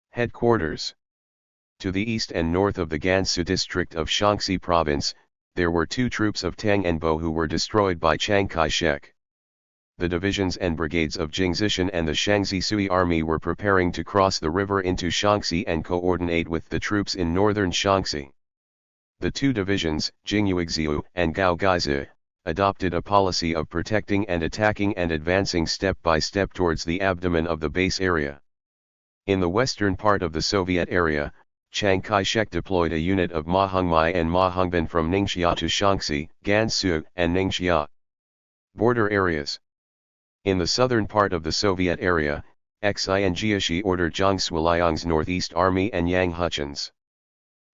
Headquarters. To the east and north of the Gansu district of Shaanxi province, there were 2 troops of Tang and Bo who were destroyed by Chiang Kai-shek. The divisions and brigades of Jingzishan and the Shaanxi Sui army were preparing to cross the river into Shaanxi and coordinate with the troops in northern Shaanxi. The 2 divisions, Jingyuexiu and Gaogaizi, adopted a policy of protecting and attacking and advancing step by step towards the abdomen of the base area. In the western part of the Soviet area, Chiang Kai-shek deployed a unit of Mahongmai and Mahongbin from Ningxia to Shaanxi, Gansu, and Ningxia. Border areas. In the southern part of the Soviet area, Xianzhi ordered Zhang Suiliang's Northeast Army and Yang Huchin's.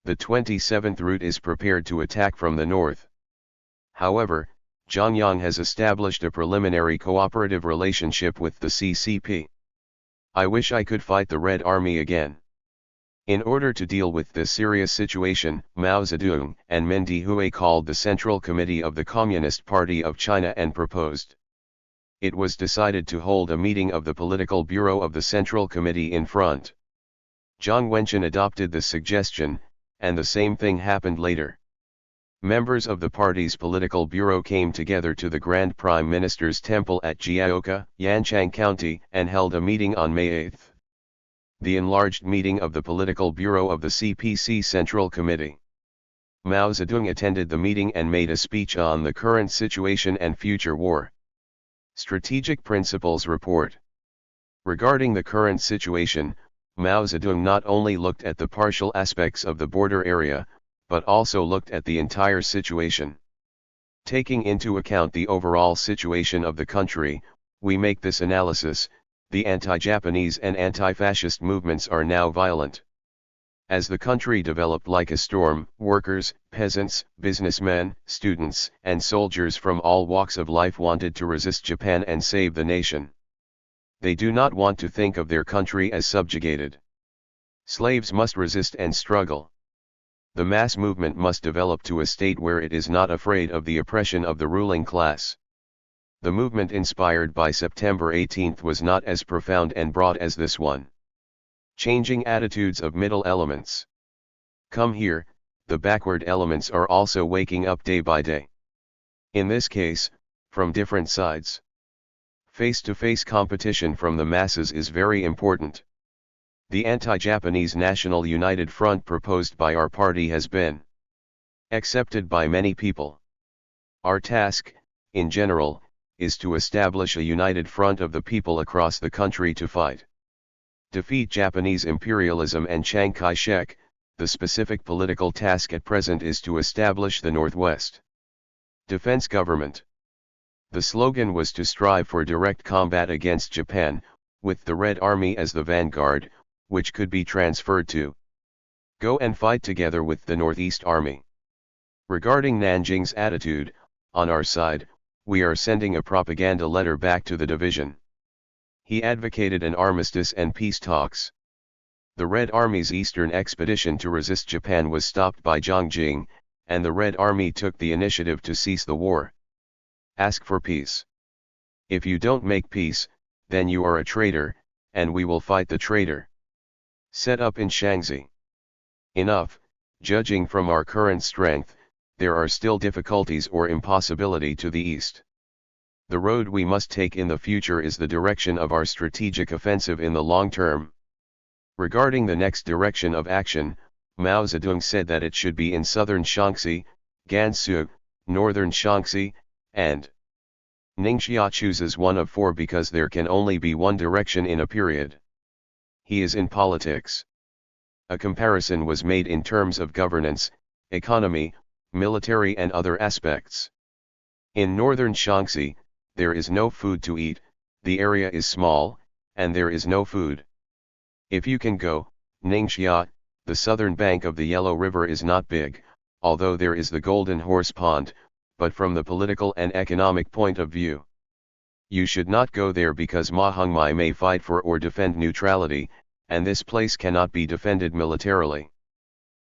The 27th Route is prepared to attack from the north. However, Zhang Yang has established a preliminary cooperative relationship with the CCP. I wish I could fight the Red Army again. In order to deal with this serious situation, Mao Zedong and Min Dihui called the Central Committee of the Communist Party of China and proposed. It was decided to hold a meeting of the Political Bureau of the Central Committee in front. Jiang Wenqin adopted this suggestion, and the same thing happened later. Members of the party's political bureau came together to the Grand Prime Minister's Temple at Jiaoka, Yanchang County, and held a meeting on May 8. The enlarged meeting of the Political Bureau of the CPC Central Committee. Mao Zedong attended the meeting and made a speech on the current situation and future war. Strategic Principles Report. Regarding the current situation, Mao Zedong not only looked at the partial aspects of the border area, but also looked at the entire situation. Taking into account the overall situation of the country, we make this analysis: the anti-Japanese and anti-fascist movements are now violent. As the country developed like a storm, workers, peasants, businessmen, students, and soldiers from all walks of life wanted to resist Japan and save the nation. They do not want to think of their country as subjugated. Slaves must resist and struggle. The mass movement must develop to a state where it is not afraid of the oppression of the ruling class. The movement inspired by September 18 was not as profound and broad as this one. Changing attitudes of middle elements. Come here, the backward elements are also waking up day by day. In this case, from different sides. Face-to-face competition from the masses is very important. The anti-Japanese National United Front proposed by our party has been accepted by many people. Our task, in general, is to establish a united front of the people across the country to fight, defeat Japanese imperialism and Chiang Kai-shek. The specific political task at present is to establish the Northwest Defense Government. The slogan was to strive for direct combat against Japan, with the Red Army as the vanguard, which could be transferred to go and fight together with the Northeast Army. Regarding Nanjing's attitude, on our side, we are sending a propaganda letter back to the division. He advocated an armistice and peace talks. The Red Army's eastern expedition to resist Japan was stopped by Jiang Jing, and the Red Army took the initiative to cease the war. Ask for peace. If you don't make peace, then you are a traitor, and we will fight the traitor. Set up in Xianzhi. Enough, judging from our current strength, there are still difficulties or impossibility to the east. The road we must take in the future is the direction of our strategic offensive in the long term. Regarding the next direction of action, Mao Zedong said that it should be in southern Shaanxi, Gansu, northern Shaanxi, and Ningxia chooses one of four because there can only be one direction in a period. He is in politics. A comparison was made in terms of governance, economy, military and other aspects. In northern Shaanxi, there is no food to eat, the area is small, and there is no food. If you can go, Ningxia, the southern bank of the Yellow River is not big, although there is the Golden Horse Pond, but from the political and economic point of view, you should not go there because Ma Hongmai may fight for or defend neutrality, and this place cannot be defended militarily.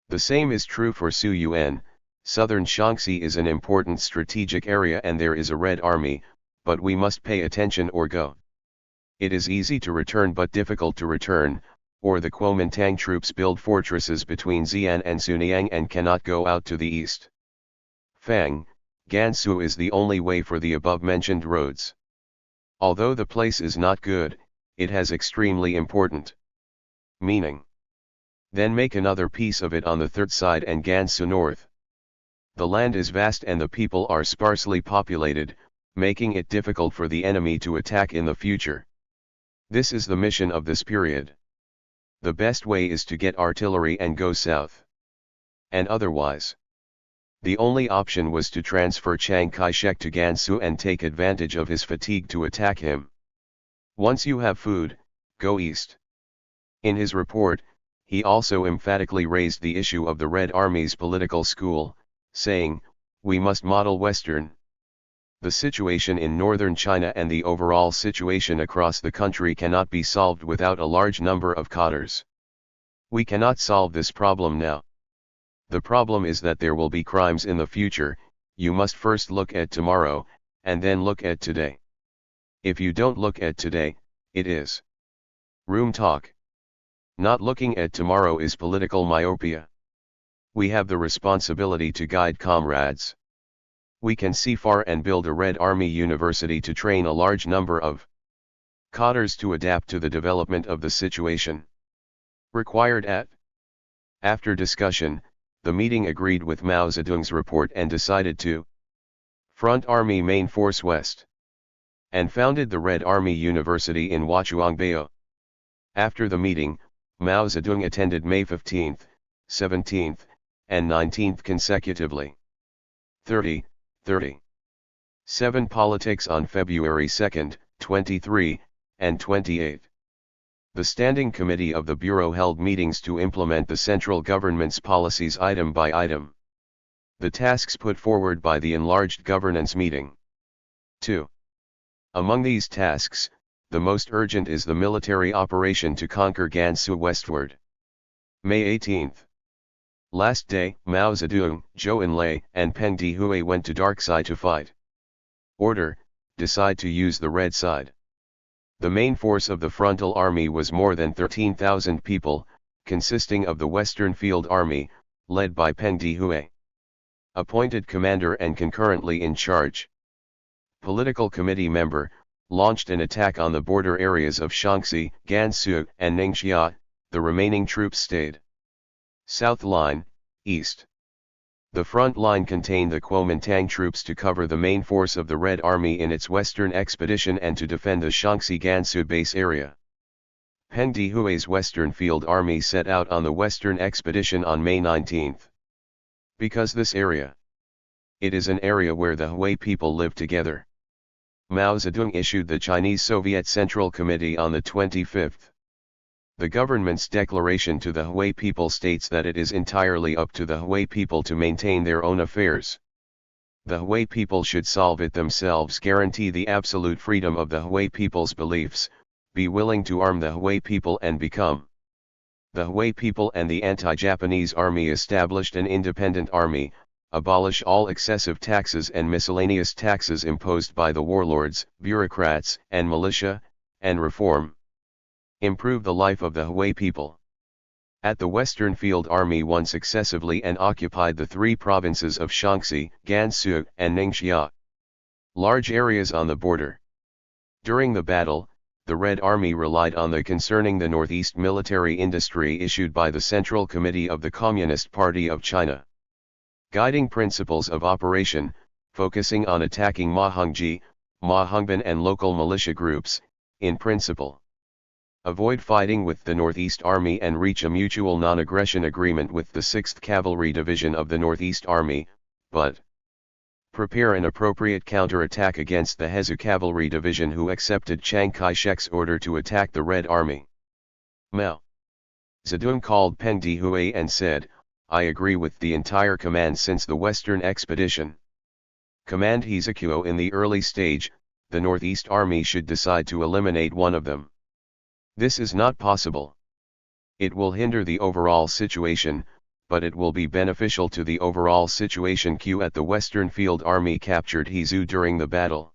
The same is true for Su Yuan. Southern Shaanxi is an important strategic area and there is a Red Army, but we must pay attention or go. It is easy to return but difficult to return, or the Kuomintang troops build fortresses between Xi'an and Sunyang and cannot go out to the east. Fang, Gansu is the only way for the above-mentioned roads. Although the place is not good, it has extremely important meaning. Then make another piece of it on the third side and Gansu north. The land is vast and the people are sparsely populated, making it difficult for the enemy to attack in the future. This is the mission of this period. The best way is to get artillery and go south. And otherwise, the only option was to transfer Chiang Kai-shek to Gansu and take advantage of his fatigue to attack him. Once you have food, go east. In his report, he also emphatically raised the issue of the Red Army's political school, saying, "We must model Western." The situation in northern China and the overall situation across the country cannot be solved without a large number of cadres. We cannot solve this problem now. The problem is that there will be crimes in the future. You must first look at tomorrow, and then look at today. If you don't look at today, it is room talk. Not looking at tomorrow is political myopia. We have the responsibility to guide comrades. We can see far and build a Red Army university to train a large number of cadres to adapt to the development of the situation required at. After discussion, the meeting agreed with Mao Zedong's report and decided to front Army Main Force West and founded the Red Army University in Huachuangbao. After the meeting, Mao Zedong attended May 15th, 17th, and 19th consecutively. 30. 7 Politics on February 2nd, 23, and 28. The Standing Committee of the Bureau held meetings to implement the central government's policies item by item. The tasks put forward by the enlarged governance meeting. 2. Among these tasks, the most urgent is the military operation to conquer Gansu westward. May 18. Last day, Mao Zedong, Zhou Enlai, and Peng Dehui went to dark side to fight. Order, decide to use the red side. The main force of the frontal army was more than 13,000 people, consisting of the Western Field Army, led by Peng Dehui. Appointed commander and concurrently in charge. Political committee member, launched an attack on the border areas of Shaanxi, Gansu, and Ningxia. The remaining troops stayed. South line, east. The front line contained the Kuomintang troops to cover the main force of the Red Army in its western expedition and to defend the Shaanxi-Gansu base area. Peng Dehui's Western Field Army set out on the western expedition on May 19. Because this area, it is an area where the Hui people live together. Mao Zedong issued the Chinese Soviet Central Committee on the 25th. The government's declaration to the Hui people states that it is entirely up to the Hui people to maintain their own affairs. The Hui people should solve it themselves, guarantee the absolute freedom of the Hui people's beliefs, be willing to arm the Hui people and become. The Hui people and the anti-Japanese army established an independent army, abolish all excessive taxes and miscellaneous taxes imposed by the warlords, bureaucrats, and militia, and reform. Improve the life of the Hui people. At the Western Field Army won successively and occupied the three provinces of Shaanxi, Gansu, and Ningxia. Large areas on the border. During the battle, the Red Army relied on the Concerning the Northeast military industry issued by the Central Committee of the Communist Party of China. Guiding principles of operation, focusing on attacking Mahongji, Mahongban and local militia groups, in principle. Avoid fighting with the Northeast Army and reach a mutual non-aggression agreement with the 6th Cavalry Division of the Northeast Army, but prepare an appropriate counterattack against the Hezu Cavalry Division who accepted Chiang Kai-shek's order to attack the Red Army. Mao Zedong called Peng Dehui and said, "I agree with the entire command since the Western expedition. Command Hezukuo in the early stage, the Northeast Army should decide to eliminate one of them. This is not possible. It will hinder the overall situation, but it will be beneficial to the overall situation. At the Western Field Army captured Hezu during the battle.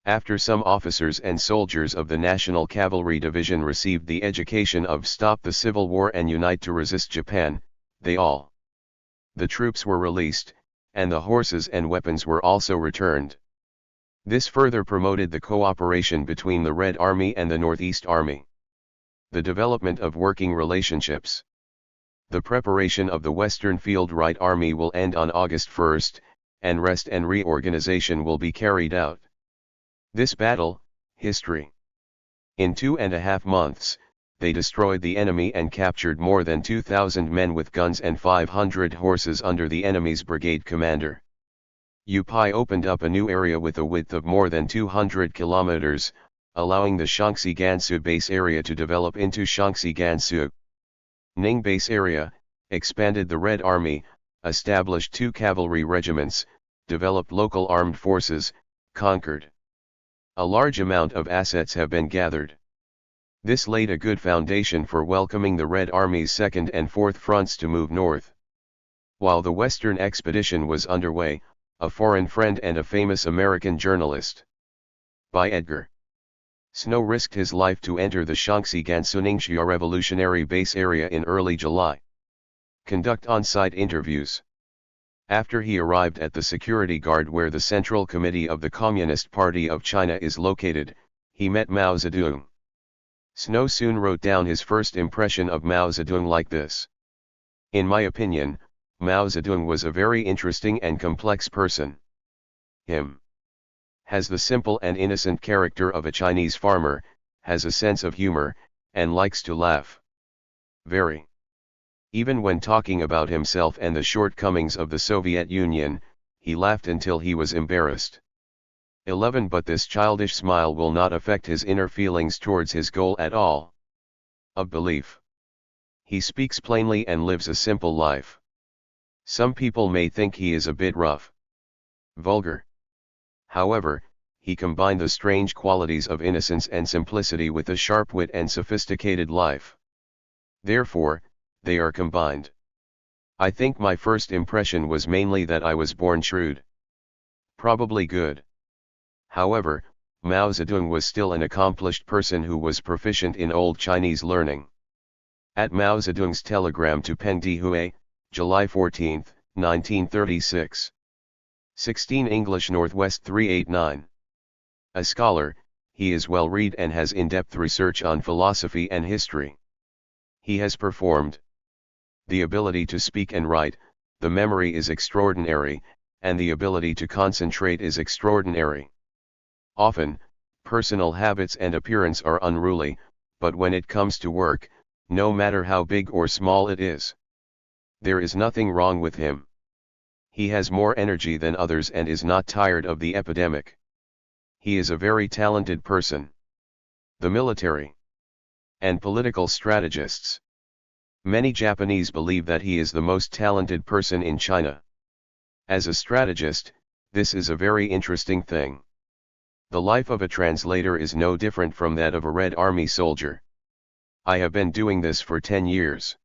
After some officers and soldiers of the National Cavalry Division received the education of stop the civil war and unite to resist Japan, the troops were released, and the horses and weapons were also returned. This further promoted the cooperation between the Red Army and the Northeast Army. The development of working relationships. The preparation of the Western Field Right Army will end on August 1, and rest and reorganization will be carried out. This battle, history. In 2.5 months, they destroyed the enemy and captured more than 2,000 men with guns and 500 horses under the enemy's brigade commander. Upai opened up a new area with a width of more than 200 kilometers, allowing the Shaanxi-Gansu base area to develop into Shaanxi-Gansu. Ning base area, expanded the Red Army, established 2 cavalry regiments, developed local armed forces, conquered. A large amount of assets have been gathered. This laid a good foundation for welcoming the Red Army's 2nd and 4th fronts to move north. While the Western expedition was underway, a foreign friend and a famous American journalist, by Edgar Snow, risked his life to enter the Shaanxi-Gansu Ningxia revolutionary base area in early July. Conduct on-site interviews. After he arrived at the security guard where the Central Committee of the Communist Party of China is located, he met Mao Zedong. Snow soon wrote down his first impression of Mao Zedong like this. In my opinion, Mao Zedong was a very interesting and complex person. Him. Has the simple and innocent character of a Chinese farmer, has a sense of humor, and likes to laugh. Very. Even when talking about himself and the shortcomings of the Soviet Union, he laughed until he was embarrassed. 11 But this childish smile will not affect his inner feelings towards his goal at all. Of belief. He speaks plainly and lives a simple life. Some people may think he is a bit rough, vulgar. However, he combined the strange qualities of innocence and simplicity with a sharp wit and sophisticated life. Therefore, they are combined. I think my first impression was mainly that I was born shrewd. Probably good. However, Mao Zedong was still an accomplished person who was proficient in Old Chinese learning. At Mao Zedong's telegram to Peng Dehui, July 14, 1936. 16 English Northwest 389. A scholar, he is well read and has in-depth research on philosophy and history. He has performed. The ability to speak and write, the memory is extraordinary, and the ability to concentrate is extraordinary. Often, personal habits and appearance are unruly, but when it comes to work, no matter how big or small it is, there is nothing wrong with him. He has more energy than others and is not tired of the epidemic. He is a very talented person. The military and political strategists. Many Japanese believe that he is the most talented person in China. As a strategist, this is a very interesting thing. The life of a translator is no different from that of a Red Army soldier. I have been doing this for 10 years.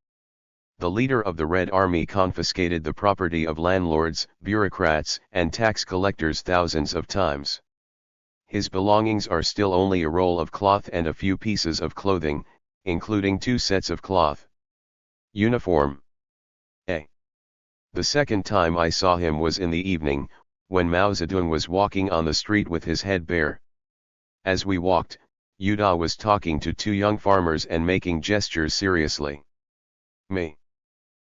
The leader of the Red Army confiscated the property of landlords, bureaucrats, and tax collectors thousands of times. His belongings are still only a roll of cloth and a few pieces of clothing, including 2 sets of cloth. Uniform. A. The second time I saw him was in the evening, when Mao Zedong was walking on the street with his head bare. As we walked, Yuda was talking to 2 young farmers and making gestures seriously. Me.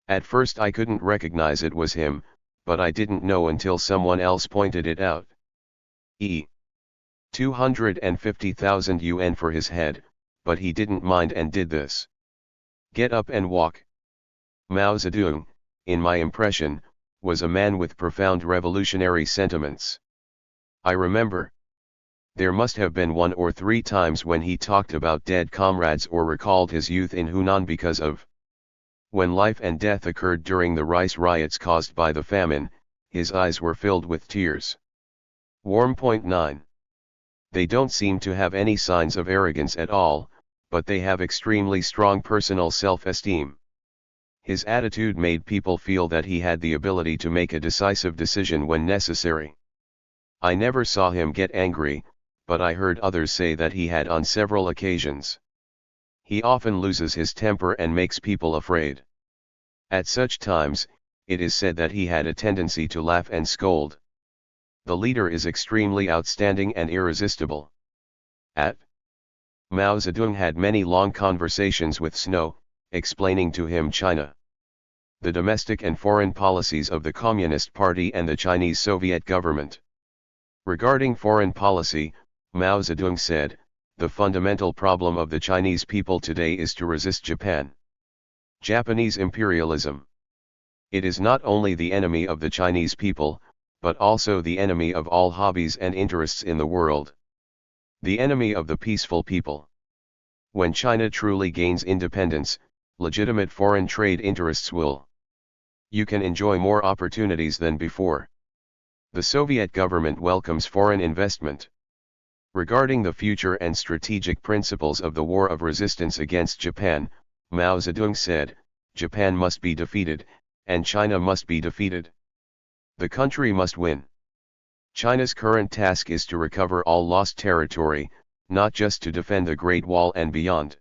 At first I couldn't recognize it was him, but I didn't know until someone else pointed it out. 250,000 yuan for his head, but he didn't mind and did this. Get up and walk. Mao Zedong, in my impression, was a man with profound revolutionary sentiments. I remember. There must have been 1 or 3 times when he talked about dead comrades or recalled his youth in Hunan because of. When life and death occurred during the rice riots caused by the famine, his eyes were filled with tears. Warm. 9. They don't seem to have any signs of arrogance at all, but they have extremely strong personal self-esteem. His attitude made people feel that he had the ability to make a decisive decision when necessary. I never saw him get angry, but I heard others say that he had on several occasions. He often loses his temper and makes people afraid. At such times, it is said that he had a tendency to laugh and scold. The leader is extremely outstanding and irresistible. At Mao Zedong had many long conversations with Snow, explaining to him China, the domestic and foreign policies of the Communist Party and the Chinese Soviet government. Regarding foreign policy, Mao Zedong said, the fundamental problem of the Chinese people today is to resist Japan. Japanese imperialism. It is not only the enemy of the Chinese people, but also the enemy of all hobbies and interests in the world. The enemy of the peaceful people. When China truly gains independence, legitimate foreign trade interests will. You can enjoy more opportunities than before. The Soviet government welcomes foreign investment. Regarding the future and strategic principles of the war of resistance against Japan, Mao Zedong said, Japan must be defeated, and China must be defeated. The country must win. China's current task is to recover all lost territory, not just to defend the Great Wall and beyond.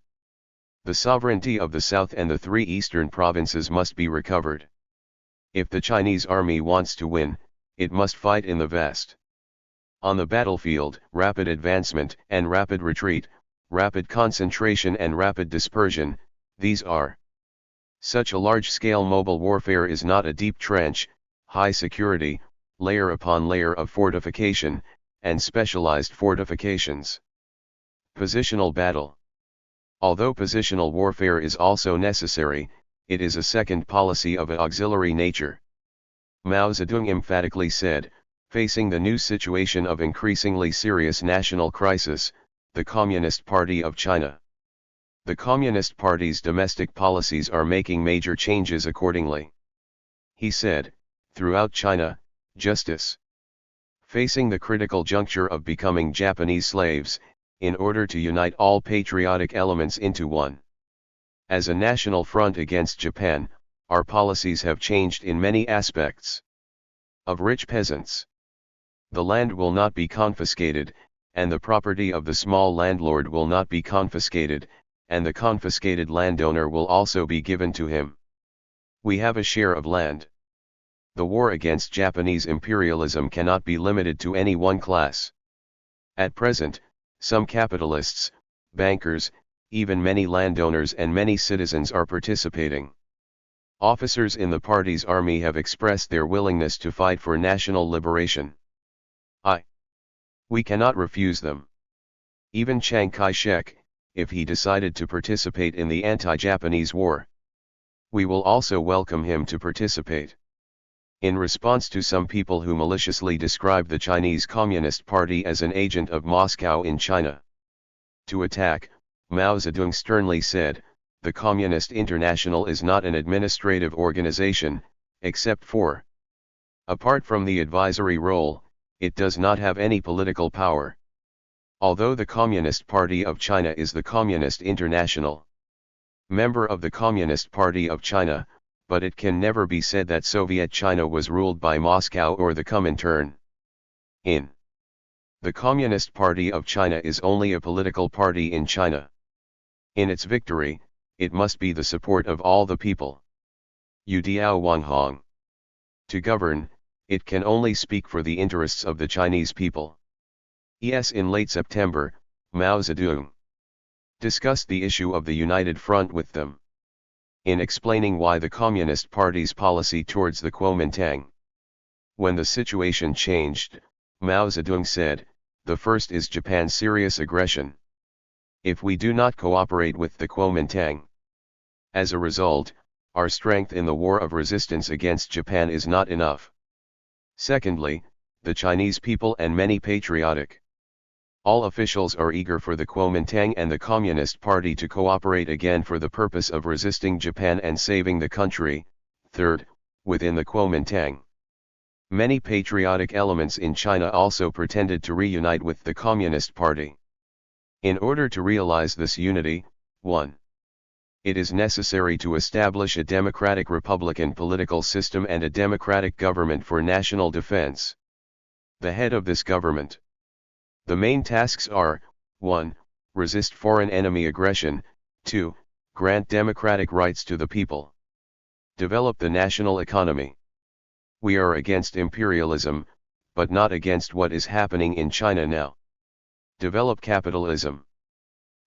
The sovereignty of the South and the 3 eastern provinces must be recovered. If the Chinese army wants to win, it must fight in the West. On the battlefield, rapid advancement and rapid retreat, rapid concentration and rapid dispersion, these are. Such a large-scale mobile warfare is not a deep trench, high security, layer upon layer of fortification, and specialized fortifications. Positional battle. Although positional warfare is also necessary, it is a second policy of an auxiliary nature. Mao Zedong emphatically said, facing the new situation of increasingly serious national crisis, the Communist Party of China. The Communist Party's domestic policies are making major changes accordingly. He said, throughout China, justice, Facing the critical juncture of becoming Japanese slaves, in order to unite all patriotic elements into one. As a national front against Japan, our policies have changed in many aspects. Of rich peasants, the land will not be confiscated, and the property of the small landlord will not be confiscated, and the confiscated landowner will also be given to him. We have a share of land. The war against Japanese imperialism cannot be limited to any one class. At present, some capitalists, bankers, even many landowners and many citizens are participating. Officers in the party's army have expressed their willingness to fight for national liberation. We cannot refuse them. Even Chiang Kai-shek, if he decided to participate in the anti-Japanese war, we will also welcome him to participate. In response to some people who maliciously describe the Chinese Communist Party as an agent of Moscow in China to attack, Mao Zedong sternly said, "The Communist International is not an administrative organization, except for, apart from the advisory role, it does not have any political power. Although the Communist Party of China is the Communist International member of the Communist Party of China, but it can never be said that Soviet China was ruled by Moscow or the Comintern. The Communist Party of China is only a political party in China. In its victory, it must be the support of all the people. Yu Diao Wang Hong. To govern, it can only speak for the interests of the Chinese people." In late September, Mao Zedong discussed the issue of the United Front with them. In explaining why the Communist Party's policy towards the Kuomintang. When the situation changed, Mao Zedong said, "The first is Japan's serious aggression. If we do not cooperate with the Kuomintang, as a result, our strength in the war of resistance against Japan is not enough. Secondly, the Chinese people and many patriotic. All officials are eager for the Kuomintang and the Communist Party to cooperate again for the purpose of resisting Japan and saving the country." Third, within the Kuomintang, many patriotic elements in China also pretended to reunite with the Communist Party. In order to realize this unity, 1. It is necessary to establish a democratic republican political system and a democratic government for national defense. The head of this government. The main tasks are, 1. Resist foreign enemy aggression, 2. Grant democratic rights to the people. Develop the national economy. We are against imperialism, but not against what is happening in China now. Develop capitalism.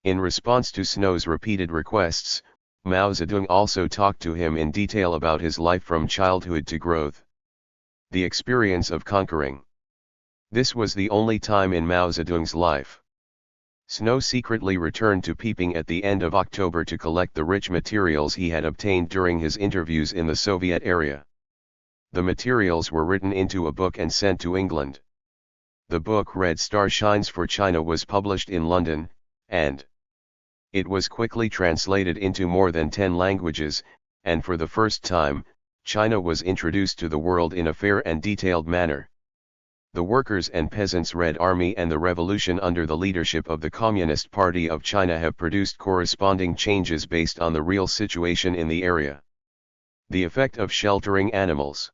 In response to Snow's repeated requests, Mao Zedong also talked to him in detail about his life from childhood to growth. The experience of conquering. This was the only time in Mao Zedong's life. Snow secretly returned to Peeping at the end of October to collect the rich materials he had obtained during his interviews in the Soviet area. The materials were written into a book and sent to England. The book Red Star Shines for China was published in London, and it was quickly translated into more than 10 languages, and for the first time, China was introduced to the world in a fair and detailed manner. The Workers' and Peasants' Red Army and the revolution under the leadership of the Communist Party of China have produced corresponding changes based on the real situation in the area. The effect of sheltering animals.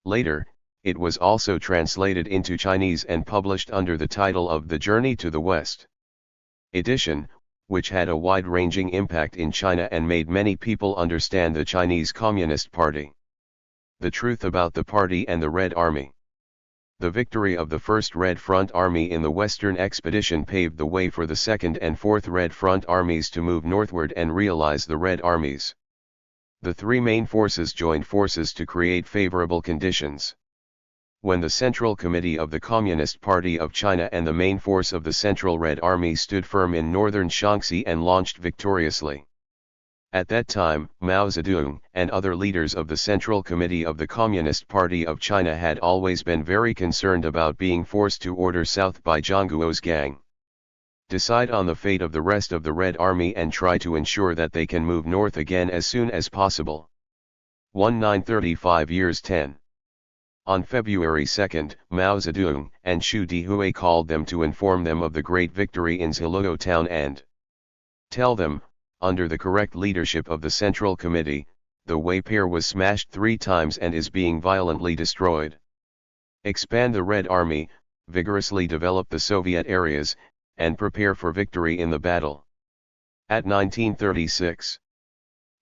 Later, it was also translated into Chinese and published under the title of The Journey to the West edition, which had a wide-ranging impact in China and made many people understand the Chinese Communist Party. The truth about the party and the Red Army. The victory of the First Red Front Army in the Western Expedition paved the way for the Second and Fourth Red Front Armies to move northward and realize the Red Armies. The three main forces joined forces to create favorable conditions. When the Central Committee of the Communist Party of China and the main force of the Central Red Army stood firm in northern Shaanxi and launched victoriously. At that time, Mao Zedong and other leaders of the Central Committee of the Communist Party of China had always been very concerned about being forced to order south by Zhangguo's gang. Decide on the fate of the rest of the Red Army and try to ensure that they can move north again as soon as possible. 1935 years 10. On February 2, Mao Zedong and Xu Dihui called them to inform them of the great victory in Zheluo town and tell them, under the correct leadership of the Central Committee, the Wei Pair was smashed 3 times and is being violently destroyed. Expand the Red Army, vigorously develop the Soviet areas, and prepare for victory in the battle. At 1936.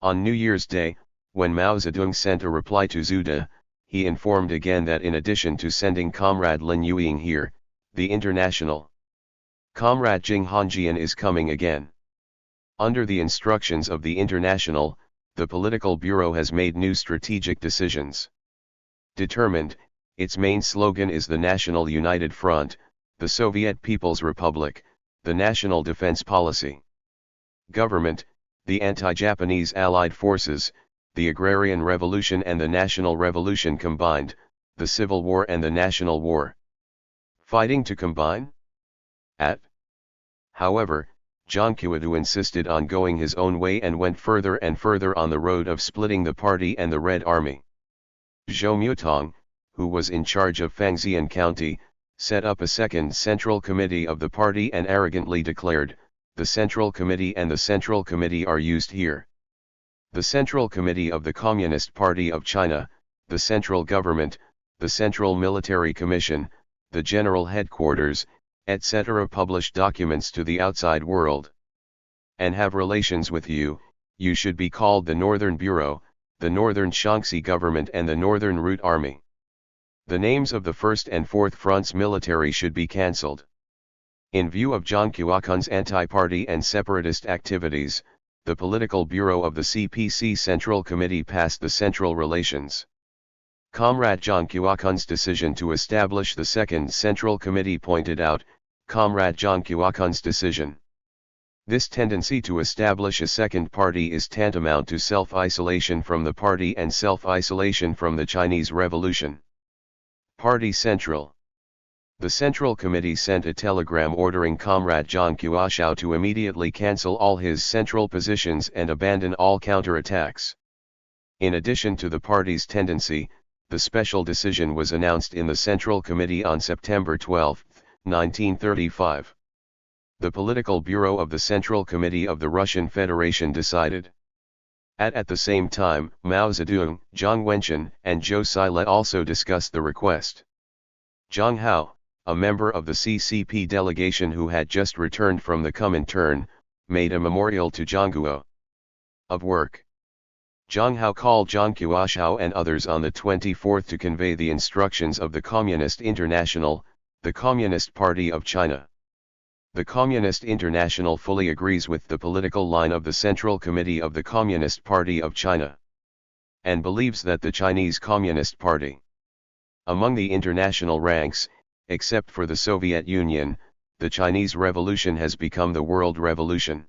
On New Year's Day, when Mao Zedong sent a reply to Zhu De, he informed again that in addition to sending Comrade Lin Yueying here, the international Comrade Jing Hanjian is coming again. Under the instructions of the International, the Political Bureau has made new strategic decisions. Determined, its main slogan is the National United Front, the Soviet People's Republic, the National Defense Policy. Government, the anti-Japanese Allied Forces, the Agrarian Revolution and the National Revolution combined, the Civil War and the National War. Fighting to combine? However, Zhang Qiudu insisted on going his own way and went further and further on the road of splitting the party and the Red Army. Zhou Mutong, who was in charge of Fangxian County, set up a second Central Committee of the party and arrogantly declared, "The Central Committee and the Central Committee are used here. The Central Committee of the Communist Party of China, the Central Government, the Central Military Commission, the General Headquarters, etc. publish documents to the outside world and have relations with you, you should be called the Northern Bureau, the Northern Shaanxi Government and the Northern Route Army. The names of the 1st and 4th Fronts military should be cancelled." In view of Zhang Qiuakun's anti-party and separatist activities, the Political Bureau of the CPC Central Committee passed the Central Relations. Comrade Zhang Qiuakun's decision to establish the Second Central Committee pointed out, Comrade Zhang Qiuakun's decision. This tendency to establish a second party is tantamount to self-isolation from the party and self-isolation from the Chinese Revolution. Party Central. The Central Committee sent a telegram ordering Comrade Zhang Qiuashao to immediately cancel all his central positions and abandon all counterattacks. In addition to the party's tendency, the special decision was announced in the Central Committee on September 12, 1935. The Political Bureau of the Central Committee of the Russian Federation decided. At the same time, Mao Zedong, Jiang Wenquan, and Zhou Sile also discussed the request. Zhang Hao, a member of the CCP delegation who had just returned from the Comintern, made a memorial to Zhang Guo of work. Zhang Hao called Zhang Qiuashao and others on the 24th to convey the instructions of the Communist International, the Communist Party of China. The Communist International fully agrees with the political line of the Central Committee of the Communist Party of China, and believes that the Chinese Communist Party, among the international ranks, except for the Soviet Union, the Chinese Revolution has become the world revolution.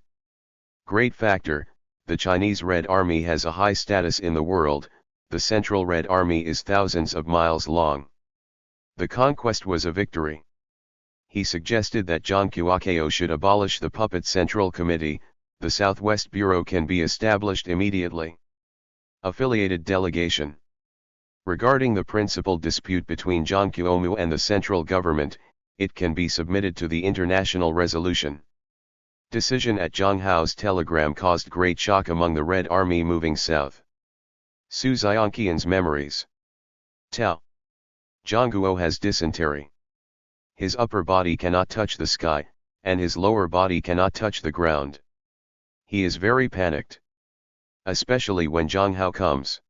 Great factor, the Chinese Red Army has a high status in the world, the Central Red Army is thousands of miles long. The conquest was a victory. He suggested that Zhang Qiuashao should abolish the puppet Central Committee, the Southwest Bureau can be established immediately. Affiliated delegation. Regarding the principal dispute between Zhang Qiuomu and the central government, it can be submitted to the international resolution. Decision at Zhang Hao's telegram caused great shock among the Red Army moving south. Su Xianqian's memories. Tao. Zhang Guo has dysentery. His upper body cannot touch the sky, and his lower body cannot touch the ground. He is very panicked. Especially when Zhang Hao comes.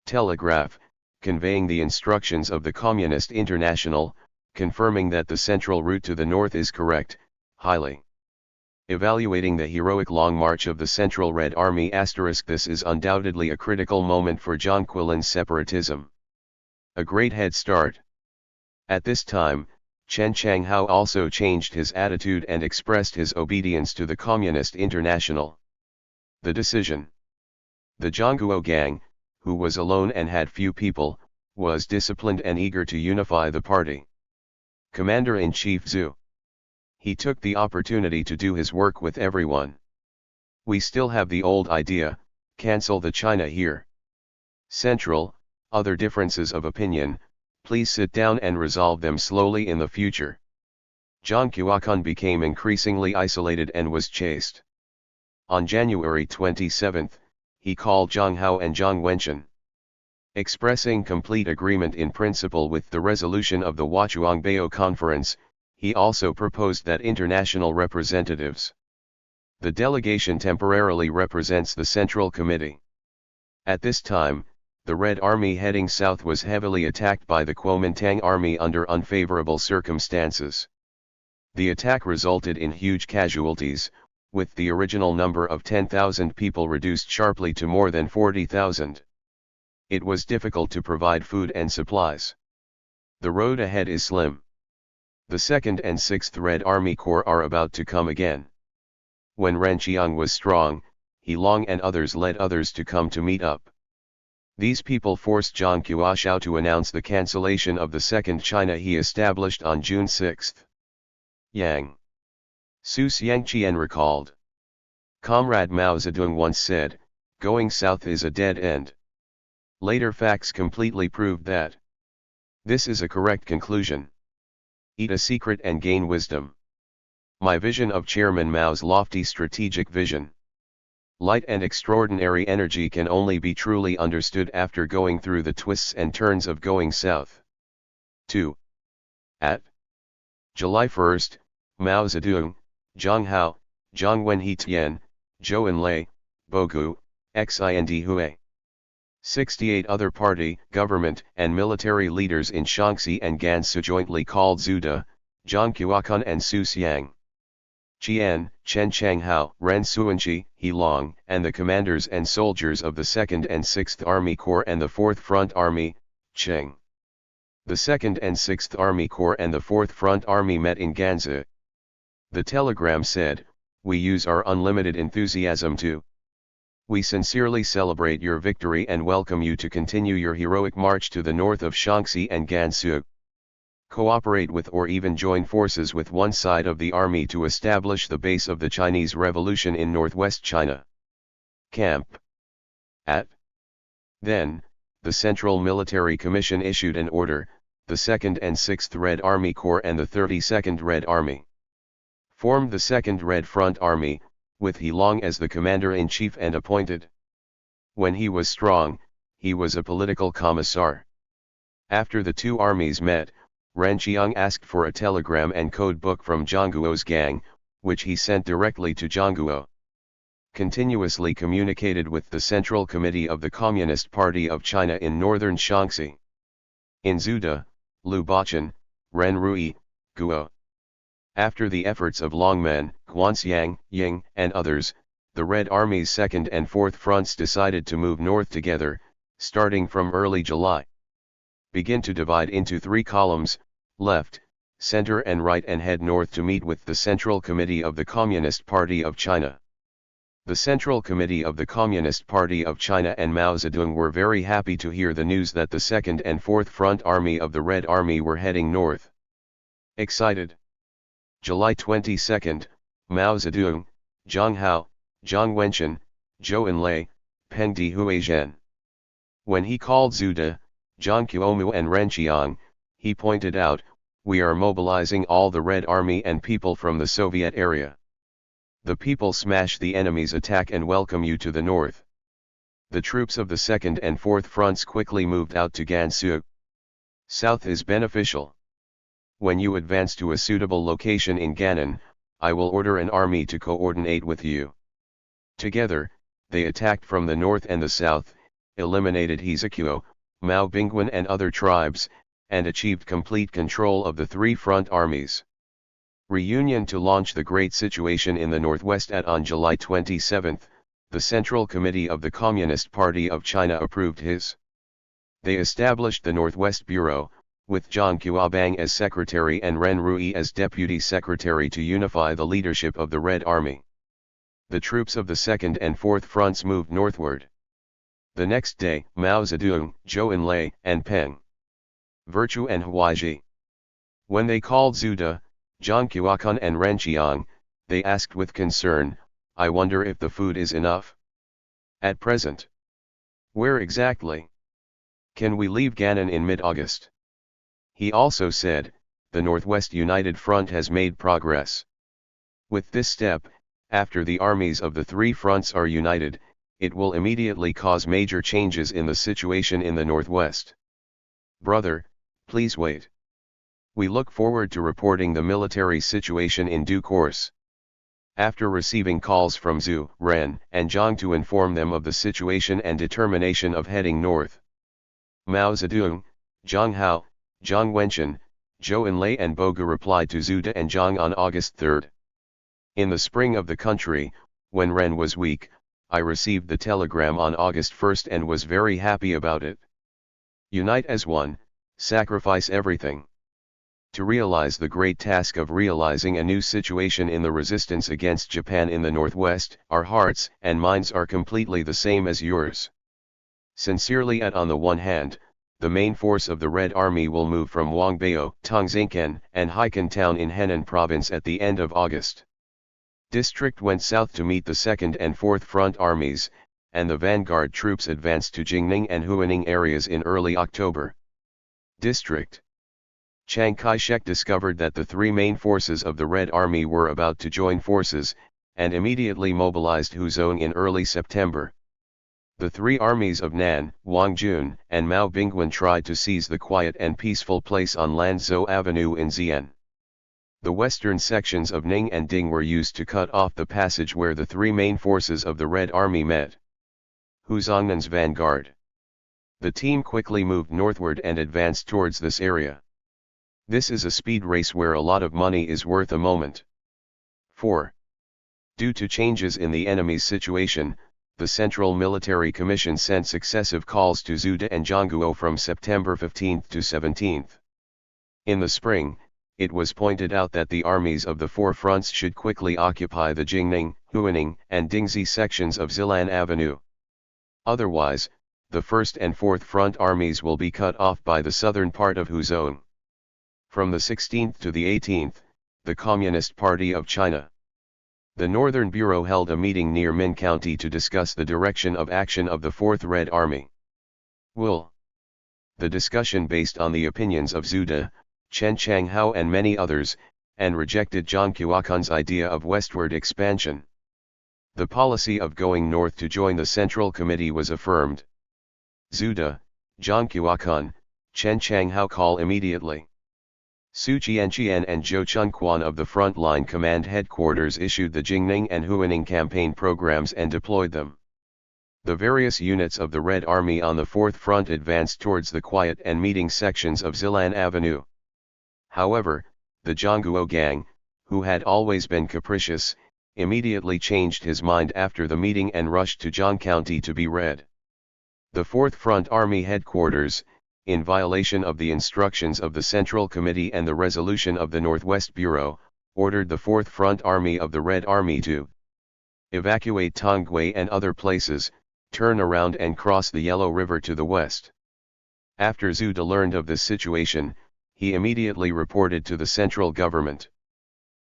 Telegraph, conveying the instructions of the Communist International, confirming that the central route to the north is correct, highly. Evaluating the heroic long march of the Central Red Army *, this is undoubtedly a critical moment for Zhang Qiulin's separatism. A great head start. At this time, Chen Changhao also changed his attitude and expressed his obedience to the Communist International. The decision. The Zhangguo gang, who was alone and had few people, was disciplined and eager to unify the party. Commander-in-Chief Zhu. He took the opportunity to do his work with everyone. We still have the old idea, cancel the China here. Central, other differences of opinion, Please sit down and resolve them slowly in the future. Zhang Qiuquan became increasingly isolated and was chased. On January 27, he called Zhang Hao and Zhang Wenqian. Expressing complete agreement in principle with the resolution of the Huachuangbao Conference, he also proposed that international representatives. The delegation temporarily represents the Central Committee. At this time, the Red Army heading south was heavily attacked by the Kuomintang Army under unfavorable circumstances. The attack resulted in huge casualties, with the original number of 10,000 people reduced sharply to more than 40,000. It was difficult to provide food and supplies. The road ahead is slim. The 2nd and 6th Red Army Corps are about to come again. When Ren Qiang was strong, He Long and others led others to come to meet up. These people forced Zhang Qiushao to announce the cancellation of the Second China he established on June 6. Yang Su Xiangqian recalled. Comrade Mao Zedong once said, "Going south is a dead end." Later facts completely proved that. This is a correct conclusion. Eat a secret and gain wisdom. My vision of Chairman Mao's lofty strategic vision. Light and extraordinary energy can only be truly understood after going through the twists and turns of going south. 2. At July 1, Mao Zedong, Zhang Hao, Zhang Wenhe-Tian, Zhou Enlai, Bogu, Xind Hui. 68 other party, government, and military leaders in Shaanxi and Gansu jointly called Zuda, Zhang Qiuquan and Su Xiang. Qian, Chen Changhao, Ren Suanqi, He Long, and the commanders and soldiers of the 2nd and 6th Army Corps and the 4th Front Army, Cheng. The 2nd and 6th Army Corps and the 4th Front Army met in Gansu. The telegram said, "We use our unlimited enthusiasm to. We sincerely celebrate your victory and welcome you to continue your heroic march to the north of Shaanxi and Gansu. Cooperate with or even join forces with one side of the army to establish the base of the Chinese Revolution in northwest China. Camp." Then, the Central Military Commission issued an order, the 2nd and 6th Red Army Corps and the 32nd Red Army formed the 2nd Red Front Army, with He Long as the commander-in-chief and appointed. When he was strong, he was a political commissar. After the two armies met, Ren Qiang asked for a telegram and code book from Zhangguo's gang, which he sent directly to Zhangguo. Continuously communicated with the Central Committee of the Communist Party of China in northern Shaanxi. In Zuda, Lu Bachan, Ren Rui, Guo. After the efforts of Longmen, Guanxiang, Ying, and others, the Red Army's 2nd and 4th fronts decided to move north together, starting from early July. Begin to divide into 3 columns, left, center and right, and head north to meet with the Central Committee of the Communist Party of China. The Central Committee of the Communist Party of China and Mao Zedong were very happy to hear the news that the 2nd and 4th Front Army of the Red Army were heading north. Excited. July 22, Mao Zedong, Zhang Hao, Zhang Wenqian, Zhou Enlai, Peng Di Huizhen. When he called Zuda, Zhang Qiumu and Ren Qiang, he pointed out, "We are mobilizing all the Red Army and people from the Soviet area. The people smash the enemy's attack and welcome you to the north." The troops of the 2nd and 4th fronts quickly moved out to Gansu. South is beneficial. When you advance to a suitable location in Gannan, I will order an army to coordinate with you. Together, they attacked from the north and the south, eliminated Hezekiah, Mao Bingguan and other tribes, and achieved complete control of the 3 front armies. Reunion to launch the great situation in the northwest. On July 27, the Central Committee of the Communist Party of China approved his. They established the Northwest Bureau, with Zhang Qiuabang as secretary and Ren Rui as deputy secretary to unify the leadership of the Red Army. The troops of the 2nd and 4th fronts moved northward. The next day, Mao Zedong, Zhou Enlai, and Peng Virtue and Huaiji. When they called Zuda, Zhang Qiuquan and Ren Qiang, they asked with concern, "I wonder if the food is enough at present. Where exactly? Can we leave Gannan in mid-August?" He also said, the Northwest United Front has made progress. With this step, after the armies of the three fronts are united, it will immediately cause major changes in the situation in the Northwest. Brother, please wait. We look forward to reporting the military situation in due course. After receiving calls from Zhu, Ren, and Zhang to inform them of the situation and determination of heading north, Mao Zedong, Zhang Hao, Zhang Wenqian, Zhou Enlai and Boga replied to Zhu and Zhang on August 3. In the spring of the country, when Ren was weak, I received the telegram on August 1 and was very happy about it. Unite as one, sacrifice everything. To realize the great task of realizing a new situation in the resistance against Japan in the Northwest, our hearts and minds are completely the same as yours. Sincerely. On the one hand, the main force of the Red Army will move from Wangbao, Tongzingken, and Haikan town in Henan province at the end of August. District went south to meet the 2nd and 4th Front armies, and the vanguard troops advanced to Jingning and Huining areas in early October. District. Chiang Kai-shek discovered that the three main forces of the Red Army were about to join forces, and immediately mobilized Huzhou in early September. The three armies of Nan, Wang Jun, and Mao Bingguan tried to seize the quiet and peaceful place on Lanzhou Avenue in Xi'an. The western sections of Ning and Ding were used to cut off the passage where the three main forces of the Red Army met. Huzhongnan's vanguard. The team quickly moved northward and advanced towards this area. This is a speed race where a lot of money is worth a moment. 4. Due to changes in the enemy's situation, the Central Military Commission sent successive calls to Zhu and Zhangguo from September 15 to 17. In the spring, it was pointed out that the armies of the four fronts should quickly occupy the Jingning, Huining, and Dingzi sections of Zilan Avenue. Otherwise, the 1st and 4th Front armies will be cut off by the southern part of Huzhou. From the 16th to the 18th, the Communist Party of China. The Northern Bureau held a meeting near Min County to discuss the direction of action of the 4th Red Army. The discussion based on the opinions of Zhu, Chen Changhao and many others, and rejected Zhang Qiuquan's idea of westward expansion. The policy of going north to join the Central Committee was affirmed. Zhu, Zhang Qiuquan, Chen Changhao call immediately. Su Qianqian and Zhou Chunquan of the Frontline Command Headquarters issued the Jingning and Huining campaign programs and deployed them. The various units of the Red Army on the 4th Front advanced towards the quiet and meeting sections of Zilan Avenue. However, the Zhangguo gang, who had always been capricious, immediately changed his mind after the meeting and rushed to Zhang County to be read. The 4th Front Army Headquarters, in violation of the instructions of the Central Committee and the resolution of the Northwest Bureau, ordered the 4th Front Army of the Red Army to evacuate Tongwei and other places, turn around and cross the Yellow River to the west. After Zhu learned of this situation, he immediately reported to the central government.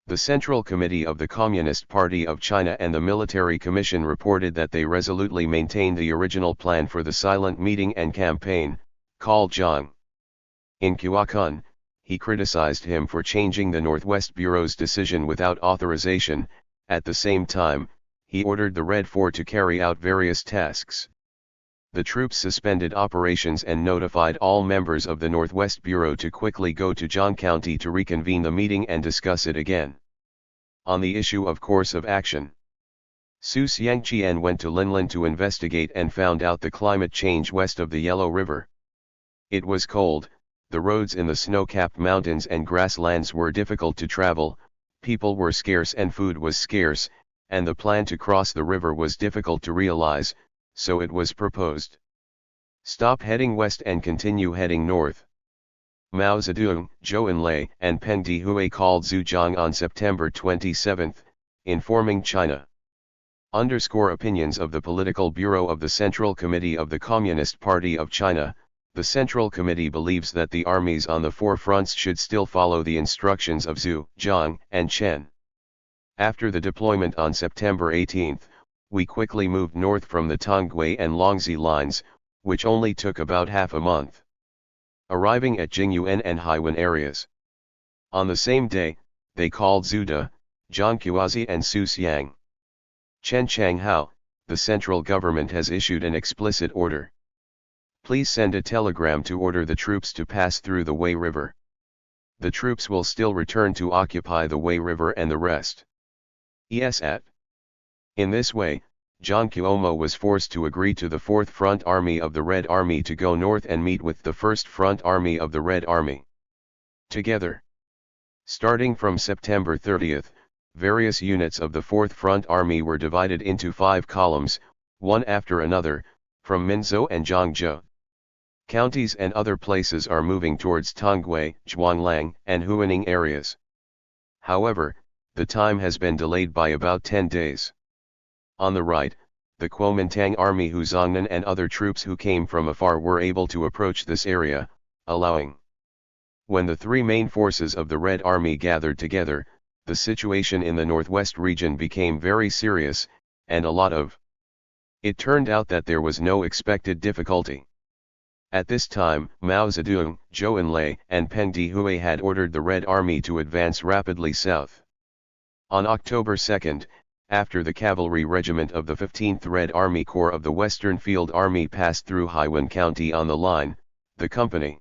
The Central Committee of the Communist Party of China and the Military Commission reported that they resolutely maintained the original plan for the silent meeting and campaign, called Zhang. In Qiuquan, he criticized him for changing the Northwest Bureau's decision without authorization. At the same time, he ordered the Red 4 to carry out various tasks. The troops suspended operations and notified all members of the Northwest Bureau to quickly go to Zhang County to reconvene the meeting and discuss it again. On the issue of course of action, Su Xiangqian went to Linlin to investigate and found out the climate change west of the Yellow River. It was cold, the roads in the snow-capped mountains and grasslands were difficult to travel, people were scarce and food was scarce, and the plan to cross the river was difficult to realize, so it was proposed. Stop heading west and continue heading north. Mao Zedong, Zhou Enlai, and Peng Dehui called Zhu Zhang on September 27, informing China. Opinions of the Political Bureau of the Central Committee of the Communist Party of China. The Central Committee believes that the armies on the four fronts should still follow the instructions of Zhu, Zhang, and Chen. After the deployment on September 18, we quickly moved north from the Tongwei and Longxi lines, which only took about half a month. arriving at Jingyuan and Haiwan areas. On the same day, they called Zuda, Zhangqiazi and Suxiang. Chen Changhao, the central government has issued an explicit order. Please send a telegram to order the troops to pass through the Wei River. The troops will still return to occupy the Wei River and the rest. ES@. In this way, Jiang Qiumo was forced to agree to the 4th Front Army of the Red Army to go north and meet with the 1st Front Army of the Red Army. Together. Starting from September 30th, various units of the 4th Front Army were divided into 5 columns, one after another, from Minzhou and Zhangzhou. Counties and other places are moving towards Tongwei, Zhuanglang, and Huaning areas. However, the time has been delayed by about 10 days. On the right, the Kuomintang Army Huzongnan and other troops who came from afar were able to approach this area, allowing. When the 3 main forces of the Red Army gathered together, the situation in the northwest region became very serious, and a lot of. It turned out that there was no expected difficulty. At this time, Mao Zedong, Zhou Enlai, and Peng Dehui had ordered the Red Army to advance rapidly south. On October 2, after the cavalry regiment of the 15th Red Army Corps of the Western Field Army passed through Haiwan County on the line, the company.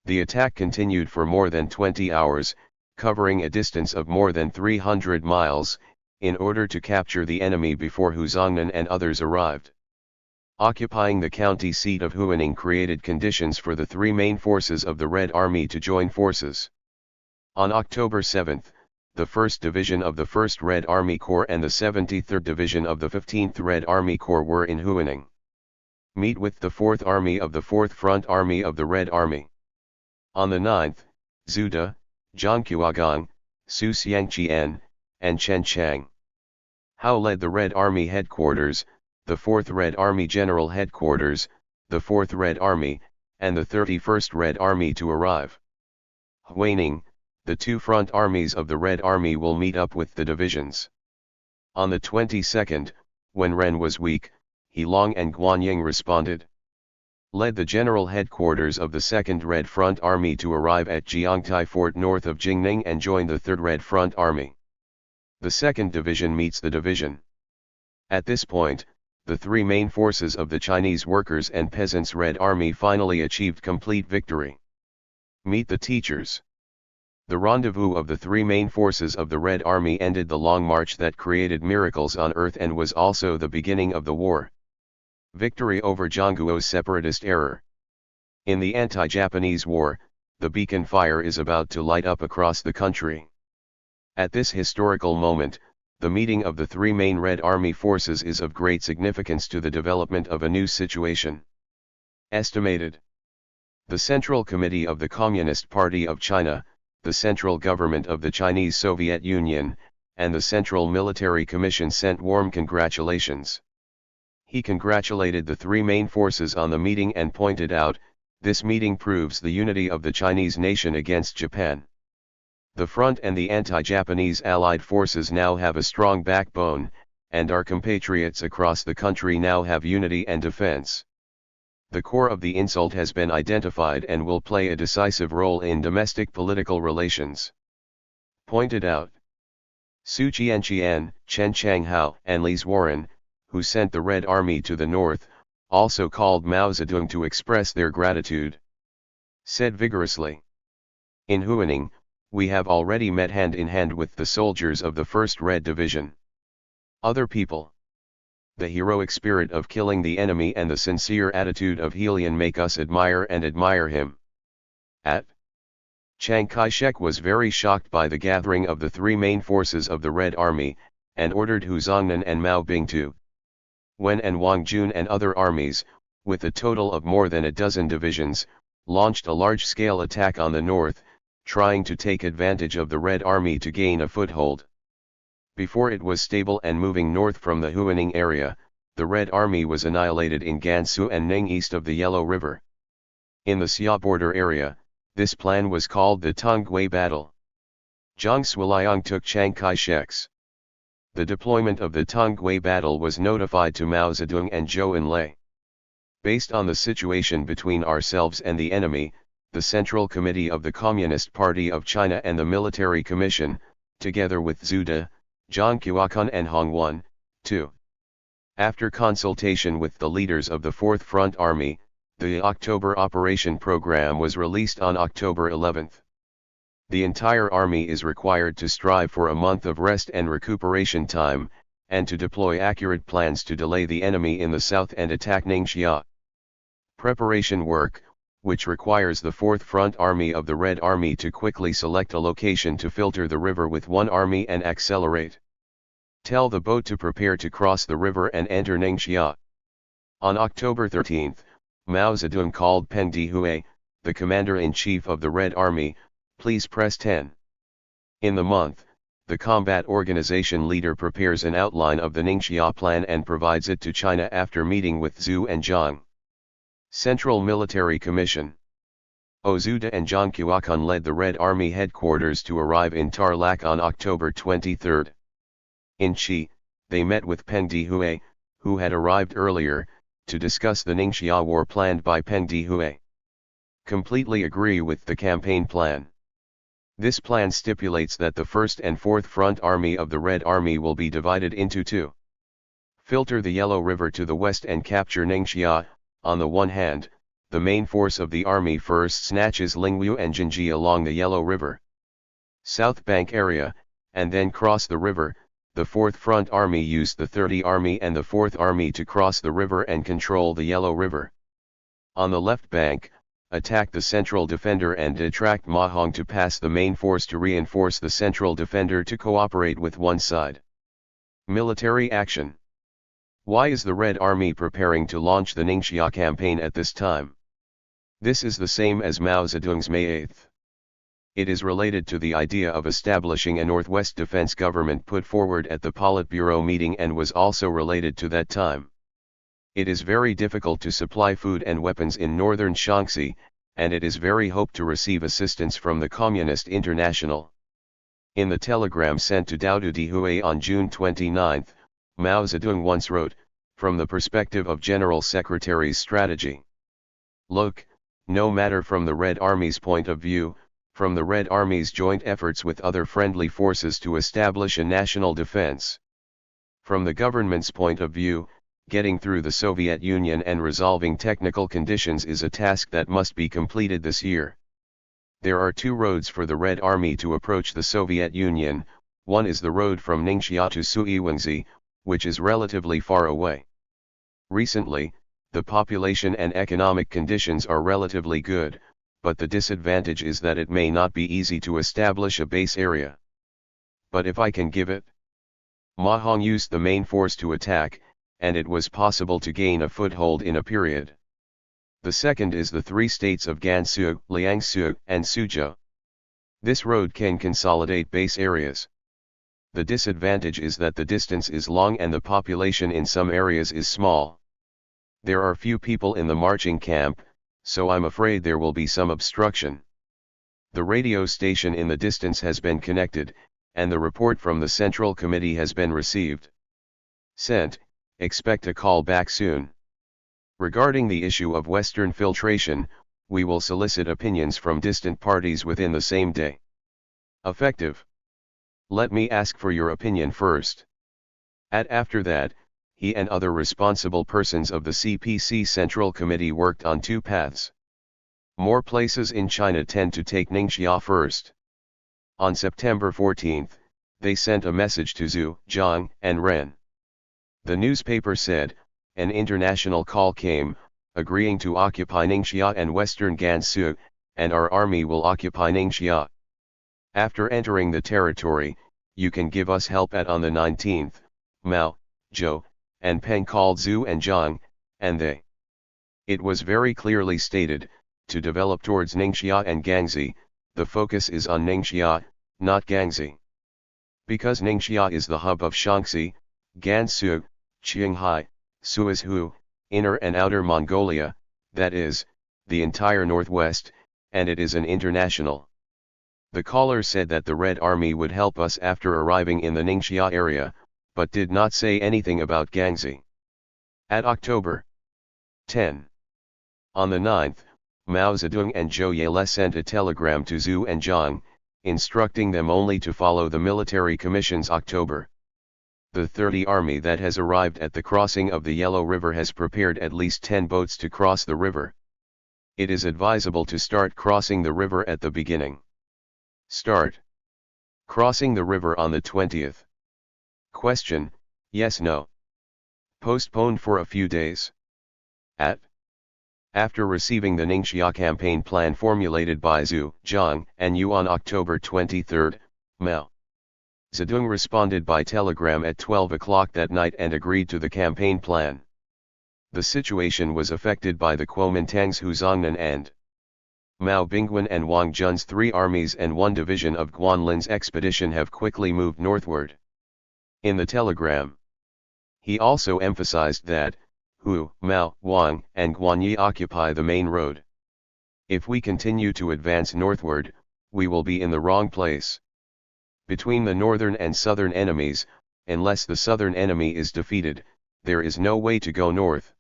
The attack continued for more than 20 hours, covering a distance of more than 300 miles, in order to capture the enemy before Huzongnan and others arrived. Occupying the county seat of Huaning created conditions for the 3 main forces of the Red Army to join forces. On October 7, the 1st Division of the 1st Red Army Corps and the 73rd Division of the 15th Red Army Corps were in Huaning. Meet with the 4th Army of the 4th Front Army of the Red Army. On the 9th, Zuda, Zhangqiagang, Su Xiangqian, and Chen Chang. Hao led the Red Army Headquarters, the 4th Red Army General Headquarters, the 4th Red Army, and the 31st Red Army to arrive. Huaning, the 2 front armies of the Red Army will meet up with the divisions. On the 22nd, when Ren was weak, Heilong and Guanying responded. Led the General Headquarters of the 2nd Red Front Army to arrive at Jiangtai Fort north of Jingning and join the 3rd Red Front Army. The 2nd Division meets the division. At this point, the 3 main forces of the Chinese Workers' and Peasants' Red Army finally achieved complete victory. Meet the teachers. The rendezvous of the 3 main forces of the Red Army ended the long march that created miracles on earth and was also the beginning of the war. Victory over Zhangguo's separatist error. In the anti-Japanese war, the beacon fire is about to light up across the country. At this historical moment, the meeting of the 3 main Red Army forces is of great significance to the development of a new situation. Estimated. The Central Committee of the Communist Party of China, the Central Government of the Chinese Soviet Union, and the Central Military Commission sent warm congratulations. He congratulated the 3 main forces on the meeting and pointed out, this meeting proves the unity of the Chinese nation against Japan. The front and the anti-Japanese allied forces now have a strong backbone, and our compatriots across the country now have unity and defense. The core of the insult has been identified and will play a decisive role in domestic political relations. Pointed out. Su Qianqian, Chen Changhao, and Li Zhuoren, who sent the Red Army to the north, also called Mao Zedong to express their gratitude. Said vigorously. In Huaning, we have already met hand in hand with the soldiers of the 1st Red Division. Other people. The heroic spirit of killing the enemy and the sincere attitude of Helian make us admire and admire him. At Chiang Kai-shek was very shocked by the gathering of the 3 main forces of the Red Army, and ordered Huzongnan and Mao Bing to Wen and Wang Jun and other armies, with a total of more than a dozen divisions, launched a large-scale attack on the north, trying to take advantage of the Red Army to gain a foothold. Before it was stable and moving north from the Huaning area, the Red Army was annihilated in Gansu and Ning east of the Yellow River. In the Xia border area, this plan was called the Tongwei Battle. Zhang Suiliang took Chiang Kai-shek's. The deployment of the Tongwei Battle was notified to Mao Zedong and Zhou Enlai. Based on the situation between ourselves and the enemy, the Central Committee of the Communist Party of China and the Military Commission, together with Zhu De, Zhang Qiuquan and Hong Wan, 2. After consultation with the leaders of the Fourth Front Army, the October operation program was released on October 11. The entire army is required to strive for a month of rest and recuperation time, and to deploy accurate plans to delay the enemy in the south and attack Ningxia. Preparation work, which requires the Fourth Front Army of the Red Army to quickly select a location to filter the river with one army and accelerate. Tell the boat to prepare to cross the river and enter Ningxia. On October 13, Mao Zedong called Peng Dehui, the commander-in-chief of the Red Army, please press 10. In the month, the combat organization leader prepares an outline of the Ningxia plan and provides it to China after meeting with Zhu and Zhang. Central Military Commission. Zhu De and Zhang Qiuquan led the Red Army headquarters to arrive in Tarlac on October 23. In Qi, they met with Peng Dehui, who had arrived earlier, to discuss the Ningxia war planned by Peng Dehui. Completely agree with the campaign plan. This plan stipulates that the First and Fourth Front Army of the Red Army will be divided into two. Filter the Yellow River to the west and capture Ningxia. On the one hand, the main force of the army first snatches Lingwu and Jinji along the Yellow River south bank area, and then cross the river. The Fourth Front Army used the 30th Army and the 4th Army to cross the river and control the Yellow River. On the left bank, attack the central defender and detract Ma Hong to pass the main force to reinforce the central defender to cooperate with one side. Military action. Why is the Red Army preparing to launch the Ningxia campaign at this time? This is the same as Mao Zedong's May 8. It is related to the idea of establishing a Northwest defense government put forward at the Politburo meeting and was also related to that time. It is very difficult to supply food and weapons in northern Shaanxi, and it is very hoped to receive assistance from the Communist International. In the telegram sent to Dao Dehui on June 29, Mao Zedong once wrote, "From the perspective of General Secretary's strategy. Look, no matter from the Red Army's point of view, from the Red Army's joint efforts with other friendly forces to establish a national defense. From the government's point of view, getting through the Soviet Union and resolving technical conditions is a task that must be completed this year. There are two roads for the Red Army to approach the Soviet Union. One is the road from Ningxia to Suiwangzi, which is relatively far away. Recently, the population and economic conditions are relatively good, but the disadvantage is that it may not be easy to establish a base area. But if I can give it." Ma Hong used the main force to attack, and it was possible to gain a foothold in a period. The second is the three states of Gansu, Liangsu, and Suzhou. This road can consolidate base areas. The disadvantage is that the distance is long and the population in some areas is small. There are few people in the marching camp, so I'm afraid there will be some obstruction. The radio station in the distance has been connected, and the report from the Central Committee has been received. Sent, expect a call back soon. Regarding the issue of Western filtration, we will solicit opinions from distant parties within the same day. Effective. Let me ask for your opinion first. After that, he and other responsible persons of the CPC Central Committee worked on two paths. More places in China tend to take Ningxia first. On September 14, they sent a message to Zhu, Zhang, and Ren. The newspaper said, an international call came, agreeing to occupy Ningxia and western Gansu, and our army will occupy Ningxia. After entering the territory, you can give us help on the 19th, Mao, Zhou, and Peng called Zhu and Zhang, and they. It was very clearly stated, to develop towards Ningxia and Guangxi, the focus is on Ningxia, not Guangxi. Because Ningxia is the hub of Shaanxi, Gansu, Qinghai, Suizhou, Inner and Outer Mongolia, that is, the entire northwest, and it is an international. The caller said that the Red Army would help us after arriving in the Ningxia area, but did not say anything about Guangxi. At October 10. On the 9th, Mao Zedong and Zhou Yile sent a telegram to Zhu and Jiang, instructing them only to follow the military commission's October. The 30th Army that has arrived at the crossing of the Yellow River has prepared at least 10 boats to cross the river. It is advisable to start crossing the river at the beginning. Start crossing the river on the 20th. Question, yes, no. Postponed for a few days. After receiving the Ningxia campaign plan formulated by Zhu, Jiang, and Yu on October 23, Mao Zedong responded by telegram at 12 o'clock that night and agreed to the campaign plan. The situation was affected by the Kuomintang's Huzhongnan and Mao Bingwen and Wang Jun's 3 armies and 1 division of Guanlin's expedition have quickly moved northward. In the telegram, he also emphasized that Hu, Mao, Wang, and Guanyi occupy the main road. If we continue to advance northward, we will be in the wrong place. Between the northern and southern enemies, unless the southern enemy is defeated, there is no way to go north.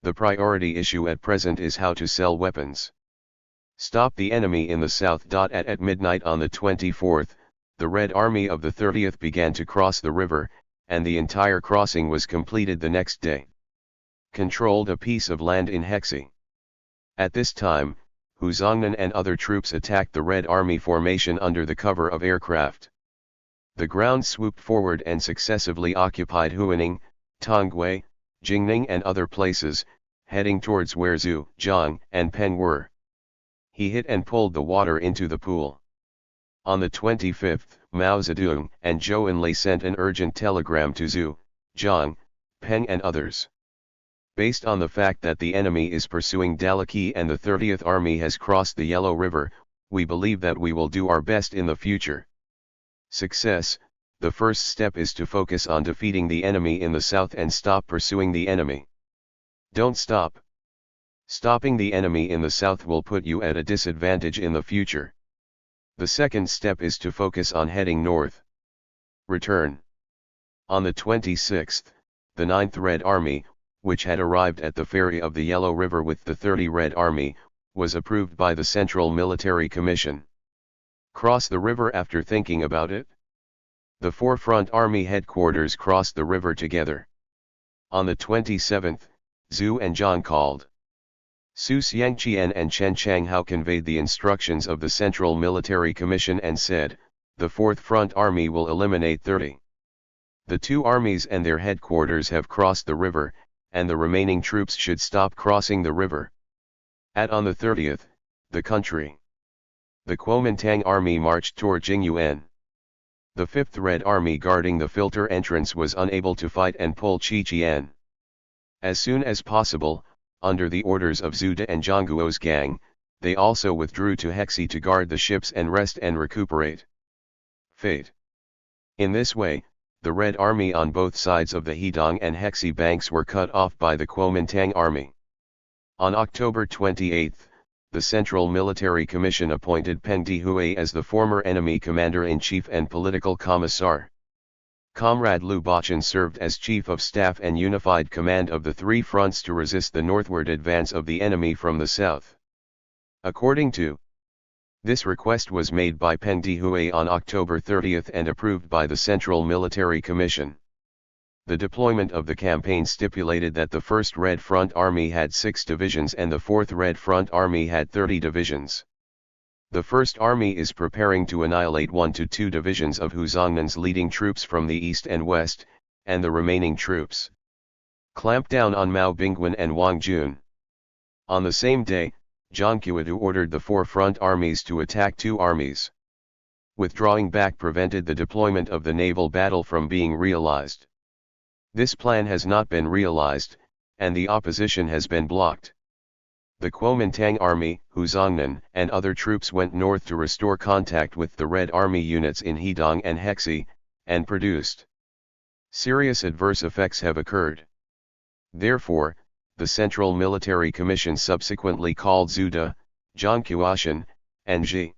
The priority issue at present is how to sell weapons. Stop the enemy in the south. At midnight on the 24th, the Red Army of the 30th began to cross the river, and the entire crossing was completed the next day. Controlled a piece of land in Hexi. At this time, Huzhongnan and other troops attacked the Red Army formation under the cover of aircraft. The ground swooped forward and successively occupied Huining, Tongwei, Jingning and other places, heading towards where Zhu, Jiang, and Peng were. He hit and pulled the water into the pool. On the 25th, Mao Zedong and Zhou Enlai sent an urgent telegram to Zhu, Jiang, Peng and others. Based on the fact that the enemy is pursuing Dalaki and the 30th Army has crossed the Yellow River, we believe that we will do our best in the future. Success, the first step is to focus on defeating the enemy in the south and stop pursuing the enemy. Don't stop. Stopping the enemy in the south will put you at a disadvantage in the future. The second step is to focus on heading north. Return. On the 26th, the 9th Red Army, which had arrived at the ferry of the Yellow River with the 30th Red Army, was approved by the Central Military Commission. Cross the river after thinking about it? The 4th Front Army headquarters crossed the river together. On the 27th, Zhu and Jiang called. Su Xiangqian and Chen Changhao conveyed the instructions of the Central Military Commission and said, the 4th Front Army will eliminate 30. The 2 armies and their headquarters have crossed the river, and the remaining troops should stop crossing the river. On the 30th, the country. The Kuomintang Army marched toward Jingyuan. The 5th Red Army guarding the filter entrance was unable to fight and pulled Qiqian. As soon as possible, under the orders of Zhu and Zhangguo's gang, they also withdrew to Hexi to guard the ships and rest and recuperate. Fate. In this way, the Red Army on both sides of the Hedong and Hexi banks were cut off by the Kuomintang Army. On October 28, the Central Military Commission appointed Peng Dehui as the former enemy commander-in-chief and political commissar. Comrade Liu Bachan served as chief of staff and unified command of the 3 fronts to resist the northward advance of the enemy from the south. According to this request was made by Peng Dehui on October 30 and approved by the Central Military Commission. The deployment of the campaign stipulated that the 1st Red Front Army had 6 divisions and the 4th Red Front Army had 30 divisions. The 1st Army is preparing to annihilate 1 to 2 divisions of Huzhongnan's leading troops from the east and west, and the remaining troops clamp down on Mao Bingwen and Wang Jun. On the same day, Zhang Qiudu ordered the 4 front armies to attack 2 armies. Withdrawing back prevented the deployment of the naval battle from being realized. This plan has not been realized, and the opposition has been blocked. The Kuomintang Army, Huzhongnan, and other troops went north to restore contact with the Red Army units in Hedong and Hexi, and produced. Serious adverse effects have occurred. Therefore, the Central Military Commission subsequently called Zhu, Zhang Qiuashan, and Ji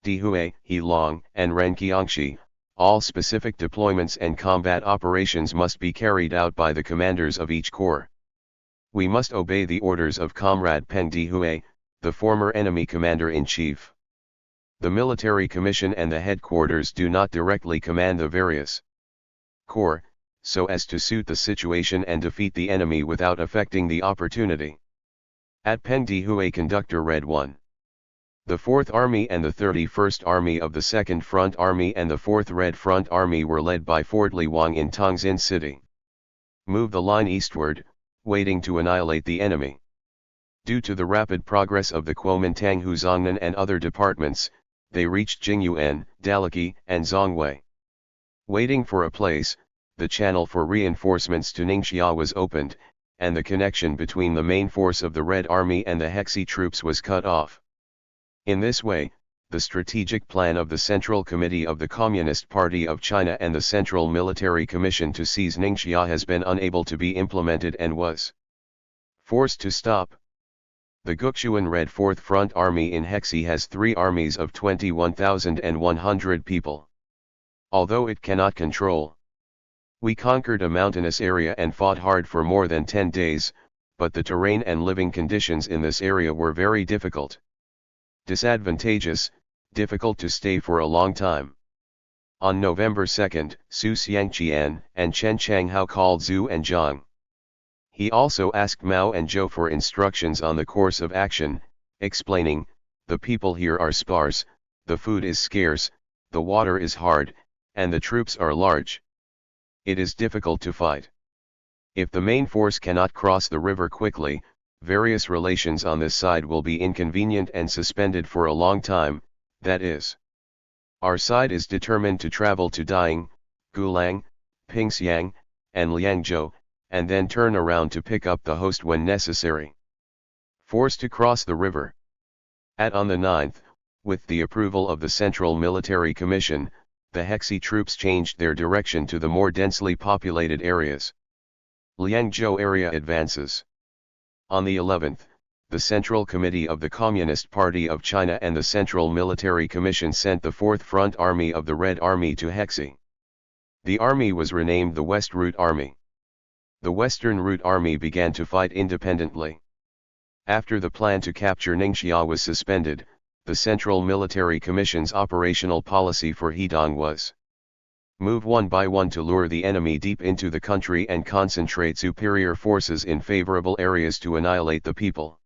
Dehui, Heilong, and Renqiangxi. All specific deployments and combat operations must be carried out by the commanders of each corps. We must obey the orders of Comrade Peng Dehui, the former enemy commander-in-chief. The military commission and the headquarters do not directly command the various corps, so as to suit the situation and defeat the enemy without affecting the opportunity. At Pengdihui Conductor read 1. The 4th Army and the 31st Army of the 2nd Front Army and the 4th Red Front Army were led by Fort Liwang in Tongzin City. Move the line eastward, waiting to annihilate the enemy. Due to the rapid progress of the Kuomintang Huzongnan and other departments, they reached Jingyuan, Dalaki, and Zhongwei. Waiting for a place, the channel for reinforcements to Ningxia was opened, and the connection between the main force of the Red Army and the Hexi troops was cut off. In this way, the strategic plan of the Central Committee of the Communist Party of China and the Central Military Commission to seize Ningxia has been unable to be implemented and was forced to stop. The Guxuan Red 4th Front Army in Hexi has 3 armies of 21,100 people. Although it cannot control, we conquered a mountainous area and fought hard for more than 10 days, but the terrain and living conditions in this area were very difficult. Disadvantageous, difficult to stay for a long time. On November 2, Su Xiangqian and Chen Changhao called Zhu and Zhang. He also asked Mao and Zhou for instructions on the course of action, explaining, "The people here are sparse, the food is scarce, the water is hard, and the troops are large. It is difficult to fight. If the main force cannot cross the river quickly, various relations on this side will be inconvenient and suspended for a long time, that is. Our side is determined to travel to Daying, Gulang, Pingxiang, and Liangzhou, and then turn around to pick up the host when necessary. Forced to cross the river." On the 9th, with the approval of the Central Military Commission, the Hexi troops changed their direction to the more densely populated areas. Liangzhou area advances. On the 11th, the Central Committee of the Communist Party of China and the Central Military Commission sent the 4th Front Army of the Red Army to Hexi. The army was renamed the West Route Army. The Western Route Army began to fight independently. After the plan to capture Ningxia was suspended, the Central Military Commission's operational policy for Hedong was move one by one to lure the enemy deep into the country and concentrate superior forces in favorable areas to annihilate the people.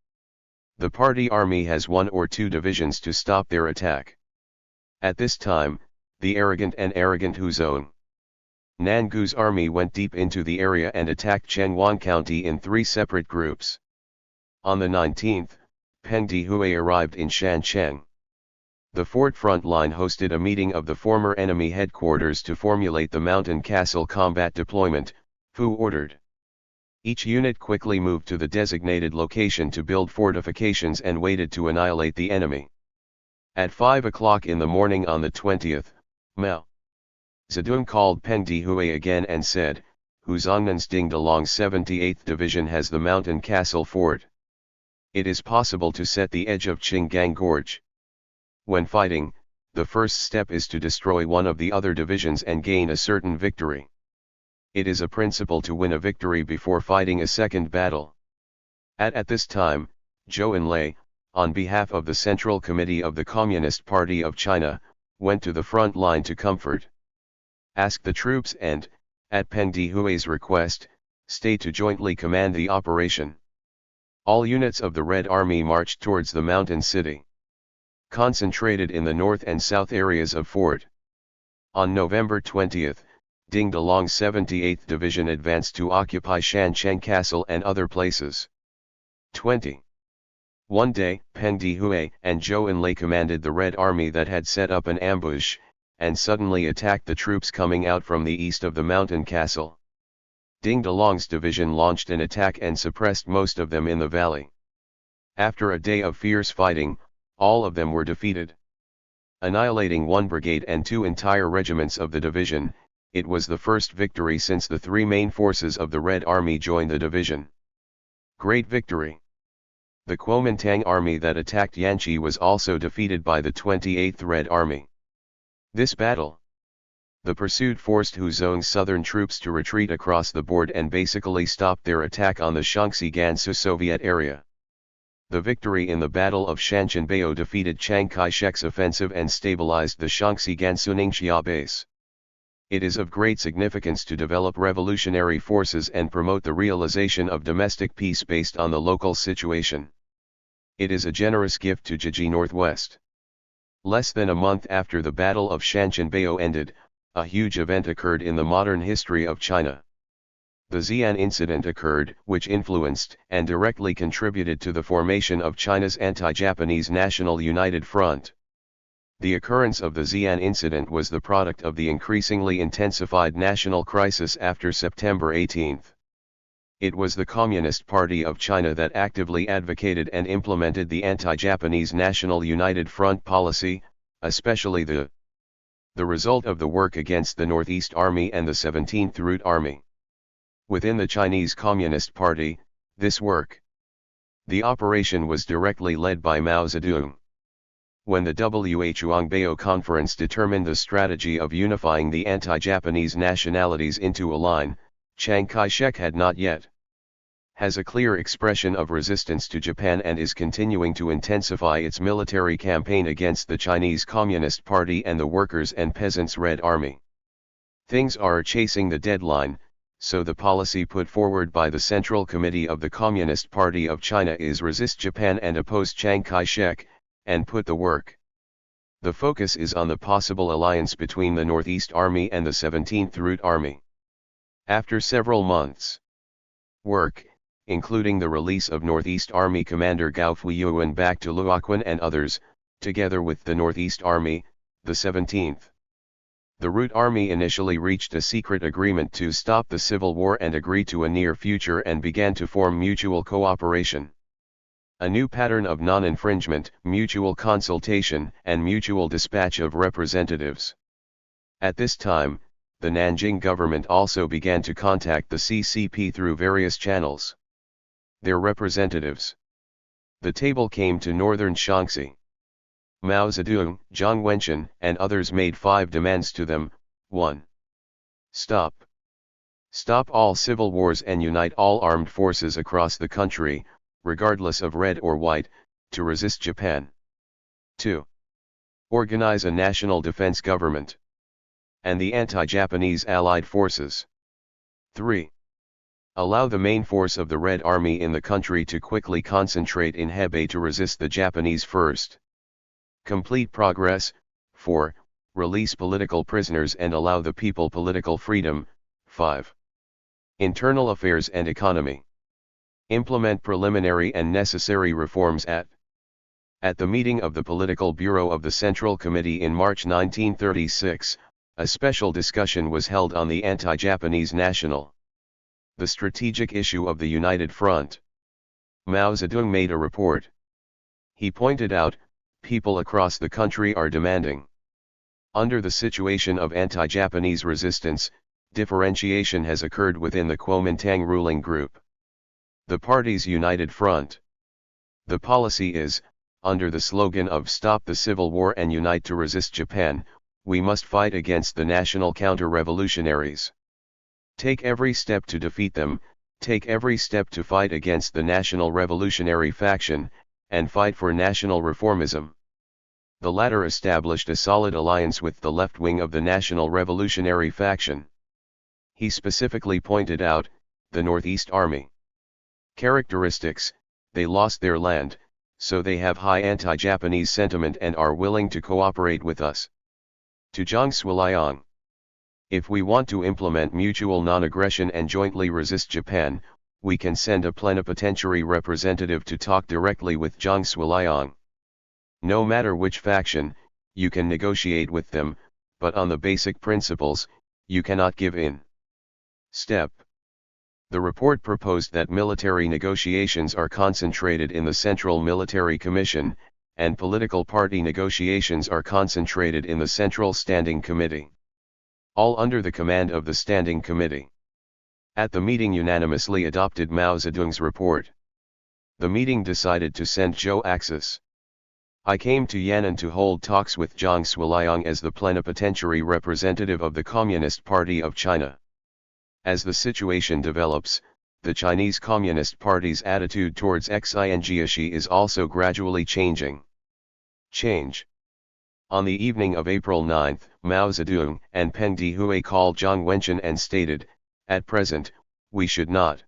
The party army has 1 or 2 divisions to stop their attack. At this time, the arrogant Huzong Nangu's army went deep into the area and attacked Chengwan County in 3 separate groups. On the 19th, Pengdihui arrived in Shancheng. The fort front line hosted a meeting of the former enemy headquarters to formulate the mountain castle combat deployment, Fu ordered. Each unit quickly moved to the designated location to build fortifications and waited to annihilate the enemy. At 5 o'clock in the morning on the 20th, Mao Zedong called Pengdihui again and said, "Huzongnan's Dingdalong 78th Division has the mountain castle fort. It is possible to set the edge of Qinggang Gorge. When fighting, the first step is to destroy one of the other divisions and gain a certain victory. It is a principle to win a victory before fighting a second battle." At this time, Zhou Enlai, on behalf of the Central Committee of the Communist Party of China, went to the front line to comfort, ask the troops and, at Pengdihui's request, stay to jointly command the operation. All units of the Red Army marched towards the mountain city, concentrated in the north and south areas of fort. On November 20, Dingdalong 78th Division advanced to occupy Shancheng Castle and other places. 20. One day, Pengdihui and Zhou Enlai commanded the Red Army that had set up an ambush, and suddenly attacked the troops coming out from the east of the mountain castle. Dingdalong's division launched an attack and suppressed most of them in the valley. After a day of fierce fighting, all of them were defeated. Annihilating 1 brigade and 2 entire regiments of the division, it was the first victory since the 3 main forces of the Red Army joined the division. Great victory! The Kuomintang army that attacked Yanqi was also defeated by the 28th Red Army. This battle, the pursuit forced Huzong's southern troops to retreat across the board and basically stopped their attack on the Shaanxi Gansu Soviet area. The victory in the Battle of Shanqianbao defeated Chiang Kai-shek's offensive and stabilized the Shaanxi Gansu-Ningxia base. It is of great significance to develop revolutionary forces and promote the realization of domestic peace based on the local situation. It is a generous gift to Jiji Northwest. Less than a month after the Battle of Shanqianbao ended, a huge event occurred in the modern history of China. The Xi'an incident occurred, which influenced and directly contributed to the formation of China's anti-Japanese National United Front. The occurrence of the Xi'an incident was the product of the increasingly intensified national crisis after September 18. It was the Communist Party of China that actively advocated and implemented the anti-Japanese National United Front policy, especially the result of the work against the Northeast Army and the 17th Route Army. Within the Chinese Communist Party, the operation was directly led by Mao Zedong. When the Huangbao Conference determined the strategy of unifying the anti-Japanese nationalities into a line, Chiang Kai-shek had not yet has a clear expression of resistance to Japan and is continuing to intensify its military campaign against the Chinese Communist Party and the Workers' and Peasants' Red Army. Things are chasing the deadline, so the policy put forward by the Central Committee of the Communist Party of China is resist Japan and oppose Chiang Kai-shek, and put the work. The focus is on the possible alliance between the Northeast Army and the 17th Route Army. After several months' work, including the release of Northeast Army Commander Gao Fuiyuan back to Luoquan and others, together with the Northeast Army, the 17th. The Route Army initially reached a secret agreement to stop the civil war and agree to a near future and began to form mutual cooperation. A new pattern of non-infringement, mutual consultation, and mutual dispatch of representatives. At this time, the Nanjing government also began to contact the CCP through various channels. Their representatives. The table came to northern Shaanxi. Mao Zedong, Jiang Wenquan, and others made 5 demands to them. 1. Stop all civil wars and unite all armed forces across the country, regardless of red or white, to resist Japan. 2. Organize a national defense government and the anti-Japanese allied forces. 3. Allow the main force of the Red Army in the country to quickly concentrate in Hebei to resist the Japanese first. Complete progress. 4. Release political prisoners and allow the people political freedom. 5. Internal affairs and economy. Implement preliminary and necessary reforms at the meeting of the Political Bureau of the Central Committee in March 1936, a special discussion was held on the anti-Japanese the strategic issue of the United Front. Mao Zedong made a report. He pointed out, people across the country are demanding. Under the situation of anti-Japanese resistance, differentiation has occurred within the Kuomintang ruling group. The party's United Front. The policy is, under the slogan of Stop the Civil War and Unite to Resist Japan, we must fight against the national counter-revolutionaries. Take every step to defeat them, take every step to fight against the national revolutionary faction, and fight for national reformism. The latter established a solid alliance with the left wing of the national revolutionary faction. He specifically pointed out, the Northeast Army. Characteristics: they lost their land, so they have high anti-Japanese sentiment and are willing to cooperate with us. To Zhang Suiliang. If we want to implement mutual non-aggression and jointly resist Japan, we can send a plenipotentiary representative to talk directly with Zhang Suiliang. No matter which faction, you can negotiate with them, but on the basic principles, you cannot give in. Step. The report proposed that military negotiations are concentrated in the Central Military Commission, and political party negotiations are concentrated in the Central Standing Committee. All under the command of the Standing Committee. At the meeting unanimously adopted Mao Zedong's report. The meeting decided to send Zhou Axis. I came to Yan'an to hold talks with Zhang Suiliang as the plenipotentiary representative of the Communist Party of China. As the situation develops, the Chinese Communist Party's attitude towards xianzhi is also gradually changing. Change. On the evening of April 9, Mao Zedong and Peng Dehui called Zhang Wenquan and stated, "At present, we should not.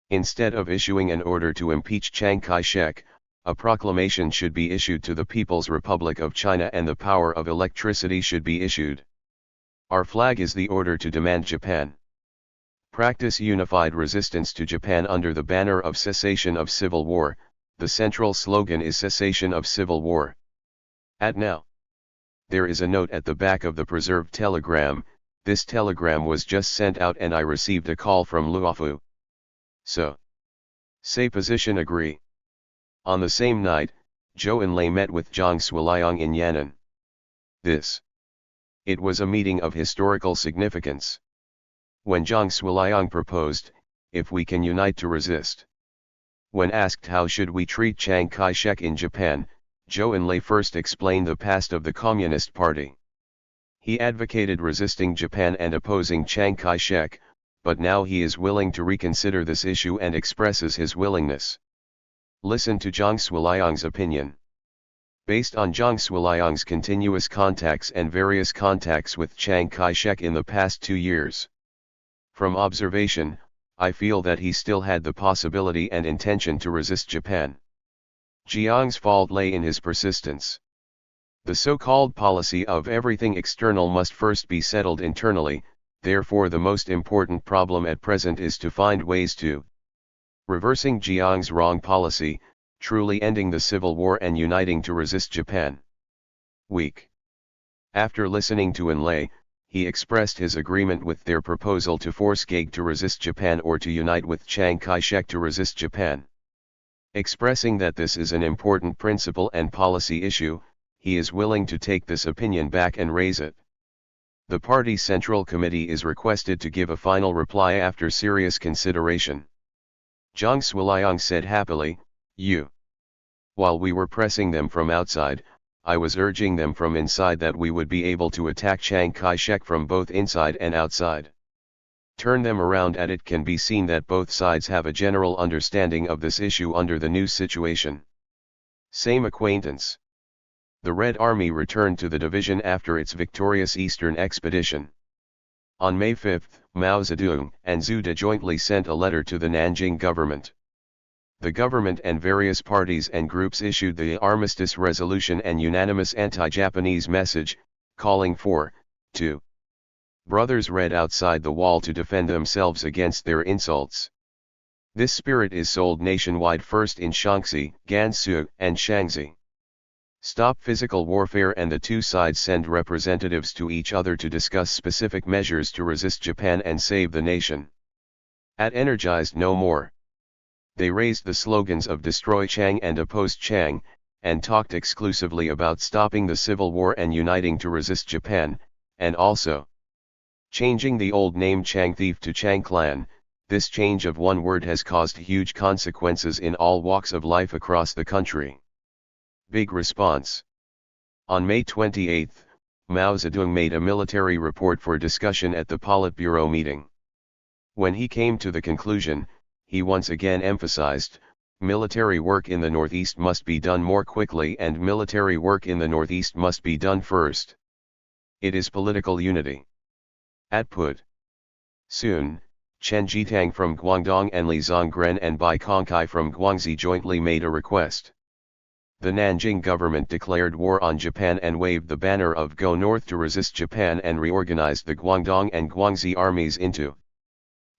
Instead of issuing an order to impeach Chiang Kai-shek, a proclamation should be issued to the People's Republic of China and the power of electricity should be issued. Our flag is the order to demand Japan. Practice unified resistance to Japan under the banner of cessation of civil war. The central slogan is cessation of civil war. At now." There is a note at the back of the preserved telegram. This telegram was just sent out and I received a call from Luofu. So. Say position agree. On the same night, Zhou Enlai met with Zhang Shuiliang in Yan'an. It was a meeting of historical significance. When Zhang Shuiliang proposed, "If we can unite to resist." When asked how should we treat Chiang Kai-shek in Japan, Zhou Enlai first explained the past of the Communist Party. He advocated resisting Japan and opposing Chiang Kai-shek, but now he is willing to reconsider this issue and expresses his willingness. Listen to Zhang Shuiliang's opinion. Based on Zhang Shuiliang's continuous contacts and various contacts with Chiang Kai-shek in the past 2 years. From observation, I feel that he still had the possibility and intention to resist Japan. Jiang's fault lay in his persistence. The so-called policy of everything external must first be settled internally, therefore the most important problem at present is to find ways to reversing Jiang's wrong policy, truly ending the civil war and uniting to resist Japan. Weak. After listening to Enlai, he expressed his agreement with their proposal to force Gage to resist Japan or to unite with Chiang Kai-shek to resist Japan. Expressing that this is an important principle and policy issue, he is willing to take this opinion back and raise it. The party Central Committee is requested to give a final reply after serious consideration. Zhang Shuiliang said happily, While we were pressing them from outside, I was urging them from inside that we would be able to attack Chiang Kai-shek from both inside and outside. Turn them around and it can be seen that both sides have a general understanding of this issue under the new situation. Same acquaintance. The Red Army returned to the division after its victorious eastern expedition. On May 5, Mao Zedong and Zhu De jointly sent a letter to the Nanjing government. The government and various parties and groups issued the armistice resolution and unanimous anti-Japanese message, calling for, 2. Brothers read outside the wall to defend themselves against their insults. This spirit is sold nationwide first in Shaanxi, Gansu, and Xianzhi. Stop physical warfare and the two sides send representatives to each other to discuss specific measures to resist Japan and save the nation. At energized no more. They raised the slogans of destroy Chiang and oppose Chiang, and talked exclusively about stopping the civil war and uniting to resist Japan, and also changing the old name Chiang Thief to Chiang Clan. This change of one word has caused huge consequences in all walks of life across the country. Big response. On May 28, Mao Zedong made a military report for discussion at the Politburo meeting. When he came to the conclusion, he once again emphasized, military work in the Northeast must be done more quickly and military work in the Northeast must be done first. It is political unity. Output. Soon, Chen Jitang from Guangdong and Li Zongren and Bai Kongkai from Guangxi jointly made a request. The Nanjing government declared war on Japan and waved the banner of Go North to resist Japan and reorganized the Guangdong and Guangxi armies into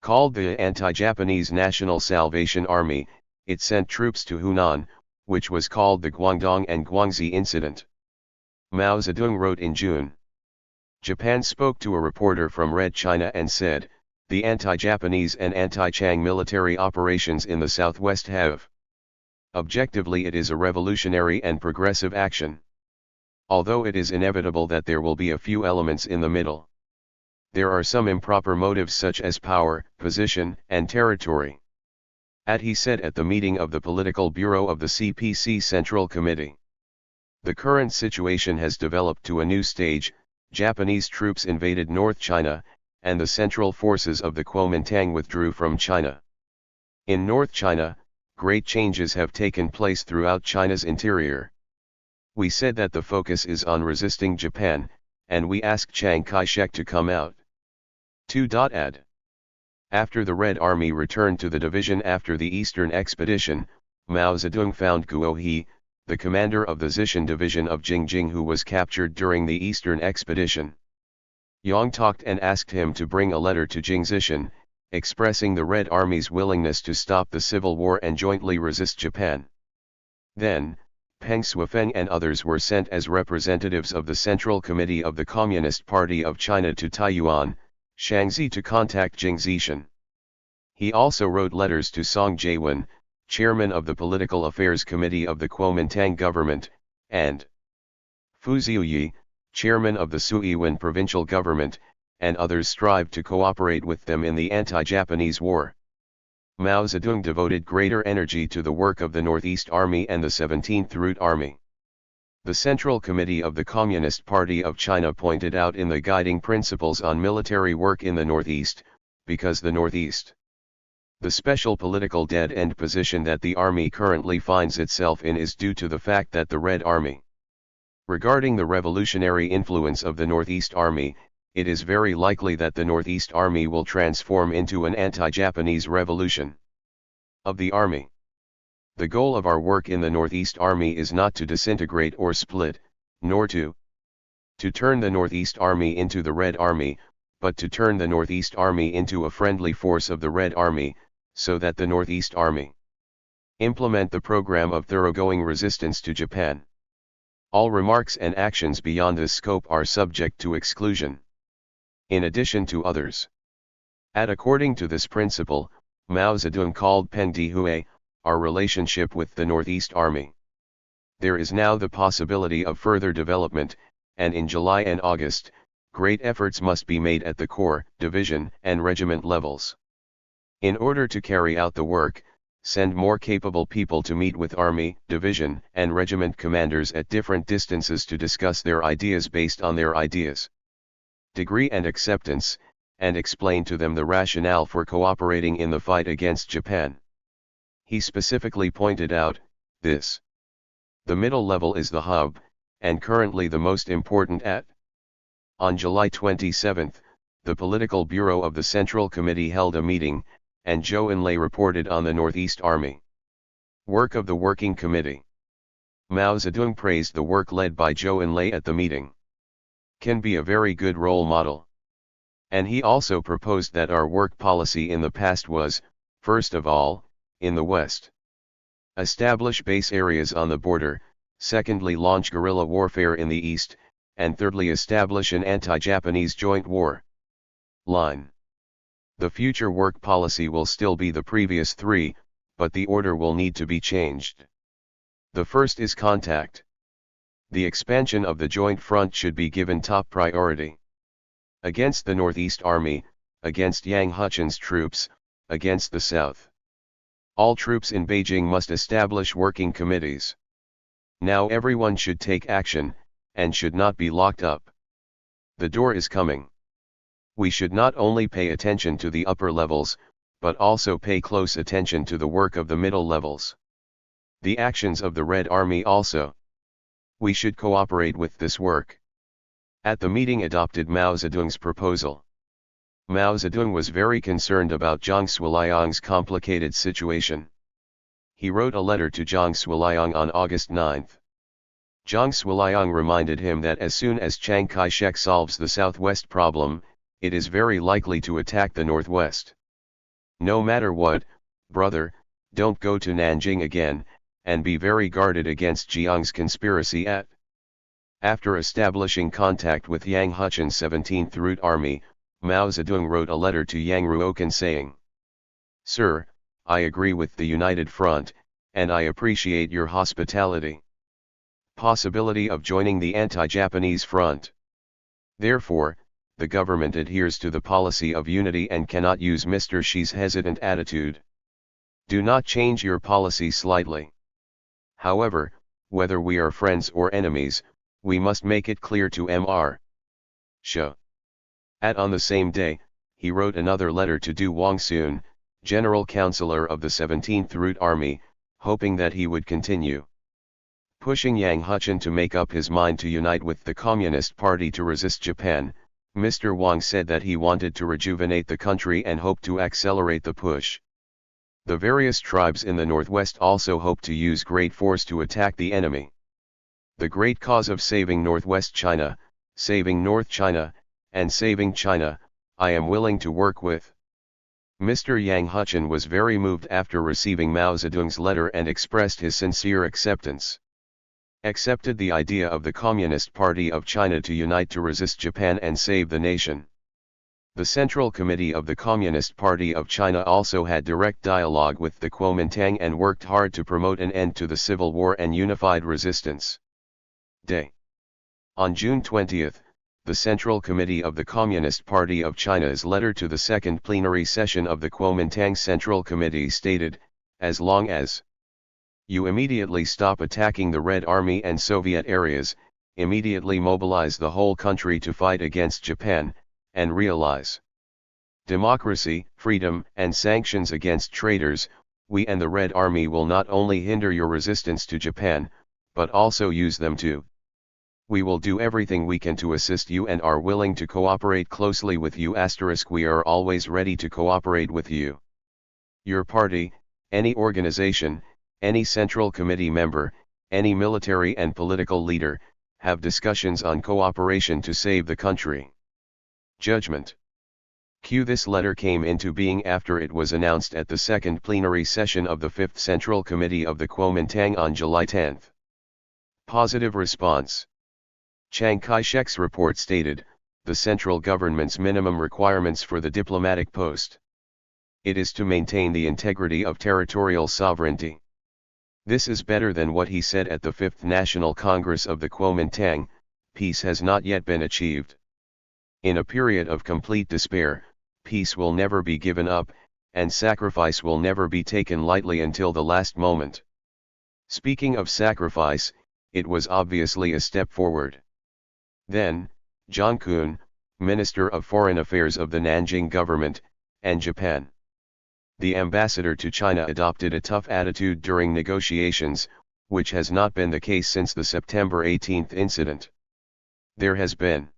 called the Anti-Japanese National Salvation Army. It sent troops to Hunan, which was called the Guangdong and Guangxi Incident. Mao Zedong wrote in June. Japan spoke to a reporter from Red China and said, the anti-Japanese and anti-Chiang military operations in the southwest have. Objectively it is a revolutionary and progressive action. Although it is inevitable that there will be a few elements in the middle. There are some improper motives such as power, position, and territory. He said at the meeting of the Political Bureau of the CPC Central Committee. The current situation has developed to a new stage. Japanese troops invaded North China, and the central forces of the Kuomintang withdrew from China. In North China, great changes have taken place throughout China's interior. We said that the focus is on resisting Japan, and we asked Chiang Kai-shek to come out. 2.Add. After the Red Army returned to the division after the Eastern Expedition, Mao Zedong found Guo He, the commander of the Zishan division of Jingjing, who was captured during the Eastern Expedition. Yang talked and asked him to bring a letter to Jing Zishan, expressing the Red Army's willingness to stop the civil war and jointly resist Japan. Then, Peng Suifeng and others were sent as representatives of the Central Committee of the Communist Party of China to Taiyuan, Xianzhi, to contact Jing Zishan. He also wrote letters to Song Jaewen, chairman of the Political Affairs Committee of the Kuomintang government, and Fu Ziuyi, chairman of the Suiwen provincial government, and others strived to cooperate with them in the anti-Japanese war. Mao Zedong devoted greater energy to the work of the Northeast Army and the 17th Route Army. The Central Committee of the Communist Party of China pointed out in the guiding principles on military work in the Northeast, because the Northeast, the special political dead-end position that the Army currently finds itself in, is due to the fact that the Red Army. Regarding the revolutionary influence of the Northeast Army, it is very likely that the Northeast Army will transform into an anti-Japanese revolution of the Army. The goal of our work in the Northeast Army is not to disintegrate or split, nor to turn the Northeast Army into the Red Army, but to turn the Northeast Army into a friendly force of the Red Army, so that the Northeast Army implement the program of thoroughgoing resistance to Japan. All remarks and actions beyond this scope are subject to exclusion, in addition to others. According to this principle, Mao Zedong called Peng Dihue, our relationship with the Northeast Army. There is now the possibility of further development, and in July and August, great efforts must be made at the corps, division, and regiment levels. In order to carry out the work, send more capable people to meet with army, division, and regiment commanders at different distances to discuss their ideas based on their ideas, degree and acceptance, and explain to them the rationale for cooperating in the fight against Japan. He specifically pointed out, this. The middle level is the hub, and currently the most important at. On July 27, the Political Bureau of the Central Committee held a meeting, and Zhou Enlai reported on the Northeast Army work of the Working Committee. Mao Zedong praised the work led by Zhou Enlai at the meeting. Can be a very good role model. And he also proposed that our work policy in the past was, first of all, in the West, establish base areas on the border, secondly launch guerrilla warfare in the East, and thirdly establish an anti-Japanese joint war line. The future work policy will still be the previous three, but the order will need to be changed. The first is contact. The expansion of the joint front should be given top priority. Against the Northeast Army, against Yang Huchin's troops, against the South. All troops in Beijing must establish working committees. Now everyone should take action, and should not be locked up. The door is coming. We should not only pay attention to the upper levels, but also pay close attention to the work of the middle levels. The actions of the Red Army also. We should cooperate with this work. At the meeting adopted Mao Zedong's proposal. Mao Zedong was very concerned about Zhang Shuiliang's complicated situation. He wrote a letter to Zhang Shuiliang on August 9. Zhang Shuiliang reminded him that as soon as Chiang Kai-shek solves the Southwest problem, it is very likely to attack the Northwest. No matter what, brother, don't go to Nanjing again, and be very guarded against Jiang's conspiracy at. After establishing contact with Yang Huchin's 17th Route Army, Mao Zedong wrote a letter to Yang Ruokan saying, "Sir, I agree with the United Front, and I appreciate your hospitality. Possibility of joining the anti-Japanese front. Therefore, the government adheres to the policy of unity and cannot use Mr. Xi's hesitant attitude. Do not change your policy slightly. However, whether we are friends or enemies, we must make it clear to Mr. Xi." On the same day, he wrote another letter to Du Wangsun, General Counselor of the 17th Route Army, hoping that he would continue pushing Yang Huchun to make up his mind to unite with the Communist Party to resist Japan. Mr. Wang said that he wanted to rejuvenate the country and hoped to accelerate the push. The various tribes in the northwest also hoped to use great force to attack the enemy. The great cause of saving Northwest China, saving North China, and saving China, I am willing to work with. Mr. Yang Huchun was very moved after receiving Mao Zedong's letter and expressed his sincere acceptance. Accepted the idea of the Communist Party of China to unite to resist Japan and save the nation. The Central Committee of the Communist Party of China also had direct dialogue with the Kuomintang and worked hard to promote an end to the civil war and unified resistance. Day. On June 20, the Central Committee of the Communist Party of China's letter to the second plenary session of the Kuomintang Central Committee stated, as long as you immediately stop attacking the Red Army and Soviet areas, immediately mobilize the whole country to fight against Japan, and realize democracy, freedom, and sanctions against traitors, we and the Red Army will not only hinder your resistance to Japan, but also use them too. We will do everything we can to assist you and are willing to cooperate closely with you. We are always ready to cooperate with you. Your party, any organization, any Central Committee member, any military and political leader, have discussions on cooperation to save the country. Judgment. This letter came into being after it was announced at the second plenary session of the 5th Central Committee of the Kuomintang on July 10. Positive response. Chiang Kai-shek's report stated, the central government's minimum requirements for the diplomatic post. It is to maintain the integrity of territorial sovereignty. This is better than what he said at the 5th National Congress of the Kuomintang, peace has not yet been achieved. In a period of complete despair, peace will never be given up, and sacrifice will never be taken lightly until the last moment. Speaking of sacrifice, it was obviously a step forward. Then, Zhang Kun, Minister of Foreign Affairs of the Nanjing government, and Japan. The ambassador to China adopted a tough attitude during negotiations, which has not been the case since the September 18 incident. There has been.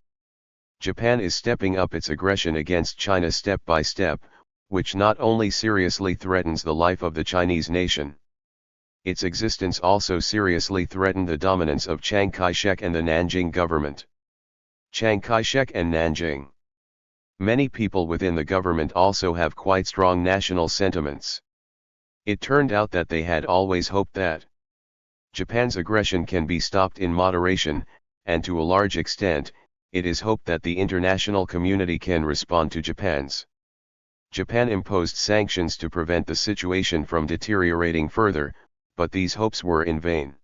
Japan is stepping up its aggression against China step by step, which not only seriously threatens the life of the Chinese nation. Its existence also seriously threatened the dominance of Chiang Kai-shek and the Nanjing government. Chiang Kai-shek and Nanjing. Many people within the government also have quite strong national sentiments. It turned out that they had always hoped that Japan's aggression can be stopped in moderation, and to a large extent, it is hoped that the international community can respond to Japan's. Japan imposed sanctions to prevent the situation from deteriorating further, but these hopes were in vain.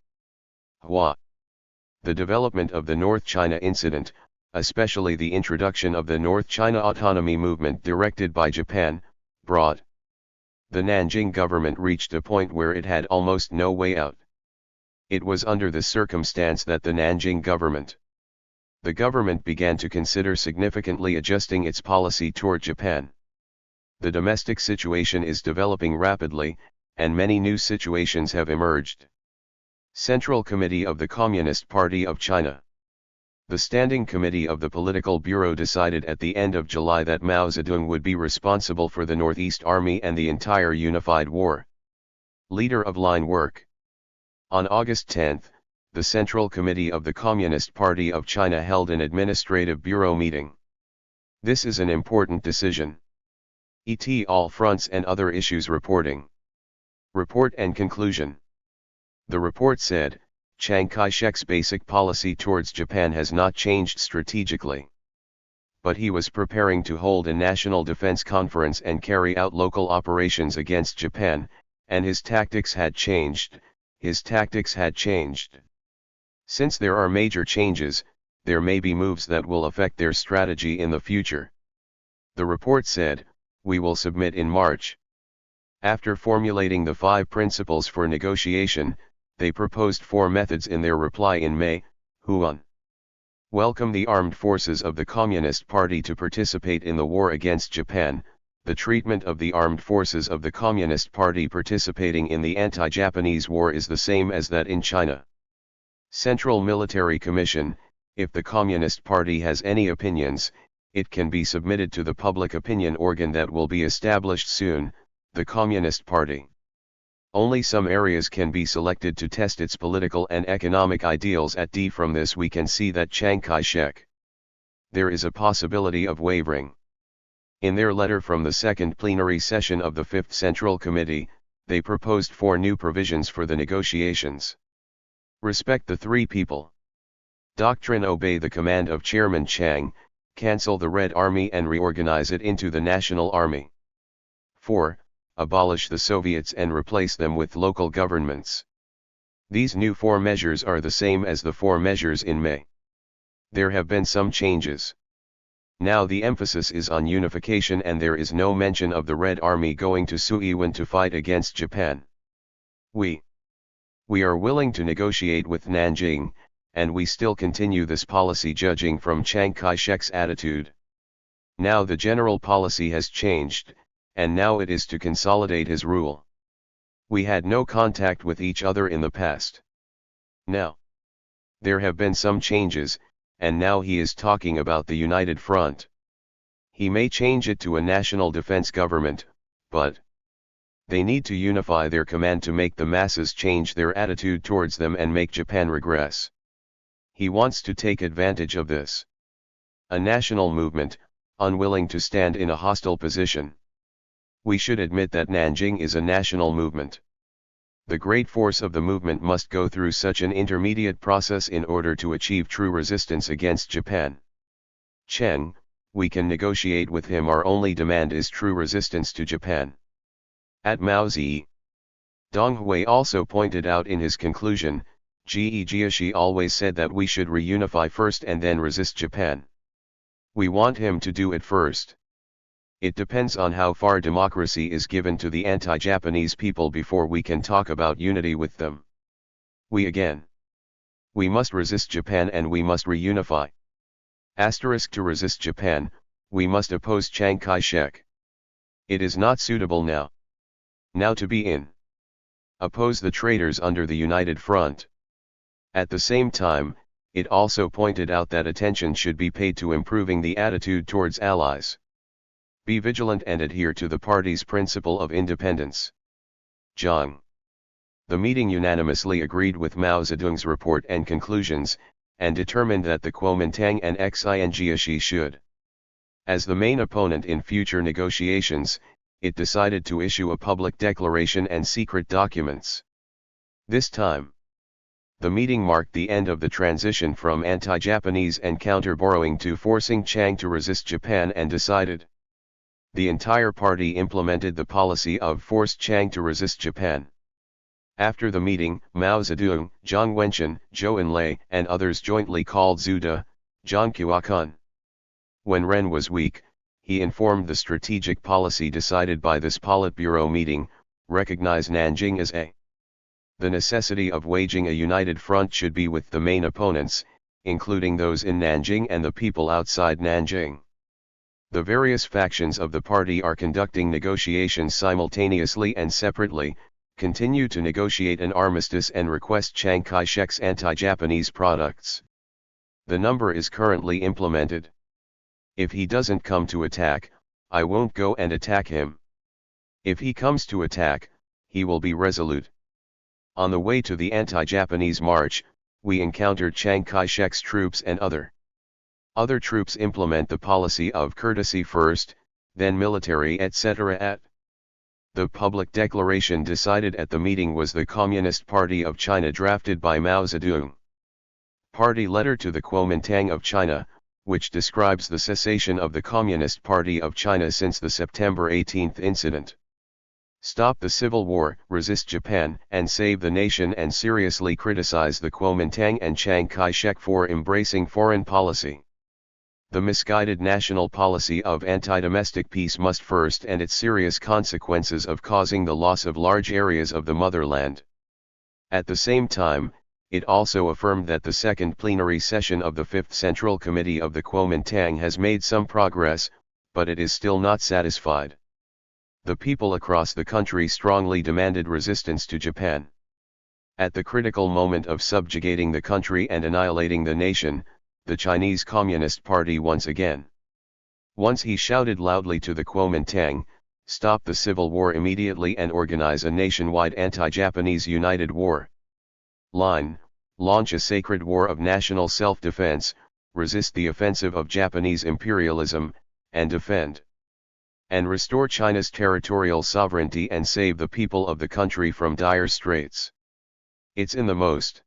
The development of the North China incident, especially the introduction of the North China Autonomy movement directed by Japan, brought the Nanjing government reached a point where it had almost no way out. It was under this circumstance that the Nanjing government began to consider significantly adjusting its policy toward Japan. The domestic situation is developing rapidly, and many new situations have emerged. Central Committee of the Communist Party of China. The Standing Committee of the Political Bureau decided at the end of July that Mao Zedong would be responsible for the Northeast Army and the entire unified war. Leader of line work. On August 10, the Central Committee of the Communist Party of China held an administrative bureau meeting. This is an important decision. All fronts and other issues reporting. Report and conclusion. The report said, Chiang Kai-shek's basic policy towards Japan has not changed strategically. But he was preparing to hold a national defense conference and carry out local operations against Japan, and his tactics had changed. Since there are major changes, there may be moves that will affect their strategy in the future. The report said, we will submit in March. After formulating the 5 principles for negotiation, they proposed 4 methods in their reply in May. 1. Welcome the armed forces of the Communist Party to participate in the war against Japan. the treatment of the armed forces of the Communist Party participating in the anti-Japanese war is the same as that in China. Central Military Commission, if the Communist Party has any opinions, it can be submitted to the public opinion organ that will be established soon, the Communist Party. Only some areas can be selected to test its political and economic ideals at D. From this we can see that Chiang Kai-shek. There is a possibility of wavering. In their letter from the second plenary session of the Fifth Central Committee, they proposed 4 new provisions for the negotiations. Respect the three people. Doctrine: obey the command of Chairman Chiang, cancel the Red Army and reorganize it into the National Army. 4. Abolish the Soviets and replace them with local governments. These new 4 measures are the same as the 4 measures in May. There have been some changes. Now the emphasis is on unification and there is no mention of the Red Army going to Suiwan to fight against Japan. We are willing to negotiate with Nanjing, and we still continue this policy judging from Chiang Kai-shek's attitude. Now the general policy has changed, and now it is to consolidate his rule. We had no contact with each other in the past. Now there have been some changes, and now he is talking about the United Front. He may change it to a national defense government, but they need to unify their command to make the masses change their attitude towards them and make Japan regress. He wants to take advantage of this. A national movement, unwilling to stand in a hostile position. We should admit that Nanjing is a national movement. The great force of the movement must go through such an intermediate process in order to achieve true resistance against Japan. Cheng, we can negotiate with him. Our only demand is true resistance to Japan. At Mao Zedong. Dong Hui also pointed out in his conclusion, Ge Jiashi always said that we should reunify first and then resist Japan. We want him to do it first. It depends on how far democracy is given to the anti-Japanese people before we can talk about unity with them. We must resist Japan and we must reunify. To resist Japan, we must oppose Chiang Kai-shek. It is not suitable now. Now to be in. Oppose the traitors under the United Front. At the same time, it also pointed out that attention should be paid to improving the attitude towards allies. Be vigilant and adhere to the party's principle of independence. Zhang. The meeting unanimously agreed with Mao Zedong's report and conclusions, and determined that the Kuomintang and Xianzhi should. As the main opponent in future negotiations, it decided to issue a public declaration and secret documents. This time, the meeting marked the end of the transition from anti-Japanese and counter-borrowing to forcing Chiang to resist Japan and decided. The entire party implemented the policy of forced Chiang to resist Japan. After the meeting, Mao Zedong, Jiang Wenqian, Zhou Enlai, and others jointly called Zuda, Zhangqiakun. When Ren was weak, he informed the strategic policy decided by this Politburo meeting, recognize Nanjing as a. The necessity of waging a united front should be with the main opponents, including those in Nanjing and the people outside Nanjing. The various factions of the party are conducting negotiations simultaneously and separately, continue to negotiate an armistice and request Chiang Kai-shek's anti-Japanese products. The number is currently implemented. If he doesn't come to attack, I won't go and attack him. If he comes to attack, he will be resolute. On the way to the anti-Japanese march, we encountered Chiang Kai-shek's troops and other troops implement the policy of courtesy first, then military etc. At the public declaration decided at the meeting was the Communist Party of China drafted by Mao Zedong. Party letter to the Kuomintang of China, which describes the cessation of the Communist Party of China since the September 18 incident. Stop the civil war, resist Japan, and save the nation, and seriously criticize the Kuomintang and Chiang Kai-shek for embracing foreign policy. The misguided national policy of anti-domestic peace must first end its serious consequences of causing the loss of large areas of the motherland. At the same time, it also affirmed that the second plenary session of the Fifth Central Committee of the Kuomintang has made some progress, but it is still not satisfied. The people across the country strongly demanded resistance to Japan. At the critical moment of subjugating the country and annihilating the nation, the Chinese Communist Party once again. Once he shouted loudly to the Kuomintang, "Stop the civil war immediately and organize a nationwide anti-Japanese united war. Line, launch a sacred war of national self-defense, resist the offensive of Japanese imperialism, and defend and restore China's territorial sovereignty and save the people of the country from dire straits." It's in the most.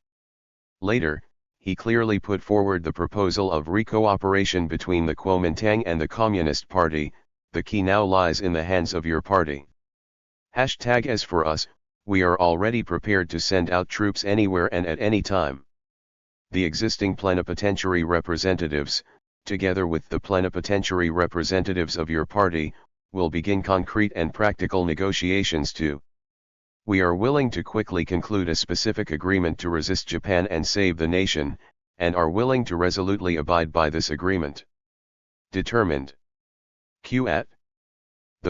Later, he clearly put forward the proposal of re-cooperation between the Kuomintang and the Communist Party. The key now lies in the hands of your party. As for us, we are already prepared to send out troops anywhere and at any time. The existing plenipotentiary representatives, together with the plenipotentiary representatives of your party, will begin concrete and practical negotiations too. We are willing to quickly conclude a specific agreement to resist Japan and save the nation, and are willing to resolutely abide by this agreement. Determined. The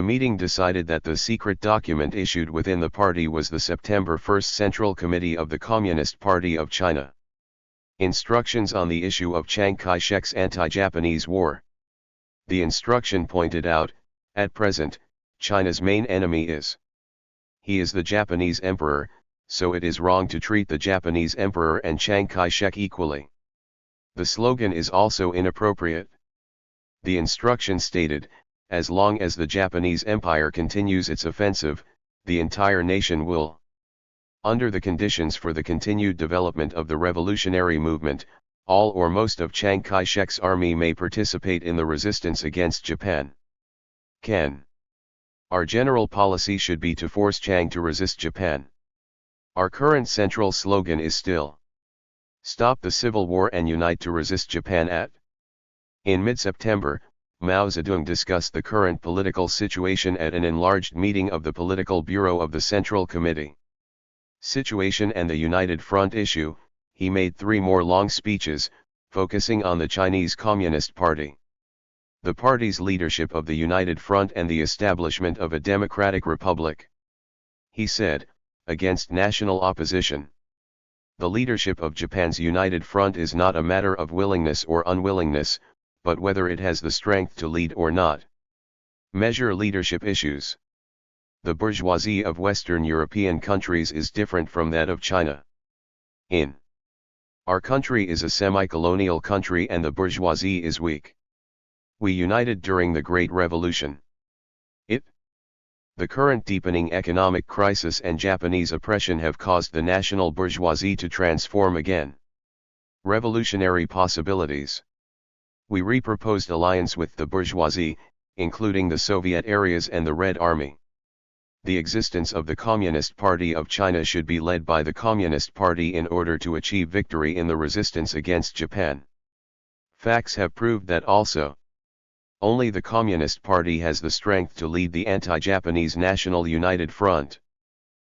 meeting decided that the secret document issued within the party was the September 1 Central Committee of the Communist Party of China. Instructions on the issue of Chiang Kai-shek's anti-Japanese war. The instruction pointed out, at present, China's main enemy is. He is the Japanese emperor, so it is wrong to treat the Japanese emperor and Chiang Kai-shek equally. The slogan is also inappropriate. The instruction stated, as long as the Japanese Empire continues its offensive, the entire nation will. Under the conditions for the continued development of the revolutionary movement, all or most of Chiang Kai-shek's army may participate in the resistance against Japan. Our general policy should be to force Chiang to resist Japan. Our current central slogan is still, "Stop the civil war and unite to resist Japan." In mid-September, Mao Zedong discussed the current political situation at an enlarged meeting of the Political Bureau of the Central Committee. Situation and the United Front issue. He made 3 more long speeches, focusing on the Chinese Communist Party, the party's leadership of the United Front and the establishment of a democratic republic. He said, against national opposition. The leadership of Japan's United Front is not a matter of willingness or unwillingness, but whether it has the strength to lead or not. Measure leadership issues. The bourgeoisie of Western European countries is different from that of China. Our country is a semi-colonial country and the bourgeoisie is weak. We united during the Great Revolution. The current deepening economic crisis and Japanese oppression have caused the national bourgeoisie to transform again. Revolutionary possibilities. We re-proposed alliance with the bourgeoisie, including the Soviet areas and the Red Army. The existence of the Communist Party of China should be led by the Communist Party in order to achieve victory in the resistance against Japan. Facts have proved that also. Only the Communist Party has the strength to lead the anti-Japanese National United Front.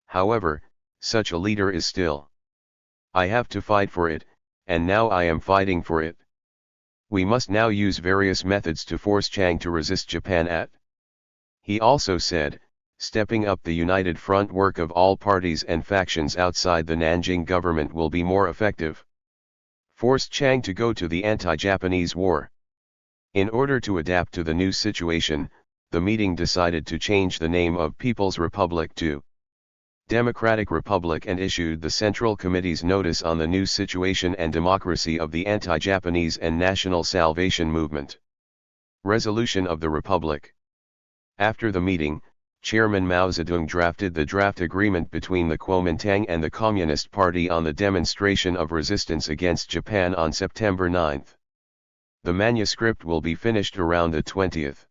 However, such a leader is still. I have to fight for it, and now I am fighting for it. We must now use various methods to force Chiang to resist Japan. He also said, stepping up the united front work of all parties and factions outside the Nanjing government will be more effective. Force Chiang to go to the anti-Japanese war. In order to adapt to the new situation, the meeting decided to change the name of People's Republic to Democratic Republic and issued the Central Committee's notice on the new situation and democracy of the anti-Japanese and National Salvation Movement. Resolution of the Republic. After the meeting, Chairman Mao Zedong drafted the draft agreement between the Kuomintang and the Communist Party on the demonstration of resistance against Japan on September 9. The manuscript will be finished around the 20th.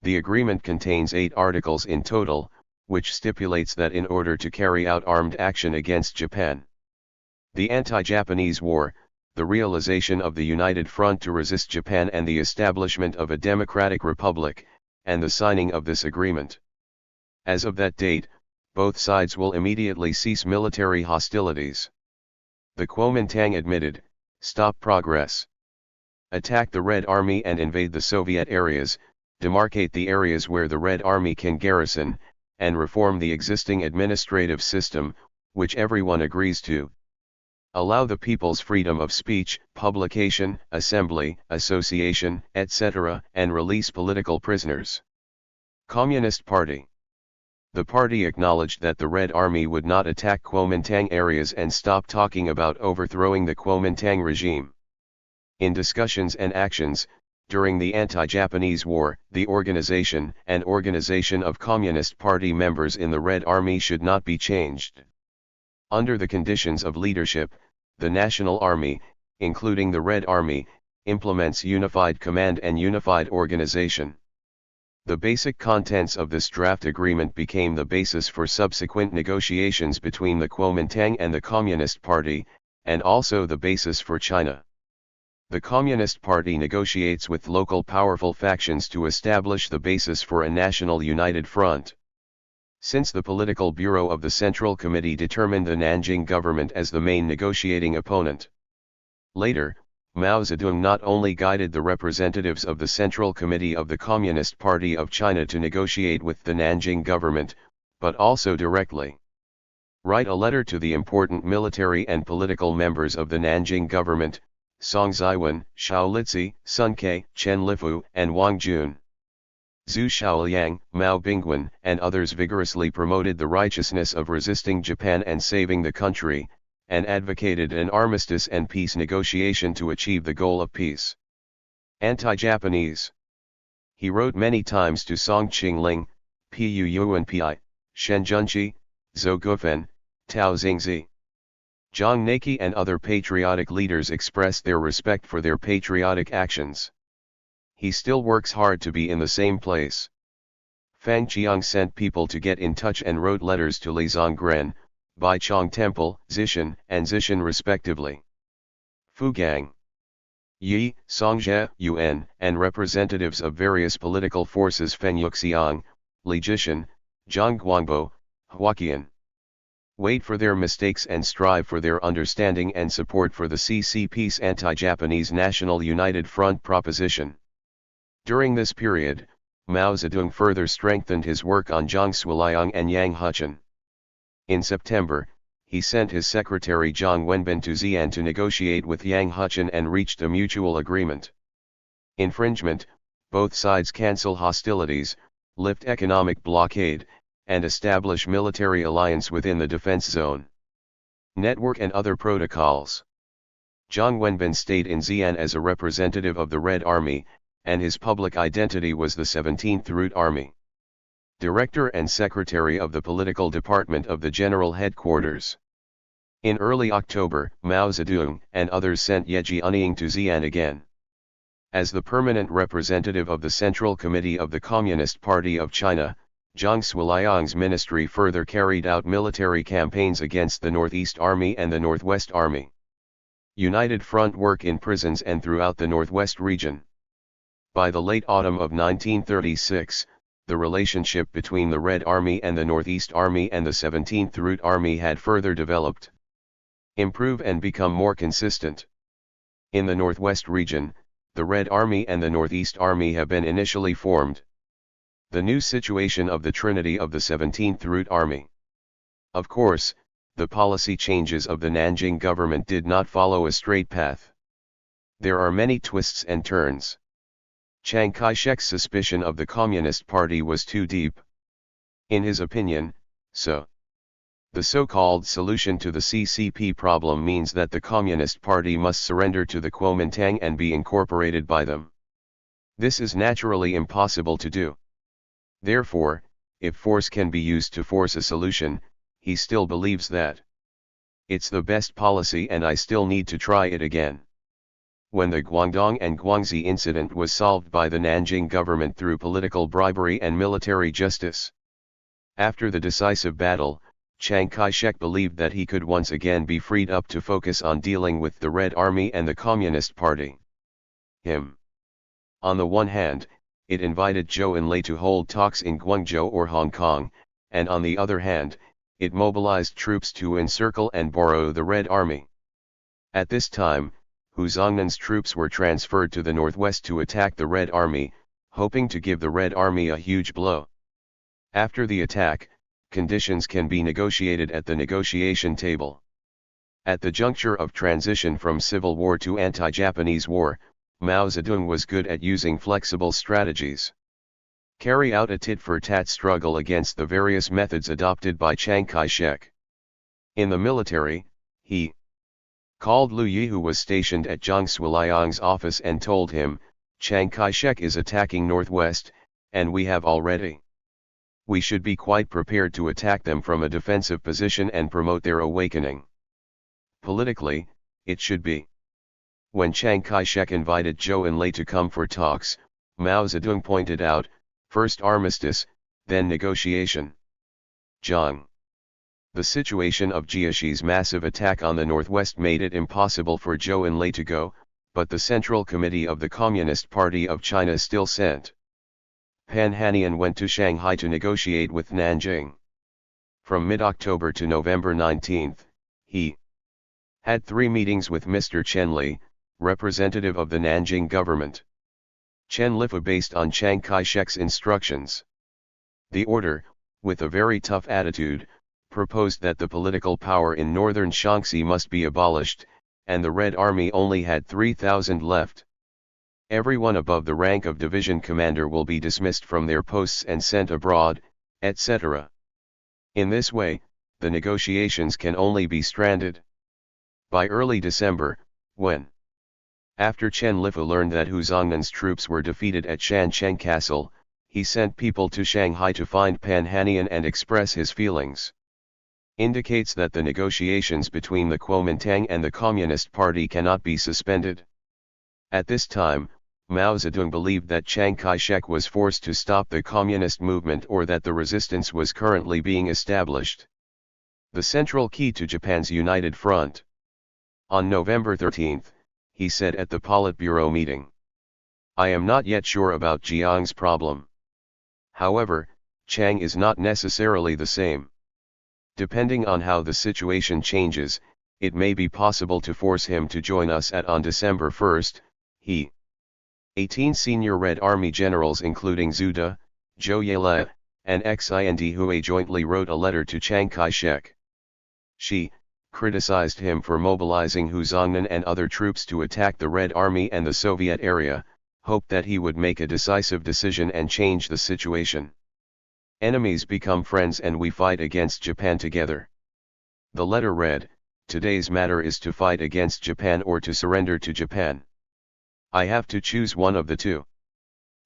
The agreement contains 8 articles in total, which stipulates that in order to carry out armed action against Japan, the anti-Japanese war, the realization of the United Front to resist Japan and the establishment of a democratic republic, and the signing of this agreement. As of that date, both sides will immediately cease military hostilities. The Kuomintang admitted, stop progress, attack the Red Army and invade the Soviet areas, demarcate the areas where the Red Army can garrison, and reform the existing administrative system, which everyone agrees to. Allow the people's freedom of speech, publication, assembly, association, etc., and release political prisoners. Communist Party. The party acknowledged that the Red Army would not attack Kuomintang areas and stop talking about overthrowing the Kuomintang regime. In discussions and actions, during the anti-Japanese war, the organization of Communist Party members in the Red Army should not be changed. Under the conditions of leadership, the National Army, including the Red Army, implements unified command and unified organization. The basic contents of this draft agreement became the basis for subsequent negotiations between the Kuomintang and the Communist Party, and also the basis for China. The Communist Party negotiates with local powerful factions to establish the basis for a national united front. Since the political bureau of the Central Committee determined the Nanjing government as the main negotiating opponent. Later, Mao Zedong not only guided the representatives of the Central Committee of the Communist Party of China to negotiate with the Nanjing government, but also directly write a letter to the important military and political members of the Nanjing government, Song Ziwen, Shao Litsi, Sun Ke, Chen Lifu, and Wang Jun. Zhu Shaoliang, Mao Bingguan, and others vigorously promoted the righteousness of resisting Japan and saving the country, and advocated an armistice and peace negotiation to achieve the goal of peace. Anti-Japanese. He wrote many times to Song Qingling, Pu Yuanpi, Shen Junqi, Zhou Gufen, Tao Xingzi. Zhang Naki and other patriotic leaders expressed their respect for their patriotic actions. He still works hard to be in the same place. Fang Qiang sent people to get in touch and wrote letters to Li Zongren, Baichong Temple, Zishan, and Zishan respectively. Fugang, Yi, Songzhe, Yuan, and representatives of various political forces Feng Yuxiang, Li Jishan, Zhang Guangbo, Huaqian. Wait for their mistakes and strive for their understanding and support for the CCP's anti-Japanese National United Front proposition. During this period, Mao Zedong further strengthened his work on Zhang Suiliang and Yang Huqian. In September, he sent his secretary Zhang Wenbin to Xi'an to negotiate with Yang Huqian and reached a mutual agreement. Infringement: both sides cancel hostilities, lift economic blockade, and establish military alliance within the defense zone. Network and other protocols. Zhang Wenbin stayed in Xi'an as a representative of the Red Army, and his public identity was the 17th Route Army. Director and Secretary of the Political Department of the General Headquarters. In early October, Mao Zedong and others sent Ye Jianying to Xi'an again. As the permanent representative of the Central Committee of the Communist Party of China, Zhang Suiliang's ministry further carried out military campaigns against the Northeast Army and the Northwest Army. United Front work in prisons and throughout the Northwest region. By the late autumn of 1936, the relationship between the Red Army and the Northeast Army and the 17th Route Army had further developed, improved and become more consistent. In the Northwest region, the Red Army and the Northeast Army have been initially formed. The new situation of the Trinity of the 17th Route Army. Of course, the policy changes of the Nanjing government did not follow a straight path. There are many twists and turns. Chiang Kai-shek's suspicion of the Communist Party was too deep. In his opinion, the so-called solution to the CCP problem means that the Communist Party must surrender to the Kuomintang and be incorporated by them. This is naturally impossible to do. Therefore, if force can be used to force a solution, he still believes that it's the best policy and I still need to try it again. When the Guangdong and Guangxi incident was solved by the Nanjing government through political bribery and military justice. After the decisive battle, Chiang Kai-shek believed that he could once again be freed up to focus on dealing with the Red Army and the Communist Party. On the one hand, it invited Zhou Enlai to hold talks in Guangzhou or Hong Kong, and on the other hand, it mobilized troops to encircle and borrow the Red Army. At this time, Hu Zongnan's troops were transferred to the northwest to attack the Red Army, hoping to give the Red Army a huge blow. After the attack, conditions can be negotiated at the negotiation table. At the juncture of transition from civil war to anti-Japanese war, Mao Zedong was good at using flexible strategies. Carry out a tit-for-tat struggle against the various methods adopted by Chiang Kai-shek. In the military, he called Liu Yi, who was stationed at Zhang Suiliang's office, and told him, "Chiang Kai-shek is attacking northwest, and we have already. We should be quite prepared to attack them from a defensive position and promote their awakening. Politically, it should be." When Chiang Kai-shek invited Zhou Enlai to come for talks, Mao Zedong pointed out, first armistice, then negotiation. Zhang. The situation of Jiaxi's massive attack on the northwest made it impossible for Zhou Enlai to go, but the Central Committee of the Communist Party of China still sent. Pan Hanian went to Shanghai to negotiate with Nanjing. From mid-October to November 19, he had 3 meetings with Mr. Chen Li, representative of the Nanjing government. Chen Li based on Chiang Kai-shek's instructions. The order, with a very tough attitude, proposed that the political power in northern Shaanxi must be abolished, and the Red Army only had 3,000 left. Everyone above the rank of division commander will be dismissed from their posts and sent abroad, etc. In this way, the negotiations can only be stranded. By early December, when after Chen Lifu learned that Hu Zongnan's troops were defeated at Shancheng Castle, he sent people to Shanghai to find Pan Hanian and express his feelings. Indicates that the negotiations between the Kuomintang and the Communist Party cannot be suspended. At this time, Mao Zedong believed that Chiang Kai-shek was forced to stop the communist movement, or that the resistance was currently being established. The central key to Japan's united front. On November 13, he said at the Politburo meeting, "I am not yet sure about Jiang's problem. However, Chiang is not necessarily the same. Depending on how the situation changes, it may be possible to force him to join us on December 1, he." 18 senior Red Army generals including Zhu De, Zhou Yele, and Xianzhi Hui jointly wrote a letter to Chiang Kai-shek. She criticized him for mobilizing Hu Zongnan and other troops to attack the Red Army and the Soviet area, hoped that he would make a decisive decision and change the situation. "Enemies become friends and we fight against Japan together." The letter read, "Today's matter is to fight against Japan or to surrender to Japan. I have to choose one of the two.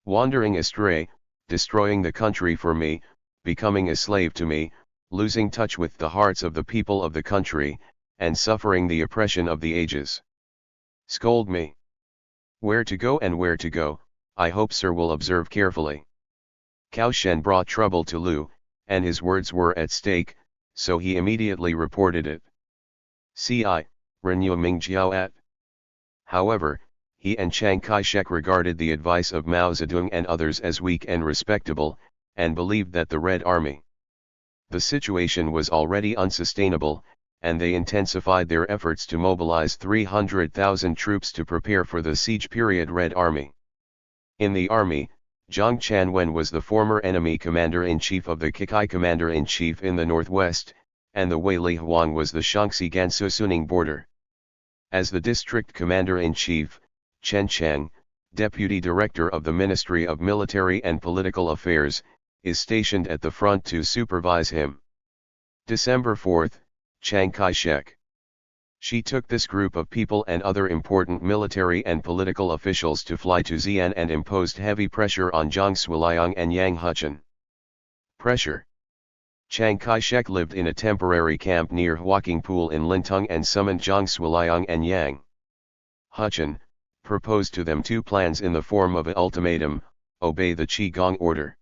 Wandering astray, destroying the country for me, becoming a slave to me, losing touch with the hearts of the people of the country, and suffering the oppression of the ages. Scold me. Where to go and where to go, I hope sir will observe carefully." Cao Shen brought trouble to Liu, and his words were at stake, so he immediately reported it. Ci. Renew Mingjiao at. However, he and Chiang Kai-shek regarded the advice of Mao Zedong and others as weak and respectable, and believed that the Red Army. The situation was already unsustainable, and they intensified their efforts to mobilize 300,000 troops to prepare for the siege period Red Army. In the army, Zhang Chanwen was the former enemy commander-in-chief of the Kikai commander-in-chief in the northwest, and the Wei Li Huang was the Shaanxi Gansu Suning border. As the district commander-in-chief, Chen Cheng, deputy director of the Ministry of Military and Political Affairs, is stationed at the front to supervise him. December 4, Chiang Kai-shek. She took this group of people and other important military and political officials to fly to Xi'an and imposed heavy pressure on Zhang Suiliang and Yang Huchen. Pressure. Chiang Kai-shek lived in a temporary camp near Huaqing Pool in Lintung and summoned Zhang Suiliang and Yang Huchen, proposed to them 2 plans in the form of an ultimatum: obey the Qigong order.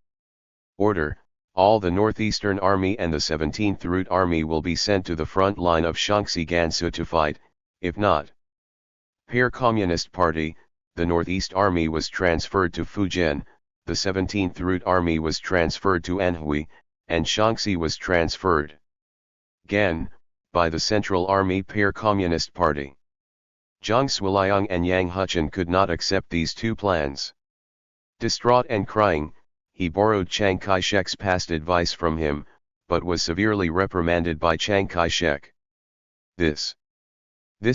Order: all the Northeastern Army and the 17th Route Army will be sent to the front line of Shaanxi Gansu to fight. If not, Pair Communist Party, the Northeast Army was transferred to Fujian, the 17th Route Army was transferred to Anhui, and Shaanxi was transferred Gan, by the Central Army Pair Communist Party. Zhang Suiliang and Yang Huchen could not accept these 2 plans. Distraught and crying, he borrowed Chiang Kai-shek's past advice from him, but was severely reprimanded by Chiang Kai-shek. This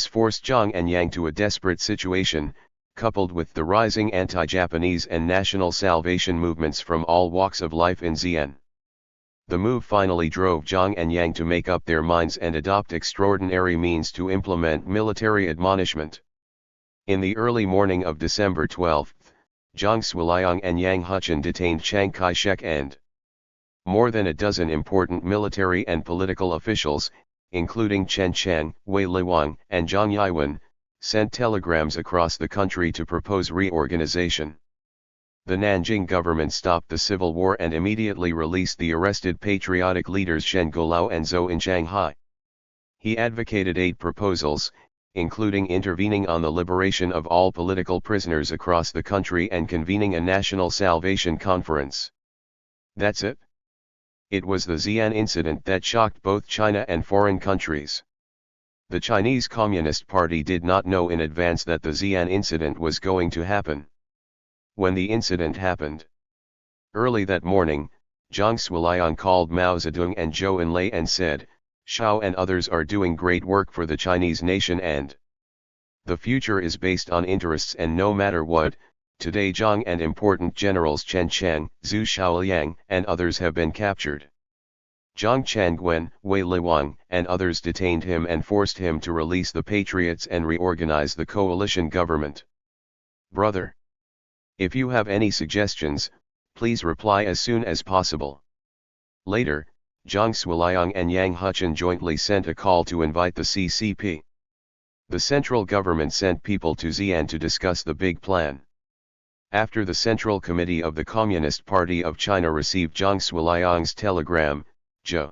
forced Zhang and Yang to a desperate situation, coupled with the rising anti-Japanese and national salvation movements from all walks of life in Xi'an. The move finally drove Zhang and Yang to make up their minds and adopt extraordinary means to implement military admonishment. In the early morning of December 12, Zhang Xueliang and Yang Huchun detained Chiang Kai-shek and more than a dozen important military and political officials, including Chen Chang, Wei Liwang, and Zhang Yiwen, sent telegrams across the country to propose reorganization. The Nanjing government stopped the civil war and immediately released the arrested patriotic leaders Shen Golao and Zhou in Shanghai. He advocated 8 proposals, including intervening on the liberation of all political prisoners across the country and convening a national salvation conference. That's it. It was the Xi'an incident that shocked both China and foreign countries. The Chinese Communist Party did not know in advance that the Xi'an incident was going to happen. When the incident happened, early that morning, Zhang Xueliang called Mao Zedong and Zhou Enlai and said, "Xiao and others are doing great work for the Chinese nation and the future is based on interests, and no matter what, today Zhang and important generals Chen Chang, Zhu Xiaoliang and others have been captured. Zhang Changwen, Wei Liwang and others detained him and forced him to release the patriots and reorganize the coalition government. Brother, if you have any suggestions, please reply as soon as possible." Later, Zhang Xueliang and Yang Huchun jointly sent a call to invite the CCP. The central government sent people to Xi'an to discuss the big plan. After the Central Committee of the Communist Party of China received Zhang Xueliang's telegram, Zhou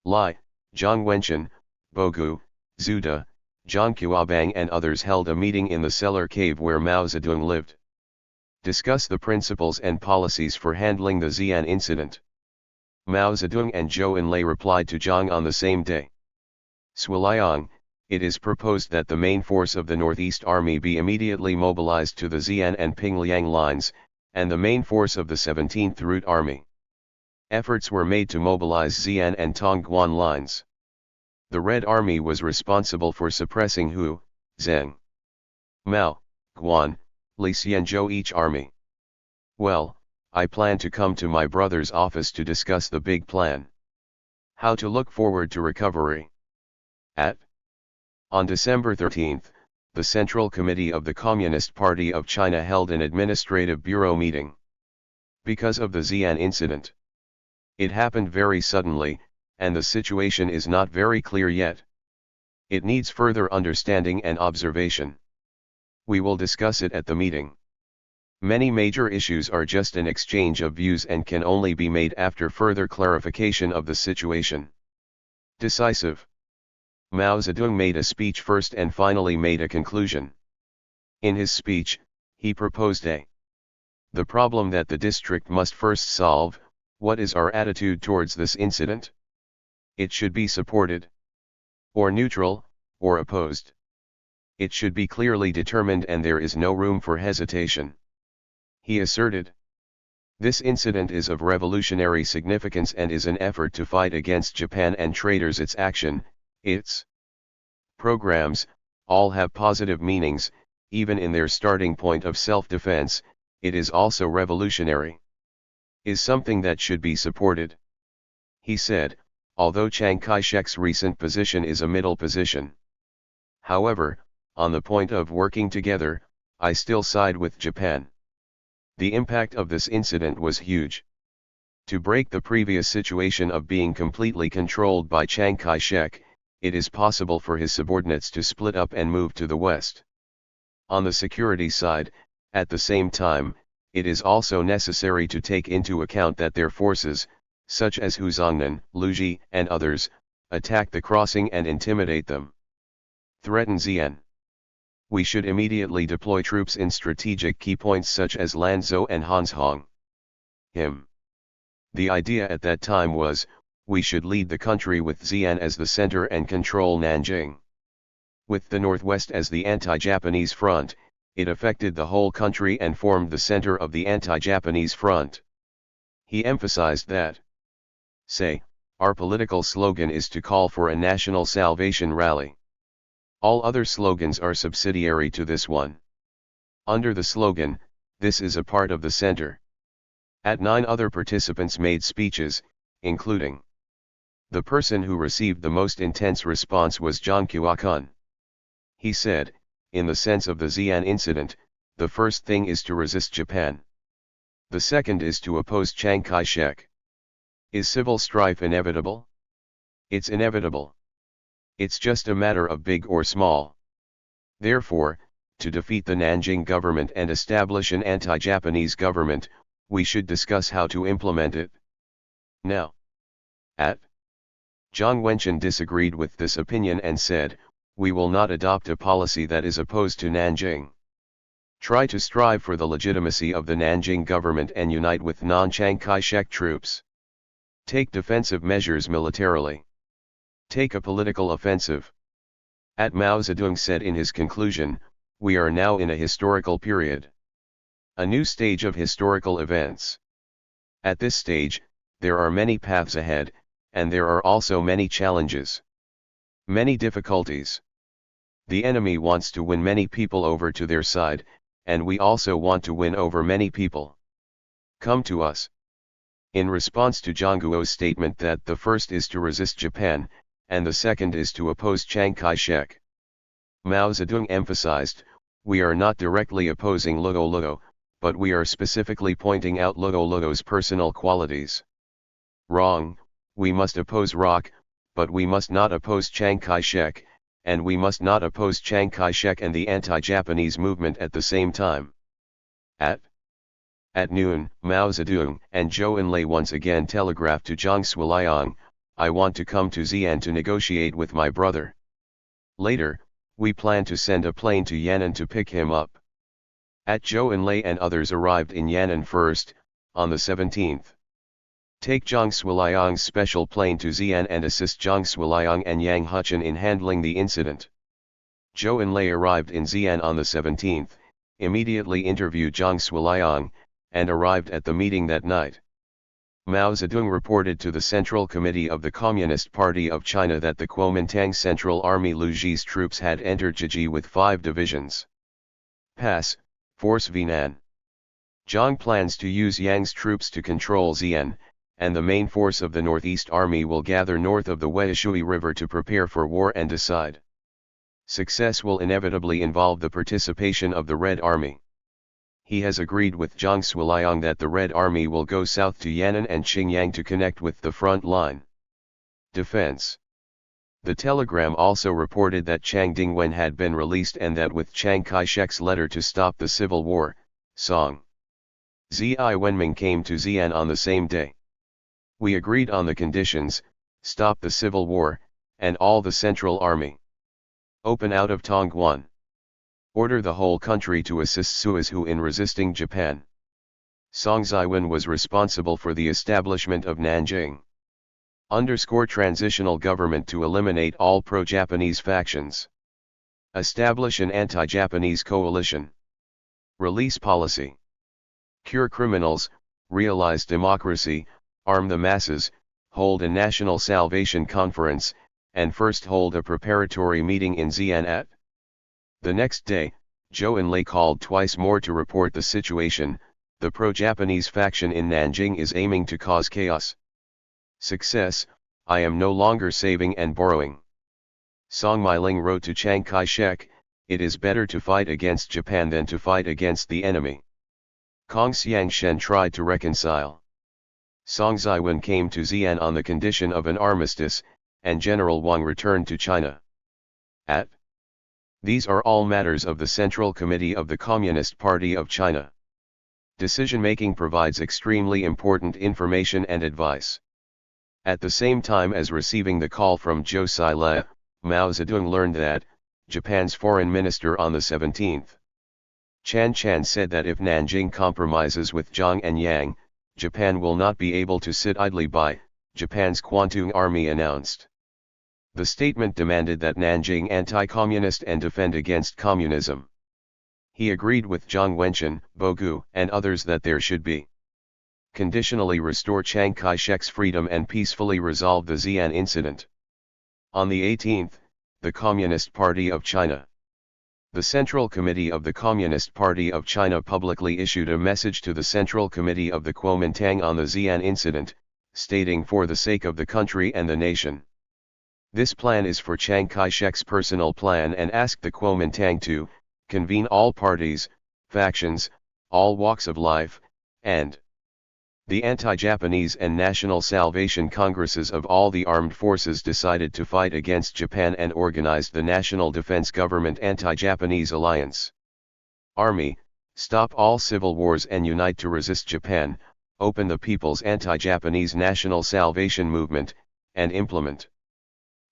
Lai, Zhang Wenchen, Bogu, Zhu De, Zhang Qiabang and others held a meeting in the cellar cave where Mao Zedong lived. Discuss the principles and policies for handling the Xi'an incident. Mao Zedong and Zhou Enlai replied to Zhang on the same day. Xueliang, it is proposed that the main force of the Northeast Army be immediately mobilized to the Xi'an and Pingliang lines, and the main force of the 17th Route Army. Efforts were made to mobilize Xi'an and Tongguan lines. The Red Army was responsible for suppressing Hu, Zheng, Mao, Guan, Li Xianzhou each army. Well, I plan to come to my brother's office to discuss the big plan. How to look forward to recovery. On December 13, the Central Committee of the Communist Party of China held an administrative bureau meeting. Because of the Xi'an incident. It happened very suddenly, and the situation is not very clear yet. It needs further understanding and observation. We will discuss it at the meeting. Many major issues are just an exchange of views and can only be made after further clarification of the situation. Decisive. Mao Zedong made a speech first and finally made a conclusion. In his speech, he proposed the problem that the district must first solve. What is our attitude towards this incident? It should be supported, or neutral, or opposed. It should be clearly determined and there is no room for hesitation. He asserted. This incident is of revolutionary significance and is an effort to fight against Japan and traitors. Its action, its programs, all have positive meanings, even in their starting point of self-defense. It is also revolutionary. Is something that should be supported. He said, although Chiang Kai-shek's recent position is a middle position. However, on the point of working together, I still side with Japan. The impact of this incident was huge. To break the previous situation of being completely controlled by Chiang Kai-shek, it is possible for his subordinates to split up and move to the west. On the security side, at the same time, it is also necessary to take into account that their forces, such as Hu Zongnan, Lu Ji, and others, attack the crossing and intimidate them. Threaten Xi'an. We should immediately deploy troops in strategic key points such as Lanzhou and Hanzhong. The idea at that time was, we should lead the country with Xi'an as the center and control Nanjing. With the northwest as the anti-Japanese front, It affected the whole country and formed the center of the anti-Japanese front. He emphasized that, say, our political slogan is to call for a national salvation rally. All other slogans are subsidiary to this one. Under the slogan, this is a part of the center. At 9 other participants made speeches, including. The person who received the most intense response was Zhang Qiuakun. He said, in the sense of the Xi'an incident, the first thing is to resist Japan. The second is to oppose Chiang Kai-shek. Is civil strife inevitable? It's inevitable. It's just a matter of big or small. Therefore, to defeat the Nanjing government and establish an anti-Japanese government, we should discuss how to implement it. Now. At. Zhang Wenquan disagreed with this opinion and said, we will not adopt a policy that is opposed to Nanjing. Try to strive for the legitimacy of the Nanjing government and unite with non-Chiang Kai-shek troops. Take defensive measures militarily. Take a political offensive. At Mao Zedong said in his conclusion, we are now in a historical period. A new stage of historical events. At this stage, there are many paths ahead, and there are also many challenges. Many difficulties. The enemy wants to win many people over to their side, and we also want to win over many people. Come to us. In response to Zhang Guo's statement that the first is to resist Japan, and the second is to oppose Chiang Kai-shek, Mao Zedong emphasized, we are not directly opposing Luo Luo, but we are specifically pointing out Luo Luo's personal qualities. Wrong, we must oppose Rock, but we must not oppose Chiang Kai-shek, and we must not oppose Chiang Kai-shek and the anti-Japanese movement at the same time. At noon, Mao Zedong and Zhou Enlai once again telegraphed to Zhang Shuiliang, I want to come to Xi'an to negotiate with my brother. Later, we plan to send a plane to Yan'an to pick him up. Zhou Enlai and others arrived in Yan'an first, on the 17th. Take Zhang Shuiliang's special plane to Xi'an and assist Zhang Shuiliang and Yang Huchun in handling the incident. Zhou Enlai arrived in Xi'an on the 17th, immediately interviewed Zhang Shuiliang, and arrived at the meeting that night. Mao Zedong reported to the Central Committee of the Communist Party of China that the Kuomintang Central Army Liu Zhi's troops had entered Jiji with 5 divisions. Pass, Force Vinan. Zhang plans to use Yang's troops to control Xi'an, and the main force of the Northeast Army will gather north of the Weishui River to prepare for war and decide. Success will inevitably involve the participation of the Red Army. He has agreed with Zhang Shuiliang that the Red Army will go south to Yan'an and Xinjiang to connect with the front line. Defense. The telegram also reported that Chang Dingwen had been released and that with Chiang Kai-shek's letter to stop the civil war, Song Zi Wenming came to Xi'an on the same day. We agreed on the conditions, stop the civil war, and all the Central Army. Open out of Tongguan. Order the whole country to assist Suizhu in resisting Japan. Song Ziwen was responsible for the establishment of Nanjing. Underscore transitional government to eliminate all pro-Japanese factions. Establish an anti-Japanese coalition. Release policy. Cure criminals, realize democracy, arm the masses, hold a national salvation conference, and first hold a preparatory meeting in Xi'an. The next day, Zhou Enlai called twice more to report the situation. The pro-Japanese faction in Nanjing is aiming to cause chaos. Success, I am no longer saving and borrowing. Song Meiling wrote to Chiang Kai-shek, it is better to fight against Japan than to fight against the enemy. Kong Xiangshen tried to reconcile. Song Ziwen came to Xi'an on the condition of an armistice, and General Wang returned to China. These are all matters of the Central Committee of the Communist Party of China. Decision-making provides extremely important information and advice. At the same time as receiving the call from Zhou Xile, Mao Zedong learned that, Japan's foreign minister on the 17th. Chan said that if Nanjing compromises with Zhang and Yang, Japan will not be able to sit idly by, Japan's Kwantung Army announced. The statement demanded that Nanjing anti-communist and defend against communism. He agreed with Jiang Wenquan, Bogu, and others that there should be conditionally restore Chiang Kai-shek's freedom and peacefully resolve the Xi'an incident. On the 18th, the Communist Party of China. The Central Committee of the Communist Party of China publicly issued a message to the Central Committee of the Kuomintang on the Xi'an incident, stating for the sake of the country and the nation. This plan is for Chiang Kai-shek's personal plan and asked the Kuomintang to convene all parties, factions, all walks of life, and the anti-Japanese and National Salvation Congresses of all the armed forces decided to fight against Japan and organized the National Defense Government Anti-Japanese Alliance. Army, stop all civil wars and unite to resist Japan, open the People's Anti-Japanese National Salvation Movement, and implement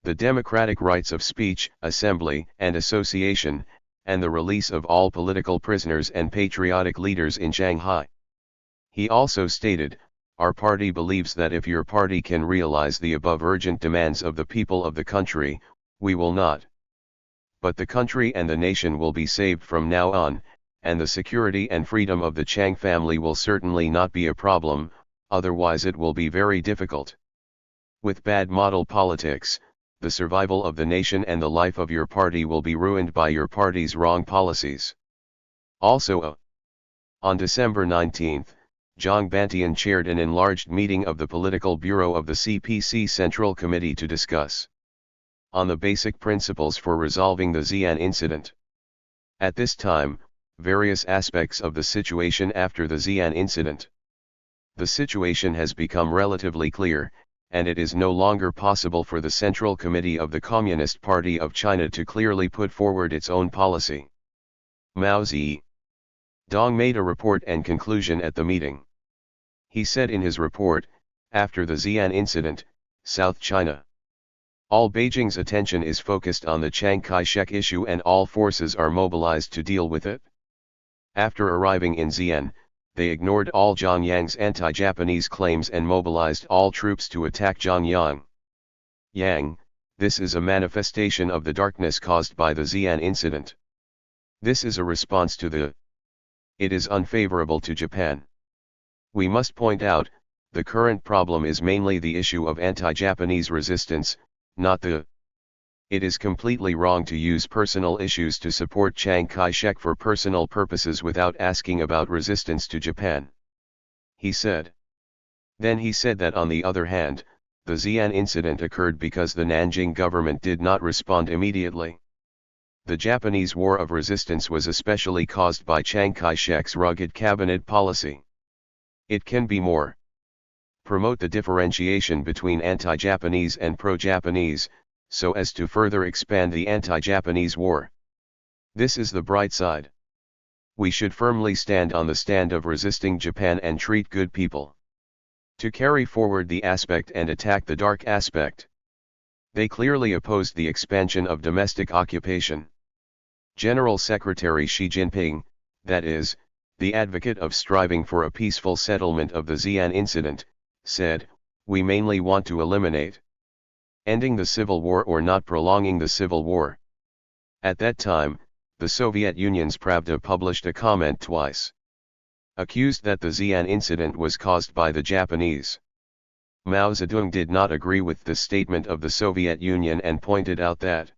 the democratic rights of speech, assembly, and association, and the release of all political prisoners and patriotic leaders in Shanghai. He also stated, "Our party believes that if your party can realize the above urgent demands of the people of the country, we will not. But the country and the nation will be saved from now on, and the security and freedom of the Chiang family will certainly not be a problem, otherwise it will be very difficult. With bad model politics, the survival of the nation and the life of your party will be ruined by your party's wrong policies." Also, on December 19, Zhang Bantian chaired an enlarged meeting of the Political Bureau of the CPC Central Committee to discuss on the basic principles for resolving the Xi'an incident. At this time, various aspects of the situation after the Xi'an incident. The situation has become relatively clear, and it is no longer possible for the Central Committee of the Communist Party of China to clearly put forward its own policy. Mao Zedong made a report and conclusion at the meeting. He said in his report, after the Xi'an incident, South China, all Beijing's attention is focused on the Chiang Kai-shek issue and all forces are mobilized to deal with it. After arriving in Xi'an, they ignored all Zhang Yang's anti-Japanese claims and mobilized all troops to attack Zhang Yang. This is a manifestation of the darkness caused by the Xi'an incident. This is a response to it is unfavorable to Japan. We must point out, the current problem is mainly the issue of anti-Japanese resistance, not It is completely wrong to use personal issues to support Chiang Kai-shek for personal purposes without asking about resistance to Japan, he said. Then he said that on the other hand, the Xi'an incident occurred because the Nanjing government did not respond immediately. The Japanese war of resistance was especially caused by Chiang Kai-shek's rugged cabinet policy. It can be more. Promote the differentiation between anti-Japanese and pro-Japanese, so as to further expand the anti-Japanese war. This is the bright side. We should firmly stand on the stand of resisting Japan and treat good people. To carry forward the aspect and attack the dark aspect. They clearly opposed the expansion of domestic occupation. General Secretary Xi Jinping, that is, the advocate of striving for a peaceful settlement of the Xi'an incident, said, "We mainly want to eliminate ending the civil war or not prolonging the civil war." At that time, the Soviet Union's Pravda published a comment twice. Accused that the Xi'an incident was caused by the Japanese. Mao Zedong did not agree with the statement of the Soviet Union and pointed out that,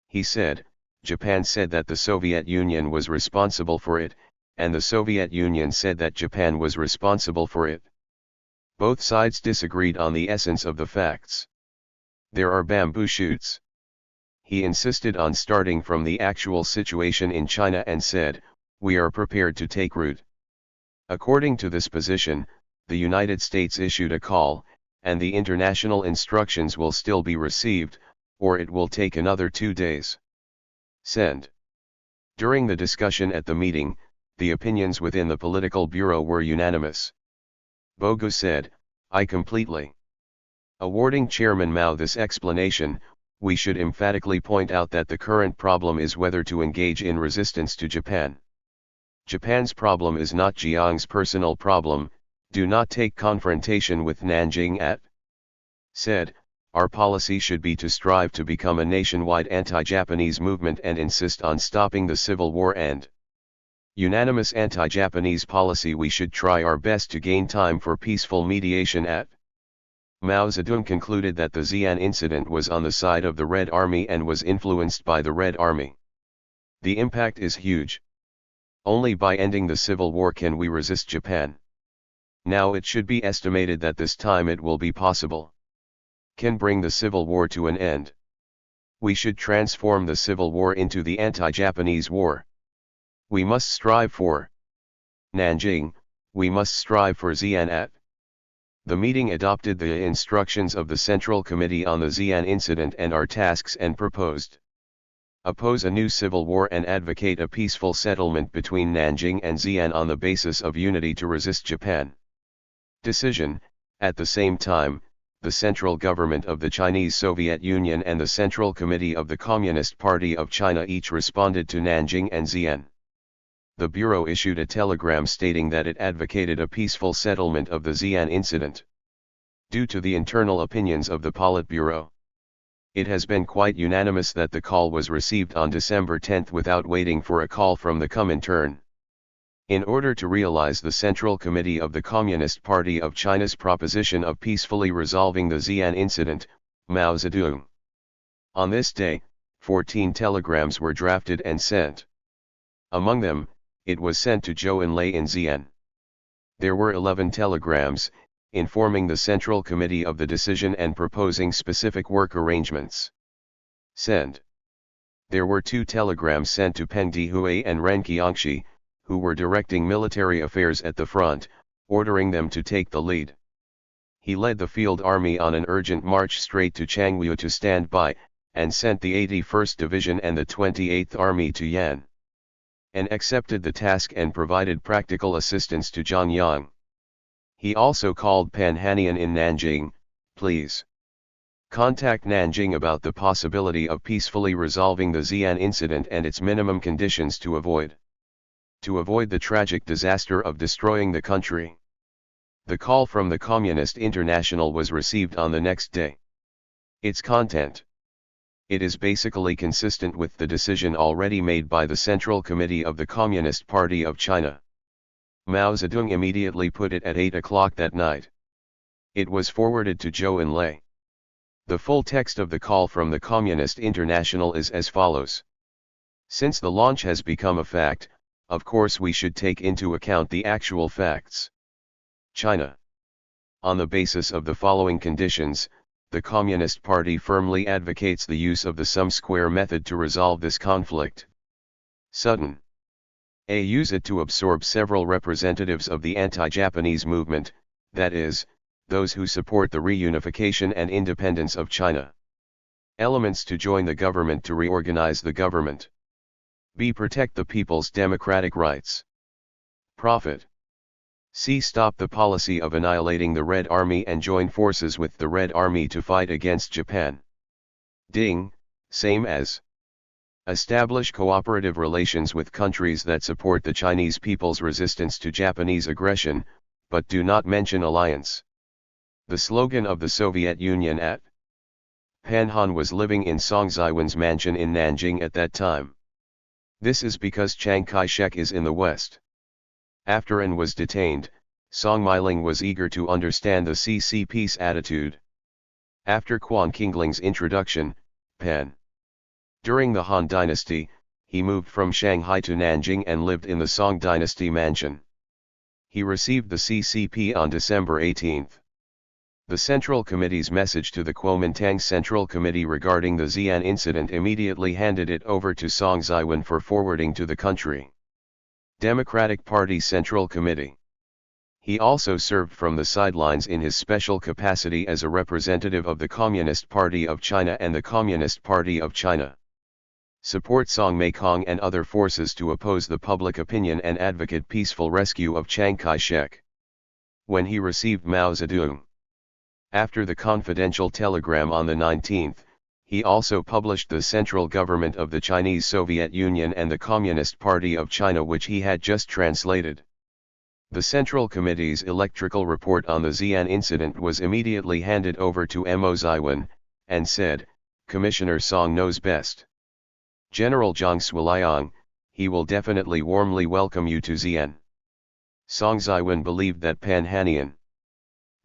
he said, Japan said that the Soviet Union was responsible for it, and the Soviet Union said that Japan was responsible for it. Both sides disagreed on the essence of the facts. There are bamboo shoots. He insisted on starting from the actual situation in China and said, "We are prepared to take root." According to this position, the United States issued a call, and the international instructions will still be received, or it will take another 2 days. Send. During the discussion at the meeting, the opinions within the political bureau were unanimous. Bogu said, "I completely." Awarding Chairman Mao this explanation, we should emphatically point out that the current problem is whether to engage in resistance to Japan. Japan's problem is not Jiang's personal problem. Do not take confrontation with Nanjing at. Said, our policy should be to strive to become a nationwide anti-Japanese movement and insist on stopping the civil war and Unanimous anti-Japanese policy. We should try our best to gain time for peaceful mediation at. Mao Zedong concluded that the Xi'an incident was on the side of the Red Army and was influenced by the Red Army. The impact is huge. Only by ending the civil war can we resist Japan. Now it should be estimated that this time it will be possible. Can bring the civil war to an end. We should transform the civil war into the anti-Japanese war. We must strive for Nanjing, we must strive for Xi'an at. The meeting adopted the instructions of the Central Committee on the Xi'an incident and our tasks and proposed oppose a new civil war and advocate a peaceful settlement between Nanjing and Xi'an on the basis of unity to resist Japan. Decision. At the same time, the central government of the Chinese Soviet Union and the Central Committee of the Communist Party of China each responded to Nanjing and Xi'an. The Bureau issued a telegram stating that it advocated a peaceful settlement of the Xi'an incident. Due to the internal opinions of the Politburo, it has been quite unanimous that the call was received on December 10 without waiting for a call from the Comintern. In order to realize the Central Committee of the Communist Party of China's proposition of peacefully resolving the Xi'an incident, Mao Zedong. On this day, 14 telegrams were drafted and sent. Among them, it was sent to Zhou Enlai in Xi'an. There were 11 telegrams, informing the Central Committee of the decision and proposing specific work arrangements. Send. There were 2 telegrams sent to Peng Dehui and Ren Qiangxi, who were directing military affairs at the front, ordering them to take the lead. He led the field army on an urgent march straight to Changwu to stand by, and sent the 81st Division and the 28th Army to Yan. And accepted the task and provided practical assistance to Zhongyang. He also called Pan Hanian in Nanjing, please contact Nanjing about the possibility of peacefully resolving the Xi'an incident and its minimum conditions to avoid the tragic disaster of destroying the country. The call from the Communist International was received on the next day. Its content. It is basically consistent with the decision already made by the Central Committee of the Communist Party of China. Mao Zedong immediately put it at 8 o'clock that night. It was forwarded to Zhou Enlai. The full text of the call from the Communist International is as follows. Since the launch has become a fact, of course we should take into account the actual facts. China. On the basis of the following conditions, the Communist Party firmly advocates the use of the sum-square method to resolve this conflict. Sudden. A. Use it to absorb several representatives of the anti-Japanese movement, that is, those who support the reunification and independence of China. Elements to join the government to reorganize the government. B. Protect the people's democratic rights. Profit. C. Stop the policy of annihilating the Red Army and join forces with the Red Army to fight against Japan. Ding, same as. Establish cooperative relations with countries that support the Chinese people's resistance to Japanese aggression, but do not mention alliance. The slogan of the Soviet Union at. Pan Han was living in Song Ziwen's mansion in Nanjing at that time. This is because Chiang Kai-shek is in the West. After An was detained, Song Miling was eager to understand the CCP's attitude. After Quan Qingling's introduction, Pan. During the Han Dynasty, he moved from Shanghai to Nanjing and lived in the Song Dynasty mansion. He received the CCP on December 18. The Central Committee's message to the Kuomintang Central Committee regarding the Xi'an incident immediately handed it over to Song Ziwen for forwarding to the country. Democratic Party Central Committee. He also served from the sidelines in his special capacity as a representative of the Communist Party of China and the Communist Party of China. Support Song Meikong and other forces to oppose the public opinion and advocate peaceful rescue of Chiang Kai-shek. When he received Mao Zedong. After the confidential telegram on the 19th, he also published the central government of the Chinese Soviet Union and the Communist Party of China, which he had just translated. The Central Committee's electrical report on the Xi'an incident was immediately handed over to Mo Ziwen, and said, Commissioner Song knows best. General Zhang Suiliang, he will definitely warmly welcome you to Xi'an. Song Ziwen believed that Pan Hanian.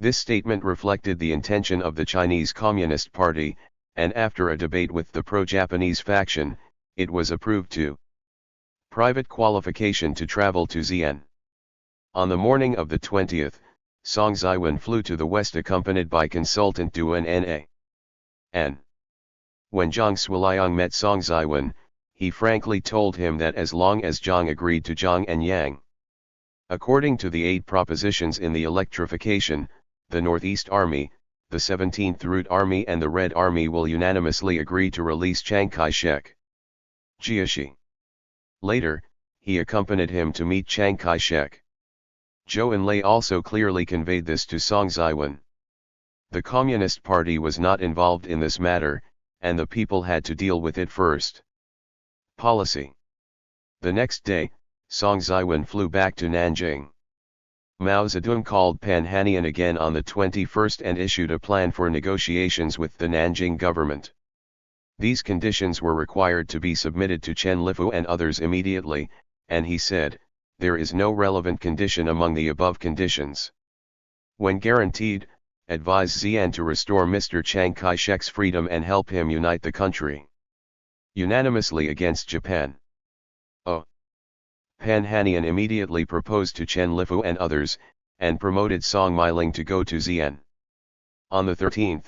This statement reflected the intention of the Chinese Communist Party, and after a debate with the pro-Japanese faction, it was approved too. Private qualification to travel to Xi'an. On the morning of the 20th, Song Ziwen flew to the west accompanied by consultant Duan N. When Zhang Shuiliang met Song Ziwen, he frankly told him that as long as Zhang agreed to Zhang and Yang. According to the 8 propositions in the electrification, the Northeast Army, the 17th Route Army and the Red Army will unanimously agree to release Chiang Kai-shek. Jiaxi. Later, he accompanied him to meet Chiang Kai-shek. Zhou Enlai also clearly conveyed this to Song Ziwen. The Communist Party was not involved in this matter, and the people had to deal with it first. Policy. The next day, Song Ziwen flew back to Nanjing. Mao Zedong called Pan Hanian again on the 21st and issued a plan for negotiations with the Nanjing government. These conditions were required to be submitted to Chen Lifu and others immediately, and he said, there is no relevant condition among the above conditions. When guaranteed, advise Xi'an to restore Mr. Chiang Kai-shek's freedom and help him unite the country. Unanimously against Japan. Pan Hanian immediately proposed to Chen Lifu and others, and promoted Song Miling to go to Xi'an. On the 13th,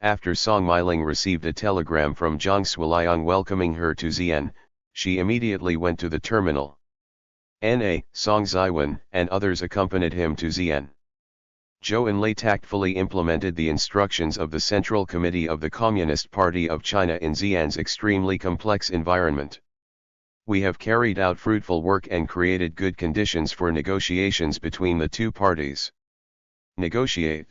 after Song Miling received a telegram from Zhang Shuiliang welcoming her to Xi'an, she immediately went to the terminal. Song Ziwen and others accompanied him to Xi'an. Zhou Enlai tactfully implemented the instructions of the Central Committee of the Communist Party of China in Xi'an's extremely complex environment. We have carried out fruitful work and created good conditions for negotiations between the two parties. Negotiate.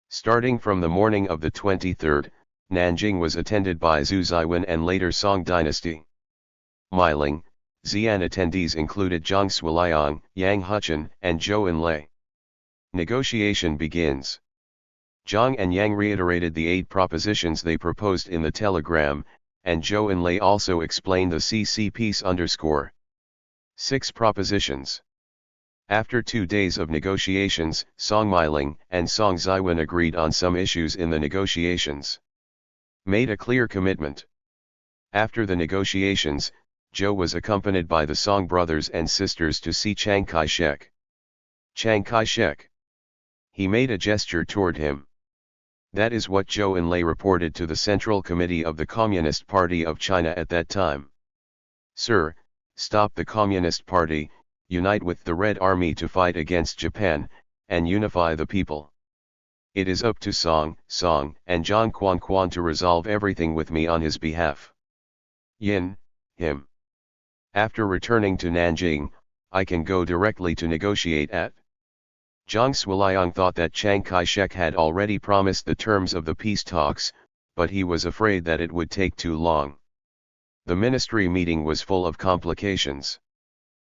Starting from the morning of the 23rd, Nanjing was attended by Zhu Ziwen and later Song dynasty. Miling, Xi'an attendees included Zhang Shuiliang, Yang Huchen, and Zhou Enlai. Negotiation begins. Zhang and Yang reiterated the 8 propositions they proposed in the telegram, and Zhou Enlai also explained the CC _. 6 propositions. After 2 days of negotiations, Song Miling and Song Ziwen agreed on some issues in the negotiations. Made a clear commitment. After the negotiations, Zhou was accompanied by the Song brothers and sisters to see Chiang Kai-shek. Chiang Kai-shek. He made a gesture toward him. That is what Zhou Enlai reported to the Central Committee of the Communist Party of China at that time. Sir, stop the Communist Party, unite with the Red Army to fight against Japan, and unify the people. It is up to Song, and Zhang Quan to resolve everything with me on his behalf. Yin, him. After returning to Nanjing, I can go directly to negotiate at. Zhang Shuiliang thought that Chiang Kai-shek had already promised the terms of the peace talks, but he was afraid that it would take too long. The ministry meeting was full of complications.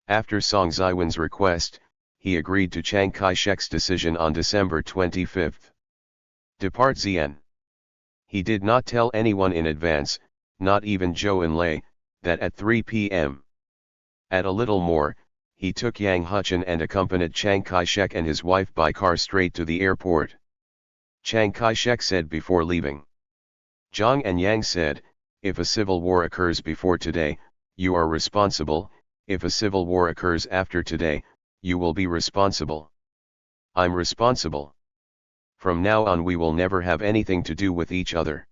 After Song Ziwen's request, he agreed to Chiang Kai-shek's decision on December 25. Depart Xi'an. He did not tell anyone in advance, not even Zhou Enlai, that at 3 p.m. At a little more, he took Yang Huchen and accompanied Chiang Kai-shek and his wife by car straight to the airport. Chiang Kai-shek said before leaving. Zhang and Yang said, if a civil war occurs before today, you are responsible, if a civil war occurs after today, you will be responsible. I'm responsible. From now on we will never have anything to do with each other.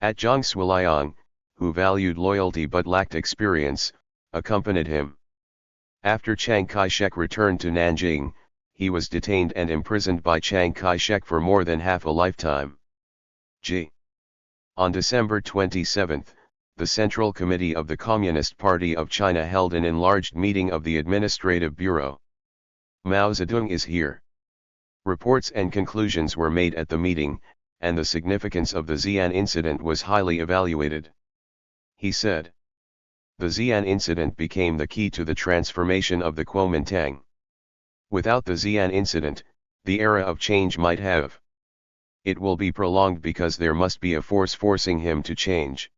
At Zhang Shuiliang, who valued loyalty but lacked experience, accompanied him. After Chiang Kai-shek returned to Nanjing, he was detained and imprisoned by Chiang Kai-shek for more than half a lifetime. On December 27, the Central Committee of the Communist Party of China held an enlarged meeting of the Administrative Bureau. Mao Zedong is here. Reports and conclusions were made at the meeting, and the significance of the Xi'an incident was highly evaluated. He said, the Xi'an incident became the key to the transformation of the Kuomintang. Without the Xi'an incident, the era of change might have. It will be prolonged because there must be a force forcing him to change.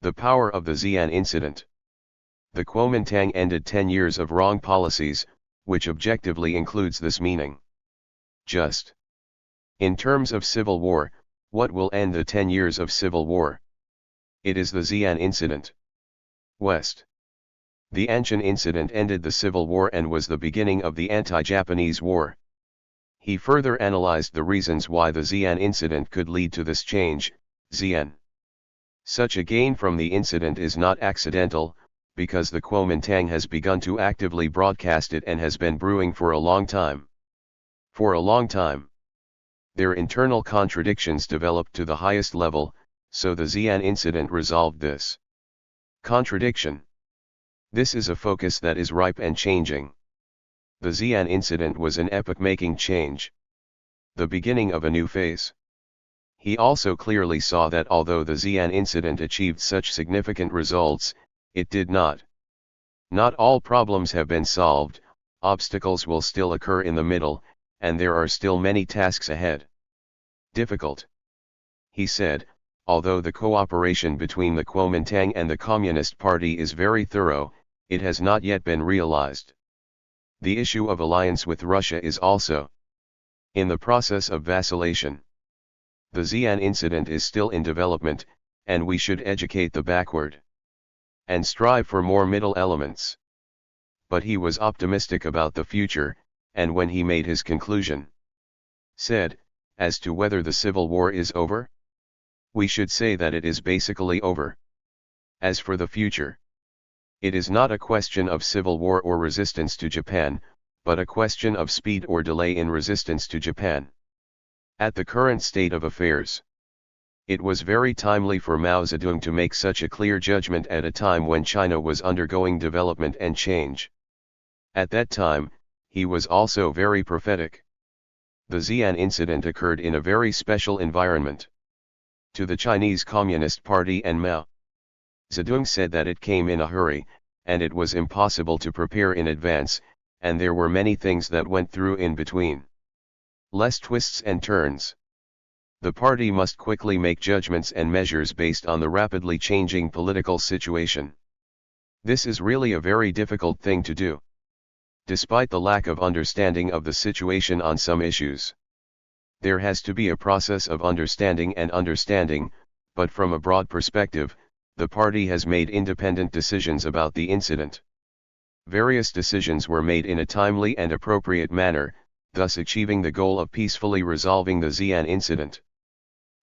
The power of the Xi'an incident. The Kuomintang ended 10 years of wrong policies, which objectively includes this meaning. Just. In terms of civil war, what will end the 10 years of civil war? It is the Xi'an incident. West. The Anshan incident ended the civil war and was the beginning of the anti-Japanese war. He further analyzed the reasons why the Xi'an incident could lead to this change. Xi'an. Such a gain from the incident is not accidental, because the Kuomintang has begun to actively broadcast it and has been brewing for a long time. For a long time. Their internal contradictions developed to the highest level, so the Xi'an incident resolved this contradiction. This is a focus that is ripe and changing. The Xi'an incident was an epoch-making change. The beginning of a new phase. He also clearly saw that although the Xi'an incident achieved such significant results, it did not. Not all problems have been solved, obstacles will still occur in the middle, and there are still many tasks ahead. Difficult. He said, although the cooperation between the Kuomintang and the Communist Party is very thorough, it has not yet been realized. The issue of alliance with Russia is also in the process of vacillation. The Xi'an incident is still in development, and we should educate the backward and strive for more middle elements. But he was optimistic about the future, and when he made his conclusion, said, as to whether the civil war is over, we should say that it is basically over. As for the future, it is not a question of civil war or resistance to Japan, but a question of speed or delay in resistance to Japan. At the current state of affairs, it was very timely for Mao Zedong to make such a clear judgment at a time when China was undergoing development and change. At that time, he was also very prophetic. The Xi'an incident occurred in a very special environment. To the Chinese Communist Party and Mao Zedong said that it came in a hurry, and it was impossible to prepare in advance, and there were many things that went through in between. Less twists and turns. The party must quickly make judgments and measures based on the rapidly changing political situation. This is really a very difficult thing to do. Despite the lack of understanding of the situation on some issues, there has to be a process of understanding, but from a broad perspective, the party has made independent decisions about the incident. Various decisions were made in a timely and appropriate manner, thus achieving the goal of peacefully resolving the Xi'an incident.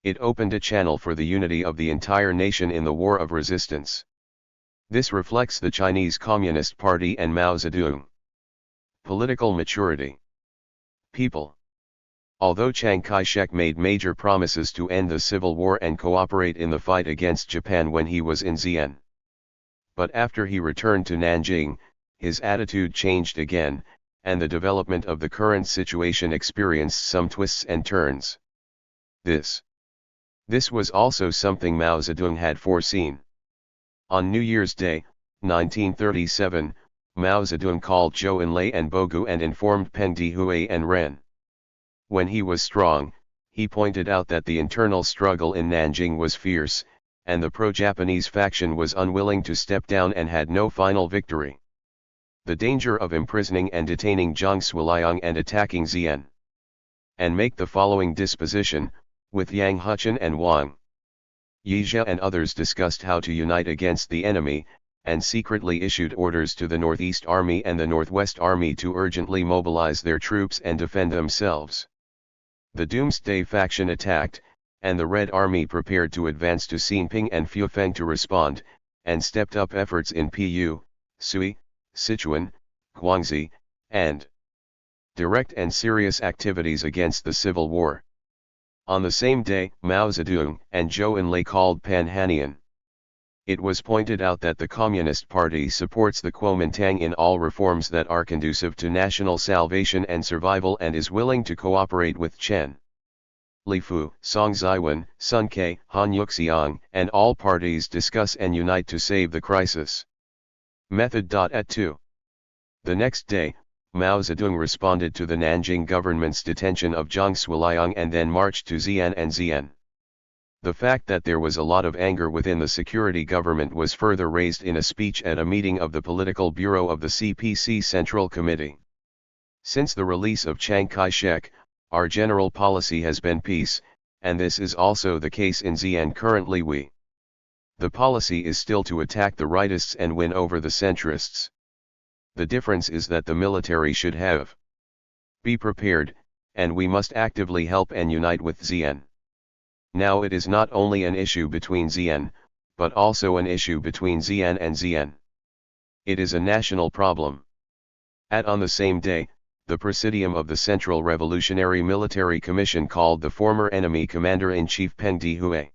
It opened a channel for the unity of the entire nation in the war of resistance. This reflects the Chinese Communist Party and Mao Zedong. Political maturity. People. Although Chiang Kai-shek made major promises to end the civil war and cooperate in the fight against Japan when he was in Xi'an, but after he returned to Nanjing, his attitude changed again, and the development of the current situation experienced some twists and turns. This was also something Mao Zedong had foreseen. On New Year's Day, 1937, Mao Zedong called Zhou Enlai and Bogu and informed Peng Dehui and Ren. When he was strong, he pointed out that the internal struggle in Nanjing was fierce, and the pro-Japanese faction was unwilling to step down and had no final victory. The danger of imprisoning and detaining Zhang Suiliang and attacking Xi'an. And make the following disposition, with Yang Huchen and Wang Yizhe and others discussed how to unite against the enemy, and secretly issued orders to the Northeast Army and the Northwest Army to urgently mobilize their troops and defend themselves. The Doomsday faction attacked, and the Red Army prepared to advance to Xinping and Fufeng to respond, and stepped up efforts in Pu, Sui, Sichuan, Guangxi, and direct and serious activities against the civil war. On the same day, Mao Zedong and Zhou Enlai called Panhanian. It was pointed out that the Communist Party supports the Kuomintang in all reforms that are conducive to national salvation and survival and is willing to cooperate with Chen Lifu, Song Ziwen, Sun Ke, Han Yuxiang, and all parties discuss and unite to save the crisis. Method. At 2. The next day, Mao Zedong responded to the Nanjing government's detention of Zhang Suiliang and then marched to Xi'an and Xi'an. The fact that there was a lot of anger within the security government was further raised in a speech at a meeting of the Political Bureau of the CPC Central Committee. Since the release of Chiang Kai-shek, our general policy has been peace, and this is also the case in Xi'an currently. The policy is still to attack the rightists and win over the centrists. The difference is that the military should be prepared, and we must actively help and unite with Xi'an. Now it is not only an issue between Xi'an, but also an issue between Xi'an and Xi'an. It is a national problem. On the same day, the Presidium of the Central Revolutionary Military Commission called the former enemy Commander-in-Chief Peng Dehuai,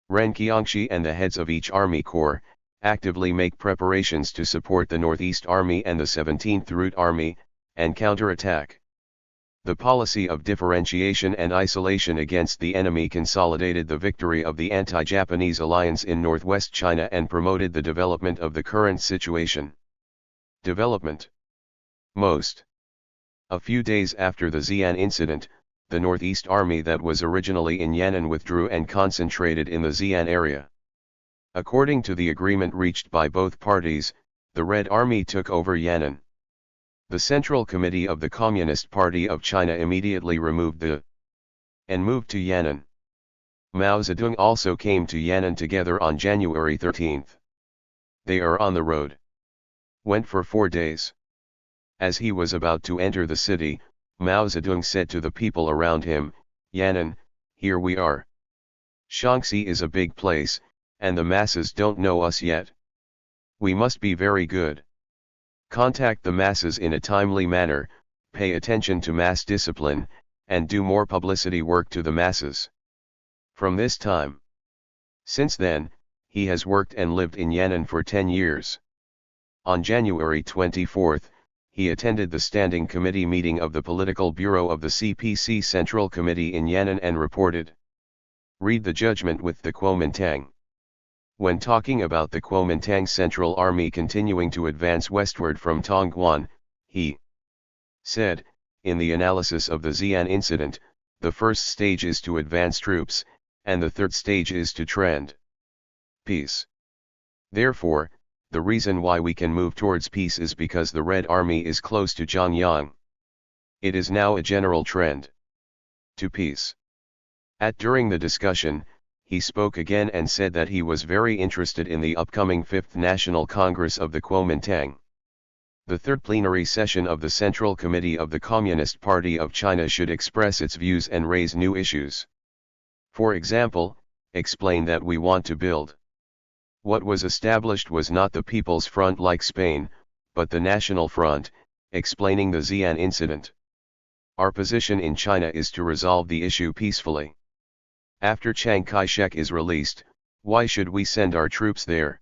Ren Qiangshi and the heads of each army corps, actively make preparations to support the Northeast Army and the 17th Route Army, and counterattack. The policy of differentiation and isolation against the enemy consolidated the victory of the anti-Japanese alliance in northwest China and promoted the development of the current situation. Development. A few days after the Xi'an incident, the Northeast Army that was originally in Yan'an withdrew and concentrated in the Xi'an area. According to the agreement reached by both parties, the Red Army took over Yan'an. The Central Committee of the Communist Party of China immediately removed and moved to Yan'an. Mao Zedong also came to Yan'an together on January 13. They are on the road. Went for 4 days. As he was about to enter the city, Mao Zedong said to the people around him, "Yan'an, here we are. Shaanxi is a big place, and the masses don't know us yet. We must be very good. Contact the masses in a timely manner, pay attention to mass discipline, and do more publicity work to the masses." From this time. Since then, he has worked and lived in Yan'an for 10 years. On January 24, he attended the Standing Committee meeting of the Political Bureau of the CPC Central Committee in Yan'an and reported. Read the judgment with the Kuomintang. When talking about the Kuomintang Central Army continuing to advance westward from Tongguan, he said, in the analysis of the Xi'an incident, the first stage is to advance troops, and the third stage is to trend peace. Therefore, the reason why we can move towards peace is because the Red Army is close to Zhangyang. It is now a general trend to peace. During the discussion, he spoke again and said that he was very interested in the upcoming 5th National Congress of the Kuomintang. The third plenary session of the Central Committee of the Communist Party of China should express its views and raise new issues. For example, explain that we want to build. What was established was not the People's Front like Spain, but the National Front, explaining the Xi'an incident. Our position in China is to resolve the issue peacefully. After Chiang Kai-shek is released, why should we send our troops there?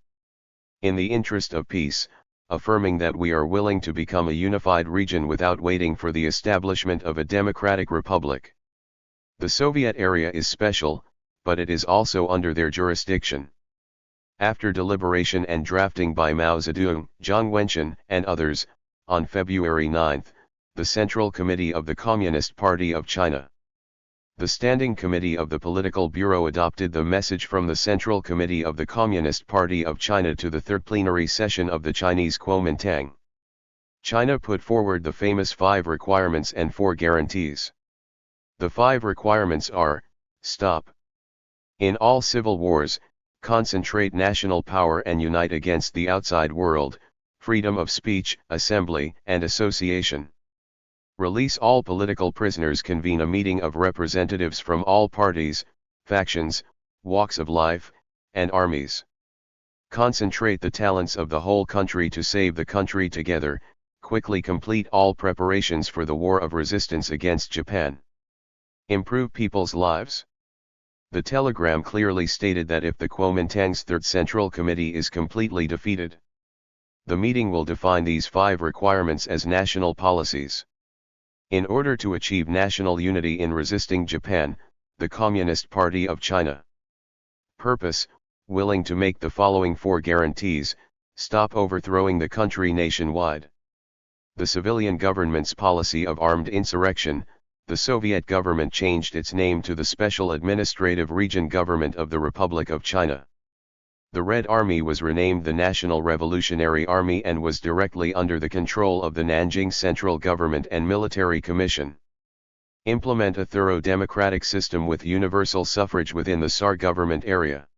In the interest of peace, affirming that we are willing to become a unified region without waiting for the establishment of a democratic republic. The Soviet area is special, but it is also under their jurisdiction. After deliberation and drafting by Mao Zedong, Jiang Wenquan, and others, on February 9, the Central Committee of the Communist Party of China, the Standing Committee of the Political Bureau adopted the message from the Central Committee of the Communist Party of China to the third plenary session of the Chinese Kuomintang. China put forward the famous 5 requirements and 4 guarantees. The 5 requirements are: stop in all civil wars, concentrate national power and unite against the outside world, freedom of speech, assembly, and association. Release all political prisoners, convene a meeting of representatives from all parties, factions, walks of life, and armies. Concentrate the talents of the whole country to save the country together, quickly complete all preparations for the war of resistance against Japan. Improve people's lives. The telegram clearly stated that if the Kuomintang's Third Central Committee is completely defeated, the meeting will define these 5 requirements as national policies. In order to achieve national unity in resisting Japan, the Communist Party of China purpose, willing to make the following 4 guarantees: stop overthrowing the country nationwide, the civilian government's policy of armed insurrection, the Soviet government changed its name to the Special Administrative Region Government of the Republic of China. The Red Army was renamed the National Revolutionary Army and was directly under the control of the Nanjing Central Government and Military Commission. Implement a thorough democratic system with universal suffrage within the SAR government area.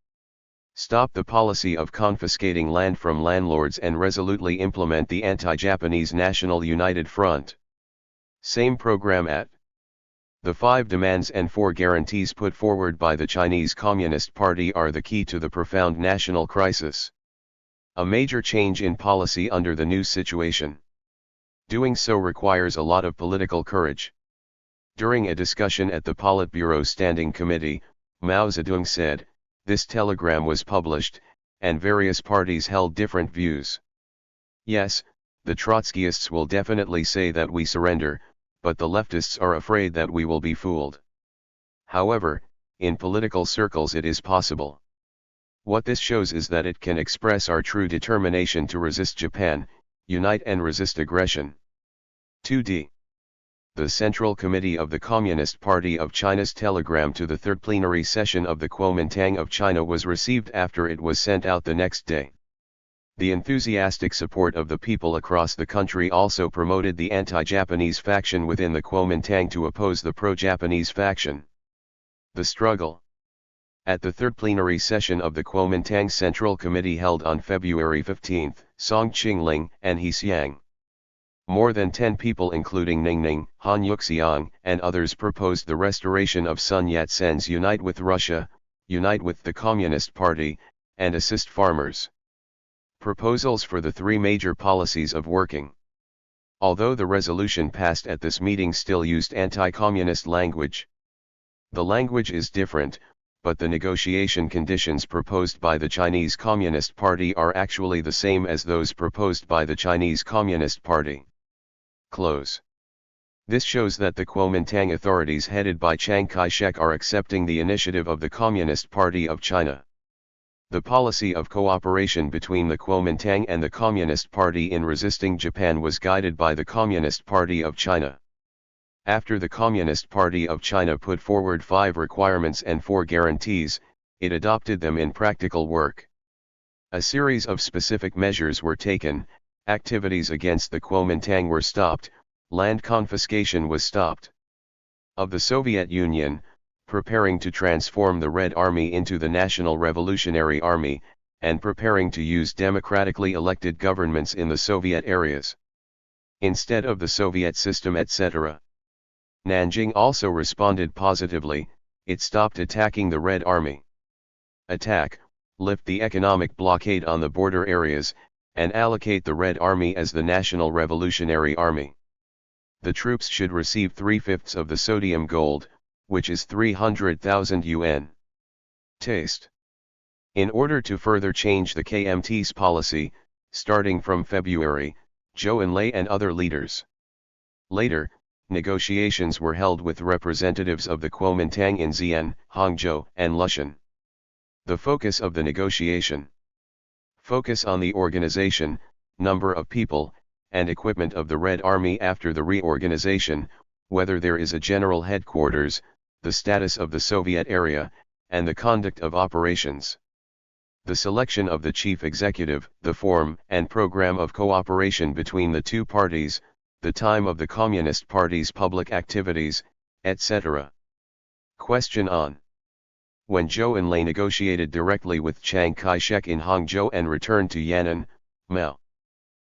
Stop the policy of confiscating land from landlords and resolutely implement the anti-Japanese National United Front. Same program at. The 5 demands and 4 guarantees put forward by the Chinese Communist Party are the key to the profound national crisis. A major change in policy under the new situation. Doing so requires a lot of political courage. During a discussion at the Politburo Standing Committee, Mao Zedong said, "This telegram was published, and various parties held different views. Yes, the Trotskyists will definitely say that we surrender, but the leftists are afraid that we will be fooled. However, in political circles it is possible. What this shows is that it can express our true determination to resist Japan, unite and resist aggression." 2d. The Central Committee of the Communist Party of China's telegram to the third plenary session of the Kuomintang of China was received after it was sent out the next day. The enthusiastic support of the people across the country also promoted the anti-Japanese faction within the Kuomintang to oppose the pro-Japanese faction. The struggle. At the third plenary session of the Kuomintang Central Committee held on February 15, Song Qingling and He Xiang, more than 10 people including Ningning, Han Yuxiang and others proposed the restoration of Sun Yat-sen's Unite with Russia, Unite with the Communist Party, and Assist Farmers. Proposals for the 3 major policies of working. Although the resolution passed at this meeting still used anti-communist language. The language is different, but the negotiation conditions proposed by the Chinese Communist Party are actually the same as those proposed by the Chinese Communist Party. Close. This shows that the Kuomintang authorities headed by Chiang Kai-shek are accepting the initiative of the Communist Party of China. The policy of cooperation between the Kuomintang and the Communist Party in resisting Japan was guided by the Communist Party of China. After the Communist Party of China put forward 5 requirements and 4 guarantees, it adopted them in practical work. A series of specific measures were taken, activities against the Kuomintang were stopped, land confiscation was stopped. Of the Soviet Union, preparing to transform the Red Army into the National Revolutionary Army, and preparing to use democratically elected governments in the Soviet areas, instead of the Soviet system, etc. Nanjing also responded positively. It stopped attacking the Red Army. Attack, lift the economic blockade on the border areas, and allocate the Red Army as the National Revolutionary Army. The troops should receive 3/5 of the sodium gold, which is 300,000 yuan. Taste. In order to further change the KMT's policy, starting from February, Zhou Enlai and other leaders. Later, negotiations were held with representatives of the Kuomintang in Xi'an, Hangzhou, and Lushan. The focus of the negotiation. Focus on the organization, number of people, and equipment of the Red Army after the reorganization, whether there is a general headquarters, the status of the Soviet area, and the conduct of operations. The selection of the chief executive, the form and program of cooperation between the 2 parties, the time of the Communist Party's public activities, etc. Question on. When Zhou Enlai negotiated directly with Chiang Kai-shek in Hangzhou and returned to Yan'an, Mao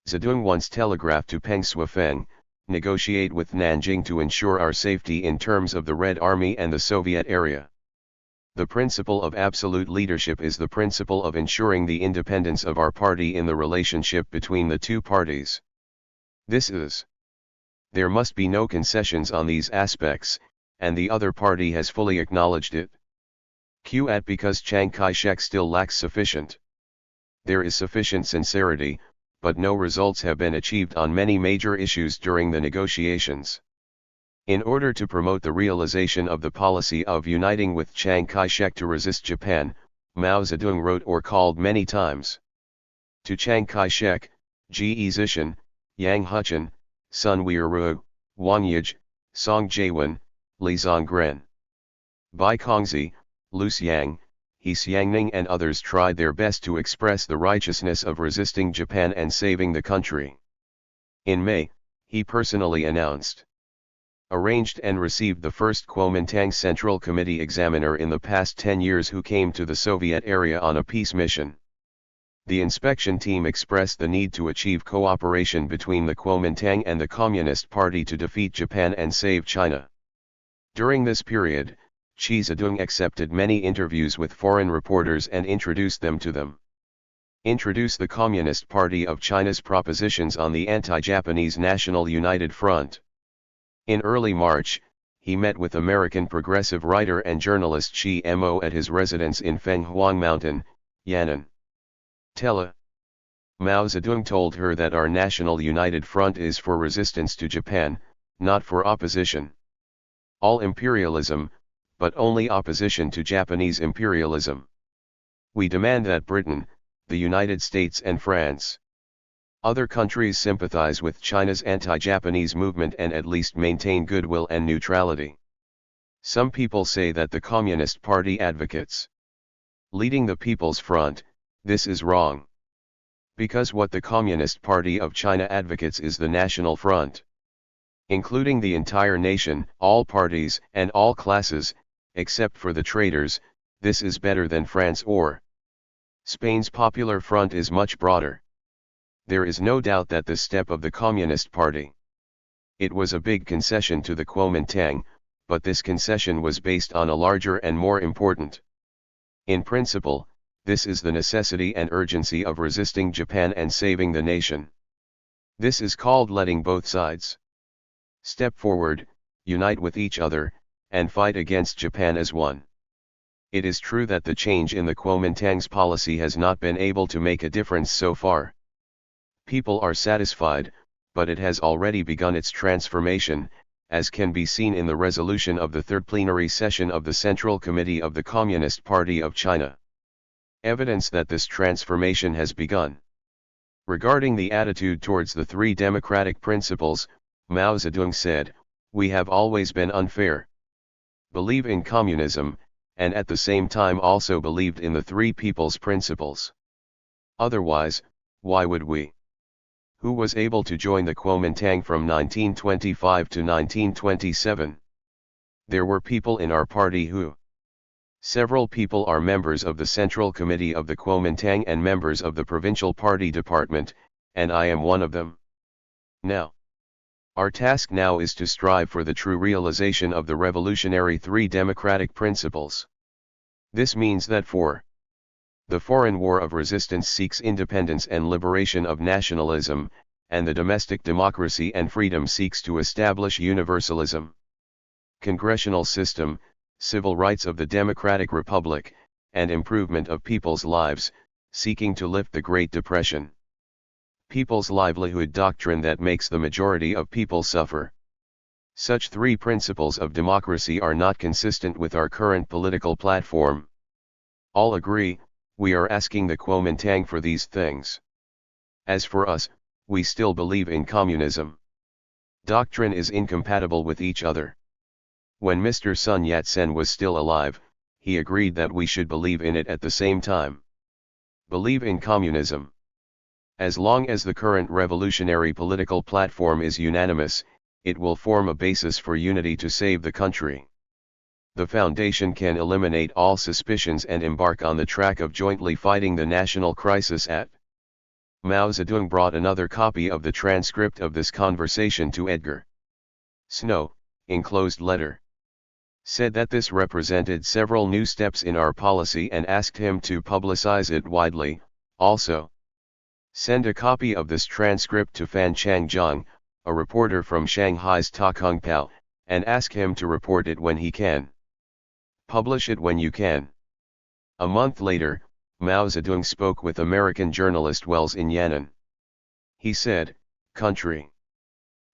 Zedong once telegraphed to Peng Shuifeng, "Negotiate with Nanjing to ensure our safety in terms of the Red Army and the Soviet area." The principle of absolute leadership is the principle of ensuring the independence of our party in the relationship between the 2 parties. This is. There must be no concessions on these aspects, and the other party has fully acknowledged it. Q. Because Chiang Kai-shek still lacks sufficient. There is sufficient sincerity, but no results have been achieved on many major issues during the negotiations. In order to promote the realization of the policy of uniting with Chiang Kai-shek to resist Japan, Mao Zedong wrote or called many times to Chiang Kai-shek, Ge Zishan, Yang Huchen, Sun Weirui, Wang Yij, Song Jaewon, Li Zongren. Bai Kongzi, Lu Xiang, He Xiangning and others tried their best to express the righteousness of resisting Japan and saving the country. In May, he personally announced, arranged and received the first Kuomintang Central Committee examiner in the past 10 years who came to the Soviet area on a peace mission. The inspection team expressed the need to achieve cooperation between the Kuomintang and the Communist Party to defeat Japan and save China. During this period, Chi Zedong accepted many interviews with foreign reporters and introduced them to them. Introduced the Communist Party of China's propositions on the anti-Japanese National United Front. In early March, he met with American progressive writer and journalist Shi Mo at his residence in Fenghuang Mountain, Yan'an. Tella. Mao Zedong told her that our National United Front is for resistance to Japan, not for opposition. All imperialism, but only opposition to Japanese imperialism. We demand that Britain, the United States and France, other countries sympathize with China's anti-Japanese movement and at least maintain goodwill and neutrality. Some people say that the Communist Party advocates leading the People's Front. This is wrong. Because what the Communist Party of China advocates is the National Front, including the entire nation, all parties and all classes, except for the traitors. This is better than France or Spain's Popular Front is much broader. There is no doubt that the step of the Communist Party, it was a big concession to the Kuomintang, but this concession was based on a larger and more important. In principle, this is the necessity and urgency of resisting Japan and saving the nation. This is called letting both sides step forward, unite with each other, and fight against Japan as one. It is true that the change in the Kuomintang's policy has not been able to make a difference so far. People are satisfied, but it has already begun its transformation, as can be seen in the resolution of the third plenary session of the Central Committee of the Communist Party of China. Evidence that this transformation has begun. Regarding the attitude towards the three democratic principles, Mao Zedong said, "We have always been unfair. Believe in communism, and at the same time also believed in the three people's principles. Otherwise, why would we? Who was able to join the Kuomintang from 1925 to 1927? There were people in our party who. Several people are members of the Central Committee of the Kuomintang and members of the Provincial Party Department, and I am one of them. Now, our task now is to strive for the true realization of the revolutionary three democratic principles. This means that for the foreign war of resistance seeks independence and liberation of nationalism, and the domestic democracy and freedom seeks to establish universalism. Congressional system, civil rights of the democratic republic, and improvement of people's lives, seeking to lift the Great Depression. People's livelihood doctrine that makes the majority of people suffer. Such three principles of democracy are not consistent with our current political platform. All agree, we are asking the Kuomintang for these things. As for us, we still believe in communism. Doctrine is incompatible with each other. When Mr. Sun Yat-sen was still alive, he agreed that we should believe in it at the same time. Believe in communism. As long as the current revolutionary political platform is unanimous, it will form a basis for unity to save the country. The foundation can eliminate all suspicions and embark on the track of jointly fighting the national crisis at. Mao Zedong brought another copy of the transcript of this conversation to Edgar Snow, enclosed letter. Said that this represented several new steps in our policy and asked him to publicize it widely. Also, send a copy of this transcript to Fan Changjiang, a reporter from Shanghai's Ta Kung Pao, and ask him to report it when he can. Publish it when you can. A month later, Mao Zedong spoke with American journalist Wells in Yan'an. He said, "Country.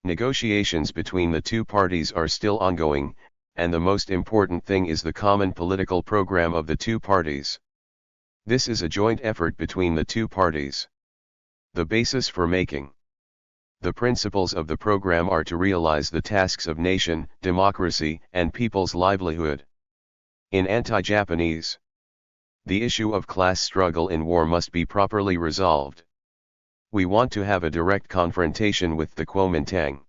Negotiations between the two parties are still ongoing, and the most important thing is the common political program of the two parties. This is a joint effort between the two parties. The basis for making The principles of the program are to realize the tasks of nation, democracy, and people's livelihood. In anti-Japanese, the issue of class struggle in war must be properly resolved. We want to have a direct confrontation with the Kuomintang.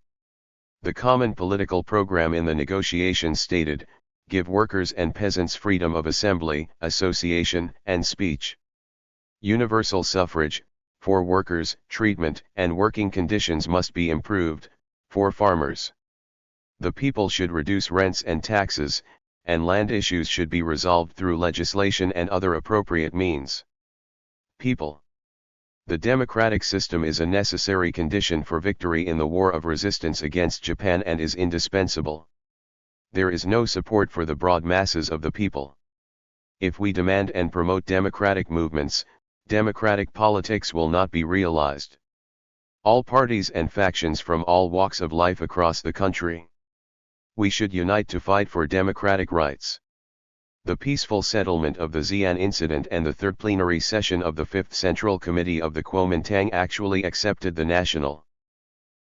The common political program in the negotiations stated, give workers and peasants freedom of assembly, association, and speech. Universal suffrage, for workers, treatment and working conditions must be improved, for farmers. The people should reduce rents and taxes, and land issues should be resolved through legislation and other appropriate means. People. The democratic system is a necessary condition for victory in the war of resistance against Japan and is indispensable. There is no support for the broad masses of the people. If we demand and promote democratic movements, democratic politics will not be realized. All parties and factions from all walks of life across the country. We should unite to fight for democratic rights. The peaceful settlement of the Xi'an incident and the third plenary session of the Fifth Central Committee of the Kuomintang actually accepted the national.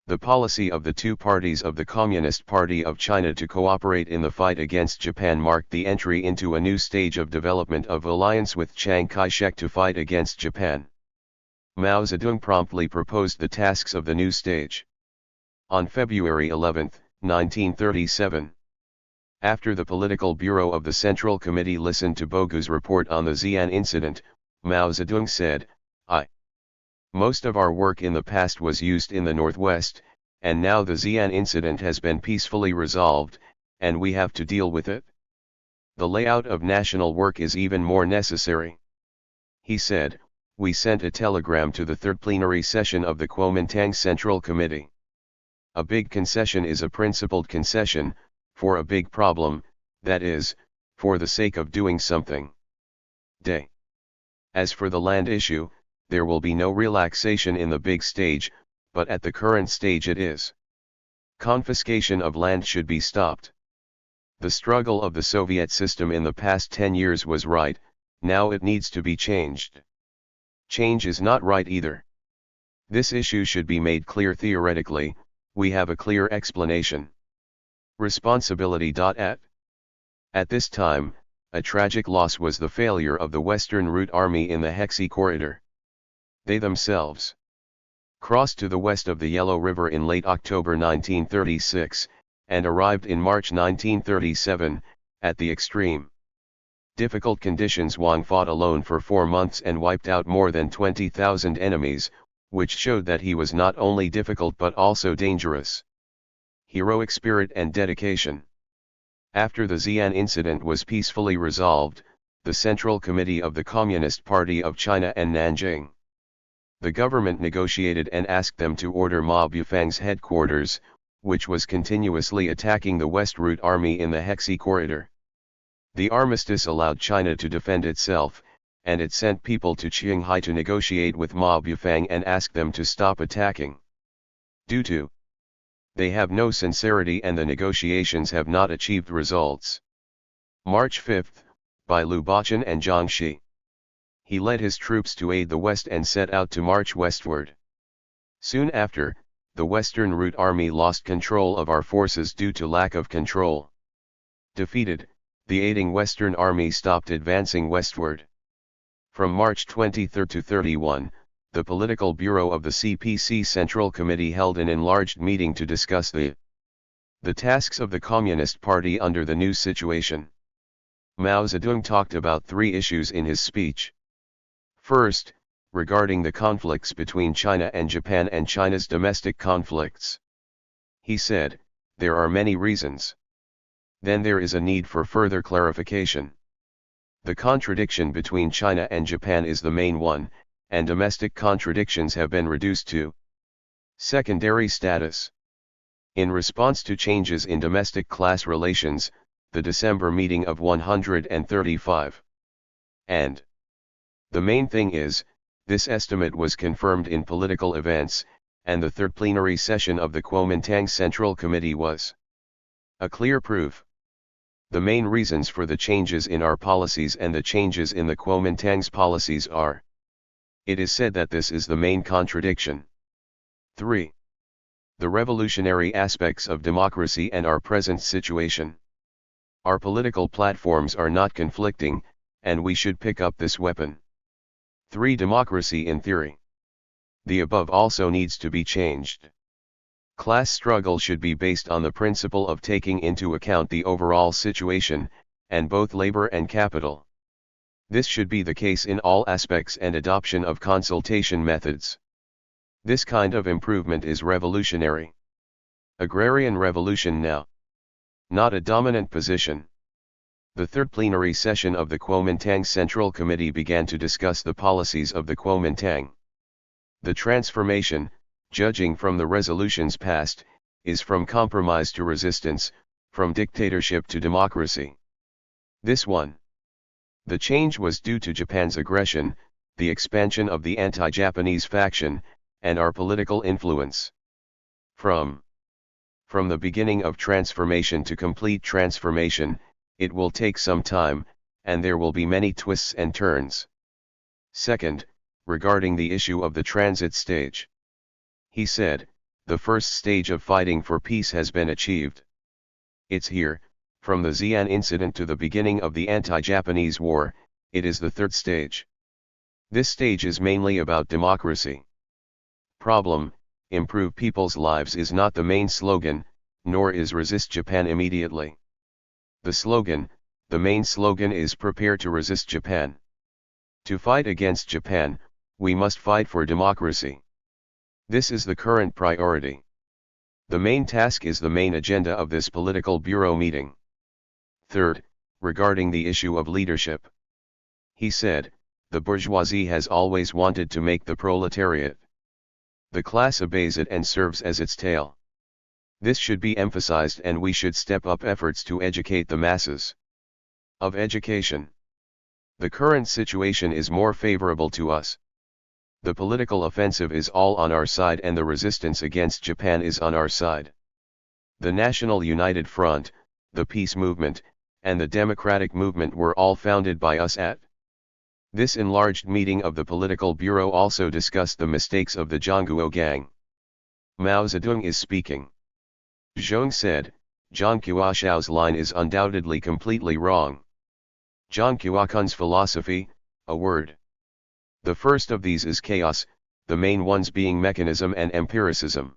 The policy of the two parties of the Communist Party of China to cooperate in the fight against Japan marked the entry into a new stage of development of alliance with Chiang Kai-shek to fight against Japan. Mao Zedong promptly proposed the tasks of the new stage. On February 11, 1937. After the Political Bureau of the Central Committee listened to Bogu's report on the Xi'an incident, Mao Zedong said, Most of our work in the past was used in the Northwest, and now the Xi'an incident has been peacefully resolved, and we have to deal with it. The layout of national work is even more necessary. He said, we sent a telegram to the third plenary session of the Kuomintang Central Committee. A big concession is a principled concession, for a big problem, that is, for the sake of doing something. As for the land issue, there will be no relaxation in the big stage, but at the current stage it is. Confiscation of land should be stopped. The struggle of the Soviet system in the past 10 years was right, now it needs to be changed. Change is not right either. This issue should be made clear theoretically, we have a clear explanation. Responsibility. At this time, a tragic loss was the failure of the Western Route Army in the Hexi Corridor. They themselves crossed to the west of the Yellow River in late October 1936, and arrived in March 1937, at the extreme. Difficult conditions. Wang fought alone for 4 months and wiped out more than 20,000 enemies, which showed that he was not only difficult but also dangerous. Heroic spirit and dedication. After the Xi'an incident was peacefully resolved, the Central Committee of the Communist Party of China and Nanjing. The government negotiated and asked them to order Ma Bufang's headquarters, which was continuously attacking the West Route Army in the Hexi Corridor. The armistice allowed China to defend itself, and it sent people to Qinghai to negotiate with Ma Bufang and ask them to stop attacking. Due to they have no sincerity and the negotiations have not achieved results. March 5, by Liu Bachan and Zhang Shi. He led his troops to aid the West and set out to march westward. Soon after, the Western Route Army lost control of our forces due to lack of control. Defeated, the aiding Western Army stopped advancing westward. From March 23 to 31, the Political Bureau of the CPC Central Committee held an enlarged meeting to discuss the tasks of the Communist Party under the new situation. Mao Zedong talked about 3 issues in his speech. First, regarding the conflicts between China and Japan and China's domestic conflicts. He said, there are many reasons. Then there is a need for further clarification. The contradiction between China and Japan is the main one, and domestic contradictions have been reduced to secondary status. In response to changes in domestic class relations, the December meeting of 135. And the main thing is, this estimate was confirmed in political events, and the third plenary session of the Kuomintang Central Committee was a clear proof. The main reasons for the changes in our policies and the changes in the Kuomintang's policies are. It is said that this is the main contradiction. 3. The revolutionary aspects of democracy and our present situation. Our political platforms are not conflicting, and we should pick up this weapon. 3. Democracy in theory. The above also needs to be changed. Class struggle should be based on the principle of taking into account the overall situation, and both labor and capital. This should be the case in all aspects and adoption of consultation methods. This kind of improvement is revolutionary. Agrarian revolution now. Not a dominant position. The third plenary session of the Kuomintang Central Committee began to discuss the policies of the Kuomintang. The transformation, judging from the resolutions passed, is from compromise to resistance, from dictatorship to democracy. This one. The change was due to Japan's aggression, the expansion of the anti-Japanese faction, and our political influence. From the beginning of transformation to complete transformation, it will take some time, and there will be many twists and turns. Second, regarding the issue of the transit stage. He said, the first stage of fighting for peace has been achieved. It's here, from the Xi'an incident to the beginning of the anti-Japanese war, it is the third stage. This stage is mainly about democracy. Problem, improve people's lives is not the main slogan, nor is resist Japan immediately. The main slogan is prepare to resist Japan. To fight against Japan, we must fight for democracy. This is the current priority. The main task is the main agenda of this political bureau meeting. Third, regarding the issue of leadership. He said, the bourgeoisie has always wanted to make the proletariat. The class obeys it and serves as its tail. This should be emphasized, and we should step up efforts to educate the masses. Of education. The current situation is more favorable to us. The political offensive is all on our side and the resistance against Japan is on our side. The National United Front, the Peace Movement, and the Democratic Movement were all founded by us at. This enlarged meeting of the Political Bureau also discussed the mistakes of the Zhongguo gang. Mao Zedong is speaking. Zhong said, Zhang Qiaoshao's line is undoubtedly completely wrong. Zhang Qiaokun's philosophy, a word. The first of these is chaos, the main ones being mechanism and empiricism.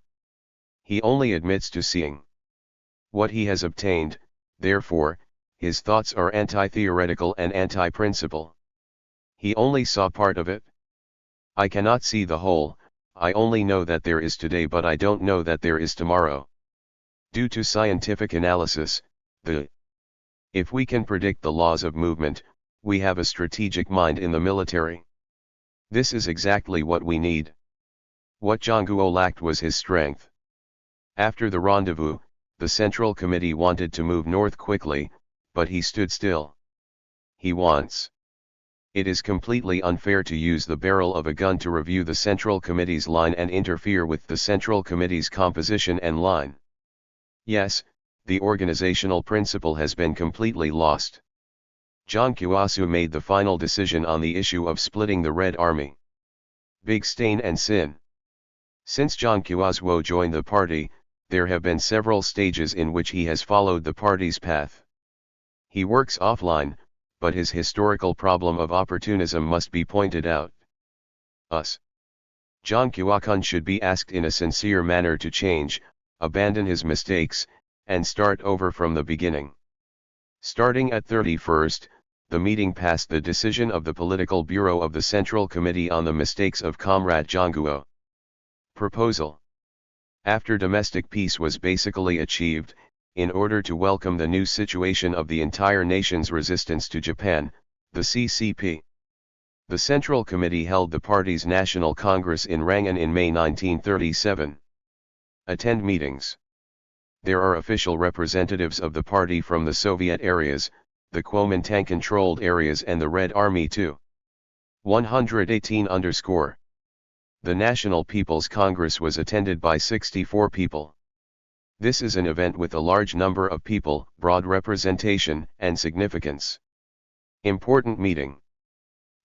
He only admits to seeing what he has obtained, therefore, his thoughts are anti-theoretical and anti-principle. He only saw part of it. I cannot see the whole, I only know that there is today, but I don't know that there is tomorrow. Due to scientific analysis, if we can predict the laws of movement, we have a strategic mind in the military. This is exactly what we need. What Zhongguo lacked was his strength. After the rendezvous, the Central Committee wanted to move north quickly, but he stood still. He wants. It is completely unfair to use the barrel of a gun to review the Central Committee's line and interfere with the Central Committee's composition and line. Yes, the organizational principle has been completely lost. Zhang Qiaosu made the final decision on the issue of splitting the Red Army. Big stain and sin. Since Zhang Qiaosu joined the party, there have been several stages in which he has followed the party's path. He works offline, but his historical problem of opportunism must be pointed out. Us. Zhang Qiaokun should be asked in a sincere manner to change, abandon his mistakes, and start over from the beginning. Starting at 31st, the meeting passed the decision of the Political Bureau of the Central Committee on the mistakes of Comrade Zhongguo. Proposal. After domestic peace was basically achieved, in order to welcome the new situation of the entire nation's resistance to Japan, the CCP. The Central Committee held the party's National Congress in Rangon in May 1937. Attend meetings. There are official representatives of the party from the Soviet areas, the Kuomintang-controlled areas and the Red Army too. 118_. The National People's Congress was attended by 64 people. This is an event with a large number of people, broad representation, and significance. Important meeting.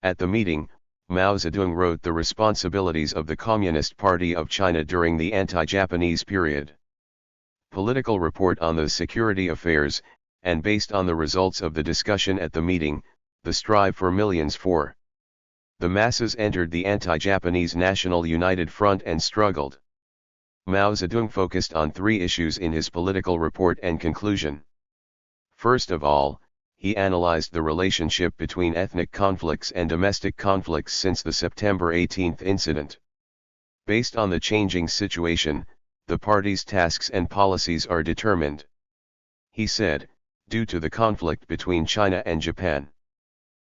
At the meeting, Mao Zedong wrote the responsibilities of the Communist Party of China during the anti-Japanese period. Political report on the security affairs, and based on the results of the discussion at the meeting, the strive for millions for the masses entered the anti-Japanese National United Front and struggled. Mao Zedong focused on three issues in his political report and conclusion. First of all, he analyzed the relationship between ethnic conflicts and domestic conflicts since the September 18 incident. Based on the changing situation, the party's tasks and policies are determined. He said, due to the conflict between China and Japan,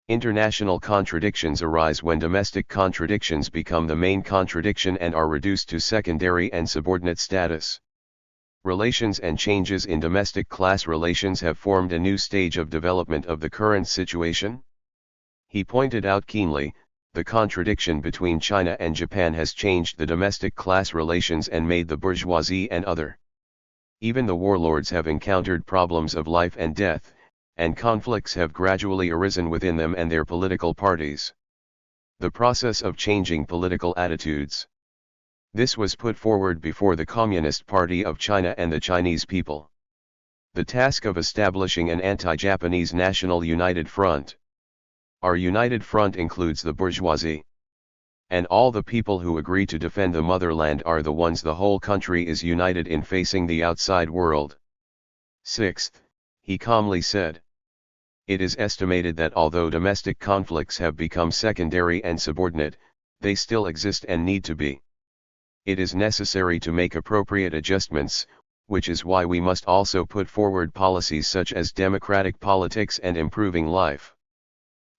international contradictions arise when domestic contradictions become the main contradiction and are reduced to secondary and subordinate status. Relations and changes in domestic class relations have formed a new stage of development of the current situation. He pointed out keenly, the contradiction between China and Japan has changed the domestic class relations and made the bourgeoisie and other. Even the warlords have encountered problems of life and death, and conflicts have gradually arisen within them and their political parties. The process of changing political attitudes. This was put forward before the Communist Party of China and the Chinese people. The task of establishing an anti-Japanese national united front. Our united front includes the bourgeoisie. And all the people who agree to defend the motherland are the ones the whole country is united in facing the outside world. Sixth, he calmly said. It is estimated that although domestic conflicts have become secondary and subordinate, they still exist and need to be. It is necessary to make appropriate adjustments, which is why we must also put forward policies such as democratic politics and improving life.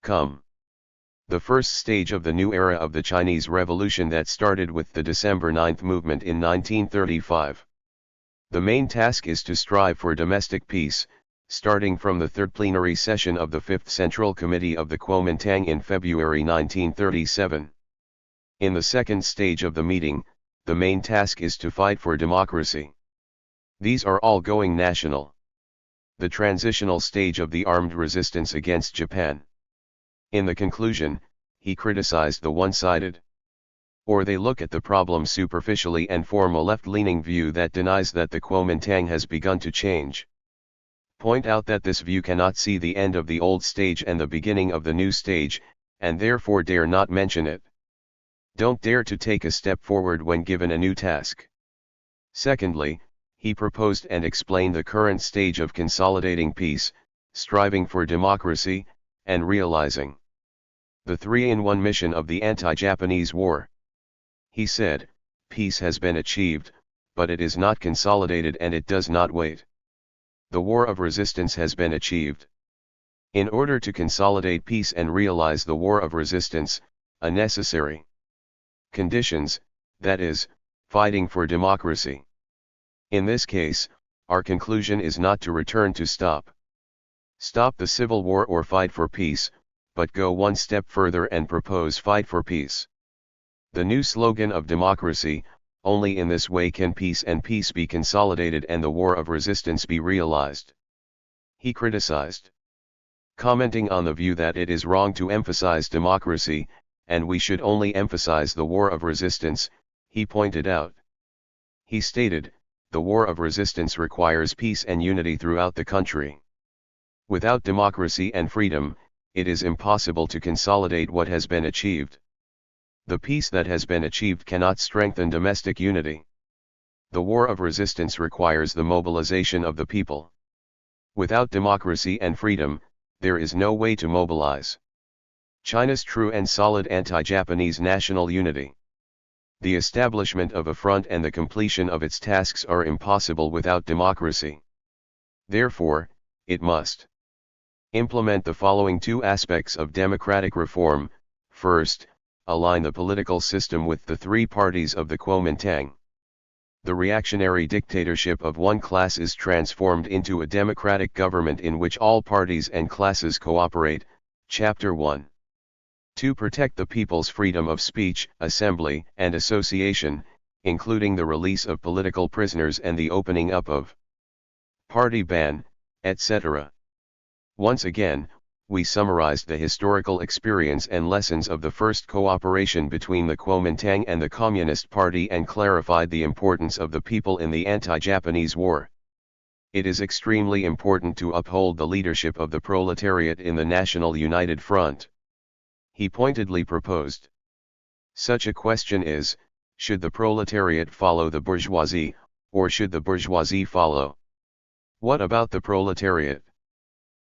Come. The first stage of the new era of the Chinese Revolution that started with the December 9 movement in 1935. The main task is to strive for domestic peace, starting from the third plenary session of the Fifth Central Committee of the Kuomintang in February 1937. In the second stage of the meeting, the main task is to fight for democracy. These are all going national. The transitional stage of the armed resistance against Japan. In the conclusion, he criticized the one-sided. Or they look at the problem superficially and form a left-leaning view that denies that the Kuomintang has begun to change. Point out that this view cannot see the end of the old stage and the beginning of the new stage, and therefore dare not mention it. Don't dare to take a step forward when given a new task. Secondly, he proposed and explained the current stage of consolidating peace, striving for democracy, and realizing the 3-in-1 mission of the anti-Japanese war. He said, peace has been achieved, but it is not consolidated and it does not wait. The war of resistance has been achieved. In order to consolidate peace and realize the war of resistance, a necessary conditions, that is, fighting for democracy. In this case, our conclusion is not to return to stop the civil war or fight for peace, but go one step further and propose fight for peace. The new slogan of democracy, only in this way can peace and peace be consolidated and the war of resistance be realized. He criticized, commenting on the view that it is wrong to emphasize democracy, and we should only emphasize the war of resistance, he pointed out. He stated, the war of resistance requires peace and unity throughout the country. Without democracy and freedom, it is impossible to consolidate what has been achieved. The peace that has been achieved cannot strengthen domestic unity. The war of resistance requires the mobilization of the people. Without democracy and freedom, there is no way to mobilize China's true and solid anti-Japanese national unity. The establishment of a front and the completion of its tasks are impossible without democracy. Therefore, it must implement the following two aspects of democratic reform. First, align the political system with the three parties of the Kuomintang. The reactionary dictatorship of one class is transformed into a democratic government in which all parties and classes cooperate. Chapter 1. To protect the people's freedom of speech, assembly, and association, including the release of political prisoners and the opening up of party ban, etc. Once again, we summarized the historical experience and lessons of the first cooperation between the Kuomintang and the Communist Party and clarified the importance of the people in the anti-Japanese war. It is extremely important to uphold the leadership of the proletariat in the National United Front. He pointedly proposed. Such a question is, should the proletariat follow the bourgeoisie, or should the bourgeoisie follow? What about the proletariat?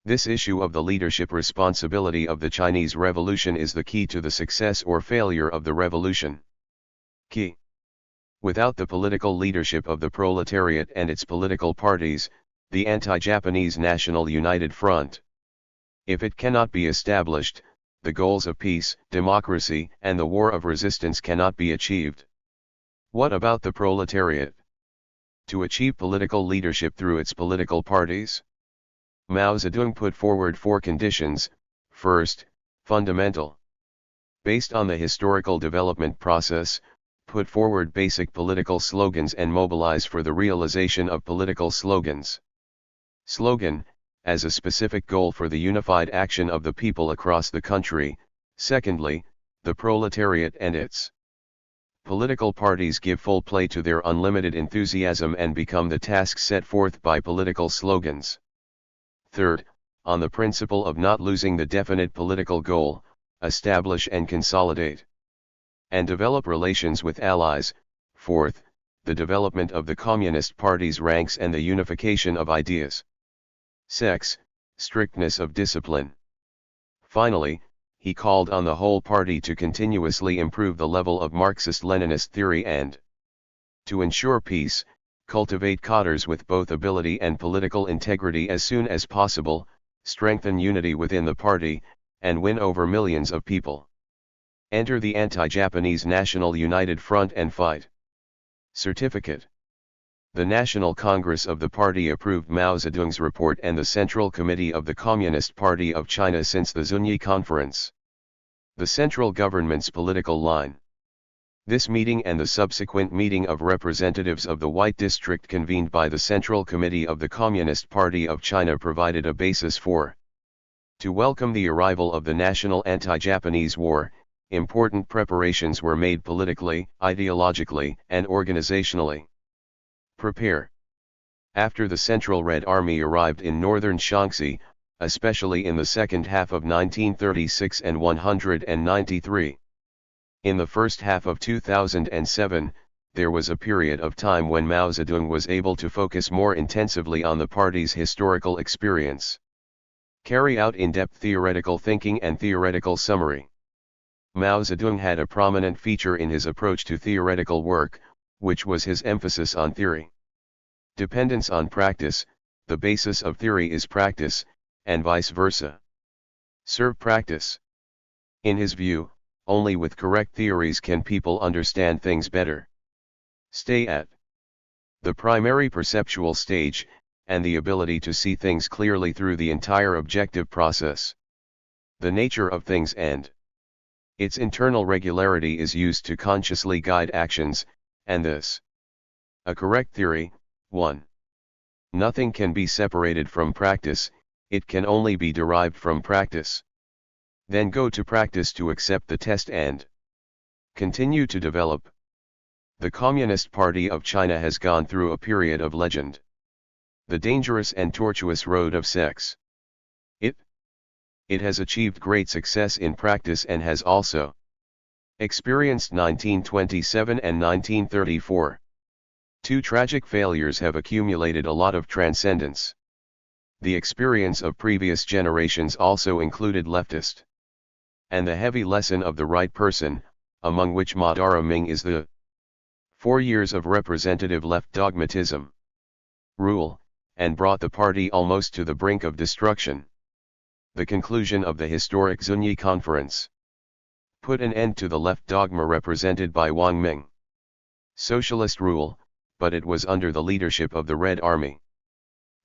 This issue of the leadership responsibility of the Chinese Revolution is the key to the success or failure of the revolution. Key. Without the political leadership of the proletariat and its political parties, the anti-Japanese National United Front, if it cannot be established, the goals of peace, democracy, and the war of resistance cannot be achieved. What about the proletariat? To achieve political leadership through its political parties, Mao Zedong put forward 4 conditions. First, fundamental. Based on the historical development process, put forward basic political slogans and mobilize for the realization of political slogans. Slogan, as a specific goal for the unified action of the people across the country. Secondly, the proletariat and its political parties give full play to their unlimited enthusiasm and become the tasks set forth by political slogans. Third, on the principle of not losing the definite political goal, establish and consolidate and develop relations with allies. Fourth, the development of the Communist Party's ranks and the unification of ideas. 6. Strictness of discipline. Finally, he called on the whole party to continuously improve the level of Marxist-Leninist theory and to ensure peace, cultivate cadres with both ability and political integrity as soon as possible, strengthen unity within the party, and win over millions of people. Enter the anti-Japanese National United Front and fight. Certificate. The National Congress of the party approved Mao Zedong's report and the Central Committee of the Communist Party of China since the Zunyi Conference. The central government's political line. This meeting and the subsequent meeting of representatives of the White District convened by the Central Committee of the Communist Party of China provided a basis for to welcome the arrival of the national anti-Japanese war. Important preparations were made politically, ideologically, and organizationally. Prepare. After the Central Red Army arrived in northern Xianzhi, especially in the second half of 1936 and 193. In the first half of 2007, there was a period of time when Mao Zedong was able to focus more intensively on the party's historical experience. Carry out in-depth theoretical thinking and theoretical summary. Mao Zedong had a prominent feature in his approach to theoretical work, which was his emphasis on theory. Dependence on practice, the basis of theory is practice, and vice versa. Serve practice. In his view, only with correct theories can people understand things better. Stay at the primary perceptual stage, and the ability to see things clearly through the entire objective process. The nature of things and its internal regularity is used to consciously guide actions, and this. A correct theory. 1. Nothing can be separated from practice, it can only be derived from practice. Then go to practice to accept the test and continue to develop. The Communist Party of China has gone through a period of legend. The dangerous and tortuous road of sex. It has achieved great success in practice and has also experienced 1927 and 1934. 2 tragic failures have accumulated a lot of transcendence. The experience of previous generations also included leftist and the heavy lesson of the right person, among which Madara Ming is the 4 years of representative left dogmatism rule, and brought the party almost to the brink of destruction. The conclusion of the historic Zunyi Conference put an end to the left dogma represented by Wang Ming. Socialist rule, but it was under the leadership of the Red Army.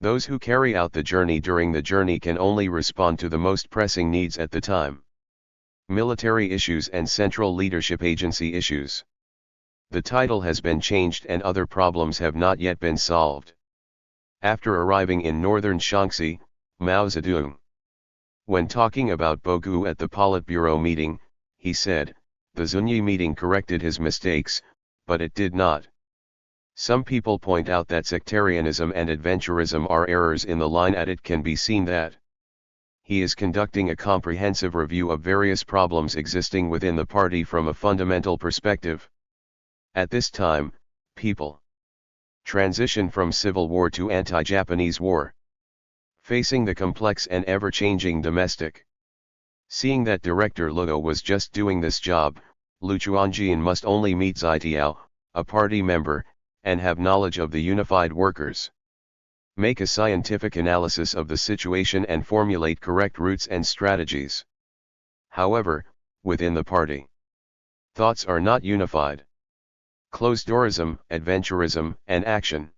Those who carry out the journey during the journey can only respond to the most pressing needs at the time. Military issues and central leadership agency issues. The title has been changed and other problems have not yet been solved. After arriving in northern Shaanxi, Mao Zedong When talking about Bogu at the Politburo meeting, he said, the Zunyi meeting corrected his mistakes, but it did not. Some people point out that sectarianism and adventurism are errors in the line at it can be seen that he is conducting a comprehensive review of various problems existing within the party from a fundamental perspective. At this time, people transition from civil war to anti-Japanese war, facing the complex and ever-changing domestic. Seeing that Director Luo was just doing this job, Lu Chuanjian must only meet Zitiao, a party member, and have knowledge of the unified workers. Make a scientific analysis of the situation and formulate correct routes and strategies. However, within the party, thoughts are not unified. Closed-doorism, adventurism, and action.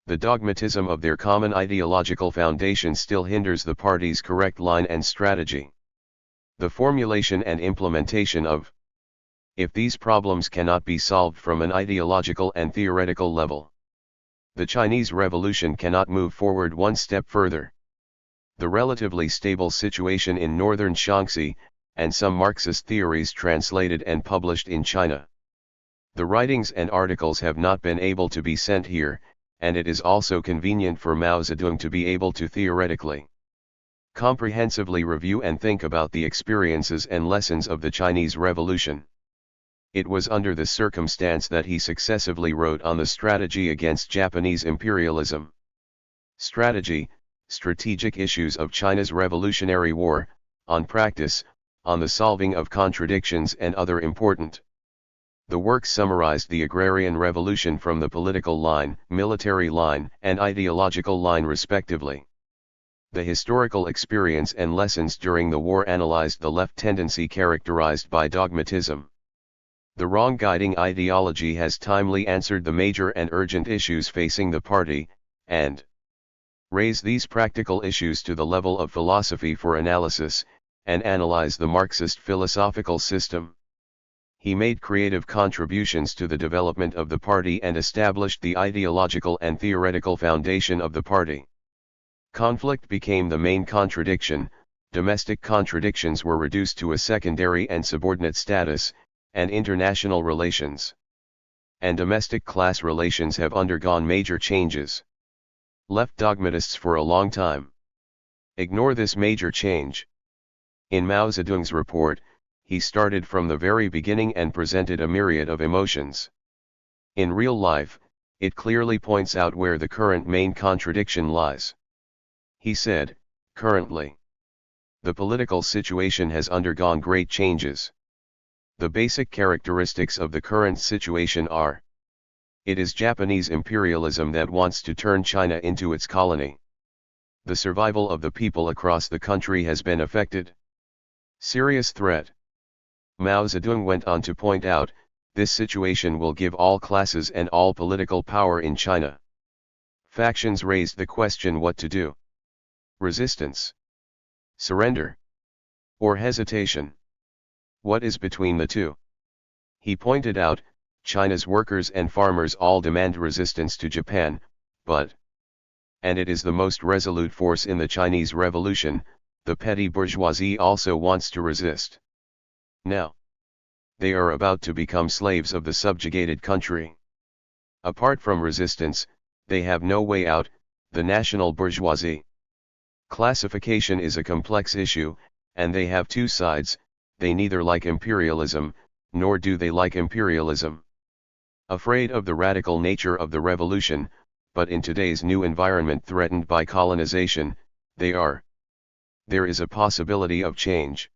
The dogmatism of their common ideological foundation still hinders the party's correct line and strategy. The formulation and implementation of. If these problems cannot be solved from an ideological and theoretical level, the Chinese Revolution cannot move forward one step further. The relatively stable situation in northern Xianzhi, and some Marxist theories translated and published in China. The writings and articles have not been able to be sent here, and it is also convenient for Mao Zedong to be able to theoretically, comprehensively review and think about the experiences and lessons of the Chinese Revolution. It was under this circumstance that he successively wrote on the strategy against Japanese imperialism. Strategy, strategic issues of China's Revolutionary War, on practice, on the solving of contradictions and other important. The work summarized the agrarian revolution from the political line, military line, and ideological line respectively. The historical experience and lessons during the war analyzed the left tendency characterized by dogmatism. The wrong guiding ideology has timely answered the major and urgent issues facing the party, and raised these practical issues to the level of philosophy for analysis, and analyze the Marxist philosophical system. He made creative contributions to the development of the party and established the ideological and theoretical foundation of the party. Conflict became the main contradiction, domestic contradictions were reduced to a secondary and subordinate status, and international relations and domestic class relations have undergone major changes. Left dogmatists for a long time ignore this major change. In Mao Zedong's report, he started from the very beginning and presented a myriad of emotions. In real life, it clearly points out where the current main contradiction lies. He said, currently, the political situation has undergone great changes. The basic characteristics of the current situation are: it is Japanese imperialism that wants to turn China into its colony. The survival of the people across the country has been affected. Serious threat. Mao Zedong went on to point out, this situation will give all classes and all political power in China. Factions raised the question what to do. Resistance, surrender, or hesitation. What is between the two? He pointed out, China's workers and farmers all demand resistance to Japan, and it is the most resolute force in the Chinese Revolution, the petty bourgeoisie also wants to resist. Now, they are about to become slaves of the subjugated country. Apart from resistance, they have no way out, the national bourgeoisie. Classification is a complex issue, and they have two sides. They neither like imperialism, nor do they like imperialism. Afraid of the radical nature of the revolution, but in today's new environment threatened by colonization, there is a possibility of change.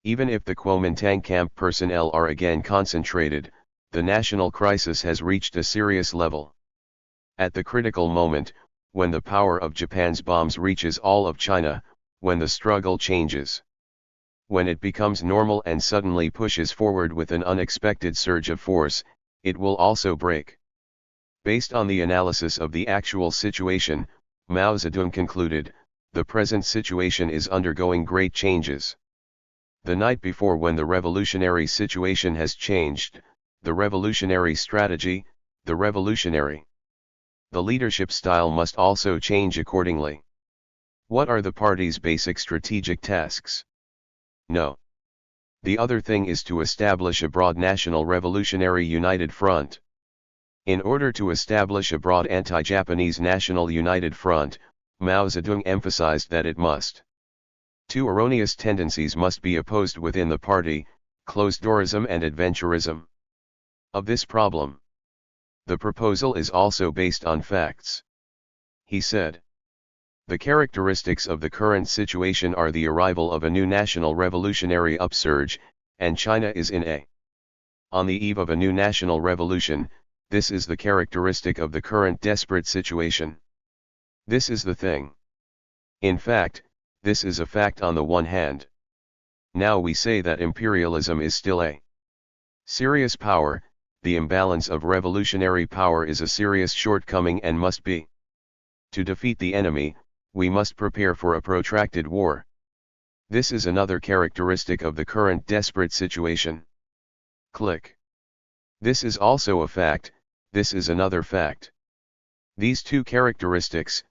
Even if the Kuomintang camp personnel are again concentrated, the national crisis has reached a serious level. At the critical moment, when the power of Japan's bombs reaches all of China, when the struggle changes, when it becomes normal and suddenly pushes forward with an unexpected surge of force, it will also break. Based on the analysis of the actual situation, Mao Zedong concluded, the present situation is undergoing great changes. The night before, when the revolutionary situation has changed, the revolutionary strategy, the leadership style must also change accordingly. What are the party's basic strategic tasks? No. The other thing is to establish a broad national revolutionary united front. In order to establish a broad anti-Japanese national united front, Mao Zedong emphasized that it must. Two erroneous tendencies must be opposed within the party, closed-doorism and adventurism. Of this problem, the proposal is also based on facts. He said, the characteristics of the current situation are the arrival of a new national revolutionary upsurge, and China is on the eve of a new national revolution. This is the characteristic of the current desperate situation. This is the thing. In fact, this is a fact on the one hand. Now we say that imperialism is still a serious power. The imbalance of revolutionary power is a serious shortcoming and must be. To defeat the enemy, we must prepare for a protracted war. This is another characteristic of the current desperate situation. Click. This is also a fact, this is another fact. These two characteristics,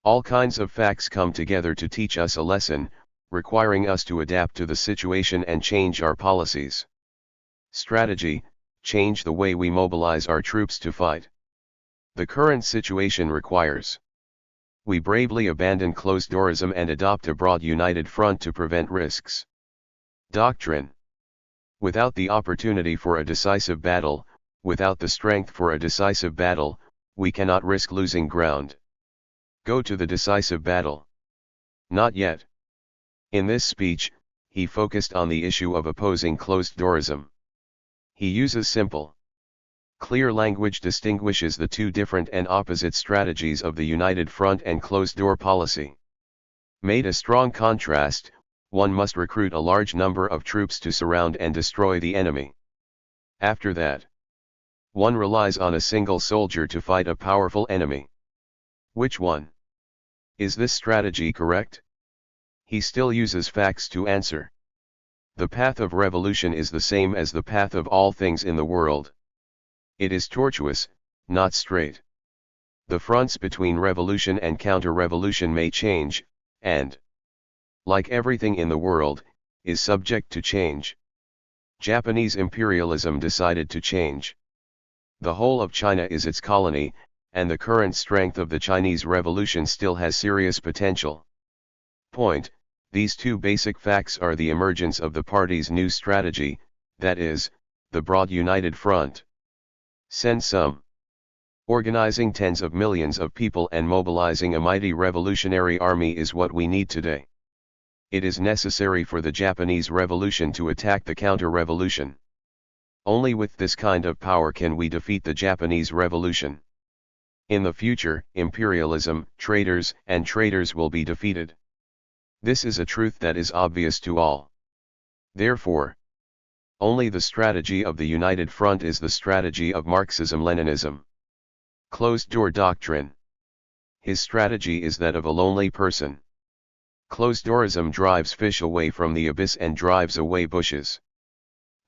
all kinds of facts come together to teach us a lesson, requiring us to adapt to the situation and change our policies. Strategy, change the way we mobilize our troops to fight. The current situation requires we bravely abandon closed-doorism and adopt a broad united front to prevent risks. Doctrine. Without the opportunity for a decisive battle, without the strength for a decisive battle, we cannot risk losing ground. Go to the decisive battle. Not yet. In this speech, he focused on the issue of opposing closed-doorism. He uses simple, clear language distinguishes the two different and opposite strategies of the united front and closed-door policy. Made a strong contrast, one must recruit a large number of troops to surround and destroy the enemy. After that, one relies on a single soldier to fight a powerful enemy. Which one? Is this strategy correct? He still uses facts to answer. The path of revolution is the same as the path of all things in the world. It is tortuous, not straight. The fronts between revolution and counter-revolution may change, and, like everything in the world, is subject to change. Japanese imperialism decided to change. The whole of China is its colony, and the current strength of the Chinese Revolution still has serious potential. Point: these two basic facts are the emergence of the party's new strategy, that is, the broad united front. Send some. Organizing tens of millions of people and mobilizing a mighty revolutionary army is what we need today. It is necessary for the Japanese Revolution to attack the counter-revolution. Only with this kind of power can we defeat the Japanese Revolution. In the future, imperialism, traitors will be defeated. This is a truth that is obvious to all. Therefore, only the strategy of the United Front is the strategy of Marxism-Leninism. Closed-door doctrine. His strategy is that of a lonely person. Closed-doorism drives fish away from the abyss and drives away bushes.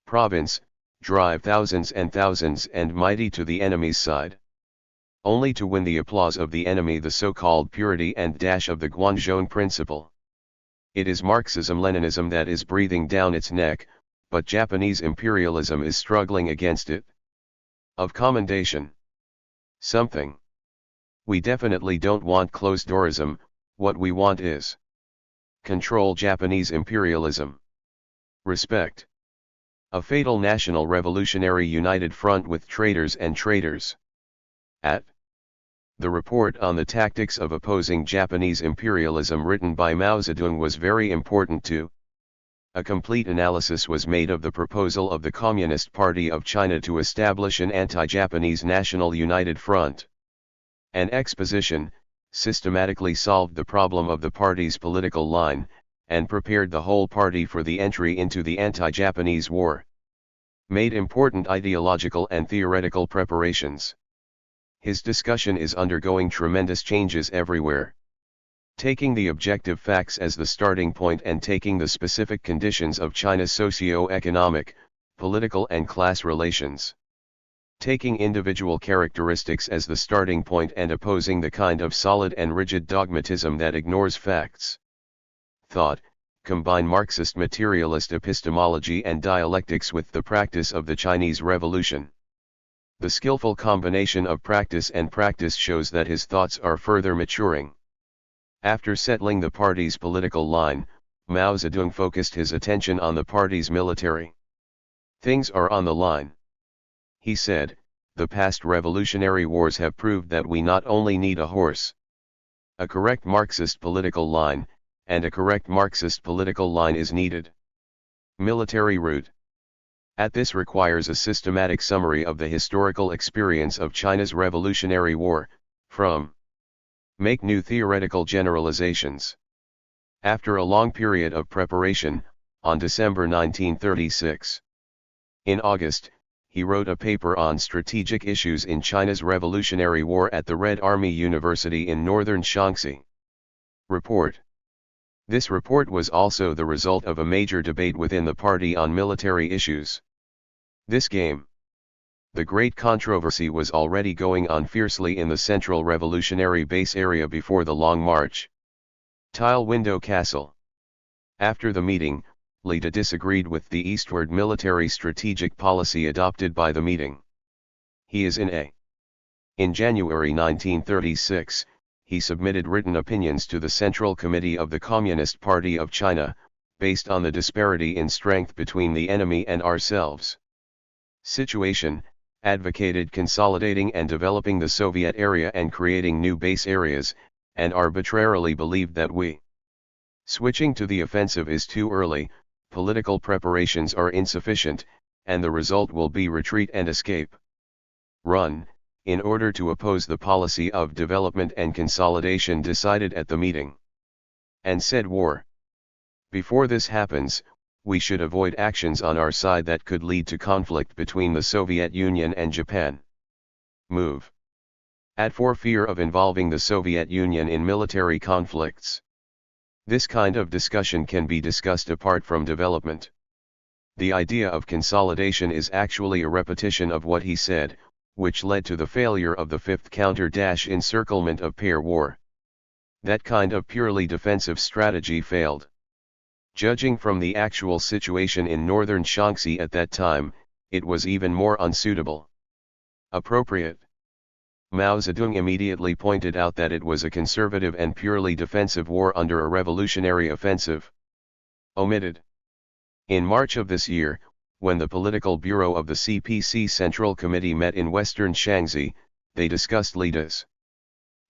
Province, drive thousands and mighty to the enemy's side. Only to win the applause of the enemy, the so-called purity and dash of the Guanzhong principle. It is Marxism-Leninism that is breathing down its neck, but Japanese imperialism is struggling against it. Of commendation. Something. We definitely don't want closed-doorism, what we want is control Japanese imperialism. Respect. A fatal national revolutionary united front with traitors and traitors. At the report on the tactics of opposing Japanese imperialism written by Mao Zedong was very important too. A complete analysis was made of the proposal of the Communist Party of China to establish an anti-Japanese national united front. An exposition systematically solved the problem of the party's political line, and prepared the whole party for the entry into the anti-Japanese war. Made important ideological and theoretical preparations. His discussion is undergoing tremendous changes everywhere. Taking the objective facts as the starting point and taking the specific conditions of China's socio-economic, political and class relations. taking individual characteristics as the starting point and opposing the kind of solid and rigid dogmatism that ignores facts. Thought, combine Marxist materialist epistemology and dialectics with the practice of the Chinese Revolution. The skillful combination of practice and practice shows that his thoughts are further maturing. After settling the party's political line, Mao Zedong focused his attention on the party's military. Things are on the line. He said, the past revolutionary wars have proved that we not only need a horse, a correct Marxist political line, and a correct Marxist political line is needed. Military route. This requires a systematic summary of the historical experience of China's Revolutionary War, from make new theoretical generalizations. After a long period of preparation, on December 1936. In August, he wrote a paper on strategic issues in China's Revolutionary War at the Red Army University in northern Xianzhi. Report. This report was also the result of a major debate within the party on military issues. This game. The great controversy was already going on fiercely in the central revolutionary base area before the Long March. Tile Window Castle. After the meeting, Lida disagreed with the eastward military strategic policy adopted by the meeting. He is in A. In January 1936, he submitted written opinions to the Central Committee of the Communist Party of China, based on the disparity in strength between the enemy and ourselves. Situation, advocated consolidating and developing the Soviet area and creating new base areas, and arbitrarily believed that switching to the offensive is too early, political preparations are insufficient, and the result will be retreat and escape. Run, in order to oppose the policy of development and consolidation decided at the meeting. And said war. Before this happens, we should avoid actions on our side that could lead to conflict between the Soviet Union and Japan. Move. For fear of involving the Soviet Union in military conflicts. This kind of discussion can be discussed apart from development. The idea of consolidation is actually a repetition of what he said, which led to the failure of the fifth counter-encirclement of Pear War. That kind of purely defensive strategy failed. Judging from the actual situation in northern Shaanxi at that time, it was even more unsuitable. Appropriate. Mao Zedong immediately pointed out that it was a conservative and purely defensive war under a revolutionary offensive. Omitted. In March of this year, when the Political Bureau of the CPC Central Committee met in western Shaanxi, they discussed Lida's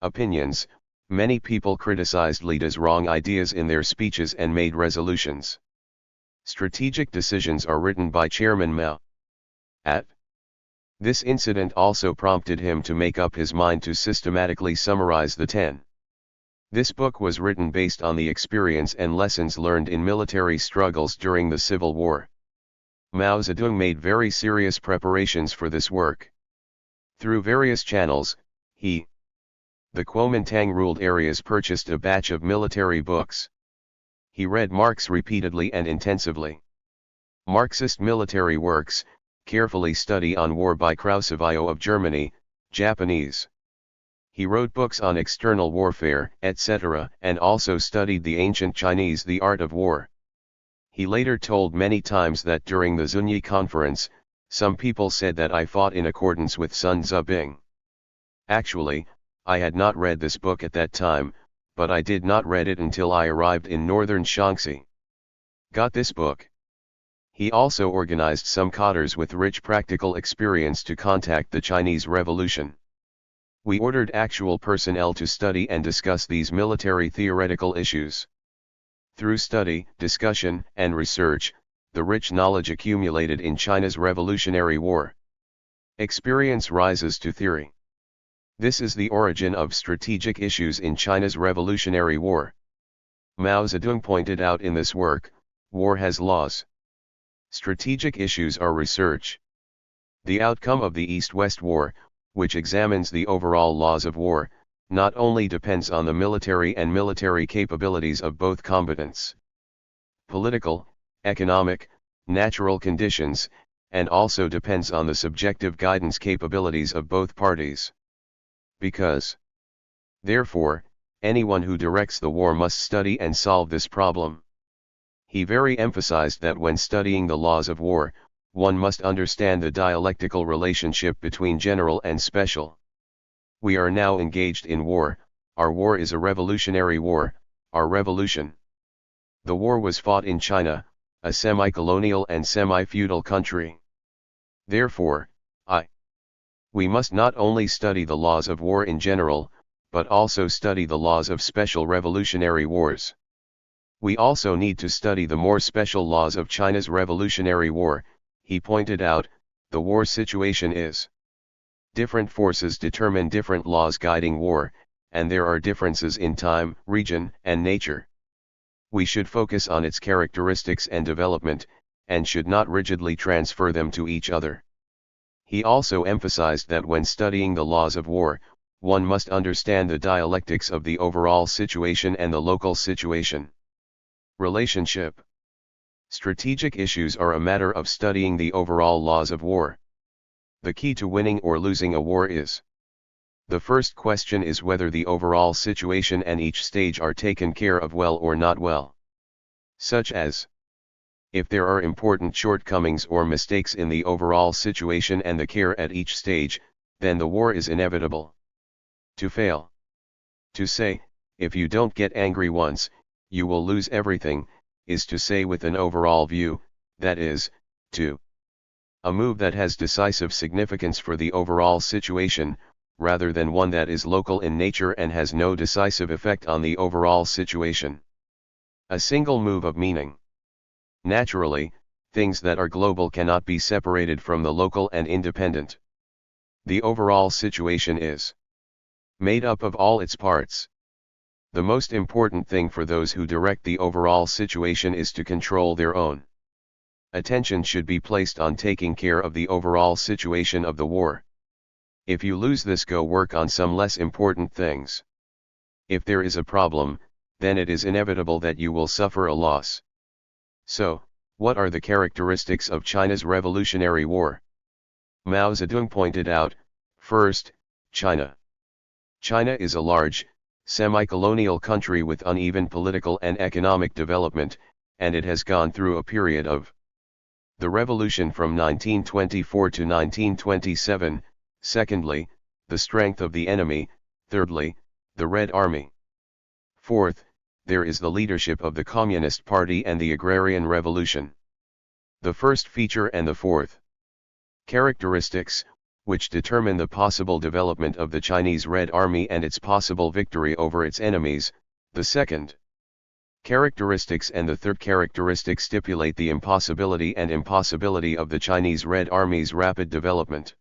opinions. Many people criticized Lida's wrong ideas in their speeches and made resolutions. Strategic decisions are written by Chairman Mao. This incident also prompted him to make up his mind to systematically summarize the 10. This book was written based on the experience and lessons learned in military struggles during the Civil War. Mao Zedong made very serious preparations for this work. Through various channels, the Kuomintang-ruled areas purchased a batch of military books. He read Marx repeatedly and intensively. Marxist military works, carefully study on war by Krausevio of Germany, Japanese. He wrote books on external warfare, etc., and also studied the ancient Chinese The Art of War. He later told many times that during the Zunyi conference, some people said that I fought in accordance with Sun Tzu. Actually, I had not read this book at that time, but I did not read it until I arrived in northern Shaanxi. Got this book. He also organized some cadres with rich practical experience to contact the Chinese Revolution. We ordered actual personnel to study and discuss these military theoretical issues. Through study, discussion, and research, the rich knowledge accumulated in China's Revolutionary War experience rises to theory. This is the origin of strategic issues in China's Revolutionary War. Mao Zedong pointed out in this work, war has laws. Strategic issues are research. The outcome of the East-West War, which examines the overall laws of war, not only depends on the military and military capabilities of both combatants. Political, economic, natural conditions, and also depends on the subjective guidance capabilities of both parties. Because, therefore, anyone who directs the war must study and solve this problem. He very emphasized that when studying the laws of war, one must understand the dialectical relationship between general and special. We are now engaged in war, our war is a revolutionary war, our revolution. The war was fought in China, a semi-colonial and semi-feudal country. Therefore, we must not only study the laws of war in general, but also study the laws of special revolutionary wars. We also need to study the more special laws of China's Revolutionary War. He pointed out, the war situation is different forces determine different laws guiding war, and there are differences in time, region, and nature. We should focus on its characteristics and development, and should not rigidly transfer them to each other. He also emphasized that when studying the laws of war, one must understand the dialectics of the overall situation and the local situation. Relationship. Strategic issues are a matter of studying the overall laws of war. The key to winning or losing a war is: the first question is whether the overall situation and each stage are taken care of well or not well. Such as, if there are important shortcomings or mistakes in the overall situation and the care at each stage, then the war is inevitable. To fail. To say, if you don't get angry once, you will lose everything, is to say with an overall view, that is, to a move that has decisive significance for the overall situation, rather than one that is local in nature and has no decisive effect on the overall situation. A single move of meaning. Naturally, things that are global cannot be separated from the local and independent. The overall situation is made up of all its parts. The most important thing for those who direct the overall situation is to control their own. Attention should be placed on taking care of the overall situation of the war. If you lose this, go work on some less important things. If there is a problem, then it is inevitable that you will suffer a loss. So, what are the characteristics of China's Revolutionary War? Mao Zedong pointed out, first, China. China is a large, semi-colonial country with uneven political and economic development, and it has gone through a period of the revolution from 1924 to 1927, secondly, the strength of the enemy, thirdly, the Red Army. Fourth, there is the leadership of the Communist Party and the Agrarian Revolution. The first feature and the fourth characteristics, which determine the possible development of the Chinese Red Army and its possible victory over its enemies, the second characteristics and the third characteristic stipulate the impossibility and impossibility of the Chinese Red Army's rapid development.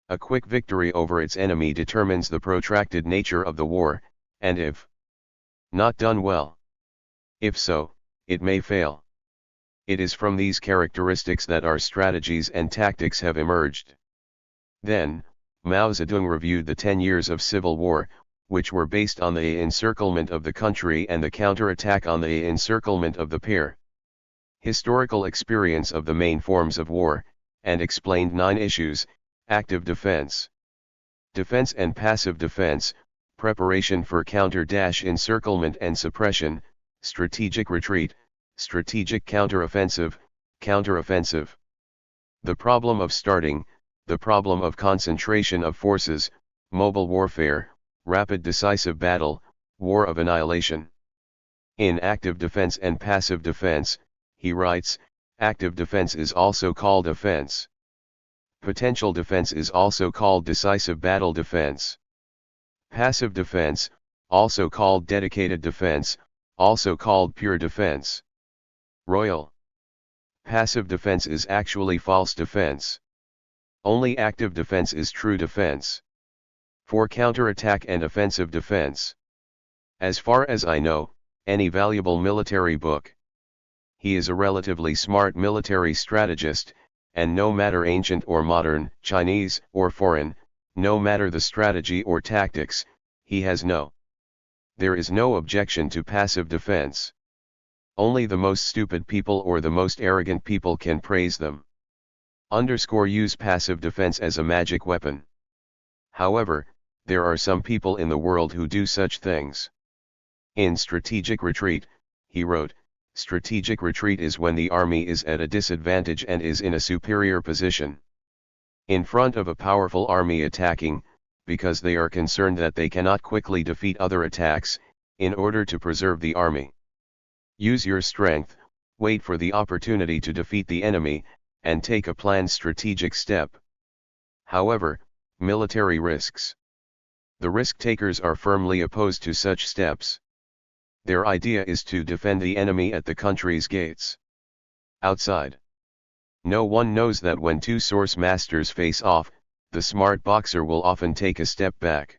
A quick victory over its enemy determines the protracted nature of the war, and if not done well, if so, it may fail. It is from these characteristics that our strategies and tactics have emerged. Then, Mao Zedong reviewed the 10 years of civil war, which were based on the encirclement of the country and the counterattack on the encirclement of the pair. Historical experience of the main forms of war, and explained 9 issues: active defense, defense and passive defense, preparation for counter-encirclement and suppression, strategic retreat, strategic counteroffensive, counteroffensive. The problem of starting, the problem of concentration of forces, mobile warfare, rapid decisive battle, war of annihilation. In active defense and passive defense, he writes, active defense is also called offense. Potential defense is also called decisive battle defense. Passive defense, also called dedicated defense, also called pure defense. Royal. Passive defense is actually false defense. Only active defense is true defense. For counterattack and offensive defense. As far as I know, any valuable military book. He is a relatively smart military strategist, and no matter ancient or modern, Chinese or foreign, no matter the strategy or tactics, he has there is no objection to passive defense. Only the most stupid people or the most arrogant people can praise them. Use passive defense as a magic weapon. However, there are some people in the world who do such things. In Strategic Retreat, he wrote, strategic retreat is when the army is at a disadvantage and is in a superior position in front of a powerful army attacking, because they are concerned that they cannot quickly defeat other attacks, in order to preserve the army. Use your strength, wait for the opportunity to defeat the enemy, and take a planned strategic step. However, military risks. The risk-takers are firmly opposed to such steps. Their idea is to defend the enemy at the country's gates. Outside. No one knows that when two source masters face off, the smart boxer will often take a step back.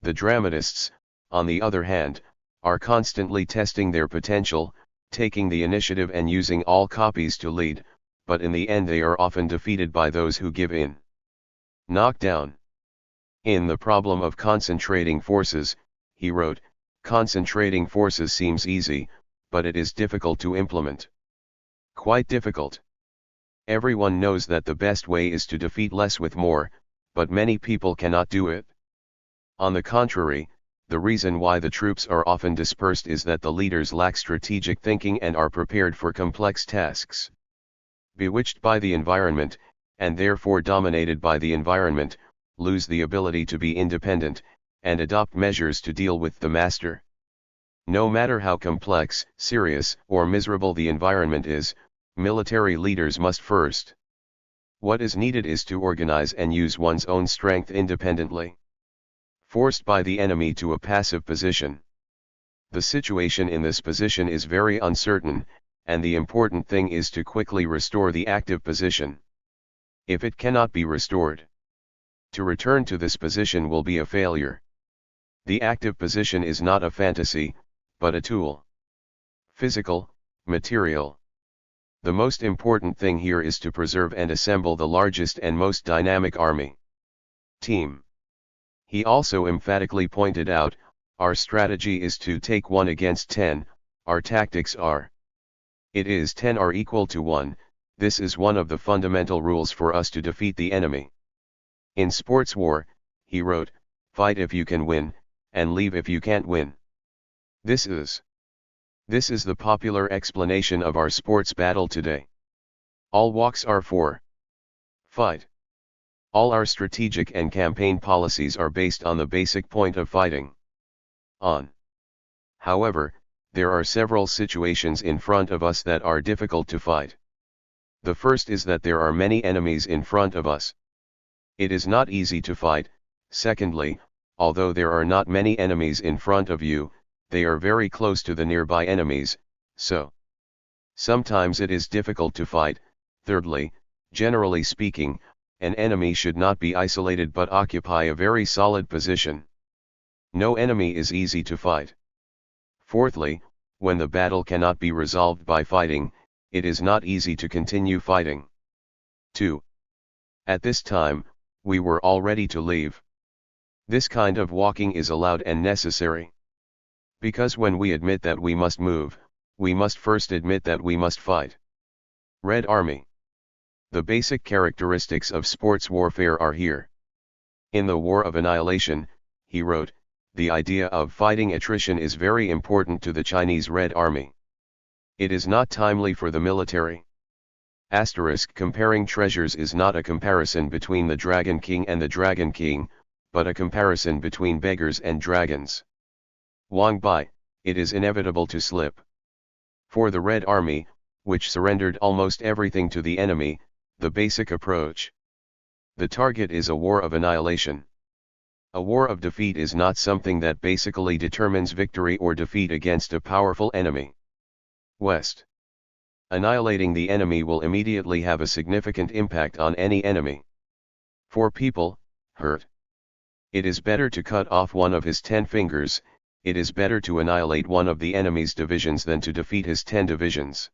The dramatists, on the other hand, are constantly testing their potential, taking the initiative and using all copies to lead, but in the end they are often defeated by those who give in. Knockdown. In The Problem of Concentrating Forces, he wrote, concentrating forces seems easy, but it is difficult to implement. Quite difficult. Everyone knows that the best way is to defeat less with more, but many people cannot do it. On the contrary, the reason why the troops are often dispersed is that the leaders lack strategic thinking and are prepared for complex tasks. Bewitched by the environment, and therefore dominated by the environment, lose the ability to be independent, and adopt measures to deal with the master. No matter how complex, serious, or miserable the environment is, military leaders must first. What is needed is to organize and use one's own strength independently. Forced by the enemy to a passive position. The situation in this position is very uncertain, and the important thing is to quickly restore the active position. If it cannot be restored, to return to this position will be a failure. The active position is not a fantasy, but a tool. Physical, material. The most important thing here is to preserve and assemble the largest and most dynamic army. Team. He also emphatically pointed out, our strategy is to take 1 against 10, our tactics are. It is 10 are equal to 1, this is one of the fundamental rules for us to defeat the enemy. In sports war, he wrote, fight if you can win, and leave if you can't win. This is the popular explanation of our sports battle today. All walks are for fight. All our strategic and campaign policies are based on the basic point of fighting. However, there are several situations in front of us that are difficult to fight. The first is that there are many enemies in front of us. It is not easy to fight. Secondly, although there are not many enemies in front of you, they are very close to the nearby enemies, so sometimes it is difficult to fight. Thirdly, generally speaking, an enemy should not be isolated but occupy a very solid position. No enemy is easy to fight. Fourthly, when the battle cannot be resolved by fighting, it is not easy to continue fighting. 2. At this time, we were all ready to leave. This kind of walking is allowed and necessary. Because when we admit that we must move, we must first admit that we must fight. Red Army. The basic characteristics of sports warfare are here. In the War of Annihilation, he wrote, the idea of fighting attrition is very important to the Chinese Red Army. It is not timely for the military. Comparing treasures is not a comparison between the Dragon King and the Dragon King, but a comparison between beggars and dragons. Wang Bai, it is inevitable to slip. For the Red Army, which surrendered almost everything to the enemy, the basic approach. The target is a war of annihilation. A war of defeat is not something that basically determines victory or defeat against a powerful enemy. West. Annihilating the enemy will immediately have a significant impact on any enemy. For people, hurt. It is better to cut off one of his 10 fingers, it is better to annihilate one of the enemy's divisions than to defeat his 10 divisions.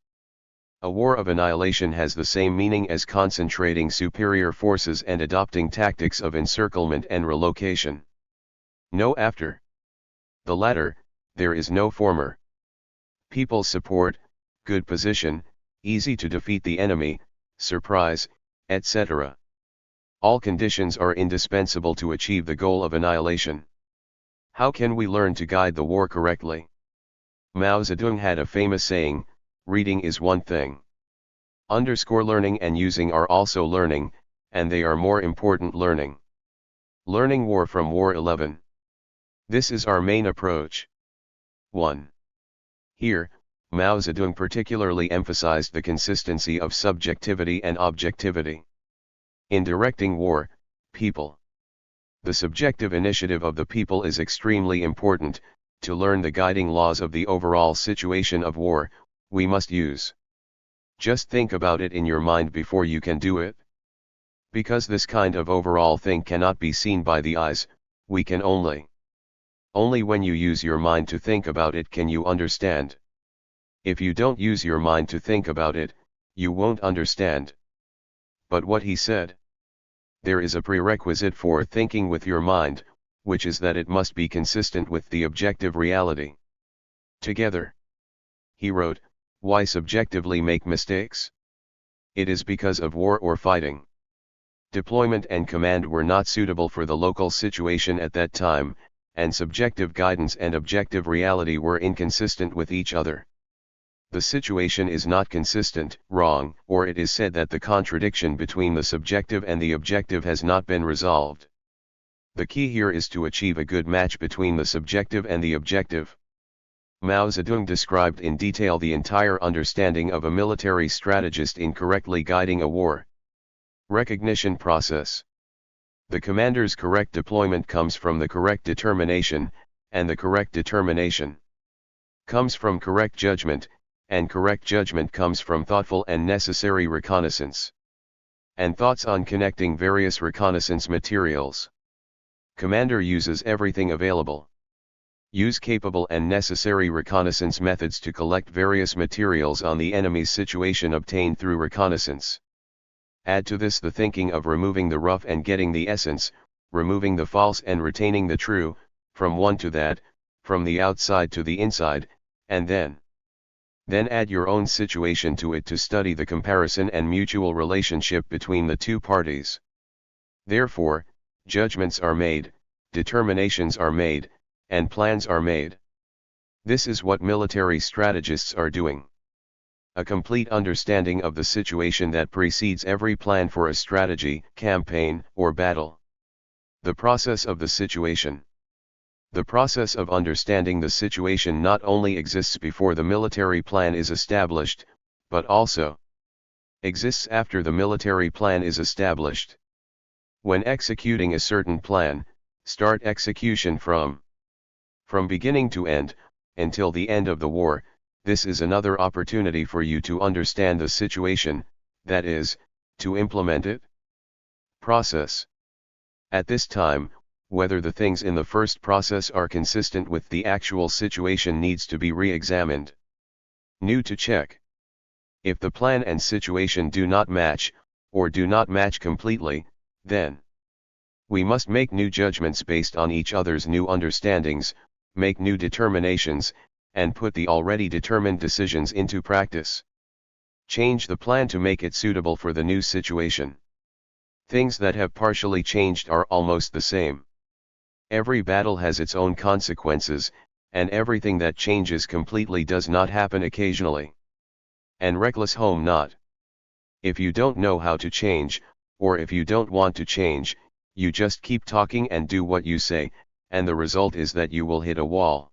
A war of annihilation has the same meaning as concentrating superior forces and adopting tactics of encirclement and relocation. No after. The latter, there is no former. People support, good position, easy to defeat the enemy, surprise, etc. All conditions are indispensable to achieve the goal of annihilation. How can we learn to guide the war correctly? Mao Zedong had a famous saying, "Reading is one thing. Learning and using are also learning, and they are more important learning." Learning War from War 11. This is our main approach. 1. Here, Mao Zedong particularly emphasized the consistency of subjectivity and objectivity. In directing war, people. The subjective initiative of the people is extremely important. To learn the guiding laws of the overall situation of war, we must use. Just think about it in your mind before you can do it. Because this kind of overall thing cannot be seen by the eyes, we can only when you use your mind to think about it can you understand. If you don't use your mind to think about it, you won't understand. But what he said? There is a prerequisite for thinking with your mind, which is that it must be consistent with the objective reality. Together. He wrote, why subjectively make mistakes? It is because of war or fighting. Deployment and command were not suitable for the local situation at that time, and subjective guidance and objective reality were inconsistent with each other. The situation is not consistent, wrong, or it is said that the contradiction between the subjective and the objective has not been resolved. The key here is to achieve a good match between the subjective and the objective. Mao Zedong described in detail the entire understanding of a military strategist in correctly guiding a war. Recognition process. The commander's correct deployment comes from the correct determination, and the correct determination comes from correct judgment, and correct judgment comes from thoughtful and necessary reconnaissance. And thoughts on connecting various reconnaissance materials. Commander uses everything available. Use capable and necessary reconnaissance methods to collect various materials on the enemy's situation obtained through reconnaissance. Add to this the thinking of removing the rough and getting the essence, removing the false and retaining the true, from one to that, from the outside to the inside, and then add your own situation to it to study the comparison and mutual relationship between the two parties. Therefore, judgments are made, determinations are made, and plans are made. This is what military strategists are doing. A complete understanding of the situation that precedes every plan for a strategy, campaign, or battle. The process of the situation. The process of understanding the situation not only exists before the military plan is established, but also exists after the military plan is established. When executing a certain plan, start execution from beginning to end, until the end of the war. This is another opportunity for you to understand the situation, that is, to implement it. Process. At this time, whether the things in the first process are consistent with the actual situation needs to be re-examined. New to check. If the plan and situation do not match, or do not match completely, then we must make new judgments based on each other's new understandings, make new determinations, and put the already determined decisions into practice. Change the plan to make it suitable for the new situation. Things that have partially changed are almost the same. Every battle has its own consequences, and everything that changes completely does not happen occasionally. And reckless home not. If you don't know how to change, or if you don't want to change, you just keep talking and do what you say, and the result is that you will hit a wall.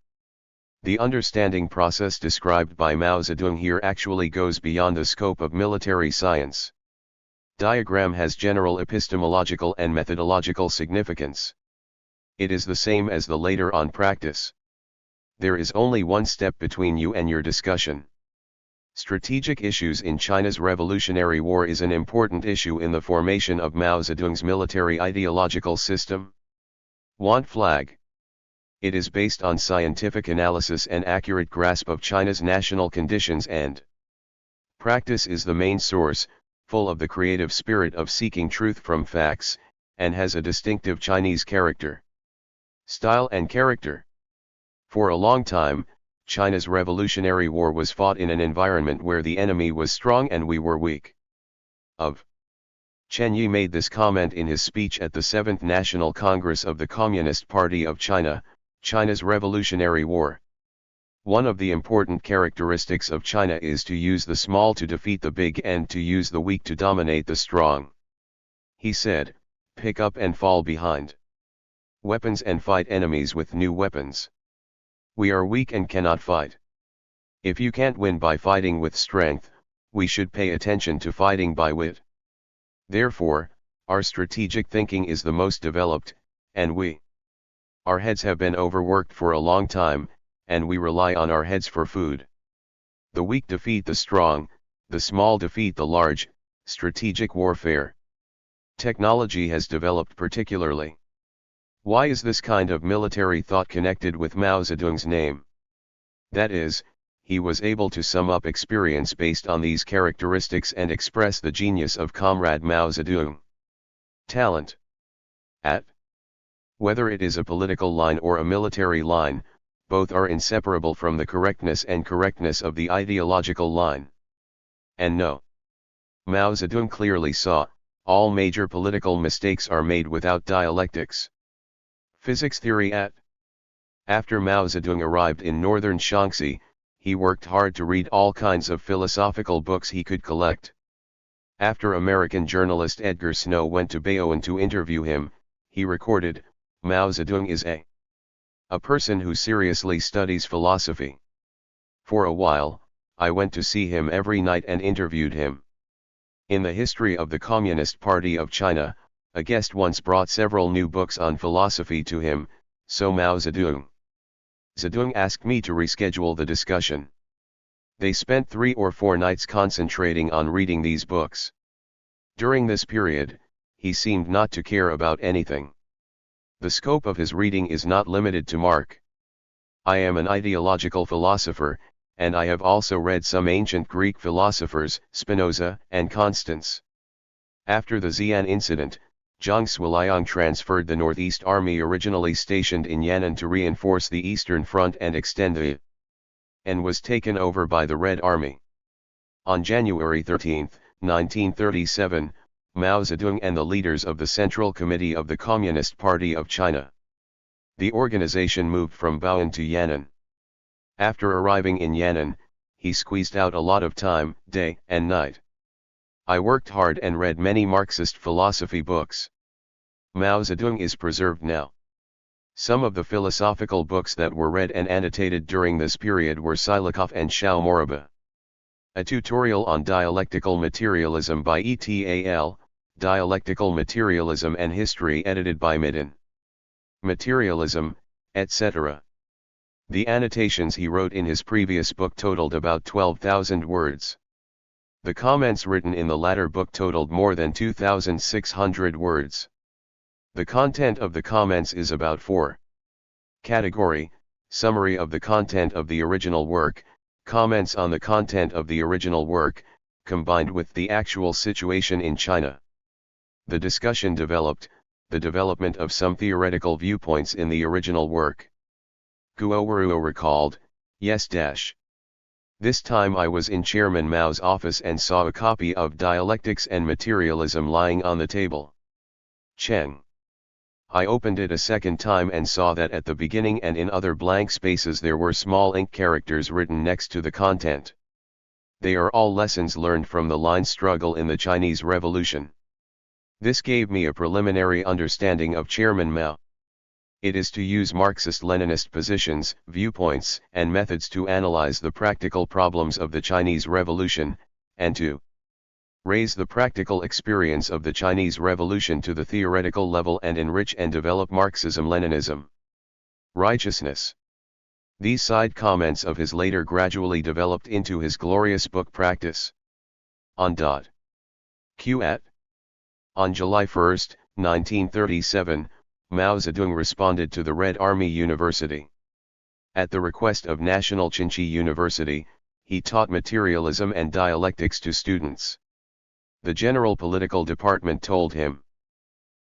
The understanding process described by Mao Zedong here actually goes beyond the scope of military science. Diagram has general epistemological and methodological significance. It is the same as the later on practice. There is only one step between you and your discussion. Strategic issues in China's Revolutionary War is an important issue in the formation of Mao Zedong's military ideological system. Want flag. It is based on scientific analysis and accurate grasp of China's national conditions, and practice is the main source, full of the creative spirit of seeking truth from facts, and has a distinctive Chinese character, style and character. For a long time, China's Revolutionary War was fought in an environment where the enemy was strong and we were weak. Of Chen Yi made this comment in his speech at the 7th National Congress of the Communist Party of China, China's Revolutionary War. One of the important characteristics of China is to use the small to defeat the big and to use the weak to dominate the strong. He said, pick up and fall behind weapons and fight enemies with new weapons. We are weak and cannot fight. If you can't win by fighting with strength, we should pay attention to fighting by wit. Therefore, our strategic thinking is the most developed, and our heads have been overworked for a long time, and we rely on our heads for food. The weak defeat the strong, the small defeat the large. Strategic warfare. Technology has developed particularly. Why is this kind of military thought connected with Mao Zedong's name? That is, he was able to sum up experience based on these characteristics and express the genius of Comrade Mao Zedong. Talent. Whether it is a political line or a military line, both are inseparable from the correctness of the ideological line. And no. Mao Zedong clearly saw, all major political mistakes are made without dialectics. Physics theory. After Mao Zedong arrived in northern Xianzhi, he worked hard to read all kinds of philosophical books he could collect. After American journalist Edgar Snow went to Bayonne to interview him, he recorded, Mao Zedong is a person who seriously studies philosophy. For a while, I went to see him every night and interviewed him. In the history of the Communist Party of China, a guest once brought several new books on philosophy to him, so Mao Zedong asked me to reschedule the discussion. They spent 3 or 4 nights concentrating on reading these books. During this period, he seemed not to care about anything. The scope of his reading is not limited to Marx. I am an ideological philosopher, and I have also read some ancient Greek philosophers, Spinoza and Constance. After the Xi'an incident, Zhang Suiliang transferred the Northeast Army originally stationed in Yan'an to reinforce the Eastern Front and extend the and was taken over by the Red Army. On January 13, 1937, Mao Zedong and the leaders of the Central Committee of the Communist Party of China. The organization moved from Bayonne to Yan'an. After arriving in Yan'an, he squeezed out a lot of time, day and night. I worked hard and read many Marxist philosophy books. Mao Zedong is preserved now. Some of the philosophical books that were read and annotated during this period were Silikov and Xiao Moriba. A tutorial on dialectical materialism by E.T.A.L., Dialectical Materialism and History edited by Midden. Materialism, etc. The annotations he wrote in his previous book totaled about 12,000 words. The comments written in the latter book totaled more than 2,600 words. The content of the comments is about 4. Category: summary of the content of the original work, comments on the content of the original work, combined with the actual situation in China. The discussion developed, the development of some theoretical viewpoints in the original work. Guowaruo recalled, yes. This time I was in Chairman Mao's office and saw a copy of Dialectics and Materialism lying on the table. Cheng. I opened it a second time and saw that at the beginning and in other blank spaces there were small ink characters written next to the content. They are all lessons learned from the line struggle in the Chinese Revolution. This gave me a preliminary understanding of Chairman Mao. It is to use Marxist-Leninist positions, viewpoints, and methods to analyze the practical problems of the Chinese Revolution, and to raise the practical experience of the Chinese Revolution to the theoretical level and enrich and develop Marxism-Leninism. Righteousness. These side comments of his later gradually developed into his glorious book Practice. On. Q. On July 1, 1937, Mao Zedong responded to the Red Army University. At the request of National Chongji University, he taught materialism and dialectics to students. The General Political Department told him.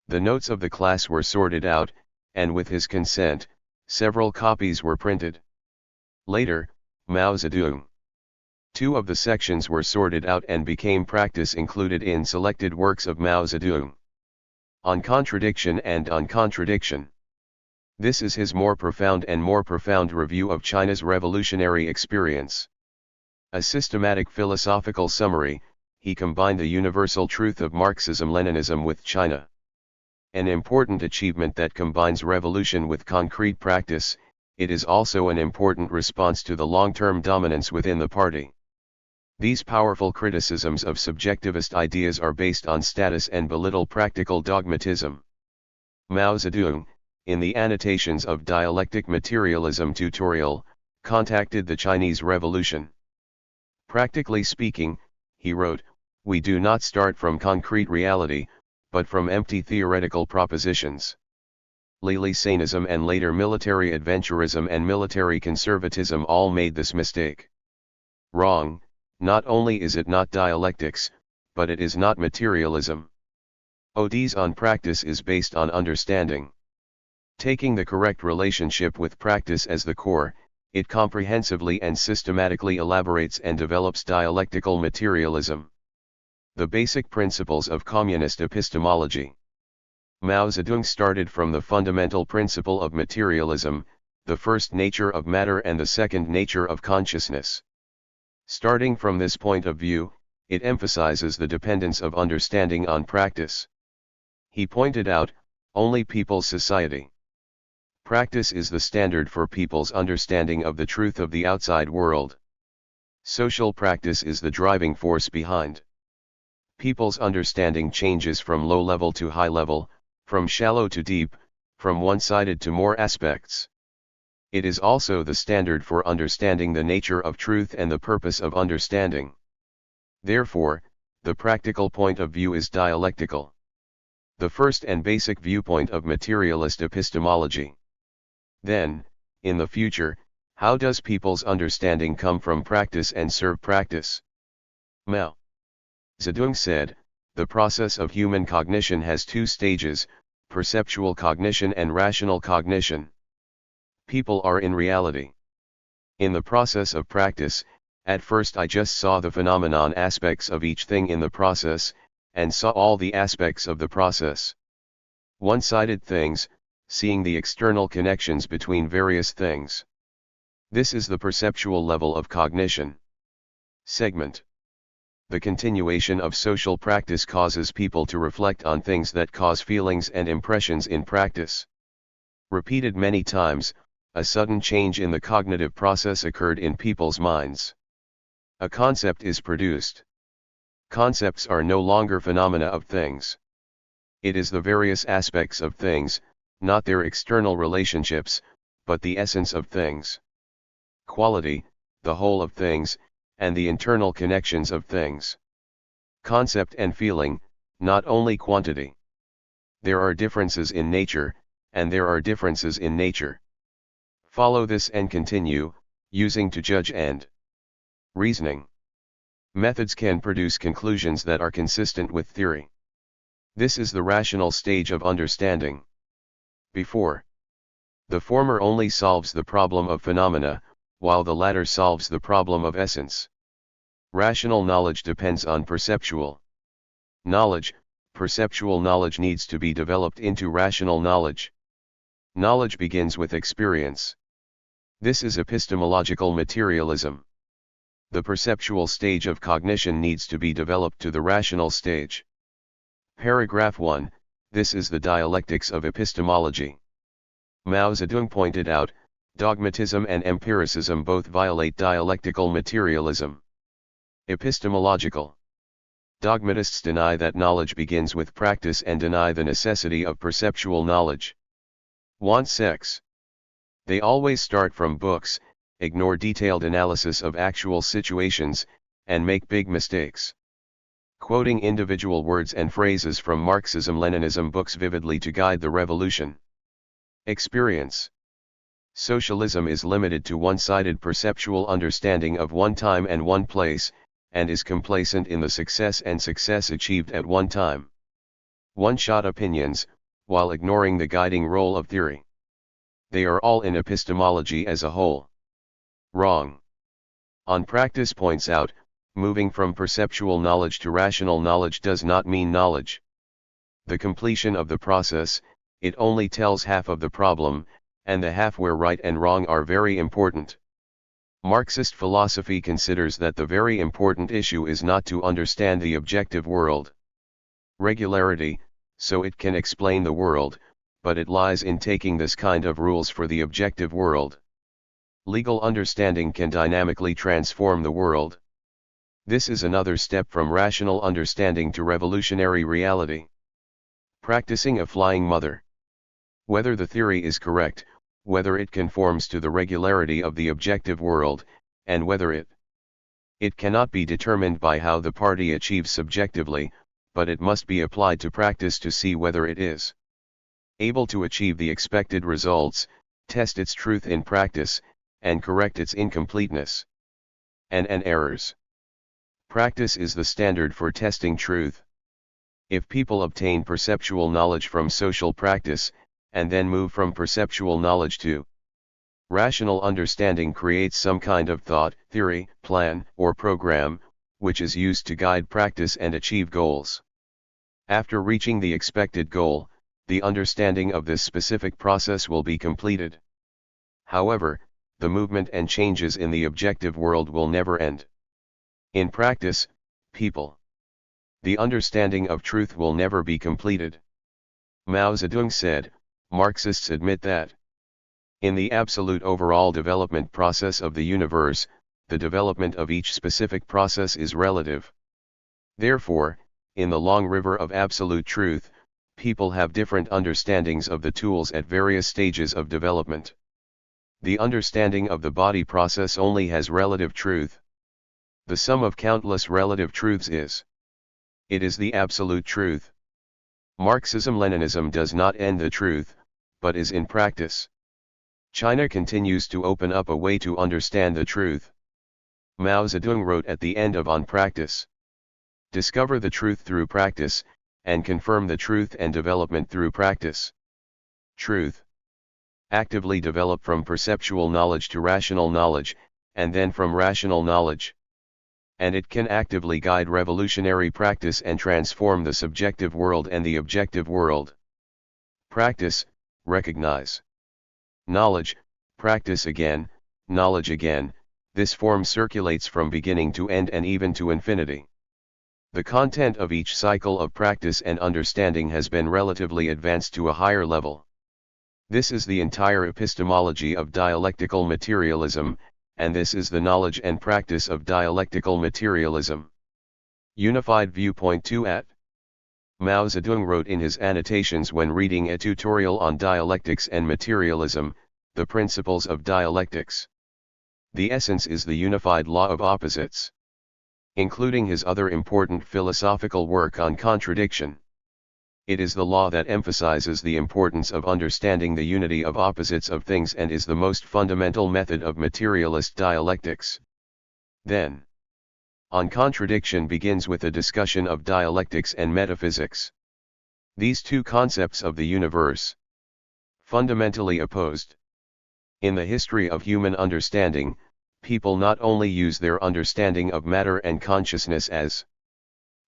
The notes of the class were sorted out, and with his consent, several copies were printed. Later, Mao Zedong Two of the sections were sorted out and became practice included in selected works of Mao Zedong. On contradiction and on contradiction. This is his more profound and more profound review of China's revolutionary experience. A systematic philosophical summary, he combined the universal truth of Marxism-Leninism with China. An important achievement that combines revolution with concrete practice, it is also an important response to the long-term dominance within the party. These powerful criticisms of subjectivist ideas are based on status and belittle practical dogmatism. Mao Zedong, in the annotations of Dialectic Materialism tutorial, contacted the Chinese Revolution. Practically speaking, he wrote, "We do not start from concrete reality, but from empty theoretical propositions." Lili-Sanism and later military adventurism and military conservatism all made this mistake. Wrong. Not only is it not dialectics, but it is not materialism. ODS on practice is based on understanding. Taking the correct relationship with practice as the core, it comprehensively and systematically elaborates and develops dialectical materialism. The basic principles of communist epistemology. Mao Zedong started from the fundamental principle of materialism, the first nature of matter and the second nature of consciousness. Starting from this point of view, it emphasizes the dependence of understanding on practice. He pointed out, only people's society. Practice is the standard for people's understanding of the truth of the outside world. Social practice is the driving force behind. People's understanding changes from low level to high level, from shallow to deep, from one-sided to more aspects. It is also the standard for understanding the nature of truth and the purpose of understanding. Therefore, the practical point of view is dialectical. The first and basic viewpoint of materialist epistemology. Then, in the future, how does people's understanding come from practice and serve practice? Mao Zedong said, the process of human cognition has two stages, perceptual cognition and rational cognition. People are in reality. In the process of practice, at first I just saw the phenomenon aspects of each thing in the process, and saw all the aspects of the process. One-sided things, seeing the external connections between various things. This is the perceptual level of cognition. Segment. The continuation of social practice causes people to reflect on things that cause feelings and impressions in practice. Repeated many times, a sudden change in the cognitive process occurred in people's minds. A concept is produced. Concepts are no longer phenomena of things. It is the various aspects of things, not their external relationships, but the essence of things. Quality, the whole of things, and the internal connections of things. Concept and feeling, not only quantity. There are differences in nature, and there are differences in nature. Follow this and continue, using to judge and reasoning. Methods can produce conclusions that are consistent with theory. This is the rational stage of understanding. Before. The former only solves the problem of phenomena, while the latter solves the problem of essence. Rational knowledge depends on perceptual knowledge. Perceptual knowledge needs to be developed into rational knowledge. Knowledge begins with experience. This is epistemological materialism. The perceptual stage of cognition needs to be developed to the rational stage. Paragraph 1, this is the dialectics of epistemology. Mao Zedong pointed out, dogmatism and empiricism both violate dialectical materialism. Epistemological. Dogmatists deny that knowledge begins with practice and deny the necessity of perceptual knowledge. Want sex. They always start from books, ignore detailed analysis of actual situations, and make big mistakes. Quoting individual words and phrases from Marxism-Leninism books vividly to guide the revolution. Experience. Socialism is limited to one-sided perceptual understanding of one time and one place, and is complacent in the success and success achieved at one time. One-shot opinions, while ignoring the guiding role of theory. They are all in epistemology as a whole. Wrong. On Practice points out, moving from perceptual knowledge to rational knowledge does not mean knowledge. The completion of the process, it only tells half of the problem, and the half where right and wrong are very important. Marxist philosophy considers that the very important issue is not to understand the objective world. Regularity, so it can explain the world, but it lies in taking this kind of rules for the objective world. Legal understanding can dynamically transform the world. This is another step from rational understanding to revolutionary reality. Practicing a flying mother. Whether the theory is correct, whether it conforms to the regularity of the objective world, and whether it cannot be determined by how the party achieves subjectively, but it must be applied to practice to see whether it is able to achieve the expected results, test its truth in practice, and correct its incompleteness and errors. Practice is the standard for testing truth. If people obtain perceptual knowledge from social practice, and then move from perceptual knowledge to rational understanding, creates some kind of thought, theory, plan, or program, which is used to guide practice and achieve goals. After reaching the expected goal, the understanding of this specific process will be completed. However, the movement and changes in the objective world will never end. In practice, the understanding of truth will never be completed. Mao Zedong said, Marxists admit that in the absolute overall development process of the universe, the development of each specific process is relative. Therefore, in the long river of absolute truth, people have different understandings of the tools at various stages of development. The understanding of the body process only has relative truth. The sum of countless relative truths is the absolute truth. Marxism-Leninism does not end the truth, but is in practice. China continues to open up a way to understand the truth. Mao Zedong wrote at the end of On Practice, discover the truth through practice, and confirm the truth and development through practice. Truth. Actively develop from perceptual knowledge to rational knowledge, and then from rational knowledge. And it can actively guide revolutionary practice and transform the subjective world and the objective world. Practice, recognize. Knowledge, practice again, knowledge again, this form circulates from beginning to end and even to infinity. The content of each cycle of practice and understanding has been relatively advanced to a higher level. This is the entire epistemology of dialectical materialism, and this is the knowledge and practice of dialectical materialism. Unified Viewpoint 2 at Mao Zedong wrote in his annotations when reading a tutorial on dialectics and materialism, the principles of dialectics. The essence is the unified law of opposites. Including his other important philosophical work on contradiction. It is the law that emphasizes the importance of understanding the unity of opposites of things and is the most fundamental method of materialist dialectics. Then, On Contradiction begins with a discussion of dialectics and metaphysics. These two concepts of the universe, fundamentally opposed. In the history of human understanding, people not only use their understanding of matter and consciousness as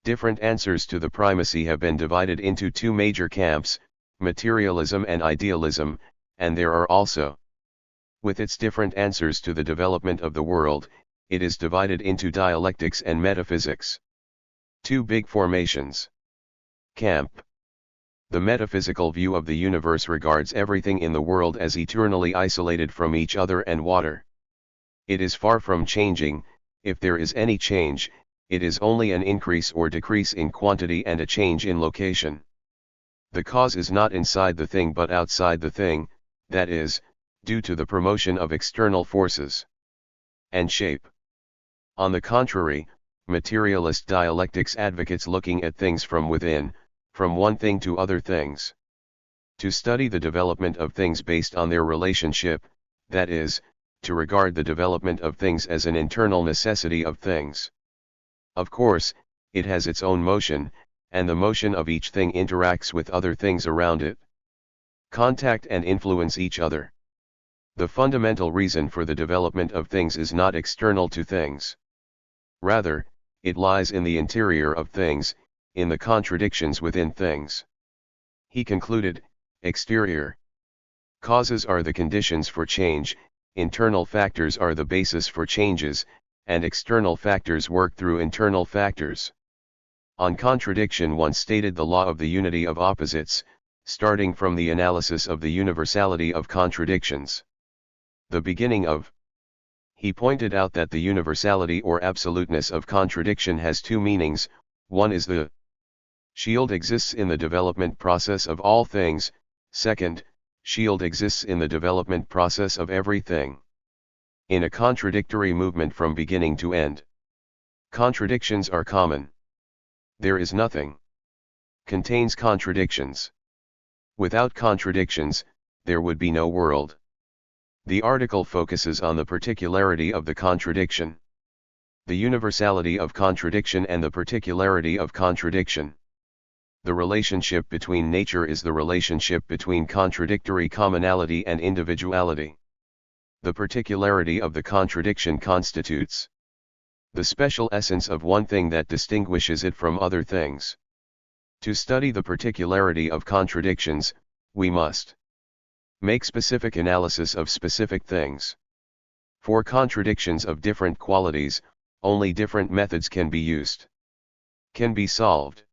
different answers to the primacy have been divided into two major camps, materialism and idealism, and there are also, with its different answers to the development of the world, it is divided into dialectics and metaphysics. Two big formations. Camp. The metaphysical view of the universe regards everything in the world as eternally isolated from each other and water. It is far from changing. If there is any change, it is only an increase or decrease in quantity and a change in location. The cause is not inside the thing but outside the thing, that is, due to the promotion of external forces. And shape. On the contrary, materialist dialectics advocates looking at things from within, from one thing to other things. To study the development of things based on their relationship, that is, to regard the development of things as an internal necessity of things. Of course, it has its own motion, and the motion of each thing interacts with other things around it. Contact and influence each other. The fundamental reason for the development of things is not external to things. Rather, it lies in the interior of things, in the contradictions within things. He concluded, exterior causes are the conditions for change, internal factors are the basis for changes, and external factors work through internal factors. On contradiction once stated the law of the unity of opposites, starting from the analysis of the universality of contradictions. The beginning of. He pointed out that the universality or absoluteness of contradiction has two meanings. One is the shield exists in the development process of all things, second, shield exists in the development process of everything. In a contradictory movement from beginning to end, contradictions are common. There is nothing contains contradictions. Without contradictions, there would be no world. The article focuses on the particularity of the contradiction, the universality of contradiction and the particularity of contradiction. The relationship between nature is the relationship between contradictory commonality and individuality. The particularity of the contradiction constitutes the special essence of one thing that distinguishes it from other things. To study the particularity of contradictions, we must make specific analysis of specific things. For contradictions of different qualities, only different methods can be used, can be solved.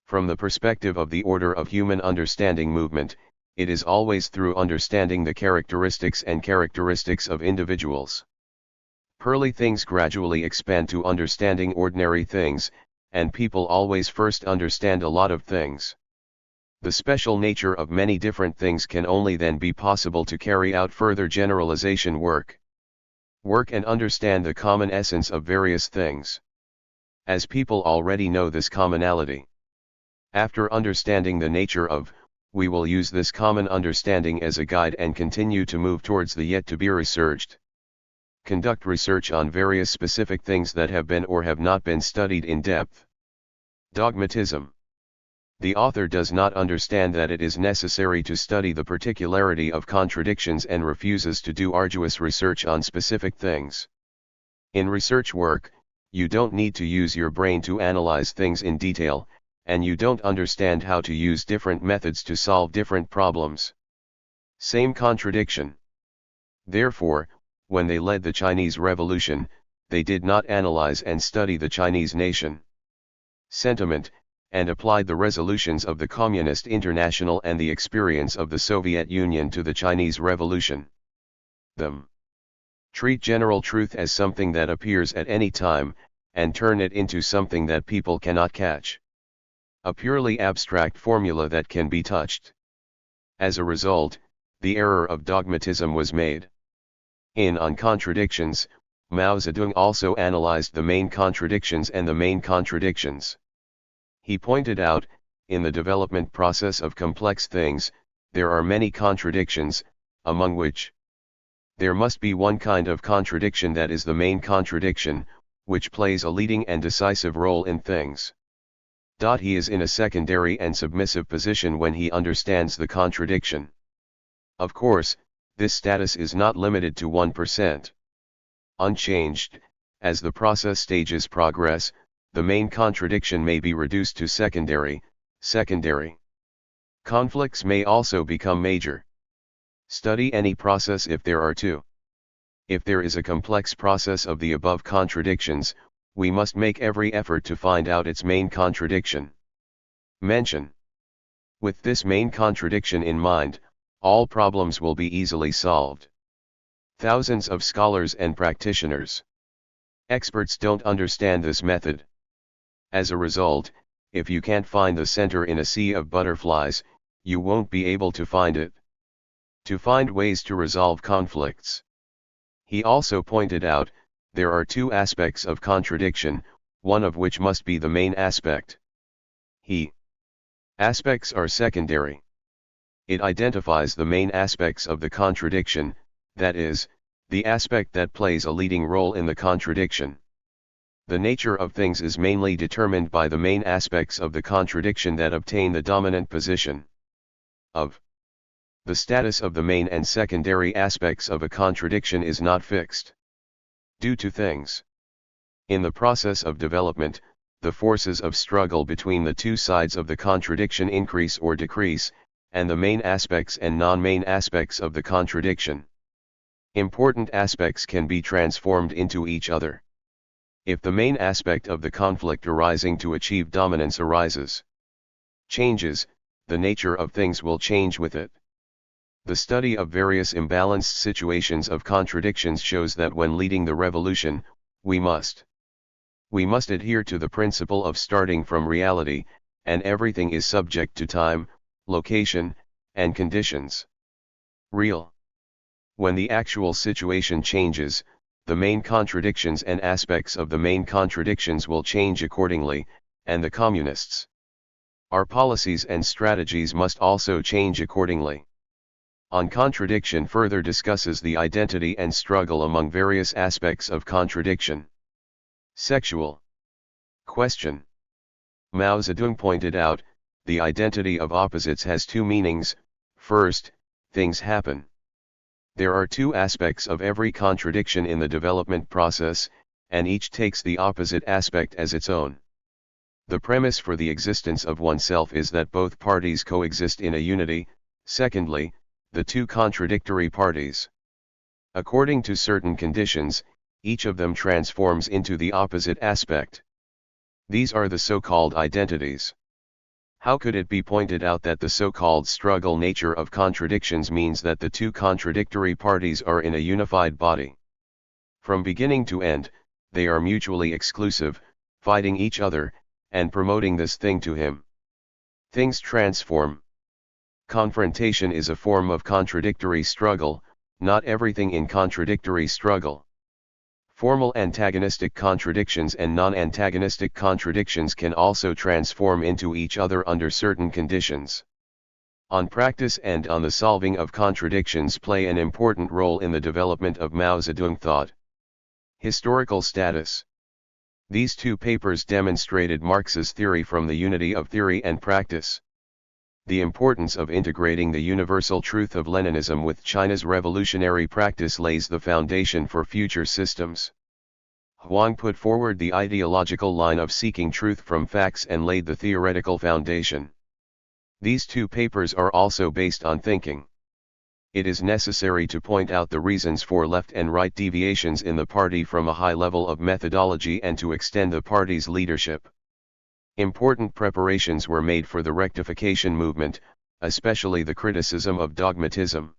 From the perspective of the order of human understanding movement, it is always through understanding the characteristics of individuals. Pearly things gradually expand to understanding ordinary things, and people always first understand a lot of things. The special nature of many different things can only then be possible to carry out further generalization work. Work and understand the common essence of various things. As people already know this commonality. After understanding the nature of, we will use this common understanding as a guide and continue to move towards the yet to be researched. Conduct research on various specific things that have been or have not been studied in depth. Dogmatism. The author does not understand that it is necessary to study the particularity of contradictions and refuses to do arduous research on specific things. In research work, you don't need to use your brain to analyze things in detail, and you don't understand how to use different methods to solve different problems. Same contradiction. Therefore, when they led the Chinese Revolution, they did not analyze and study the Chinese nation sentiment, and applied the resolutions of the Communist International and the experience of the Soviet Union to the Chinese Revolution. Them. Treat general truth as something that appears at any time, and turn it into something that people cannot catch. A purely abstract formula that can be touched. As a result, the error of dogmatism was made. On contradictions, Mao Zedong also analyzed the main contradictions and the main contradictions. He pointed out, in the development process of complex things, there are many contradictions, among which there must be one kind of contradiction that is the main contradiction, which plays a leading and decisive role in things. He is in a secondary and submissive position when he understands the contradiction. Of course, this status is not limited to 1%. Unchanged, as the process stages progress, the main contradiction may be reduced to secondary. Conflicts may also become major. Study any process if there are two. If there is a complex process of the above contradictions, we must make every effort to find out its main contradiction. Mention. With this main contradiction in mind, all problems will be easily solved. Thousands of scholars and practitioners. Experts don't understand this method. As a result, if you can't find the center in a sea of butterflies, you won't be able to find it. To find ways to resolve conflicts. He also pointed out, there are two aspects of contradiction, one of which must be the main aspect. Aspects are secondary. It identifies the main aspects of the contradiction, that is, the aspect that plays a leading role in the contradiction. The nature of things is mainly determined by the main aspects of the contradiction that obtain the dominant position. The status of the main and secondary aspects of a contradiction is not fixed. Due to things. In the process of development, the forces of struggle between the two sides of the contradiction increase or decrease, and the main aspects and non-main aspects of the contradiction. Important aspects can be transformed into each other. If the main aspect of the conflict arising to achieve dominance changes, the nature of things will change with it. The study of various imbalanced situations of contradictions shows that when leading the revolution, we must adhere to the principle of starting from reality, and everything is subject to time, location, and conditions. Real. When the actual situation changes, the main contradictions and aspects of the main contradictions will change accordingly, and the communists' our policies and strategies must also change accordingly. On contradiction further discusses the identity and struggle among various aspects of contradiction. Sexual question. Mao Zedong pointed out, the identity of opposites has two meanings. First, things happen. There are two aspects of every contradiction in the development process, and each takes the opposite aspect as its own. The premise for the existence of oneself is that both parties coexist in a unity. Secondly, the two contradictory parties, according to certain conditions, each of them transforms into the opposite aspect. These are the so-called identities. How could it be pointed out that the so-called struggle nature of contradictions means that the two contradictory parties are in a unified body? From beginning to end, they are mutually exclusive, fighting each other, and promoting this thing to him. Things transform. Confrontation is a form of contradictory struggle, not everything in contradictory struggle. Formal antagonistic contradictions and non-antagonistic contradictions can also transform into each other under certain conditions. On practice and on the solving of contradictions play an important role in the development of Mao Zedong thought. Historical status. These two papers demonstrated Marx's theory from the unity of theory and practice. The importance of integrating the universal truth of Leninism with China's revolutionary practice lays the foundation for future systems. Huang put forward the ideological line of seeking truth from facts and laid the theoretical foundation. These two papers are also based on thinking. It is necessary to point out the reasons for left and right deviations in the party from a high level of methodology and to extend the party's leadership. Important preparations were made for the rectification movement, especially the criticism of dogmatism.